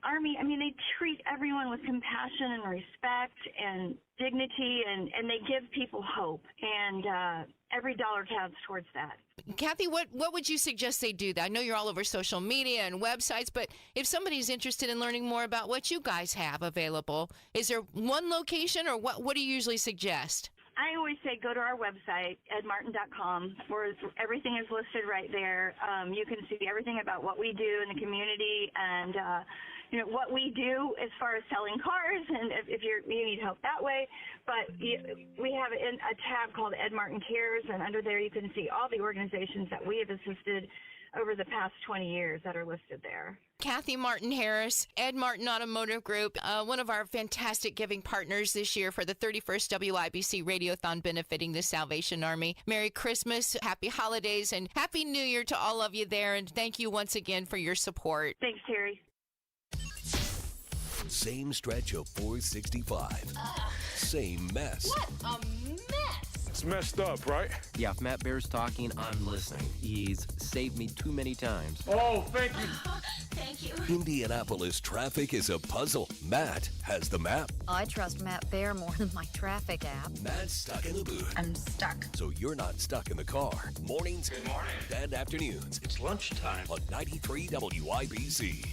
Army, they treat everyone with compassion and respect and dignity, and they give people hope. And every dollar counts towards that. Kathy, what would you suggest they do? I know you're all over social media and websites, but if somebody's interested in learning more about what you guys have available, is there one location, or what do you usually suggest? I always say go to our website, edmartin.com, where everything is listed right there. You can see everything about what we do in the community and what we do as far as selling cars, and if you need help that way. But we have a tab called Ed Martin Cares, and under there you can see all the organizations that we have assisted over the past 20 years that are listed there. Kathy Martin Harris, Ed Martin Automotive Group, one of our fantastic giving partners this year for the 31st WIBC Radiothon benefiting the Salvation Army. Merry Christmas, Happy Holidays, and Happy New Year to all of you there, and thank you once again for your support. Thanks, Terry. Same stretch of 465. Same mess. What a mess! It's messed up, right? Yeah, if Matt Bear's talking, I'm listening. He's saved me too many times. Oh, thank you. Thank you. Indianapolis traffic is a puzzle. Matt has the map. I trust Matt Bear more than my traffic app. Matt's stuck in the booth. I'm stuck. So you're not stuck in the car. Mornings. Good morning. And afternoons. It's lunchtime. On 93 WIBC.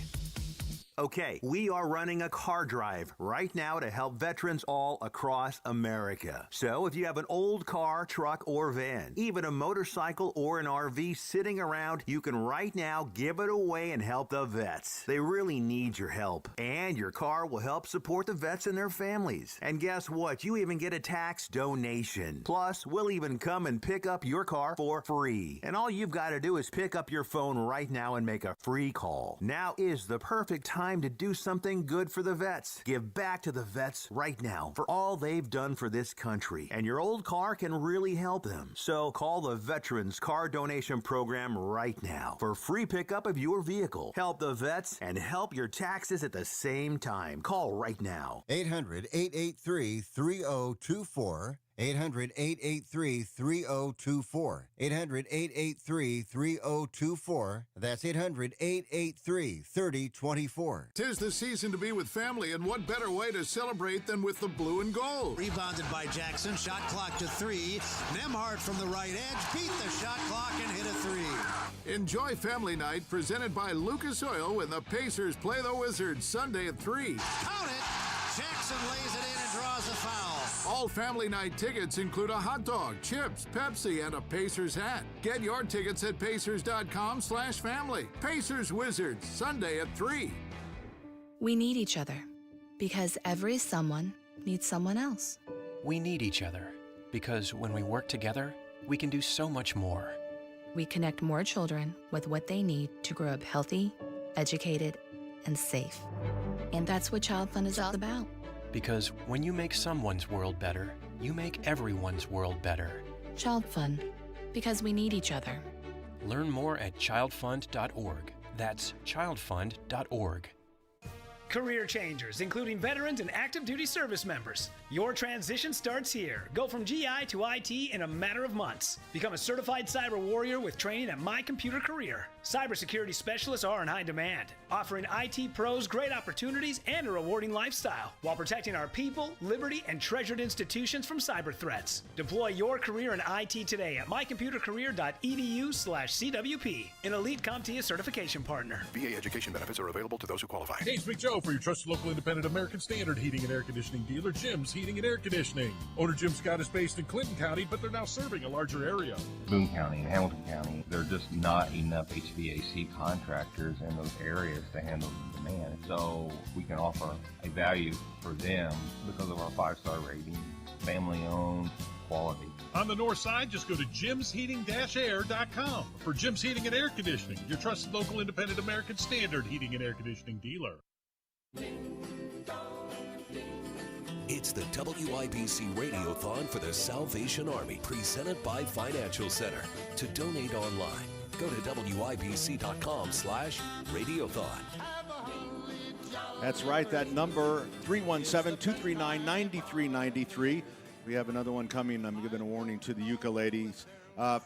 Okay, we are running a car drive right now to help veterans all across America. So if you have an old car, truck, or van, even a motorcycle or an RV sitting around, you can right now give it away and help the vets. They really need your help. And your car will help support the vets and their families. And guess what? You even get a tax donation. Plus, we'll even come and pick up your car for free. And all you've got to do is pick up your phone right now and make a free call. Now is the perfect time time to do something good for the vets. Give back to the vets right now for all they've done for this country. And your old car can really help them. So call the Veterans Car Donation Program right now for free pickup of your vehicle. Help the vets and help your taxes at the same time. Call right now. 800-883-3024. 800-883-3024. 800-883-3024. That's 800-883-3024. 'Tis the season to be with family, and what better way to celebrate than with the blue and gold? Rebounded by Jackson, shot clock to 3. Nembhard from the right edge beat the shot clock and hit a 3. Enjoy Family Night, presented by Lucas Oil, when the Pacers play the Wizards Sunday at 3. Count it! Jackson lays it in and draws a foul. All Family Night tickets include a hot dog, chips, Pepsi, and a Pacers hat. Get your tickets at pacers.com/family. Pacers Wizards, Sunday at 3. We need each other because every someone needs someone else. We need each other because when we work together, we can do so much more. We connect more children with what they need to grow up healthy, educated, and safe. And that's what Child Fund is all about. Because when you make someone's world better, you make everyone's world better. Child Fund, because we need each other. Learn more at childfund.org. That's childfund.org. Career changers, including veterans and active duty service members. Your transition starts here. Go from GI to IT in a matter of months. Become a certified cyber warrior with training at My Computer Career. Cybersecurity specialists are in high demand, offering IT pros great opportunities and a rewarding lifestyle while protecting our people, liberty, and treasured institutions from cyber threats. Deploy your career in IT today at mycomputercareer.edu/CWP, an elite CompTIA certification partner. VA education benefits are available to those who qualify. Hey, Big Joe for your trusted local independent American Standard heating and air conditioning dealer, Jim's Heating and Air Conditioning. Owner Jim Scott is based in Clinton County, but they're now serving a larger area. Boone County and Hamilton County, there are just not enough HVAC contractors in those areas to handle the demand. So we can offer a value for them because of our 5-star rating, family-owned, quality. On the north side, just go to jimsheating-air.com for Jim's Heating and Air Conditioning, your trusted local independent American Standard heating and air conditioning dealer. It's the WIBC Radiothon for the Salvation Army, presented by Financial Center. To donate online, go to WIBC.com/Radiothon. That's right, that number, 317-239-9393. We have another one coming. I'm giving a warning to the ukuleles.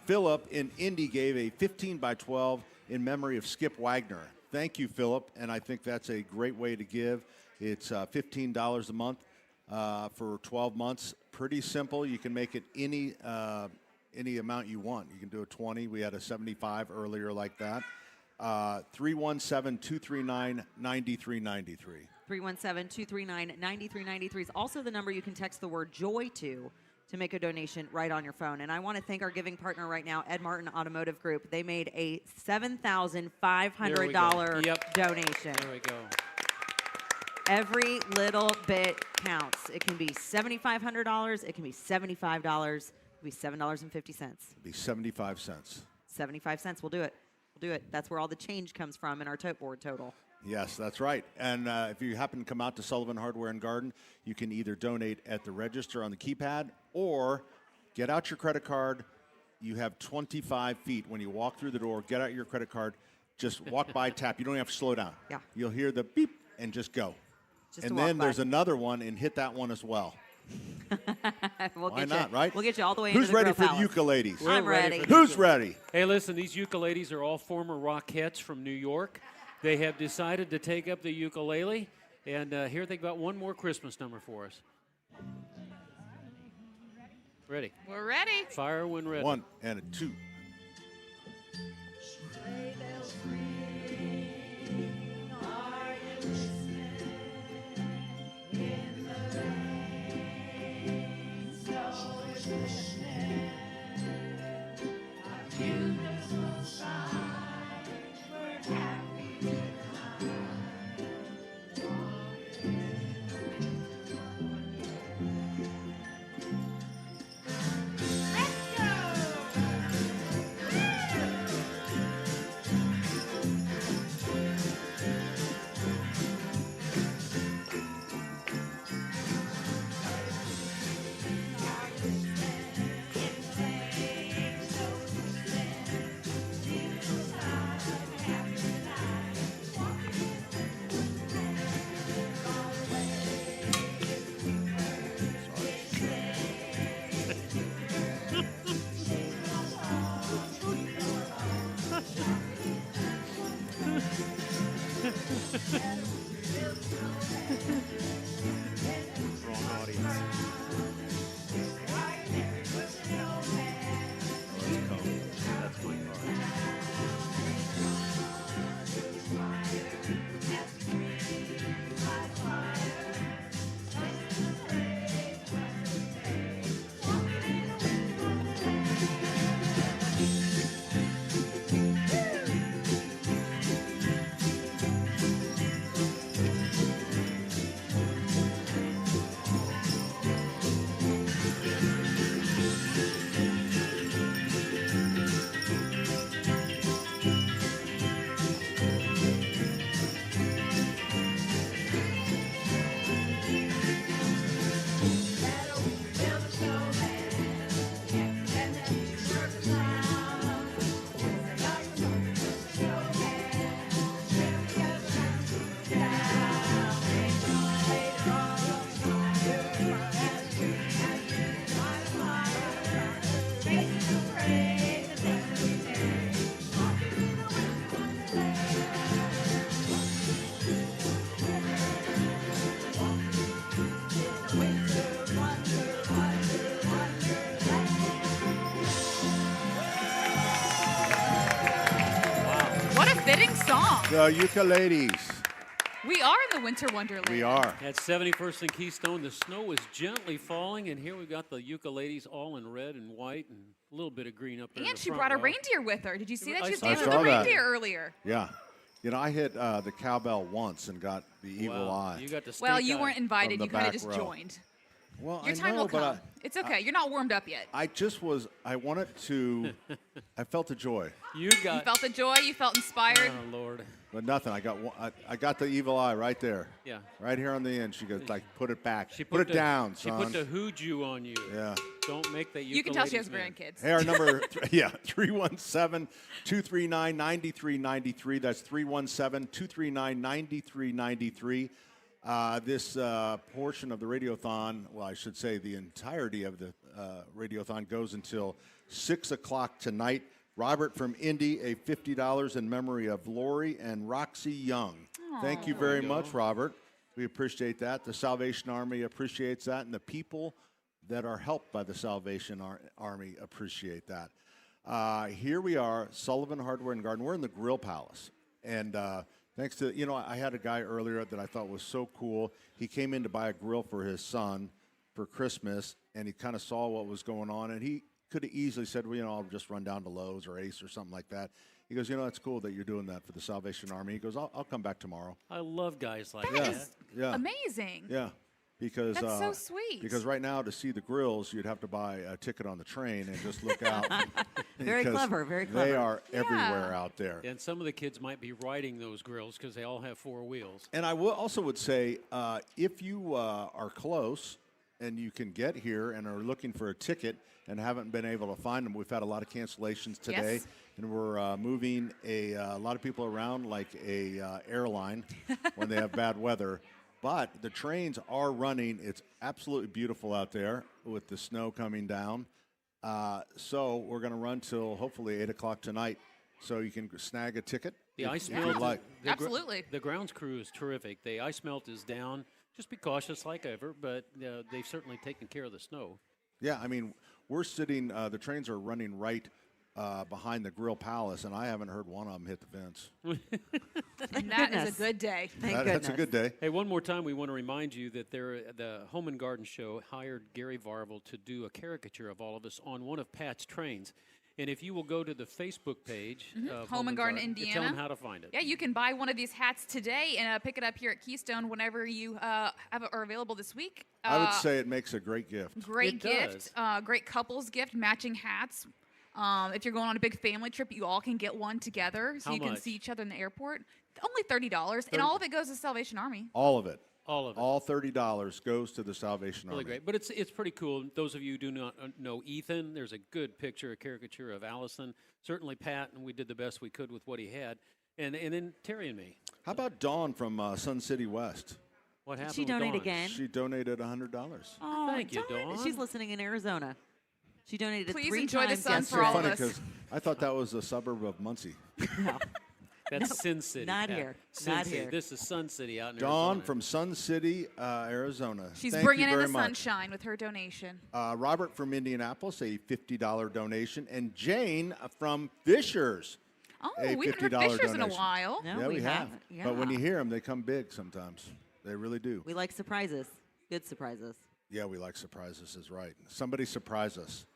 Philip in Indy gave a 15x12 in memory of Skip Wagner. Thank you, Philip, and I think that's a great way to give. It's $15 a month for 12 months. Pretty simple. You can make it any amount you want. You can do a 20. We had a 75 earlier like that. 317-239-9393. 317-239-9393 is also the number you can text the word JOY to make a donation right on your phone. And I want to thank our giving partner right now, Ed Martin Automotive Group. They made a $7,500 donation. There we go. Every little bit counts. It can be $7,500. It can be $75. It can be $7.50. It'd be 75 cents. 75 cents. We'll do it. We'll do it. That's where all the change comes from in our tote board total. Yes, that's right. And if you happen to come out to Sullivan Hardware and Garden, you can either donate at the register on the keypad or get out your credit card. You have 25 feet. When you walk through the door, get out your credit card. Just walk by, tap. You don't have to slow down. Yeah. You'll hear the beep and just go. Just and then there's another one, and hit that one as well. Why not, right? We'll get you all the way Who's into the ready Grill for the ukuleles? I'm ready. Who's ready? Hey, listen, these ukuleles are all former Rockettes from New York. They have decided to take up the ukulele, and here they've got one more Christmas number for us. Ready? We're ready. Fire when ready. 1 and a 2. song. The Ukuleles. We are in the winter wonderland. We are. At 71st and Keystone, the snow is gently falling, and here we've got the ukuleles all in red and white and a little bit of green up there. And she brought a reindeer with her. Did you see that? She was I dancing with saw the that. reindeer earlier. Yeah. You know, I hit the cowbell once and got the evil eye. You got the Well, you weren't invited. From the You kind of back just row. joined. Well, Your I time know, will but come. It's okay. You're not warmed up yet. I wanted to, I felt the joy. You You felt the joy. You felt inspired. Oh, Lord. But nothing. I got the evil eye right there. Yeah. Right here on the end. She goes, like, put it back. She put it the- down, She son. put the hooju on you. Yeah. Don't make that You can tell she has ukuleles man. grandkids. Hey, our number, 317-239-9393. That's 317-239-9393. This portion of the Radiothon, well, I should say the entirety of the Radiothon goes until 6 o'clock tonight. Robert from Indy, a $50 in memory of Lori and Roxy Young. Thank you very much, Robert. We appreciate that. The Salvation Army appreciates that, and the people that are helped by the Salvation Army appreciate that. Here we are, Sullivan Hardware and Garden. We're in the Grill Palace, and thanks to, I had a guy earlier that I thought was so cool. He came in to buy a grill for his son for Christmas, and he kind of saw what was going on, and he could have easily said, well, I'll just run down to Lowe's or Ace or something like that. He goes, that's cool that you're doing that for the Salvation Army. He goes, I'll come back tomorrow. I love guys like That that. is Yeah. amazing. Yeah. Because That's so sweet. Because right now to see the grills, you'd have to buy a ticket on the train and just look out. Very because clever, very clever. They are everywhere out there. And some of the kids might be riding those grills because they all have 4 wheels. And I also would say, if you are close and you can get here and are looking for a ticket and haven't been able to find them, we've had a lot of cancellations today, Yes. and we're moving a lot of people around like a airline when they have bad weather. But the trains are running. It's absolutely beautiful out there with the snow coming down. So we're going to run till hopefully 8 o'clock tonight. So you can snag a ticket The ice if melt, you'd like. Absolutely. The grounds crew is terrific. The ice melt is down. Just be cautious like ever, but they've certainly taken care of the snow. Yeah, I mean, we're sitting, the trains are running right behind the Grill Palace, and I haven't heard one of them hit the fence. And that is a good day. That's a good day. Hey, one more time, we want to remind you that the Home and Garden Show hired Gary Varvel to do a caricature of all of us on one of Pat's trains. And if you will go to the Facebook page of Home and Garden Indiana. tell them how to find it. Yeah, you can buy one of these hats today and pick it up here at Keystone whenever you have it are available this week. I would say it makes a great gift. Great It gift, great couples gift, matching hats. If you're going on a big family trip, you all can get one together so How you can much? see each other in the airport. Only $30, and all of it goes to Salvation Army. All of it. All of it. All $30 goes to the Salvation Really Army. great. But it's pretty cool. Those of you who do not know Ethan, there's a good picture, a caricature of Allison. Certainly Pat, and we did the best we could with what he had. And then Terry and me. How about Dawn from Sun City West? What happened she with donate Dawn? again? She donated $100. Oh, Thank you, darn it. Dawn. She's listening in Arizona. She donated Please 3 enjoy the times sun It's for so all funny of us. because I thought that was a suburb of Muncie. No. That's No, Sin City. not Pat. here. Sin Not City. here. This is Sun City out in Dawn Arizona. from Sun City, Arizona. She's Thank bringing you in very the much. sunshine with her donation. Robert from Indianapolis, a $50 donation, and Jane from Fishers. Oh, a we haven't heard $50 Fishers in a donation. while. No, Yeah, we have. haven't. Yeah. But when you hear them, they come big sometimes. They really do. We like surprises. Good surprises. Yeah, we like surprises, is right. Somebody surprise us.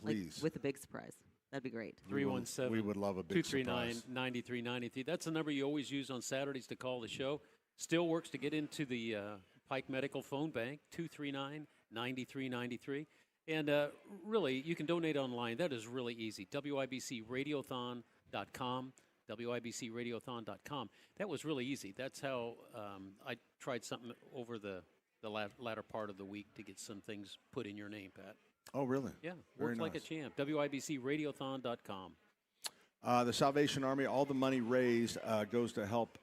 Please. Like, with a big surprise. That'd be great. 317. We would love a big surprise. 239-9393. That's the number you always use on Saturdays to call the show. Still works to get into the Pike Medical phone bank, 239-9393. And really, you can donate online. That is really easy. WIBCRadiothon.com, WIBCRadiothon.com. That was really easy. That's how I tried something over the latter part of the week to get some things put in your name, Pat. Oh, really? Yeah, Very works like a nice. champ. WIBCRadiothon.com. The Salvation Army, all the money raised goes to help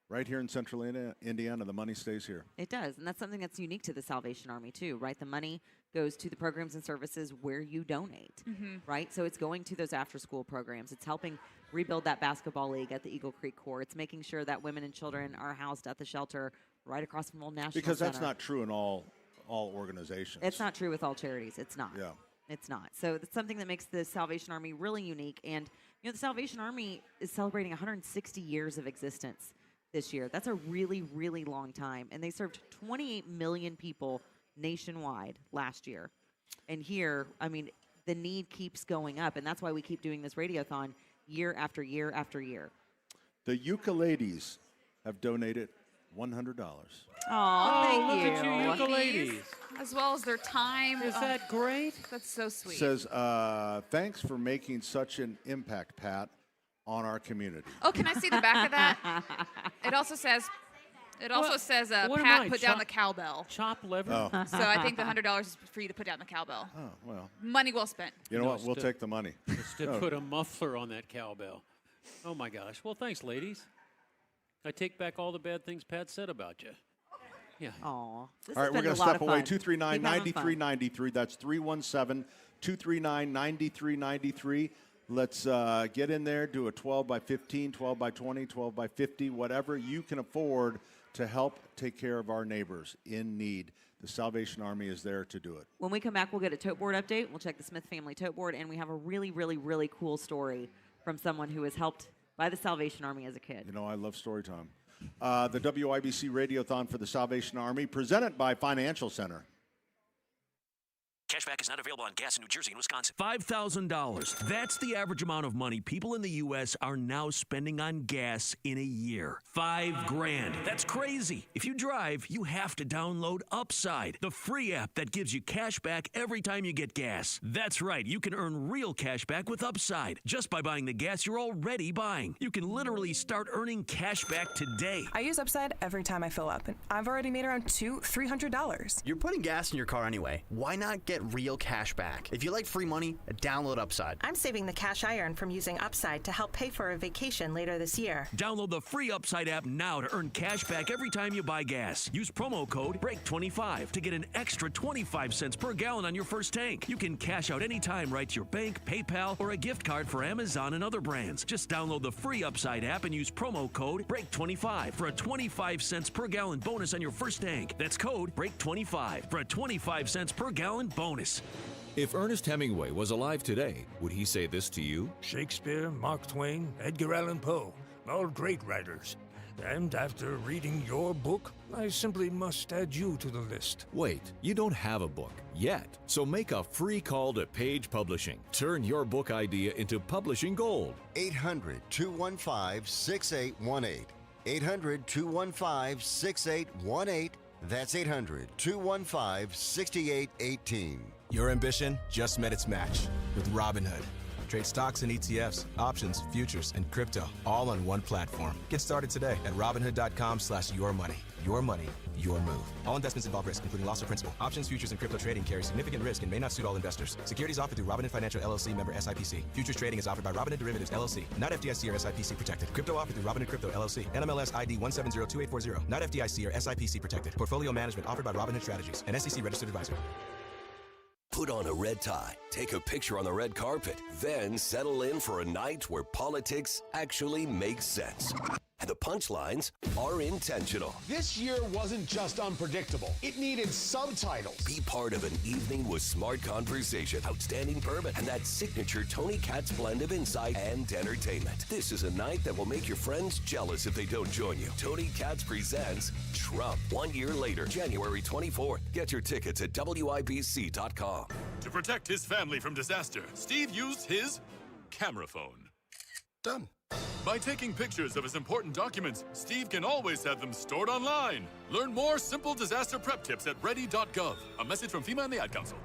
right here in central Indiana. The money stays here. It does, and that's something that's unique to the Salvation Army too, right? The money goes to the programs and services where you donate, right? So it's going to those after-school programs. It's helping rebuild that basketball league at the Eagle Creek Corps. It's making sure that women and children are housed at the shelter right across from Old National Because that's Center. not true in all organizations. It's not true with all charities. It's not. Yeah. It's not. So it's something that makes the Salvation Army really unique. And, you know, the Salvation Army is celebrating 160 years of existence this year. That's a really, really long time. And they served 28 million people nationwide last year. And here, I mean, the need keeps going up. And that's why we keep doing this Radiothon year after year after year. The Ukulades have donated $100. Oh, thank look you. at you, ukuleles. As well as their time. Is that great? That's so sweet. Says, thanks for making such an impact, Pat, on our community. Oh, can I see the back of that? It also says, what am Pat, I, put down the cowbell. Chop liver? Oh. So I think the $100 is for you to put down the cowbell. Oh, well. Money well spent. You know what? We'll take the money. Just to put a muffler on that cowbell. Oh, my gosh. Well, thanks, ladies. I take back all the bad things Pat said about you. Yeah. Aw. All right, we're going to step away. 239-9393. That's 317-239-9393. Let's get in there, do a 12 by 15, 12 by 20, 12 by 50, whatever you can afford to help take care of our neighbors in need. The Salvation Army is there to do it. When we come back, we'll get a tote board update. We'll check the Smith family tote board, and we have a really, really, really cool story from someone who was helped by the Salvation Army as a kid. You know, I love story time. The WIBC Radiothon for the Salvation Army, presented by Financial Center. Cashback is not available on gas in New Jersey and Wisconsin. $5,000. That's the average amount of money people in the U.S. are now spending on gas in a year. $5,000. That's crazy. If you drive, you have to download Upside, the free app that gives you cash back every time you get gas. That's right. You can earn real cash back with Upside just by buying the gas you're already buying. You can literally start earning cash back today. I use Upside every time I fill up, and I've already made around $300. You're putting gas in your car anyway. Why not get real cash back? If you like free money, download Upside. I'm saving the cash I earn from using Upside to help pay for a vacation later this year. Download the free Upside app now to earn cash back every time you buy gas. Use promo code BREAK25 to get an extra 25 cents per gallon on your first tank. You can cash out anytime right to your bank, PayPal, or a gift card for Amazon and other brands. Just download the free Upside app and use promo code BREAK25 for a 25 cents per gallon bonus on your first tank. That's code BREAK25 for a 25 cents per gallon bonus. If Ernest Hemingway was alive today, would he say this to you? Shakespeare, Mark Twain, Edgar Allan Poe, all great writers. And after reading your book, I simply must add you to the list. Wait, you don't have a book yet. So make a free call to Page Publishing. Turn your book idea into publishing gold. 800-215-6818. 800-215-6818. That's 800-215-6818. Your ambition just met its match with Robinhood. Trade stocks and ETFs, options, futures, and crypto all on one platform. Get started today at Robinhood.com/yourmoney. Your money, your move. All investments involve risk, including loss of principal. Options, futures, and crypto trading carry significant risk and may not suit all investors. Securities offered through Robinhood Financial LLC, member SIPC. Futures trading is offered by Robinhood Derivatives LLC, not FDIC or SIPC protected. Crypto offered through Robinhood Crypto LLC, NMLS ID 1702840, not FDIC or SIPC protected. Portfolio management offered by Robinhood Strategies, an SEC registered advisor. Put on a red tie, take a picture on the red carpet, then settle in for a night where politics actually makes sense. And the punchlines are intentional. This year wasn't just unpredictable. It needed subtitles. Be part of an evening with smart conversation, outstanding bourbon, and that signature Tony Katz blend of insight and entertainment. This is a night that will make your friends jealous if they don't join you. Tony Katz presents Trump 1 year later, January 24th. Get your tickets at WIBC.com. To protect his family from disaster, Steve used his camera phone. Done. By taking pictures of his important documents, Steve can always have them stored online. Learn more simple disaster prep tips at ready.gov. A message from FEMA and the Ad Council.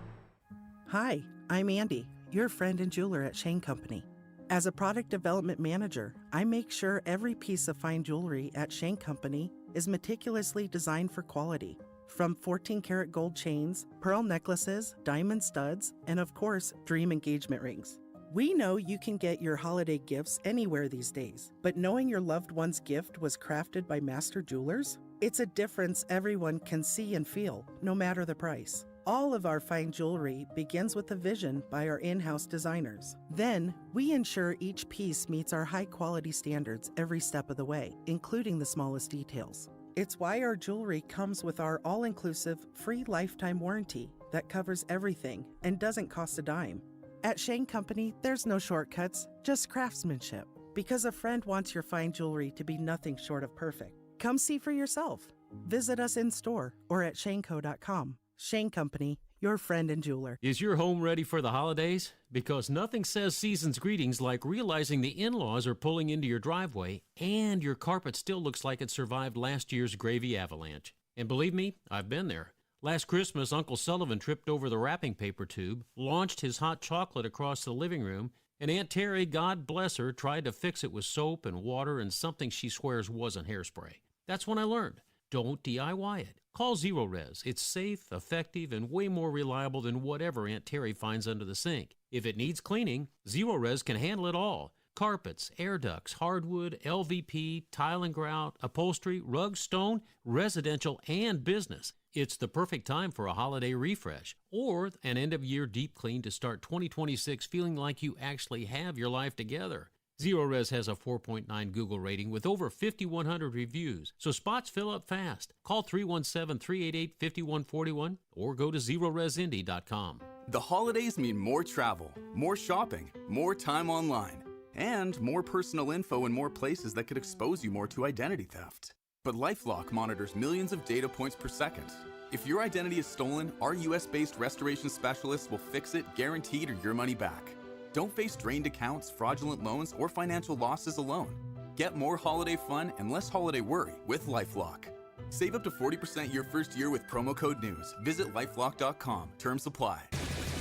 Hi, I'm Andy, your friend and jeweler at Shane Company. As a product development manager, I make sure every piece of fine jewelry at Shane Company is meticulously designed for quality. From 14-karat gold chains, pearl necklaces, diamond studs, and of course, dream engagement rings. We know you can get your holiday gifts anywhere these days, but knowing your loved one's gift was crafted by master jewelers? It's a difference everyone can see and feel, no matter the price. All of our fine jewelry begins with a vision by our in-house designers. Then, we ensure each piece meets our high-quality standards every step of the way, including the smallest details. It's why our jewelry comes with our all-inclusive free lifetime warranty, that covers everything and doesn't cost a dime. At Shane Company, there's no shortcuts, just craftsmanship. Because a friend wants your fine jewelry to be nothing short of perfect. Come see for yourself. Visit us in store or at shaneco.com. Shane Company, your friend and jeweler. Is your home ready for the holidays? Because nothing says season's greetings like realizing the in-laws are pulling into your driveway and your carpet still looks like it survived last year's gravy avalanche. And believe me, I've been there. Last Christmas, Uncle Sullivan tripped over the wrapping paper tube, launched his hot chocolate across the living room, and Aunt Terry, God bless her, tried to fix it with soap and water and something she swears wasn't hairspray. That's when I learned. Don't DIY it. Call Zero Res. It's safe, effective, and way more reliable than whatever Aunt Terry finds under the sink. If it needs cleaning, Zero Res can handle it all. Carpets, air ducts, hardwood, LVP, tile and grout, upholstery, rug, stone, residential, and business. It's the perfect time for a holiday refresh or an end-of-year deep clean to start 2026 feeling like you actually have your life together. Zero Res has a 4.9 Google rating with over 5,100 reviews, so spots fill up fast. Call 317-388-5141 or go to ZeroResIndy.com. The holidays mean more travel, more shopping, more time online, and more personal info in more places that could expose you more to identity theft. But LifeLock monitors millions of data points per second. If your identity is stolen, our US-based restoration specialists will fix it, guaranteed, or your money back. Don't face drained accounts, fraudulent loans, or financial losses alone. Get more holiday fun and less holiday worry with LifeLock. Save up to 40% your first year with promo code NEWS. Visit lifelock.com. Terms apply.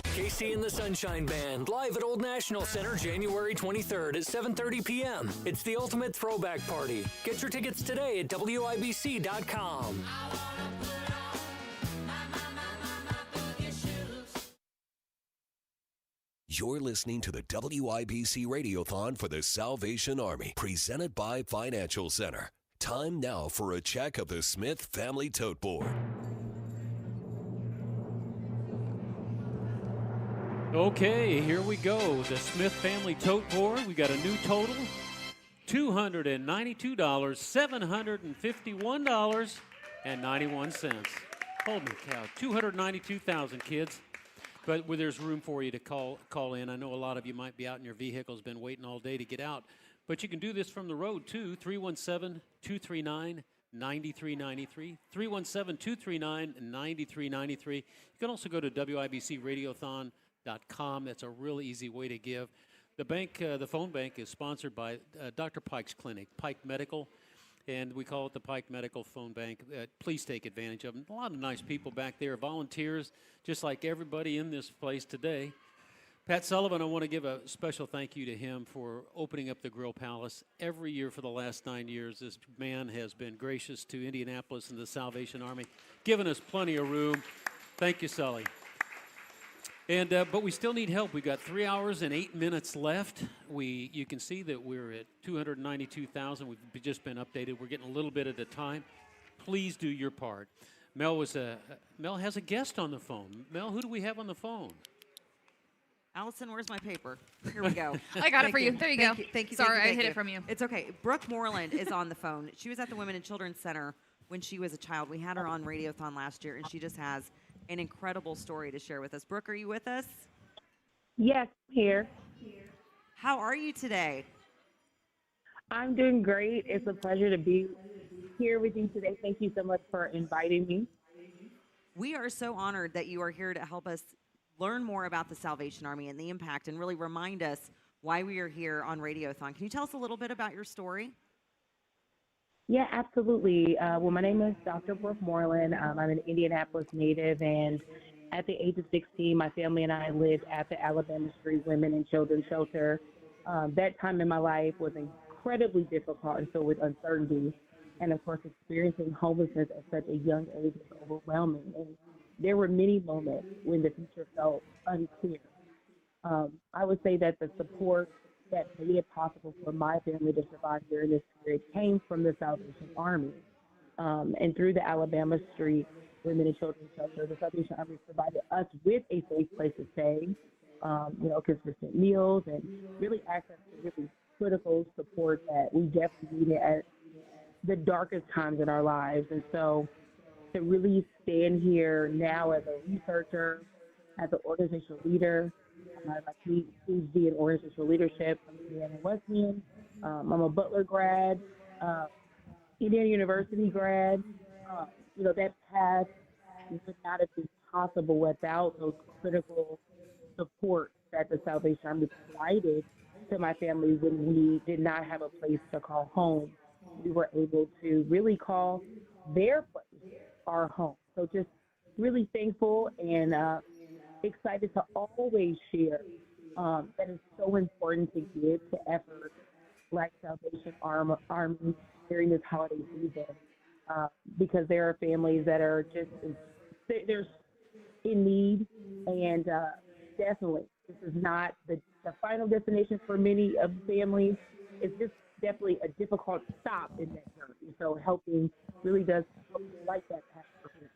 KC and the Sunshine Band, live at Old National Center, January 23rd at 7:30 p.m. It's the ultimate throwback party. Get your tickets today at WIBC.com. You're listening to the WIBC Radiothon for the Salvation Army, presented by Financial Center. Time now for a check of the Smith Family Tote Board. Okay, here we go. The Smith Family Tote Board. We got a new total, $292, $751.91. Holy cow, $292,000, kids. But there's room for you to call in. I know a lot of you might be out in your vehicles, been waiting all day to get out. But you can do this from the road, too, 317-239-9393, 317-239-9393. You can also go to WIBCRadiothon.com. That's a really easy way to give. The bank, the phone bank, is sponsored by Dr. Pike's Clinic, Pike Medical, and we call it the Pike Medical Phone Bank. Please take advantage of them. A lot of nice people back there, volunteers, just like everybody in this place today. Pat Sullivan, I want to give a special thank you to him for opening up the Grill Palace. Every year for the last 9 years, this man has been gracious to Indianapolis and the Salvation Army, giving us plenty of room. Thank you, Sully. And but we still need help. We've got 3 hours and 8 minutes left. You can see that we're at 292,000. We've just been updated. We're getting a little bit at a time. Please do your part. Mel has a guest on the phone. Mel, who do we have on the phone? Allison, where's my paper? Here we go. I got it for you. There you go. Thank you. Sorry, I hid it from you. It's okay. Brooke Moreland is on the phone. She was at the Women and Children's Center when she was a child. We had her on Radiothon last year, and she just has an incredible story to share with us. Brooke, are you with us? Yes, here. How are you today? I'm doing great. It's a pleasure to be here with you today. Thank you so much for inviting me. We are so honored that you are here to help us learn more about the Salvation Army and the impact and really remind us why we are here on Radiothon. Can you tell us a little bit about your story? Yeah, absolutely. Well, my name is Dr. Brooke Moreland. I'm an Indianapolis native, and at the age of 16, my family and I lived at the Alabama Street Women and Children's Shelter. That time in my life was incredibly difficult and filled with uncertainty. And of course, experiencing homelessness at such a young age was overwhelming. And there were many moments when the future felt unclear. I would say that the support that made it possible for my family to survive during this period came from the Salvation Army. And through the Alabama Street Women and Children's Shelter, the Salvation Army provided us with a safe place to stay, consistent meals, and really access to really critical support that we definitely needed at the darkest times in our lives. And so to really stand here now as a researcher, as an organizational leader. I have a PhD in organizational leadership from Indiana Wesleyan. I'm a Butler grad, Indiana University grad. That path would not have been possible without those critical support that the Salvation Army provided to my family when we did not have a place to call home. We were able to really call their place our home. So just really thankful and excited to always share that it's so important to give to efforts like Salvation Army during this holiday season because there are families that are just they're in need, and definitely this is not the final destination for many of the families. It's just definitely a difficult stop in that journey. So helping really does help light that path for people.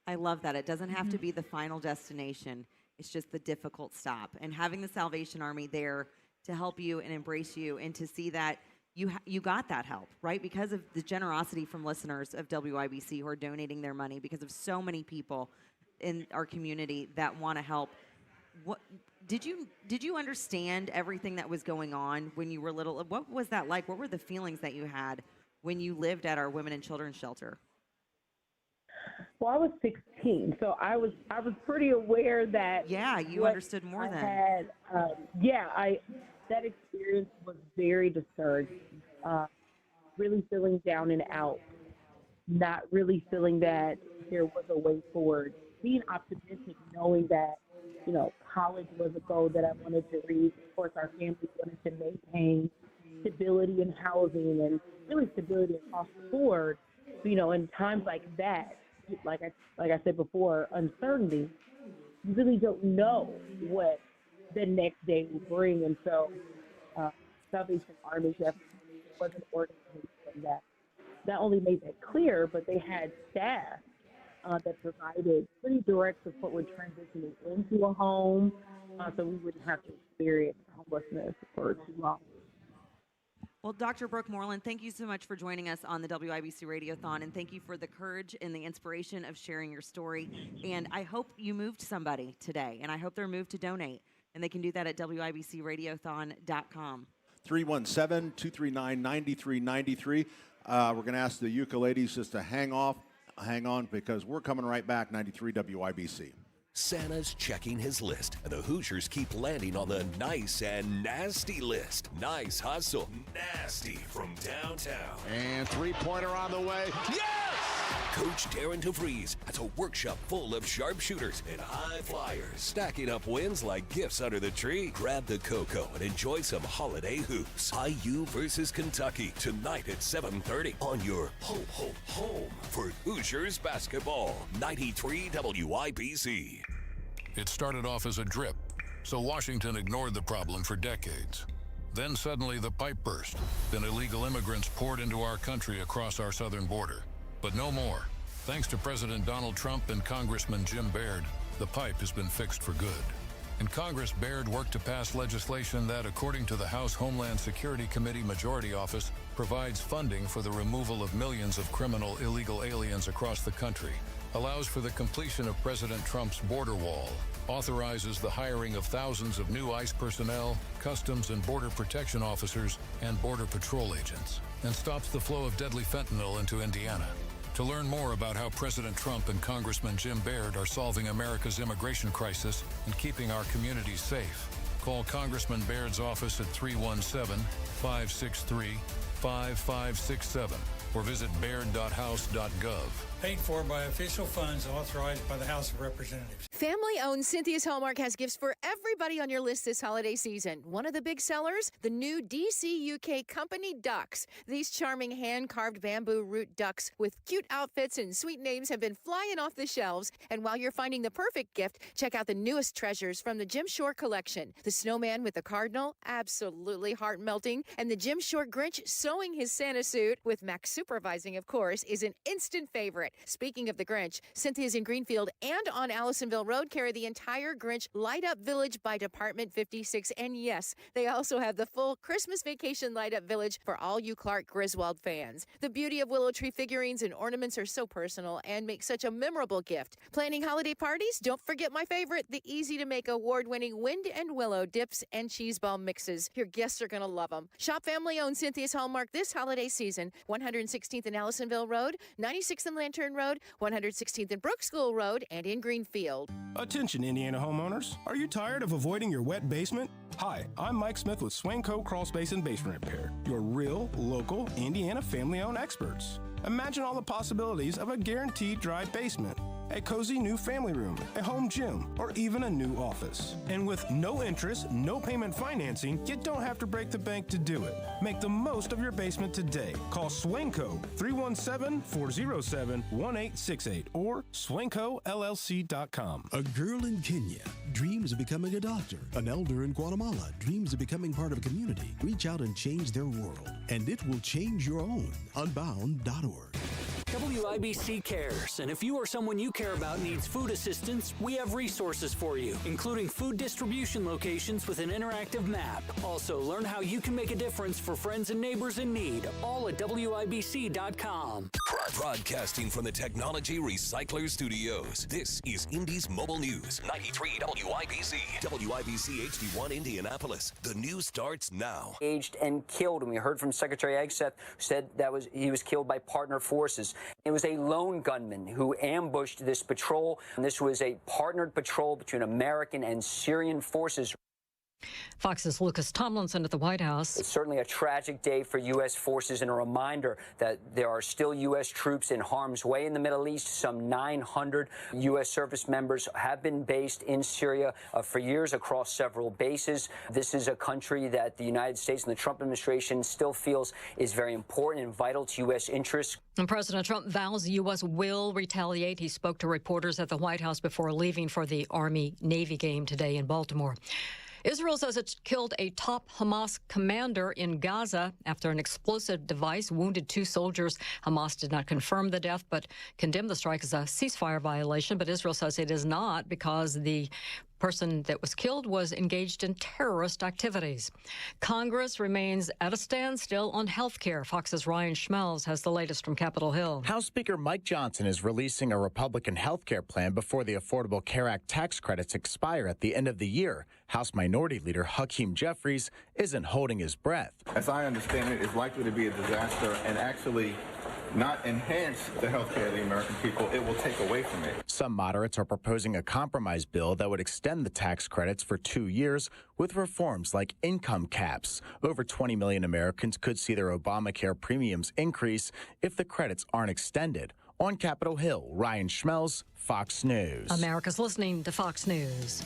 I love that. It doesn't have to be the final destination. It's just the difficult stop. And having the Salvation Army there to help you and embrace you and to see that you got that help, right? Because of the generosity from listeners of WIBC who are donating their money, because of so many people in our community that want to help. What did you understand everything that was going on when you were little? What was that like? What were the feelings that you had when you lived at our women and children's shelter? Well, I was 16, so I was pretty aware that. Yeah, you understood more then. That experience was very discouraging. Really feeling down and out, not really feeling that there was a way forward. Being optimistic, knowing that college was a goal that I wanted to reach. Of course, our family wanted to maintain stability in housing and really stability across the board. In times like that, like I said before, uncertainty, you really don't know what the next day will bring. And so Salvation Army was an organization that not only made that clear, but they had staff that provided pretty direct support with transitioning into a home so we wouldn't have to experience homelessness for too long. Well, Dr. Brooke Moreland, thank you so much for joining us on the WIBC Radiothon, and thank you for the courage and the inspiration of sharing your story. And I hope you moved somebody today, and I hope they're moved to donate, and they can do that at WIBCRadiothon.com. 317-239-9393. We're going to ask the Uka-ladies just to hang on, because we're coming right back, 93 WIBC. Santa's checking his list, and the Hoosiers keep landing on the nice and nasty list. Nice hustle, nasty from downtown. And three-pointer on the way. Yes! Coach Darren DeVries has a workshop full of sharpshooters and high flyers, stacking up wins like gifts under the tree. Grab the cocoa and enjoy some holiday hoops. IU versus Kentucky tonight at 7:30 on your home for Hoosiers basketball. 93 WIBC. It started off as a drip, so Washington ignored the problem for decades. Then suddenly the pipe burst. Then illegal immigrants poured into our country across our southern border. But no more. Thanks to President Donald Trump and Congressman Jim Baird, the pipe has been fixed for good. In Congress, Baird worked to pass legislation that, according to the House Homeland Security Committee Majority Office, provides funding for the removal of millions of criminal illegal aliens across the country, allows for the completion of President Trump's border wall, authorizes the hiring of thousands of new ICE personnel, Customs and Border Protection officers, and Border Patrol agents, and stops the flow of deadly fentanyl into Indiana. To learn more about how President Trump and Congressman Jim Baird are solving America's immigration crisis and keeping our communities safe, call Congressman Baird's office at 317-563-5567 or visit baird.house.gov. Paid for by official funds authorized by the House of Representatives. Family-owned Cynthia's Hallmark has gifts for everybody on your list this holiday season. One of the big sellers, the new DC UK Company ducks. These charming hand-carved bamboo root ducks with cute outfits and sweet names have been flying off the shelves. And while you're finding the perfect gift, check out the newest treasures from the Jim Shore collection. The snowman with the cardinal, absolutely heart-melting. And the Jim Shore Grinch sewing his Santa suit, with Max supervising, of course, is an instant favorite. Speaking of the Grinch, Cynthia's in Greenfield and on Allisonville Road carry the entire Grinch Light Up Village by Department 56. And yes, they also have the full Christmas Vacation Light Up Village for all you Clark Griswold fans. The beauty of Willow Tree figurines and ornaments are so personal and make such a memorable gift. Planning holiday parties? Don't forget my favorite, the easy-to-make award-winning Wind and Willow dips and cheese ball mixes. Your guests are going to love them. Shop family-owned Cynthia's Hallmark this holiday season. 116th and Allisonville Road, 96th and Lantern Road, 116th and Brook School Road, and in Greenfield. Attention, Indiana homeowners. Are you tired of avoiding your wet basement? Hi, I'm Mike Smith with Swanco Crawl Space and Basement Repair, your real, local, Indiana family-owned experts. Imagine all the possibilities of a guaranteed dry basement, a cozy new family room, a home gym, or even a new office. And with no interest, no payment financing, you don't have to break the bank to do it. Make the most of your basement today. Call Swanco 317-407-1868 or swancollc.com. A girl in Kenya dreams of becoming a doctor. An elder in Guatemala dreams of becoming part of a community. Reach out and change their world, and it will change your own. Unbound.org. WIBC cares, and if you or someone you care about needs food assistance, we have resources for you, including food distribution locations with an interactive map. Also, learn how you can make a difference for friends and neighbors in need, all at WIBC.com. Broadcasting from the Technology Recycler Studios, this is Indy's Mobile News, 93 WIBC, WIBC HD1 Indianapolis. The news starts now. Engaged and killed, and we heard from Secretary Egseth, who said he was killed by partner forces. It was a lone gunman who ambushed this patrol, and this was a partnered patrol between American and Syrian forces. Fox's Lucas Tomlinson at the White House. It's certainly a tragic day for U.S. forces and a reminder that there are still U.S. troops in harm's way in the Middle East. Some 900 U.S. service members have been based in Syria for years across several bases. This is a country that the United States and the Trump administration still feels is very important and vital to U.S. interests. And President Trump vows the U.S. will retaliate. He spoke to reporters at the White House before leaving for the Army-Navy game today in Baltimore. Israel says it killed a top Hamas commander in Gaza after an explosive device wounded 2 soldiers. Hamas did not confirm the death, but condemned the strike as a ceasefire violation. But Israel says it is not because the person that was killed was engaged in terrorist activities. Congress remains at a standstill on health care. Fox's Ryan Schmelz has the latest from Capitol Hill. House Speaker Mike Johnson is releasing a Republican health care plan before the Affordable Care Act tax credits expire at the end of the year. House Minority Leader Hakeem Jeffries isn't holding his breath. As I understand it, it's likely to be a disaster and actually not enhance the health care of the American people. It will take away from it. Some moderates are proposing a compromise bill that would extend the tax credits for 2 years with reforms like income caps. Over 20 million Americans could see their Obamacare premiums increase if the credits aren't extended. On Capitol Hill, Ryan Schmelz, Fox News. America's listening to Fox News.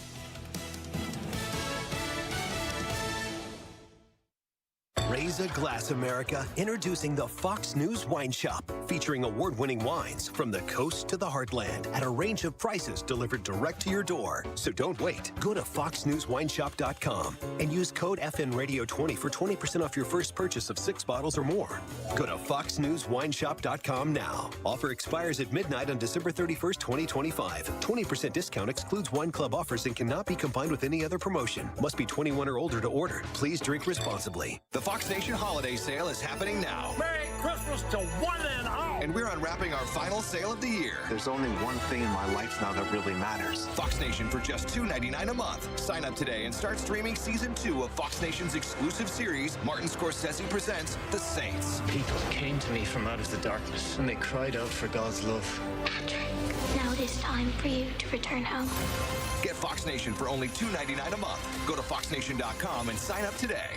Raise a glass, America. Introducing the Fox News Wine Shop, featuring award-winning wines from the coast to the heartland at a range of prices delivered direct to your door. So don't wait. Go to foxnewswineshop.com and use code FNRadio20 for 20% off your first purchase of 6 bottles or more. Go to foxnewswineshop.com now. Offer expires at midnight on December 31st, 2025. 20% discount excludes wine club offers and cannot be combined with any other promotion. Must be 21 or older to order. Please drink responsibly. The Fox Nation Holiday Sale is happening now. Merry Christmas to one and all! And we're unwrapping our final sale of the year. There's only one thing in my life now that really matters. Fox Nation for just $2.99 a month. Sign up today and start streaming Season 2 of Fox Nation's exclusive series, Martin Scorsese Presents The Saints. People came to me from out of the darkness, and they cried out for God's love. Patrick, now it is time for you to return home. Get Fox Nation for only $2.99 a month. Go to foxnation.com and sign up today.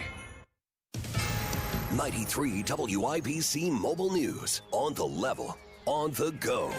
93 WIBC Mobile News. On the level, on the go.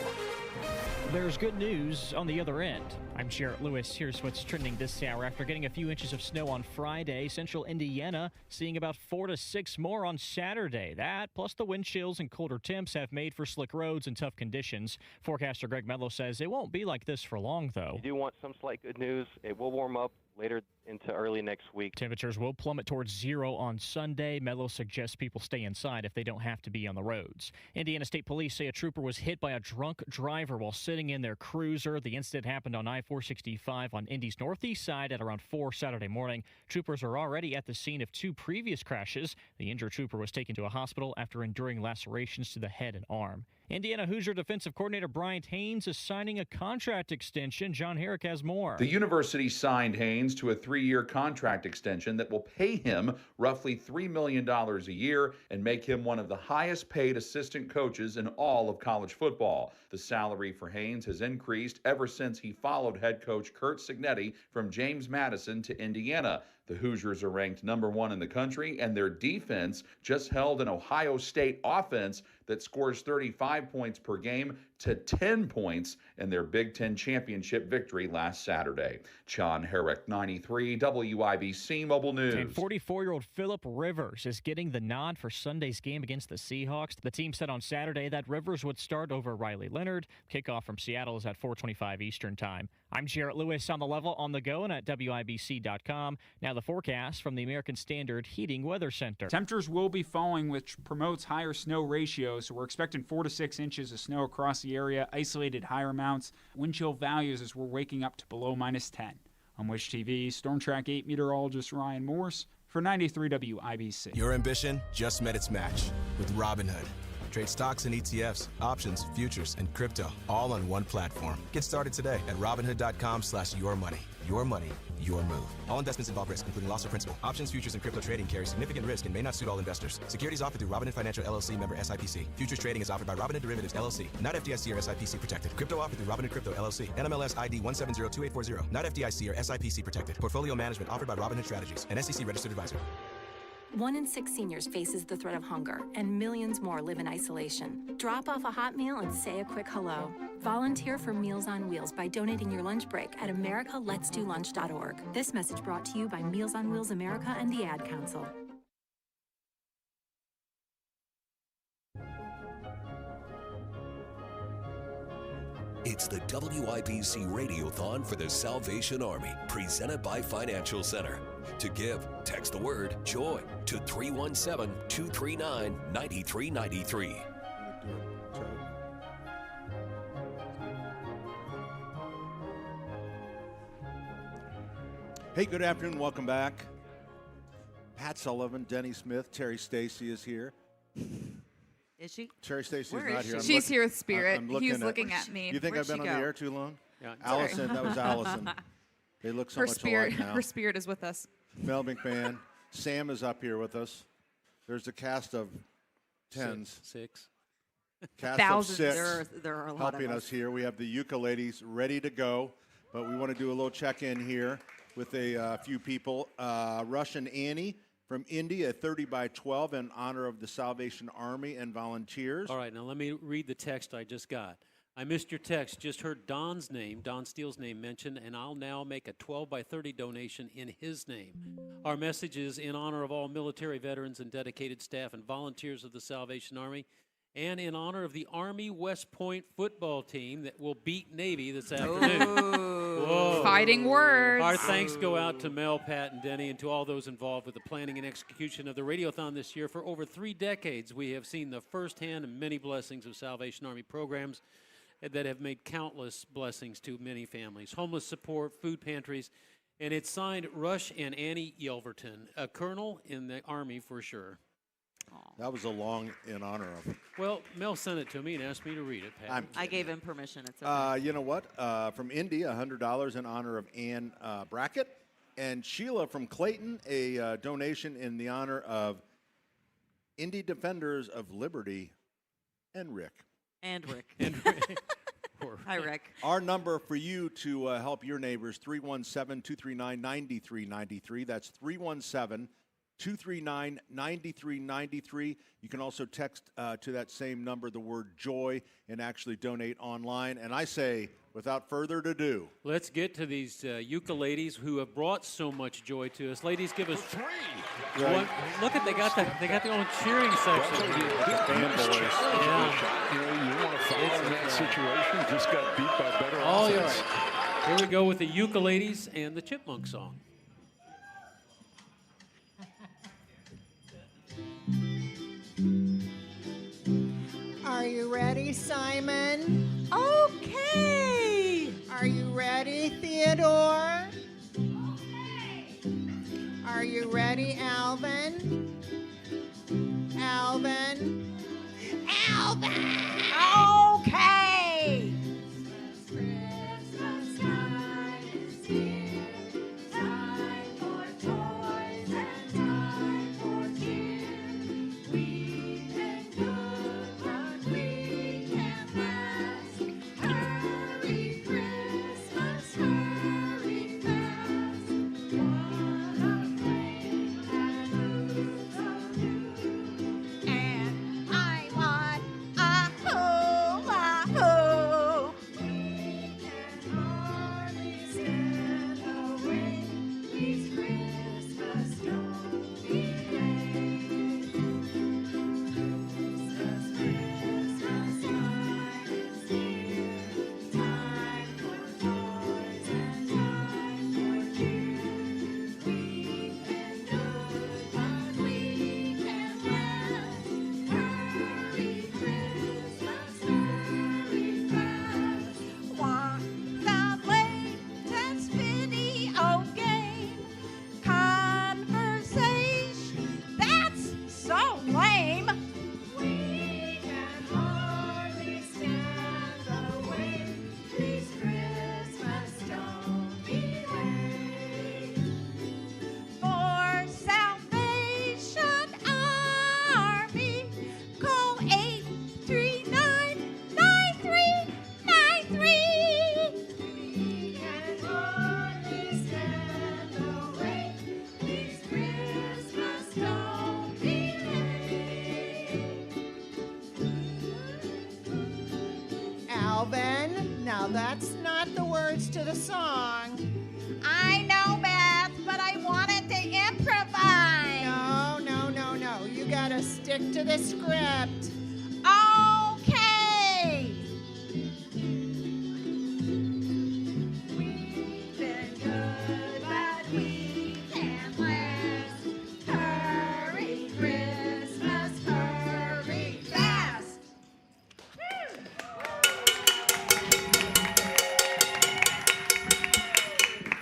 There's good news on the other end. I'm Jarrett Lewis. Here's what's trending this hour. After getting a few inches of snow on Friday, central Indiana seeing about 4 to 6 more on Saturday. That, plus the wind chills and colder temps, have made for slick roads and tough conditions. Forecaster Greg Mello says it won't be like this for long, though. You do want some slight good news. It will warm up later into early next week. Temperatures will plummet towards 0 on Sunday. Mello suggests people stay inside if they don't have to be on the roads. Indiana State Police say a trooper was hit by a drunk driver while sitting in their cruiser. The incident happened on I-465 on Indy's northeast side at around 4 Saturday morning. Troopers are already at the scene of 2 previous crashes. The injured trooper was taken to a hospital after enduring lacerations to the head and arm. Indiana Hoosier defensive coordinator Bryant Haynes is signing a contract extension. John Herrick has more. The university signed Haynes to a 3-year contract extension that will pay him roughly $3 million a year and make him one of the highest paid assistant coaches in all of college football. The salary for Haynes has increased ever since he followed head coach Curt Cignetti from James Madison to Indiana. The Hoosiers are ranked number 1 in the country, and their defense just held an Ohio State offense that scores 35 points per game to 10 points in their Big Ten championship victory last Saturday. John Herrick, 93 WIBC Mobile News. And 44-year-old Phillip Rivers is getting the nod for Sunday's game against the Seahawks. The team said on Saturday that Rivers would start over Riley Leonard. Kickoff from Seattle is at 4:25 Eastern Time. I'm Jarrett Lewis on the level on the go and at WIBC.com. Now the forecast from the American Standard Heating Weather Center. Temperatures will be falling, which promotes higher snow ratios. So we're expecting 4 to 6 inches of snow across the area, isolated higher amounts. Wind chill values as we're waking up to below -10. On Wish TV, Storm Track 8 meteorologist Ryan Morse for 93 WIBC. Your ambition just met its match with Robinhood. Trade stocks and ETFs, options, futures, and crypto all on one platform. Get started today at Robinhood.com/yourmoney. Your money, your move. All investments involve risk, including loss of principal. Options, futures, and crypto trading carry significant risk and may not suit all investors. Securities offered through Robinhood Financial LLC, member SIPC. Futures trading is offered by Robinhood Derivatives LLC, not FDIC or SIPC protected. Crypto offered through Robinhood Crypto LLC, NMLS ID 1702840, not FDIC or SIPC protected. Portfolio management offered by Robinhood Strategies, an SEC registered advisor. 1 in 6 seniors faces the threat of hunger, and millions more live in isolation. Drop off a hot meal and say a quick hello. Volunteer for Meals on Wheels by donating your lunch break at americaletsdolunch.org. This message brought to you by Meals on Wheels America and the Ad Council. It's the WIBC Radiothon for the Salvation Army, presented by Financial Center. To give, text the word JOY to 317-239-9393. Hey, good afternoon. Welcome back. Pat Sullivan, Denny Smith, Terry Stacy is here. Is she? Terry Stacy's Where not is here. she? She's here with Spirit. He's looking at me. You think Where'd I've been she on the go? air too long? Yeah. Allison, that was Allison. They look so her much spirit, alike now. Her spirit is with us. Mel McMahon. Sam is up here with us. There's a cast of tens. Six. Cast Thousands. of six There are a lot helping of us here. We have the ukuleles ready to go, but we want to do a little check-in here with a few people. Russian Annie from India, 30 by 12 in honor of the Salvation Army and volunteers. All right, now let me read the text I just got. I missed your text. Just heard Don Steele's name mentioned, and I'll now make a 12 by 30 donation in his name. Our message is in honor of all military veterans and dedicated staff and volunteers of the Salvation Army, and in honor of the Army West Point football team that will beat Navy this afternoon. Whoa. Fighting words. Our thanks go out to Mel, Pat, and Denny, and to all those involved with the planning and execution of the Radiothon this year. For over 3 decades, we have seen the firsthand and many blessings of Salvation Army programs that have made countless blessings to many families. Homeless support, food pantries, and it's signed Rush and Annie Yelverton, a colonel in the Army for sure. That was a long in honor of. Well, Mel sent it to me and asked me to read it, Pat. I gave him permission. It's okay. You know what? From India, $100 in honor of Ann Brackett. And Sheila from Clayton, a donation in the honor of Indie Defenders of Liberty and Rick. And Rick. Hi, Rick. Our number for you to help your neighbors, 317-239-9393. That's 317-239-9393. You can also text to that same number the word JOY and actually donate online. And I say, without further ado, let's get to these ukuleles who have brought so much joy to us. Ladies, give us three. Right. Look at they got their own cheering section. Fanboys. Yeah. You want to follow in that situation? Just got beat by better Oh, offense. yeah. Here we go with the ukuleles and the Chipmunk song. you ready, Simon? Okay. Are you ready, Theodore? Are you ready, Alvin? Alvin? Alvin! Okay! Christmas time is here. Time for toys and time for cheer. We've been good, but we can't last. Hurry, Christmas, hurry fast. What a flame that moves so new. And I want a hula hoop. We can hardly stand the rain. These Christmas don't be late. Christmas time is here. Time for toys and time for cheer. We've been good, but we can't last. Hurry, Christmas, hurry fast. Want the latest video game? Conversation, that's so lame. We can hardly stand the wait. Please, Christmas, don't be late. For Salvation Army, call 839-9393. We can hardly stand the wait. Please, Christmas, don't be late. Alvin, now that's not the words to the song. I know, Beth, but I wanted to improvise. No. You gotta stick to the script. Okay. We've been good, but we can't last. Hurry, Christmas, hurry fast.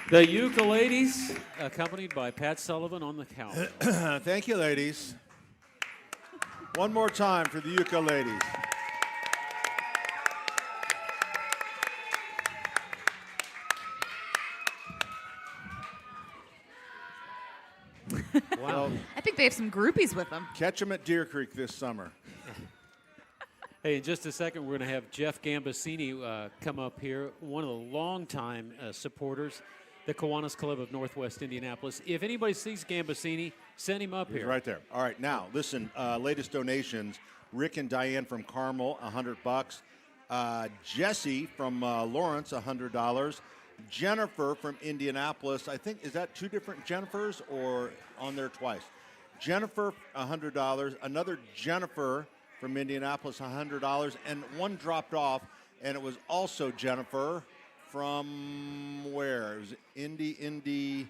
The Ukuleles, accompanied by Pat Sullivan on the count. Thank you, ladies. One more time for the Ukuleles. Wow. I think they have some groupies with them. Catch them at Deer Creek this summer. Hey, in just a second, we're going to have Jeff Gambasini come up here, one of the longtime supporters, the Kiwanis Club of Northwest Indianapolis. If anybody sees Gambasini, send him up He's here. right there. All right, now listen. Latest donations: Rick and Diane from Carmel, $100. Jesse from Lawrence, $100. Jennifer from Indianapolis. I think, is that two different Jennifers or on there twice? Jennifer, $100. Another Jennifer from Indianapolis, $100. And one dropped off, and it was also Jennifer from where? It was Indy.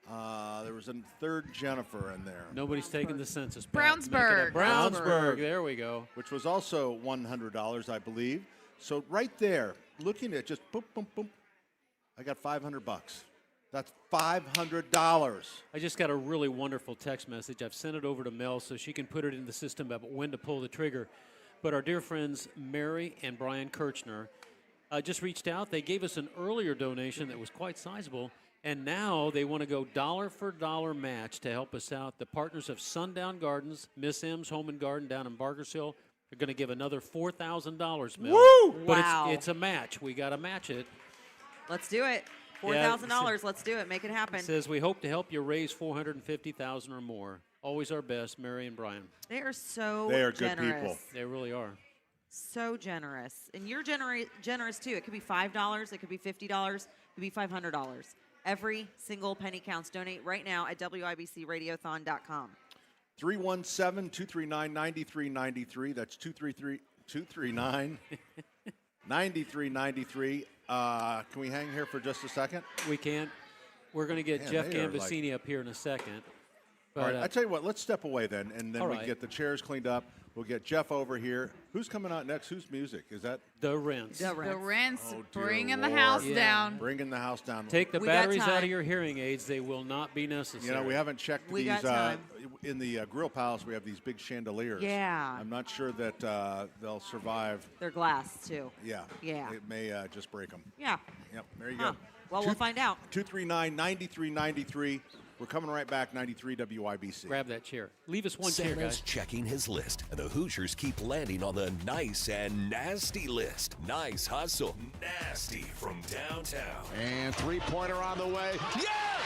There was a third Jennifer in there. Nobody's taking the census. Brownsburg. Brownsburg. There we go. Which was also $100, I believe. So right there, looking at just boom, boom, boom, I got $500. That's $500. I just got a really wonderful text message. I've sent it over to Mel so she can put it in the system about when to pull the trigger. But our dear friends Mary and Brian Kirchner just reached out. They gave us an earlier donation that was quite sizable, and now they want to go dollar for dollar match to help us out. The partners of Sundown Gardens, Miss M's Home and Garden down in Bargershill, are going to give another $4,000, Mel. Woo! But Wow. it's a match. We got to match it. Let's do it. $4,000. Let's do it. Make it happen. It says we hope to help you raise $450,000 or more. Always our best, Mary and Brian. They are so They are generous. good people. They really are. So generous. And you're generous too. It could be $5, it could be $50, it could be $500. Every single penny counts. Donate right now at WIBCRadiothon.com. 317-239-9393. That's 239-9393. Can we hang here for just a second? We can. We're going to get Man, Jeff they are Gambasini up here in a second. But, All right, I tell you what, let's step away then, and then all we right. get the chairs cleaned up. We'll get Jeff over here. Who's coming out next? Whose music? Is that? The Rinse. The Rinse, Oh, dear bringing the Lord. house down. Bringing the house down. Take the We got batteries out time. of your hearing aids. They will not be necessary. You know, we haven't checked We these. got time. In the grill palace, we have these big chandeliers. Yeah. I'm not sure that they'll survive. They're glass, too. Yeah. Yeah. It may just break them. Yeah. Yep, there you Huh. go. Well, we'll find out. 239-9393. We're coming right back, 93 WIBC. Grab that chair. Leave us one chair, Santa's guys. checking his list, and the Hoosiers keep landing on the nice and nasty list. Nice hustle, nasty from downtown. And three-pointer on the way. Yes!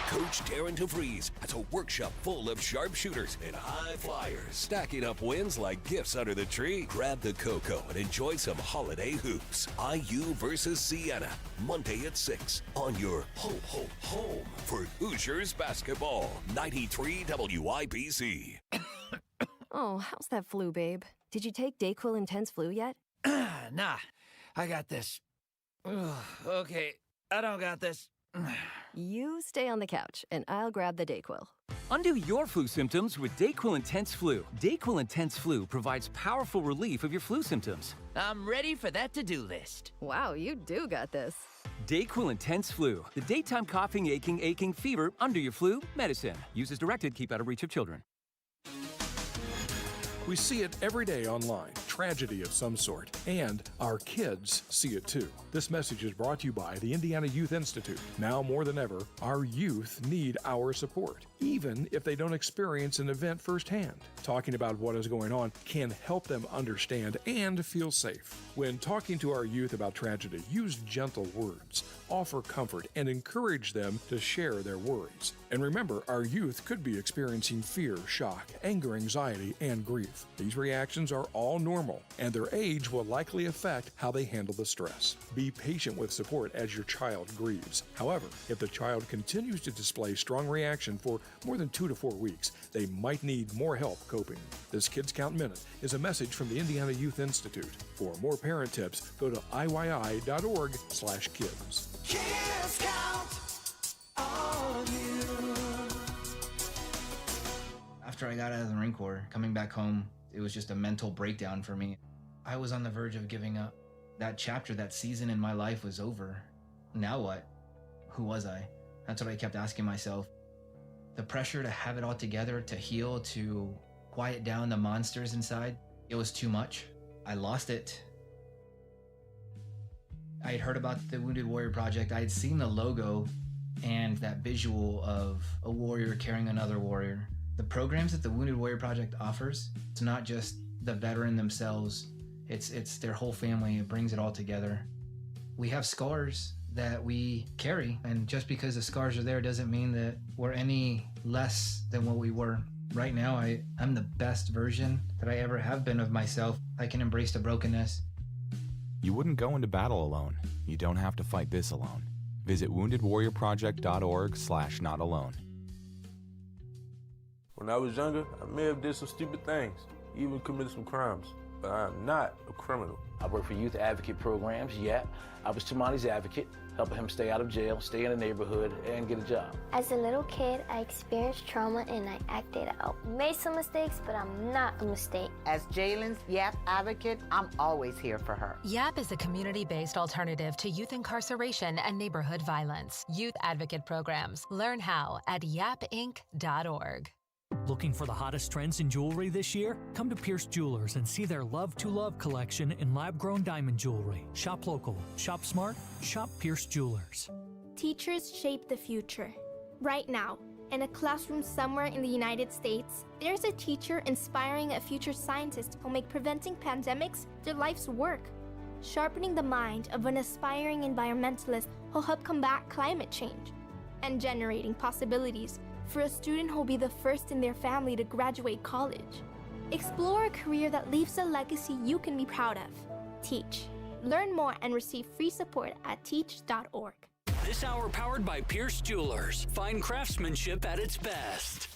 Coach Darren DeVries has a workshop full of sharpshooters and high flyers, stacking up wins like gifts under the tree. Grab the cocoa and enjoy some holiday hoops. IU versus Siena, Monday at 6 on your home for Hoosiers basketball. 93 WIBC. Oh, how's that flu, babe? Did you take Dayquil Intense Flu yet? Nah, I got this. Ugh, okay, I don't got this. You stay on the couch, and I'll grab the Dayquil. Undo your flu symptoms with Dayquil Intense Flu. Dayquil Intense Flu provides powerful relief of your flu symptoms. I'm ready for that to-do list. Wow, you do got this. Dayquil Intense Flu, the daytime coughing, aching, fever, under your flu medicine. Use as directed, keep out of reach of children. We see it every day online, tragedy of some sort, and our kids see it too. This message is brought to you by the Indiana Youth Institute. Now more than ever, our youth need our support, even if they don't experience an event firsthand. Talking about what is going on can help them understand and feel safe. When talking to our youth about tragedy, use gentle words, offer comfort, and encourage them to share their worries. And remember, our youth could be experiencing fear, shock, anger, anxiety, and grief. These reactions are all normal, and their age will likely affect how they handle the stress. Be patient with support as your child grieves. However, if the child continues to display strong reaction for more than 2 to 4 weeks, they might need more help coping. This Kids Count Minute is a message from the Indiana Youth Institute. For more parent tips, go to iyy.org/kids. Kids count on you. After I got out of the Marine Corps, coming back home, it was just a mental breakdown for me. I was on the verge of giving up. That chapter, that season in my life was over. Now what? Who was I? That's what I kept asking myself. The pressure to have it all together, to heal, to quiet down the monsters inside, it was too much. I lost it. I had heard about the Wounded Warrior Project. I had seen the logo and that visual of a warrior carrying another warrior. The programs that the Wounded Warrior Project offers, it's not just the veteran themselves, it's their whole family. It brings it all together. We have scars that we carry, and just because the scars are there doesn't mean that we're any less than what we were. Right now, I'm the best version that I ever have been of myself. I can embrace the brokenness. You wouldn't go into battle alone. You don't have to fight this alone. Visit woundedwarriorproject.org/notalone. When I was younger, I may have did some stupid things, even committed some crimes, but I am not a criminal. I work for youth advocate programs, YAP. I was Tamani's advocate, helping him stay out of jail, stay in the neighborhood, and get a job. As a little kid, I experienced trauma and I acted out. Made some mistakes, but I'm not a mistake. As Jalen's YAP advocate, I'm always here for her. YAP is a community-based alternative to youth incarceration and neighborhood violence. Youth advocate programs. Learn how at yapinc.org. Looking for the hottest trends in jewelry this year? Come to Pierce Jewelers and see their Love to Love collection in lab-grown diamond jewelry. Shop local, shop smart, shop Pierce Jewelers. Teachers shape the future. Right now, in a classroom somewhere in the United States, there's a teacher inspiring a future scientist who'll make preventing pandemics their life's work. Sharpening the mind of an aspiring environmentalist who'll help combat climate change. And generating possibilities for a student who'll be the first in their family to graduate college. Explore a career that leaves a legacy you can be proud of. Teach. Learn more and receive free support at teach.org. This hour powered by Pierce Jewelers. Fine craftsmanship at its best.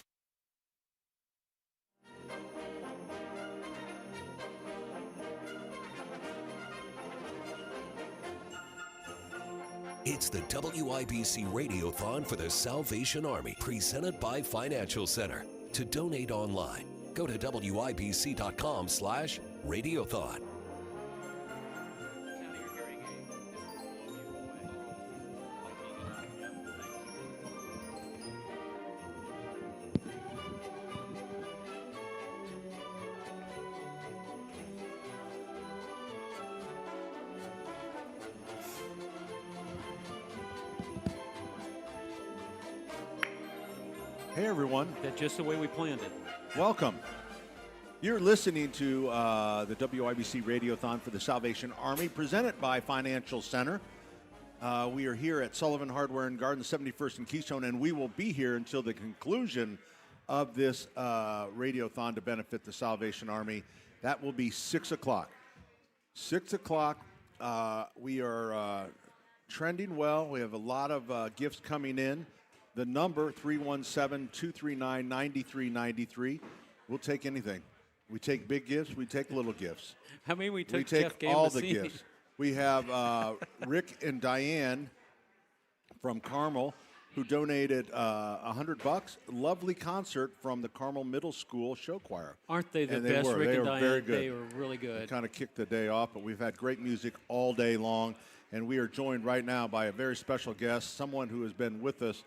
It's the WIBC Radiothon for the Salvation Army, presented by Financial Center. To donate online, go to WIBC.com/Radiothon. Hey, everyone. That's just the way we planned it. Welcome. You're listening to the WIBC Radiothon for the Salvation Army, presented by Financial Center. We are here at Sullivan Hardware and Garden, 71st and Keystone, and we will be here until the conclusion of this Radiothon to benefit the Salvation Army. That will be 6 o'clock. 6 o'clock. We are trending well. We have a lot of gifts coming in. The number, 317-239-9393. We'll take anything. We take big gifts. We take little gifts. How many we took? We take Jeff all the Gambasini? gifts. We have Rick and Diane from Carmel who donated $100. Lovely concert from the Carmel Middle School show choir. Aren't they the And best, Rick They and were Diane? very good. They were really good. Kind of kicked the day off, but we've had great music all day long. And we are joined right now by a very special guest, someone who has been with us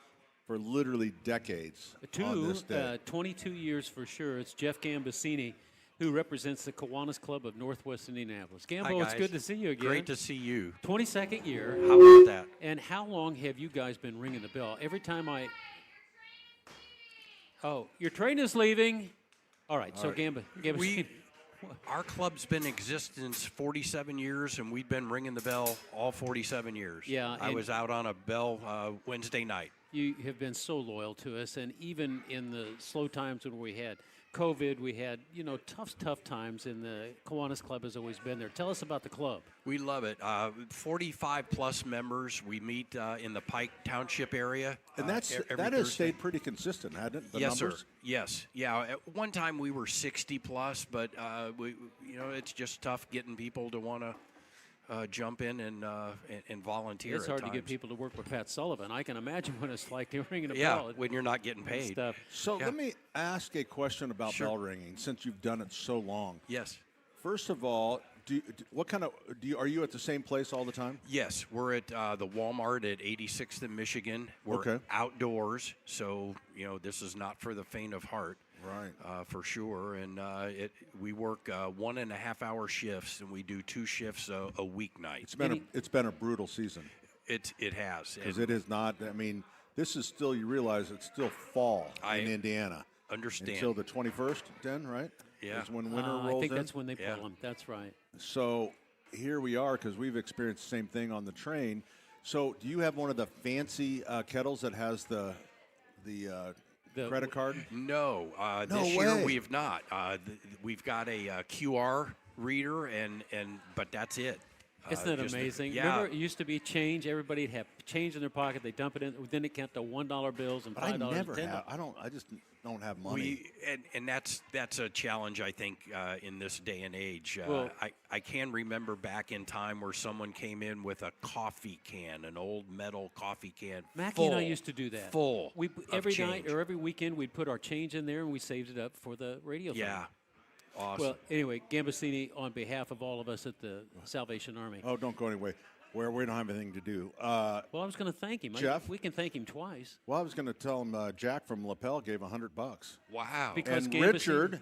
for literally decades on this day. 22 years for sure. It's Jeff Gambasini, who represents the Kiwanis Club of Northwest Indianapolis. Gambo, Hi, it's guys. good to see you again. Great to see you. 22nd year. How about that? And how long have you guys been ringing the bell? Every time Oh, your train is leaving. All right, so Gambasini. Our club's been in existence 47 years, and we've been ringing the bell all 47 years. Yeah, I was out on a bell Wednesday night. You have been so loyal to us, and even in the slow times when we had COVID, we had, tough times, and the Kiwanis Club has always been there. Tell us about the club. We love it. 45-plus members. We meet in the Pike Township area. And every that has Thursday. stayed pretty consistent, hasn't it? The Yes, numbers? sir. Yes. Yeah. At one time we were 60-plus, but it's just tough getting people to want to jump in and volunteer. It's hard at to get times. people to work with Pat Sullivan. I can imagine what it's like to ringing a Yeah, bell. when you're not getting paid. Stuff. So Yeah. let me ask a question about Sure. bell ringing, since you've done it so long. Yes. First of all, are you at the same place all the time? Yes, we're at the Walmart at 86th and Michigan. We're Okay. outdoors, so this is not for the faint of heart. Right. For sure, and we work 1.5-hour shifts, and we do 2 shifts a weeknight. It's been a brutal season. It has, Because it is not. I mean, this is still. You realize it's still fall in Indiana. Understand. Until the 21st, then, right? Yeah. Is when winter rolls in. I think that's when they pull them. That's right. So here we are, because we've experienced the same thing on the train. So do you have one of the fancy kettles that has the credit card? No, No this year way. we have not. We've got a QR reader, but that's it. Isn't that Just amazing? Yeah. Remember, it used to be change. Everybody'd have change in their pocket. They dump it in. Then it count to $1 bills and But I $5. never and $10. have. I just don't have money. And that's a challenge, I think, in this day and age. Well- I can remember back in time where someone came in with a coffee can, an old metal coffee can. Mackie and I used to do that. Full. Every of night change. or every weekend, we'd put our change in there and we saved it up for the radio. Yeah. Awesome. Well, anyway, Gambasini, on behalf of all of us at the Salvation Army. Oh, don't go anyway. We don't have anything to do. Well, I was going to thank him. Jeff? We can thank him twice. Well, I was going to tell him Jack from Lapel gave $100. Wow. Because and Gambasini- Richard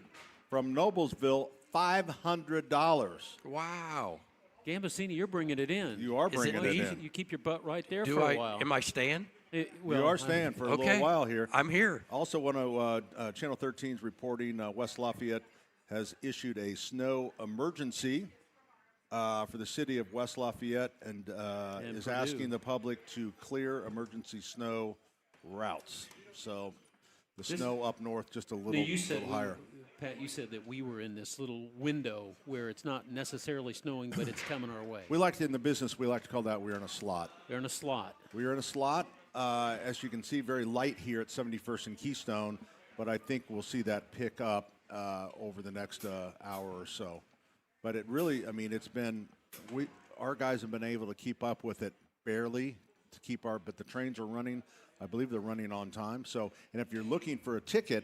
from Noblesville, $500. Wow. Gambasini, you're bringing it in. You are bringing it in. You keep your butt right there Do for I? a while. Am I staying? You are staying for a Okay. little while here. I'm here. Also, want to Channel 13's reporting West Lafayette has issued a snow emergency for the city of West Lafayette and is Purdue. asking the public to clear emergency snow routes. So the snow up north just a little, Now, you said little higher. Pat, you said that we were in this little window where it's not necessarily snowing, but it's coming our way. We like to, in the business, we like to call that we're in a slot. They're in a slot. We are in a slot. As you can see, very light here at 71st and Keystone, but I think we'll see that pick up over the next hour or so. But it really, I mean, it's been, our guys have been able to keep up with it barely, to keep but the trains are running. I believe they're running on time. So, and if you're looking for a ticket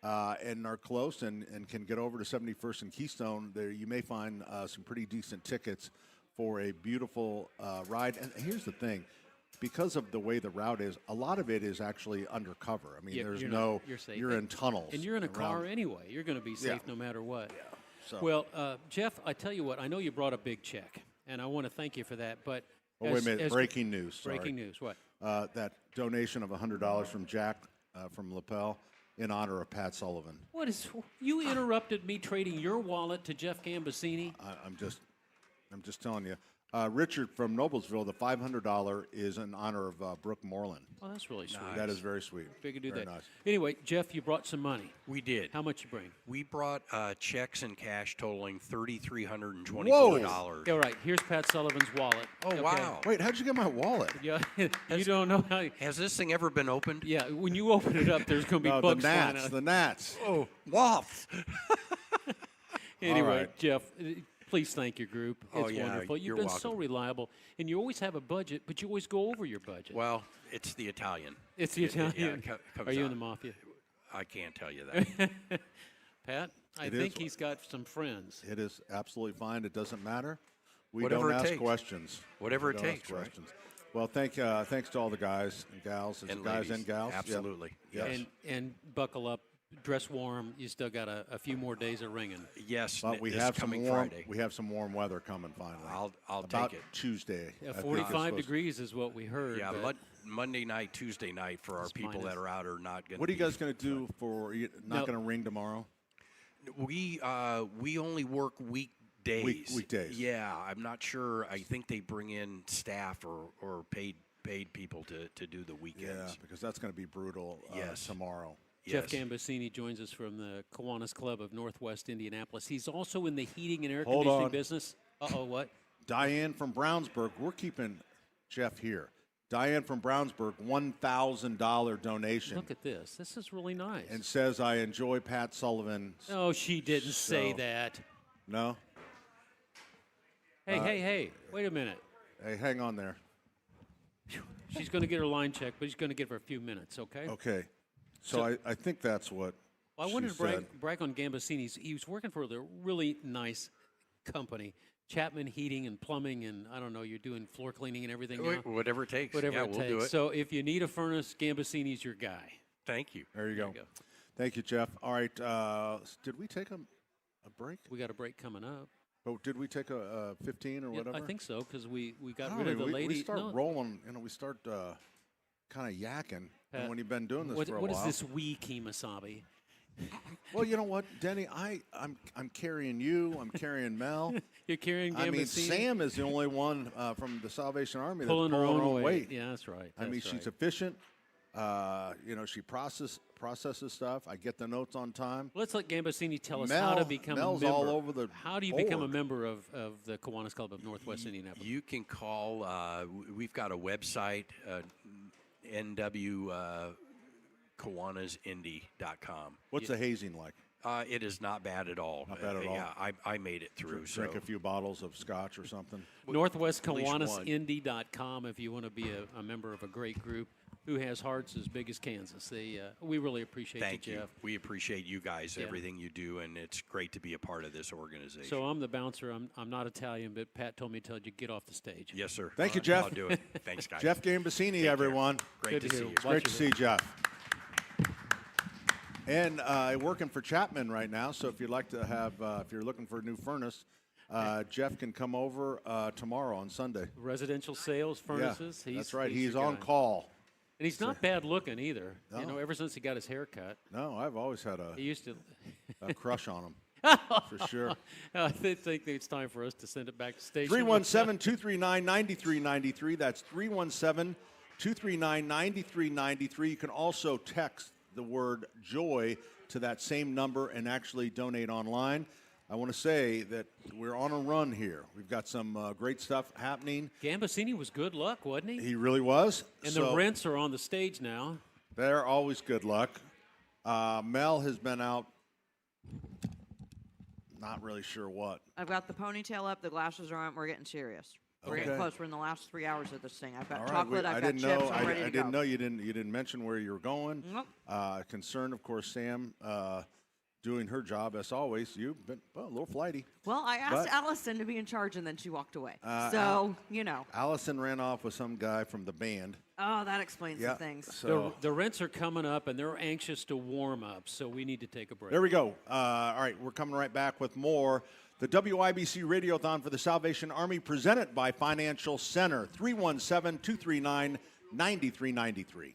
and are close and can get over to 71st and Keystone, there you may find some pretty decent tickets for a beautiful ride. And here's the thing. Because of the way the route is, a lot of it is actually undercover. I mean, you're in tunnels. And you're in a car anyway. You're going to be safe no matter what. Yeah. So. Well, Jeff, I tell you what, I know you brought a big check, and I want to thank you for that. But wait a minute, breaking news. Sorry. Breaking news, what? That donation of $100 from Jack from Lapel in honor of Pat Sullivan. What is, you interrupted me trading your wallet to Jeff Gambasini? I'm just telling you. Richard from Noblesville, the $500 is in honor of Brooke Moreland. Oh, that's really sweet. That is very sweet. If you could do very that. Nice. Anyway, Jeff, you brought some money. We did. How much you bring? We brought checks and cash totaling $3,324. Whoa! All right, here's Pat Sullivan's wallet. Oh, wow. Wait, how'd you get my wallet? Yeah, you don't know how. Has this thing ever been opened? Yeah, when you open it up, there's going to be bugs flying out. The gnats. Oh, wasps. Anyway, right. Jeff, please thank your group. It's yeah, wonderful. You've you're been welcome. so reliable, and you always have a budget, but you always go over your budget. Well, it's the Italian. It's the Italian. Comes Are you in out. the mafia? I can't tell you that. Pat, I think he's got some friends. It is absolutely fine. It doesn't matter. We Whatever don't it ask takes. questions. Whatever We it don't ask takes, right? questions. Well, thanks to all the guys and gals. Is And it guys ladies. and gals? Absolutely. Yeah. Yes. And buckle up, dress warm. You still got a few more days of ringing. Yes, But we this have some coming warm. Friday. We have some warm weather coming finally. I'll About take it. Tuesday. Yeah, I think 45 it's degrees is what we heard. Yeah, but Monday night, Tuesday night for our It's people minus. that are out are not going to What are you guys going to do for? You're not No. going to ring tomorrow? We only work weekdays. Weekdays. Yeah, I'm not sure. I think they bring in staff or paid people to do the Yeah, weekends. because that's going to be brutal. Yes. Tomorrow. Jeff Yes. Gambasini joins us from the Kiwanis Club of Northwest Indianapolis. He's also in the heating and air Hold conditioning on. business. Uh-oh, what? Diane from Brownsburg. We're keeping Jeff here. Diane from Brownsburg, $1,000 donation. Look at this. This is really nice. And says, I enjoy Pat Sullivan. Oh, she didn't say that. No? Hey, wait a minute. Hey, hang on there. She's going to get her line checked, but she's going to get it for a few minutes, okay? Okay. So I think that's what Well, I she wanted to said. brag on Gambasini. He was working for a really nice company, Chapman Heating and Plumbing, and I don't know, you're doing floor cleaning and everything now? Whatever it takes. Whatever Yeah, it we'll takes. do it. So if you need a furnace, Gambasini's your guy. Thank you. There you go. Thank you, Jeff. All right. Did we take a break? We got a break coming up. Oh, did we take a 15 or Yeah, whatever? I think so, because we got No, rid of the lady. We start No. rolling, we start kind of yakking when you've been doing this for a while. What is this we Kemosabe? Well, you know what, Denny, I'm carrying you. I'm carrying Mel. You're carrying Gambasini? I mean, Sam is the only one from the Salvation Army that's Pulling her pulling own her weight. Yeah, that's right. I mean, that's she's right. efficient. She processes stuff. I get the notes on time. Let's let Gambasini tell us how to become Mel's a member. all over the How do you become a board. member of the Kiwanis Club of Northwest Indianapolis? You can call. We've got a website, nwkawanasindy.com. What's the hazing like? It is not bad at all. Not bad at all. Yeah, I made it through. Drink so. a few bottles of scotch or something. NorthwestKawanasindy.com if you want to be a member of a great group who has hearts as big as Kansas. We really appreciate Thank you, you. Jeff. We appreciate you guys, Yeah. everything you do, and it's great to be a part of this organization. So I'm the bouncer. I'm not Italian, but Pat told me to tell you get off the stage. Yes, sir. Thank you, All right, Jeff. I'll do it. Thanks, guys. Jeff Gambasini, everyone. Great to see you. It's great to see Jeff. And working for Chapman right now. So if you'd like to have, if you're looking for a new furnace, Jeff can come over tomorrow on Sunday. Residential sales, furnaces. Yeah, that's right. He's your on guy. call. And he's not bad looking either. No. You know, ever since he got his hair cut. No, I've always had He used to. a crush on him. For sure. I think it's time for us to send it back to station. 317-239-9393. That's 317-239-9393. You can also text the word joy to that same number and actually donate online. I want to say that we're on a run here. We've got some great stuff happening. Gambasini was good luck, wasn't he? He really was. And the rents are on the stage now. They're always good luck. Mel has been out, not really sure what. I've got the ponytail up, the glasses are on, we're getting serious. We're getting close. We're in the last 3 hours of this thing. I've got All right, chocolate. I I've got didn't chips. know. I'm ready to I go. didn't know you didn't mention where you were going. Nope. Concerned, of course, Sam doing her job as always. You've been a little flighty. Well, I asked Allison to be in charge, and then she walked away. So, Allison ran off with some guy from the band. Oh, that explains some things. So The rents are coming up, and they're anxious to warm up, so we need to take a break. there we go. All right, we're coming right back with more. The WIBC Radiothon for the Salvation Army presented by Financial Center, 317-239-9393.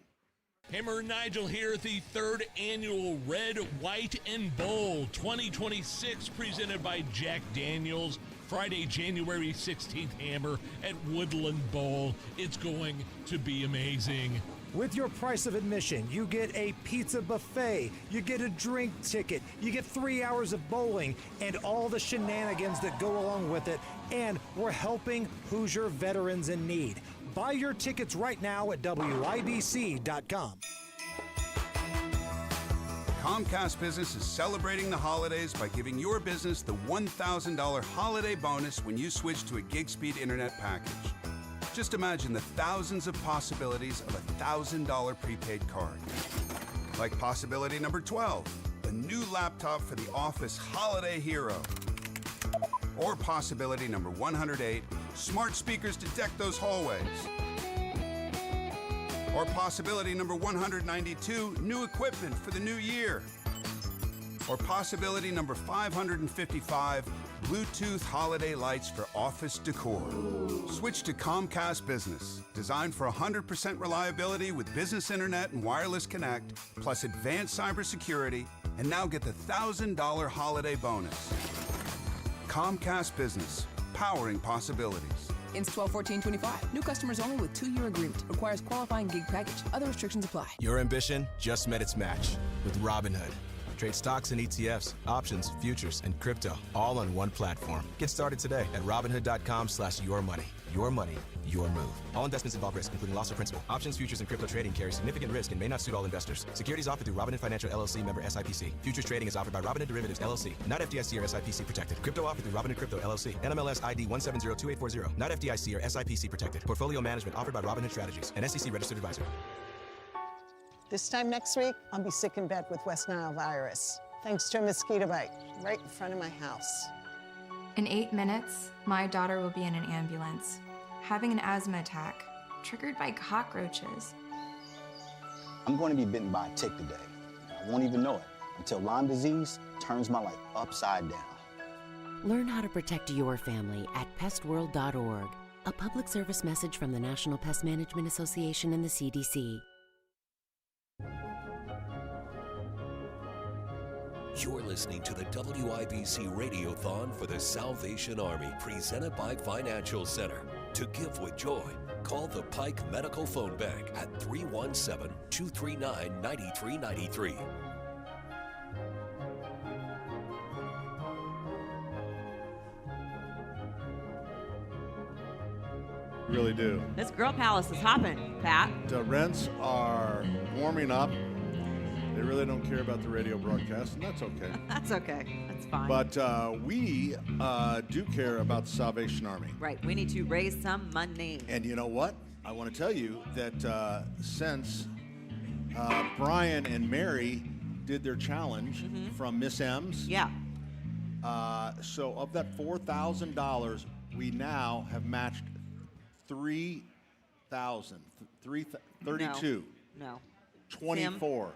Hammer Nigel here at the 3rd annual Red, White, and Bowl 2026 presented by Jack Daniels. Friday, January 16th, Hammer at Woodland Bowl. It's going to be amazing. With your price of admission, you get a pizza buffet, you get a drink ticket, you get 3 hours of bowling, and all the shenanigans that go along with it. And we're helping Hoosier veterans in need. Buy your tickets right now at WIBC.com. Comcast Business is celebrating the holidays by giving your business the $1,000 holiday bonus when you switch to a gig speed internet package. Just imagine the thousands of possibilities of a $1,000 prepaid card. Like possibility number 12, a new laptop for the office holiday hero. Or possibility number 108, smart speakers to deck those hallways. Or possibility number 192, new equipment for the new year. Or possibility number 555, Bluetooth holiday lights for office decor. Switch to Comcast Business, designed for 100% reliability with business internet and wireless connect, plus advanced cybersecurity, and now get the $1,000 holiday bonus. Comcast Business, powering possibilities. Ends 12/14/25. New customers only with 2-year agreement. Requires qualifying gig package. Other restrictions apply. Your ambition just met its match with Robinhood. Trade stocks and ETFs, options, futures, and crypto all on one platform. Get started today at Robinhood.com/yourmoney. Your money, your move. All investments involve risk, including loss of principal. Options, futures, and crypto trading carry significant risk and may not suit all investors. Securities offered through Robinhood Financial LLC, member SIPC. Futures trading is offered by Robinhood Derivatives LLC, not FDIC or SIPC protected. Crypto offered through Robinhood Crypto LLC, NMLS ID 1702840, not FDIC or SIPC protected. Portfolio management offered by Robinhood Strategies, an SEC registered advisor. This time next week, I'll be sick in bed with West Nile virus, thanks to a mosquito bite right in front of my house. In 8 minutes, my daughter will be in an ambulance, having an asthma attack, triggered by cockroaches. I'm going to be bitten by a tick today. I won't even know it until Lyme disease turns my life upside down. Learn how to protect your family at pestworld.org. A public service message from the National Pest Management Association and the CDC. You're listening to the WIBC Radiothon for the Salvation Army, presented by Financial Center. To give with joy, call the Pike Medical Phone Bank at 317-239-9393. Really do. This Girl Palace is hopping, Pat. The rents are warming up. They really don't care about the radio broadcast, and that's okay. That's okay. That's fine. But we do care about the Salvation Army. Right. We need to raise some money. And you know what? I want to tell you that since Brian and Mary did their challenge from Miss M's. Yeah. So of that $4,000, we now have matched 3,000. 32. No. 24.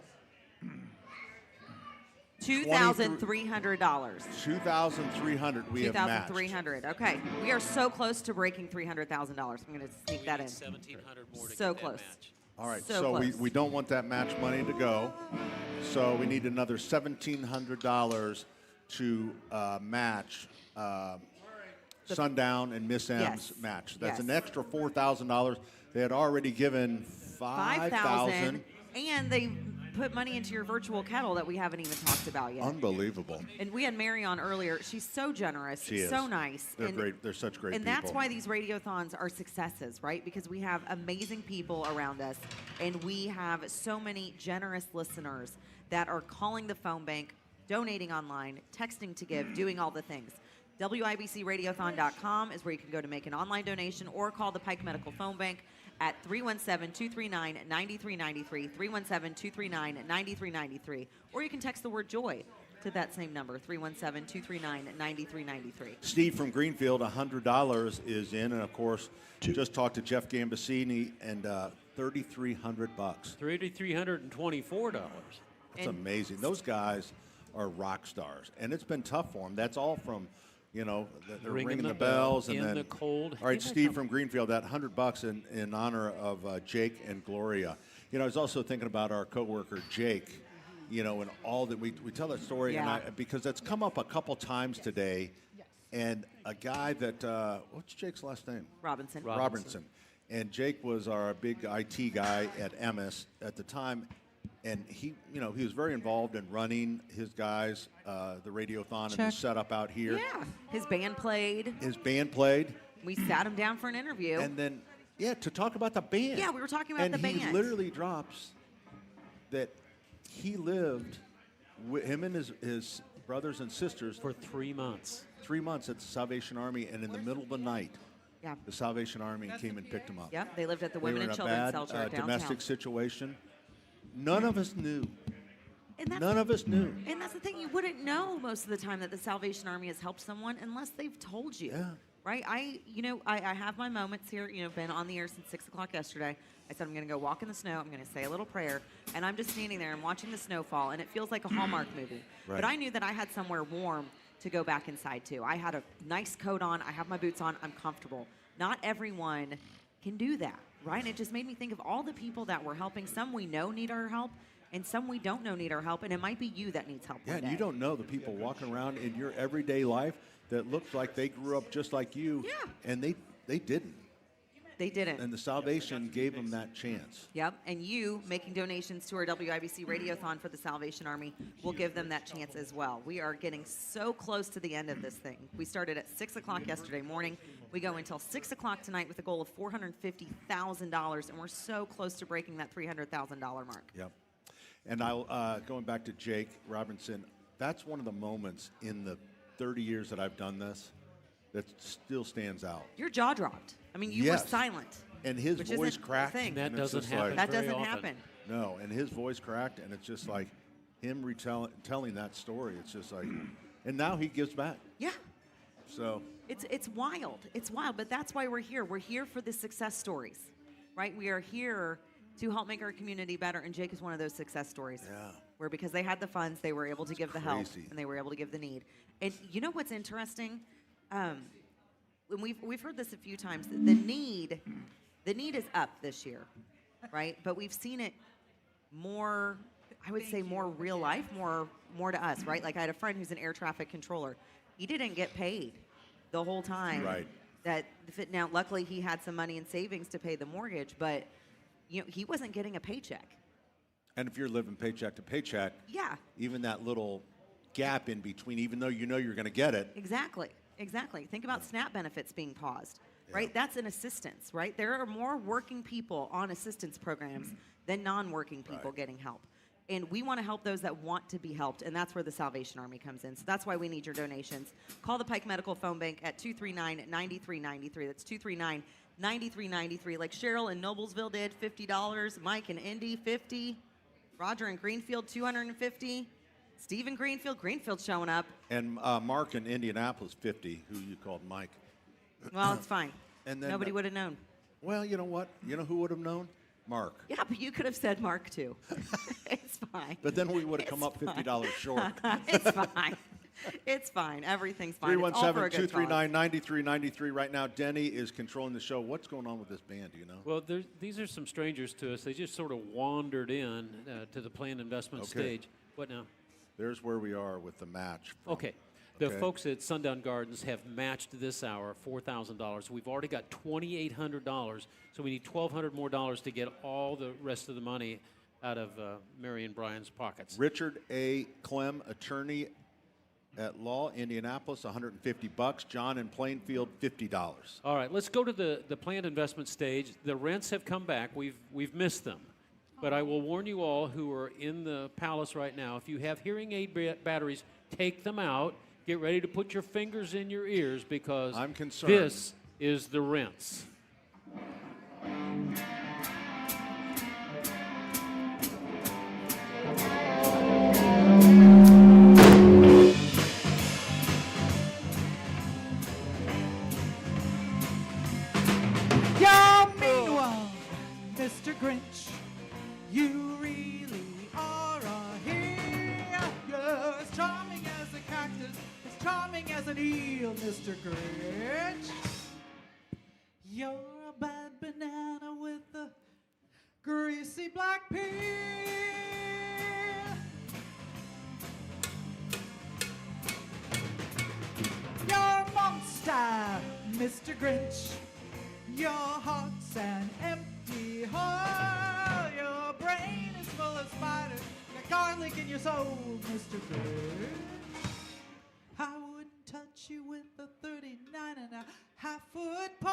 $2,300. $2,300 we have matched. $2,300. Okay. We are so close to breaking $300,000. I'm going to sneak that in. $1,700 more to so get close. that match. All right, So so close. we don't want that match money to go. So we need another $1,700 to match Sundown and Miss M's Yes. match. That's Yes. an extra $4,000. They had already given $5,000. And they put money into your virtual kettle that we haven't even talked about yet. Unbelievable. And we had Mary on earlier. She's so generous, She is. so nice. They're and, great. They're such great and people. that's why these radiothons are successes, right? Because we have amazing people around us, and we have so many generous listeners that are calling the phone bank, donating online, texting to give, doing all the things. WIBCRadiothon.com is where you can go to make an online donation or call the Pike Medical Phone Bank at 317-239-9393, 317-239-9393. Or you can text the word JOY to that same number, 317-239-9393. Steve from Greenfield, $100 is in, and of course, just talked to Jeff Gambasini, and $3,300. $3,324. That's amazing. Those guys are rock stars, and it's been tough for them. That's all from, they're ringing the bells and in then the cold. All right, Steve from Greenfield, that $100 in honor of Jake and Gloria. I was also thinking about our coworker Jake. And all that we tell that story, Yeah. and because that's come up a couple times today, and a guy that what's Jake's last name? Robinson. And Jake was our big IT guy at MS at the time. And he was very involved in running his guys, the Radiothon and the setup out here. Yeah, his band played. We sat him down for an interview. And then, to talk about the band. Yeah, we were talking about the band. And he literally drops that he lived with him and his brothers and sisters for 3 months. 3 months at the Salvation Army, and in the middle of the night, yeah, the Salvation Army came and picked him up. Yep, they lived at the Women and They were Children's in a Shelter bad downtown. domestic situation. None of us knew. And that's None of us knew. And that's the thing, you wouldn't know most of the time that the Salvation Army has helped someone unless they've told you. Yeah. Right? I have my moments here, been on the air since 6 o'clock yesterday. I said I'm going to go walk in the snow, I'm going to say a little prayer, and I'm just standing there and watching the snow fall, and it feels like a Hallmark movie. Right. But I knew that I had somewhere warm to go back inside to. I had a nice coat on, I have my boots on, I'm comfortable. Not everyone can do that, right? And it just made me think of all the people that we're helping. Some we know need our help, and some we don't know need our help, and it might be you that needs help. Yeah, one and you day. don't know the people walking around in your everyday life that looks like they grew up just like you, and they didn't. They didn't. And the Salvation gave them that chance. Yep, and you making donations to our WIBC Radiothon for the Salvation Army will give them that chance as well. We are getting so close to the end of this thing. We started at 6 o'clock yesterday morning. We go until 6 o'clock tonight with a goal of $450,000, and we're so close to breaking that $300,000 mark. Yep. And going back to Jake Robinson, that's one of the moments in the 30 years that I've done this that still stands out. Your jaw dropped. I mean, you were silent. And his which voice isn't the cracked. thing. That and it's doesn't just happen. That very doesn't often. happen. No, and his voice cracked, and it's just like him telling that story. It's just like, and now he gives back. Yeah. So It's wild. It's wild, but that's why we're here. We're here for the success stories, right? We are here to help make our community better, and Jake is one of those success stories. Yeah. Where because they had the funds, they were able to give the help, crazy. and they were able to give the need. And you know what's interesting? When we've heard this a few times. The need is up this year, right? But we've seen it more. I would say more real life, more to us, right? Like I had a friend who's an air traffic controller. He didn't get paid the whole time. Right. Now, luckily, he had some money in savings to pay the mortgage, but he wasn't getting a paycheck. And if you're living paycheck to paycheck, Yeah. even that little gap in between, even though you know you're going to get it. Exactly. Think about SNAP benefits being paused, right? That's an assistance, right? There are more working people on assistance programs than non-working people getting help. And we want to help those that want to be helped, and that's where the Salvation Army comes in. So that's why we need your donations. Call the Pike Medical Phone Bank at 239-9393. That's 239-9393. Like Cheryl in Noblesville did, $50. Mike in Indy, $50. Roger in Greenfield, $250. Steve in Greenfield's showing up. And Mark in Indianapolis, 50, who you called Mike. Well, it's fine. And then Nobody would have known. Well, you know what? You know who would have known? Mark. Yeah, but you could have said Mark too. It's fine. But then we would have come up $50 short. It's fine. It's fine. Everything's fine. It's all for a good cause. 317-239-9393. Right now, Denny is controlling the show. What's going on with this band? Do you know? Well, these are some strangers to us. They just sort of wandered in to the planned investment stage. What now? There's where we are with the match. Okay. The folks at Sundown Gardens have matched this hour $4,000. We've already got $2,800, so we need $1,200 more to get all the rest of the money out of Mary and Brian's pockets. Richard A. Clem, attorney at law, Indianapolis, $150. John in Plainfield, $50. All right, let's go to the planned investment stage. The rents have come back. We've missed them. But I will warn you all who are in the palace right now, if you have hearing aid batteries, take them out. Get ready to put your fingers in your ears because I'm concerned. This is the rinse. You're mean one, Mr. Grinch. You really are a hero. You're as charming as a cactus, as charming as an eel, Mr. Grinch. You're a bad banana with a greasy black peel. You're a monster, Mr. Grinch. Your heart's an empty hole. Your brain is full of spiders. Got garlic in your soul, Mr. Grinch. I wouldn't touch you with a 39.5-foot pole.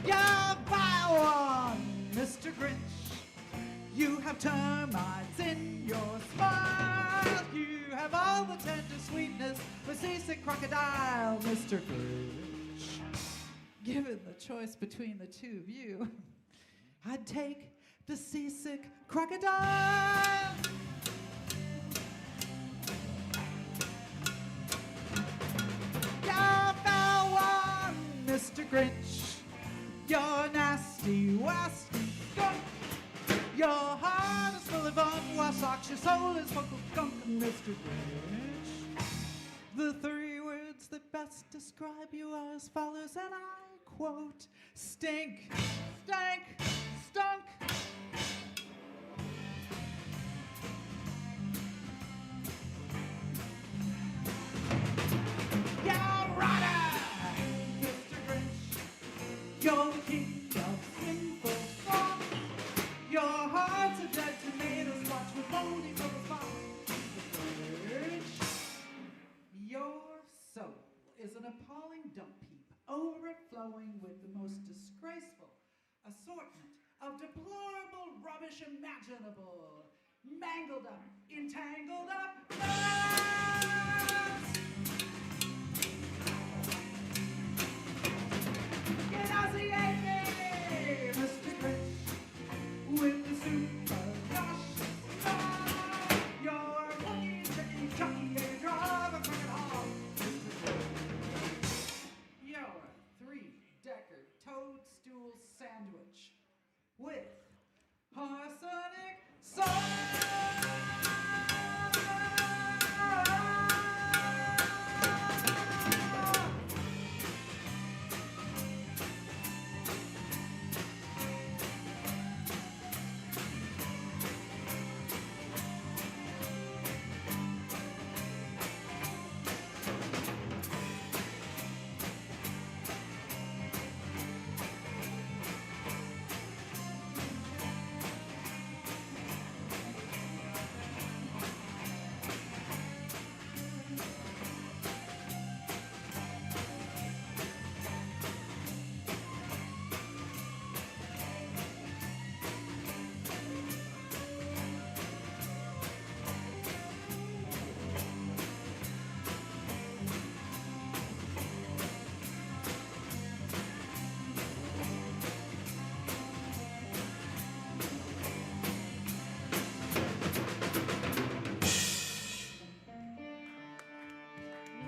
You're vile one, Mr. Grinch. You have termites in your spine. You have all the tender sweetness of a seasick crocodile, Mr. Grinch. Given the choice between the two of you, I'd take the seasick crocodile. You're foul one, Mr. Grinch. You're nasty, wasty skunk. Your heart is full of unwashed socks. Your soul is full of gunk, Mr. Grinch. The three words that best describe you are as follows, and I quote: stink, stank, stunk. You're rotter, Mr. Grinch. You're the king of sinful song. Your heart's a dead tomato squash with moldy from a spot. Your soul is an appalling dump heap, overflowing with the most disgraceful assortment of deplorable rubbish imaginable, mangled up, entangled up mess. You nauseate me, Mr. Grinch, with the super luscious love. You're lucky, chicky, chucky, and you drive a crooked hog, Mr. Grinch. You're a three-decker toadstool sandwich with arsenic sauce.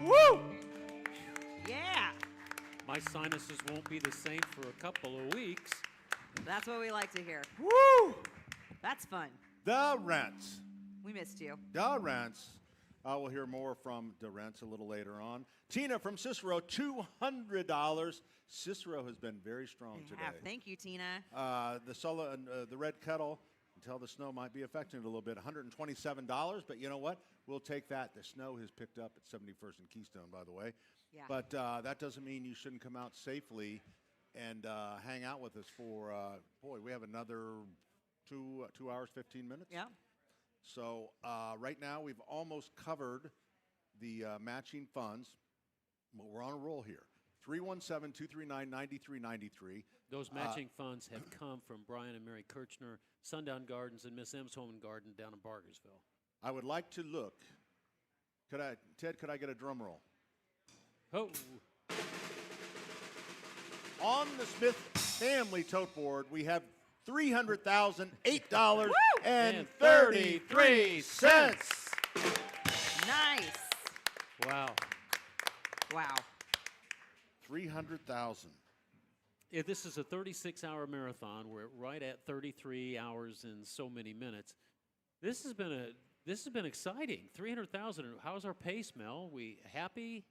Woo! Yeah. My sinuses won't be the same for a couple of weeks. That's what we like to hear. Woo! That's fun. The Rents. We missed you. The Rents. We'll hear more from the Rents a little later on. Tina from Cicero, $200. Cicero has been very strong today. Thank you, Tina. The red kettle, until the snow might be affecting it a little bit, $127. But you know what? We'll take that. The snow has picked up at 71st and Keystone, by the way. Yeah. But that doesn't mean you shouldn't come out safely and hang out with us for, we have another 2 hours, 15 minutes. Yeah. So right now we've almost covered the matching funds, but we're on a roll here. 317-239-9393. Those matching funds have come from Brian and Mary Kirchner, Sundown Gardens, and Miss M's Home and Garden down in Bargersville. I would like to look. Ted, could I get a drum roll? Oh. On the Smith family tote board, we have $308.33. Nice. Wow. Wow. 300,000. If this is a 36-hour marathon, we're right at 33 hours and so many minutes. This has been exciting. 300,000. How's our pace, Mel? We happy?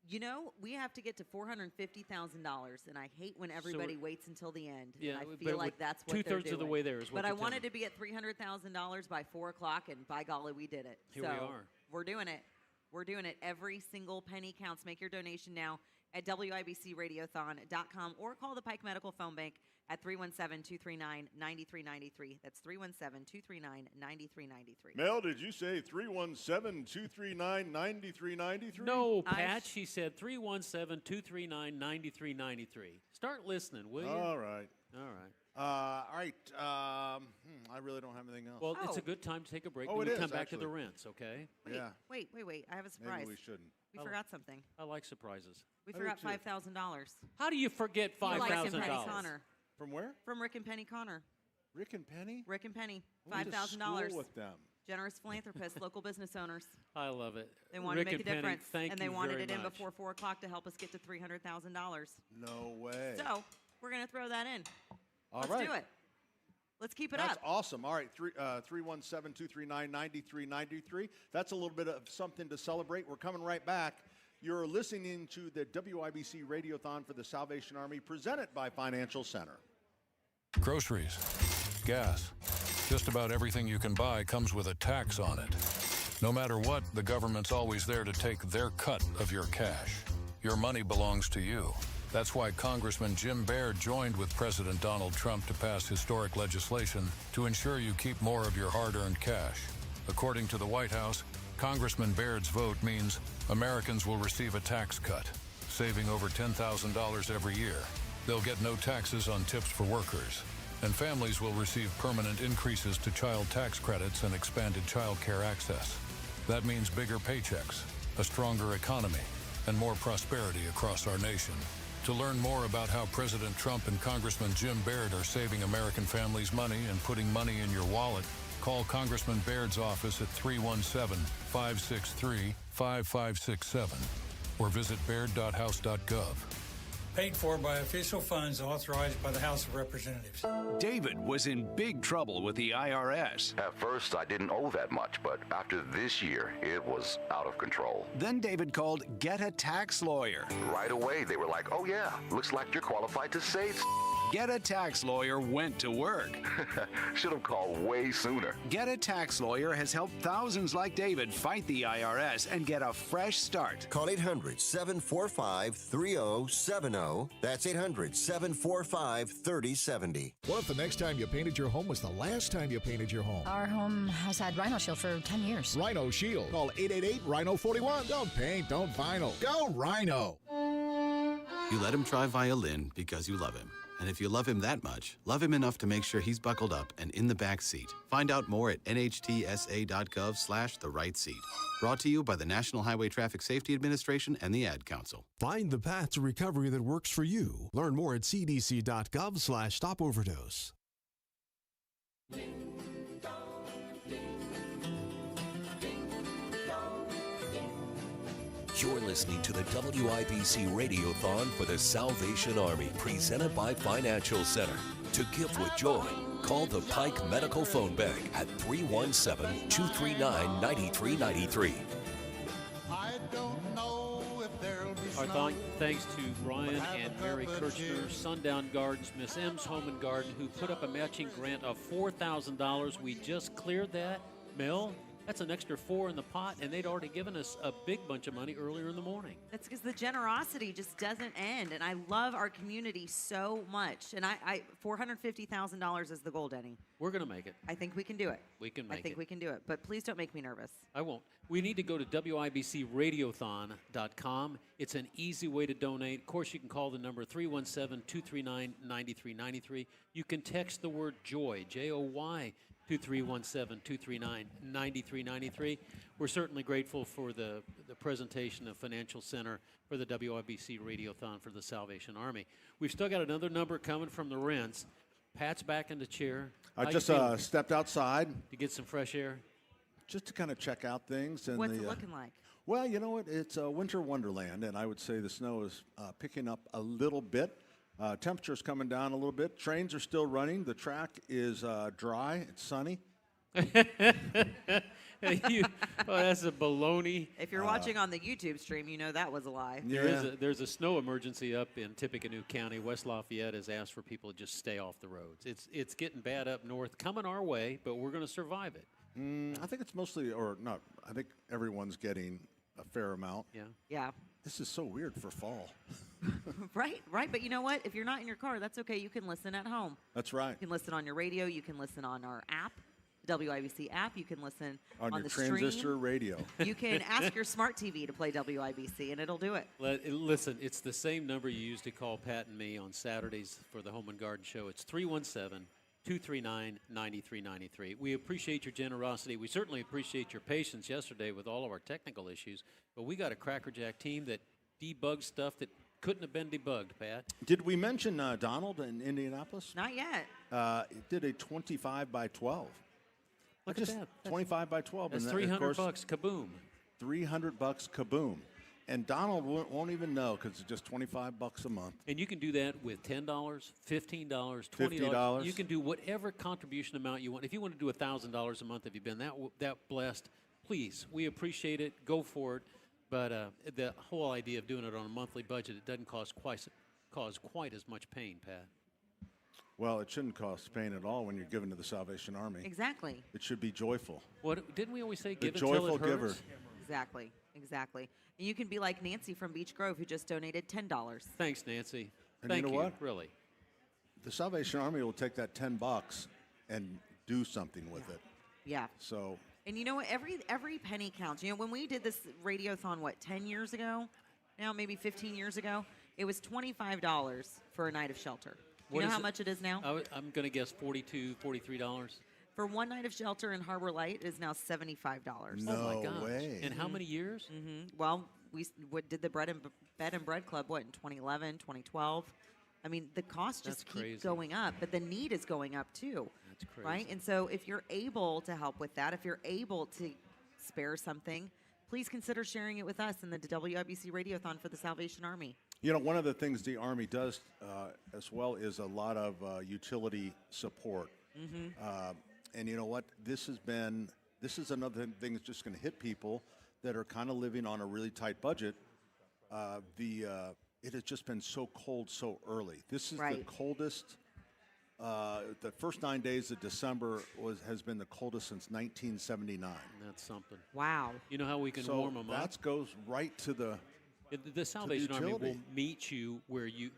You know, we have to get to $450,000, and I hate when everybody waits until the end. Yeah, and I feel like that's what they're doing. 2/3 of the way there is what But I you're wanted telling to be at $300,000 by 4 o'clock, and by golly, we did it. Here we are. We're doing it. We're doing it. Every single penny counts. Make your donation now at WIBCRadiothon.com or call the Pike Medical Phone Bank at 317-239-9393. That's 317-239-9393. Mel, did you say 317-239-9393? No, Pat, she said 317-239-9393. Start listening, will you? All right. I really don't have anything else. Well, it's a good time to take a break. Oh, when it we is, come back to actually. the rents, okay? Wait. I have a surprise. Maybe we shouldn't. We forgot something. I like surprises. We forgot $5,000. How do you forget $5,000? Connor. From where? From Rick and Penny Connor. Rick and Penny? Rick and Penny. I went to $5,000. school with them. Generous philanthropists, local business owners. I love it. They wanted Rick to make a and Penny, difference. thank and they you wanted very it in much. before 4 o'clock to help us get to $300,000. No way. So we're going to throw that in. All Let's right. do it. Let's keep it That's up. awesome. All right, 317-239-9393. That's a little bit of something to celebrate. We're coming right back. You're listening to the WIBC Radiothon for the Salvation Army, presented by Financial Center. Groceries, gas, just about everything you can buy comes with a tax on it. No matter what, the government's always there to take their cut of your cash. Your money belongs to you. That's why Congressman Jim Baird joined with President Donald Trump to pass historic legislation to ensure you keep more of your hard-earned cash. According to the White House, Congressman Baird's vote means Americans will receive a tax cut, saving over $10,000 every year. They'll get no taxes on tips for workers, and families will receive permanent increases to child tax credits and expanded child care access. That means bigger paychecks, a stronger economy, and more prosperity across our nation. To learn more about how President Trump and Congressman Jim Baird are saving American families money and putting money in your wallet, call Congressman Baird's office at 317-563-5567 or visit baird.house.gov. Paid for by official funds authorized by the House of Representatives. David was in big trouble with the IRS. At first, I didn't owe that much, but after this year, it was out of control. Then David called Get a Tax Lawyer. Right away, they were like, oh yeah, looks like you're qualified to save. Get a Tax Lawyer went to work. Should have called way sooner. Get a Tax Lawyer has helped thousands like David fight the IRS and get a fresh start. Call 800-745-3070. That's 800-745-3070. What if the next time you painted your home was the last time you painted your home? Our home has had Rhino Shield for 10 years. Rhino Shield. Call 888-RHINO-41. Don't paint, don't vinyl. Go Rhino. You let him try violin because you love him. And if you love him that much, love him enough to make sure he's buckled up and in the back seat. Find out more at nhtsa.gov/the right seat. Brought to you by the National Highway Traffic Safety Administration and the Ad Council. Find the path to recovery that works for you. Learn more at cdc.gov/stopoverdose. You're listening to the WIBC Radiothon for the Salvation Army, presented by Financial Center. To give with joy, call the Pike Medical Phone Bank at 317-239-9393. Our thanks to Brian and Mary Kirchner, Sundown Gardens, Miss M's Home and Garden, who put up a matching grant of $4,000. We just cleared that. Mel, That's an extra 4 in the pot, and they'd already given us a big bunch of money earlier in the morning. That's because the generosity just doesn't end, and I love our community so much. And I $450,000 is the goal, Denny. We're going to make it. I think we can do it. We can make it. I think we can do it, but please don't make me nervous. I won't. We need to go to WIBCRadiothon.com. It's an easy way to donate. Of course, you can call the number 317-239-9393. You can text the word JOY, J-O-Y, to 317-239-9393. We're certainly grateful for the presentation of Financial Center for the WIBC Radiothon for the Salvation Army. We've still got another number coming from the rents. Pat's back in the chair. I just stepped outside to get some fresh air. Just to kind of check out things. And what's it looking like? Well, you know what? It's a winter wonderland, and I would say the snow is picking up a little bit. Temperature's coming down a little bit. Trains are still running. The track is dry. It's sunny. That's a baloney. If you're watching on the YouTube stream, you know that was a lie. There's a snow emergency up in Tippecanoe County. West Lafayette has asked for people to just stay off the roads. It's getting bad up north, coming our way, but we're going to survive it. I think it's mostly, or not, I think everyone's getting a fair amount. Yeah. This is so weird for fall. Right. But you know what? If you're not in your car, that's okay. You can listen at home. That's right. You can listen on your radio. You can listen on our app, the WIBC app. You can listen on your the transistor stream. radio. You can ask your smart TV to play WIBC, and it'll do it. Listen, it's the same number you used to call Pat and me on Saturdays for the Home and Garden Show. It's 317-239-9393. We appreciate your generosity. We certainly appreciate your patience yesterday with all of our technical issues. But we got a crackerjack team that debugged stuff that couldn't have been debugged, Pat. Did we mention Donald in Indianapolis? Not yet. It did a 25 by 12. Look at that. 25 by 12. That's and $300 bucks, kaboom. $300 kaboom. And Donald won't even know because it's just $25 a month. And you can do that with $10, $15, $20. $50. You can do whatever contribution amount you want. If you want to do $1,000 a month, if you've been that blessed, please, we appreciate it. Go for it. But the whole idea of doing it on a monthly budget, it doesn't cause quite as much pain, Pat. Well, it shouldn't cause pain at all when you're given to the Salvation Army. Exactly. It should be joyful. What didn't we always say? The Give until joyful it hurts? giver. Exactly. And you can be like Nancy from Beech Grove, who just donated $10. Thanks, Nancy. And Thank you know what? Really. The Salvation Army will take that $10 and do something with it. Yeah. So. And you know what? Every penny counts. You know, when we did this Radiothon, 10 years ago? Now, maybe 15 years ago? It was $25 for a night of shelter. You know how much it is now? I'm going to guess $42, $43. For one night of shelter in Harbor Light, it is now $75. No oh my gosh. way. And how many years? Mm-hmm. Well, we did the Bed and Bread Club, in 2011, 2012? I mean, the costs just keep going up, but the need is going up too. That's crazy. Right? And so if you're able to help with that, if you're able to spare something, please consider sharing it with us in the WIBC Radiothon for the Salvation Army. You know, one of the things the Army does as well is a lot of utility support. Mm-hmm. And you know what? This is another thing that's just going to hit people that are kind of living on a really tight budget. It has just been so cold so early. This is the coldest. The first 9 days of December has been the coldest since 1979. That's something. Wow. You know how we can warm them up? That goes right to the. The Salvation Army will meet you where you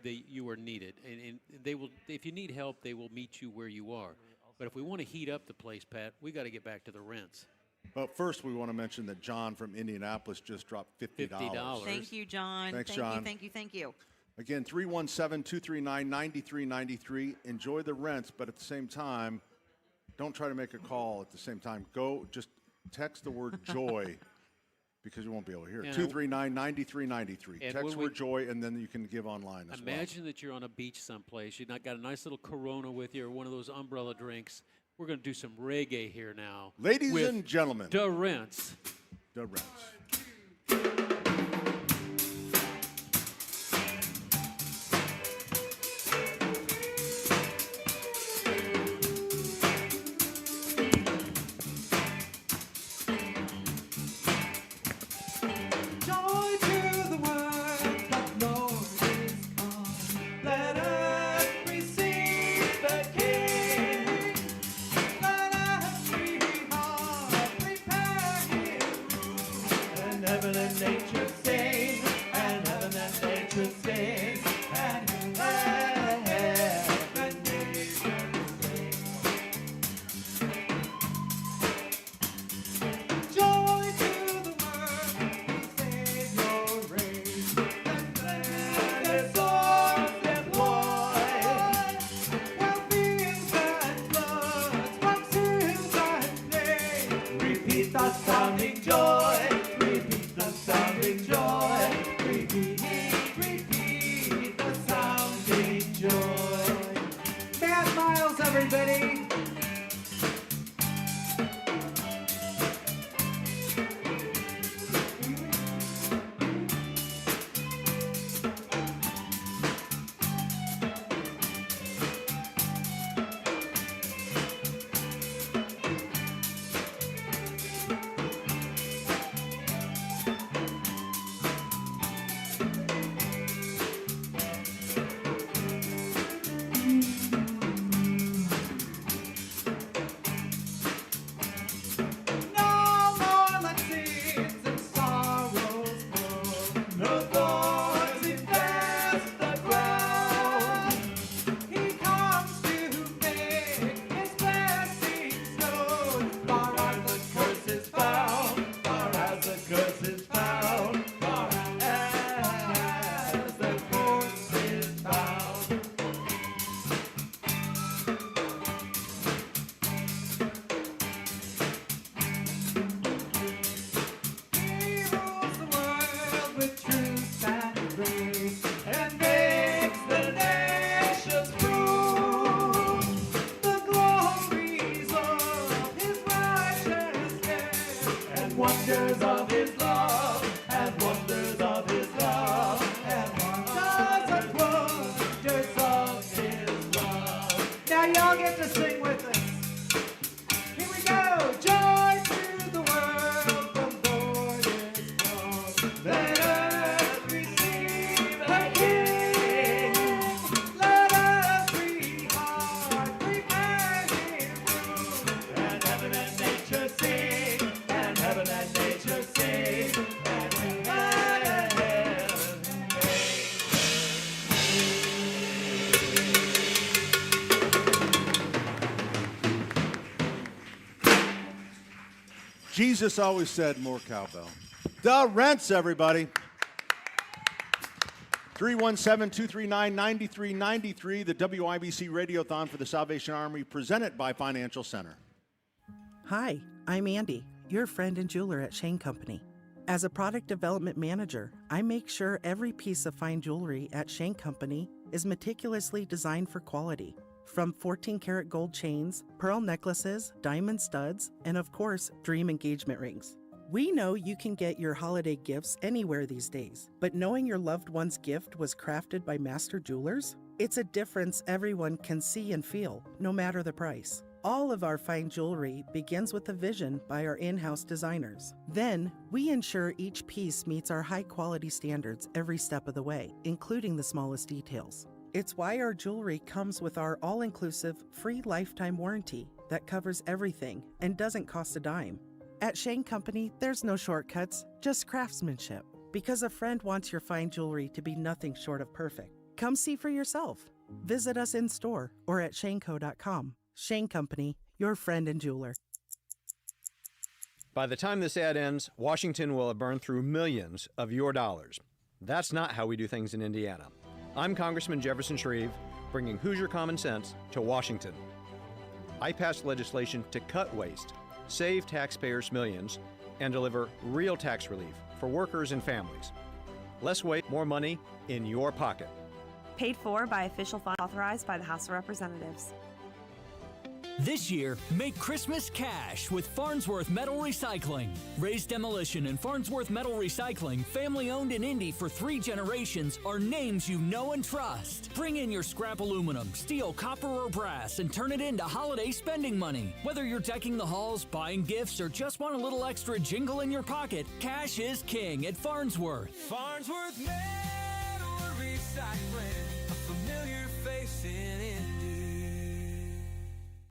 are needed, and they will. If you need help, they will meet you where you are. But if we want to heat up the place, Pat, we got to get back to the rents. Well, first we want to mention that John from Indianapolis just dropped $50. Thank you, John. Thanks, John. Thank you. Again, 317-239-9393. Enjoy the rents, but at the same time, don't try to make a call at the same time. Just text the word joy because you won't be able to hear it. 239-9393. Text word joy, and then you can give online as well. Imagine that you're on a beach someplace. You've got a nice little Corona with you or one of those umbrella drinks. We're going to do some reggae here now. Ladies and gentlemen. Da Rents. Da Rents. Prepare the sounding joy. Repeat the sounding joy. Repeat, repeat the sounding joy. Matt Miles, everybody. Wonders of his love, and wonders of his love, and wonders of his love. Now y'all get to sing with us. Here we go. Joy to the world, the Lord is come. Let us receive the King. Let us free heart prepare his room, and heaven and nature sing. Heaven and nature sing, and Jesus always said more cowbell. The Rents, everybody. 317-239-9393, the WIBC Radiothon for the Salvation Army, presented by Financial Center. Hi, I'm Andy, your friend and jeweler at Shane Company. As a product development manager, I make sure every piece of fine jewelry at Shane Company is meticulously designed for quality. From 14-karat gold chains, pearl necklaces, diamond studs, and of course, dream engagement rings. We know you can get your holiday gifts anywhere these days, but knowing your loved one's gift was crafted by master jewelers? It's a difference everyone can see and feel, no matter the price. All of our fine jewelry begins with a vision by our in-house designers. Then, we ensure each piece meets our high-quality standards every step of the way, including the smallest details. It's why our jewelry comes with our all-inclusive, free lifetime warranty that covers everything and doesn't cost a dime. At Shane Company, there's no shortcuts, just craftsmanship. Because a friend wants your fine jewelry to be nothing short of perfect. Come see for yourself. Visit us in store or at shaneco.com. Shane Company, your friend and jeweler. By the time this ad ends, Washington will have burned through millions of your dollars. That's not how we do things in Indiana. I'm Congressman Jefferson Shreve, bringing Hoosier common sense to Washington. I passed legislation to cut waste, save taxpayers millions, and deliver real tax relief for workers and families. Less weight, more money in your pocket. Paid for by official fund authorized by the House of Representatives. This year, make Christmas cash with Farnsworth Metal Recycling. Ray's Demolition and Farnsworth Metal Recycling, family-owned in Indy for 3 generations, are names you know and trust. Bring in your scrap aluminum, steel, copper, or brass and turn it into holiday spending money. Whether you're decking the halls, buying gifts, or just want a little extra jingle in your pocket, cash is king at Farnsworth. Farnsworth Metal Recycling, a familiar face in Indy.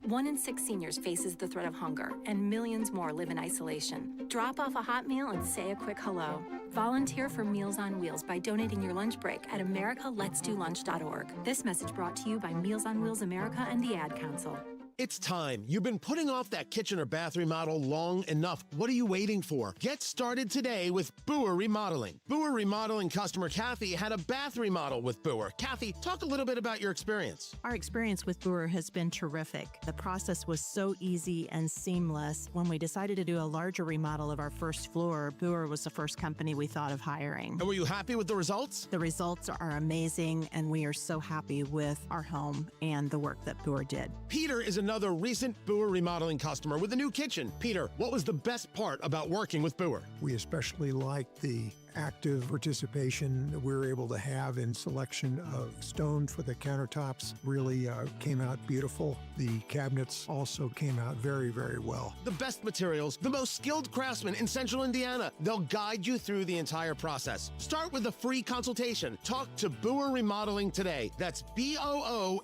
1 in 6 seniors faces the threat of hunger, and millions more live in isolation. Drop off a hot meal and say a quick hello. Volunteer for Meals on Wheels by donating your lunch break at americaletsdolunch.org. This message brought to you by Meals on Wheels America and the Ad Council. It's time. You've been putting off that kitchen or bath remodel long enough. What are you waiting for? Get started today with Boer Remodeling. Boer Remodeling customer Kathy had a bath remodel with Boer. Kathy, talk a little bit about your experience. Our experience with Boer has been terrific. The process was so easy and seamless. When we decided to do a larger remodel of our first floor, Boer was the first company we thought of hiring. And were you happy with the results? The results are amazing, and we are so happy with our home and the work that Boer did. Peter is another recent Boer Remodeling customer with a new kitchen. Peter, what was the best part about working with Boer? We especially liked the active participation that we were able to have in selection of stone for the countertops. Really came out beautiful. The cabinets also came out very, very well. The best materials, the most skilled craftsmen in Central Indiana. They'll guide you through the entire process. Start with a free consultation. Talk to Boer Remodeling today. That's BOOHER,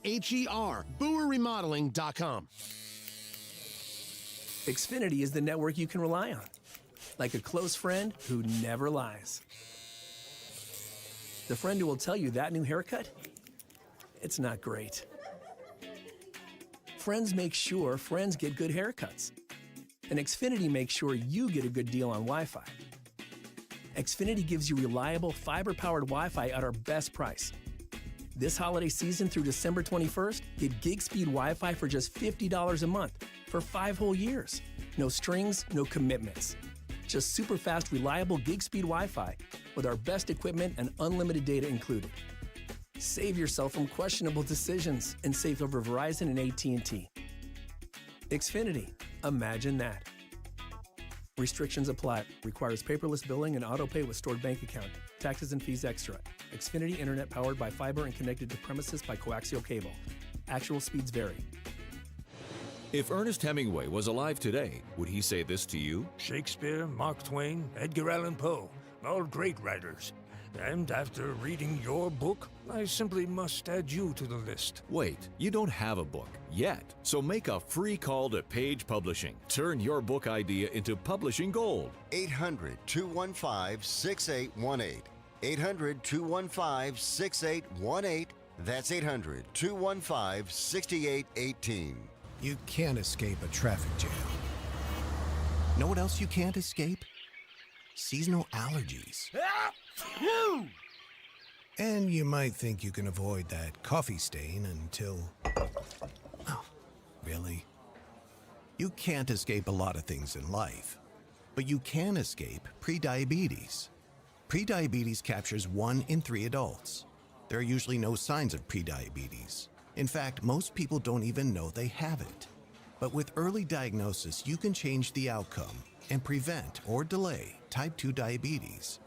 BoerRemodeling.com. Xfinity is the network you can rely on. Like a close friend who never lies. The friend who will tell you that new haircut, it's not great. Friends make sure friends get good haircuts. And Xfinity makes sure you get a good deal on Wi-Fi. Xfinity gives you reliable fiber-powered Wi-Fi at our best price. This holiday season through December 21st, get gig speed Wi-Fi for just $50 a month for 5 whole years. No strings, no commitments. Just super fast, reliable gig speed Wi-Fi with our best equipment and unlimited data included. Save yourself from questionable decisions and save over Verizon and AT&T. Xfinity, imagine that. Restrictions apply. Requires paperless billing and auto pay with stored bank account. Taxes and fees extra. Xfinity Internet powered by fiber and connected to premises by coaxial cable. Actual speeds vary. If Ernest Hemingway was alive today, would he say this to you? Shakespeare, Mark Twain, Edgar Allan Poe, all great writers. And after reading your book, I simply must add you to the list. Wait, you don't have a book yet, so make a free call to Page Publishing. Turn your book idea into publishing gold. 800-215-6818. 800-215-6818. That's 800-215-6818. You can't escape a traffic jam. Know what else you can't escape? Seasonal allergies. And you might think you can avoid that coffee stain until... Oh, really? You can't escape a lot of things in life, but you can escape prediabetes. Prediabetes captures 1 in 3 adults. There are usually no signs of prediabetes. In fact, most people don't even know they have it. But with early diagnosis, you can change the outcome and prevent or delay type 2 diabetes.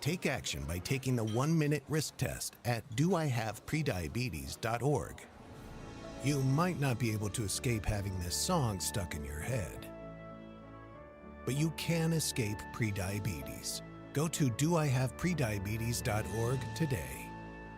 Take action by taking the 1-minute risk test at doihaveprediabetes.org. You might not be able to escape having this song stuck in your head, but you can escape prediabetes. Go to doihaveprediabetes.org today.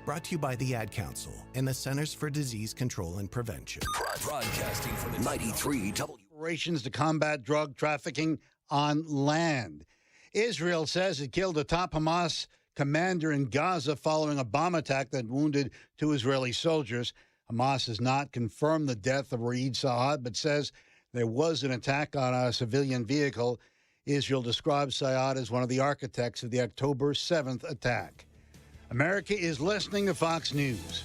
Brought to you by the Ad Council and the Centers for Disease Control and Prevention. Broadcasting from the 93 Operations to combat drug trafficking on land. Israel says it killed a top Hamas commander in Gaza following a bomb attack that wounded 2 Israeli soldiers. Hamas has not confirmed the death of Raid Saad, but says there was an attack on a civilian vehicle. Israel describes Saad as one of the architects of the October 7th attack. America is listening to Fox News.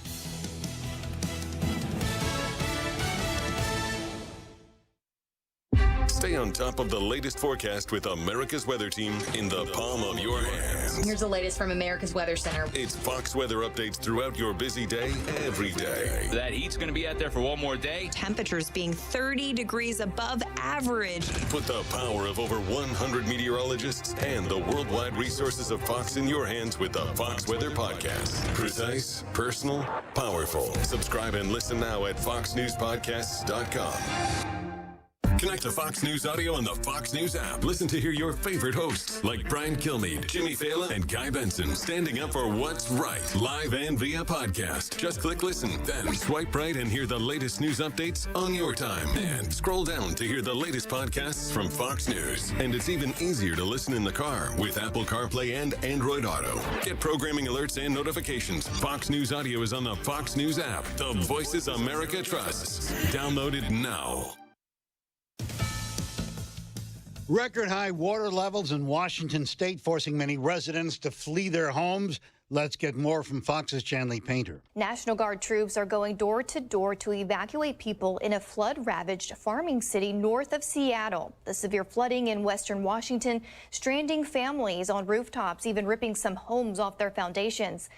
Stay on top of the latest forecast with America's Weather Team in the palm of your hands. Here's the latest from America's Weather Center. It's Fox weather updates throughout your busy day, every day. That heat's going to be out there for one more day. Temperatures being 30 degrees above average. Put the power of over 100 meteorologists and the worldwide resources of Fox in your hands with the Fox Weather Podcast. Precise, personal, powerful. Subscribe and listen now at foxnewspodcasts.com. Connect to Fox News Audio on the Fox News app. Listen to hear your favorite hosts like Brian Kilmeade, Jimmy Fallon, and Guy Benson standing up for what's right, live and via podcast. Just click listen, then swipe right and hear the latest news updates on your time. And scroll down to hear the latest podcasts from Fox News. And it's even easier to listen in the car with Apple CarPlay and Android Auto. Get programming alerts and notifications. Fox News Audio is on the Fox News app. The voices America trusts. Download it now. Record high water levels in Washington state forcing many residents to flee their homes. Let's get more from Fox's Chanley Painter. National Guard troops are going door to door to evacuate people in a flood-ravaged farming city north of Seattle. The severe flooding in western Washington stranding families on rooftops, even ripping some homes off their foundations.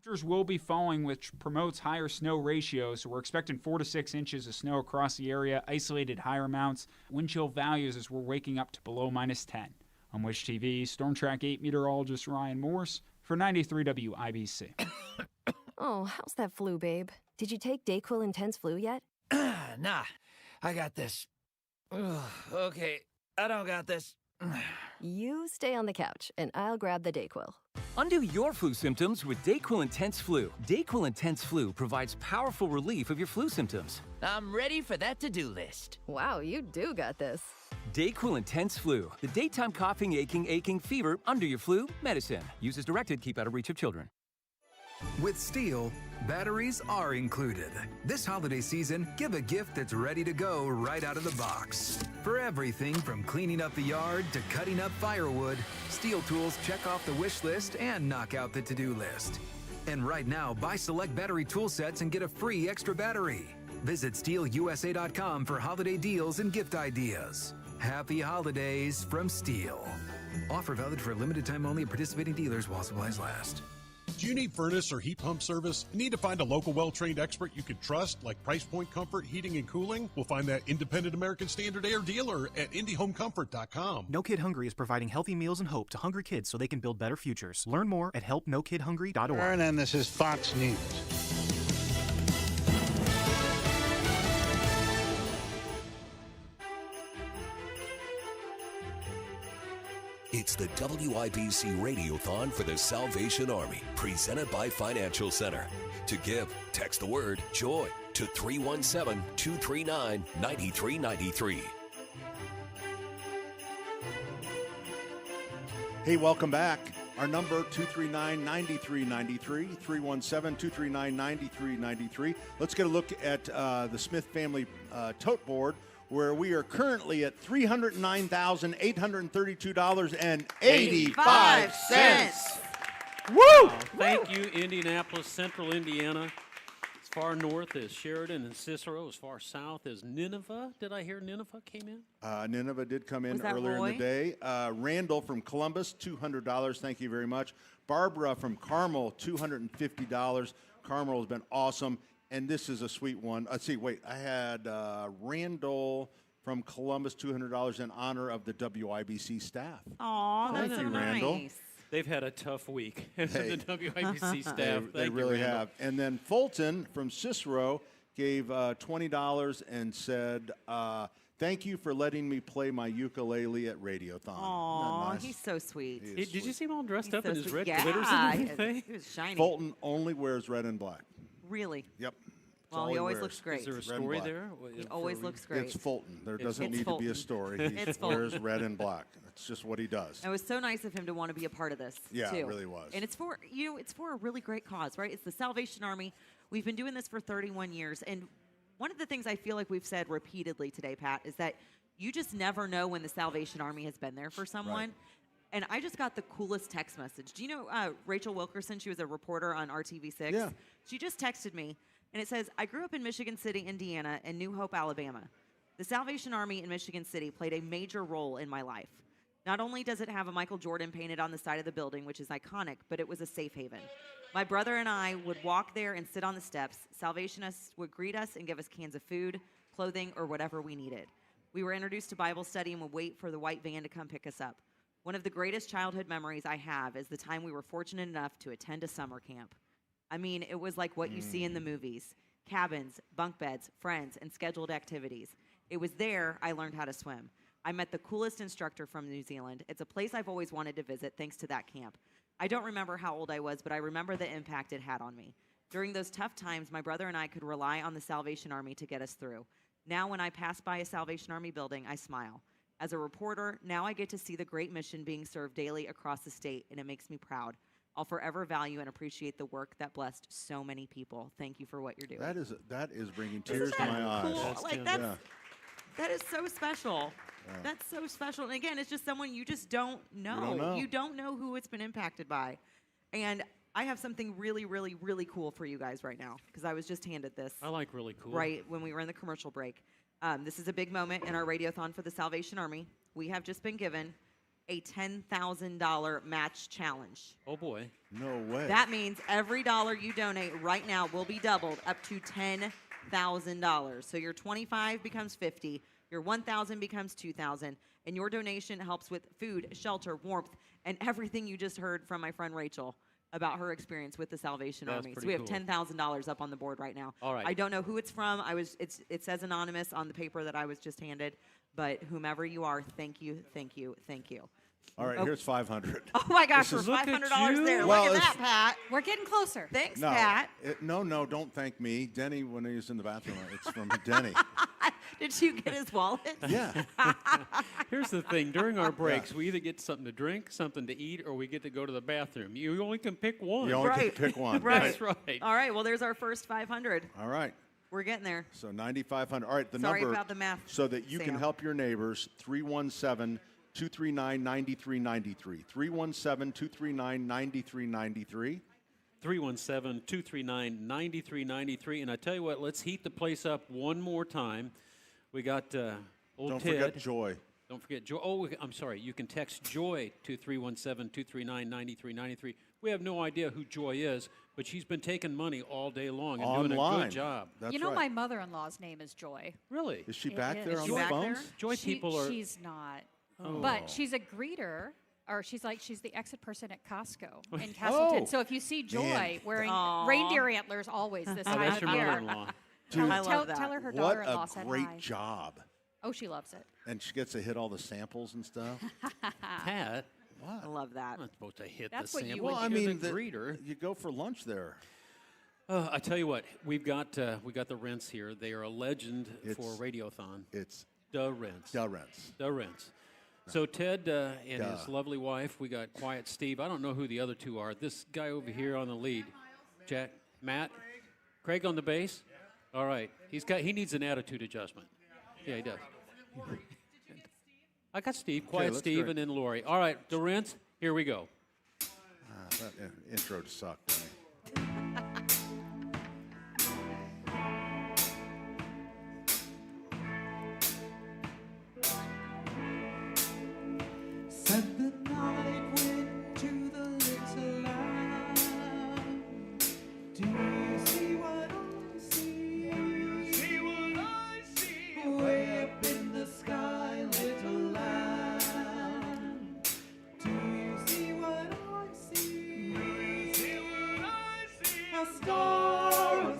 Temperatures will be falling, which promotes higher snow ratios. So we're expecting 4 to 6 inches of snow across the area, isolated higher amounts. Wind chill values as we're waking up to below -10. On Wish TV, Storm Track 8 meteorologist Ryan Morse for 93 WIBC. Oh, how's that flu, babe? Did you take Dayquil Intense Flu yet? Nah, I got this. Ugh, okay, I don't got this. You stay on the couch, and I'll grab the Dayquil. Undo your flu symptoms with Dayquil Intense Flu. Dayquil Intense Flu provides powerful relief of your flu symptoms. I'm ready for that to-do list. Wow, you do got this. Dayquil Intense Flu, the daytime coughing, aching, fever, under your flu medicine. Use as directed, keep out of reach of children. With Steel, batteries are included. This holiday season, give a gift that's ready to go right out of the box. For everything from cleaning up the yard to cutting up firewood, Steel tools check off the wish list and knock out the to-do list. And right now, buy select battery tool sets and get a free extra battery. Visit SteelUSA.com for holiday deals and gift ideas. Happy holidays from Steel. Offer valid for a limited time only at participating dealers while supplies last. Do you need furnace or heat pump service? Need to find a local well-trained expert you can trust, like Price Point Comfort Heating and Cooling? We'll find that independent American Standard Air dealer at IndyHomeComfort.com. No Kid Hungry is providing healthy meals and hope to hungry kids so they can build better futures. Learn more at helpnokidhungry.org. And this is Fox News. It's the WIBC Radiothon for the Salvation Army, presented by Financial Center. To give, text the word JOY to 317-239-9393. Hey, welcome back. Our number, 239-9393, 317-239-9393. Let's get a look at the Smith family tote board, where we are currently at $309,832.85. Woo! Thank you, Indianapolis, Central Indiana. As far north as Sheridan and Cicero, as far south as Nineveh. Did I hear Nineveh came in? Nineveh did come in Was that earlier Roy? in the day. Randall from Columbus, $200. Thank you very much. Barbara from Carmel, $250. Carmel has been awesome. And this is a sweet one. Let's see, wait. I had Randall from Columbus, $200 in honor of the WIBC staff. Aw, Thank that's you, so Randall. nice. They've had a tough week. Hey. The WIBC staff. They really have. And then Fulton from Cicero gave $20 and said, thank you for letting me play my ukulele at Radiothon. Aw, Nice? he's so sweet. Did you see him all dressed up so in his sweet. red glitters and everything? He was shiny. Fulton only wears red and black. Really? Yep. Well, all he he always wears. looks great. Is there a Red and story black. there? He always looks great. It's Fulton. There doesn't It's need to be a Fulton. story. He It's wears Fulton. red and black. That's just what he does. It was so nice of him to want to be a part of this. Yeah, too. it really was. And it's for it's for a really great cause, right? It's the Salvation Army. We've been doing this for 31 years, and one of the things I feel like we've said repeatedly today, Pat, is that you just never know when the Salvation Army has been there for someone. Right. And I just got the coolest text message. Do you know Rachel Wilkerson? She was a reporter on RTV6. Yeah. She just texted me, and it says, I grew up in Michigan City, Indiana, and New Hope, Alabama. The Salvation Army in Michigan City played a major role in my life. Not only does it have a Michael Jordan painted on the side of the building, which is iconic, but it was a safe haven. My brother and I would walk there and sit on the steps. Salvationists would greet us and give us cans of food, clothing, or whatever we needed. We were introduced to Bible study and would wait for the white van to come pick us up. One of the greatest childhood memories I have is the time we were fortunate enough to attend a summer camp. I mean, it was like what you see in the movies. Cabins, bunk beds, friends, and scheduled activities. It was there I learned how to swim. I met the coolest instructor from New Zealand. It's a place I've always wanted to visit thanks to that camp. I don't remember how old I was, but I remember the impact it had on me. During those tough times, my brother and I could rely on the Salvation Army to get us through. Now when I pass by a Salvation Army building, I smile. As a reporter, now I get to see the great mission being served daily across the state, and it makes me proud. I'll forever value and appreciate the work that blessed so many people. Thank you for what you're doing. That is bringing tears to my eyes. Cool? That is so special. Yeah. That's so special. And again, it's just someone you just don't know. You don't know who it's been impacted by. And I have something really, really, really cool for you guys right now because I was just handed this. I like really cool. Right when we were in the commercial break. This is a big moment in our Radiothon for the Salvation Army. We have just been given a $10,000 match challenge. Oh, boy. No way. That means every dollar you donate right now will be doubled up to $10,000. So your 25 becomes 50, your 1,000 becomes 2,000, and your donation helps with food, shelter, warmth, and everything you just heard from my friend Rachel about her experience with the Salvation Army. So we have $10,000 up on the board right now. All right. I don't know who it's from. It says anonymous on the paper that I was just handed, but whomever you are, thank you, thank you, thank you. All right, here's $500. Oh my gosh, for $500 there. Well, look at that, Pat. We're getting closer. Thanks, No, Pat. no, don't thank me. Denny, when he was in the bathroom, it's from Denny. Did you get his wallet? Yeah. Here's the thing. During our breaks, we either get something to drink, something to eat, or we get to go to the bathroom. You only can pick one. You only can pick one. Right. That's right. All right, well, there's our first 500. All right. We're getting there. So 9,500. All right, the Sorry number. about the math, So that you can Sam. help your neighbors, 317-239-9393. 317-239-9393. 317-239-9393. And I tell you what, let's heat the place up one more time. We got old Don't Ted. forget Joy. Don't forget Joy. Oh, I'm sorry. You can text Joy to 317-239-9393. We have no idea who Joy is, but she's been taking money all day long and doing a Online. good job. That's you know, right. my mother-in-law's name is Joy. Really? Is she back there on Is the she phones? Joy people are. She's not. Oh. But she's a greeter, or she's the exit person at Costco in Castleton. Oh. So if you see Joy Man. wearing Aw. reindeer antlers always this time That's of your year, mother-in-law. Dude, I love that. tell her What daughter-in-law a said great hi. job. Oh, she loves it. And she gets to hit all the samples and stuff. Pat, I love that. I'm not supposed to hit That's the what you sample. would Well, I You're mean, the greeter. you go for lunch there. I tell you what, we got the Rents here. They are a legend for It's- Radiothon. It's The Rents. Del Rents. The Rents. So Ted and Duh. his lovely wife, we got Quiet Steve. I don't know who the other two are. This guy over here on the lead, Jack, Matt, Craig on the bass. All right, he needs an attitude adjustment. Yeah, he does. I got Steve, Quiet let's Steve, hear it. and then Lori. All right, the Rents. Here we go. That intro sucked. Didn't it? Said the night wind to the little lamb. Do you see what I see? Do you see what I see? Way up in the sky, little lamb. Do you see what I see? Do you see what I see? A star,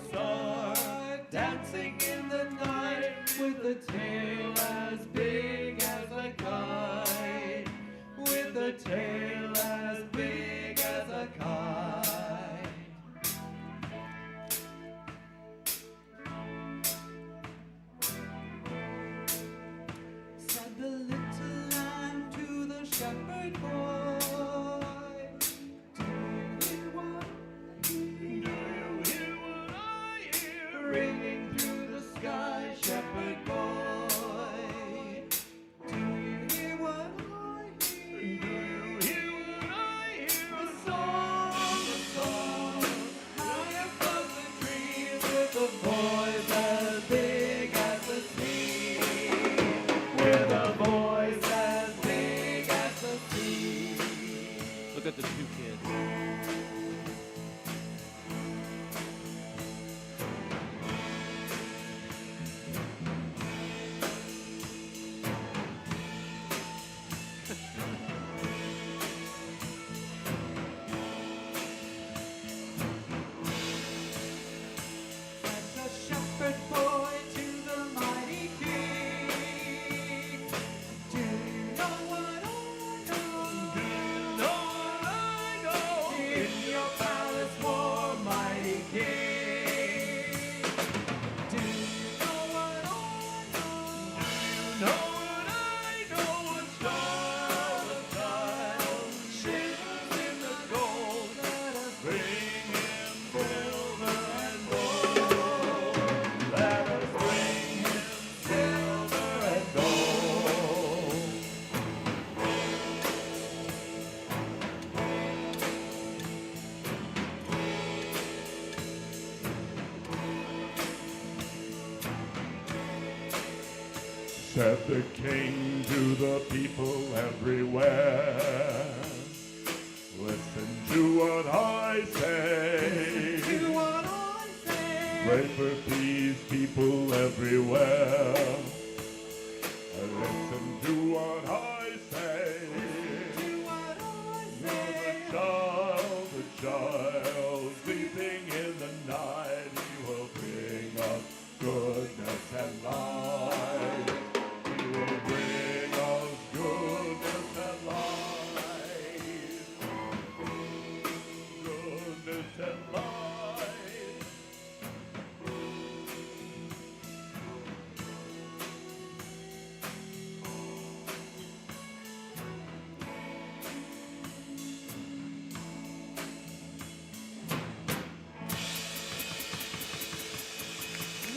dancing in the night with a tail as big as a kite. With a tail as big as a kite. Said the little lamb to the shepherd boy. Do you hear what I hear? Ringing through the sky, shepherd boy. Do you hear what I hear? Do you hear what I hear? A song, high above the trees with a voice as big as the sea. With a voice as big as the sea. Look at the two kids. The shepherd boy to the mighty king. Said the king to the people everywhere. Listen to what I say. Listen to what I say. Pray for peace, people everywhere. Listen to what I say. Listen to what I say. The child sleeping in the night, he will bring us goodness and light. He will bring us goodness and light. Goodness and light.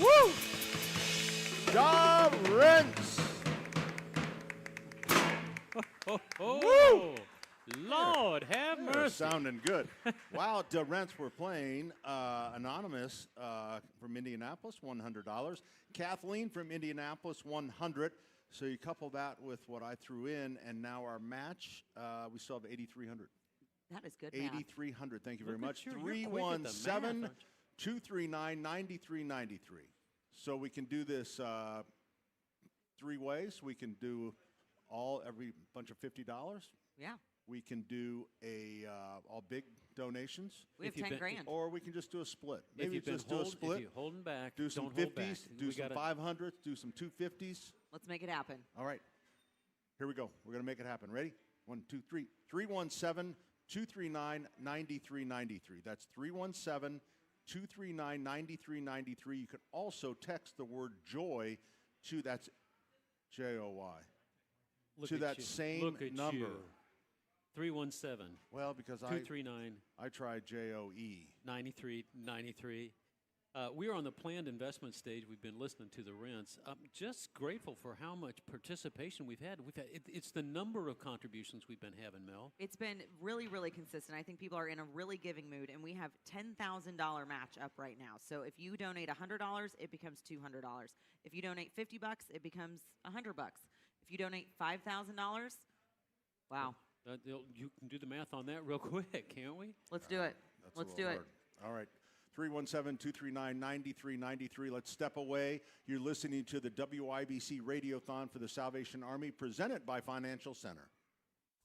Woo! Job rents. Woo! Lord, have They're mercy. sounding good. While the rents were playing, Anonymous from Indianapolis, $100. Kathleen from Indianapolis, $100. So you couple that with what I threw in, and now our match, we still have $8,300. That is good math. $8,300. Thank you very Look much. at you. You're quick at the math, aren't you? 317-239-9393. So we can do this three ways. We can do every bunch of $50. Yeah. We can do all big donations. We have 10 grand. Or we can just do a split. If Maybe you've been just do a split. If you're holding back, do some don't hold back. 50s, do We some gotta- 500s, do some 250s. Let's make it happen. All right. Here we go. We're going to make it happen. Ready? 1, 2, 3. 317-239-9393. That's 317-239-9393. You can also text the word joy to that's J-O-Y. Look to at that you. same Look at number. you. 317. Well, because 239 I tried J-O-E. 9393. We are on the planned investment stage. We've been listening to the rents. I'm just grateful for how much participation we've had. It's the number of contributions we've been having, Mel. It's been really, really consistent. I think people are in a really giving mood, and we have $10,000 match up right now. So if you donate $100, it becomes $200. If you donate $50, it becomes $100. If you donate $5,000, wow. You can do the math on that real quick, can't we? Let's do it. Let's do it. All right. 317-239-9393. Let's step away. You're listening to the WIBC Radiothon for the Salvation Army, presented by Financial Center.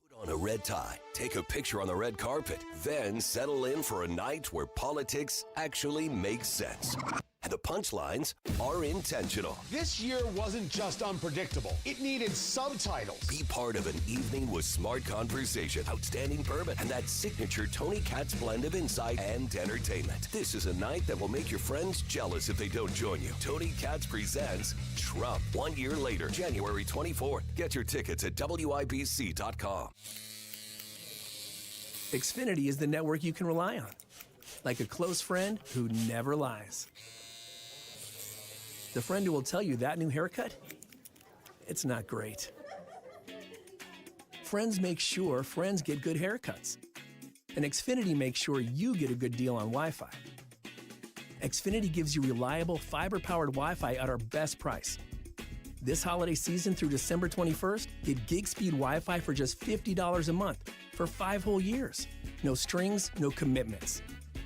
Put on a red tie, take a picture on the red carpet, then settle in for a night where politics actually makes sense. And the punchlines are intentional. This year wasn't just unpredictable. It needed subtitles. Be part of an evening with smart conversation, outstanding bourbon, and that signature Tony Katz blend of insight and entertainment. This is a night that will make your friends jealous if they don't join you. Tony Katz presents Trump 1 year later, January 24th. Get your tickets at WIBC.com. Xfinity is the network you can rely on. Like a close friend who never lies. The friend who will tell you that new haircut, it's not great. Friends make sure friends get good haircuts. And Xfinity makes sure you get a good deal on Wi-Fi. Xfinity gives you reliable fiber-powered Wi-Fi at our best price. This holiday season through December 21st, get gig speed Wi-Fi for just $50 a month for 5 whole years. No strings, no commitments.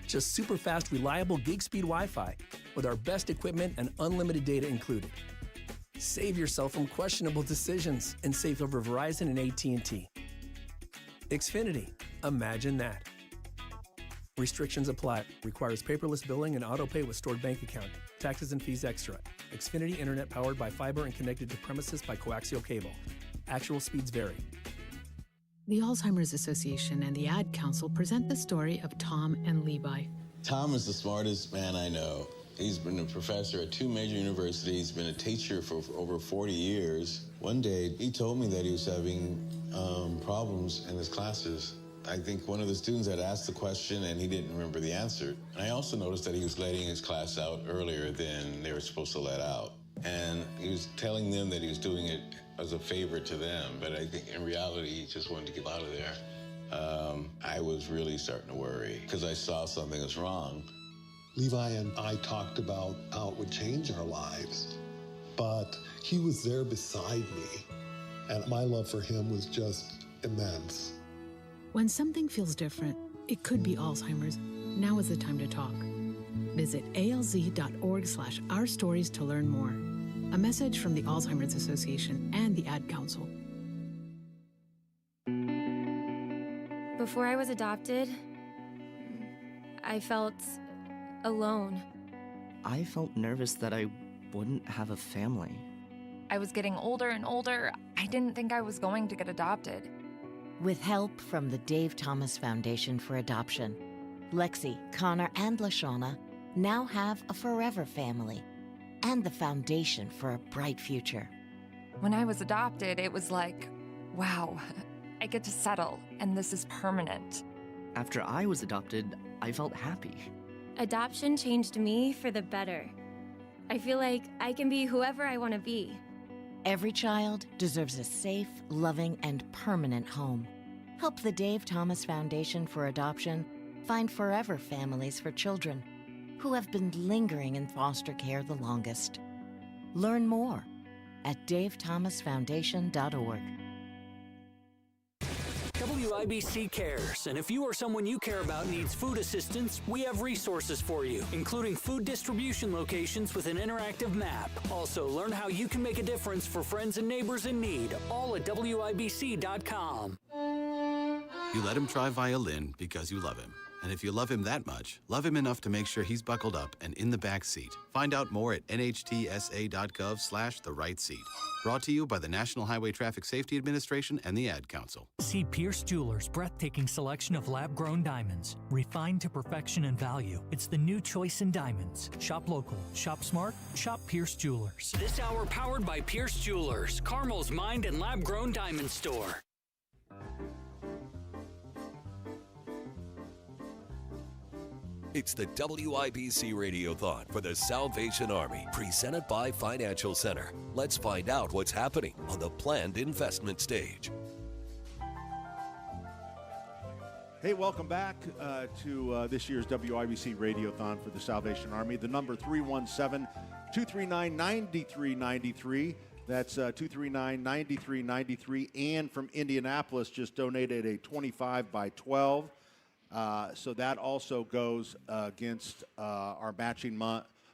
Just super fast, reliable gig speed Wi-Fi with our best equipment and unlimited data included. Save yourself from questionable decisions and save over Verizon and AT&T. Xfinity, imagine that. Restrictions apply. Requires paperless billing and autopay with stored bank account. Taxes and fees extra. Xfinity Internet powered by fiber and connected to premises by coaxial cable. Actual speeds vary. The Alzheimer's Association and the Ad Council present the story of Tom and Levi. Tom is the smartest man I know. He's been a professor at 2 major universities, been a teacher for over 40 years. One day, he told me that he was having problems in his classes. I think one of the students had asked the question and he didn't remember the answer. And I also noticed that he was letting his class out earlier than they were supposed to let out. And he was telling them that he was doing it as a favor to them, but I think in reality, he just wanted to get out of there. I was really starting to worry because I saw something was wrong. Levi and I talked about how it would change our lives. but he was there beside me, and my love for him was just immense. When something feels different, it could be Alzheimer's. Now is the time to talk. Visit alz.org/ourstories to learn more. A message from the Alzheimer's Association and the Ad Council. Before I was adopted, I felt alone. I felt nervous that I wouldn't have a family. I was getting older and older. I didn't think I was going to get adopted. With help from the Dave Thomas Foundation for Adoption, Lexi, Connor, and LaShawna now have a forever family and the foundation for a bright future. When I was adopted, it was like, wow, I get to settle, and this is permanent. After I was adopted, I felt happy. Adoption changed me for the better. I feel like I can be whoever I want to be. Every child deserves a safe, loving, and permanent home. Help the Dave Thomas Foundation for Adoption find forever families for children who have been lingering in foster care the longest. Learn more at davethomasfoundation.org. WIBC cares, and if you or someone you care about needs food assistance, we have resources for you, including food distribution locations with an interactive map. Also, learn how you can make a difference for friends and neighbors in need, all at WIBC.com. You let him try violin because you love him. And if you love him that much, love him enough to make sure he's buckled up and in the back seat. Find out more at nhtsa.gov/the-right-seat. Brought to you by the National Highway Traffic Safety Administration and the Ad Council. See Pierce Jewelers' breathtaking selection of lab-grown diamonds, refined to perfection and value. It's the new choice in diamonds. Shop local, shop smart, shop Pierce Jewelers. This hour powered by Pierce Jewelers, Carmel's Mind and Lab-Grown Diamond Store. It's the WIBC Radiothon for the Salvation Army, presented by Financial Center. Let's find out what's happening on the planned investment stage. Hey, welcome back to this year's WIBC Radiothon for the Salvation Army. The number 317-239-9393. That's 239-9393. And from Indianapolis just donated a 25 by 12. So that also goes against our matching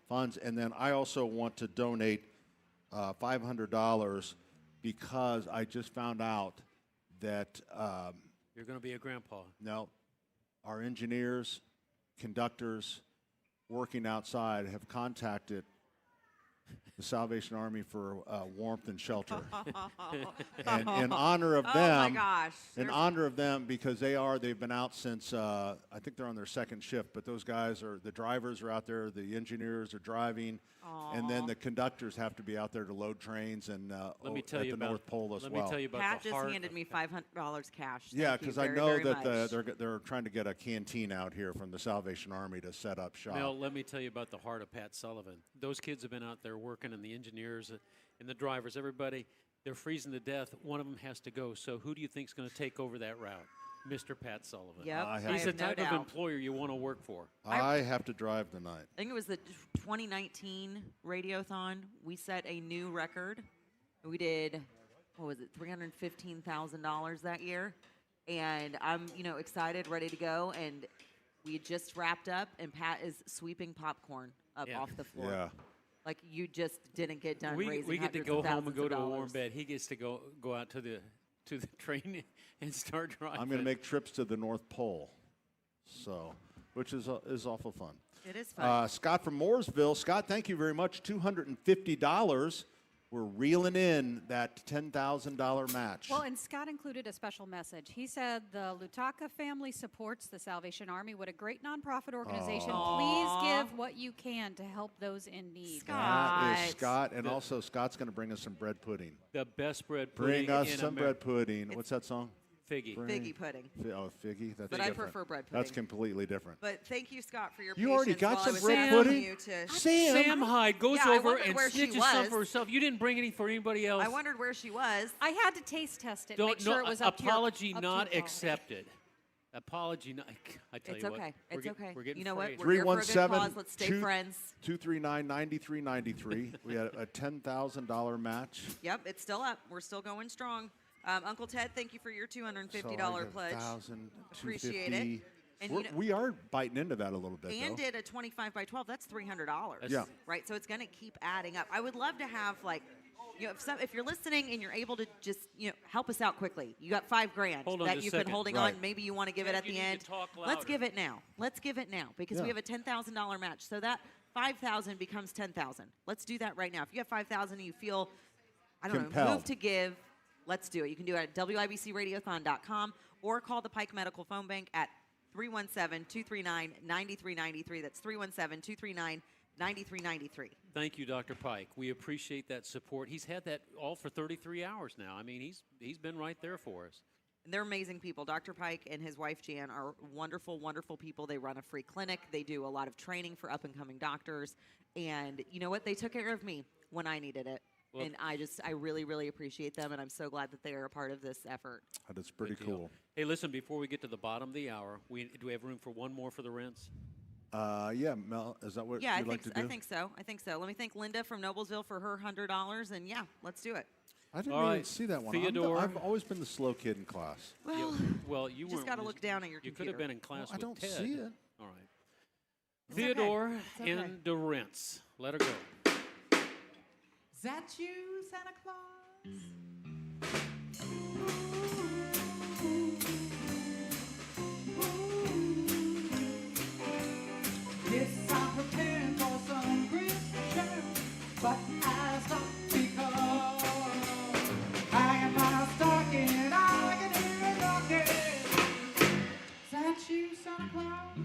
funds. And then I also want to donate $500 because I just found out that You're going to be a grandpa. no, our engineers, conductors working outside have contacted the Salvation Army for warmth and shelter. And in honor of them, Oh my gosh. in honor of them, because they've been out since, I think they're on their second shift, but those guys the drivers are out there, the engineers are driving, and then the conductors have to be out there to load trains and Let me tell at you the about- North Pole as let well. me tell you about Pat the just heart handed me $500 cash. Yeah, Thank you because I very, know very that much. they're trying to get a canteen out here from the Salvation Army to set up shop. Mel, let me tell you about the heart of Pat Sullivan. Those kids have been out there working, and the engineers and the drivers, everybody, they're freezing to death. One of them has to go. So who do you think is going to take over that route? Mr. Pat Sullivan. Yep, He's I the have no type of doubt. employer you want to work for. I have to drive tonight. I think it was the 2019 Radiothon. We set a new record. We did, what was it, $315,000 that year. And I'm, excited, ready to go. And we just wrapped up, and Pat is sweeping popcorn up off the floor. Yeah. Like you just didn't get done raising We get to hundreds go of home and thousands go of to a warm dollars. bed. He gets to go out to the train and start driving. I'm going to make trips to the North Pole, which is awful fun. It is fun. Scott from Mooresville. Scott, thank you very much. $250. We're reeling in that $10,000 match. Well, and Scott included a special message. He said the Lutaka family supports the Salvation Army. What a great nonprofit organization. Please give what you can to help those in need. That is Scott, and also Scott's going to bring us some bread pudding. The best bread pudding. Bring us in some bread pudding. What's that song? Figgy. Figgy pudding. Figgy? That's But I different. prefer bread That's pudding. completely different. But thank you, Scott, for your You already patience got while some I was bread asking pudding? you to- Sam Hyde goes Yeah, I over wondered and where she snitches some was. for herself. You didn't bring any for anybody else. I wondered where she was. I had to taste test it, make sure it was up to your- apology up to not your quality. accepted. Apology. I tell It's you okay. what. It's okay. We're getting You know what? frayed. We're here for a good cause. Let's stay friends. 239-9393. We had a $10,000 match. Yep, it's still up. We're still going strong. Uncle Ted, thank you for your $250 pledge. Appreciate it. And We are biting into that a little bit, and though. did a 25 by 12. That's $300. Yeah. Right. So it's going to keep adding up. I would love to have if you're listening and you're able to just help us out quickly. You got $5,000 Hold on that just you've a been second. holding Right. on. Maybe you want to give it at the end. Let's give it now. Let's give it now because we Yeah. have a $10,000 match. So that $5,000 becomes $10,000. Let's do that right now. If you have $5,000 and you feel, I don't know, Compelled. moved to give, let's do it. You can do it at WIBCRadiothon.com or call the Pike Medical Phone Bank at 317-239-9393. That's 317-239-9393. Thank you, Dr. Pike. We appreciate that support. He's had that all for 33 hours now. I mean, he's been right there for us. And they're amazing people. Dr. Pike and his wife, Jan, are wonderful, wonderful people. They run a free clinic. They do a lot of training for up-and-coming doctors. And you know what? They took care of me when I needed it. Well, and I really, really appreciate them, and I'm so glad that they are a part of this effort. That is pretty Good deal. cool. Hey, listen, before we get to the bottom of the hour, do we have room for one more for the rinse? Yeah, Mel, is that what Yeah, you'd like to do? I think so. Let me thank Linda from Noblesville for her $100, and yeah, let's do it. I didn't All even right, see that one. Theodore. I've always been the slow kid in class. Well, you just weren't. got to look down at your You computer. could have been in class I with don't Ted. see it. All right. It's Theodore okay. It's okay. in the rinse. Let her go. Is that you, Santa Claus? Yes, I'm preparing for some Christmas, but I stopped because I am my stocking and I can hear it knocking. Is that you, Santa Claus?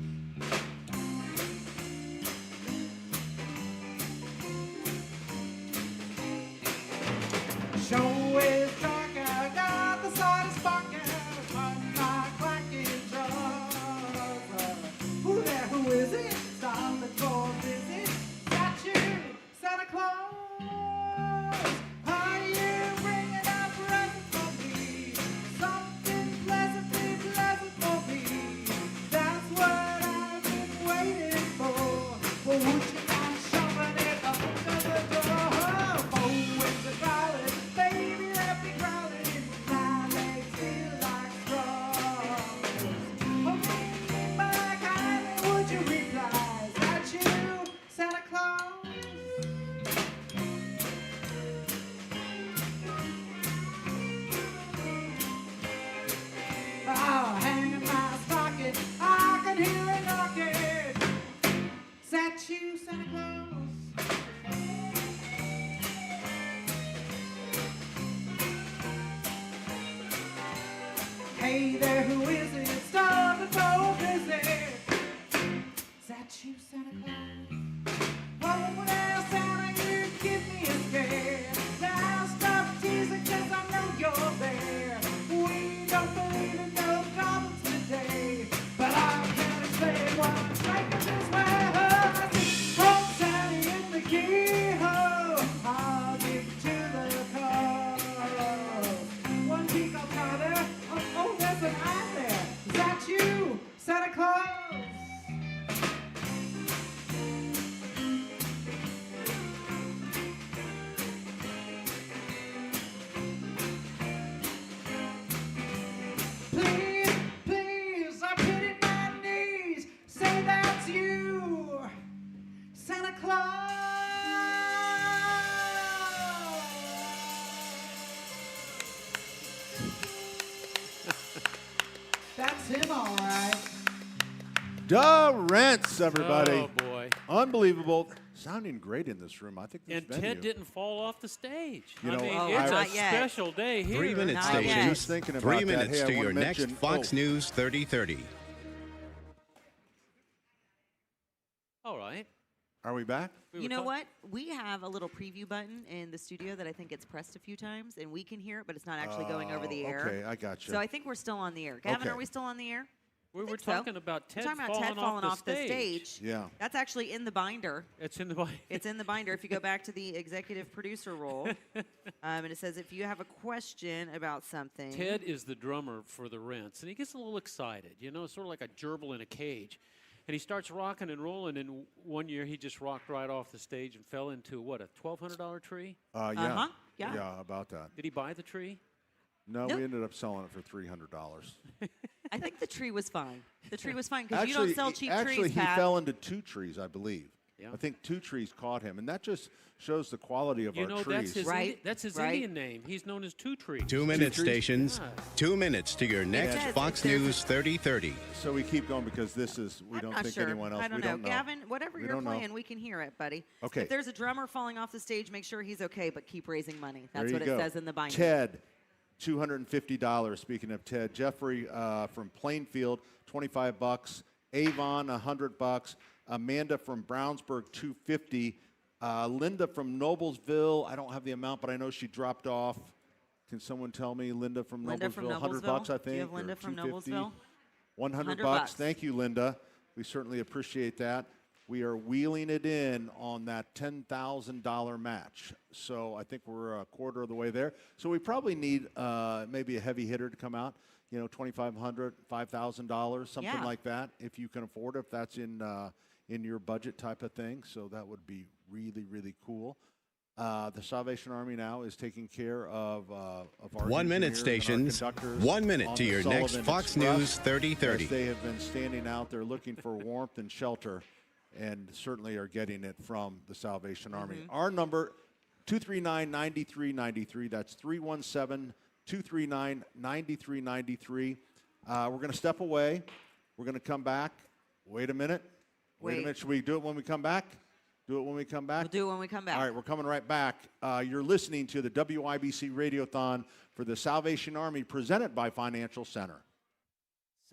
Show is dark, I got the slightest spark, but my clacking jaws. Who there, who is it? Stop it for a visit. Got you, Santa Claus. Are you bringing a present for me? Something pleasantly pleasant for me. That's what I've been waiting for. Well, would you mind shoving it under the door? Oh, it's a growling, baby, let me growling. My legs feel like straws. Oh, my kindly, would you reply? Is that you, Santa Claus? Oh, hanging my stocking, I can hear it knocking. Is that you, Santa Claus? Hey there, who is it? Stop and go visit. Is that you, Santa Claus? Oh, now, Santa, you give me a scare. Now stop teasing, 'cause I know you're there. We don't believe in no problems today, but I can't explain why I'm striking this way. Oh, Santa in the keyhole, I'll give it to the cause. One peek of color, oh, there's an eye there. Is that you, Santa Claus? Please, please, I put in my knees. Say that's you, Santa Claus. That's him, all right. Durance, everybody. Oh, boy. Unbelievable. Sounding great in this room. I think this And venue. Ted didn't fall off the stage. You I know, mean, oh, it's not a yet. special day here. 3 minutes, Not station. yet. Just thinking about 3 that. minutes Hey, I to wanna your next mention- Fox oh, News 3030. All right. Are we back? You know what? We have a little preview button in the studio that I think gets pressed a few times, and we can hear it, but it's not actually going over the air. Okay, I got you. So I think we're still on the air. Gavin, Okay. are we still on the air? We were so. talking about Ted We're talking about Ted falling off the stage. Yeah. That's actually in the binder. It's in the binder. It's in the binder. If you go back to the executive producer role, and it says if you have a question about something. Ted is the drummer for the Rents, and he gets a little excited. You know, sort of like a gerbil in a cage. And he starts rocking and rolling, and one year he just rocked right off the stage and fell into, what, a $1,200 tree? Yeah. Yeah. Yeah, about that. Did he buy the tree? No, Nope. we ended up selling it for $300. I think the tree was fine. The tree was fine because you don't sell cheap actually, trees, he Pat. fell into 2 trees, I believe. Yeah. I think 2 trees caught him, and that just shows the quality of You our know, trees. that's his Indian name. He's known as Two Tree. 2 minute stations. 2 minutes to your next says- Fox it says- News 3030. So we keep going because this is, we don't Not think sure. anyone else. I don't we know. don't know. Gavin, whatever We you're don't know. playing, we can hear it, buddy. Okay. If there's a drummer falling off the stage, make sure he's okay, but keep raising money. That's There what you it go. says in the binder. Ted, $250. Speaking of Ted, Jeffrey from Plainfield, $25. Avon, $100. Amanda from Brownsburg, $250. Linda from Noblesville, I don't have the amount, but I know she dropped off. Can someone tell me, Linda from Linda Noblesville? from $100, Noblesville? I think. Do you have or Linda from $250? Noblesville? $100. $100. Thank you, Linda. We certainly appreciate that. We are wheeling it in on that $10,000 match. So I think we're a quarter of the way there. So we probably need maybe a heavy hitter to come out. You know, $2,500, $5,000, something Yeah. like that, if you can afford it, if that's in your budget type of thing. So that would be really, really cool. The Salvation Army now is taking care of our 1 minute engineers and our stations. conductors 1 minute on to the your Sullivan next Fox Express, News 3030. as they have been standing out there looking for warmth and shelter, and certainly are getting it from the Salvation Army. Our number, 239-9393. That's 317-239-9393. We're going to step away. We're going to come back. Wait a minute. Wait a Wait. minute. Should we do it when we come back? Do it when we come back? We'll do it when we come back. All right, we're coming right back. You're listening to the WIBC Radiothon for the Salvation Army, presented by Financial Center.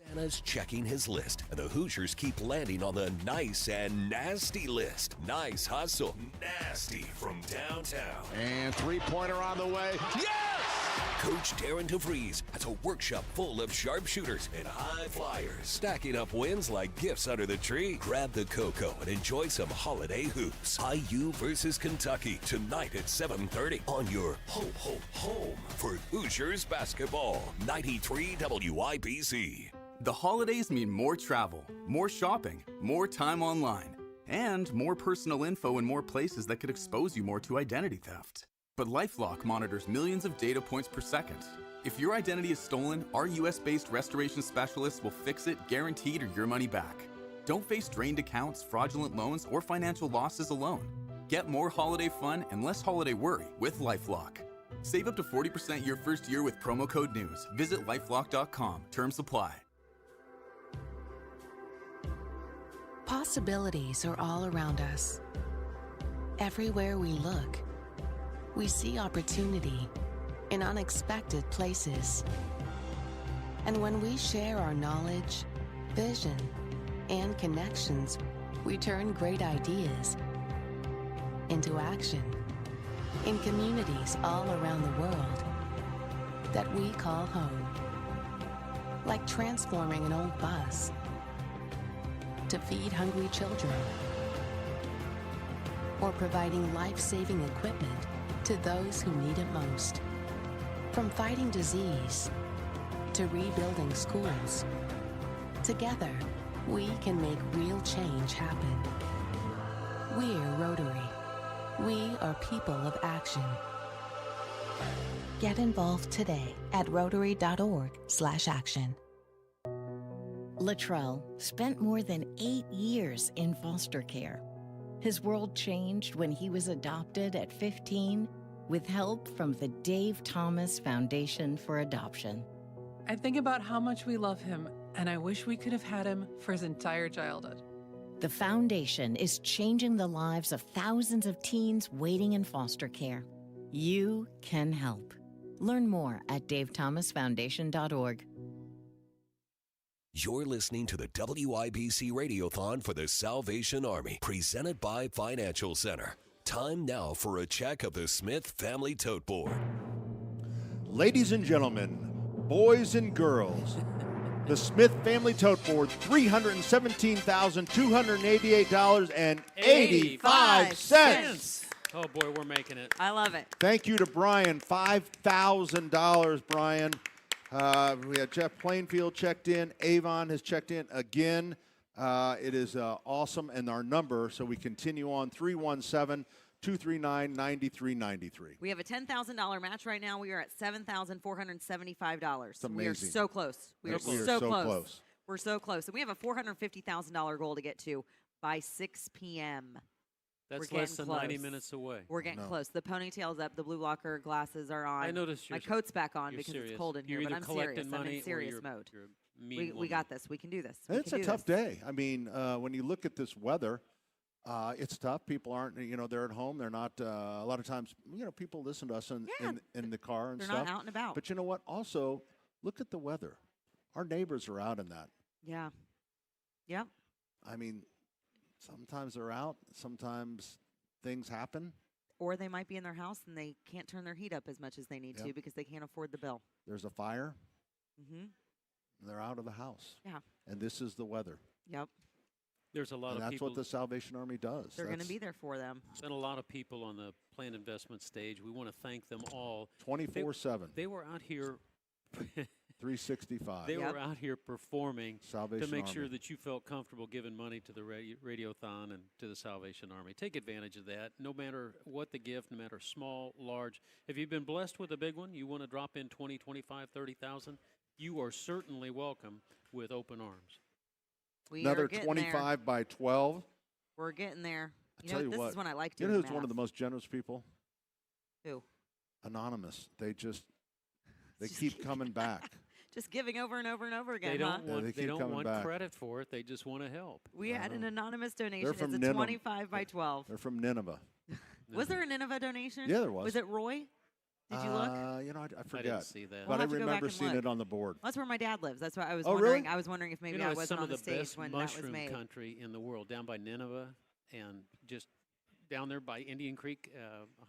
Santa's checking his list, and the Hoosiers keep landing on the nice and nasty list. Nice hustle, nasty from downtown. And 3-pointer on the way. Yes! Coach Darren DeVries has a workshop full of sharpshooters and high flyers, stacking up wins like gifts under the tree. Grab the cocoa and enjoy some holiday hoops. IU versus Kentucky tonight at 7:30 on your home for Hoosiers basketball. 93 WIBC. The holidays mean more travel, more shopping, more time online, and more personal info in more places that could expose you more to identity theft. But LifeLock monitors millions of data points per second. If your identity is stolen, our US-based restoration specialists will fix it, guaranteed, or your money back. Don't face drained accounts, fraudulent loans, or financial losses alone. Get more holiday fun and less holiday worry with LifeLock. Save up to 40% your first year with promo code NEWS. Visit lifelock.com. Terms apply. Possibilities are all around us. Everywhere we look, we see opportunity in unexpected places. And when we share our knowledge, vision, and connections, we turn great ideas into action in communities all around the world that we call home. Like transforming an old bus to feed hungry children, or providing life-saving equipment to those who need it most. From fighting disease to rebuilding schools, together we can make real change happen. We're Rotary. We are people of action. Get involved today at rotary.org/action. Latrell spent more than 8 years in foster care. His world changed when he was adopted at 15 with help from the Dave Thomas Foundation for Adoption. I think about how much we love him, and I wish we could have had him for his entire childhood. The foundation is changing the lives of thousands of teens waiting in foster care. You can help. Learn more at davethomasfoundation.org. You're listening to the WIBC Radiothon for the Salvation Army, presented by Financial Center. Time now for a check of the Smith Family Tote Board. Ladies and gentlemen, boys and girls, The Smith family tote board, $317,288.85. Oh, boy, we're making it. I love it. Thank you to Brian, $5,000, Brian. We had Jeff Plainfield checked in. Avon has checked in again. It is awesome. And our number, so we continue on, 317-239-9393. We have a $10,000 match right now. We are at $7,475. It's amazing. We are so close. We are so close. We're so close. And we have a $450,000 goal to get to by 6 p.m. That's We're less getting than close. 90 minutes away. We're getting close. The ponytail's up. The blue locker glasses are on. I noticed my coat's back on because serious. it's cold in You're here, but either I'm serious. collecting I'm money in or serious you're- mode. you're a mean We got this. We can do this. And it's a tough day. I mean, when you look at this weather, it's tough. People aren't, they're at home. They're not, a lot of times, people listen to us in the car and They're stuff. not out and about. But you know what? Also, look at the weather. Our neighbors are out in that. Yeah. Yep. I mean, sometimes they're out. Sometimes things happen. Or they might be in their house and they can't turn their heat up as much as they need to because they can't afford the bill. There's a fire. Mm-hmm. They're out of the house. Yeah. And this is the weather. Yep. There's a lot And of that's people. what the Salvation Army does. They're going to be there for them. Been a lot of people on the planned investment stage. We want to thank them all. 24/7. They were out here. 365. They were out here performing Salvation to make Army. sure that you felt comfortable giving money to the Radiothon and to the Salvation Army. Take advantage of that, no matter what the gift, no matter small, large. If you've been blessed with a big one, you want to drop in 20, 25, 30,000, you are certainly welcome with open arms. Another 25 by 12. We're getting there. I tell you this what, is when I like you doing know who's math. one of the most generous people? Who? Anonymous. They keep coming back. Just giving over and over and over again, They don't Yeah, want, they they keep don't coming want back. credate for it. They just want to help. We had an anonymous donation. They're It's from a Nineveh. 25 by 12. They're from Nineveh. Was there a Nineveh donation? Yeah, there was. Was it Roy? Did you look? I forget. see that. But We'll I have to go back remember and seeing look. it on the board. That's where my dad lives. That's why I was Oh, wondering. really? I was wondering if maybe you know, I it's wasn't some on of the the stage best when that was mushroom made. country in the world, down by Nineveh and just down there by Indian Creek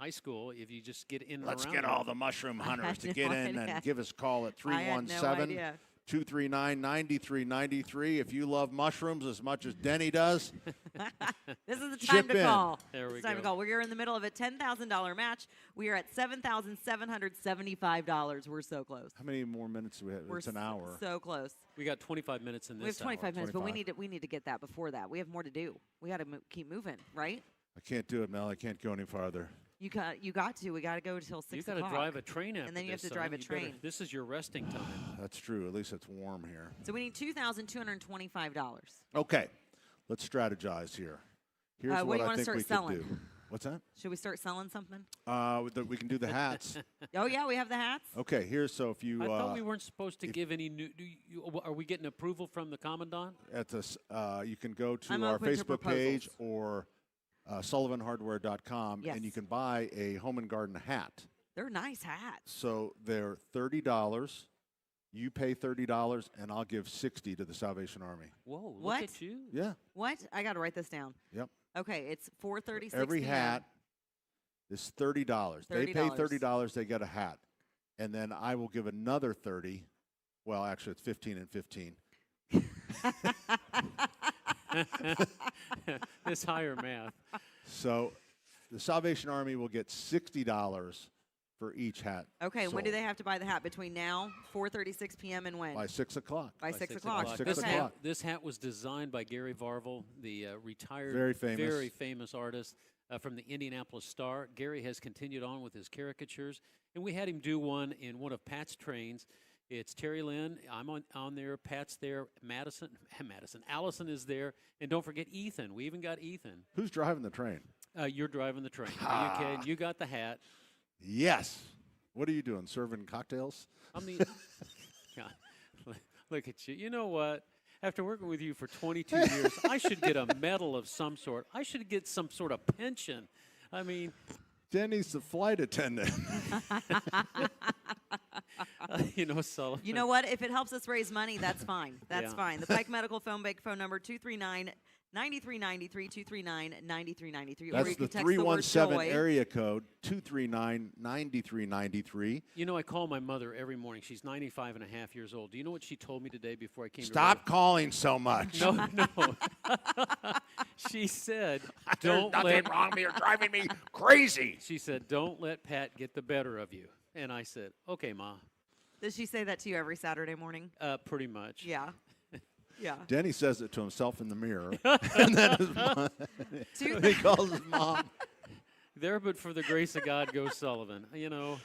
High School. If you just get in and Let's around get there. all the mushroom hunters to no get in idea. and give us a call at I had no 317 idea. 239-9393. If you love mushrooms as much as Denny does, This is the time Chip to in. call. There we It's time go. to call. We're in the middle of a $10,000 match. We are at $7,775. We're so close. how many more minutes do we have? We're It's an hour. So close. We got 25 minutes in We have this 25 hour. minutes, but we 25. need to get that before that. We have more to do. We got to keep moving, right? I can't do it, Mel. I can't go any farther. You got to. We got to go till 6 You o'clock. got to drive a train after and then you have this, to drive son. a You better- train. This is your resting time. That's true. At least it's warm here. So we need $2,225. Okay, let's strategize here. Here's What do what you I wanna think start we selling? could do. What's that? Should we start selling something? We can do the hats. Oh yeah, we have the hats. Okay, here's so if you I thought we weren't supposed to give any new. Are we getting approval from the commandant? at this, you can go to I'm our open to Facebook page proposals. or SullivanHardware.com, Yes. and you can buy a home and garden hat. They're nice hats. So they're $30. You pay $30, and I'll give $60 to the Salvation Army. Whoa! What? Look at you. Yeah. What? I got to write this down. Yep. Okay, it's 4:36. Every p.m. hat is $30. They pay $30. $30. They get a hat, and then I will give another 30. Well, actually, it's 15 and 15. This higher math. So the Salvation Army will get $60 for each hat. Okay, and when do sold they have to buy the hat? Between now, 4:36 p.m. and when? By 6 o'clock. By 6 o'clock. By 6 This okay. o'clock. This hat was designed by Gary Varvel, the retired, Very famous artist from the Indianapolis Star. Gary has continued on with his caricatures, and we had him do one in one of Pat's trains. It's Terry Lynn. I'm on there. Pat's there. Madison. Allison is there, and don't forget Ethan. We even got Ethan. Who's driving the train? You're driving the train. Are you kidding? You got the hat. Yes. What are you doing? Serving cocktails? I mean, God, look at you. You know what? After working with you for 22 years, I should get a medal of some sort. I should get some sort of pension. I mean, Denny's the flight attendant. you know, Sullivan. You know what? If it helps us raise money, that's fine. That's Yeah. fine. The Pike Medical Phone Bank phone number 239-9393. 9393, 239-9393. That's or you the can text the word 317 joy. area code, 239-9393. You know, I call my mother every morning. She's 95 and a half years old. Do you know what she told me today before I came to Stop calling so much. No, no. She said, don't nothing let... wrong with me. You're driving me crazy. She said, don't let Pat get the better of you. And I said, okay, Ma. Does she say that to you every Saturday morning? Pretty much. Yeah. Yeah. Denny says it to himself in the mirror. And then his mom, he calls his mom. There but for the grace of God goes Sullivan. You know.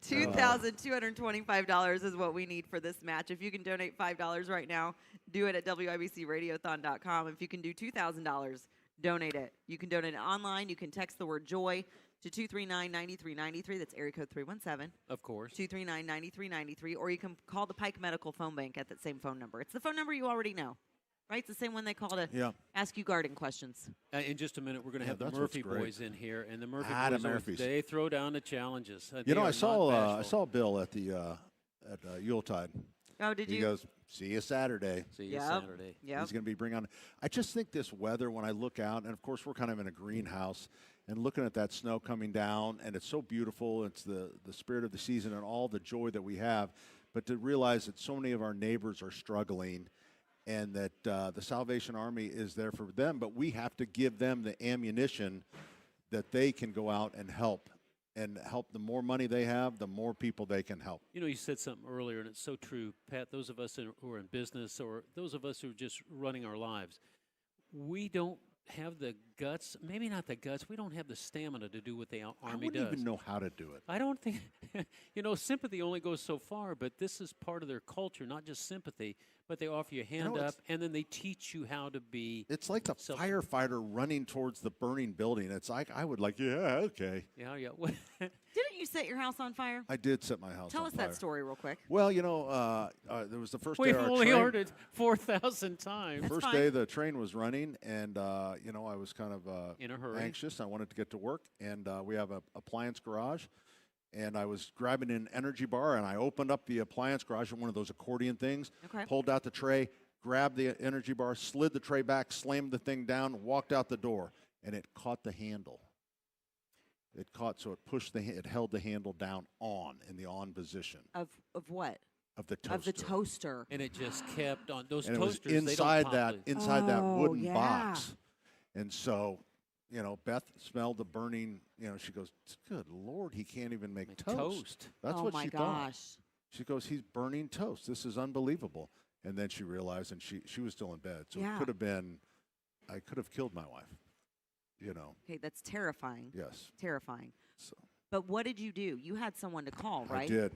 $2,225 is what we need for this match. If you can donate $5 right now, do it at WIBCRadiothon.com. If you can do $2,000, donate it. You can donate it online. You can text the word joy to 239-9393. That's area code 317. Of course. 239-9393. Or you can call the Pike Medical Phone Bank at that same phone number. It's the phone number you already know, right? It's the same one they call to ask you garden questions. In just a minute, we're going to have the that's Murphy what's great. boys in here. And the Murphy The boys, Murphys. they throw down the challenges. You They know, are I not saw bashful. Bill at the Yuletide. Oh, did you? He goes, see you Saturday. See you Saturday. Yep. He's going to be bringing on. I just think this weather, when I look out, and of course we're kind of in a greenhouse, and looking at that snow coming down, and it's so beautiful. It's the spirit of the season and all the joy that we have. But to realize that so many of our neighbors are struggling, and that the Salvation Army is there for them, but we have to give them the ammunition that they can go out and help. And help. The more money they have, the more people they can help. You know, you said something earlier, and it's so true, Pat. Those of us who are in business, or those of us who are just running our lives, we don't have the guts. Maybe not the guts. We don't have the stamina to do what the Army I wouldn't does. even know how to do it. I don't think. You know, sympathy only goes so far, but this is part of their culture. Not just sympathy, but they offer you a hand up, and then they teach you how to be. It's like the firefighter running towards the burning building. It's like I would like, yeah, okay. Yeah. Didn't you set your house on fire? I did set my house Tell on us fire. that story real quick. Well, you know, there was the first day We've our only train. heard it 4,000 times. First day the train was running, and you know, I was kind of in a hurry, anxious. I wanted to get to work, and we have an appliance garage, and I was grabbing an energy bar, and I opened up the appliance garage, one of those accordion things, pulled out the tray, grabbed the energy bar, slid the tray back, slammed the thing down, walked out the door, and it caught the handle. It caught, so it pushed it held the handle down in the on position. Of what? Of the toaster. Of the toaster. And it just kept on. Those and toasters, it was inside they don't pop inside that wooden yeah. box. And so, you know, Beth smelled the burning. You know, she goes, "Good Lord, he can't even make toast." That's what she thought. She goes, "He's burning toast. This is unbelievable." And then she realized, and she was still in bed, so it could have been, I could have killed my wife. You know. Okay, that's terrifying. Yes. Terrifying. But what did you do? You had someone to call, right? I did.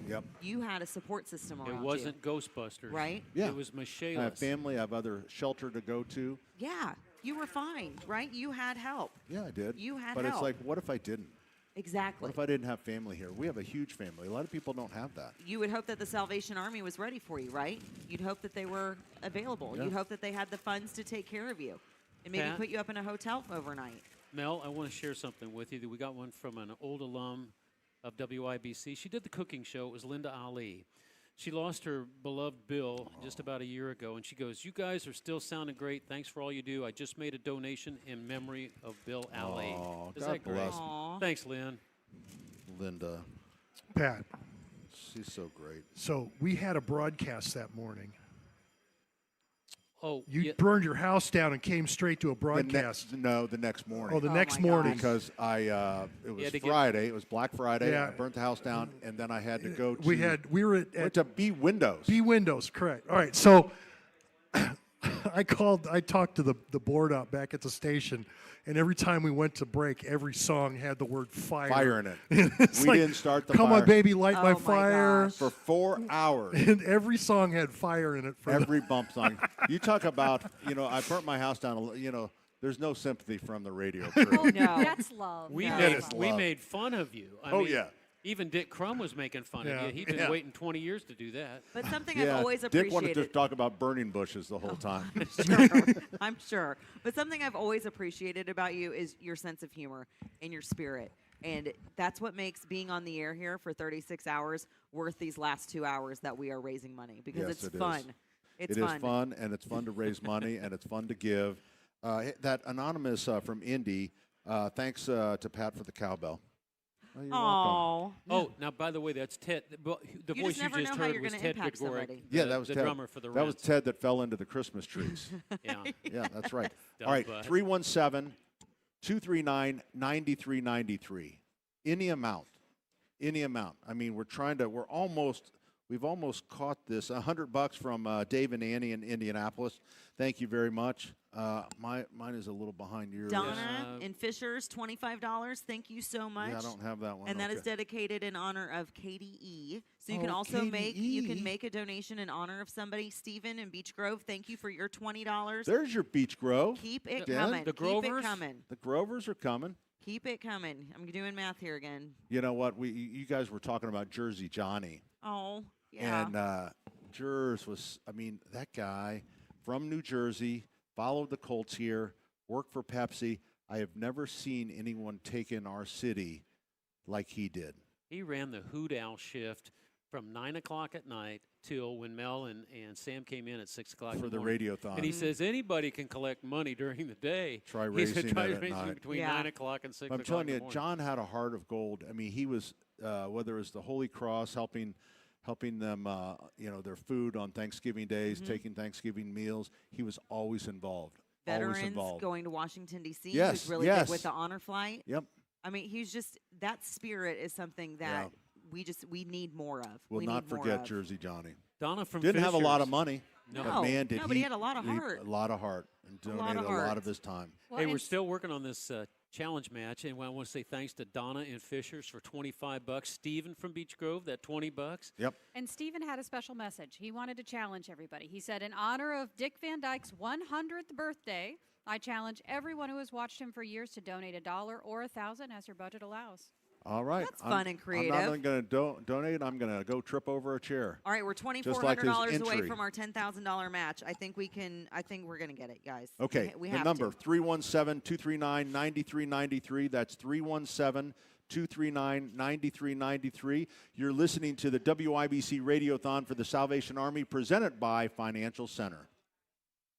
Yep. You had a support system around you. It wasn't Ghostbusters. Right? Yeah. It was Michaelis. I have family. I have other shelter to go to. Yeah. You were fine, right? You had help. Yeah, I did. You had but help. It's like, what if I didn't? Exactly. What if I didn't have family here? We have a huge family. A lot of people don't have that. You would hope that the Salvation Army was ready for you, right? You'd hope that they were available. Yeah. You'd hope that they had the funds to take care of you and maybe Pat? put you up in a hotel overnight. Mel, I want to share something with you. We got one from an old alum of WIBC. She did the cooking show. It was Linda Ali. She lost her beloved Bill just about a year ago, and she goes, "You guys are still sounding great. Thanks for all you do. I just made a donation in memory of Bill Ali." Is God that great? bless. Thanks, Lynn. Linda. Pat. She's so great. So we had a broadcast that morning. Oh, you burned your house down and came straight to a The broadcast. next morning. Oh, the next morning. Because it was to get- Friday. It was Black Friday. Yeah. I burnt the house down, and then I had to go to. We were at to B Windows. B Windows, correct. All right, so I talked to the board out back at the station, and every time we went to break, every song had the word fire. Fire in it. It's We like, didn't start the Come fire. on, baby, light my Oh, my fire. For 4 hours. And every song had fire in it. For Every bump song. You talk about, I burnt my house down, there's no sympathy from the radio crew. Oh, no. That's love. We No. we made fun of you. I mean, yeah. Even Dick Crum was making fun of you. He'd been waiting 20 years to do that. But something I've always Dick wanted to appreciated. talk about burning bushes the whole time. I'm sure. But something I've always appreciated about you is your sense of humor and your spirit. And that's what makes being on the air here for 36 hours worth these last 2 hours that we are raising money, because Yes, it's it fun. is. It's It fun. is fun, and it's fun to raise money, and it's fun to give. That anonymous from Indy, thanks to Pat for the cowbell. Oh, you're welcome. Oh, now by the way, that's Ted. The You voice just never you just know how heard you're was gonna Ted impact Gregoric. somebody. Yeah, that was the Ted. drummer for the That was Reds. Ted that fell into the Christmas trees. Yeah. Yeah, that's right. Dumb All right, butt. 317-239-9393. Any amount. Any amount. I mean, we've almost caught this. $100 from Dave and Annie in Indianapolis. Thank you very much. Mine is a little behind yours. Donna in Fishers, $25. Thank you so much. Yeah, I don't have that one. And that is Okay. dedicated in honor of KDE. So you Oh, can also KDE. make a donation in honor of somebody. Stephen in Beech Grove, thank you for your $20. There's your Beach Grove. Keep it Dan. coming. Keep it coming. The Grovers are coming. Keep it coming. I'm doing math here again. You know what? You guys were talking about Jersey Johnny. Oh, yeah. And Jers was, that guy from New Jersey, followed the Colts here, worked for Pepsi. I have never seen anyone take in our city like he did. He ran the hoot owl shift from 9 o'clock at night till when Mel and Sam came in at 6 o'clock For in the morning. Radiothon. And he says anybody can collect money during the day. Try He said, racing try it at racing night. between 9 o'clock and 6 I'm o'clock telling in you, the morning. John had a heart of gold. I mean, he was, whether it was the Holy Cross, helping them, their food on Thanksgiving days, Mhm. taking Thanksgiving meals. He was always involved. Always Veterans involved. going to Washington, D.C. Yes, Who's really yes. big with the honor flight. Yep. I mean, he's just, that spirit is something that we need more of. Will we not need more forget of. Jersey Johnny. Donna from Didn't have a lot of Fishers. money. No. But man, did No, but he had a lot of heart. A lot of heart. And A lot donated of a lot heart. of his time. Well, Hey, and we're still working on this challenge match, and I want to say thanks to Donna and Fishers for $25. Stephen from Beech Grove, that $20. Yep. And Stephen had a special message. He wanted to challenge everybody. He said, in honor of Dick Van Dyke's 100th birthday, I challenge everyone who has watched him for years to donate $1 or $1,000 as your budget allows. All right. That's fun and creative. I'm not going to donate. I'm going to go trip over a chair. All right, we're Just like his $2,400 away entry. from our $10,000 match. I think we're going to get it, guys. Okay. We the have number, to. 317-239-9393. That's 317-239-9393. You're listening to the WIBC Radiothon for the Salvation Army, presented by Financial Center.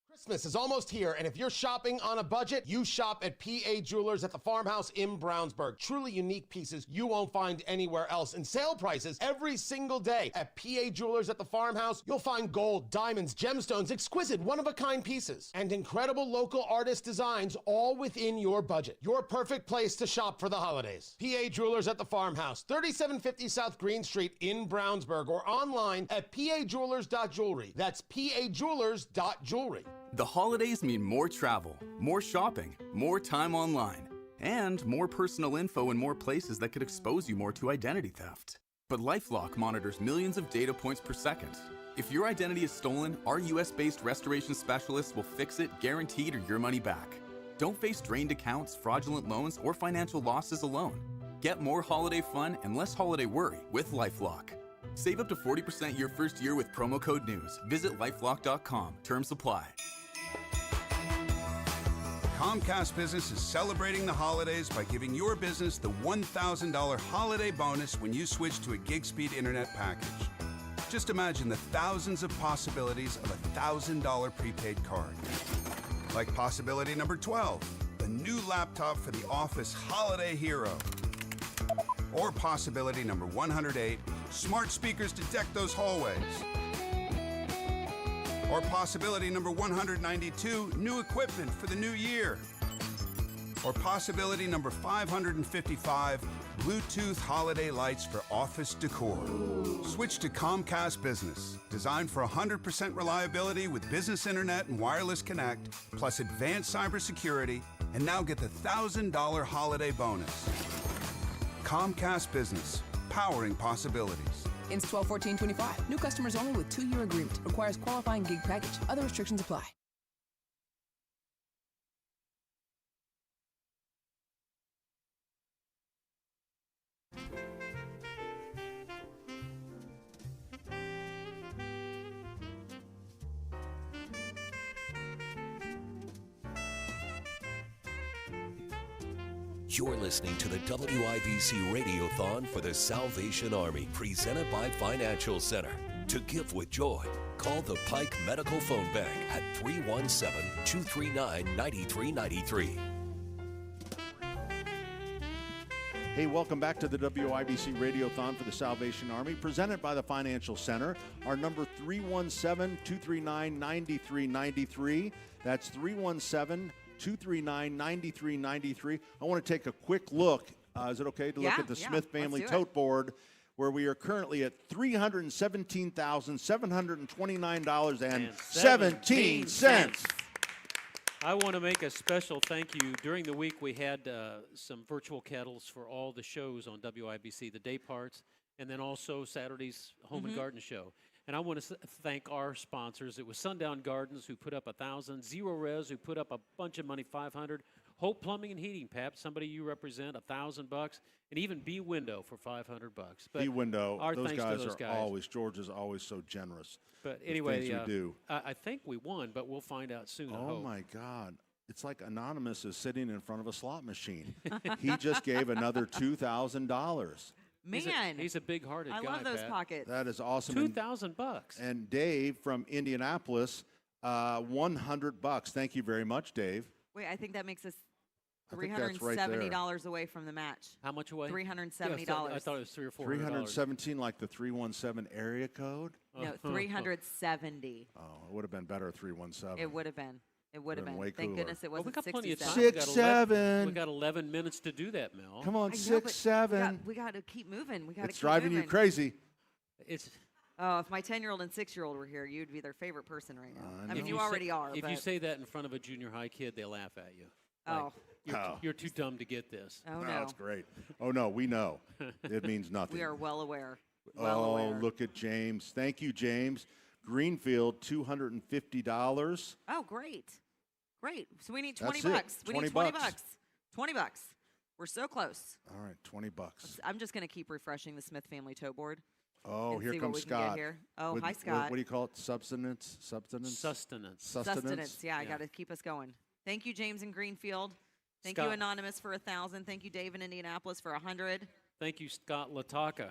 Christmas is almost here, and if you're shopping on a budget, you shop at PA Jewelers at the Farmhouse in Brownsburg. Truly unique pieces you won't find anywhere else, and sale prices every single day. At PA Jewelers at the Farmhouse, you'll find gold, diamonds, gemstones, exquisite, one-of-a-kind pieces, and incredible local artist designs, all within your budget. Your perfect place to shop for the holidays. PA Jewelers at the Farmhouse, 3750 South Green Street in Brownsburg, or online at pajewelers.jewelry. That's pajewelers.jewelry. The holidays mean more travel, more shopping, more time online, and more personal info in more places that could expose you more to identity theft. But LifeLock monitors millions of data points per second. If your identity is stolen, our US-based restoration specialists will fix it, guaranteed, or your money back. Don't face drained accounts, fraudulent loans, or financial losses alone. Get more holiday fun and less holiday worry with LifeLock. Save up to 40% your first year with promo code NEWS. Visit lifelock.com. Terms apply. Comcast Business is celebrating the holidays by giving your business the $1,000 holiday bonus when you switch to a gig-speed internet package. Just imagine the thousands of possibilities of a $1,000 prepaid card. Like possibility number 12, a new laptop for the office holiday hero. Or possibility number 108, smart speakers to deck those hallways. Or possibility number 192, new equipment for the new year. Or possibility number 555, Bluetooth holiday lights for office decor. Switch to Comcast Business, designed for 100% reliability with business internet and wireless connect, plus advanced cybersecurity, and now get the $1,000 holiday bonus. Comcast Business, powering possibilities. Ends 12/14/25. New customers only with 2-year agreement. Requires qualifying gig package. Other restrictions apply. You're listening to the WIBC Radiothon for the Salvation Army, presented by Financial Center. To give with joy, Call the Pike Medical Phone Bank at 317-239-9393. Hey, welcome back to the WIBC Radiothon for the Salvation Army, presented by the Financial Center. Our number 317-239-9393. That's 317-239-9393. I want to take a quick look. Is it okay to look at the Smith family tote board, where we are currently at $317,729.17. I want to make a special thank you. During the week, we had some virtual kettles for all the shows on WIBC, the day parts, and then also Saturday's Home and Garden Show. And I want to thank our sponsors. It was Sundown Gardens, who put up $1,000, Zero Res, who put up a bunch of money, $500, Hope Plumbing and Heating, Pap, somebody you represent, $1,000, and even B Window for $500. But B Window, our those thanks guys to those are guys. always, George is always so generous. But with anyway, things we do. I think we won, but we'll find out soon. I Oh hope. my God. It's like Anonymous is sitting in front of a slot machine. He just gave another $2,000. Man, he's a big-hearted guy. I love those Pat. pockets. That is awesome. $2,000. And Dave from Indianapolis, $100. Thank you very much, Dave. Wait, I think that makes us I think that's right $370 away from the match. How much away? $370. I thought it was $300 or $400. 317, like the 317 area code? No, 370. Oh, it would have been better 317. It would have been. It would have been. way Thank cooler. goodness it Well, we wasn't got plenty of time. 6-7. We got 11 minutes to do that, Mel. Come on, I know, 6-7. We got to keep moving. We got to It's keep driving moving. you crazy. It's Oh, if my 10-year-old and 6-year-old were here, you'd be their favorite person right now. I mean, If you say- already are. If but you say that in front of a junior high kid, they laugh at you. Oh. You're too dumb to get this. Oh, no. That's great. Oh, no, we know. It means nothing. We are well aware. Well aware. Look at James. Thank you, James. Greenfield, $250. Oh, great. Great. So we need 20 That's it. bucks. We 20 need 20 bucks. bucks. 20 bucks. We're so close. All right, $20. I'm just going to keep refreshing the Smith family tote board. Oh, and here see what comes we can get Scott. here. Oh, With- hi, Scott. What do you call it? Sustenance? Sustenance. Sustenance. Yeah, I got to keep us going. Thank you, James in Greenfield. Thank you, Scott. Anonymous, for 1,000. Thank you, Dave in Indianapolis, for 100. Thank you, Scott Lataka,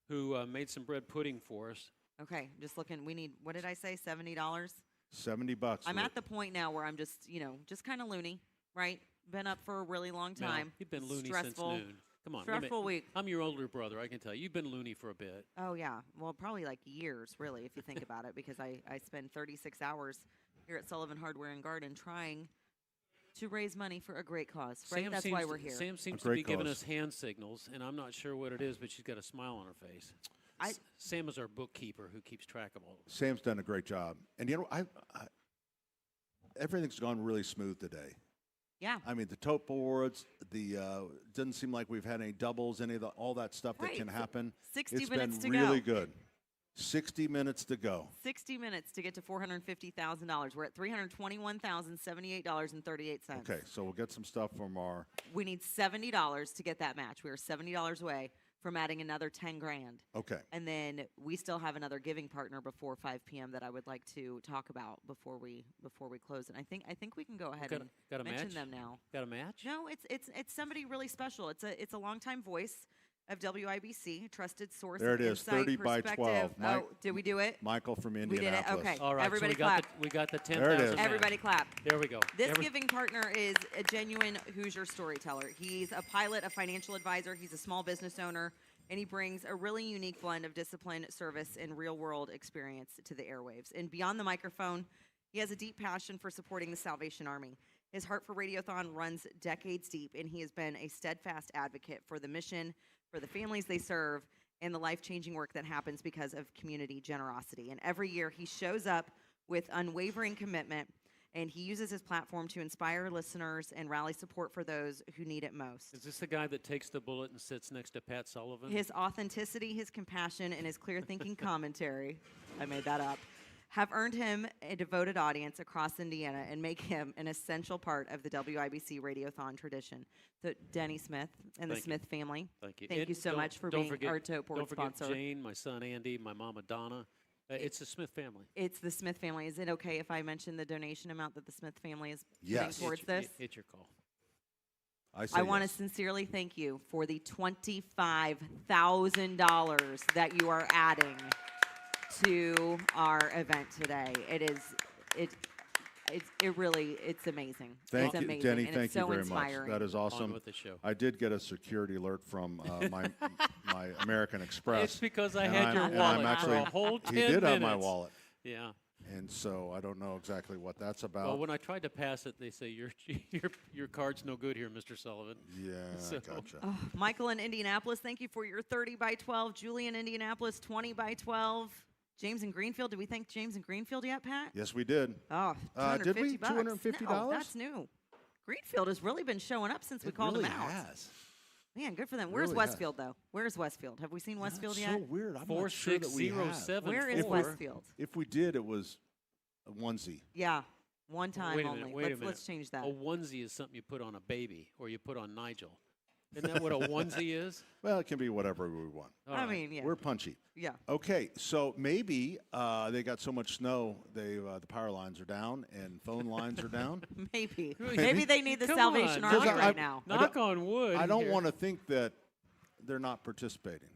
who made some bread pudding for us. Okay, just looking. We need, what did I say, $70? $70. I'm at the point now where I'm just, just kind of loony, right? Been up for a really long Mel, time. you've been loony Stressful. since noon. Come on. Stressful week. I'm your older brother. I can tell you. You've been loony for a bit. Oh, yeah. Well, probably like years, really, if you think about it, because I spend 36 hours here at Sullivan Hardware and Garden trying to raise money for a great cause, right? Sam That's seems why to- we're here. Sam seems to be giving us hand signals, and I'm not sure what it is, but she's got a smile on her face. Sam is our bookkeeper who keeps track of all of us. Sam's done a great job. And, everything's gone really smooth today. Yeah. I mean, the tote boards, doesn't seem like we've had any doubles, all that stuff that Right. can happen. 60 it's minutes been to really go. good. 60 minutes to go. 60 minutes to get to $450,000. We're at $321,078.38. Okay, so we'll get some stuff from our. We need $70 to get that match. We are $70 away from adding another 10 grand. Okay. And then we still have another giving partner before 5 p.m. that I would like to talk about before we close. And I think we can go ahead and got a mention match? them now. Got a match? No, it's somebody really special. It's a longtime voice of WIBC, trusted source. There of it is, insight, 30 by 12. perspective. Mike- Oh, did we do it? Michael from We did it. Indianapolis. Okay. All right, Everybody so we got clap. we got the 10,000. There it is. match. Everybody clap. There we go. This giving partner is a genuine Hoosier storyteller. He's a pilot, a financial advisor. He's a small business owner, and he brings a really unique blend of discipline, service, and real-world experience to the airwaves. And beyond the microphone, he has a deep passion for supporting the Salvation Army. His heart for Radiothon runs decades deep, and he has been a steadfast advocate for the mission, for the families they serve, and the life-changing work that happens because of community generosity. And every year, he shows up with unwavering commitment, and he uses his platform to inspire listeners and rally support for those who need it most. Is this the guy that takes the bullet and sits next to Pat Sullivan? His authenticity, his compassion, and his clear-thinking commentary, I made that up, have earned him a devoted audience across Indiana and make him an essential part of the WIBC Radiothon tradition. So Denny Smith and the Thank you. Smith family, Thank you. Thank And you so don't- much for don't being forget- our tote board Don't forget sponsor. Jane, my son Andy, my mama Donna. It's the Smith family. It's the Smith family. Is it okay if I mention the donation amount that the Smith family is Yes. putting towards this? It's your call. I want to sincerely thank you for the $25,000 that you are adding to our event today. It's amazing. Thank it's you, amazing. Denny. And Thank it's you so very inspiring. much. That is awesome. with the show. I did get a security alert from my American Express. It's because I and had your and wallet I'm for actually, a whole 10 He did have my minutes. wallet. Yeah. And so I don't know exactly what that's about. Well, when I tried to pass it, they say your card's no good here, Mr. Sullivan. Yeah, So- gotcha. Oh, Michael in Indianapolis, thank you for your 30 by 12. Julie in Indianapolis, 20 by 12. James in Greenfield, did we thank James in Greenfield yet, Pat? Yes, we did. Oh, did we? $250. $250? No, that's new. Greenfield has really been showing up since we called really them out. has. Man, good for them. Where's Really has. Westfield, though? Where's Westfield? Have we seen Westfield That's yet? so weird. I'm not sure that we have. 4607. Where is Westfield? If we did, it was a onesie. Yeah, one time Wait a only. minute, wait a minute. Let's change that. A onesie is something you put on a baby or you put on Nigel. Isn't that what a onesie is? Well, it can be whatever we want. All I right. mean, yeah. We're punchy. Yeah. Okay, so maybe they got so much snow, the power lines are down and phone lines are down. Maybe. Maybe. Maybe they need the Come Salvation on, Army knock- right now. Knock on wood. I don't here. want to think that they're not participating.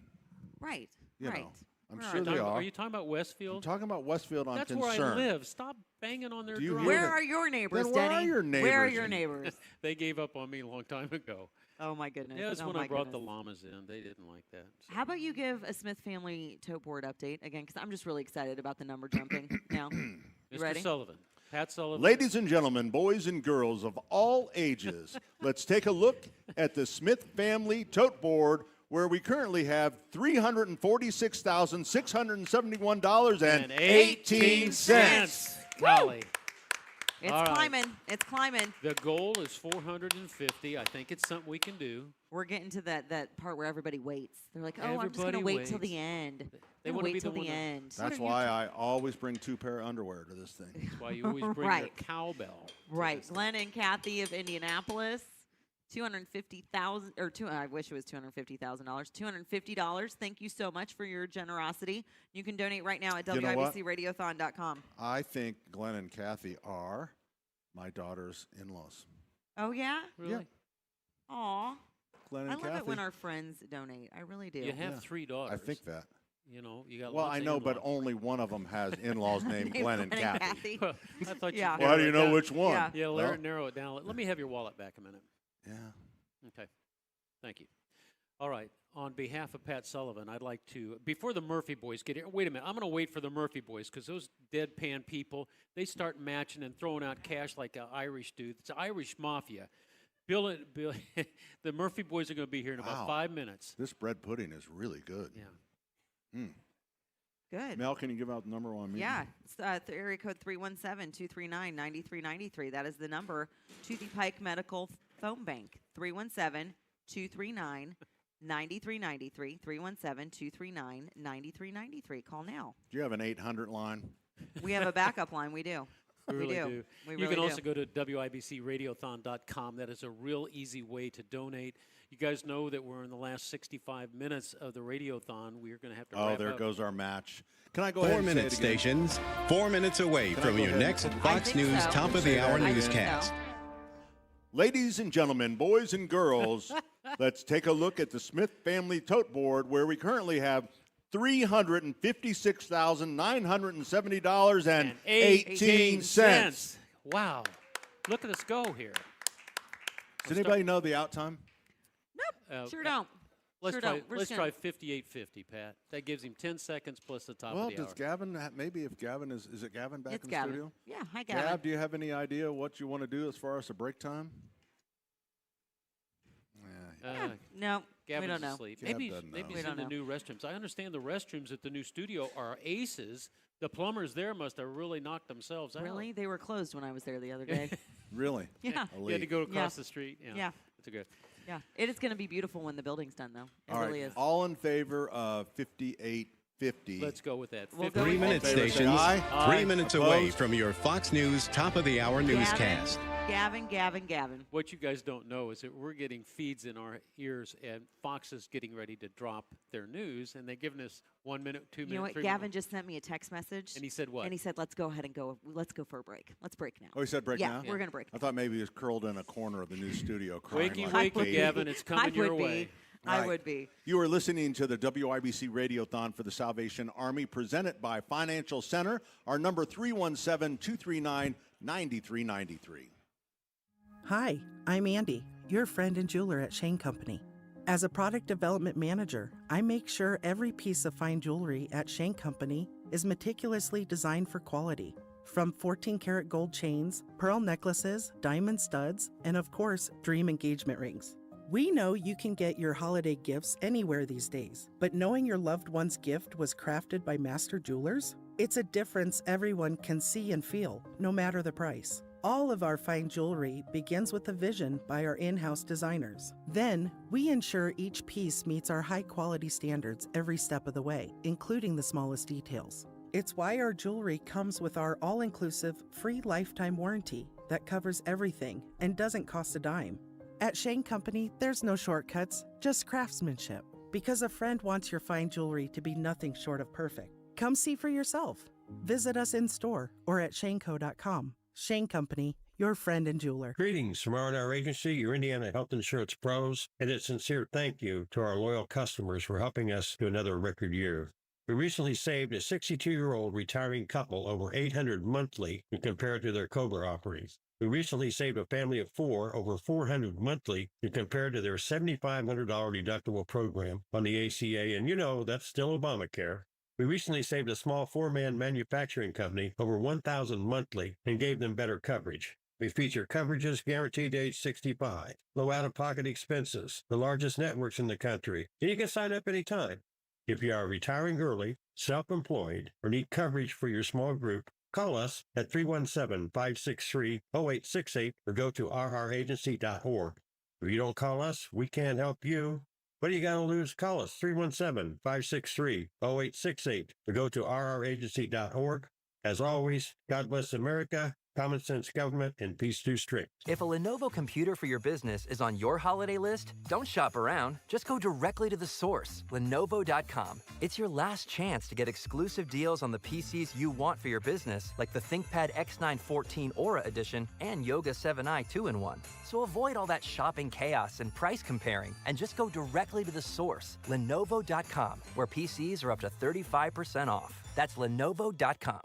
Right. You right. know, I'm Where sure are they are. Are you talking about Westfield? I'm talking about Westfield. I'm That's concerned. where I live. Stop banging on their Do you door. hear Where that? are your neighbors, Then where Denny? are your Where are neighbors? your neighbors? They gave up on me a long time ago. Oh, my goodness. Yeah, that's oh when my I brought goodness. the llamas in. They didn't like that. So. How about you give a Smith family tote board update again? Because I'm just really excited about the number jumping now. You Mr. ready? Sullivan. Pat Sullivan. Ladies and gentlemen, boys and girls of all ages, let's take a look at the Smith family tote board, where we currently have $346,671.18. Golly. It's All right. climbing. It's climbing. The goal is 450. I think it's something we can do. We're getting to that part where everybody waits. They're like, oh, I'm just going to Everybody wait till waits. the end. They I'm wanna gonna be wait till the the one that- end. That's why I always bring 2 pair of underwear to this thing. That's why you always bring Right. your cowbell. to Right. this Glenn and Kathy of Indianapolis, $250,000 or I wish it was $250,000. $250. Thank you so much for your generosity. You can donate right now at You know what? WIBCRadiothon.com. I think Glenn and Kathy are my daughter's in-laws. Oh yeah? Really? Aw. Glenn I and love Kathy. it when our friends donate. I really do. You have 3 daughters. I think that. You know, you got Well, lots I of know, but in-laws. only one of them has in-laws named Glenn and Kathy. Well, I thought Yeah. Well, how do you know down. which one? Yeah. Yeah, Well, narrow it down. Let me have your wallet back a minute. yeah. Okay. Thank you. All right. On behalf of Pat Sullivan, I'd like to, before the Murphy boys get here, wait a minute. I'm going to wait for the Murphy boys because those deadpan people, they start matching and throwing out cash like an Irish dude. It's an Irish mafia. Bill, the Murphy boys are going to be here in about Wow. 5 minutes. This bread pudding is really good. Yeah. Good. Mel, can you give out the number on me? Yeah, it's area code 317-239-9393. That is the number to the Pike Medical Phone Bank, 317-239-9393, 317-239-9393. Call now. Do you have an 800 line? We have a backup line. We do. We really do. We You really can also do. go to WIBCRadiothon.com. That is a real easy way to donate. You guys know that we're in the last 65 minutes of the Radiothon. We're going to have to Oh, wrap there up. goes our match. Can I go ahead and say 4-minute it again? stations, 4 minutes away Can I from go your ahead? next I Fox think News so. top of Say the hour that again. newscast. Ladies and gentlemen, boys and girls, let's take a look at the Smith family tote board, where we currently have $356,970.18. Wow. Look at us go here. Does anybody know the out time? Sure don't. Let's Sure try, don't. We're let's just try gonna- 58.50, Pat. That gives him 10 seconds plus the top Well, of the does hour. Gavin, maybe if Gavin is it Gavin back It's in Gavin. the studio? Yeah, hi, Gavin. Gav, do you have any idea what you want to do as far as the break time? No, Gavin's we don't know. asleep. Gav Maybe, doesn't maybe know. he's We in don't the know. new restrooms. I understand the restrooms at the new studio are aces. The plumbers there must have really knocked themselves out. Really? They were closed when I was there the other day. Really? Yeah. You had to go across Yeah. the street. Yeah. Yeah. That's a good. Yeah. It is going to be beautiful when the building's done, though. It All really right. is. All in favor of 58.50. Let's go with that. We'll go 3-minute All in favor, say stations, aye. 3 minutes away Opposed? from your Fox News top of the hour Gavin, newscast. Gavin. What you guys don't know is that we're getting feeds in our ears, and Fox is getting ready to drop their news, and they're giving us 1 minute, 2 minutes. You know what? 3 Gavin minutes. just sent me a text message. And he said what? And he said, let's go ahead and go. Let's go for a break. Let's break now. Oh, he said break now? Yeah, we're going to break. I thought maybe he was curled in a corner of the new studio crying. Wakey, like a wakey, baby. Gavin, it's coming your way. I would be. You are listening to the WIBC Radiothon for the Salvation Army, presented by Financial Center. Our number 317-239-9393. Hi, I'm Andy, your friend and jeweler at Shane Company. As a product development manager, I make sure every piece of fine jewelry at Shane Company is meticulously designed for quality. From 14-karat gold chains, pearl necklaces, diamond studs, and of course, dream engagement rings. We know you can get your holiday gifts anywhere these days, but knowing your loved one's gift was crafted by master jewelers? It's a difference everyone can see and feel, no matter the price. All of our fine jewelry begins with a vision by our in-house designers. Then, we ensure each piece meets our high-quality standards every step of the way, including the smallest details. It's why our jewelry comes with our all-inclusive, free lifetime warranty that covers everything and doesn't cost a dime. At Shane Company, there's no shortcuts, just craftsmanship. Because a friend wants your fine jewelry to be nothing short of perfect. Come see for yourself. Visit us in-store or at shaneco.com. Shane Company, your friend and jeweler. Greetings from R&R Agency, your Indiana health insurance pros, and a sincere thank you to our loyal customers for helping us to another record year. We recently saved a 62-year-old retiring couple over $800 monthly when compared to their COBRA offerings. We recently saved a family of 4 over $400 monthly when compared to their $7,500 deductible program on the ACA, and you know that's still Obamacare. We recently saved a small 4-man manufacturing company over $1,000 monthly and gave them better coverage. We feature coverages guaranteed to age 65, low out-of-pocket expenses, the largest networks in the country, and you can sign up anytime. If you are retiring early, self-employed, or need coverage for your small group, call us at 317-563-0868 or go to rragency.org. If you don't call us, we can't help you. What do you got to lose? Call us, 317-563-0868, or go to rragency.org. As always, God bless America, common sense government, and peace through strict. If a Lenovo computer for your business is on your holiday list, don't shop around. Just go directly to the source, Lenovo.com. It's your last chance to get exclusive deals on the PCs you want for your business, like the ThinkPad X9 14 Aura Edition and Yoga 7i 2-in-1. So avoid all that shopping chaos and price comparing, and just go directly to the source, Lenovo.com, where PCs are up to 35% off. That's Lenovo.com.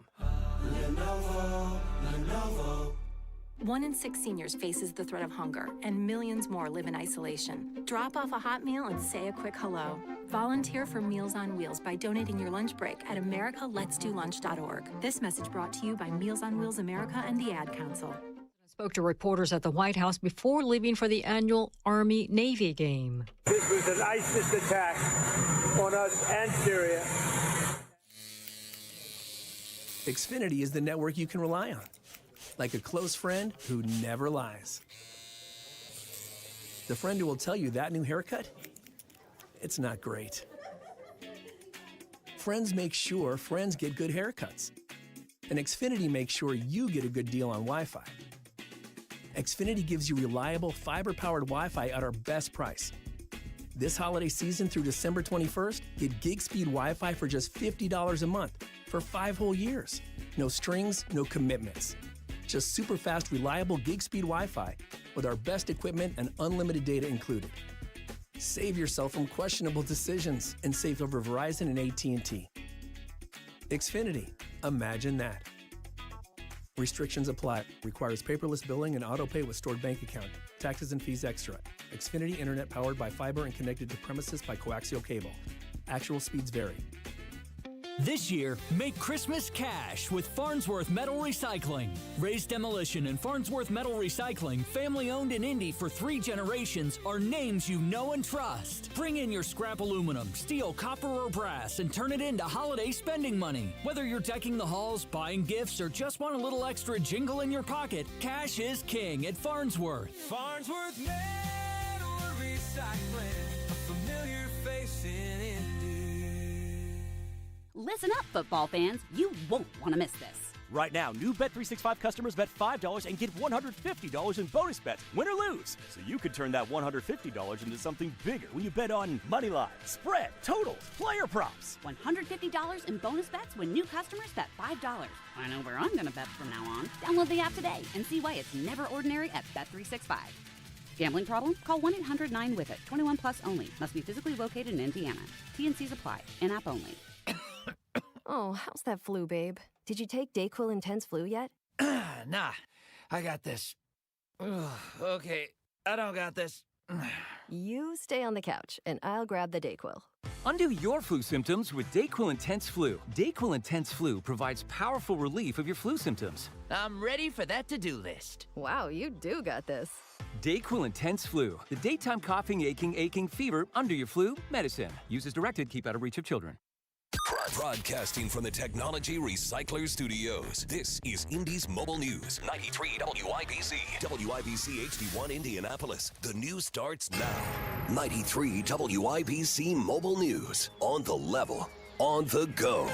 Lenovo. 1 in 6 seniors faces the threat of hunger, and millions more live in isolation. Drop off a hot meal and say a quick hello. Volunteer for Meals on Wheels by donating your lunch break at americaletsdolunch.org. This message brought to you by Meals on Wheels America and the Ad Council. Spoke to reporters at the White House before leaving for the annual Army-Navy game. This was an ISIS attack on us and Syria. Xfinity is the network you can rely on, like a close friend who never lies. The friend who will tell you that new haircut, it's not great. Friends make sure friends get good haircuts. And Xfinity makes sure you get a good deal on Wi-Fi. Xfinity gives you reliable fiber-powered Wi-Fi at our best price. This holiday season through December 21st, get gig speed Wi-Fi for just $50 a month for 5 whole years. No strings, no commitments. Just super fast, reliable gig speed Wi-Fi with our best equipment and unlimited data included. Save yourself from questionable decisions and save over Verizon and AT&T. Xfinity, imagine that. Restrictions apply. Requires paperless billing and auto pay with stored bank account. Taxes and fees extra. Xfinity Internet powered by fiber and connected to premises by coaxial cable. Actual speeds vary. This year, make Christmas cash with Farnsworth Metal Recycling. Raised Demolition and Farnsworth Metal Recycling, family owned in Indy for 3 generations, are names you know and trust. Bring in your scrap aluminum, steel, copper, or brass and turn it into holiday spending money. Whether you're decking the halls, buying gifts, or just want a little extra jingle in your pocket, cash is king at Farnsworth. Farnsworth Metal Recycling, a familiar face in Indy. Listen up, football fans. You won't want to miss this. Right now, new Bet365 customers bet $5 and get $150 in bonus bets, win or lose. So you could turn that $150 into something bigger when you bet on money line, spread, totals, player props. $150 in bonus bets when new customers bet $5. I know where I'm going to bet from now on. Download the app today and see why it's never ordinary at Bet365. Gambling problem? Call 1-800-9-WITH-IT. 21 plus only. Must be physically located in Indiana. T&Cs apply. In-app only. Oh, how's that flu, babe? Did you take DayQuil Intense Flu yet? Nah, I got this. Ugh, okay, I don't got this. You stay on the couch, and I'll grab the DayQuil. Undo your flu symptoms with DayQuil Intense Flu. DayQuil Intense Flu provides powerful relief of your flu symptoms. I'm ready for that to-do list. Wow, you do got this. DayQuil Intense Flu. The daytime coughing, aching, fever, under your flu, medicine. Use as directed, keep out of reach of children. Broadcasting from the Technology Recycler Studios, this is Indy's Mobile News. 93 WIBC. WIBC HD1 Indianapolis. The news starts now. 93 WIBC Mobile News. On the level. On the go.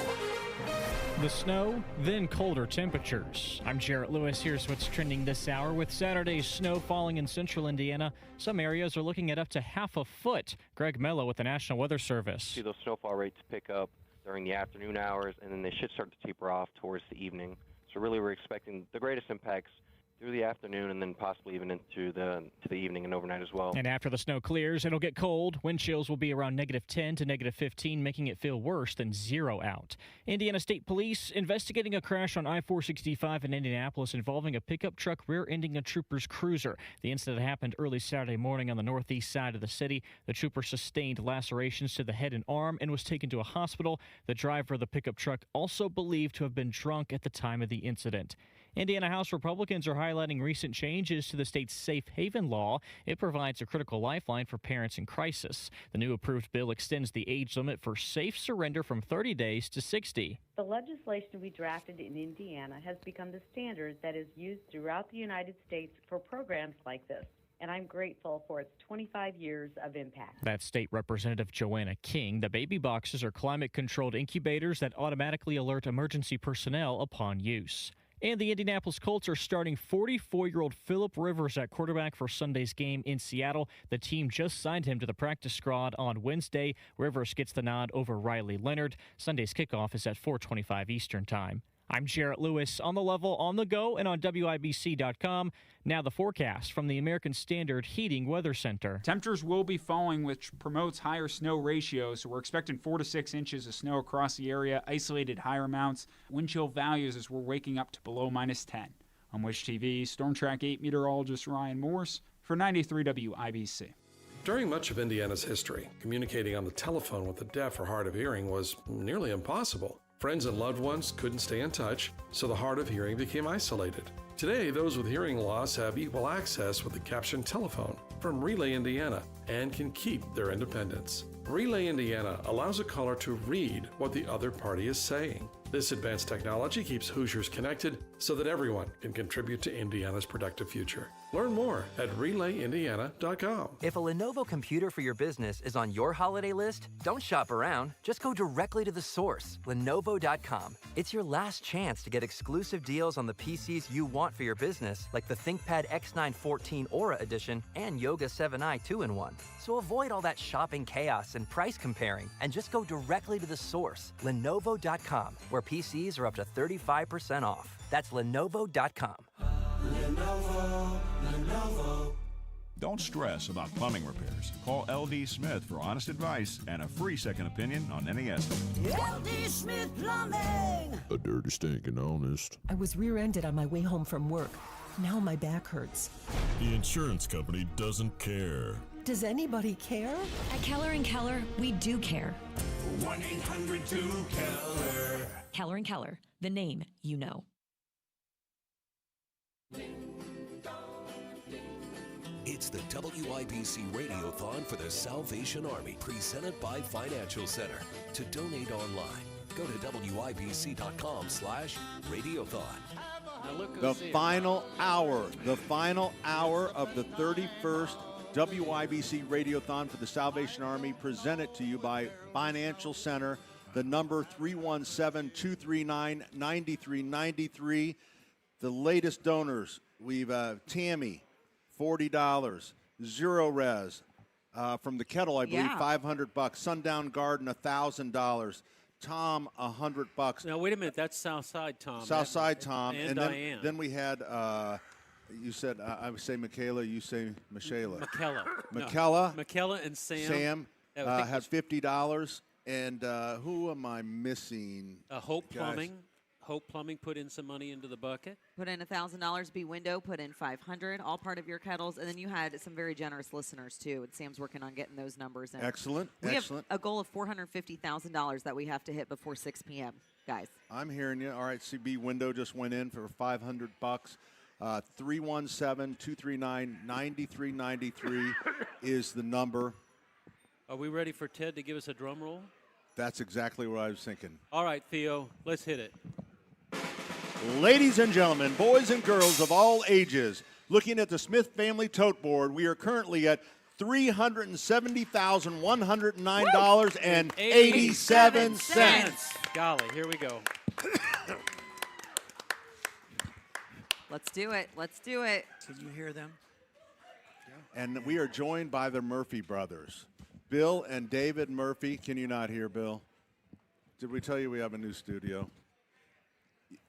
The snow, then colder temperatures. I'm Jarrett Lewis. Here's what's trending this hour. With Saturday's snow falling in central Indiana, some areas are looking at up to half a foot. Greg Mello with the National Weather Service. See those snowfall rates pick up during the afternoon hours, and then they should start to taper off towards the evening. So really we're expecting the greatest impacts through the afternoon and then possibly even into the evening and overnight as well. And after the snow clears, it'll get cold. Wind chills will be around -10 to -15, making it feel worse than 0 out. Indiana State Police investigating a crash on I-465 in Indianapolis involving a pickup truck rear-ending a trooper's cruiser. The incident happened early Saturday morning on the northeast side of the city. The trooper sustained lacerations to the head and arm and was taken to a hospital. The driver of the pickup truck also believed to have been drunk at the time of the incident. Indiana House Republicans are highlighting recent changes to the state's safe haven law. It provides a critical lifeline for parents in crisis. The new approved bill extends the age limit for safe surrender from 30 days to 60. The legislation we drafted in Indiana has become the standard that is used throughout the United States for programs like this, and I'm grateful for its 25 years of impact. That's State Representative Joanna King. The baby boxes are climate-controlled incubators that automatically alert emergency personnel upon use. And the Indianapolis Colts are starting 44-year-old Phillip Rivers at quarterback for Sunday's game in Seattle. The team just signed him to the practice squad on Wednesday. Rivers gets the nod over Riley Leonard. Sunday's kickoff is at 4:25 Eastern Time. I'm Jarrett Lewis, on the level, on the go, and on WIBC.com. Now the forecast from the American Standard Heating Weather Center. Temperatures will be falling, which promotes higher snow ratios. So we're expecting 4 to 6 inches of snow across the area, isolated higher amounts. Wind chill values as we're waking up to below -10. On Wish TV, Storm Track 8 meteorologist Ryan Morse for 93 WIBC. During much of Indiana's history, communicating on the telephone with the deaf or hard of hearing was nearly impossible. Friends and loved ones couldn't stay in touch, so the hard of hearing became isolated. Today, those with hearing loss have equal access with the captioned telephone from Relay Indiana and can keep their independence. Relay Indiana allows a caller to read what the other party is saying. This advanced technology keeps Hoosiers connected so that everyone can contribute to Indiana's productive future. Learn more at RelayIndiana.com. If a Lenovo computer for your business is on your holiday list, don't shop around. Just go directly to the source, Lenovo.com. It's your last chance to get exclusive deals on the PCs you want for your business, like the ThinkPad X9 14 Aura Edition and Yoga 7i 2-in-1. So avoid all that shopping chaos and price comparing, and just go directly to the source, Lenovo.com, where PCs are up to 35% off. That's Lenovo.com. Lenovo. Don't stress about plumbing repairs. Call LD Smith for honest advice and a free second opinion on any estimate. LD Smith Plumbing. A dirty, stinking honest. I was rear-ended on my way home from work. Now my back hurts. The insurance company doesn't care. Does anybody care? At Keller & Keller, we do care. 1-800-2-KELLER. Keller & Keller, the name you know. It's the WIBC Radiothon for the Salvation Army, presented by Financial Center. To donate online, go to WIBC.com/Radiothon. The final hour of the 31st WIBC Radiothon for the Salvation Army, presented to you by Financial Center. The number 317-239-9393. The latest donors, we've Tammy, $40. Zero Res from the kettle, I believe, Yeah. $500. Sundown Garden, $1,000. Tom, $100. Now wait a minute, that's Southside Tom. Southside Tom, and then, Diane. then we had. You said I would say Michaela. You say Michaela. McKella. McKella. No, McKella and Sam. Sam I think had $50. And who am I missing? Hope Guys. Plumbing. Hope Plumbing put in some money into the bucket. Put in $1,000. B Window put in $500. All part of your kettles, and then you had some very generous listeners too. And Sam's working on getting those numbers in. Excellent. We Excellent. have a goal of $450,000 that we have to hit before 6 p.m. Guys. I'm hearing you. All right, CB Window just went in for $500. 317-239-9393 is the number. Are we ready for Ted to give us a drum roll? That's exactly what I was thinking. All right, Theo, let's hit it. Ladies and gentlemen, boys and girls of all ages, looking at the Smith family tote board, we are currently at $370,109.87. Golly, here we go. Let's do it. Let's do it. Can you hear them? And we are joined by the Murphy brothers, Bill and David Murphy. Can you not hear Bill? Did we tell you we have a new studio?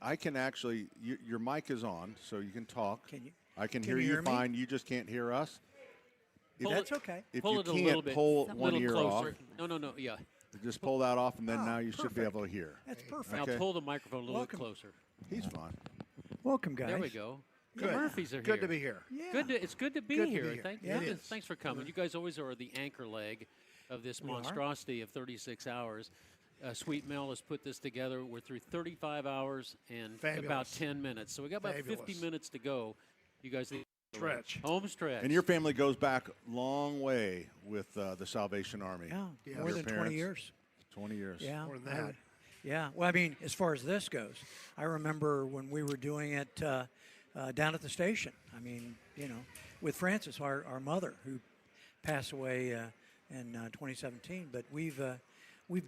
I can actually, your mic is on, so you can talk. Can you? I can Can hear you you hear me? fine. You just can't hear us. That's okay. If Pull you it a can't, little bit. pull A one little ear closer. off. No, yeah. Just pull that off, and then Oh, now you should be perfect. able to hear. That's perfect. Now Okay. pull the microphone a little Welcome. bit closer. He's fine. Welcome, guys. There we go. The Good. Murphys are here. Good to be here. Yeah. It's good to be Good to here. be here. Thank Yeah, you. it is. Thanks for coming. You guys always are the anchor leg of this We are. monstrosity of 36 hours. Sweet Mel has put this together. We're through 35 hours and about Fabulous. 10 minutes. So we got about 50 Fabulous. minutes to go. You guys, Stretch. home stretch. And your family goes back long way with the Salvation Army. Yeah, Your more than 20 parents. years. 20 years. Yeah. More than I that. would- Yeah. Well, I mean, as far as this goes, I remember when we were doing it down at the station. I mean, you know, with Frances, our mother, who passed away in 2017. But we've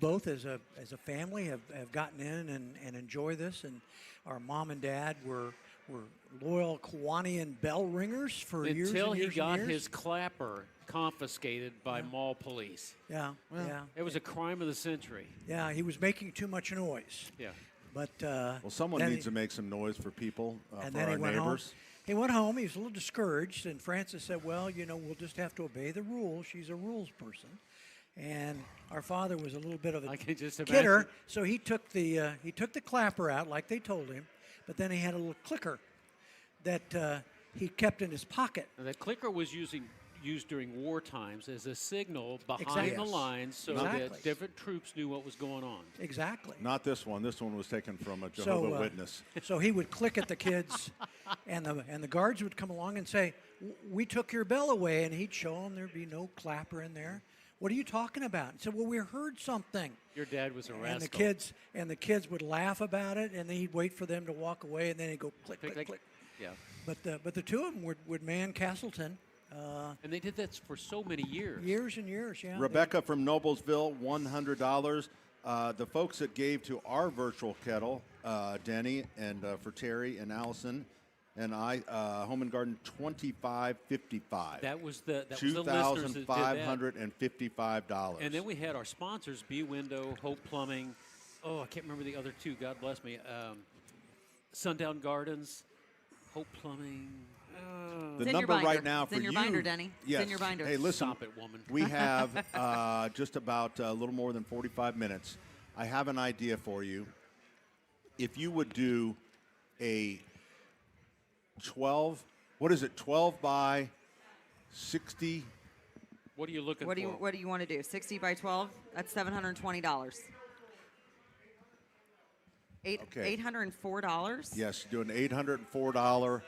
both, as a family, have gotten in and enjoy this. And our mom and dad were loyal Kiwanian bell ringers for years and years Until he got and years. his clapper confiscated by mall police. Yeah, yeah. It was a crime of the century. Yeah, he was making too much noise. Yeah. But Well, someone then needs to make some noise for people, and for then our he went home. neighbors. He went home. He was a little discouraged, and Frances said, "Well, you know, we'll just have to obey the rules. She's a rules person." And our father was a little bit of a I can just kidder, imagine. so he took the clapper out like they told him, but then he had a little clicker that he kept in his pocket. Now, the clicker was used during war times as a signal behind Exactly. the lines so Exactly. that different troops knew what was going on. Exactly. Not this one. This one was taken from a Jehovah's So, Witness. So he would click at the kids, and the guards would come along and say, "We took your bell away," and he'd show them there'd be no clapper in there. "What are you talking about?" And said, "Well, we heard something." Your dad was a rascal. And the kids would laugh about it, and then he'd wait for them to walk away, and then he'd go click, click, click. Yeah. But the two of them would man Castleton. And they did that for so many years. Years and years, yeah. Rebecca from Noblesville, $100. The folks that gave to our virtual kettle, Denny, and for Terry and Allison and I, Home and Garden, $25.55. That was the listeners that did that. $2,555. And then we had our sponsors, B Window, Hope Plumbing. Oh, I can't remember the other two. God bless me. Sundown Gardens, Hope Plumbing. The It's in number your binder. right now It's for in your you. binder, Denny. It's Yes. in your binder. Hey, listen. Stop it, woman. We have just about a little more than 45 minutes. I have an idea for you. If you would do a 12 by 60? What are you looking What for? do you want to do? 60 by 12? That's $720. Okay. $804. Yes, do an $804.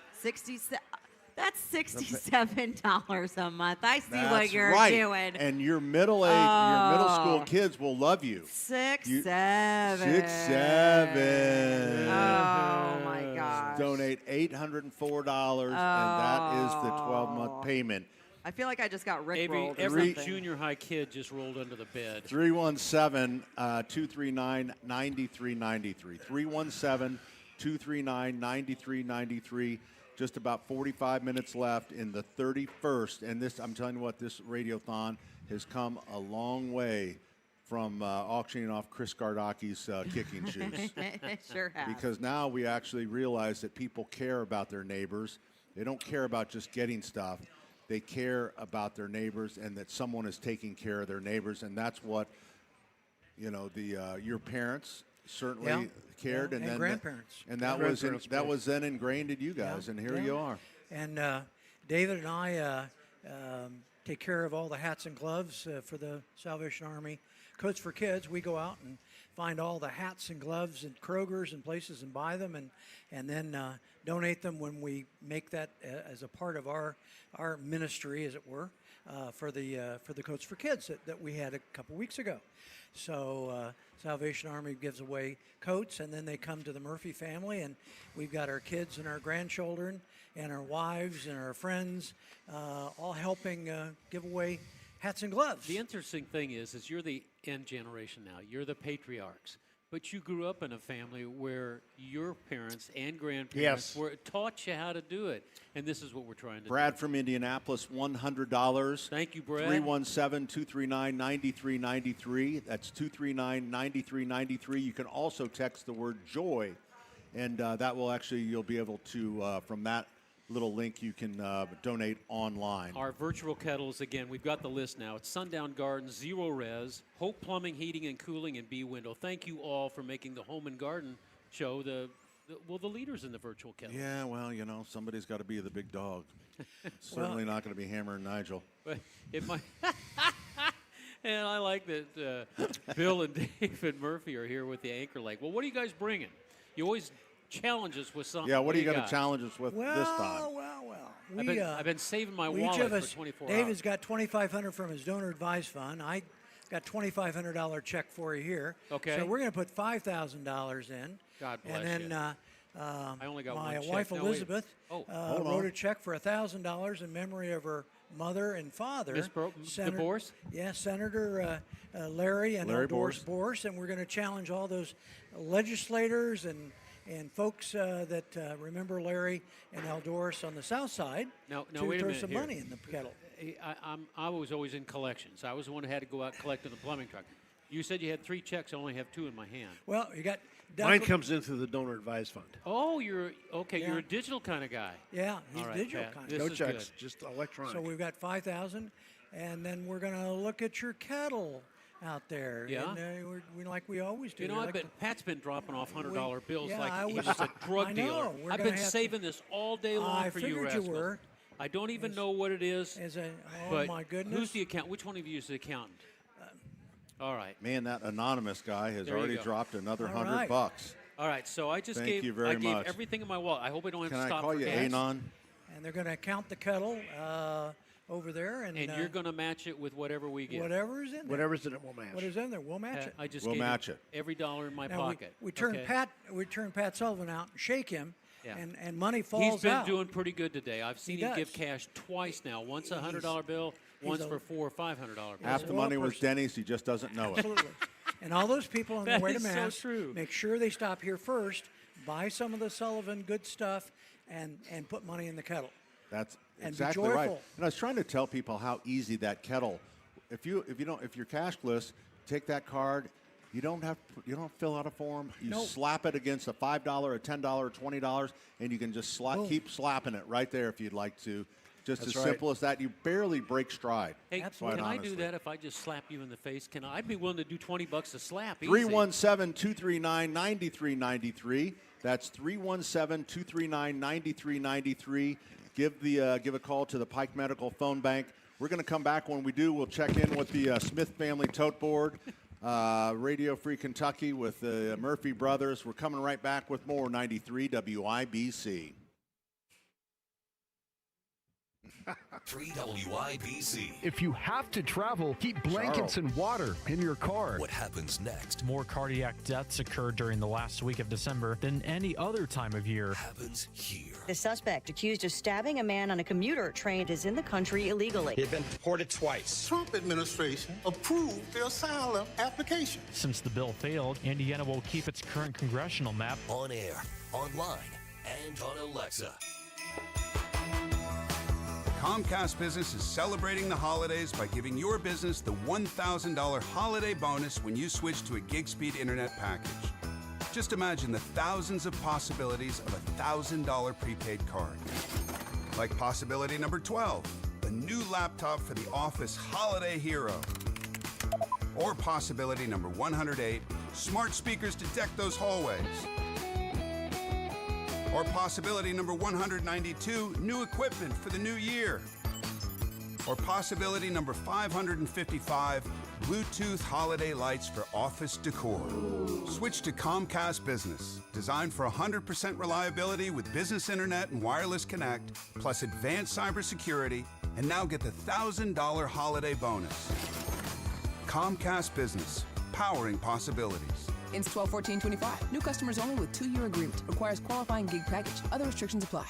That's $67 a month. I see That's what you're right. doing. And your middle school kids will love you. 6, You- 7. 6, 7. Oh my gosh. Donate $804, and that is the 12-month payment. I feel like I just got Every rickrolled. junior high kid just rolled under the bed. 317-239-9393. 317-239-9393. Just about 45 minutes left in the 31st. And this, I'm telling you what, this Radiothon has come a long way from auctioning off Chris Gardaki's kicking shoes. It sure has. Because now we actually realize that people care about their neighbors. They don't care about just getting stuff. They care about their neighbors and that someone is taking care of their neighbors. And that's what, your parents certainly cared. And then grandparents. And that was then ingrained in you guys. And here you are. And David and I take care of all the hats and gloves for the Salvation Army Coats for Kids. We go out and find all the hats and gloves at Kroger's and places and buy them and then donate them when we make that as a part of our ministry, as it were, for the Coats for Kids that we had a couple weeks ago. So Salvation Army gives away coats, and then they come to the Murphy family, and we've got our kids and our grandchildren and our wives and our friends all helping give away hats and gloves. The interesting thing is you're the end generation now. You're the patriarchs. But you grew up in a family where your parents and grandparents taught you how to do it. And this is what we're trying to do. Brad from Indianapolis, $100. Thank you, Brad. 317-239-9393. That's 239-9393. You can also text the word joy. And that will actually, you'll be able to, from that little link, you can donate online. Our virtual kettles, again, we've got the list now. It's Sundown Gardens, Zero Res, Hope Plumbing, Heating and Cooling, and B Window. Thank you all for making the Home and Garden show the leaders in the virtual kettle. Yeah, well, somebody's got to be the big dog. Certainly not going to be Hammer and Nigel. But it might. And I like that Bill and David Murphy are here with the Anchor Lake. Well, what are you guys bringing? You always challenge us with something. Yeah, what are you going to challenge us with this time? Well. I've been saving my wallet each of us, for 24 David's hours. got $2,500 from his donor advised fund. I got $2,500 check for you here. Okay. So we're going to put $5,000 in. God bless and then, you. I only got my one check. wife No, wait. Elizabeth Hold wrote on. a check for $1,000 in memory of her mother and father. Miss DeBoers? Yeah, Senator Larry and Larry Doris Boers, and we're going to challenge all those legislators and folks that remember Larry and Eldoris on the south side No, to wait a throw minute some here. money in the kettle. I was always in collections. I was the one who had to go out collecting the plumbing truck. You said you had 3 checks. I only have 2 in my hand. Well, you got... Mine comes in through the donor advised fund. Oh, you're okay. Yeah. You're a digital kind of guy. Yeah, he's All right, digital Pat, kind this No is checks, good. just electronic. So we've got 5,000, and then we're going to look at your kettle out there. Yeah. And, like we always do. You know, We Pat's been dropping off $100 bills yeah, like I he was- was a drug I dealer. know. We're I've gonna been have saving this all day long I for you, figured rascals. you were. I don't even know what it is. Oh, my goodness. Who's the accountant? Which one of you is the accountant? All right. Man, that anonymous guy has There you already go. dropped another All $100. right. All right, so I just Thank gave you very I gave much. everything in my wallet. I hope I don't have Can to I stop call for you gas. Anon? And they're going to count the kettle over there. And you're going to match it with whatever we get. whatever's in there. Whatever's in it, we'll match. What is in there, we'll match it. I just We'll gave match him it. every dollar in my Now, pocket. we turn okay? Pat Sullivan out and shake him, Yeah. and money falls He's been out. doing pretty good today. I've seen He him does. give cash twice now. Once a $100 bill, once a- for $400 or $500 bills. Half the money was Denny's. He just doesn't know it. Absolutely. And all those people on their That way to is so Mass, true. make sure they stop here first, buy some of the Sullivan good stuff, and put money in the kettle. That's And be exactly right. joyful. And I was trying to tell people how easy that kettle. If you're cashless, take that card. You don't fill out a form. You No. slap it against a $5, a $10, $20, and you can just Boom. keep slapping it right there if you'd like to. Just That's as right. simple as that. You barely break stride. Hey, quite can I honestly. do that if I just slap you in the face? I'd be willing to do $20 a slap. Easy. 317-239-9393. That's 317-239-9393. Give a call to the Pike Medical Phone Bank. We're going to come back. When we do, we'll check in with the Smith Family Tote Board, Radio Free Kentucky with the Murphy Brothers. We're coming right back with more 93 WIBC. Free WIBC. If you have to travel, keep blankets and water in your car. What happens next? More cardiac deaths occurred during the last week of December than any other time of year. Happens here. The suspect accused of stabbing a man on a commuter train is in the country illegally. He had been deported twice. Trump administration approved the asylum application. Since the bill failed, Indiana will keep its current congressional map on air, online, and on Alexa. Comcast Business is celebrating the holidays by giving your business the $1,000 holiday bonus when you switch to a gig speed internet package. Just imagine the thousands of possibilities of a $1,000 prepaid card. Like possibility number 12, a new laptop for the office holiday hero. Or possibility number 108, smart speakers to deck those hallways. Or possibility number 192, new equipment for the new year. Or possibility number 555, Bluetooth holiday lights for office decor. Switch to Comcast Business, designed for 100% reliability with business internet and wireless connect, plus advanced cybersecurity, and now get the $1,000 holiday bonus. Comcast Business, powering possibilities. Ends 12/14/25. New customers only with 2-year agreement. Requires qualifying gig package. Other restrictions apply.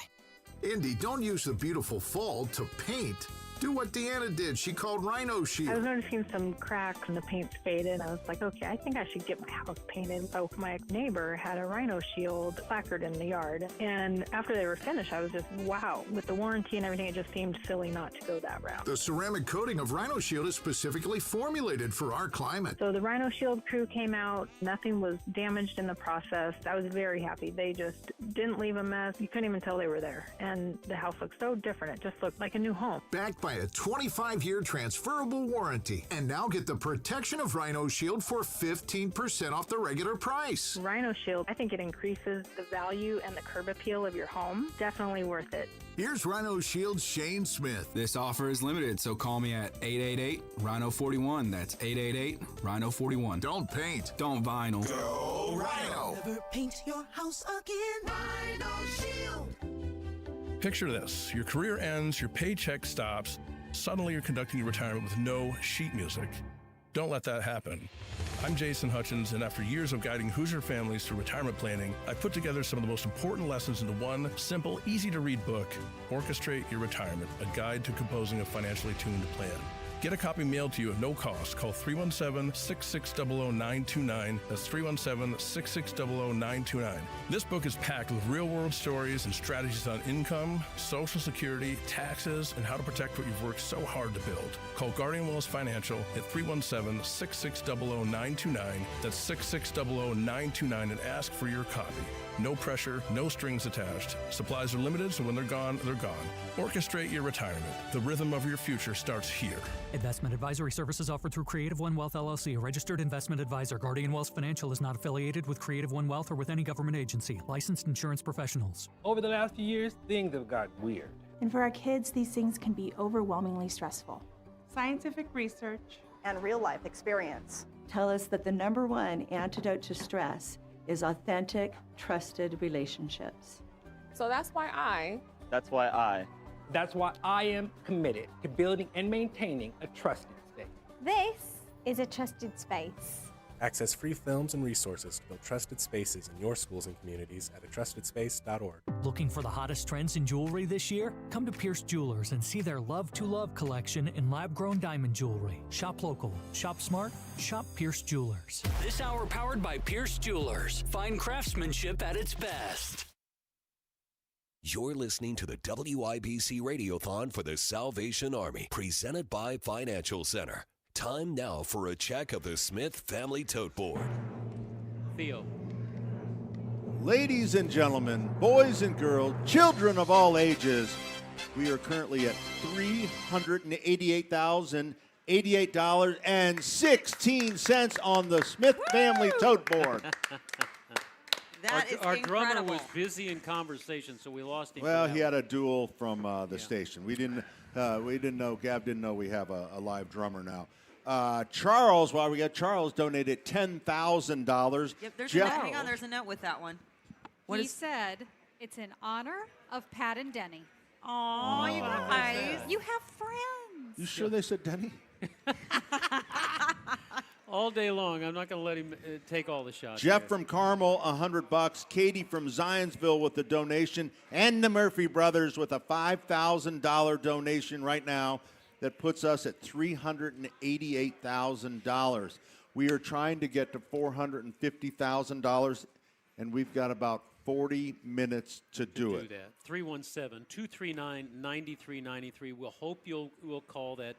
Indy, don't use the beautiful fall to paint. Do what Deanna did. She called Rhino Shield. I was noticing some cracks and the paint's faded. I was like, okay, I think I should get my house painted. So my neighbor had a Rhino Shield placard in the yard. And after they were finished, I was just, wow. With the warranty and everything, it just seemed silly not to go that route. The ceramic coating of Rhino Shield is specifically formulated for our climate. So the Rhino Shield crew came out. Nothing was damaged in the process. I was very happy. They just didn't leave a mess. You couldn't even tell they were there. And the house looked so different. It just looked like a new home. Backed by a 25-year transferable warranty. And now get the protection of Rhino Shield for 15% off the regular price. Rhino Shield, I think it increases the value and the curb appeal of your home. Definitely worth it. Here's Rhino Shield's Shane Smith. This offer is limited, so call me at 888-RHINO-41. That's 888-RHINO-41. Don't paint. Don't vinyl. Go Rhino. Never paint your house again. Rhino Shield. Picture this. Your career ends, your paycheck stops. Suddenly you're conducting your retirement with no sheet music. Don't let that happen. I'm Jason Hutchins, and after years of guiding Hoosier families through retirement planning, I put together some of the most important lessons into one simple, easy-to-read book, Orchestrate Your Retirement, a guide to composing a financially tuned plan. Get a copy mailed to you at no cost. Call 317-660-0929. That's 317-660-0929. This book is packed with real-world stories and strategies on income, Social Security, taxes, and how to protect what you've worked so hard to build. Call Guardian Wells Financial at 317-660-0929. That's 660-0929 and ask for your copy. No pressure, no strings attached. Supplies are limited, so when they're gone, they're gone. Orchestrate your retirement. The rhythm of your future starts here. Investment advisory services offered through Creative One Wealth LLC, a registered investment advisor. Guardian Wells Financial is not affiliated with Creative One Wealth or with any government agency. Licensed insurance professionals. Over the last few years, things have gotten weird. And for our kids, these things can be overwhelmingly stressful. Scientific research and real-life experience tell us that the #1 antidote to stress is authentic, trusted relationships. So that's why I am committed to building and maintaining a trusted space. This is a trusted space. Access free films and resources to build trusted spaces in your schools and communities at atrustedSpace.org. Looking for the hottest trends in jewelry this year? Come to Pierce Jewelers and see their Love to Love collection in lab-grown diamond jewelry. Shop local, shop smart, shop Pierce Jewelers. This hour powered by Pierce Jewelers. Find craftsmanship at its best. You're listening to the WIBC Radiothon for the Salvation Army, presented by Financial Center. Time now for a check of the Smith family tote board. Theo. Ladies and gentlemen, boys and girls, children of all ages, we are currently at $388,088.16 on the Smith family tote board. Our drummer was busy in conversation, so we lost him. Well, he had a duel from the station. We didn't know. Gab didn't know we have a live drummer now. Charles, we got Charles donated $10,000. Yep, there's a note. Hang on, there's a note with that one. He said it's in honor of Pat and Denny. Oh, you guys. You have friends. You sure they said Denny? All day long. I'm not going to let him take all the shots. Jeff there. from Carmel, $100. Katie from Zionsville with the donation, and the Murphy brothers with a $5,000 donation right now. That puts us at $388,000. We are trying to get to $450,000, and we've got about 40 minutes to do it. That. 317-239-9393. We'll hope we'll call that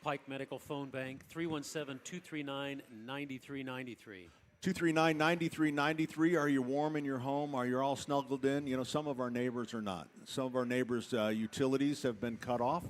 Pike Medical Phone Bank, 317-239-9393. 239-9393. Are you warm in your home? Are you all snuggled in? You know, some of our neighbors are not. Some of our neighbors' utilities have been cut off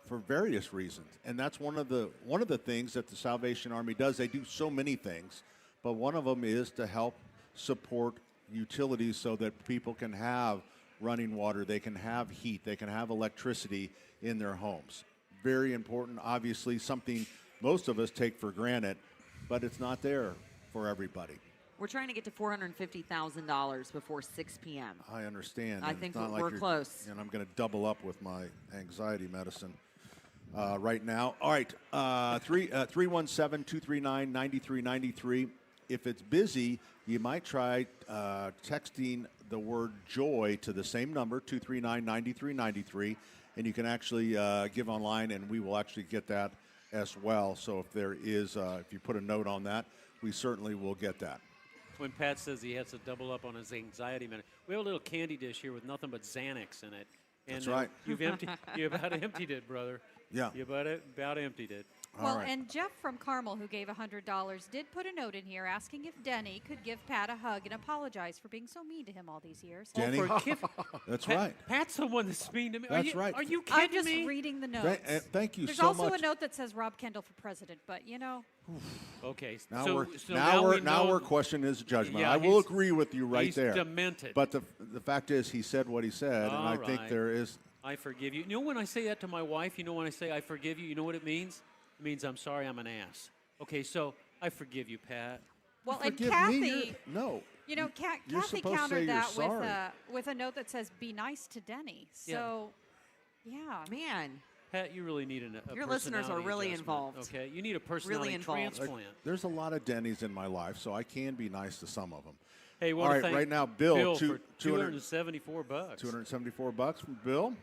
for various reasons, and that's one of the things that the Salvation Army does. They do so many things, but one of them is to help support utilities so that people can have running water, they can have heat, they can have electricity in their homes. Very important, obviously, something most of us take for granted, but it's not there for everybody. We're trying to get to $450,000 before 6 p.m. I understand. I and think it's not we're like close. And I'm going to double up with my anxiety medicine right now. All right, 317-239-9393. If it's busy, you might try texting the word joy to the same number, 239-9393, and you can actually give online, and we will actually get that as well. So if there is, if you put a note on that, we certainly will get that. When Pat says he has to double up on his anxiety medicine, we have a little candy dish here with nothing but Xanax in it. And that's right. You about emptied it, brother. Yeah. You about emptied it. Well, and Jeff from Carmel, who gave $100, did put a note in here asking if Denny could give Pat a hug and apologize for being so mean to him all these years. Denny? That's right. Pat's the one that's mean to me. That's right. Are you kidding I'm just me? reading the notes. Thank you There's so also much. a note that says Rob Kendall for president, but you know. Okay. Now now we're questioning his judgment. Yeah, I will agree with you right he's there. Demented. But the fact is, he said what he said, and I think there is. I forgive you. You know when I say that to my wife, you know when I say I forgive you, you know what it means? It means I'm sorry I'm an ass. Okay, so I forgive you, Pat. Well, and Forgive Kathy. me? No. You know, You're Kathy supposed to say countered you're that sorry. with a note that says, "Be nice to Denny." So, yeah. Man. Pat, you really need a Your listeners are personality really adjustment, involved. Okay, you need a personality involved. transplant. There's a lot of Denny's in my life, so I can be nice to some of them. Hey, all right, right now, Bill, for $274. $274 from Bill.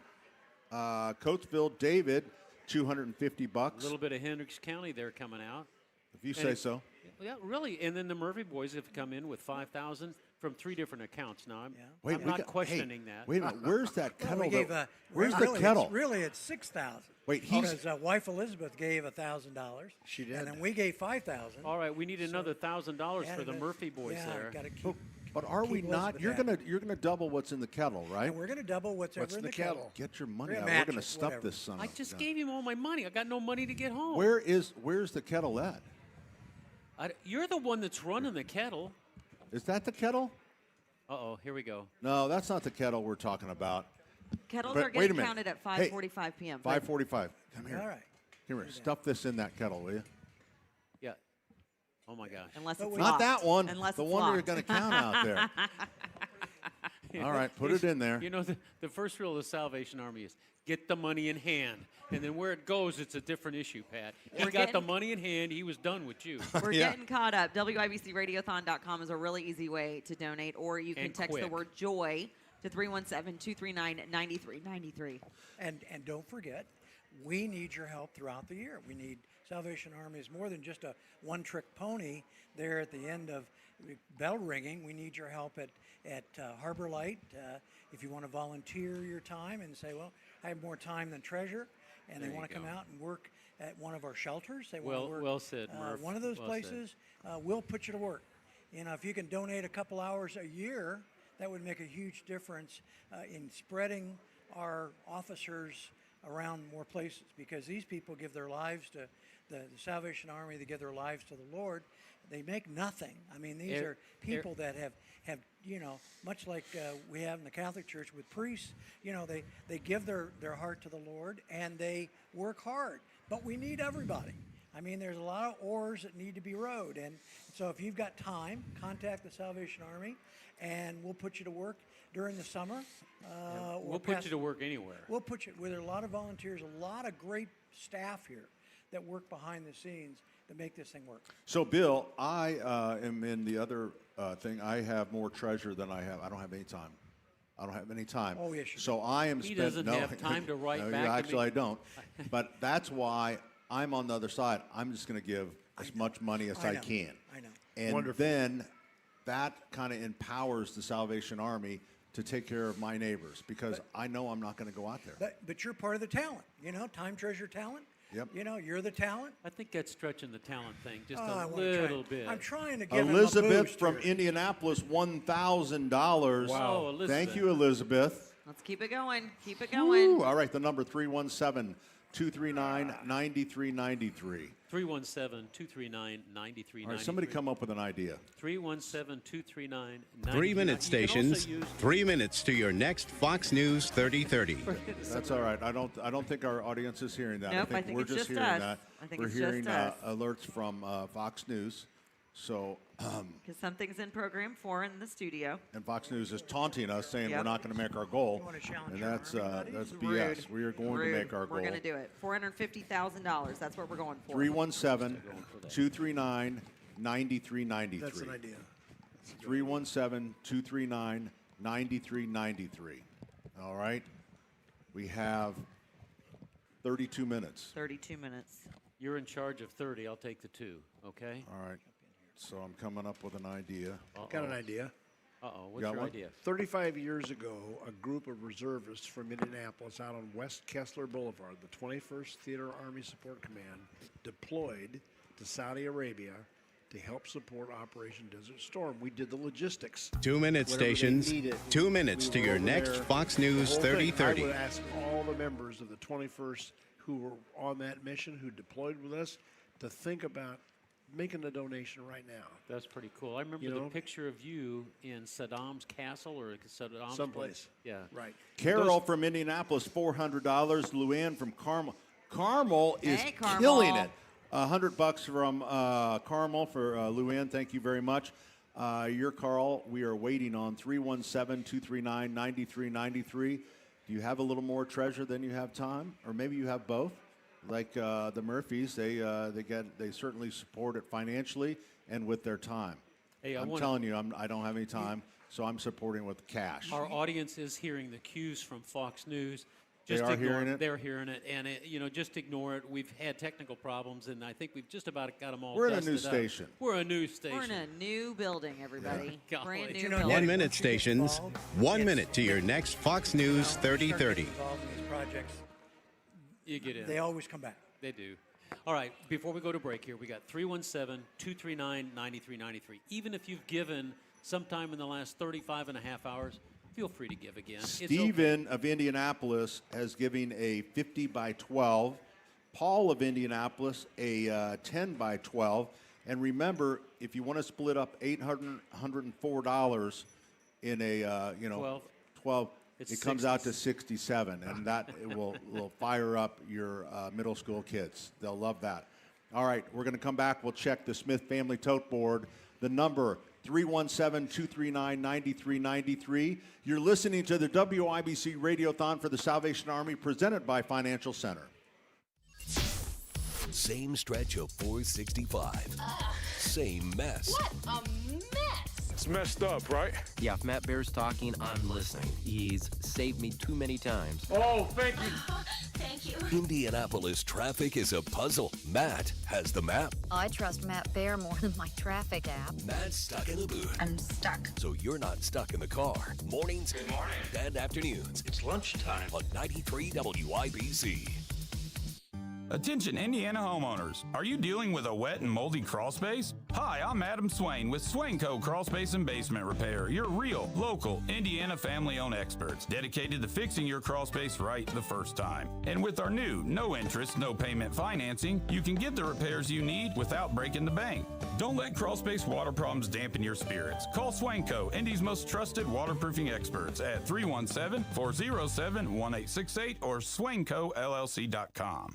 Coatesville, David, $250. A little bit of Hendricks County there coming out. If you say so. Yeah, really. And then the Murphy boys have come in with 5,000 from 3 different accounts. Now I'm not questioning that. Wait a minute. Where's that kettle? Where's the kettle? It's 6,000. Wait, because wife Elizabeth gave $1,000. She did. And then we gave $5,000. All right, we need another $1,000 for the Murphy boys there. Gotta keep, but are we not? You're gonna double what's in the kettle, right? and we're going to double what's in the kettle. Get your money We're out. gonna We're going to match it, stuff whatever. this son. I of a just gun. gave him all my money. I got no money to get home. Where's the kettle at? You're the one that's running the kettle. Is that the kettle? Uh-oh, here we go. No, that's not the kettle we're talking about. Kettles But are wait a getting minute. counted at Hey, 5:45 p.m. 5:45. Come here. All right. Come here. Stuff this in that kettle, will you? Yeah. Oh, my gosh. Unless it's Not that one. Unless the it's one you're locked. going to count out there. All right, put it in there. You know, the first rule of the Salvation Army is get the money in hand. And then where it goes, it's a different issue, Pat. He got the money in hand. He was done with you. We're getting caught up. WIBCRadiothon.com is a really easy way to donate, or you can And text the quick. word JOY to 317-239-9393. And don't forget, we need your help throughout the year. We need Salvation Army is more than just a one-trick pony there at the end of bell ringing. We need your help at Harbor Light. If you want to volunteer your time and say, well, I have more time than treasure, and There they want you to come go. out and work at one of our shelters. They want Well- to work well said, Murph. one of those Well said. places. We'll put you to work. You know, if you can donate a couple hours a year, that would make a huge difference in spreading our officers around more places, because these people give their lives to the Salvation Army. They give their lives to the Lord. They make nothing. I mean, these are people that have you know, much like we have in the Catholic Church with priests. You know, they give their heart to the Lord and they work hard. But we need everybody. I mean, there's a lot of oars that need to be rowed. And so if you've got time, contact the Salvation Army, and we'll put you to work. during the summer. We'll put you to work anywhere. We'll put you with a lot of volunteers, a lot of great staff here that work behind the scenes to make this thing work. So, Bill, I am in the other thing. I have more treasure than I have. I don't have any time. I don't have any time. Oh, yes, you So I am He spent. doesn't no, have time to write no, back to Actually, me. I don't. But that's why I'm on the other side. I'm just going to give as much money as I can. I know. And Wonderful. then that kind of empowers the Salvation Army to take care of my neighbors because I know I'm not going to go out there. But you're part of the talent. Time, treasure, talent. Yep. You're the talent. I think that's stretching the talent thing just Oh, a I wanna little try. bit. I'm trying to give him a Elizabeth boost from here. Indianapolis, $1,000. Wow. Oh, Elizabeth. Thank you, Elizabeth. Let's keep it going. Keep it going. Woo. All right, the number 317-239-9393. 317-239-9393. All right, somebody come up with an idea. 317-239-9393. 3-minute stations, 3 minutes to your next Fox News 3030. That's all right. I don't think our audience is hearing that. Nope, I think we're just hearing us. that. I think we're it's hearing just us. alerts from Fox News. So, Because something's in program 4 in the studio. and Fox News is taunting us, saying Yep. we're not going to make our goal, You wanna challenge and our that's Army buddies? that's BS. We are going Rude. to make our goal. We're going to do it. $450,000. That's what we're going for. 317-239-9393. That's an idea. 317-239-9393. All right. We have 32 minutes. 32 minutes. You're in charge of 30. I'll take the 2, okay? All right. So I'm coming up with an idea. Got an idea. Uh-oh. What's Got your one? idea? 35 years ago, a group of reservists from Indianapolis out on West Kessler Boulevard, the 21st Theater Army Support Command, deployed to Saudi Arabia to help support Operation Desert Storm. We did the logistics. 2-minute Whatever they stations, needed. 2 minutes We to were your over next there, Fox the News whole thing. 3030. I would ask all the members of the 21st who were on that mission, who deployed with us, to think about making a donation right now. That's pretty cool. I remember the picture of you in Saddam's castle or Saddam's Someplace. Yeah. Right. Carol from Indianapolis, $400. Luann from Carmel. Carmel is Hey, Carmel. killing it. $100 from Carmel for Luann. Thank you very much. Your Carl, we are waiting on 317-239-9393. Do you have a little more treasure than you have time, or maybe you have both? Like the Murphys, they certainly support it financially and with their time. Hey, I'm telling you, I don't have any time, so I'm supporting with cash. Our audience is hearing the cues from Fox News. They Just are ignore hearing it? They're hearing it, and just ignore it. We've had technical problems, and I think we've just about got them all. We're in a new dusted up. station. We're a new station. We're in a new building, everybody. Yeah. Brand You new know, building. 1-minute stations, 1 minute to your next Fox News 3030. Involved in these projects, You get in. they always come back. They do. All right, before we go to break here, we got 317-239-9393. Even if you've given sometime in the last 35 and a half hours, feel free to give again. It's okay. Stephen of Indianapolis has given a 50 by 12. Paul of Indianapolis a 10 by 12. And remember, if you want to split up $804 in a 12, It's it comes out to 67, and that will fire up your middle school kids. They'll love that. All right, we're going to come back. We'll check the Smith Family Tote Board. The number 317-239-9393. You're listening to the WIBC Radiothon for the Salvation Army, presented by Financial Center. Same stretch of 465. Same mess. What a mess! It's messed up, right? Yeah, if Matt Bear's talking, I'm listening. He's saved me too many times. Oh, thank you. Thank you. Indianapolis traffic is a puzzle. Matt has the map. I trust Matt Bear more than my traffic app. Matt's stuck in the booth. I'm stuck. So you're not stuck in the car. Mornings Good morning. and afternoons. It's lunchtime. On 93 WIBC. Attention Indiana homeowners, are you dealing with a wet and moldy crawl space? Hi, I'm Adam Swain with Swain Co. Crawl Space and Basement Repair, your real, local, Indiana family-owned experts dedicated to fixing your crawl space right the first time. And with our new, no interest, no payment financing, you can get the repairs you need without breaking the bank. Don't let crawl space water problems dampen your spirits. Call Swain Co., Indy's most trusted waterproofing experts at 317-407-1868 or swaincollc.com.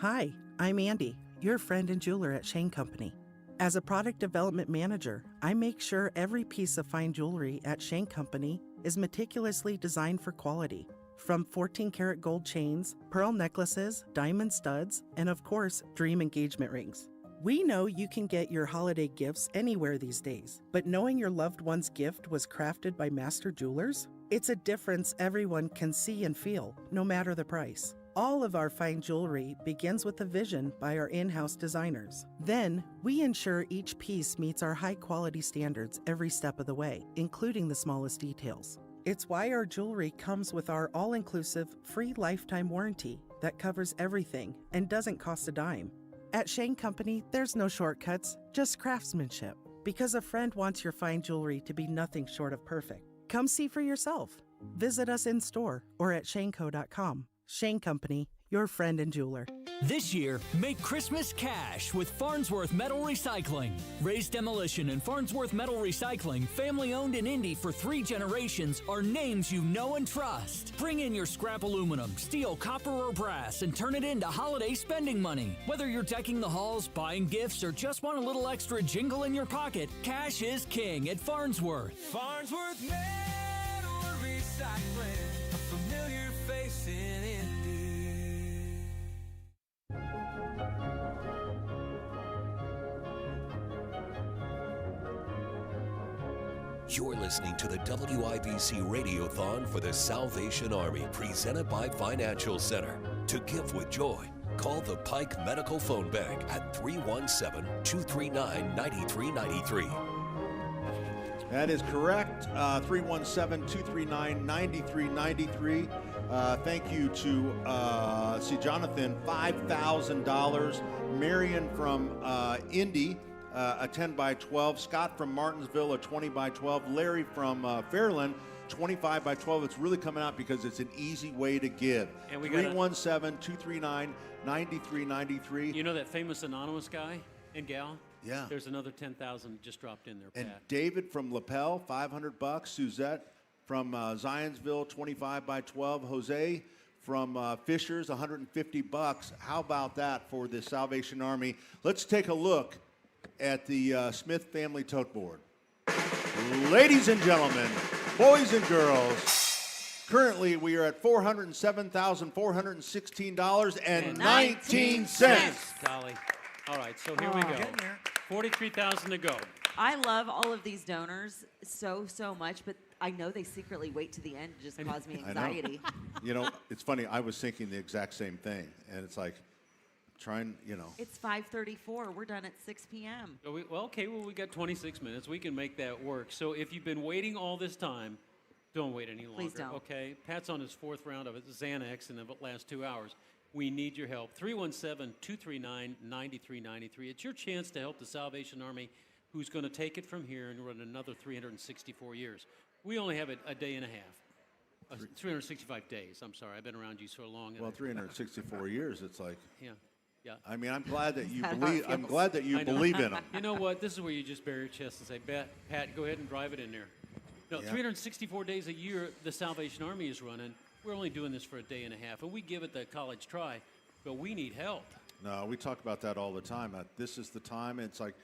Hi, I'm Andy, your friend and jeweler at Shane Company. As a product development manager, I make sure every piece of fine jewelry at Shane Company is meticulously designed for quality. From 14-karat gold chains, pearl necklaces, diamond studs, and of course, dream engagement rings. We know you can get your holiday gifts anywhere these days, but knowing your loved one's gift was crafted by master jewelers? It's a difference everyone can see and feel, no matter the price. All of our fine jewelry begins with a vision by our in-house designers. Then, we ensure each piece meets our high-quality standards every step of the way, including the smallest details. It's why our jewelry comes with our all-inclusive, free lifetime warranty that covers everything and doesn't cost a dime. At Shane Company, there's no shortcuts, just craftsmanship. Because a friend wants your fine jewelry to be nothing short of perfect. Come see for yourself. Visit us in store or at shaneco.com. Shane Company, your friend and jeweler. This year, make Christmas cash with Farnsworth Metal Recycling. Raised Demolition and Farnsworth Metal Recycling, family owned in Indy for 3 generations, are names you know and trust. Bring in your scrap aluminum, steel, copper, or brass and turn it into holiday spending money. Whether you're decking the halls, buying gifts, or just want a little extra jingle in your pocket, cash is king at Farnsworth. Farnsworth Metal Recycling, a familiar face in Indy. You're listening to the WIBC Radiothon for the Salvation Army, presented by Financial Center. To give with joy, call the Pike Medical Phone Bank at 317-239-9393. That is correct. 317-239-9393. Thank you to Jonathan, $5,000. Marion from Indy, a 10 by 12. Scott from Martinsville, a 20 by 12. Larry from Fairland, 25 by 12. It's really coming out because it's an easy way to give. 317-239-9393. You know that famous anonymous guy and gal? Yeah. There's another 10,000 just dropped in there, Pat. And David from Lapel, $500. Suzette from Zionsville, 25 by 12. Jose from Fishers, $150. How about that for the Salvation Army? Let's take a look at the Smith Family Tote Board. Ladies and gentlemen, boys and girls, currently we are at $407,416.19. Golly. All right, so here we go. 43,000 to go. I love all of these donors so much, but I know they secretly wait to the end to just cause me anxiety. You know, it's funny. I was thinking the exact same thing, and it's like, It's 5:34. We're done at 6 p.m. So we got 26 minutes. We can make that work. So if you've been waiting all this time, don't wait any longer. Please don't. Okay? Pat's on his 4th round of Xanax in the last 2 hours. We need your help. 317-239-9393. It's your chance to help the Salvation Army, who's going to take it from here and run another 364 years. We only have a day and a half. 365 days. I'm sorry. I've been around you so long. Well, 364 years. It's like. Yeah. Yeah. I mean, I'm glad that you believe. I'm glad that you believe in them. You know what? This is where you just bare your chest and say, Pat, go ahead and drive it in there. No, 364 days a year the Salvation Army is running. We're only doing this for a day and a half, and we give it the college try, but we need help. No, we talk about that all the time. This is the time. It's like,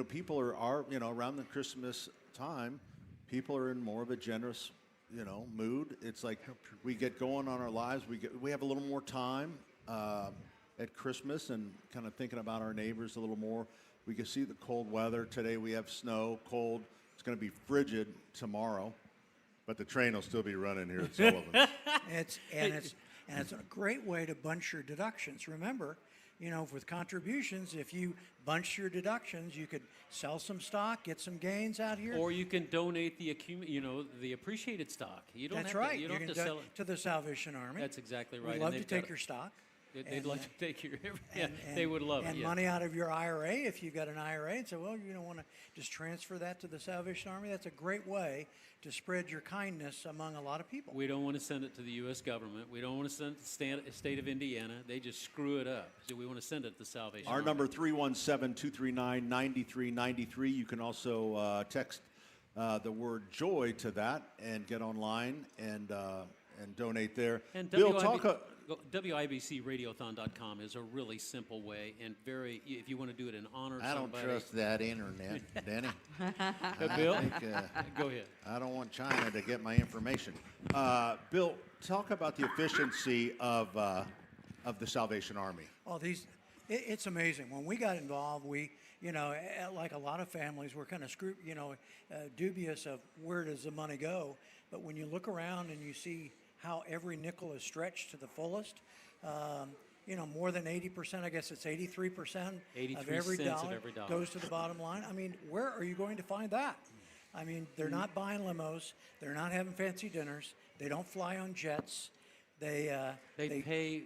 people are around the Christmas time, people are in more of a generous, mood. It's like we get going on our lives. We have a little more time at Christmas and kind of thinking about our neighbors a little more. We can see the cold weather. Today we have snow, cold. It's going to be frigid tomorrow. But the train will still be running here at Sullivan. It's a great way to bunch your deductions. Remember, with contributions, if you bunch your deductions, you could sell some stock, get some gains out here. Or you can donate the the appreciated stock. You don't That's have right. To, you don't have to sell it to the Salvation Army. That's exactly right. We'd love to take your stock. They'd like to take your they would love it. And money out of your IRA, if you've got an IRA, and say, well, you don't want to just transfer that to the Salvation Army. That's a great way to spread your kindness among a lot of people. We don't want to send it to the U.S. government. We don't want to send it to the state of Indiana. They just screw it up. So we want to send it to the Salvation Army. Our number, 317-239-9393. You can also text the word joy to that and get online and donate there. And Bill, WIBCRadiothon.com is a really simple way and very, if you want to do it in honor of I don't somebody. trust that internet, Danny. Bill, go ahead. I don't want China to get my information. Bill, talk about the efficiency of the Salvation Army. Oh, it's amazing. When we got involved, we, like a lot of families, we're kind of dubious of where does the money go. But when you look around and you see how every nickel is stretched to the fullest, more than 80%, I guess it's 83% of every dollar goes to the bottom line. I mean, where are you going to find that? I mean, they're not buying limos. They're not having fancy dinners. They don't fly on jets. They pay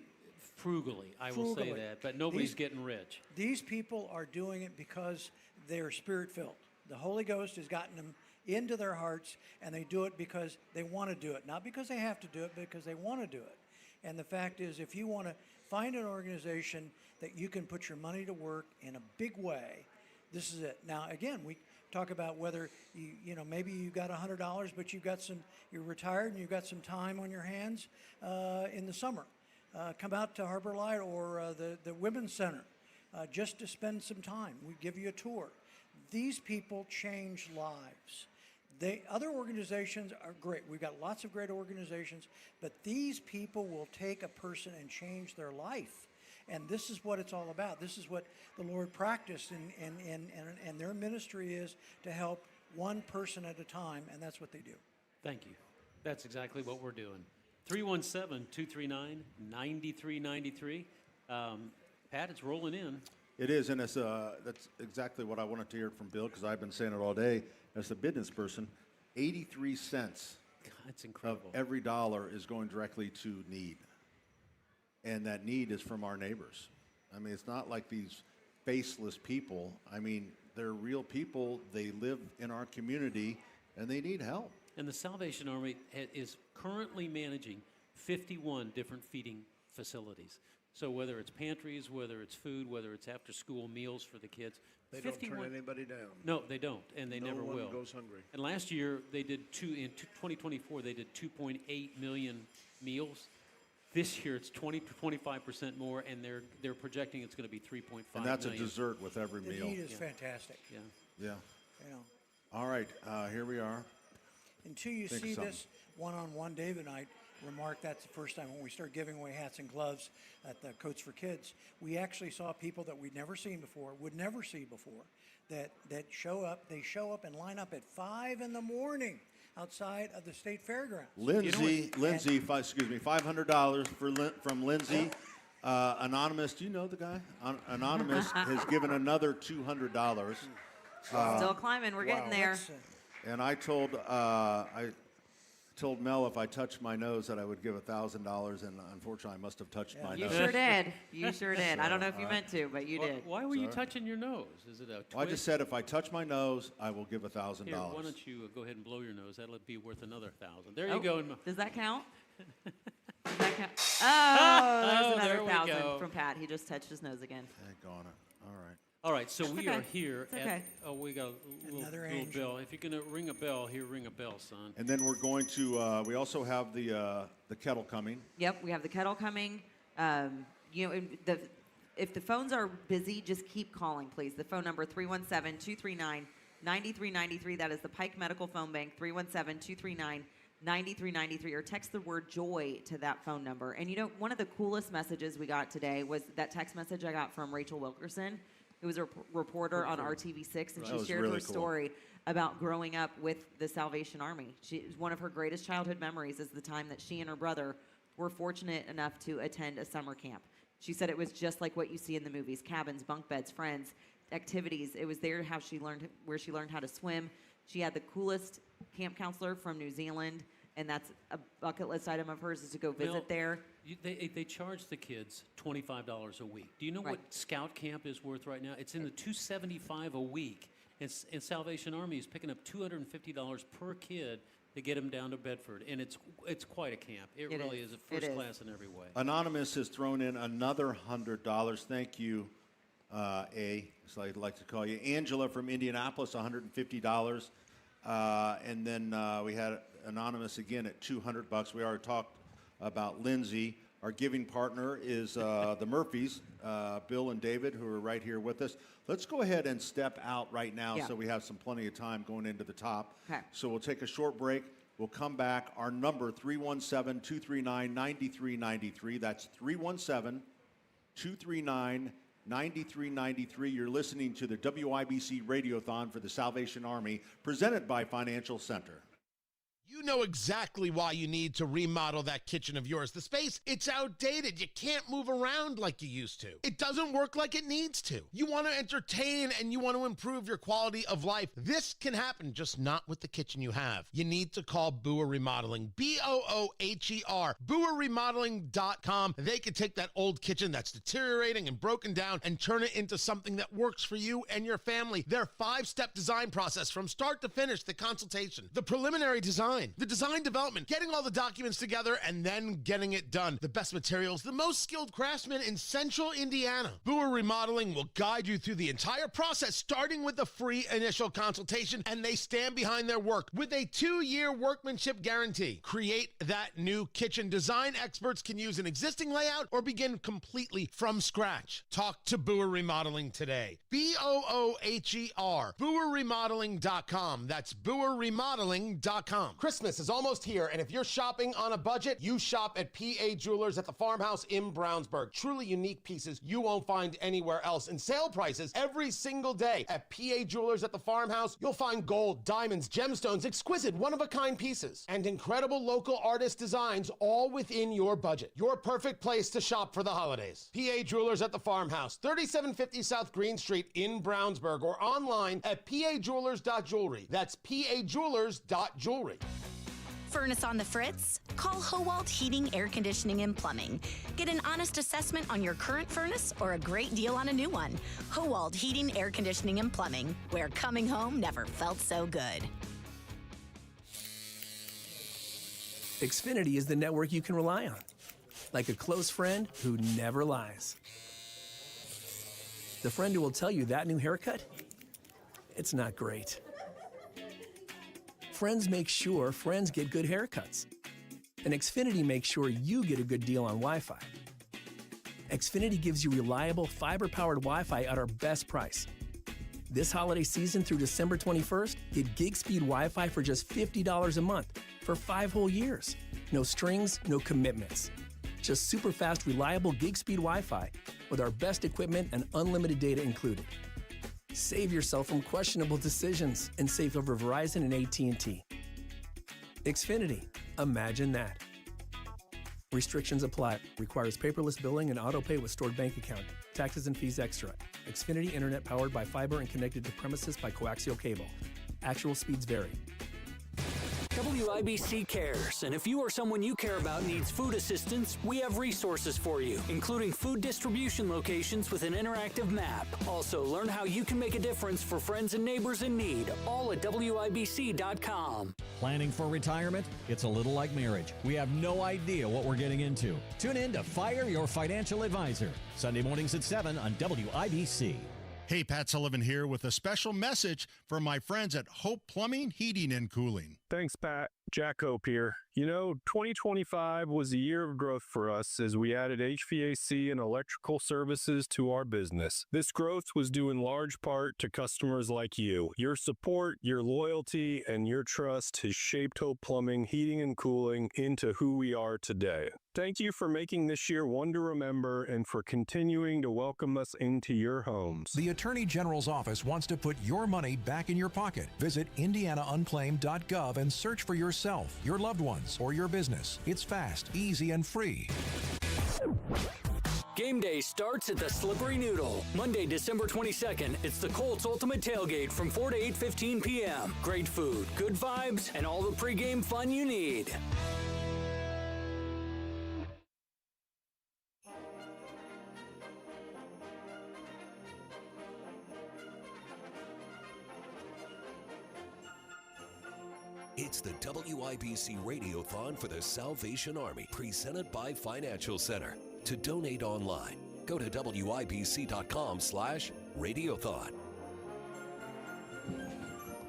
frugally, I will say that, but nobody's getting rich. These people are doing it because they're spirit-filled. The Holy Ghost has gotten them into their hearts, and they do it because they want to do it. Not because they have to do it, but because they want to do it. And the fact is, if you want to find an organization that you can put your money to work in a big way, this is it. Now, again, we talk about whether maybe you got $100, but you're retired and you've got some time on your hands in the summer. Come out to Harbor Light or the Women's Center just to spend some time. We give you a tour. These people change lives. Other organizations are great. We've got lots of great organizations, but these people will take a person and change their life. And this is what it's all about. This is what the Lord practiced, and their ministry is to help one person at a time, and that's what they do. Thank you. That's exactly what we're doing. 317-239-9393. Pat, it's rolling in. It is, and that's exactly what I wanted to hear from Bill, because I've been saying it all day. As a business person, 83 cents that's incredible. Of every dollar is going directly to need. And that need is from our neighbors. I mean, it's not like these faceless people. I mean, they're real people. They live in our community, and they need help. And the Salvation Army is currently managing 51 different feeding facilities. So whether it's pantries, whether it's food, whether it's after-school meals for the kids. They don't turn anybody down. No, they don't, and they never will. No one goes hungry. And last year, they did in 2024, they did 2.8 million meals. This year, it's 20 to 25% more, and they're projecting it's going to be 3.5 million. And that's a dessert with every meal. The need is fantastic. Yeah. All right, here we are. Until you see this one-on-one, Dave and I remarked that's the first time when we started giving away hats and gloves at the Coats for Kids. We actually saw people that we'd never seen before, would never see before, that show up. They show up and line up at 5 in the morning outside of the state fairgrounds. Lindsay, $500 from Lindsay. Anonymous, do you know the guy? Anonymous has given another $200. Still climbing. We're getting there. And I told Mel if I touched my nose that I would give $1,000, and unfortunately I must have touched my nose. You sure did. You sure did. I don't know if you meant to, but you did. Why were you touching your nose? Is it a twist? Well, I just said if I touch my nose, I will give $1,000. Here, why don't you go ahead and blow your nose? That'll be worth another $1,000. There you go. Does that count? Does that count? Oh, there's another $1,000 from Pat. He just touched his nose again. Thank God. All right. All right, so we are here at, we got a little bell. If you're going to ring a bell, here, ring a bell, son. And then we're going to, we also have the kettle coming. Yep, we have the kettle coming. If the phones are busy, just keep calling, please. The phone number, 317-239-9393. That is the Pike Medical Phone Bank, 317-239-9393, or text the word joy to that phone number. And one of the coolest messages we got today was that text message I got from Rachel Wilkerson, who was a reporter on RTV6, and she shared her story about growing up with the Salvation Army. One of her greatest childhood memories is the time that she and her brother were fortunate enough to attend a summer camp. She said it was just like what you see in the movies: cabins, bunk beds, friends, activities. It was there where she learned how to swim. She had the coolest camp counselor from New Zealand, and that's a bucket list item of hers, is to go visit there. They charge the kids $25 a week. Do you know what Scout Camp is worth right now? It's in the $275 a week. And Salvation Army is picking up $250 per kid to get them down to Bedford. And it's quite a camp. It really is a first class in every way. Anonymous has thrown in another $100. Thank you, A, as I'd like to call you. Angela from Indianapolis, $150. And then we had Anonymous again at $200. We already talked about Lindsay. Our giving partner is the Murphys, Bill and David, who are right here with us. Let's go ahead and step out right now so we have some plenty of time going into the top. Okay. So we'll take a short break. We'll come back. Our number, 317-239-9393. That's 317-239-9393. You're listening to the WIBC Radiothon for the Salvation Army, presented by Financial Center. You know exactly why you need to remodel that kitchen of yours. The space, it's outdated. You can't move around like you used to. It doesn't work like it needs to. You want to entertain and you want to improve your quality of life. This can happen, just not with the kitchen you have. You need to call Booher Remodeling, B-O-O-H-E-R, BooherRemodeling.com. They can take that old kitchen that's deteriorating and broken down and turn it into something that works for you and your family. Their 5-step design process from start to finish, the consultation, the preliminary design, the design development, getting all the documents together, and then getting it done. The best materials, the most skilled craftsmen in Central Indiana. Booher Remodeling will guide you through the entire process, starting with the free initial consultation, and they stand behind their work with a 2-year workmanship guarantee. Create that new kitchen. Design experts can use an existing layout or begin completely from scratch. Talk to Booher Remodeling today. B-O-O-H-E-R, BooherRemodeling.com. That's BooherRemodeling.com. Christmas is almost here, and if you're shopping on a budget, you shop at PA Jewelers at the Farmhouse in Brownsburg. Truly unique pieces you won't find anywhere else. And sale prices every single day at PA Jewelers at the Farmhouse. You'll find gold, diamonds, gemstones, exquisite, one-of-a-kind pieces, and incredible local artist designs, all within your budget. Your perfect place to shop for the holidays. PA Jewelers at the Farmhouse, 3750 South Green Street in Brownsburg, or online at pajewelers.jewelry. That's pajewelers.jewelry. Furnace on the fritz? Call Howald Heating, Air Conditioning, and Plumbing. Get an honest assessment on your current furnace or a great deal on a new one. Howald Heating, Air Conditioning, and Plumbing, where coming home never felt so good. Xfinity is the network you can rely on, like a close friend who never lies. The friend who will tell you that new haircut, it's not great. Friends make sure friends get good haircuts. And Xfinity makes sure you get a good deal on Wi-Fi. Xfinity gives you reliable, fiber-powered Wi-Fi at our best price. This holiday season through December 21st, get gig speed Wi-Fi for just $50 a month for 5 whole years. No strings, no commitments. Just super fast, reliable gig speed Wi-Fi with our best equipment and unlimited data included. Save yourself from questionable decisions and save over Verizon and AT&T. Xfinity. Imagine that. Restrictions apply. Requires paperless billing and auto pay with stored bank account. Taxes and fees extra. Xfinity Internet powered by fiber and connected to premises by coaxial cable. Actual speeds vary. WIBC cares, and if you or someone you care about needs food assistance, we have resources for you, including food distribution locations with an interactive map. Also, learn how you can make a difference for friends and neighbors in need, all at WIBC.com. Planning for retirement? It's a little like marriage. We have no idea what we're getting into. Tune in to Fire Your Financial Advisor, Sunday mornings at 7 on WIBC. Hey, Pat Sullivan here with a special message from my friends at Hope Plumbing, Heating, and Cooling. Thanks, Pat. Jack Hope here. You know, 2025 was a year of growth for us as we added HVAC and electrical services to our business. This growth was due in large part to customers like you. Your support, your loyalty, and your trust has shaped Hope Plumbing, Heating, and Cooling into who we are today. Thank you for making this year one to remember and for continuing to welcome us into your homes. The Attorney General's office wants to put your money back in your pocket. Visit indianaunclaimed.gov and search for yourself, your loved ones, or your business. It's fast, easy, and free. Game day starts at the Slippery Noodle. Monday, December 22nd, it's the Colts Ultimate Tailgate from 4 to 8:15 p.m. Great food, good vibes, and all the pregame fun you need. It's the WIBC Radiothon for the Salvation Army, presented by Financial Center. To donate online, go to WIBC.com/Radiothon.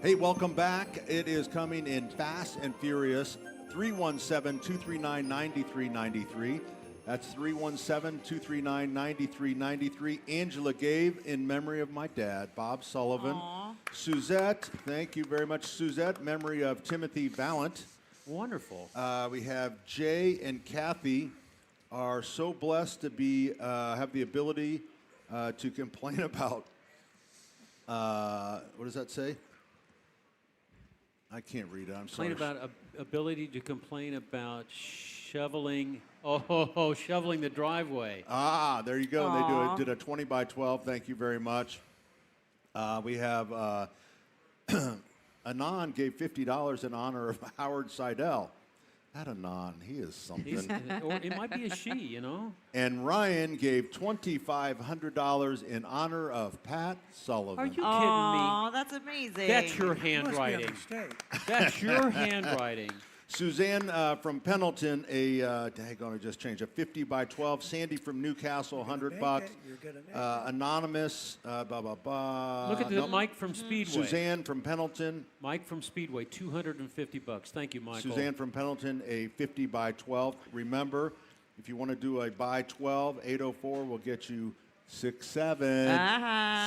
Hey, welcome back. It is coming in fast and furious. 317-239-9393. That's 317-239-9393. Angela gave in memory of my dad, Bob Sullivan. Aww. Suzette, thank you very much, Suzette. Memory of Timothy Vallant. Wonderful. We have Jay and Kathy are so blessed to be have the ability to complain about. What does that say? I can't read it. I'm sorry. Complain about ability to complain about shoveling. Shoveling the driveway. Ah, there you go. Aww. They did a 20 by 12. Thank you very much. We have Anon gave $50 in honor of Howard Seidel. That Anon, he is something. Or it might be a she, you know. And Ryan gave $2,500 in honor of Pat Sullivan. Are you kidding me? Oh, that's amazing. That's your Must be a handwriting. mistake. That's your handwriting. Suzanne from Pendleton, daggone, I just changed, a 50 by 12. Sandy from Newcastle, $100. You're gonna make it. Anonymous, blah, blah, blah. Look at the Mike from Speedway. Suzanne from Pendleton. Mike from Speedway, $250. Thank you, Michael. Suzanne from Pendleton, a 50 by 12. Remember, if you want to do a by 12, 804 will get you 6'7".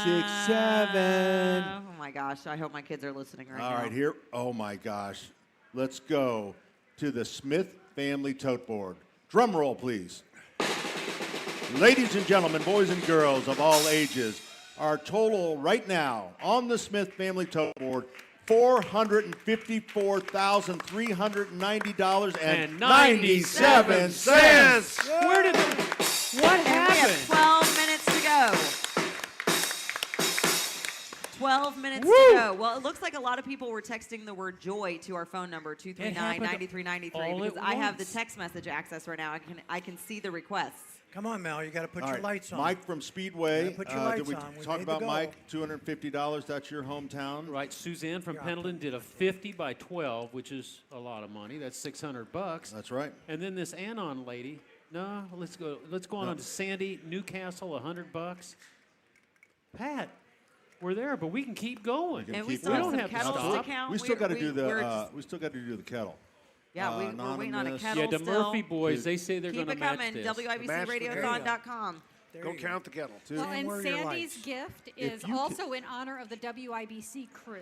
6'7". Oh my gosh! I hope my kids are listening right now. All right, here. Oh my gosh. Let's go to the Smith family tote board. Drum roll, please. Ladies and gentlemen, boys and girls of all ages, our total right now on the Smith family tote board, $454,390.97. Where did what We have happened? 12 minutes to go. 12 minutes to go. Well, it looks like a lot of people were texting the word joy to our phone number, 239-9393, all because at I have the once. text message access right now. I can see the requests. Come on, Mel. You got to put All your right, lights on. Mike from Speedway. Yeah, put your lights did we on. We talk made the about goal. Mike? $250. That's your hometown. Right, Suzanne from Pendleton did a 50 by 12, which is a lot of money. That's $600. That's right. And then this Anon lady. No, let's go on to Sandy, Newcastle, $100. Pat, we're there, but we can keep going. And we keep still have going. some have to kettles stop. to count. We still got to do we're the. just- We still got to do the kettle. Yeah, we're waiting on a Anonymous. kettle Yeah, the still. Murphy boys, they say they're Keep going to it match coming. this. WIBCRadiothon.com. Go count the kettle, too. Well, and wear your Sandy's lights. gift If is you also in honor of the WIBC crew.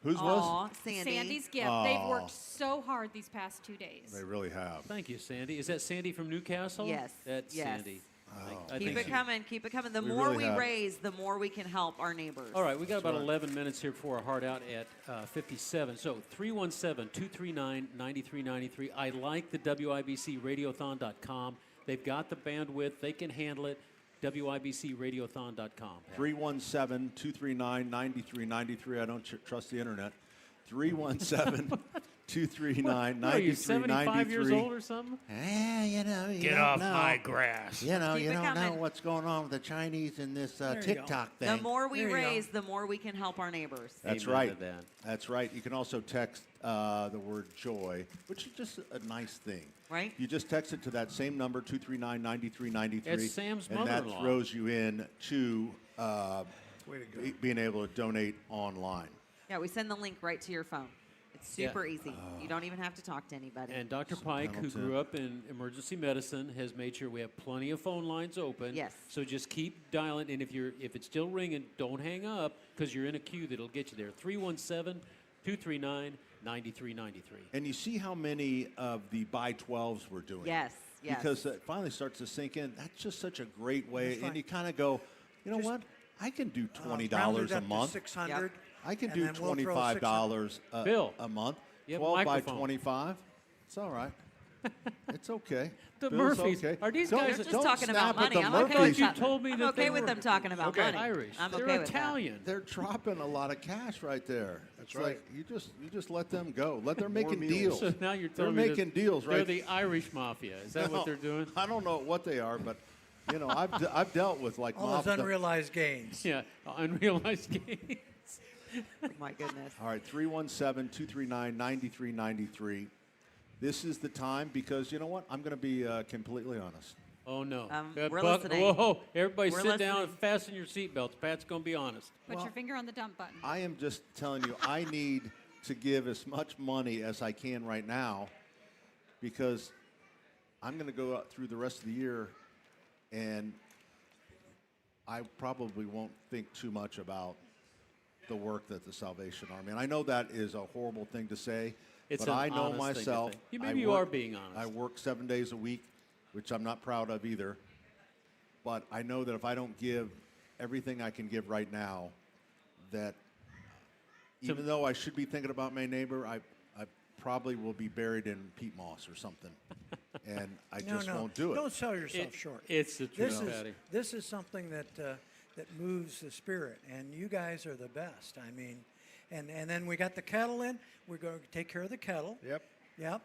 Whose Aw, was? Sandy. Sandy's gift. Aw. They've worked so hard these past 2 days. They really have. Thank you, Sandy. Is that Sandy from Newcastle? Yes. That's Yes. Sandy. I Keep think it she- coming. Keep it coming. The We more really we have. raise, the more we can help our neighbors. All right, we got about right. 11 minutes here before our hard out at 57. So 317-239-9393. I like the WIBCRadiothon.com. They've got the bandwidth. They can handle it. WIBCRadiothon.com. 317-239-9393. I don't trust the internet. 317-239-9393. What are you, 75 years old or something? You don't Get off know. my grass. You know, Keep you it don't know coming. what's going on with the Chinese and this you go. TikTok The thing. more we There you go. raise, the more we can help our neighbors. That's Amen right. to that. That's right. You can also text the word joy, which is just a nice thing. Right? You just text it to that same number, 239-9393. It's Sam's and that mother-in-law. throws you in to Way to go. being able to donate online. Yeah, we send the link right to your phone. It's Yeah. super easy. You don't even have to talk to anybody. And Dr. Pike, who Hamilton. grew up in emergency medicine, has made sure we have plenty of phone lines open. Yes. So just keep dialing, and if it's still ringing, don't hang up because you're in a queue that'll get you there. 317-239-9393. And you see how many of the buy 12s we're doing. Yes, yes. Because it finally starts to sink in. That's just such a great way. And you kind of go, you know what? I can do $20 a month. 600. I can and do then we'll throw $25 Bill, a month. you have a 12 by microphone. 25. It's all right. It's okay. The Bill's Murphys. okay. Are these Don't- guys? They're just don't talking about snap at money. the I'm okay Murphys. with You that. told me I'm that okay they with were- them talking about Okay. money. Irish. I'm They're okay with that. Italian. They're dropping a lot of cash right there. It's right. like you just let them go. They're making meals. deals. So now you're They're telling me making deals, right? They're the Irish mafia. Is that No, what they're doing? I don't know what they are, but you know, I've dealt with like All those mafia. unrealized gains. Yeah, unrealized gains. Oh, my goodness. All right, 317-239-9393. This is the time because you know what? I'm going to be completely honest. Oh, no. We're listening. Whoa, everybody We're sit down and listening. fasten your seatbelts. Pat's going to be honest. Put your finger on the dump button. I am just telling you, I need to give as much money as I can right now because I'm going to go out through the rest of the year and I probably won't think too much about the work that the Salvation Army, and I know that is a horrible thing to say, It's but an I know honest thing to myself. think. Maybe you are being honest. I work 7 days a week, which I'm not proud of either. But I know that if I don't give everything I can give right now, that even though I should be thinking about my neighbor, I probably will be buried in peat moss or something, and I just won't do it. Don't sell yourself short. It's the truth, Patty. This is something that moves the spirit, and you guys are the best. I mean, and then we got the kettle in. We're going to take care of the kettle. Yep.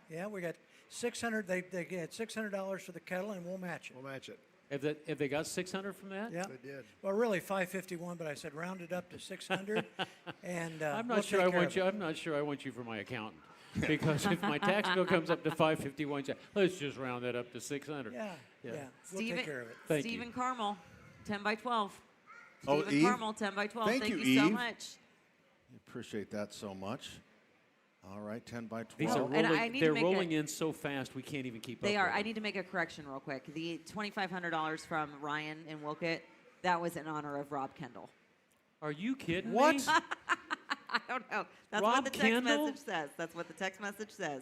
Yeah. We got $600. They get $600 for the kettle, and we'll match it. We'll match it. Have they got 600 from that? Yeah, They did. Well, really 551, but I said round it up to 600, and I'm not we'll sure take I care want of you. it. I'm not sure I want you for my accountant. Because if my tax bill comes up to 551, let's just round that up to 600. Yeah. We'll Steven, take care of it. Thank Stephen you. Carmel, 10 by 12. Oh, Stephen Eve? Carmel, 10 by 12. Thank you, so Eve. much. Appreciate that so much. All right, 10 by 12. These are and I rolling, need to they're make rolling in so fast we can't even keep They up are. with I them. need to make a correction real quick. The $2,500 from Ryan and Wilkett, that was in honor of Rob Kendall. Are you kidding What? me? I don't know. That's Rob what the text Kendall? message says. That's what the text message says.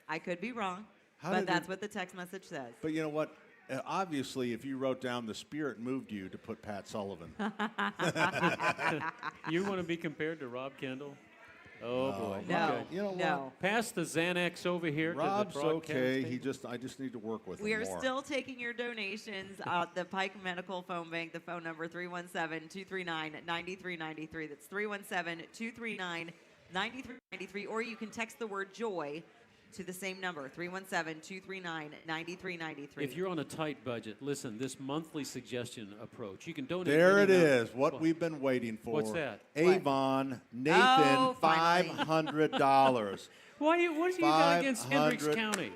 I could be wrong, How but did that's it- what the text message says. But you know what? Obviously, if you wrote down the Spirit moved you to put Pat Sullivan. You want to be compared to Rob Kendall? Oh boy. No. Okay. You know what? No. Pass the Xanax over here Rob's to the broadcast okay. table. I just need to work with We him are more. still taking your donations at the Pike Medical Phone Bank. The phone number 317-239-9393. That's 317-239-9393. Or you can text the word joy to the same number, 317-239-9393. If you're on a tight budget, listen, this monthly suggestion approach, you can donate. There it any amount. is. What we've been waiting for. What's that? Avon, Nathan, Oh, finally. $500. What do you got against Hendricks 500. County?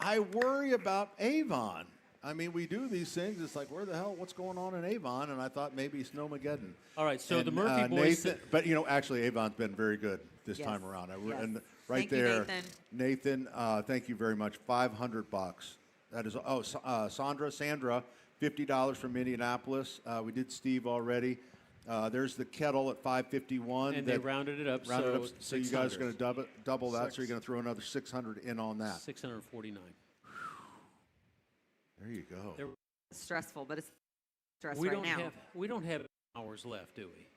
I worry about Avon. I mean, we do these things. It's like, where the hell? What's going on in Avon? And I thought maybe Snowmageddon. All right, so And, the Murphy boys. Nathan, but actually, Avon's been very good this Yes. time around. Yes. And right Thank you, there, Nathan. thank you very much. $500. That is. Sandra, $50 from Indianapolis. We did Steve already. There's the kettle at $551. And they rounded it up, so you guys 600. are going to double that. So you're going to throw another $600 in on that. 649. There you go. It's stressful, but it's stressful We right don't now. have hours left, do we?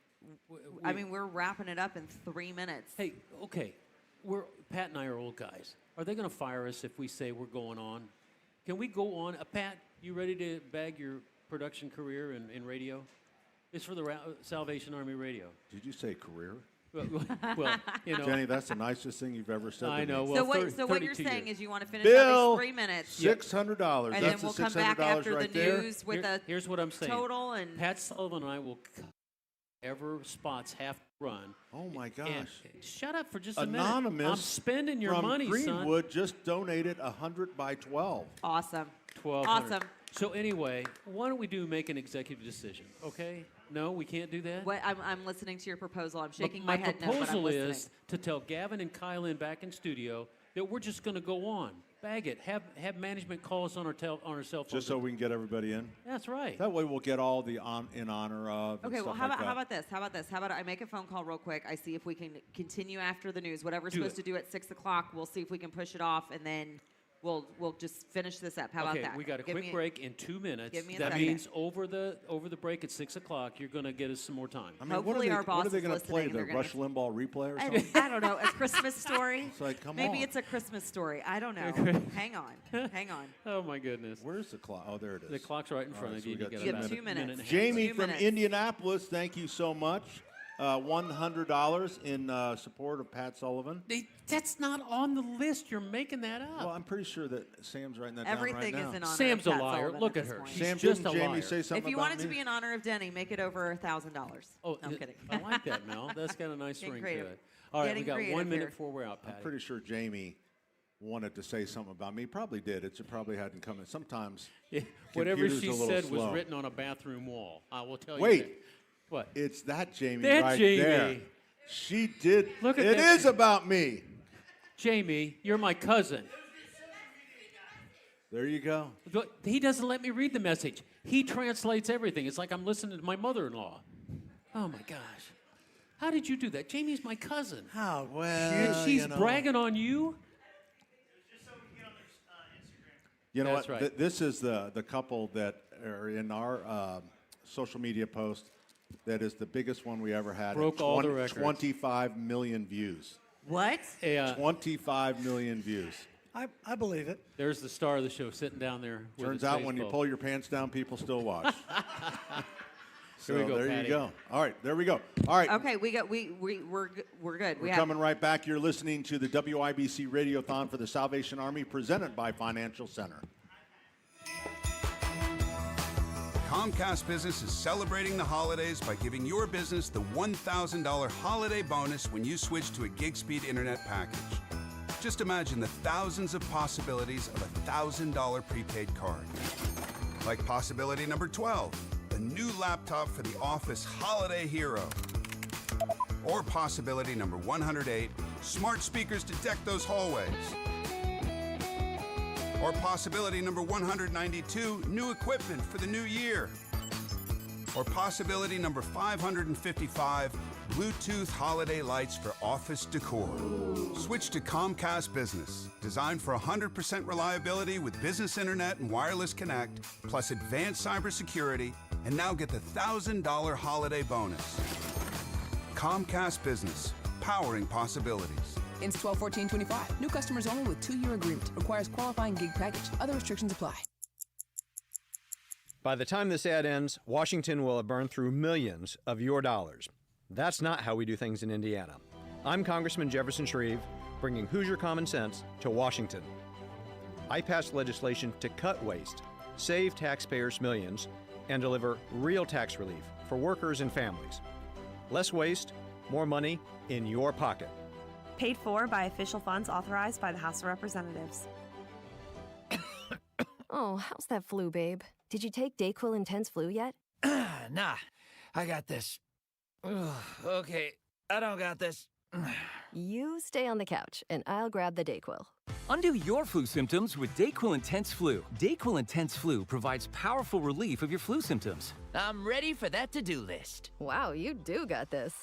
I mean, we're wrapping it up in 3 minutes. Hey, okay. Pat and I are old guys. Are they going to fire us if we say we're going on? Can we go on? Pat, you ready to bag your production career in radio? It's for the Salvation Army Radio. Did you say career? Well, Jenny, that's the nicest thing you've ever said. I to know. Me. Well, So what you're 32 saying years. is you want to finish Bill, up these 3 minutes. $600. And That's then we'll the come back $600 after right the there. news with Here's what I'm saying. total and Pat Sullivan and I will ever spots have to run. Oh my gosh! And shut up for just a Anonymous minute. I'm spending your from money, Greenwood just donated 100 by 12. awesome. 1,200. Awesome. So anyway, why don't we make an executive decision? Okay? No, we can't do that. What I'm listening to your proposal. I'm shaking my my head no, but I'm proposal listening. is to tell Gavin and Kylan back in studio that we're just going to go on. Bag it. Have management call us on our cell phone. Just so we can get everybody in. That's right. That way we'll get all the in honor of. and Okay, well, stuff how like about that. how about this? How about I make a phone call real quick? I see if we can continue after the news. Whatever we're Do supposed it. to do at 6 o'clock, we'll see if we can push it off, and then we'll just finish this up. How Okay, about that? we got a Give quick me break in 2 minutes. give me a That second. means over the break at 6 o'clock, you're going to get us some more time. I mean, Hopefully our boss what are they is going to play? listening. The They're gonna- Rush Limbaugh replay or I, something? I don't know. A Christmas story? It's like, come Maybe on. it's a Christmas story. I don't know. Hang on. Hang on. Oh my goodness. Where's the clock? Oh, there it is. The clock's right in All front right, of so you. we got got 2 about minutes. a minute and a half. Jamie 2 from minutes. Indianapolis, thank you so much. $100 in support of Pat Sullivan. That's not on the list. You're making that up. Well, I'm pretty sure that Sam's writing that Everything down is right in now. honor Sam's of a Pat liar. Sullivan Look at at this her. point. She's Sam, just didn't a Jamie liar. say something If you about want it to me? be in honor of Denny, make it over $1,000. Oh, No, I'm kidding. I like that, Mel. That's got a nice Getting ring creative. to it. All right, we Getting got 1 creative minute here. before we're out, I'm Patty. pretty sure Jamie wanted to say something about me. He probably did. It probably hadn't come in. Sometimes whatever computer's she a little said slow. was written on a bathroom wall. I will tell you. Wait. That. What? It's that Jamie That right Jamie. there. She did. Look at it that. is about me. Jamie, you're my cousin. There you go. But he doesn't let me read the message. He translates everything. It's like I'm listening to my mother-in-law. Oh, my gosh. How did you do that? Jamie's my cousin. How? Well, and she's bragging on you? You know That's what? right. This is the couple that are in our social media post that is the biggest one we ever had. Broke all the records. 25 million views. What? 25 million views. I believe it. There's the star of the show sitting down there. With Turns his out when you baseball. pull your pants down, people still watch. So Here we go, there Patty. you go. All right, there we go. All right. Okay, we're good. We're coming right back. You're listening to the WIBC Radiothon for the Salvation Army, presented by Financial Center. Comcast Business is celebrating the holidays by giving your business the $1,000 holiday bonus when you switch to a gig speed internet package. Just imagine the thousands of possibilities of a $1,000 prepaid card. Like possibility number 12, a new laptop for the office holiday hero. Or possibility number 108, smart speakers to deck those hallways. Or possibility number 192, new equipment for the new year. Or possibility number 555, Bluetooth holiday lights for office decor. Switch to Comcast Business, designed for 100% reliability with business internet and wireless connect, plus advanced cybersecurity, and now get the $1,000 holiday bonus. Comcast Business, powering possibilities. Ends 12/14/25. New customers only with 2-year agreement. Requires qualifying gig package. Other restrictions apply. By the time this ad ends, Washington will have burned through millions of your dollars. That's not how we do things in Indiana. I'm Congressman Jefferson Shreve, bringing Hoosier common sense to Washington. I passed legislation to cut waste, save taxpayers millions, and deliver real tax relief for workers and families. Less waste, more money in your pocket. Paid for by official funds authorized by the House of Representatives. Oh, how's that flu, babe? Did you take Dayquil Intense Flu yet? Nah, I got this. Ugh, okay, I don't got this. You stay on the couch, and I'll grab the Dayquil. Undo your flu symptoms with Dayquil Intense Flu. Dayquil Intense Flu provides powerful relief of your flu symptoms. I'm ready for that to-do list. Wow, you do got this.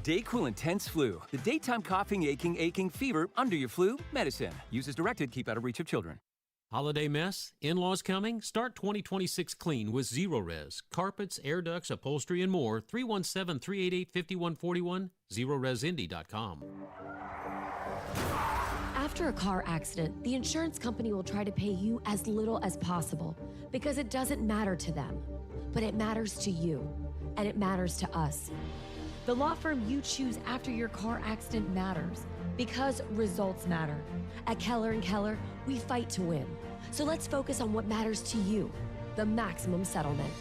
Dayquil Intense Flu, the daytime coughing, aching, fever, under your flu medicine. Use as directed, keep out of reach of children. Holiday mess? In-laws coming? Start 2026 clean with Zero Res. Carpets, air ducts, upholstery, and more. 317-388-5141. ZeroResIndy.com. After a car accident, the insurance company will try to pay you as little as possible because it doesn't matter to them. But it matters to you, and it matters to us. The law firm you choose after your car accident matters because results matter. At Keller & Keller, we fight to win. So let's focus on what matters to you, the maximum settlement.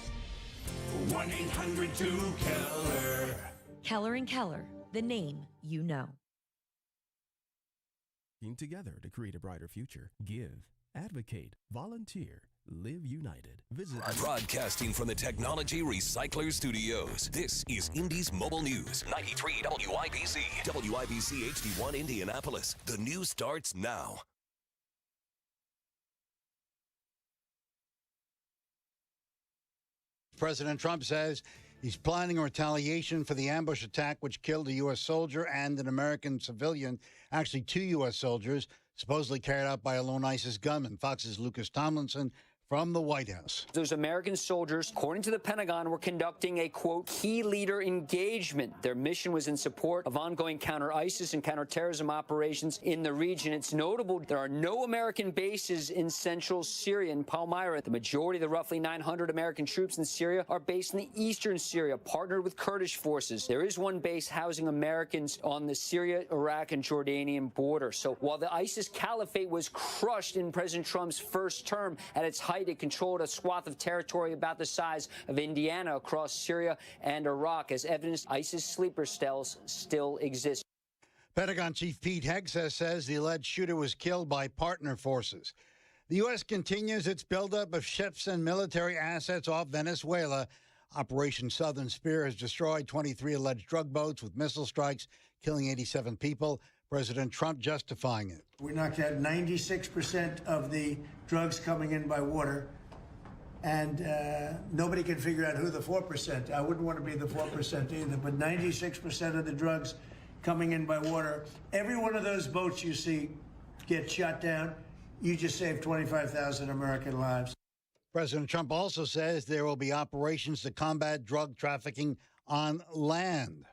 1-800-2-KELLER. Keller & Keller, the name you know. Together to create a brighter future. Give, advocate, volunteer, live united. Visit Broadcasting from the Technology Recycler Studios. This is Indy's Mobile News. 93 WIBC. WIBC HD1 Indianapolis. The news starts now. President Trump says he's planning a retaliation for the ambush attack which killed a U.S. soldier and an American civilian, actually 2 U.S. soldiers, supposedly carried out by a lone ISIS gunman. Fox's Lucas Tomlinson from the White House. Those American soldiers, according to the Pentagon, were conducting a, quote, key leader engagement. Their mission was in support of ongoing counter-ISIS and counterterrorism operations in the region. It's notable there are no American bases in central Syria and Palmyra. The majority of the roughly 900 American troops in Syria are based in the eastern Syria, partnered with Kurdish forces. There is one base housing Americans on the Syria, Iraq, and Jordanian border. So while the ISIS caliphate was crushed in President Trump's first term, at its height, it controlled a swath of territory about the size of Indiana across Syria and Iraq. As evidence, ISIS sleeper cells still exist. Pentagon Chief Pete Hegseth says the alleged shooter was killed by partner forces. The U.S. continues its buildup of ships and military assets off Venezuela. Operation Southern Spear has destroyed 23 alleged drug boats with missile strikes, killing 87 people. President Trump justifying it. We knocked out 96% of the drugs coming in by water, and nobody can figure out who the 4%. I wouldn't want to be the 4% either, but 96% of the drugs coming in by water. Every one of those boats you see get shot down. You just saved 25,000 American lives. President Trump also says there will be operations to combat drug trafficking on land.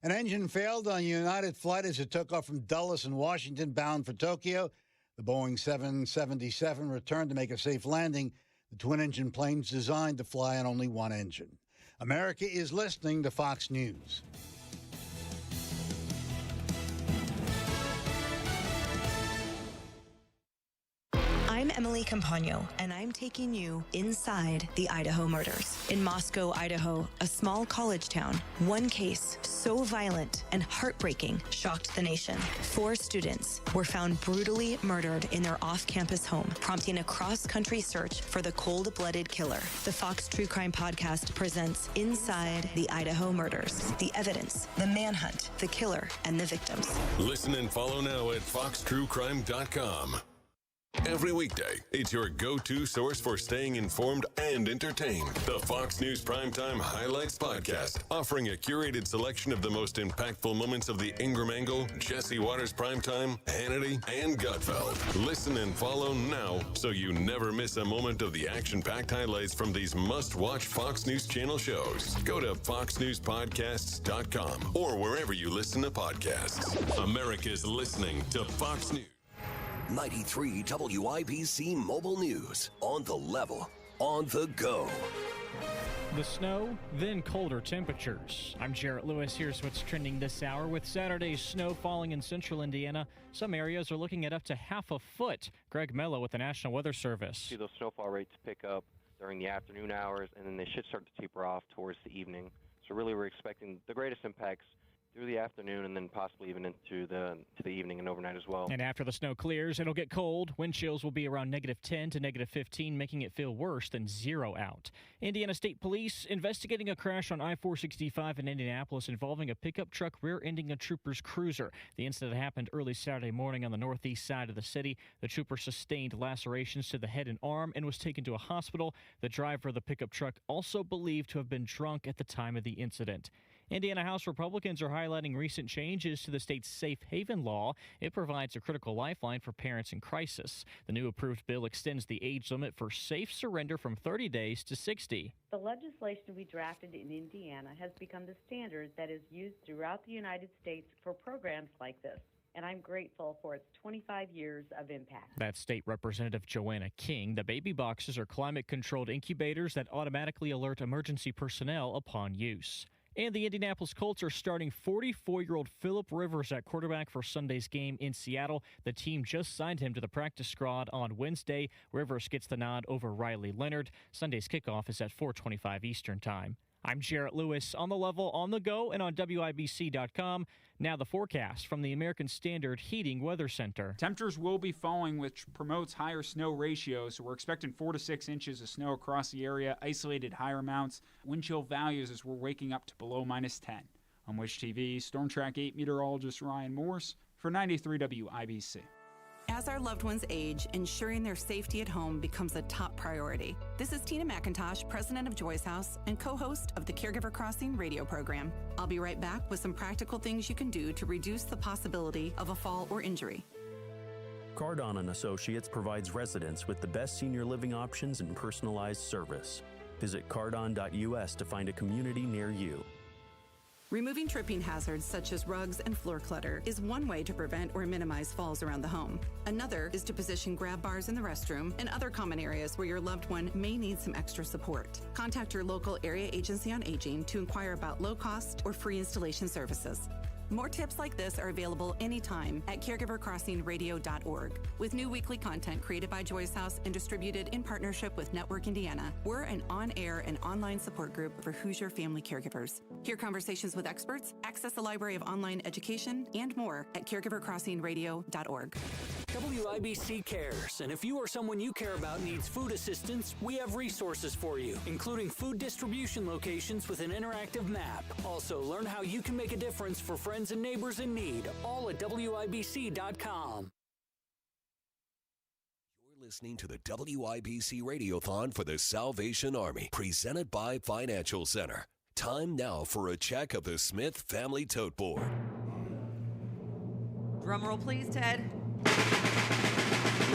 An engine failed on a United flight as it took off from Dulles in Washington bound for Tokyo. The Boeing 777 returned to make a safe landing. The twin-engine plane's designed to fly on only one engine. America is listening to Fox News. I'm Emily Campagno, and I'm taking you inside the Idaho murders. In Moscow, Idaho, a small college town, one case so violent and heartbreaking shocked the nation. 4 students were found brutally murdered in their off-campus home, prompting a cross-country search for the cold-blooded killer. The Fox True Crime Podcast presents Inside the Idaho Murders, the evidence, the manhunt, the killer, and the victims. Listen and follow now at foxtruecrime.com. Every weekday, it's your go-to source for staying informed and entertained. The Fox News Primetime Highlights Podcast, offering a curated selection of the most impactful moments of the Ingram Angle, Jesse Waters Primetime, Hannity, and Gutfeld. Listen and follow now so you never miss a moment of the action-packed highlights from these must-watch Fox News Channel shows. Go to foxnewspodcasts.com or wherever you listen to podcasts. America's listening to Fox News. 93 WIBC Mobile News. On the level, on the go. The snow, then colder temperatures. I'm Jarrett Lewis. Here's what's trending this hour. With Saturday's snow falling in central Indiana, some areas are looking at up to half a foot. Greg Mello with the National Weather Service. See those snowfall rates pick up during the afternoon hours, and then they should start to taper off towards the evening. So really we're expecting the greatest impacts through the afternoon and then possibly even into the evening and overnight as well. And after the snow clears, it'll get cold. Wind chills will be around -10 to -15, making it feel worse than 0 out. Indiana State Police investigating a crash on I-465 in Indianapolis involving a pickup truck rear-ending a trooper's cruiser. The incident happened early Saturday morning on the northeast side of the city. The trooper sustained lacerations to the head and arm and was taken to a hospital. The driver of the pickup truck also believed to have been drunk at the time of the incident. Indiana House Republicans are highlighting recent changes to the state's safe haven law. It provides a critical lifeline for parents in crisis. The new approved bill extends the age limit for safe surrender from 30 days to 60. The legislation we drafted in Indiana has become the standard that is used throughout the United States for programs like this, and I'm grateful for its 25 years of impact. That's State Representative Joanna King. The baby boxes are climate-controlled incubators that automatically alert emergency personnel upon use. And the Indianapolis Colts are starting 44-year-old Phillip Rivers at quarterback for Sunday's game in Seattle. The team just signed him to the practice squad on Wednesday. Rivers gets the nod over Riley Leonard. Sunday's kickoff is at 4:25 Eastern Time. I'm Jarrett Lewis, on the level, on the go, and on WIBC.com. Now the forecast from the American Standard Heating Weather Center. Temperatures will be falling, which promotes higher snow ratios. So we're expecting 4 to 6 inches of snow across the area, isolated higher amounts. Wind chill values as we're waking up to below -10. On Wish TV, Storm Track 8 meteorologist Ryan Morse for 93 WIBC. As our loved ones age, ensuring their safety at home becomes a top priority. This is Tina McIntosh, president of Joyce House and co-host of the Caregiver Crossing radio program. I'll be right back with some practical things you can do to reduce the possibility of a fall or injury. Cardon & Associates provides residents with the best senior living options and personalized service. Visit cardon.us to find a community near you. Removing tripping hazards such as rugs and floor clutter is one way to prevent or minimize falls around the home. Another is to position grab bars in the restroom and other common areas where your loved one may need some extra support. Contact your local area agency on aging to inquire about low-cost or free installation services. More tips like this are available anytime at caregivercrossingradio.org. With new weekly content created by Joyce House and distributed in partnership with Network Indiana, we're an on-air and online support group for Hoosier family caregivers. Hear conversations with experts, access a library of online education, and more at caregivercrossingradio.org. WIBC cares, and if you or someone you care about needs food assistance, we have resources for you, including food distribution locations with an interactive map. Also, learn how you can make a difference for friends and neighbors in need, all at WIBC.com. You're listening to the WIBC Radiothon for the Salvation Army, presented by Financial Center. Time now for a check of the Smith Family Tote Board. Drum roll, please, Ted.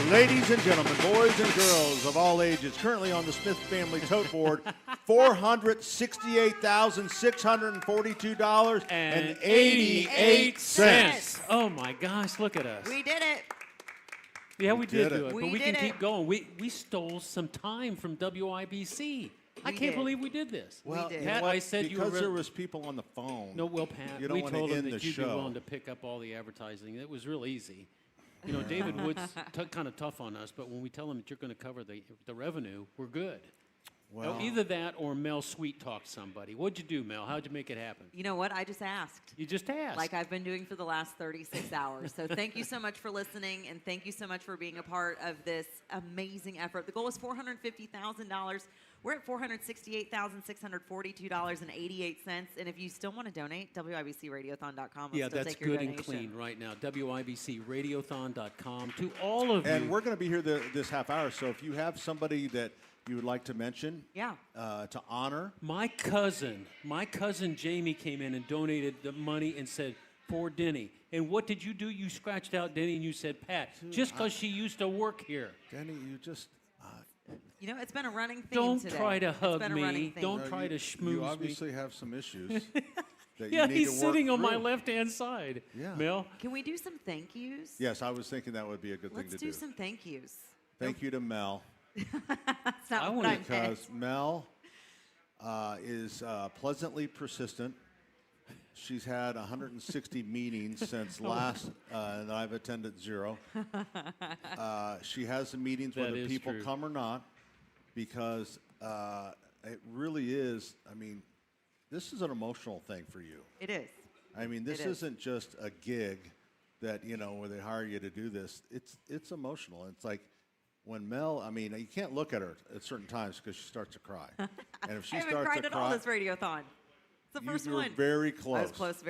Ladies and gentlemen, boys and girls of all ages, currently on the Smith Family Tote Board, $468,642.88. Oh my gosh, look at us. We did it. Yeah, we did do it, We but we did can it. keep going. We stole some time from WIBC. I can't believe we did this. Well, did. you know Pat, what? I said because you were there was people on the phone. No, well, Pat, you don't we want to told him end that the you'd be show. willing to pick up all the advertising. It was real easy. You know, David Wood's kind of tough on us, but when we tell him that you're going to cover the revenue, we're good. Well, Now, either that or Mel sweet talked somebody. What'd you do, Mel? How'd you make it happen? You know what? I just asked. You just asked. Like I've been doing for the last 36 hours. So thank you so much for listening, and thank you so much for being a part of this amazing effort. The goal is $450,000. We're at $468,642.88. And if you still want to donate, WIBCRadiothon.com. Yeah, that's good and clean right now. WIBCRadiothon.com. To all of you. And we're going to be here this half hour, so if you have somebody that you would like to mention to honor. My cousin Jamie came in and donated the money and said, for Denny. And what did you do? You scratched out Denny and you said, Pat, just because she used to work here. Denny, you just... You know, it's been a running theme Don't today. try to hug It's been a me. running theme. Don't try to schmooze me. You obviously have some issues. That Yeah, you need he's to work sitting on my through. left-hand side. Yeah. Mel? Can we do some thank yous? Yes, I was thinking that would be a good thing Let's to do do. some thank yous. Thank you to Mel. That's not what I meant. Because Mel is pleasantly persistent. She's had 160 meetings since last, and I've attended 0. She has the meetings That whether is people true. come or not, because it really is. I mean, this is an emotional thing for you. It is. I mean, this It is. isn't just a gig that, you know, where they hire you to do this. It's emotional. It's like when Mel, I mean, you can't look at her at certain times because she starts to cry. And if she I haven't starts cried to at all cry, this radiothon. It's the first you were one. very close. I was close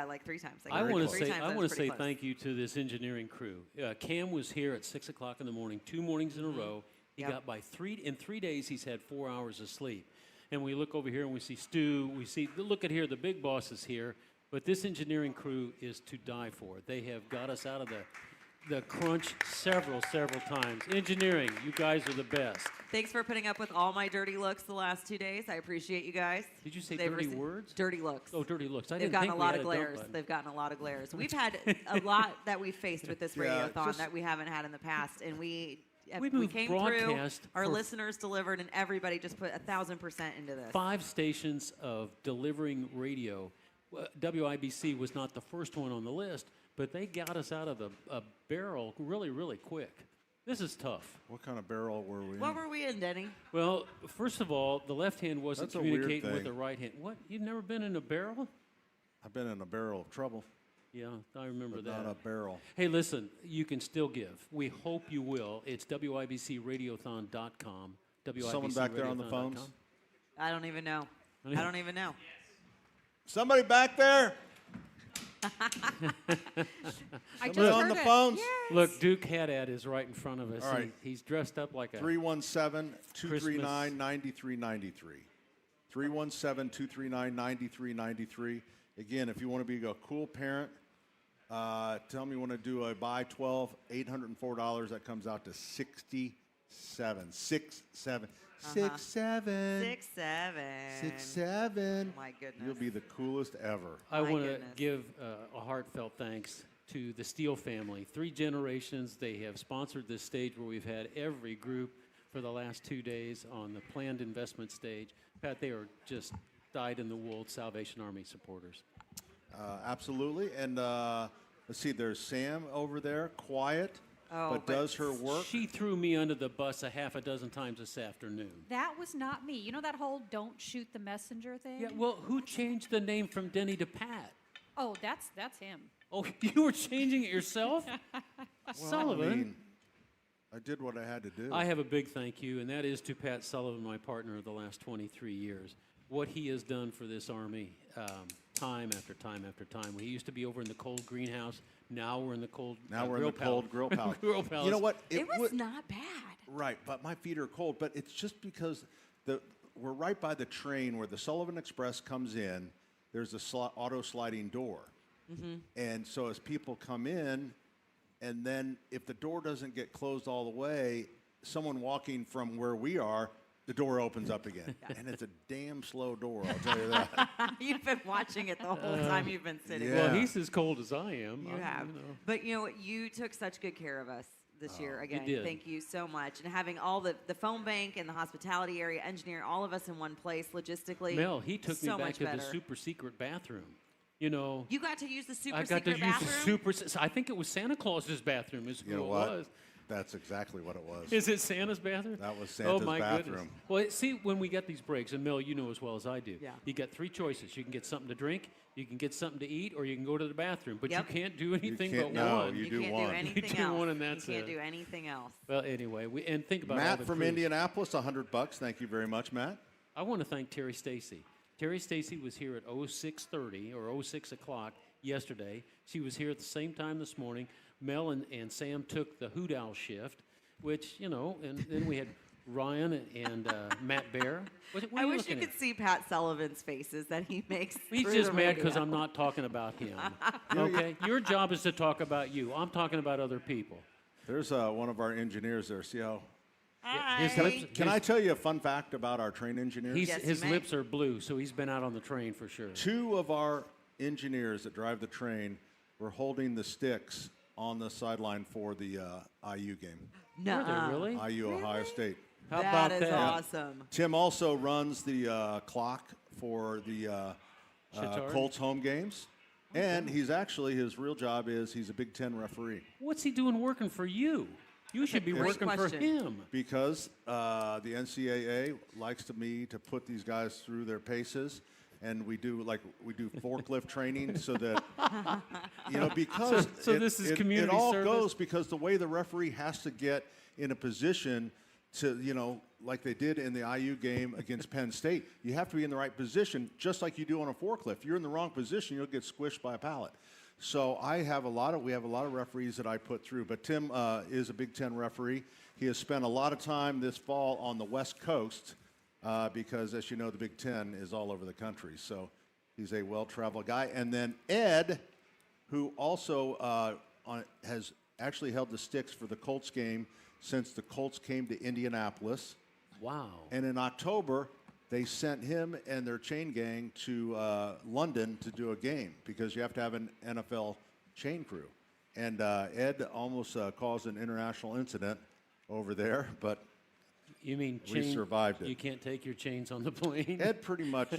like 3 times. I want to say I was pretty close. thank you to this engineering crew. Cam was here at 6 o'clock in the morning, 2 mornings in a row. He Yep. got by 3 in 3 days. He's had 4 hours of sleep. And we look over here and we see Stu. We see look at here, the big boss is here. But this engineering crew is to die for. They have got us out of the crunch several times. Engineering, you guys are the best. Thanks for putting up with all my dirty looks the last 2 days. I appreciate you guys. Did you say They've dirty received- words? Dirty looks. Oh, dirty looks. I They've didn't gotten think a we lot had of a dump glares. button. They've gotten a lot of glares. We've had a lot that we've faced with this Yeah, radiothon just- that we haven't had in the past, and we moved came through. broadcast Our for- listeners delivered, and everybody just put 1,000% into this. 5 stations of delivering radio. WIBC was not the first one on the list, but they got us out of a barrel really quick. This is tough. What kind of barrel were we in? What were we in, Denny? Well, first of all, the left hand wasn't That's a weird communicating with thing. the right hand. What? You've never been in a barrel? I've been in a barrel of trouble. Yeah, I remember But that. not a barrel. Hey, listen, you can still give. We hope you will. It's WIBCRadiothon.com. Someone back there on the phones? I don't even know. I don't even know. Somebody back there? I Somebody on the phones? Look, Duke Haddad is right in front of us. All right. He's dressed up like a 317-239-9393. 317-239-9393. Again, if you want to be a cool parent, tell me you want to do a buy 12, $804. That comes out to $67. 67. Uh-huh. 67. 6'7". My goodness. You'll be the coolest ever. I My want to goodness. give a heartfelt thanks to the Steele family. 3 generations, they have sponsored this stage where we've had every group for the last 2 days on the planned investment stage. Pat, they are just dyed-in-the-wool Salvation Army supporters. Absolutely. And let's see, there's Sam over there, quiet, but does her work. She threw me under the bus a half a dozen times this afternoon. That was not me. You know that whole "don't shoot the messenger" thing? Yeah, well, who changed the name from Denny to Pat? Oh, that's him. Oh, you were changing it yourself? Sullivan. I mean, I did what I had to do. I have a big thank you, and that is to Pat Sullivan, my partner of the last 23 years. What he has done for this Army, time after time after time. We used to be over in the cold greenhouse. Now we're in the cold cold grill palace. Grill palace. You know what? It was not bad. Right, but my feet are cold. But it's just because we're right by the train where the Sullivan Express comes in. There's a auto sliding door. Mm-hmm. And so as people come in, and then if the door doesn't get closed all the way, someone walking from where we are, the door opens up again. And it's a damn slow door, I'll tell you that. You've been watching it the whole time you've been sitting Yeah. there. Well, he's as cold as I am. You have. But you know what? You took such good care of us this year. Again, did. thank you so much. And having all the phone bank and the hospitality area, engineering, all of us in one place logistically. Mel, he took me so back much to better. the super secret bathroom. You know, You got to use the super I got secret to use bathroom? the super. I think it was Santa Claus's bathroom. Is who You know it what? was. That's exactly what it was. Is it Santa's bathroom? That was Santa's oh my bathroom. Goodness. Well, see, when we get these breaks, and Mel, you know as well as I do, Yeah. you got three choices. You can get something to drink, you can get something to eat, or you can go to the bathroom. But Yep. you can't do anything can't- but no, one. you You do can't one. do You anything do else. one and that's you can't it. do anything else. Well, anyway, and think about all Matt the from crews. Indianapolis, $100. Thank you very much, Matt. I want to thank Terry Stacy. Terry Stacy was here at 06:30 or 06 o'clock yesterday. She was here at the same time this morning. Mel and Sam took the Hoot Owl shift, which, you know, and then we had Ryan and Matt Bear. What are I you wish looking you at? could see Pat Sullivan's faces that he makes. He's through just the mad because radio. I'm not talking about him. Okay? Your job is to talk about you. I'm talking about other people. There's one of our engineers there. See how? His lips, Can I tell you a fun fact about our train engineers? his lips are blue, so he's been out on the train for sure. Two of our engineers that drive the train were holding the sticks on the sideline for the IU game. No, Were they really? IU Ohio State. How That about is that? awesome. Tim also runs the clock for the Shatard? Colts home games. And he's actually, his real job is he's a Big Ten referee. What's he doing working for you? You should be Great working for question. him. Because the NCAA likes me to put these guys through their paces, and we do forklift training so that because So this is community It all service? goes because the way the referee has to get in a position to like they did in the IU game against Penn State. You have to be in the right position, just like you do on a forklift. If you're in the wrong position, you'll get squished by a pallet. So we have a lot of referees that I put through, but Tim is a Big Ten referee. He has spent a lot of time this fall on the West Coast because, as you know, the Big Ten is all over the country. So he's a well-traveled guy. And then Ed, who also has actually held the sticks for the Colts game since the Colts came to Indianapolis. Wow. And in October, they sent him and their chain gang to London to do a game because you have to have an NFL chain crew. And Ed almost caused an international incident over there, but You mean we survived it. You can't take your chains on the plane? Ed pretty much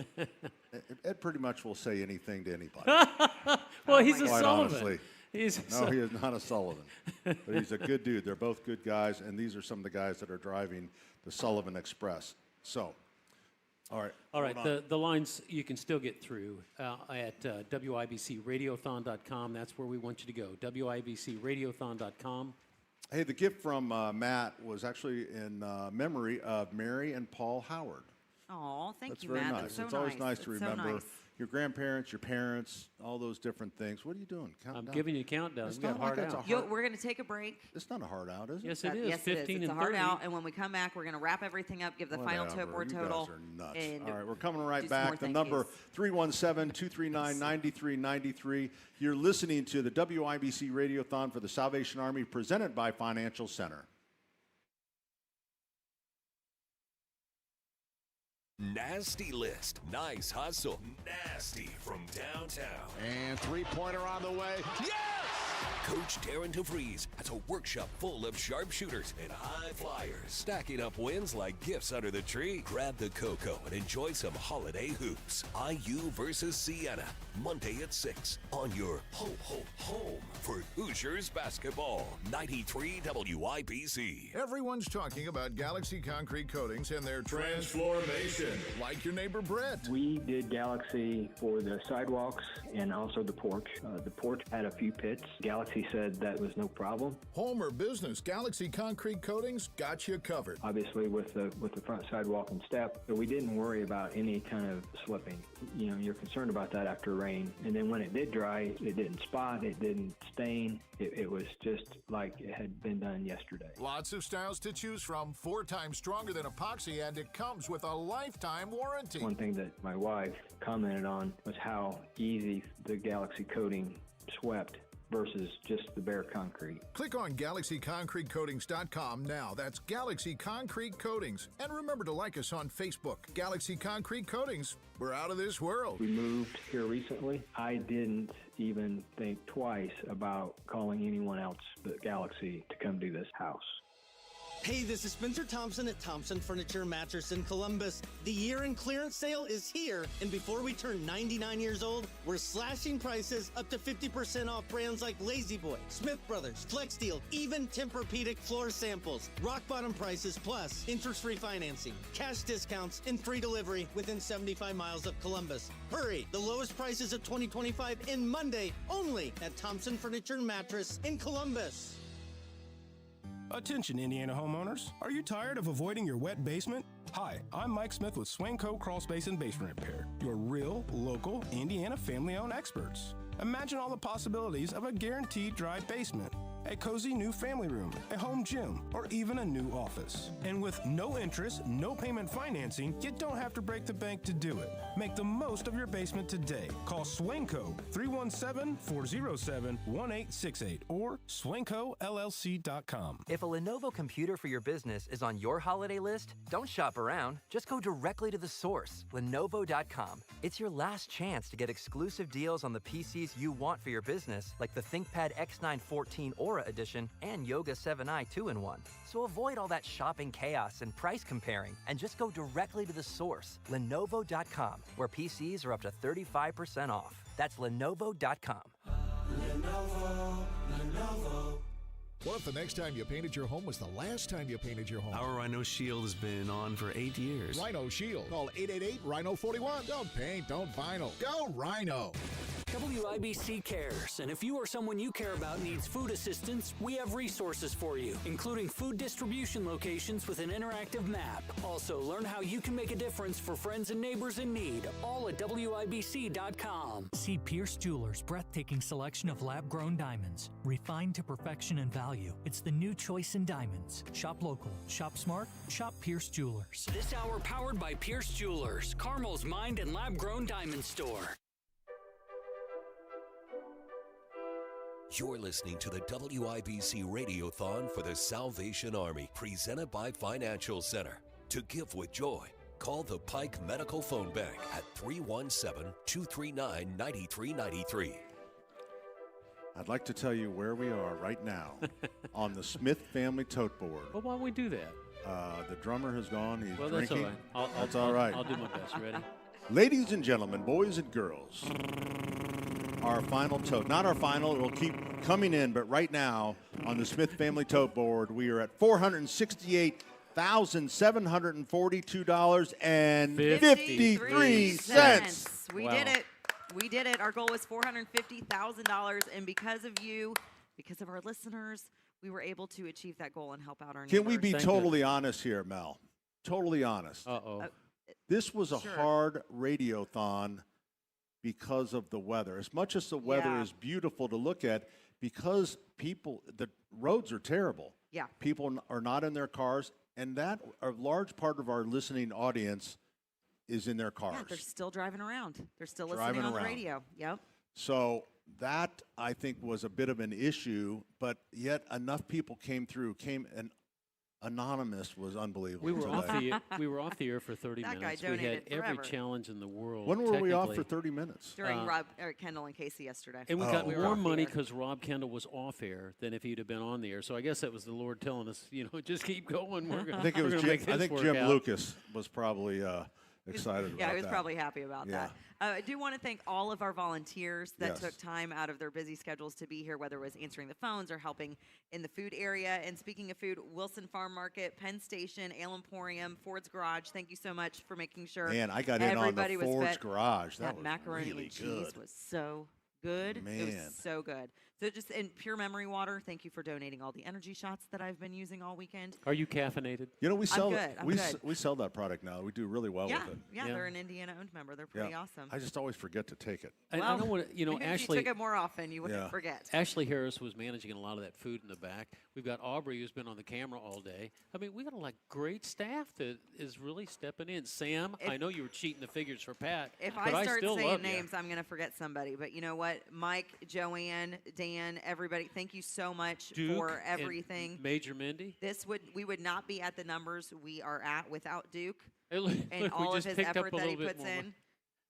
will say anything to anybody. Well, he's a Quite Sullivan. honestly. No, he is not a Sullivan. But he's a good dude. They're both good guys, and these are some of the guys that are driving the Sullivan Express. So, all right. All right, hold on. the lines you can still get through at WIBCRadiothon.com. That's where we want you to go, WIBCRadiothon.com. Hey, the gift from Matt was actually in memory of Mary and Paul Howard. Oh, thank That's you, very Matt. nice. That's so It's always nice That's to so remember nice. your grandparents, your parents, all those different things. What are you doing? Count I'm down. giving you a countdown. It's We got not like hard it's a out. hard- We're going to take a break. It's not a hard out, is it? Yes, it is. Yes, 15 it is. It's and a hard 30. out, and when we come back, we're going to wrap everything up, give the final Whatever. total. You guys are nuts. and All right, we're coming right do some more back. The thank number yous. 317-239-9393. You're listening to the WIBC Radiothon for the Salvation Army, presented by Financial Center. Nasty List. Nice hustle. Nasty from downtown. And three-pointer on the way. Yes! Coach Darren DeVries has a workshop full of sharpshooters and high flyers, stacking up wins like gifts under the tree. Grab the cocoa and enjoy some holiday hoops. IU versus Siena, Monday at 6 on your home for Hoosiers basketball. 93 WIBC. Everyone's talking about Galaxy Concrete Coatings and their transformation. Like your neighbor Brett. We did Galaxy for the sidewalks and also the porch. The porch had a few pits. Galaxy said that was no problem. Home or business, Galaxy Concrete Coatings got you covered. Obviously with the front sidewalk and step, so we didn't worry about any kind of slipping. You know, you're concerned about that after rain. And then when it did dry, it didn't spot, it didn't stain. It was just like it had been done yesterday. Lots of styles to choose from, 4 times stronger than epoxy, and it comes with a lifetime warranty. One thing that my wife commented on was how easy the Galaxy coating swept versus just the bare concrete. Click on GalaxyConcreteCoatings.com now. That's Galaxy Concrete Coatings. And remember to like us on Facebook. Galaxy Concrete Coatings. We're out of this world. We moved here recently. I didn't even think twice about calling anyone else but Galaxy to come do this house. Hey, this is Spencer Thompson at Thompson Furniture and Mattress in Columbus. The year-end clearance sale is here, and before we turn 99 years old, we're slashing prices up to 50% off brands like Lazy Boy, Smith Brothers, Flex Steel, even Tempur-Pedic floor samples. Rock bottom prices plus interest-free financing, cash discounts, and free delivery within 75 miles of Columbus. Hurry! The lowest prices of 2025 in Monday only at Thompson Furniture and Mattress in Columbus. Attention, Indiana homeowners. Are you tired of avoiding your wet basement? Hi, I'm Mike Smith with Swanco Crawl Space and Basement Repair, your real, local, Indiana family-owned experts. Imagine all the possibilities of a guaranteed dry basement, a cozy new family room, a home gym, or even a new office. And with no interest, no payment financing, you don't have to break the bank to do it. Make the most of your basement today. Call Swanco 317-407-1868 or SwancoLLC.com. If a Lenovo computer for your business is on your holiday list, don't shop around. Just go directly to the source, Lenovo.com. It's your last chance to get exclusive deals on the PCs you want for your business, like the ThinkPad X9 14 Aura Edition and Yoga 7i 2-in-1. So avoid all that shopping chaos and price comparing and just go directly to the source, Lenovo.com, where PCs are up to 35% off. That's Lenovo.com. Lenovo. What if the next time you painted your home was the last time you painted your home? Our Rhino Shield has been on for 8 years. Rhino Shield. Call 888-RHINO-41. Don't paint, don't vinyl. Go Rhino. WIBC cares, and if you or someone you care about needs food assistance, we have resources for you, including food distribution locations with an interactive map. Also, learn how you can make a difference for friends and neighbors in need, all at WIBC.com. See Pierce Jewelers' breathtaking selection of lab-grown diamonds, refined to perfection and value. It's the new choice in diamonds. Shop local, shop smart, shop Pierce Jewelers. This hour powered by Pierce Jewelers, Carmel's Mind and Lab-Grown Diamond Store. You're listening to the WIBC Radiothon for the Salvation Army, presented by Financial Center. To give with joy, call the Pike Medical Phone Bank at 317-239-9393. I'd like to tell you where we are right now on the Smith family tote board. Well, why don't we do that? The drummer has gone. He's Well, drinking. that's all right. That's all right. I'll do my best. Ready? Ladies and gentlemen, boys and girls, our final tote. Not our final. It'll keep coming in, but right now on the Smith family tote board, we are at $468,742.53. We did it. We did it. Our goal was $450,000, and because of you, because of our listeners, we were able to achieve that goal and help out our neighbors. Can we be totally honest here, Mel? Totally honest. Uh-oh. This was a hard radiothon because of the weather. As much as the weather is beautiful to look at, because the roads are terrible. Yeah. People are not in their cars, and that a large part of our listening audience is in their cars. Yeah, they're still driving around. They're still Driving listening on the around. radio. Yep. So that, I think, was a bit of an issue, but yet enough people came through, and Anonymous was unbelievable. We were off today. we were off the air for 30 That guy minutes. We donated had every forever. challenge in the world. When were we off for technically. 30 minutes? During Eric Kendall and Casey yesterday. And we got were more off the money air. because Rob Kendall was off air than if he'd have been on the air. So I guess that was the Lord telling us, just keep going. We're gonna, I think it was we're gonna make this work Jim out. Lucas was probably excited about that. Yeah, he was probably happy about Yeah. that. I do want to thank all of our volunteers that Yes. took time out of their busy schedules to be here, whether it was answering the phones or helping in the food area. And speaking of food, Wilson Farm Market, Penn Station, Ale Emporium, Ford's Garage, thank you so much for making sure Man, I got in on everybody the was Ford's fed. Garage. That was macaroni really and cheese good. was so good. It Man. was so good. So just in Pure Memory Water, thank you for donating all the energy shots that I've been using all weekend. Are you caffeinated? You know, we sell good, I'm we good. we sell that product now. We do really well Yeah, with it. yeah, they're an Indiana-owned member. They're pretty awesome. I just always forget to take it. And I don't want to, maybe Ashley. if you took it more often, you wouldn't Yeah. forget. Ashley Harris was managing a lot of that food in the back. We've got Aubrey, who's been on the camera all day. I mean, we got a great staff that is really stepping in. Sam, I know you were cheating the figures for Pat, If but I start still saying love names, I'm going to forget somebody. But you know what? Mike, Joanne, Dan, everybody, thank you so much you. Duke for and everything. Major Mindy. We would not be at the numbers we are at without Duke Hey, look, and look, we all of just his picked up effort a that he little bit puts more. in.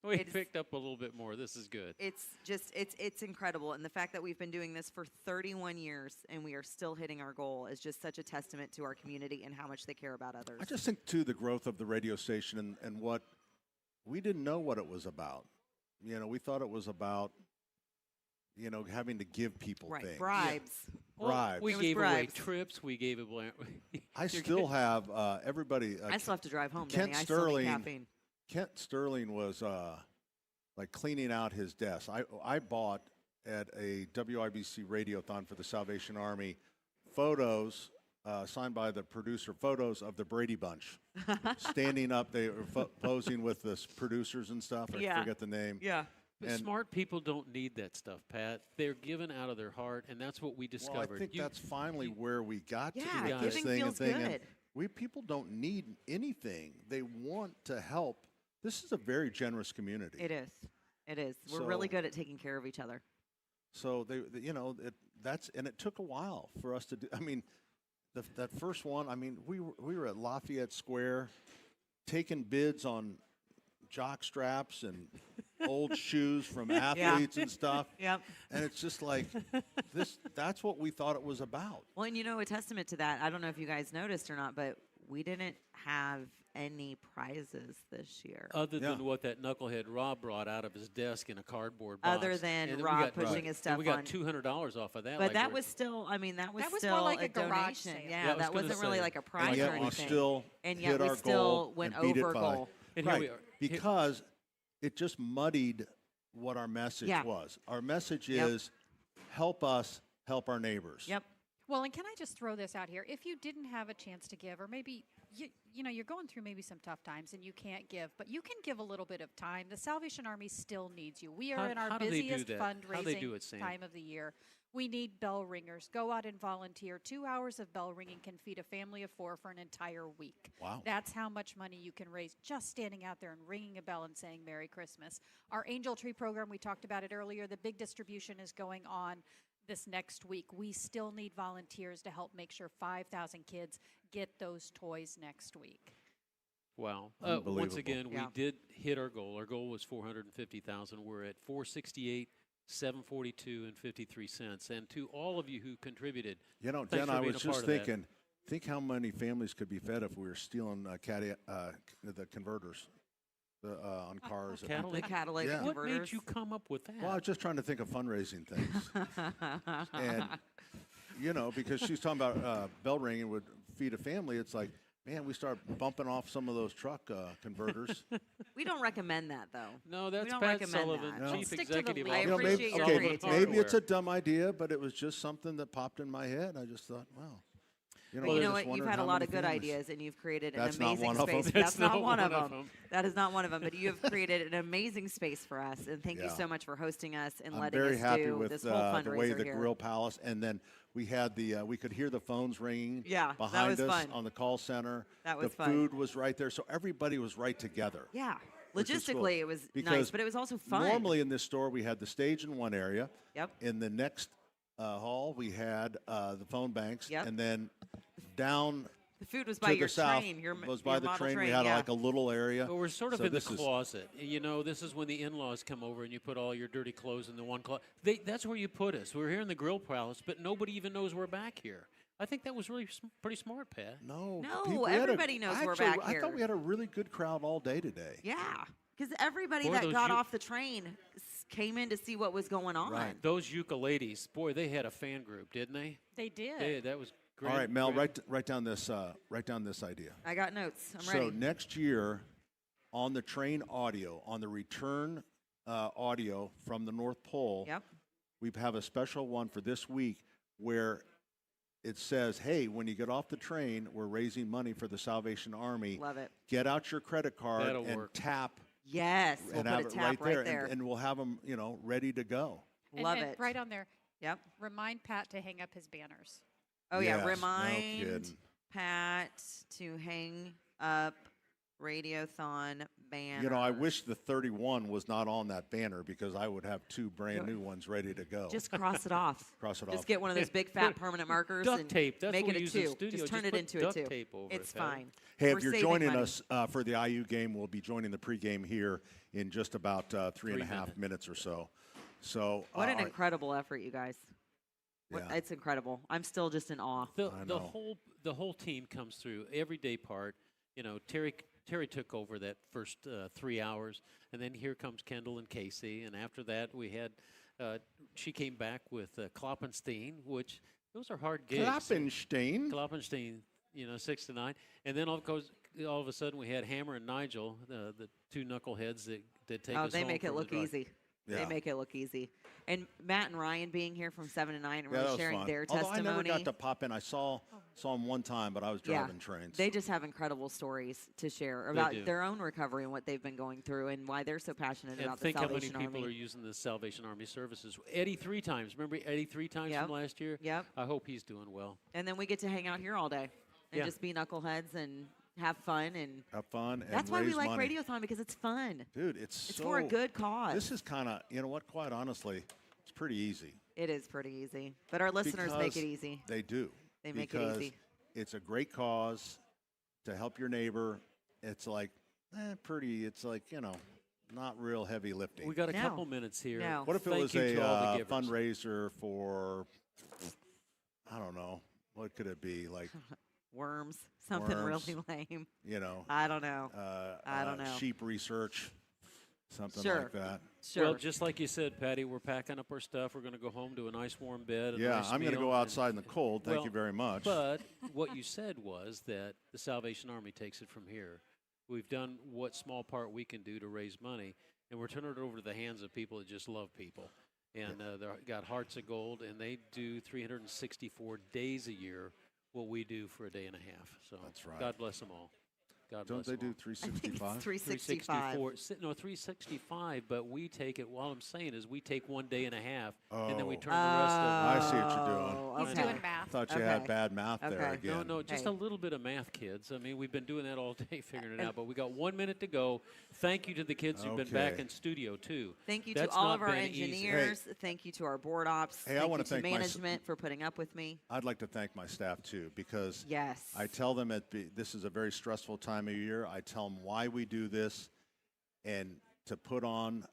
We It's- picked up a little bit more. This is good. It's just it's incredible, and the fact that we've been doing this for 31 years and we are still hitting our goal is just such a testament to our community and how much they care about others. I just think too the growth of the radio station and what we didn't know what it was about. We thought it was about having to give people things. Bribes. Well, Bribes. we It was gave away bribes. trips. We gave away. I still have everybody. I still have to drive home, Kent Danny. I still need Sterling. caffeine. Kent Sterling was cleaning out his desk. I bought at a WIBC Radiothon for the Salvation Army photos signed by the producer, photos of the Brady Bunch standing up. They were posing with the producers and stuff. I forget the name. Yeah. But And- smart people don't need that stuff, Pat. They're given out of their heart, and that's what we discovered. Well, I think that's finally where we got to Yeah, with this giving thing. feels and thinking, good. we people don't need anything. They want to help. This is a very generous community. It is. It is. We're really So- good at taking care of each other. So it took a while for us to do. I mean, that first one. I mean, we were at Lafayette Square, taking bids on jock straps and old shoes from athletes and stuff. Yep. And it's just like this. That's what we thought it was about. Well, and a testament to that, I don't know if you guys noticed or not, but we didn't have any prizes this year. Other than what that knucklehead Rob brought out of his desk in a cardboard box. Other than And then Rob we got, pushing his stuff and we got on. $200 off of that. But like that we're- was still, that was more still like a donation. garage sale. Yeah, Yeah, I was that gonna wasn't really say. like a And prize And or yet we anything. still and hit yet we our still goal went and beat over it by. goal. And here Right, we are. because it just muddied what our message Yeah. was. Our message Yep. is help us help our neighbors. Yep. Well, and can I just throw this out here? If you didn't have a chance to give, or maybe you're going through maybe some tough times and you can't give, but you can give a little bit of time. The Salvation Army still needs you. We are in our how do they do busiest that? fundraising How they do it, Sam? time of the year. We need bell ringers. Go out and volunteer. 2 hours of bell ringing can feed a family of 4 for an entire week. Wow. That's how much money you can raise just standing out there and ringing a bell and saying Merry Christmas. Our Angel Tree program, we talked about it earlier. The big distribution is going on this next week. We still need volunteers to help make sure 5,000 kids get those toys next week. Wow. Once Unbelievable. again, Yeah. we did hit our goal. Our goal was 450,000. We're at 468, 742 and 53 cents. And to all of you who contributed, Thanks Jen, I being was a part just of that. thinking, think how many families could be fed if we were stealing the converters on cars. that Catalytic? The catalytic Yeah. What converters. made you come up with that? Well, I was just trying to think of fundraising things. And, because she's talking about bell ringing would feed a family, it's like, man, we start bumping off some of those truck converters. We don't recommend that, though. No, We that's don't Pat recommend Sullivan, that. Chief Stick to the Executive lead. I Officer. appreciate of your Sullivan creativity. maybe it's a Hardware. dumb idea, but it was just something that popped in my head. I just thought, wow. But you know what? You've had a lot of good ideas, and you've created an That's not amazing one of 'em. space. That's not one of them. That is not one of them. But you have created an amazing space for us, and thank you Yeah. so much for hosting us and I'm letting very us happy do with this whole the fundraiser way the here. Grill Palace, and then we had we could hear the phones ringing Yeah, that behind was us fun. on the call center. That was the fun. food was right there, so everybody was right together. Yeah, which is cool. logistically it was nice, Because but it was also fun. Normally in this store we had the stage in one area. Yep. In the next hall we had the phone banks, Yep. and then down The food was by to your the south train. Your was by your the model train. We had yeah. like a little area. Well, we're sort of So in the this is- closet. You know, this is when the in-laws come over and you put all your dirty clothes in the one closet. That's where you put us. We're here in the grill palace, but nobody even knows we're back here. I think that was really pretty smart, Pat. No, No, everybody knows we're back I here. thought we had a really good crowd all day today. Yeah, because everybody Boy, that those got you- off the train came in to see what was going on. Right. Those ukuleles, boy, they had a fan group, didn't they? They did. That was great. All right, Mel, great. write down this idea. I got notes. I'm So ready. next year, on the train audio, on the return audio from the North Pole, Yep. we have a special one for this week where it says, hey, when you get off the train, we're raising money for the Salvation Army. Love it. Get out your credit card That'll and work. tap. Yes, we'll and put have a it tap right there, there. And we'll have them, ready to go. Love and it. Right on there. Yep. Remind Pat to hang up his banners. Oh Yes, yeah, no remind kidding. Pat to hang up Radiothon banner. I wish the 31 was not on that banner because I would have two brand new ones ready to go. Just cross it off. Cross it Just off. get one of those big fat permanent markers Duct and tape. That's make what it we a use in 2. studio. Just turn Just it put into a duct 2. tape over It's it, Patty. fine. Hey, We're if you're saving joining money. us for the IU game, we'll be joining the pregame here in just about 3.5 minutes or so. So What an our- incredible effort, you guys. Yeah. It's incredible. I'm still just in awe. The know. whole team comes through every day part. Terry took over that first 3 hours, and then here comes Kendall and Casey, and after that we had she came back with Kloppenstein, which those are hard gigs. Kloppenstein, 6 to 9, and then all of a sudden we had Hammer and Nigel, the two knuckleheads that take us They home make it from the look drive. easy. Yeah. They make it look easy. And Matt and Ryan being here from 7 to 9 and Yeah, really that was sharing fun. their Although testimony. I never got to pop in. I saw them one time, but I was driving trains. They just have incredible stories to share They about do. their own recovery and what they've been going through and why they're so passionate And about the think how many Salvation people Army. are using the Salvation Army services. Eddie 3 times. Remember Eddie 3 times Yep. from last year? Yep. I hope he's doing well. And then we get to hang out here all day and Yeah. just be knuckleheads and have fun. And Have fun. And that's why we raise like money. Radiothon, because it's fun. Dude, it's for a good cause. This is kind of, quite honestly, it's pretty easy. It is pretty easy. But our listeners make Because it easy. They do. They make it Because easy. It's a great cause to help your neighbor. It's like, it's like, not real heavy lifting. We got a No. couple minutes here. No. What if it Thank was you a to all the givers. fundraiser for, I don't know, what could it be? Like, Worms. Something Worms. really lame. I I don't know. I don't know. Sheep research, something Sure. like that. Sure. Well, just like you said, Patty, we're packing up our stuff. We're going to go home to a nice warm bed. A Yeah, nice I'm going to meal, go and- outside in the cold. Thank Well, you very much. But what you said was that the Salvation Army takes it from here. We've done what small part we can do to raise money, and we're turning it over to the hands of people that just love people. And they've got hearts of gold, and they do 364 days a year what we do for a day and a half. So That's right. God bless them all. God Don't bless they them do all. 365? 365. 365, but we take it, all I'm saying is we take 1 day and a half, and then we Oh. turn the rest of I see what you're doing. Oh, He's okay. doing math. I thought you had bad math there Okay. again. No, just Hey. a little bit of math, kids. I mean, we've been doing that all day, figuring it out. But we got 1 minute to go. Thank you to the kids who've been back Okay. in studio too. Thank you That's to all not of our been easy. engineers. Thank you to our board ops. Hey, I thank wanna you to thank my s- management for putting up with me. I'd like to thank my staff too, because Yes. I tell them this is a very stressful time of year. I tell them why we do this, and to put on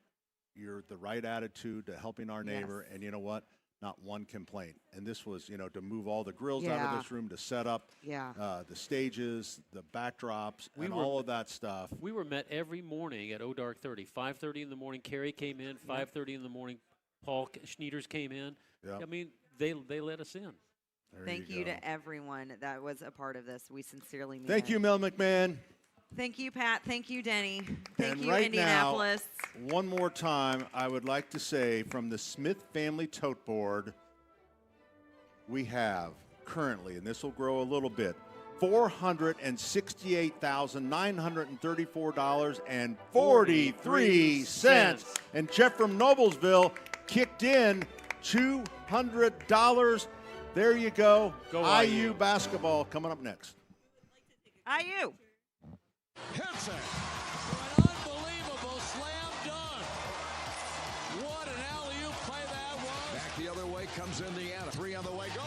the right attitude to helping our neighbor. Yes. And you know what? Not one complaint. And this was, to move all the grills out Yeah. of this room, to set up Yeah. the stages, the backdrops, We and were- all of that stuff. We were met every morning at Dark 30. 5:30 in the morning, Carrie came in. 5:30 in the morning, Paul Schneiders came in. Yep. I mean, they let us in. There Thank you you go. to everyone that was a part of this. We sincerely mean Thank it. you, Mel McMahon. Thank you, Pat. Thank you, Denny. Thank And you, right Indianapolis. Now, one more time, I would like to say from the Smith Family Tote Board, we have currently, and this will grow a little bit, $468,934.43. And Jeff from Noblesville kicked in $200. There you go. Go IU IU. basketball coming up next. IU. Hits it. An unbelievable slam dunk. What an alley-oop play that was. Back the other way comes Indiana. 3 on the way. Good.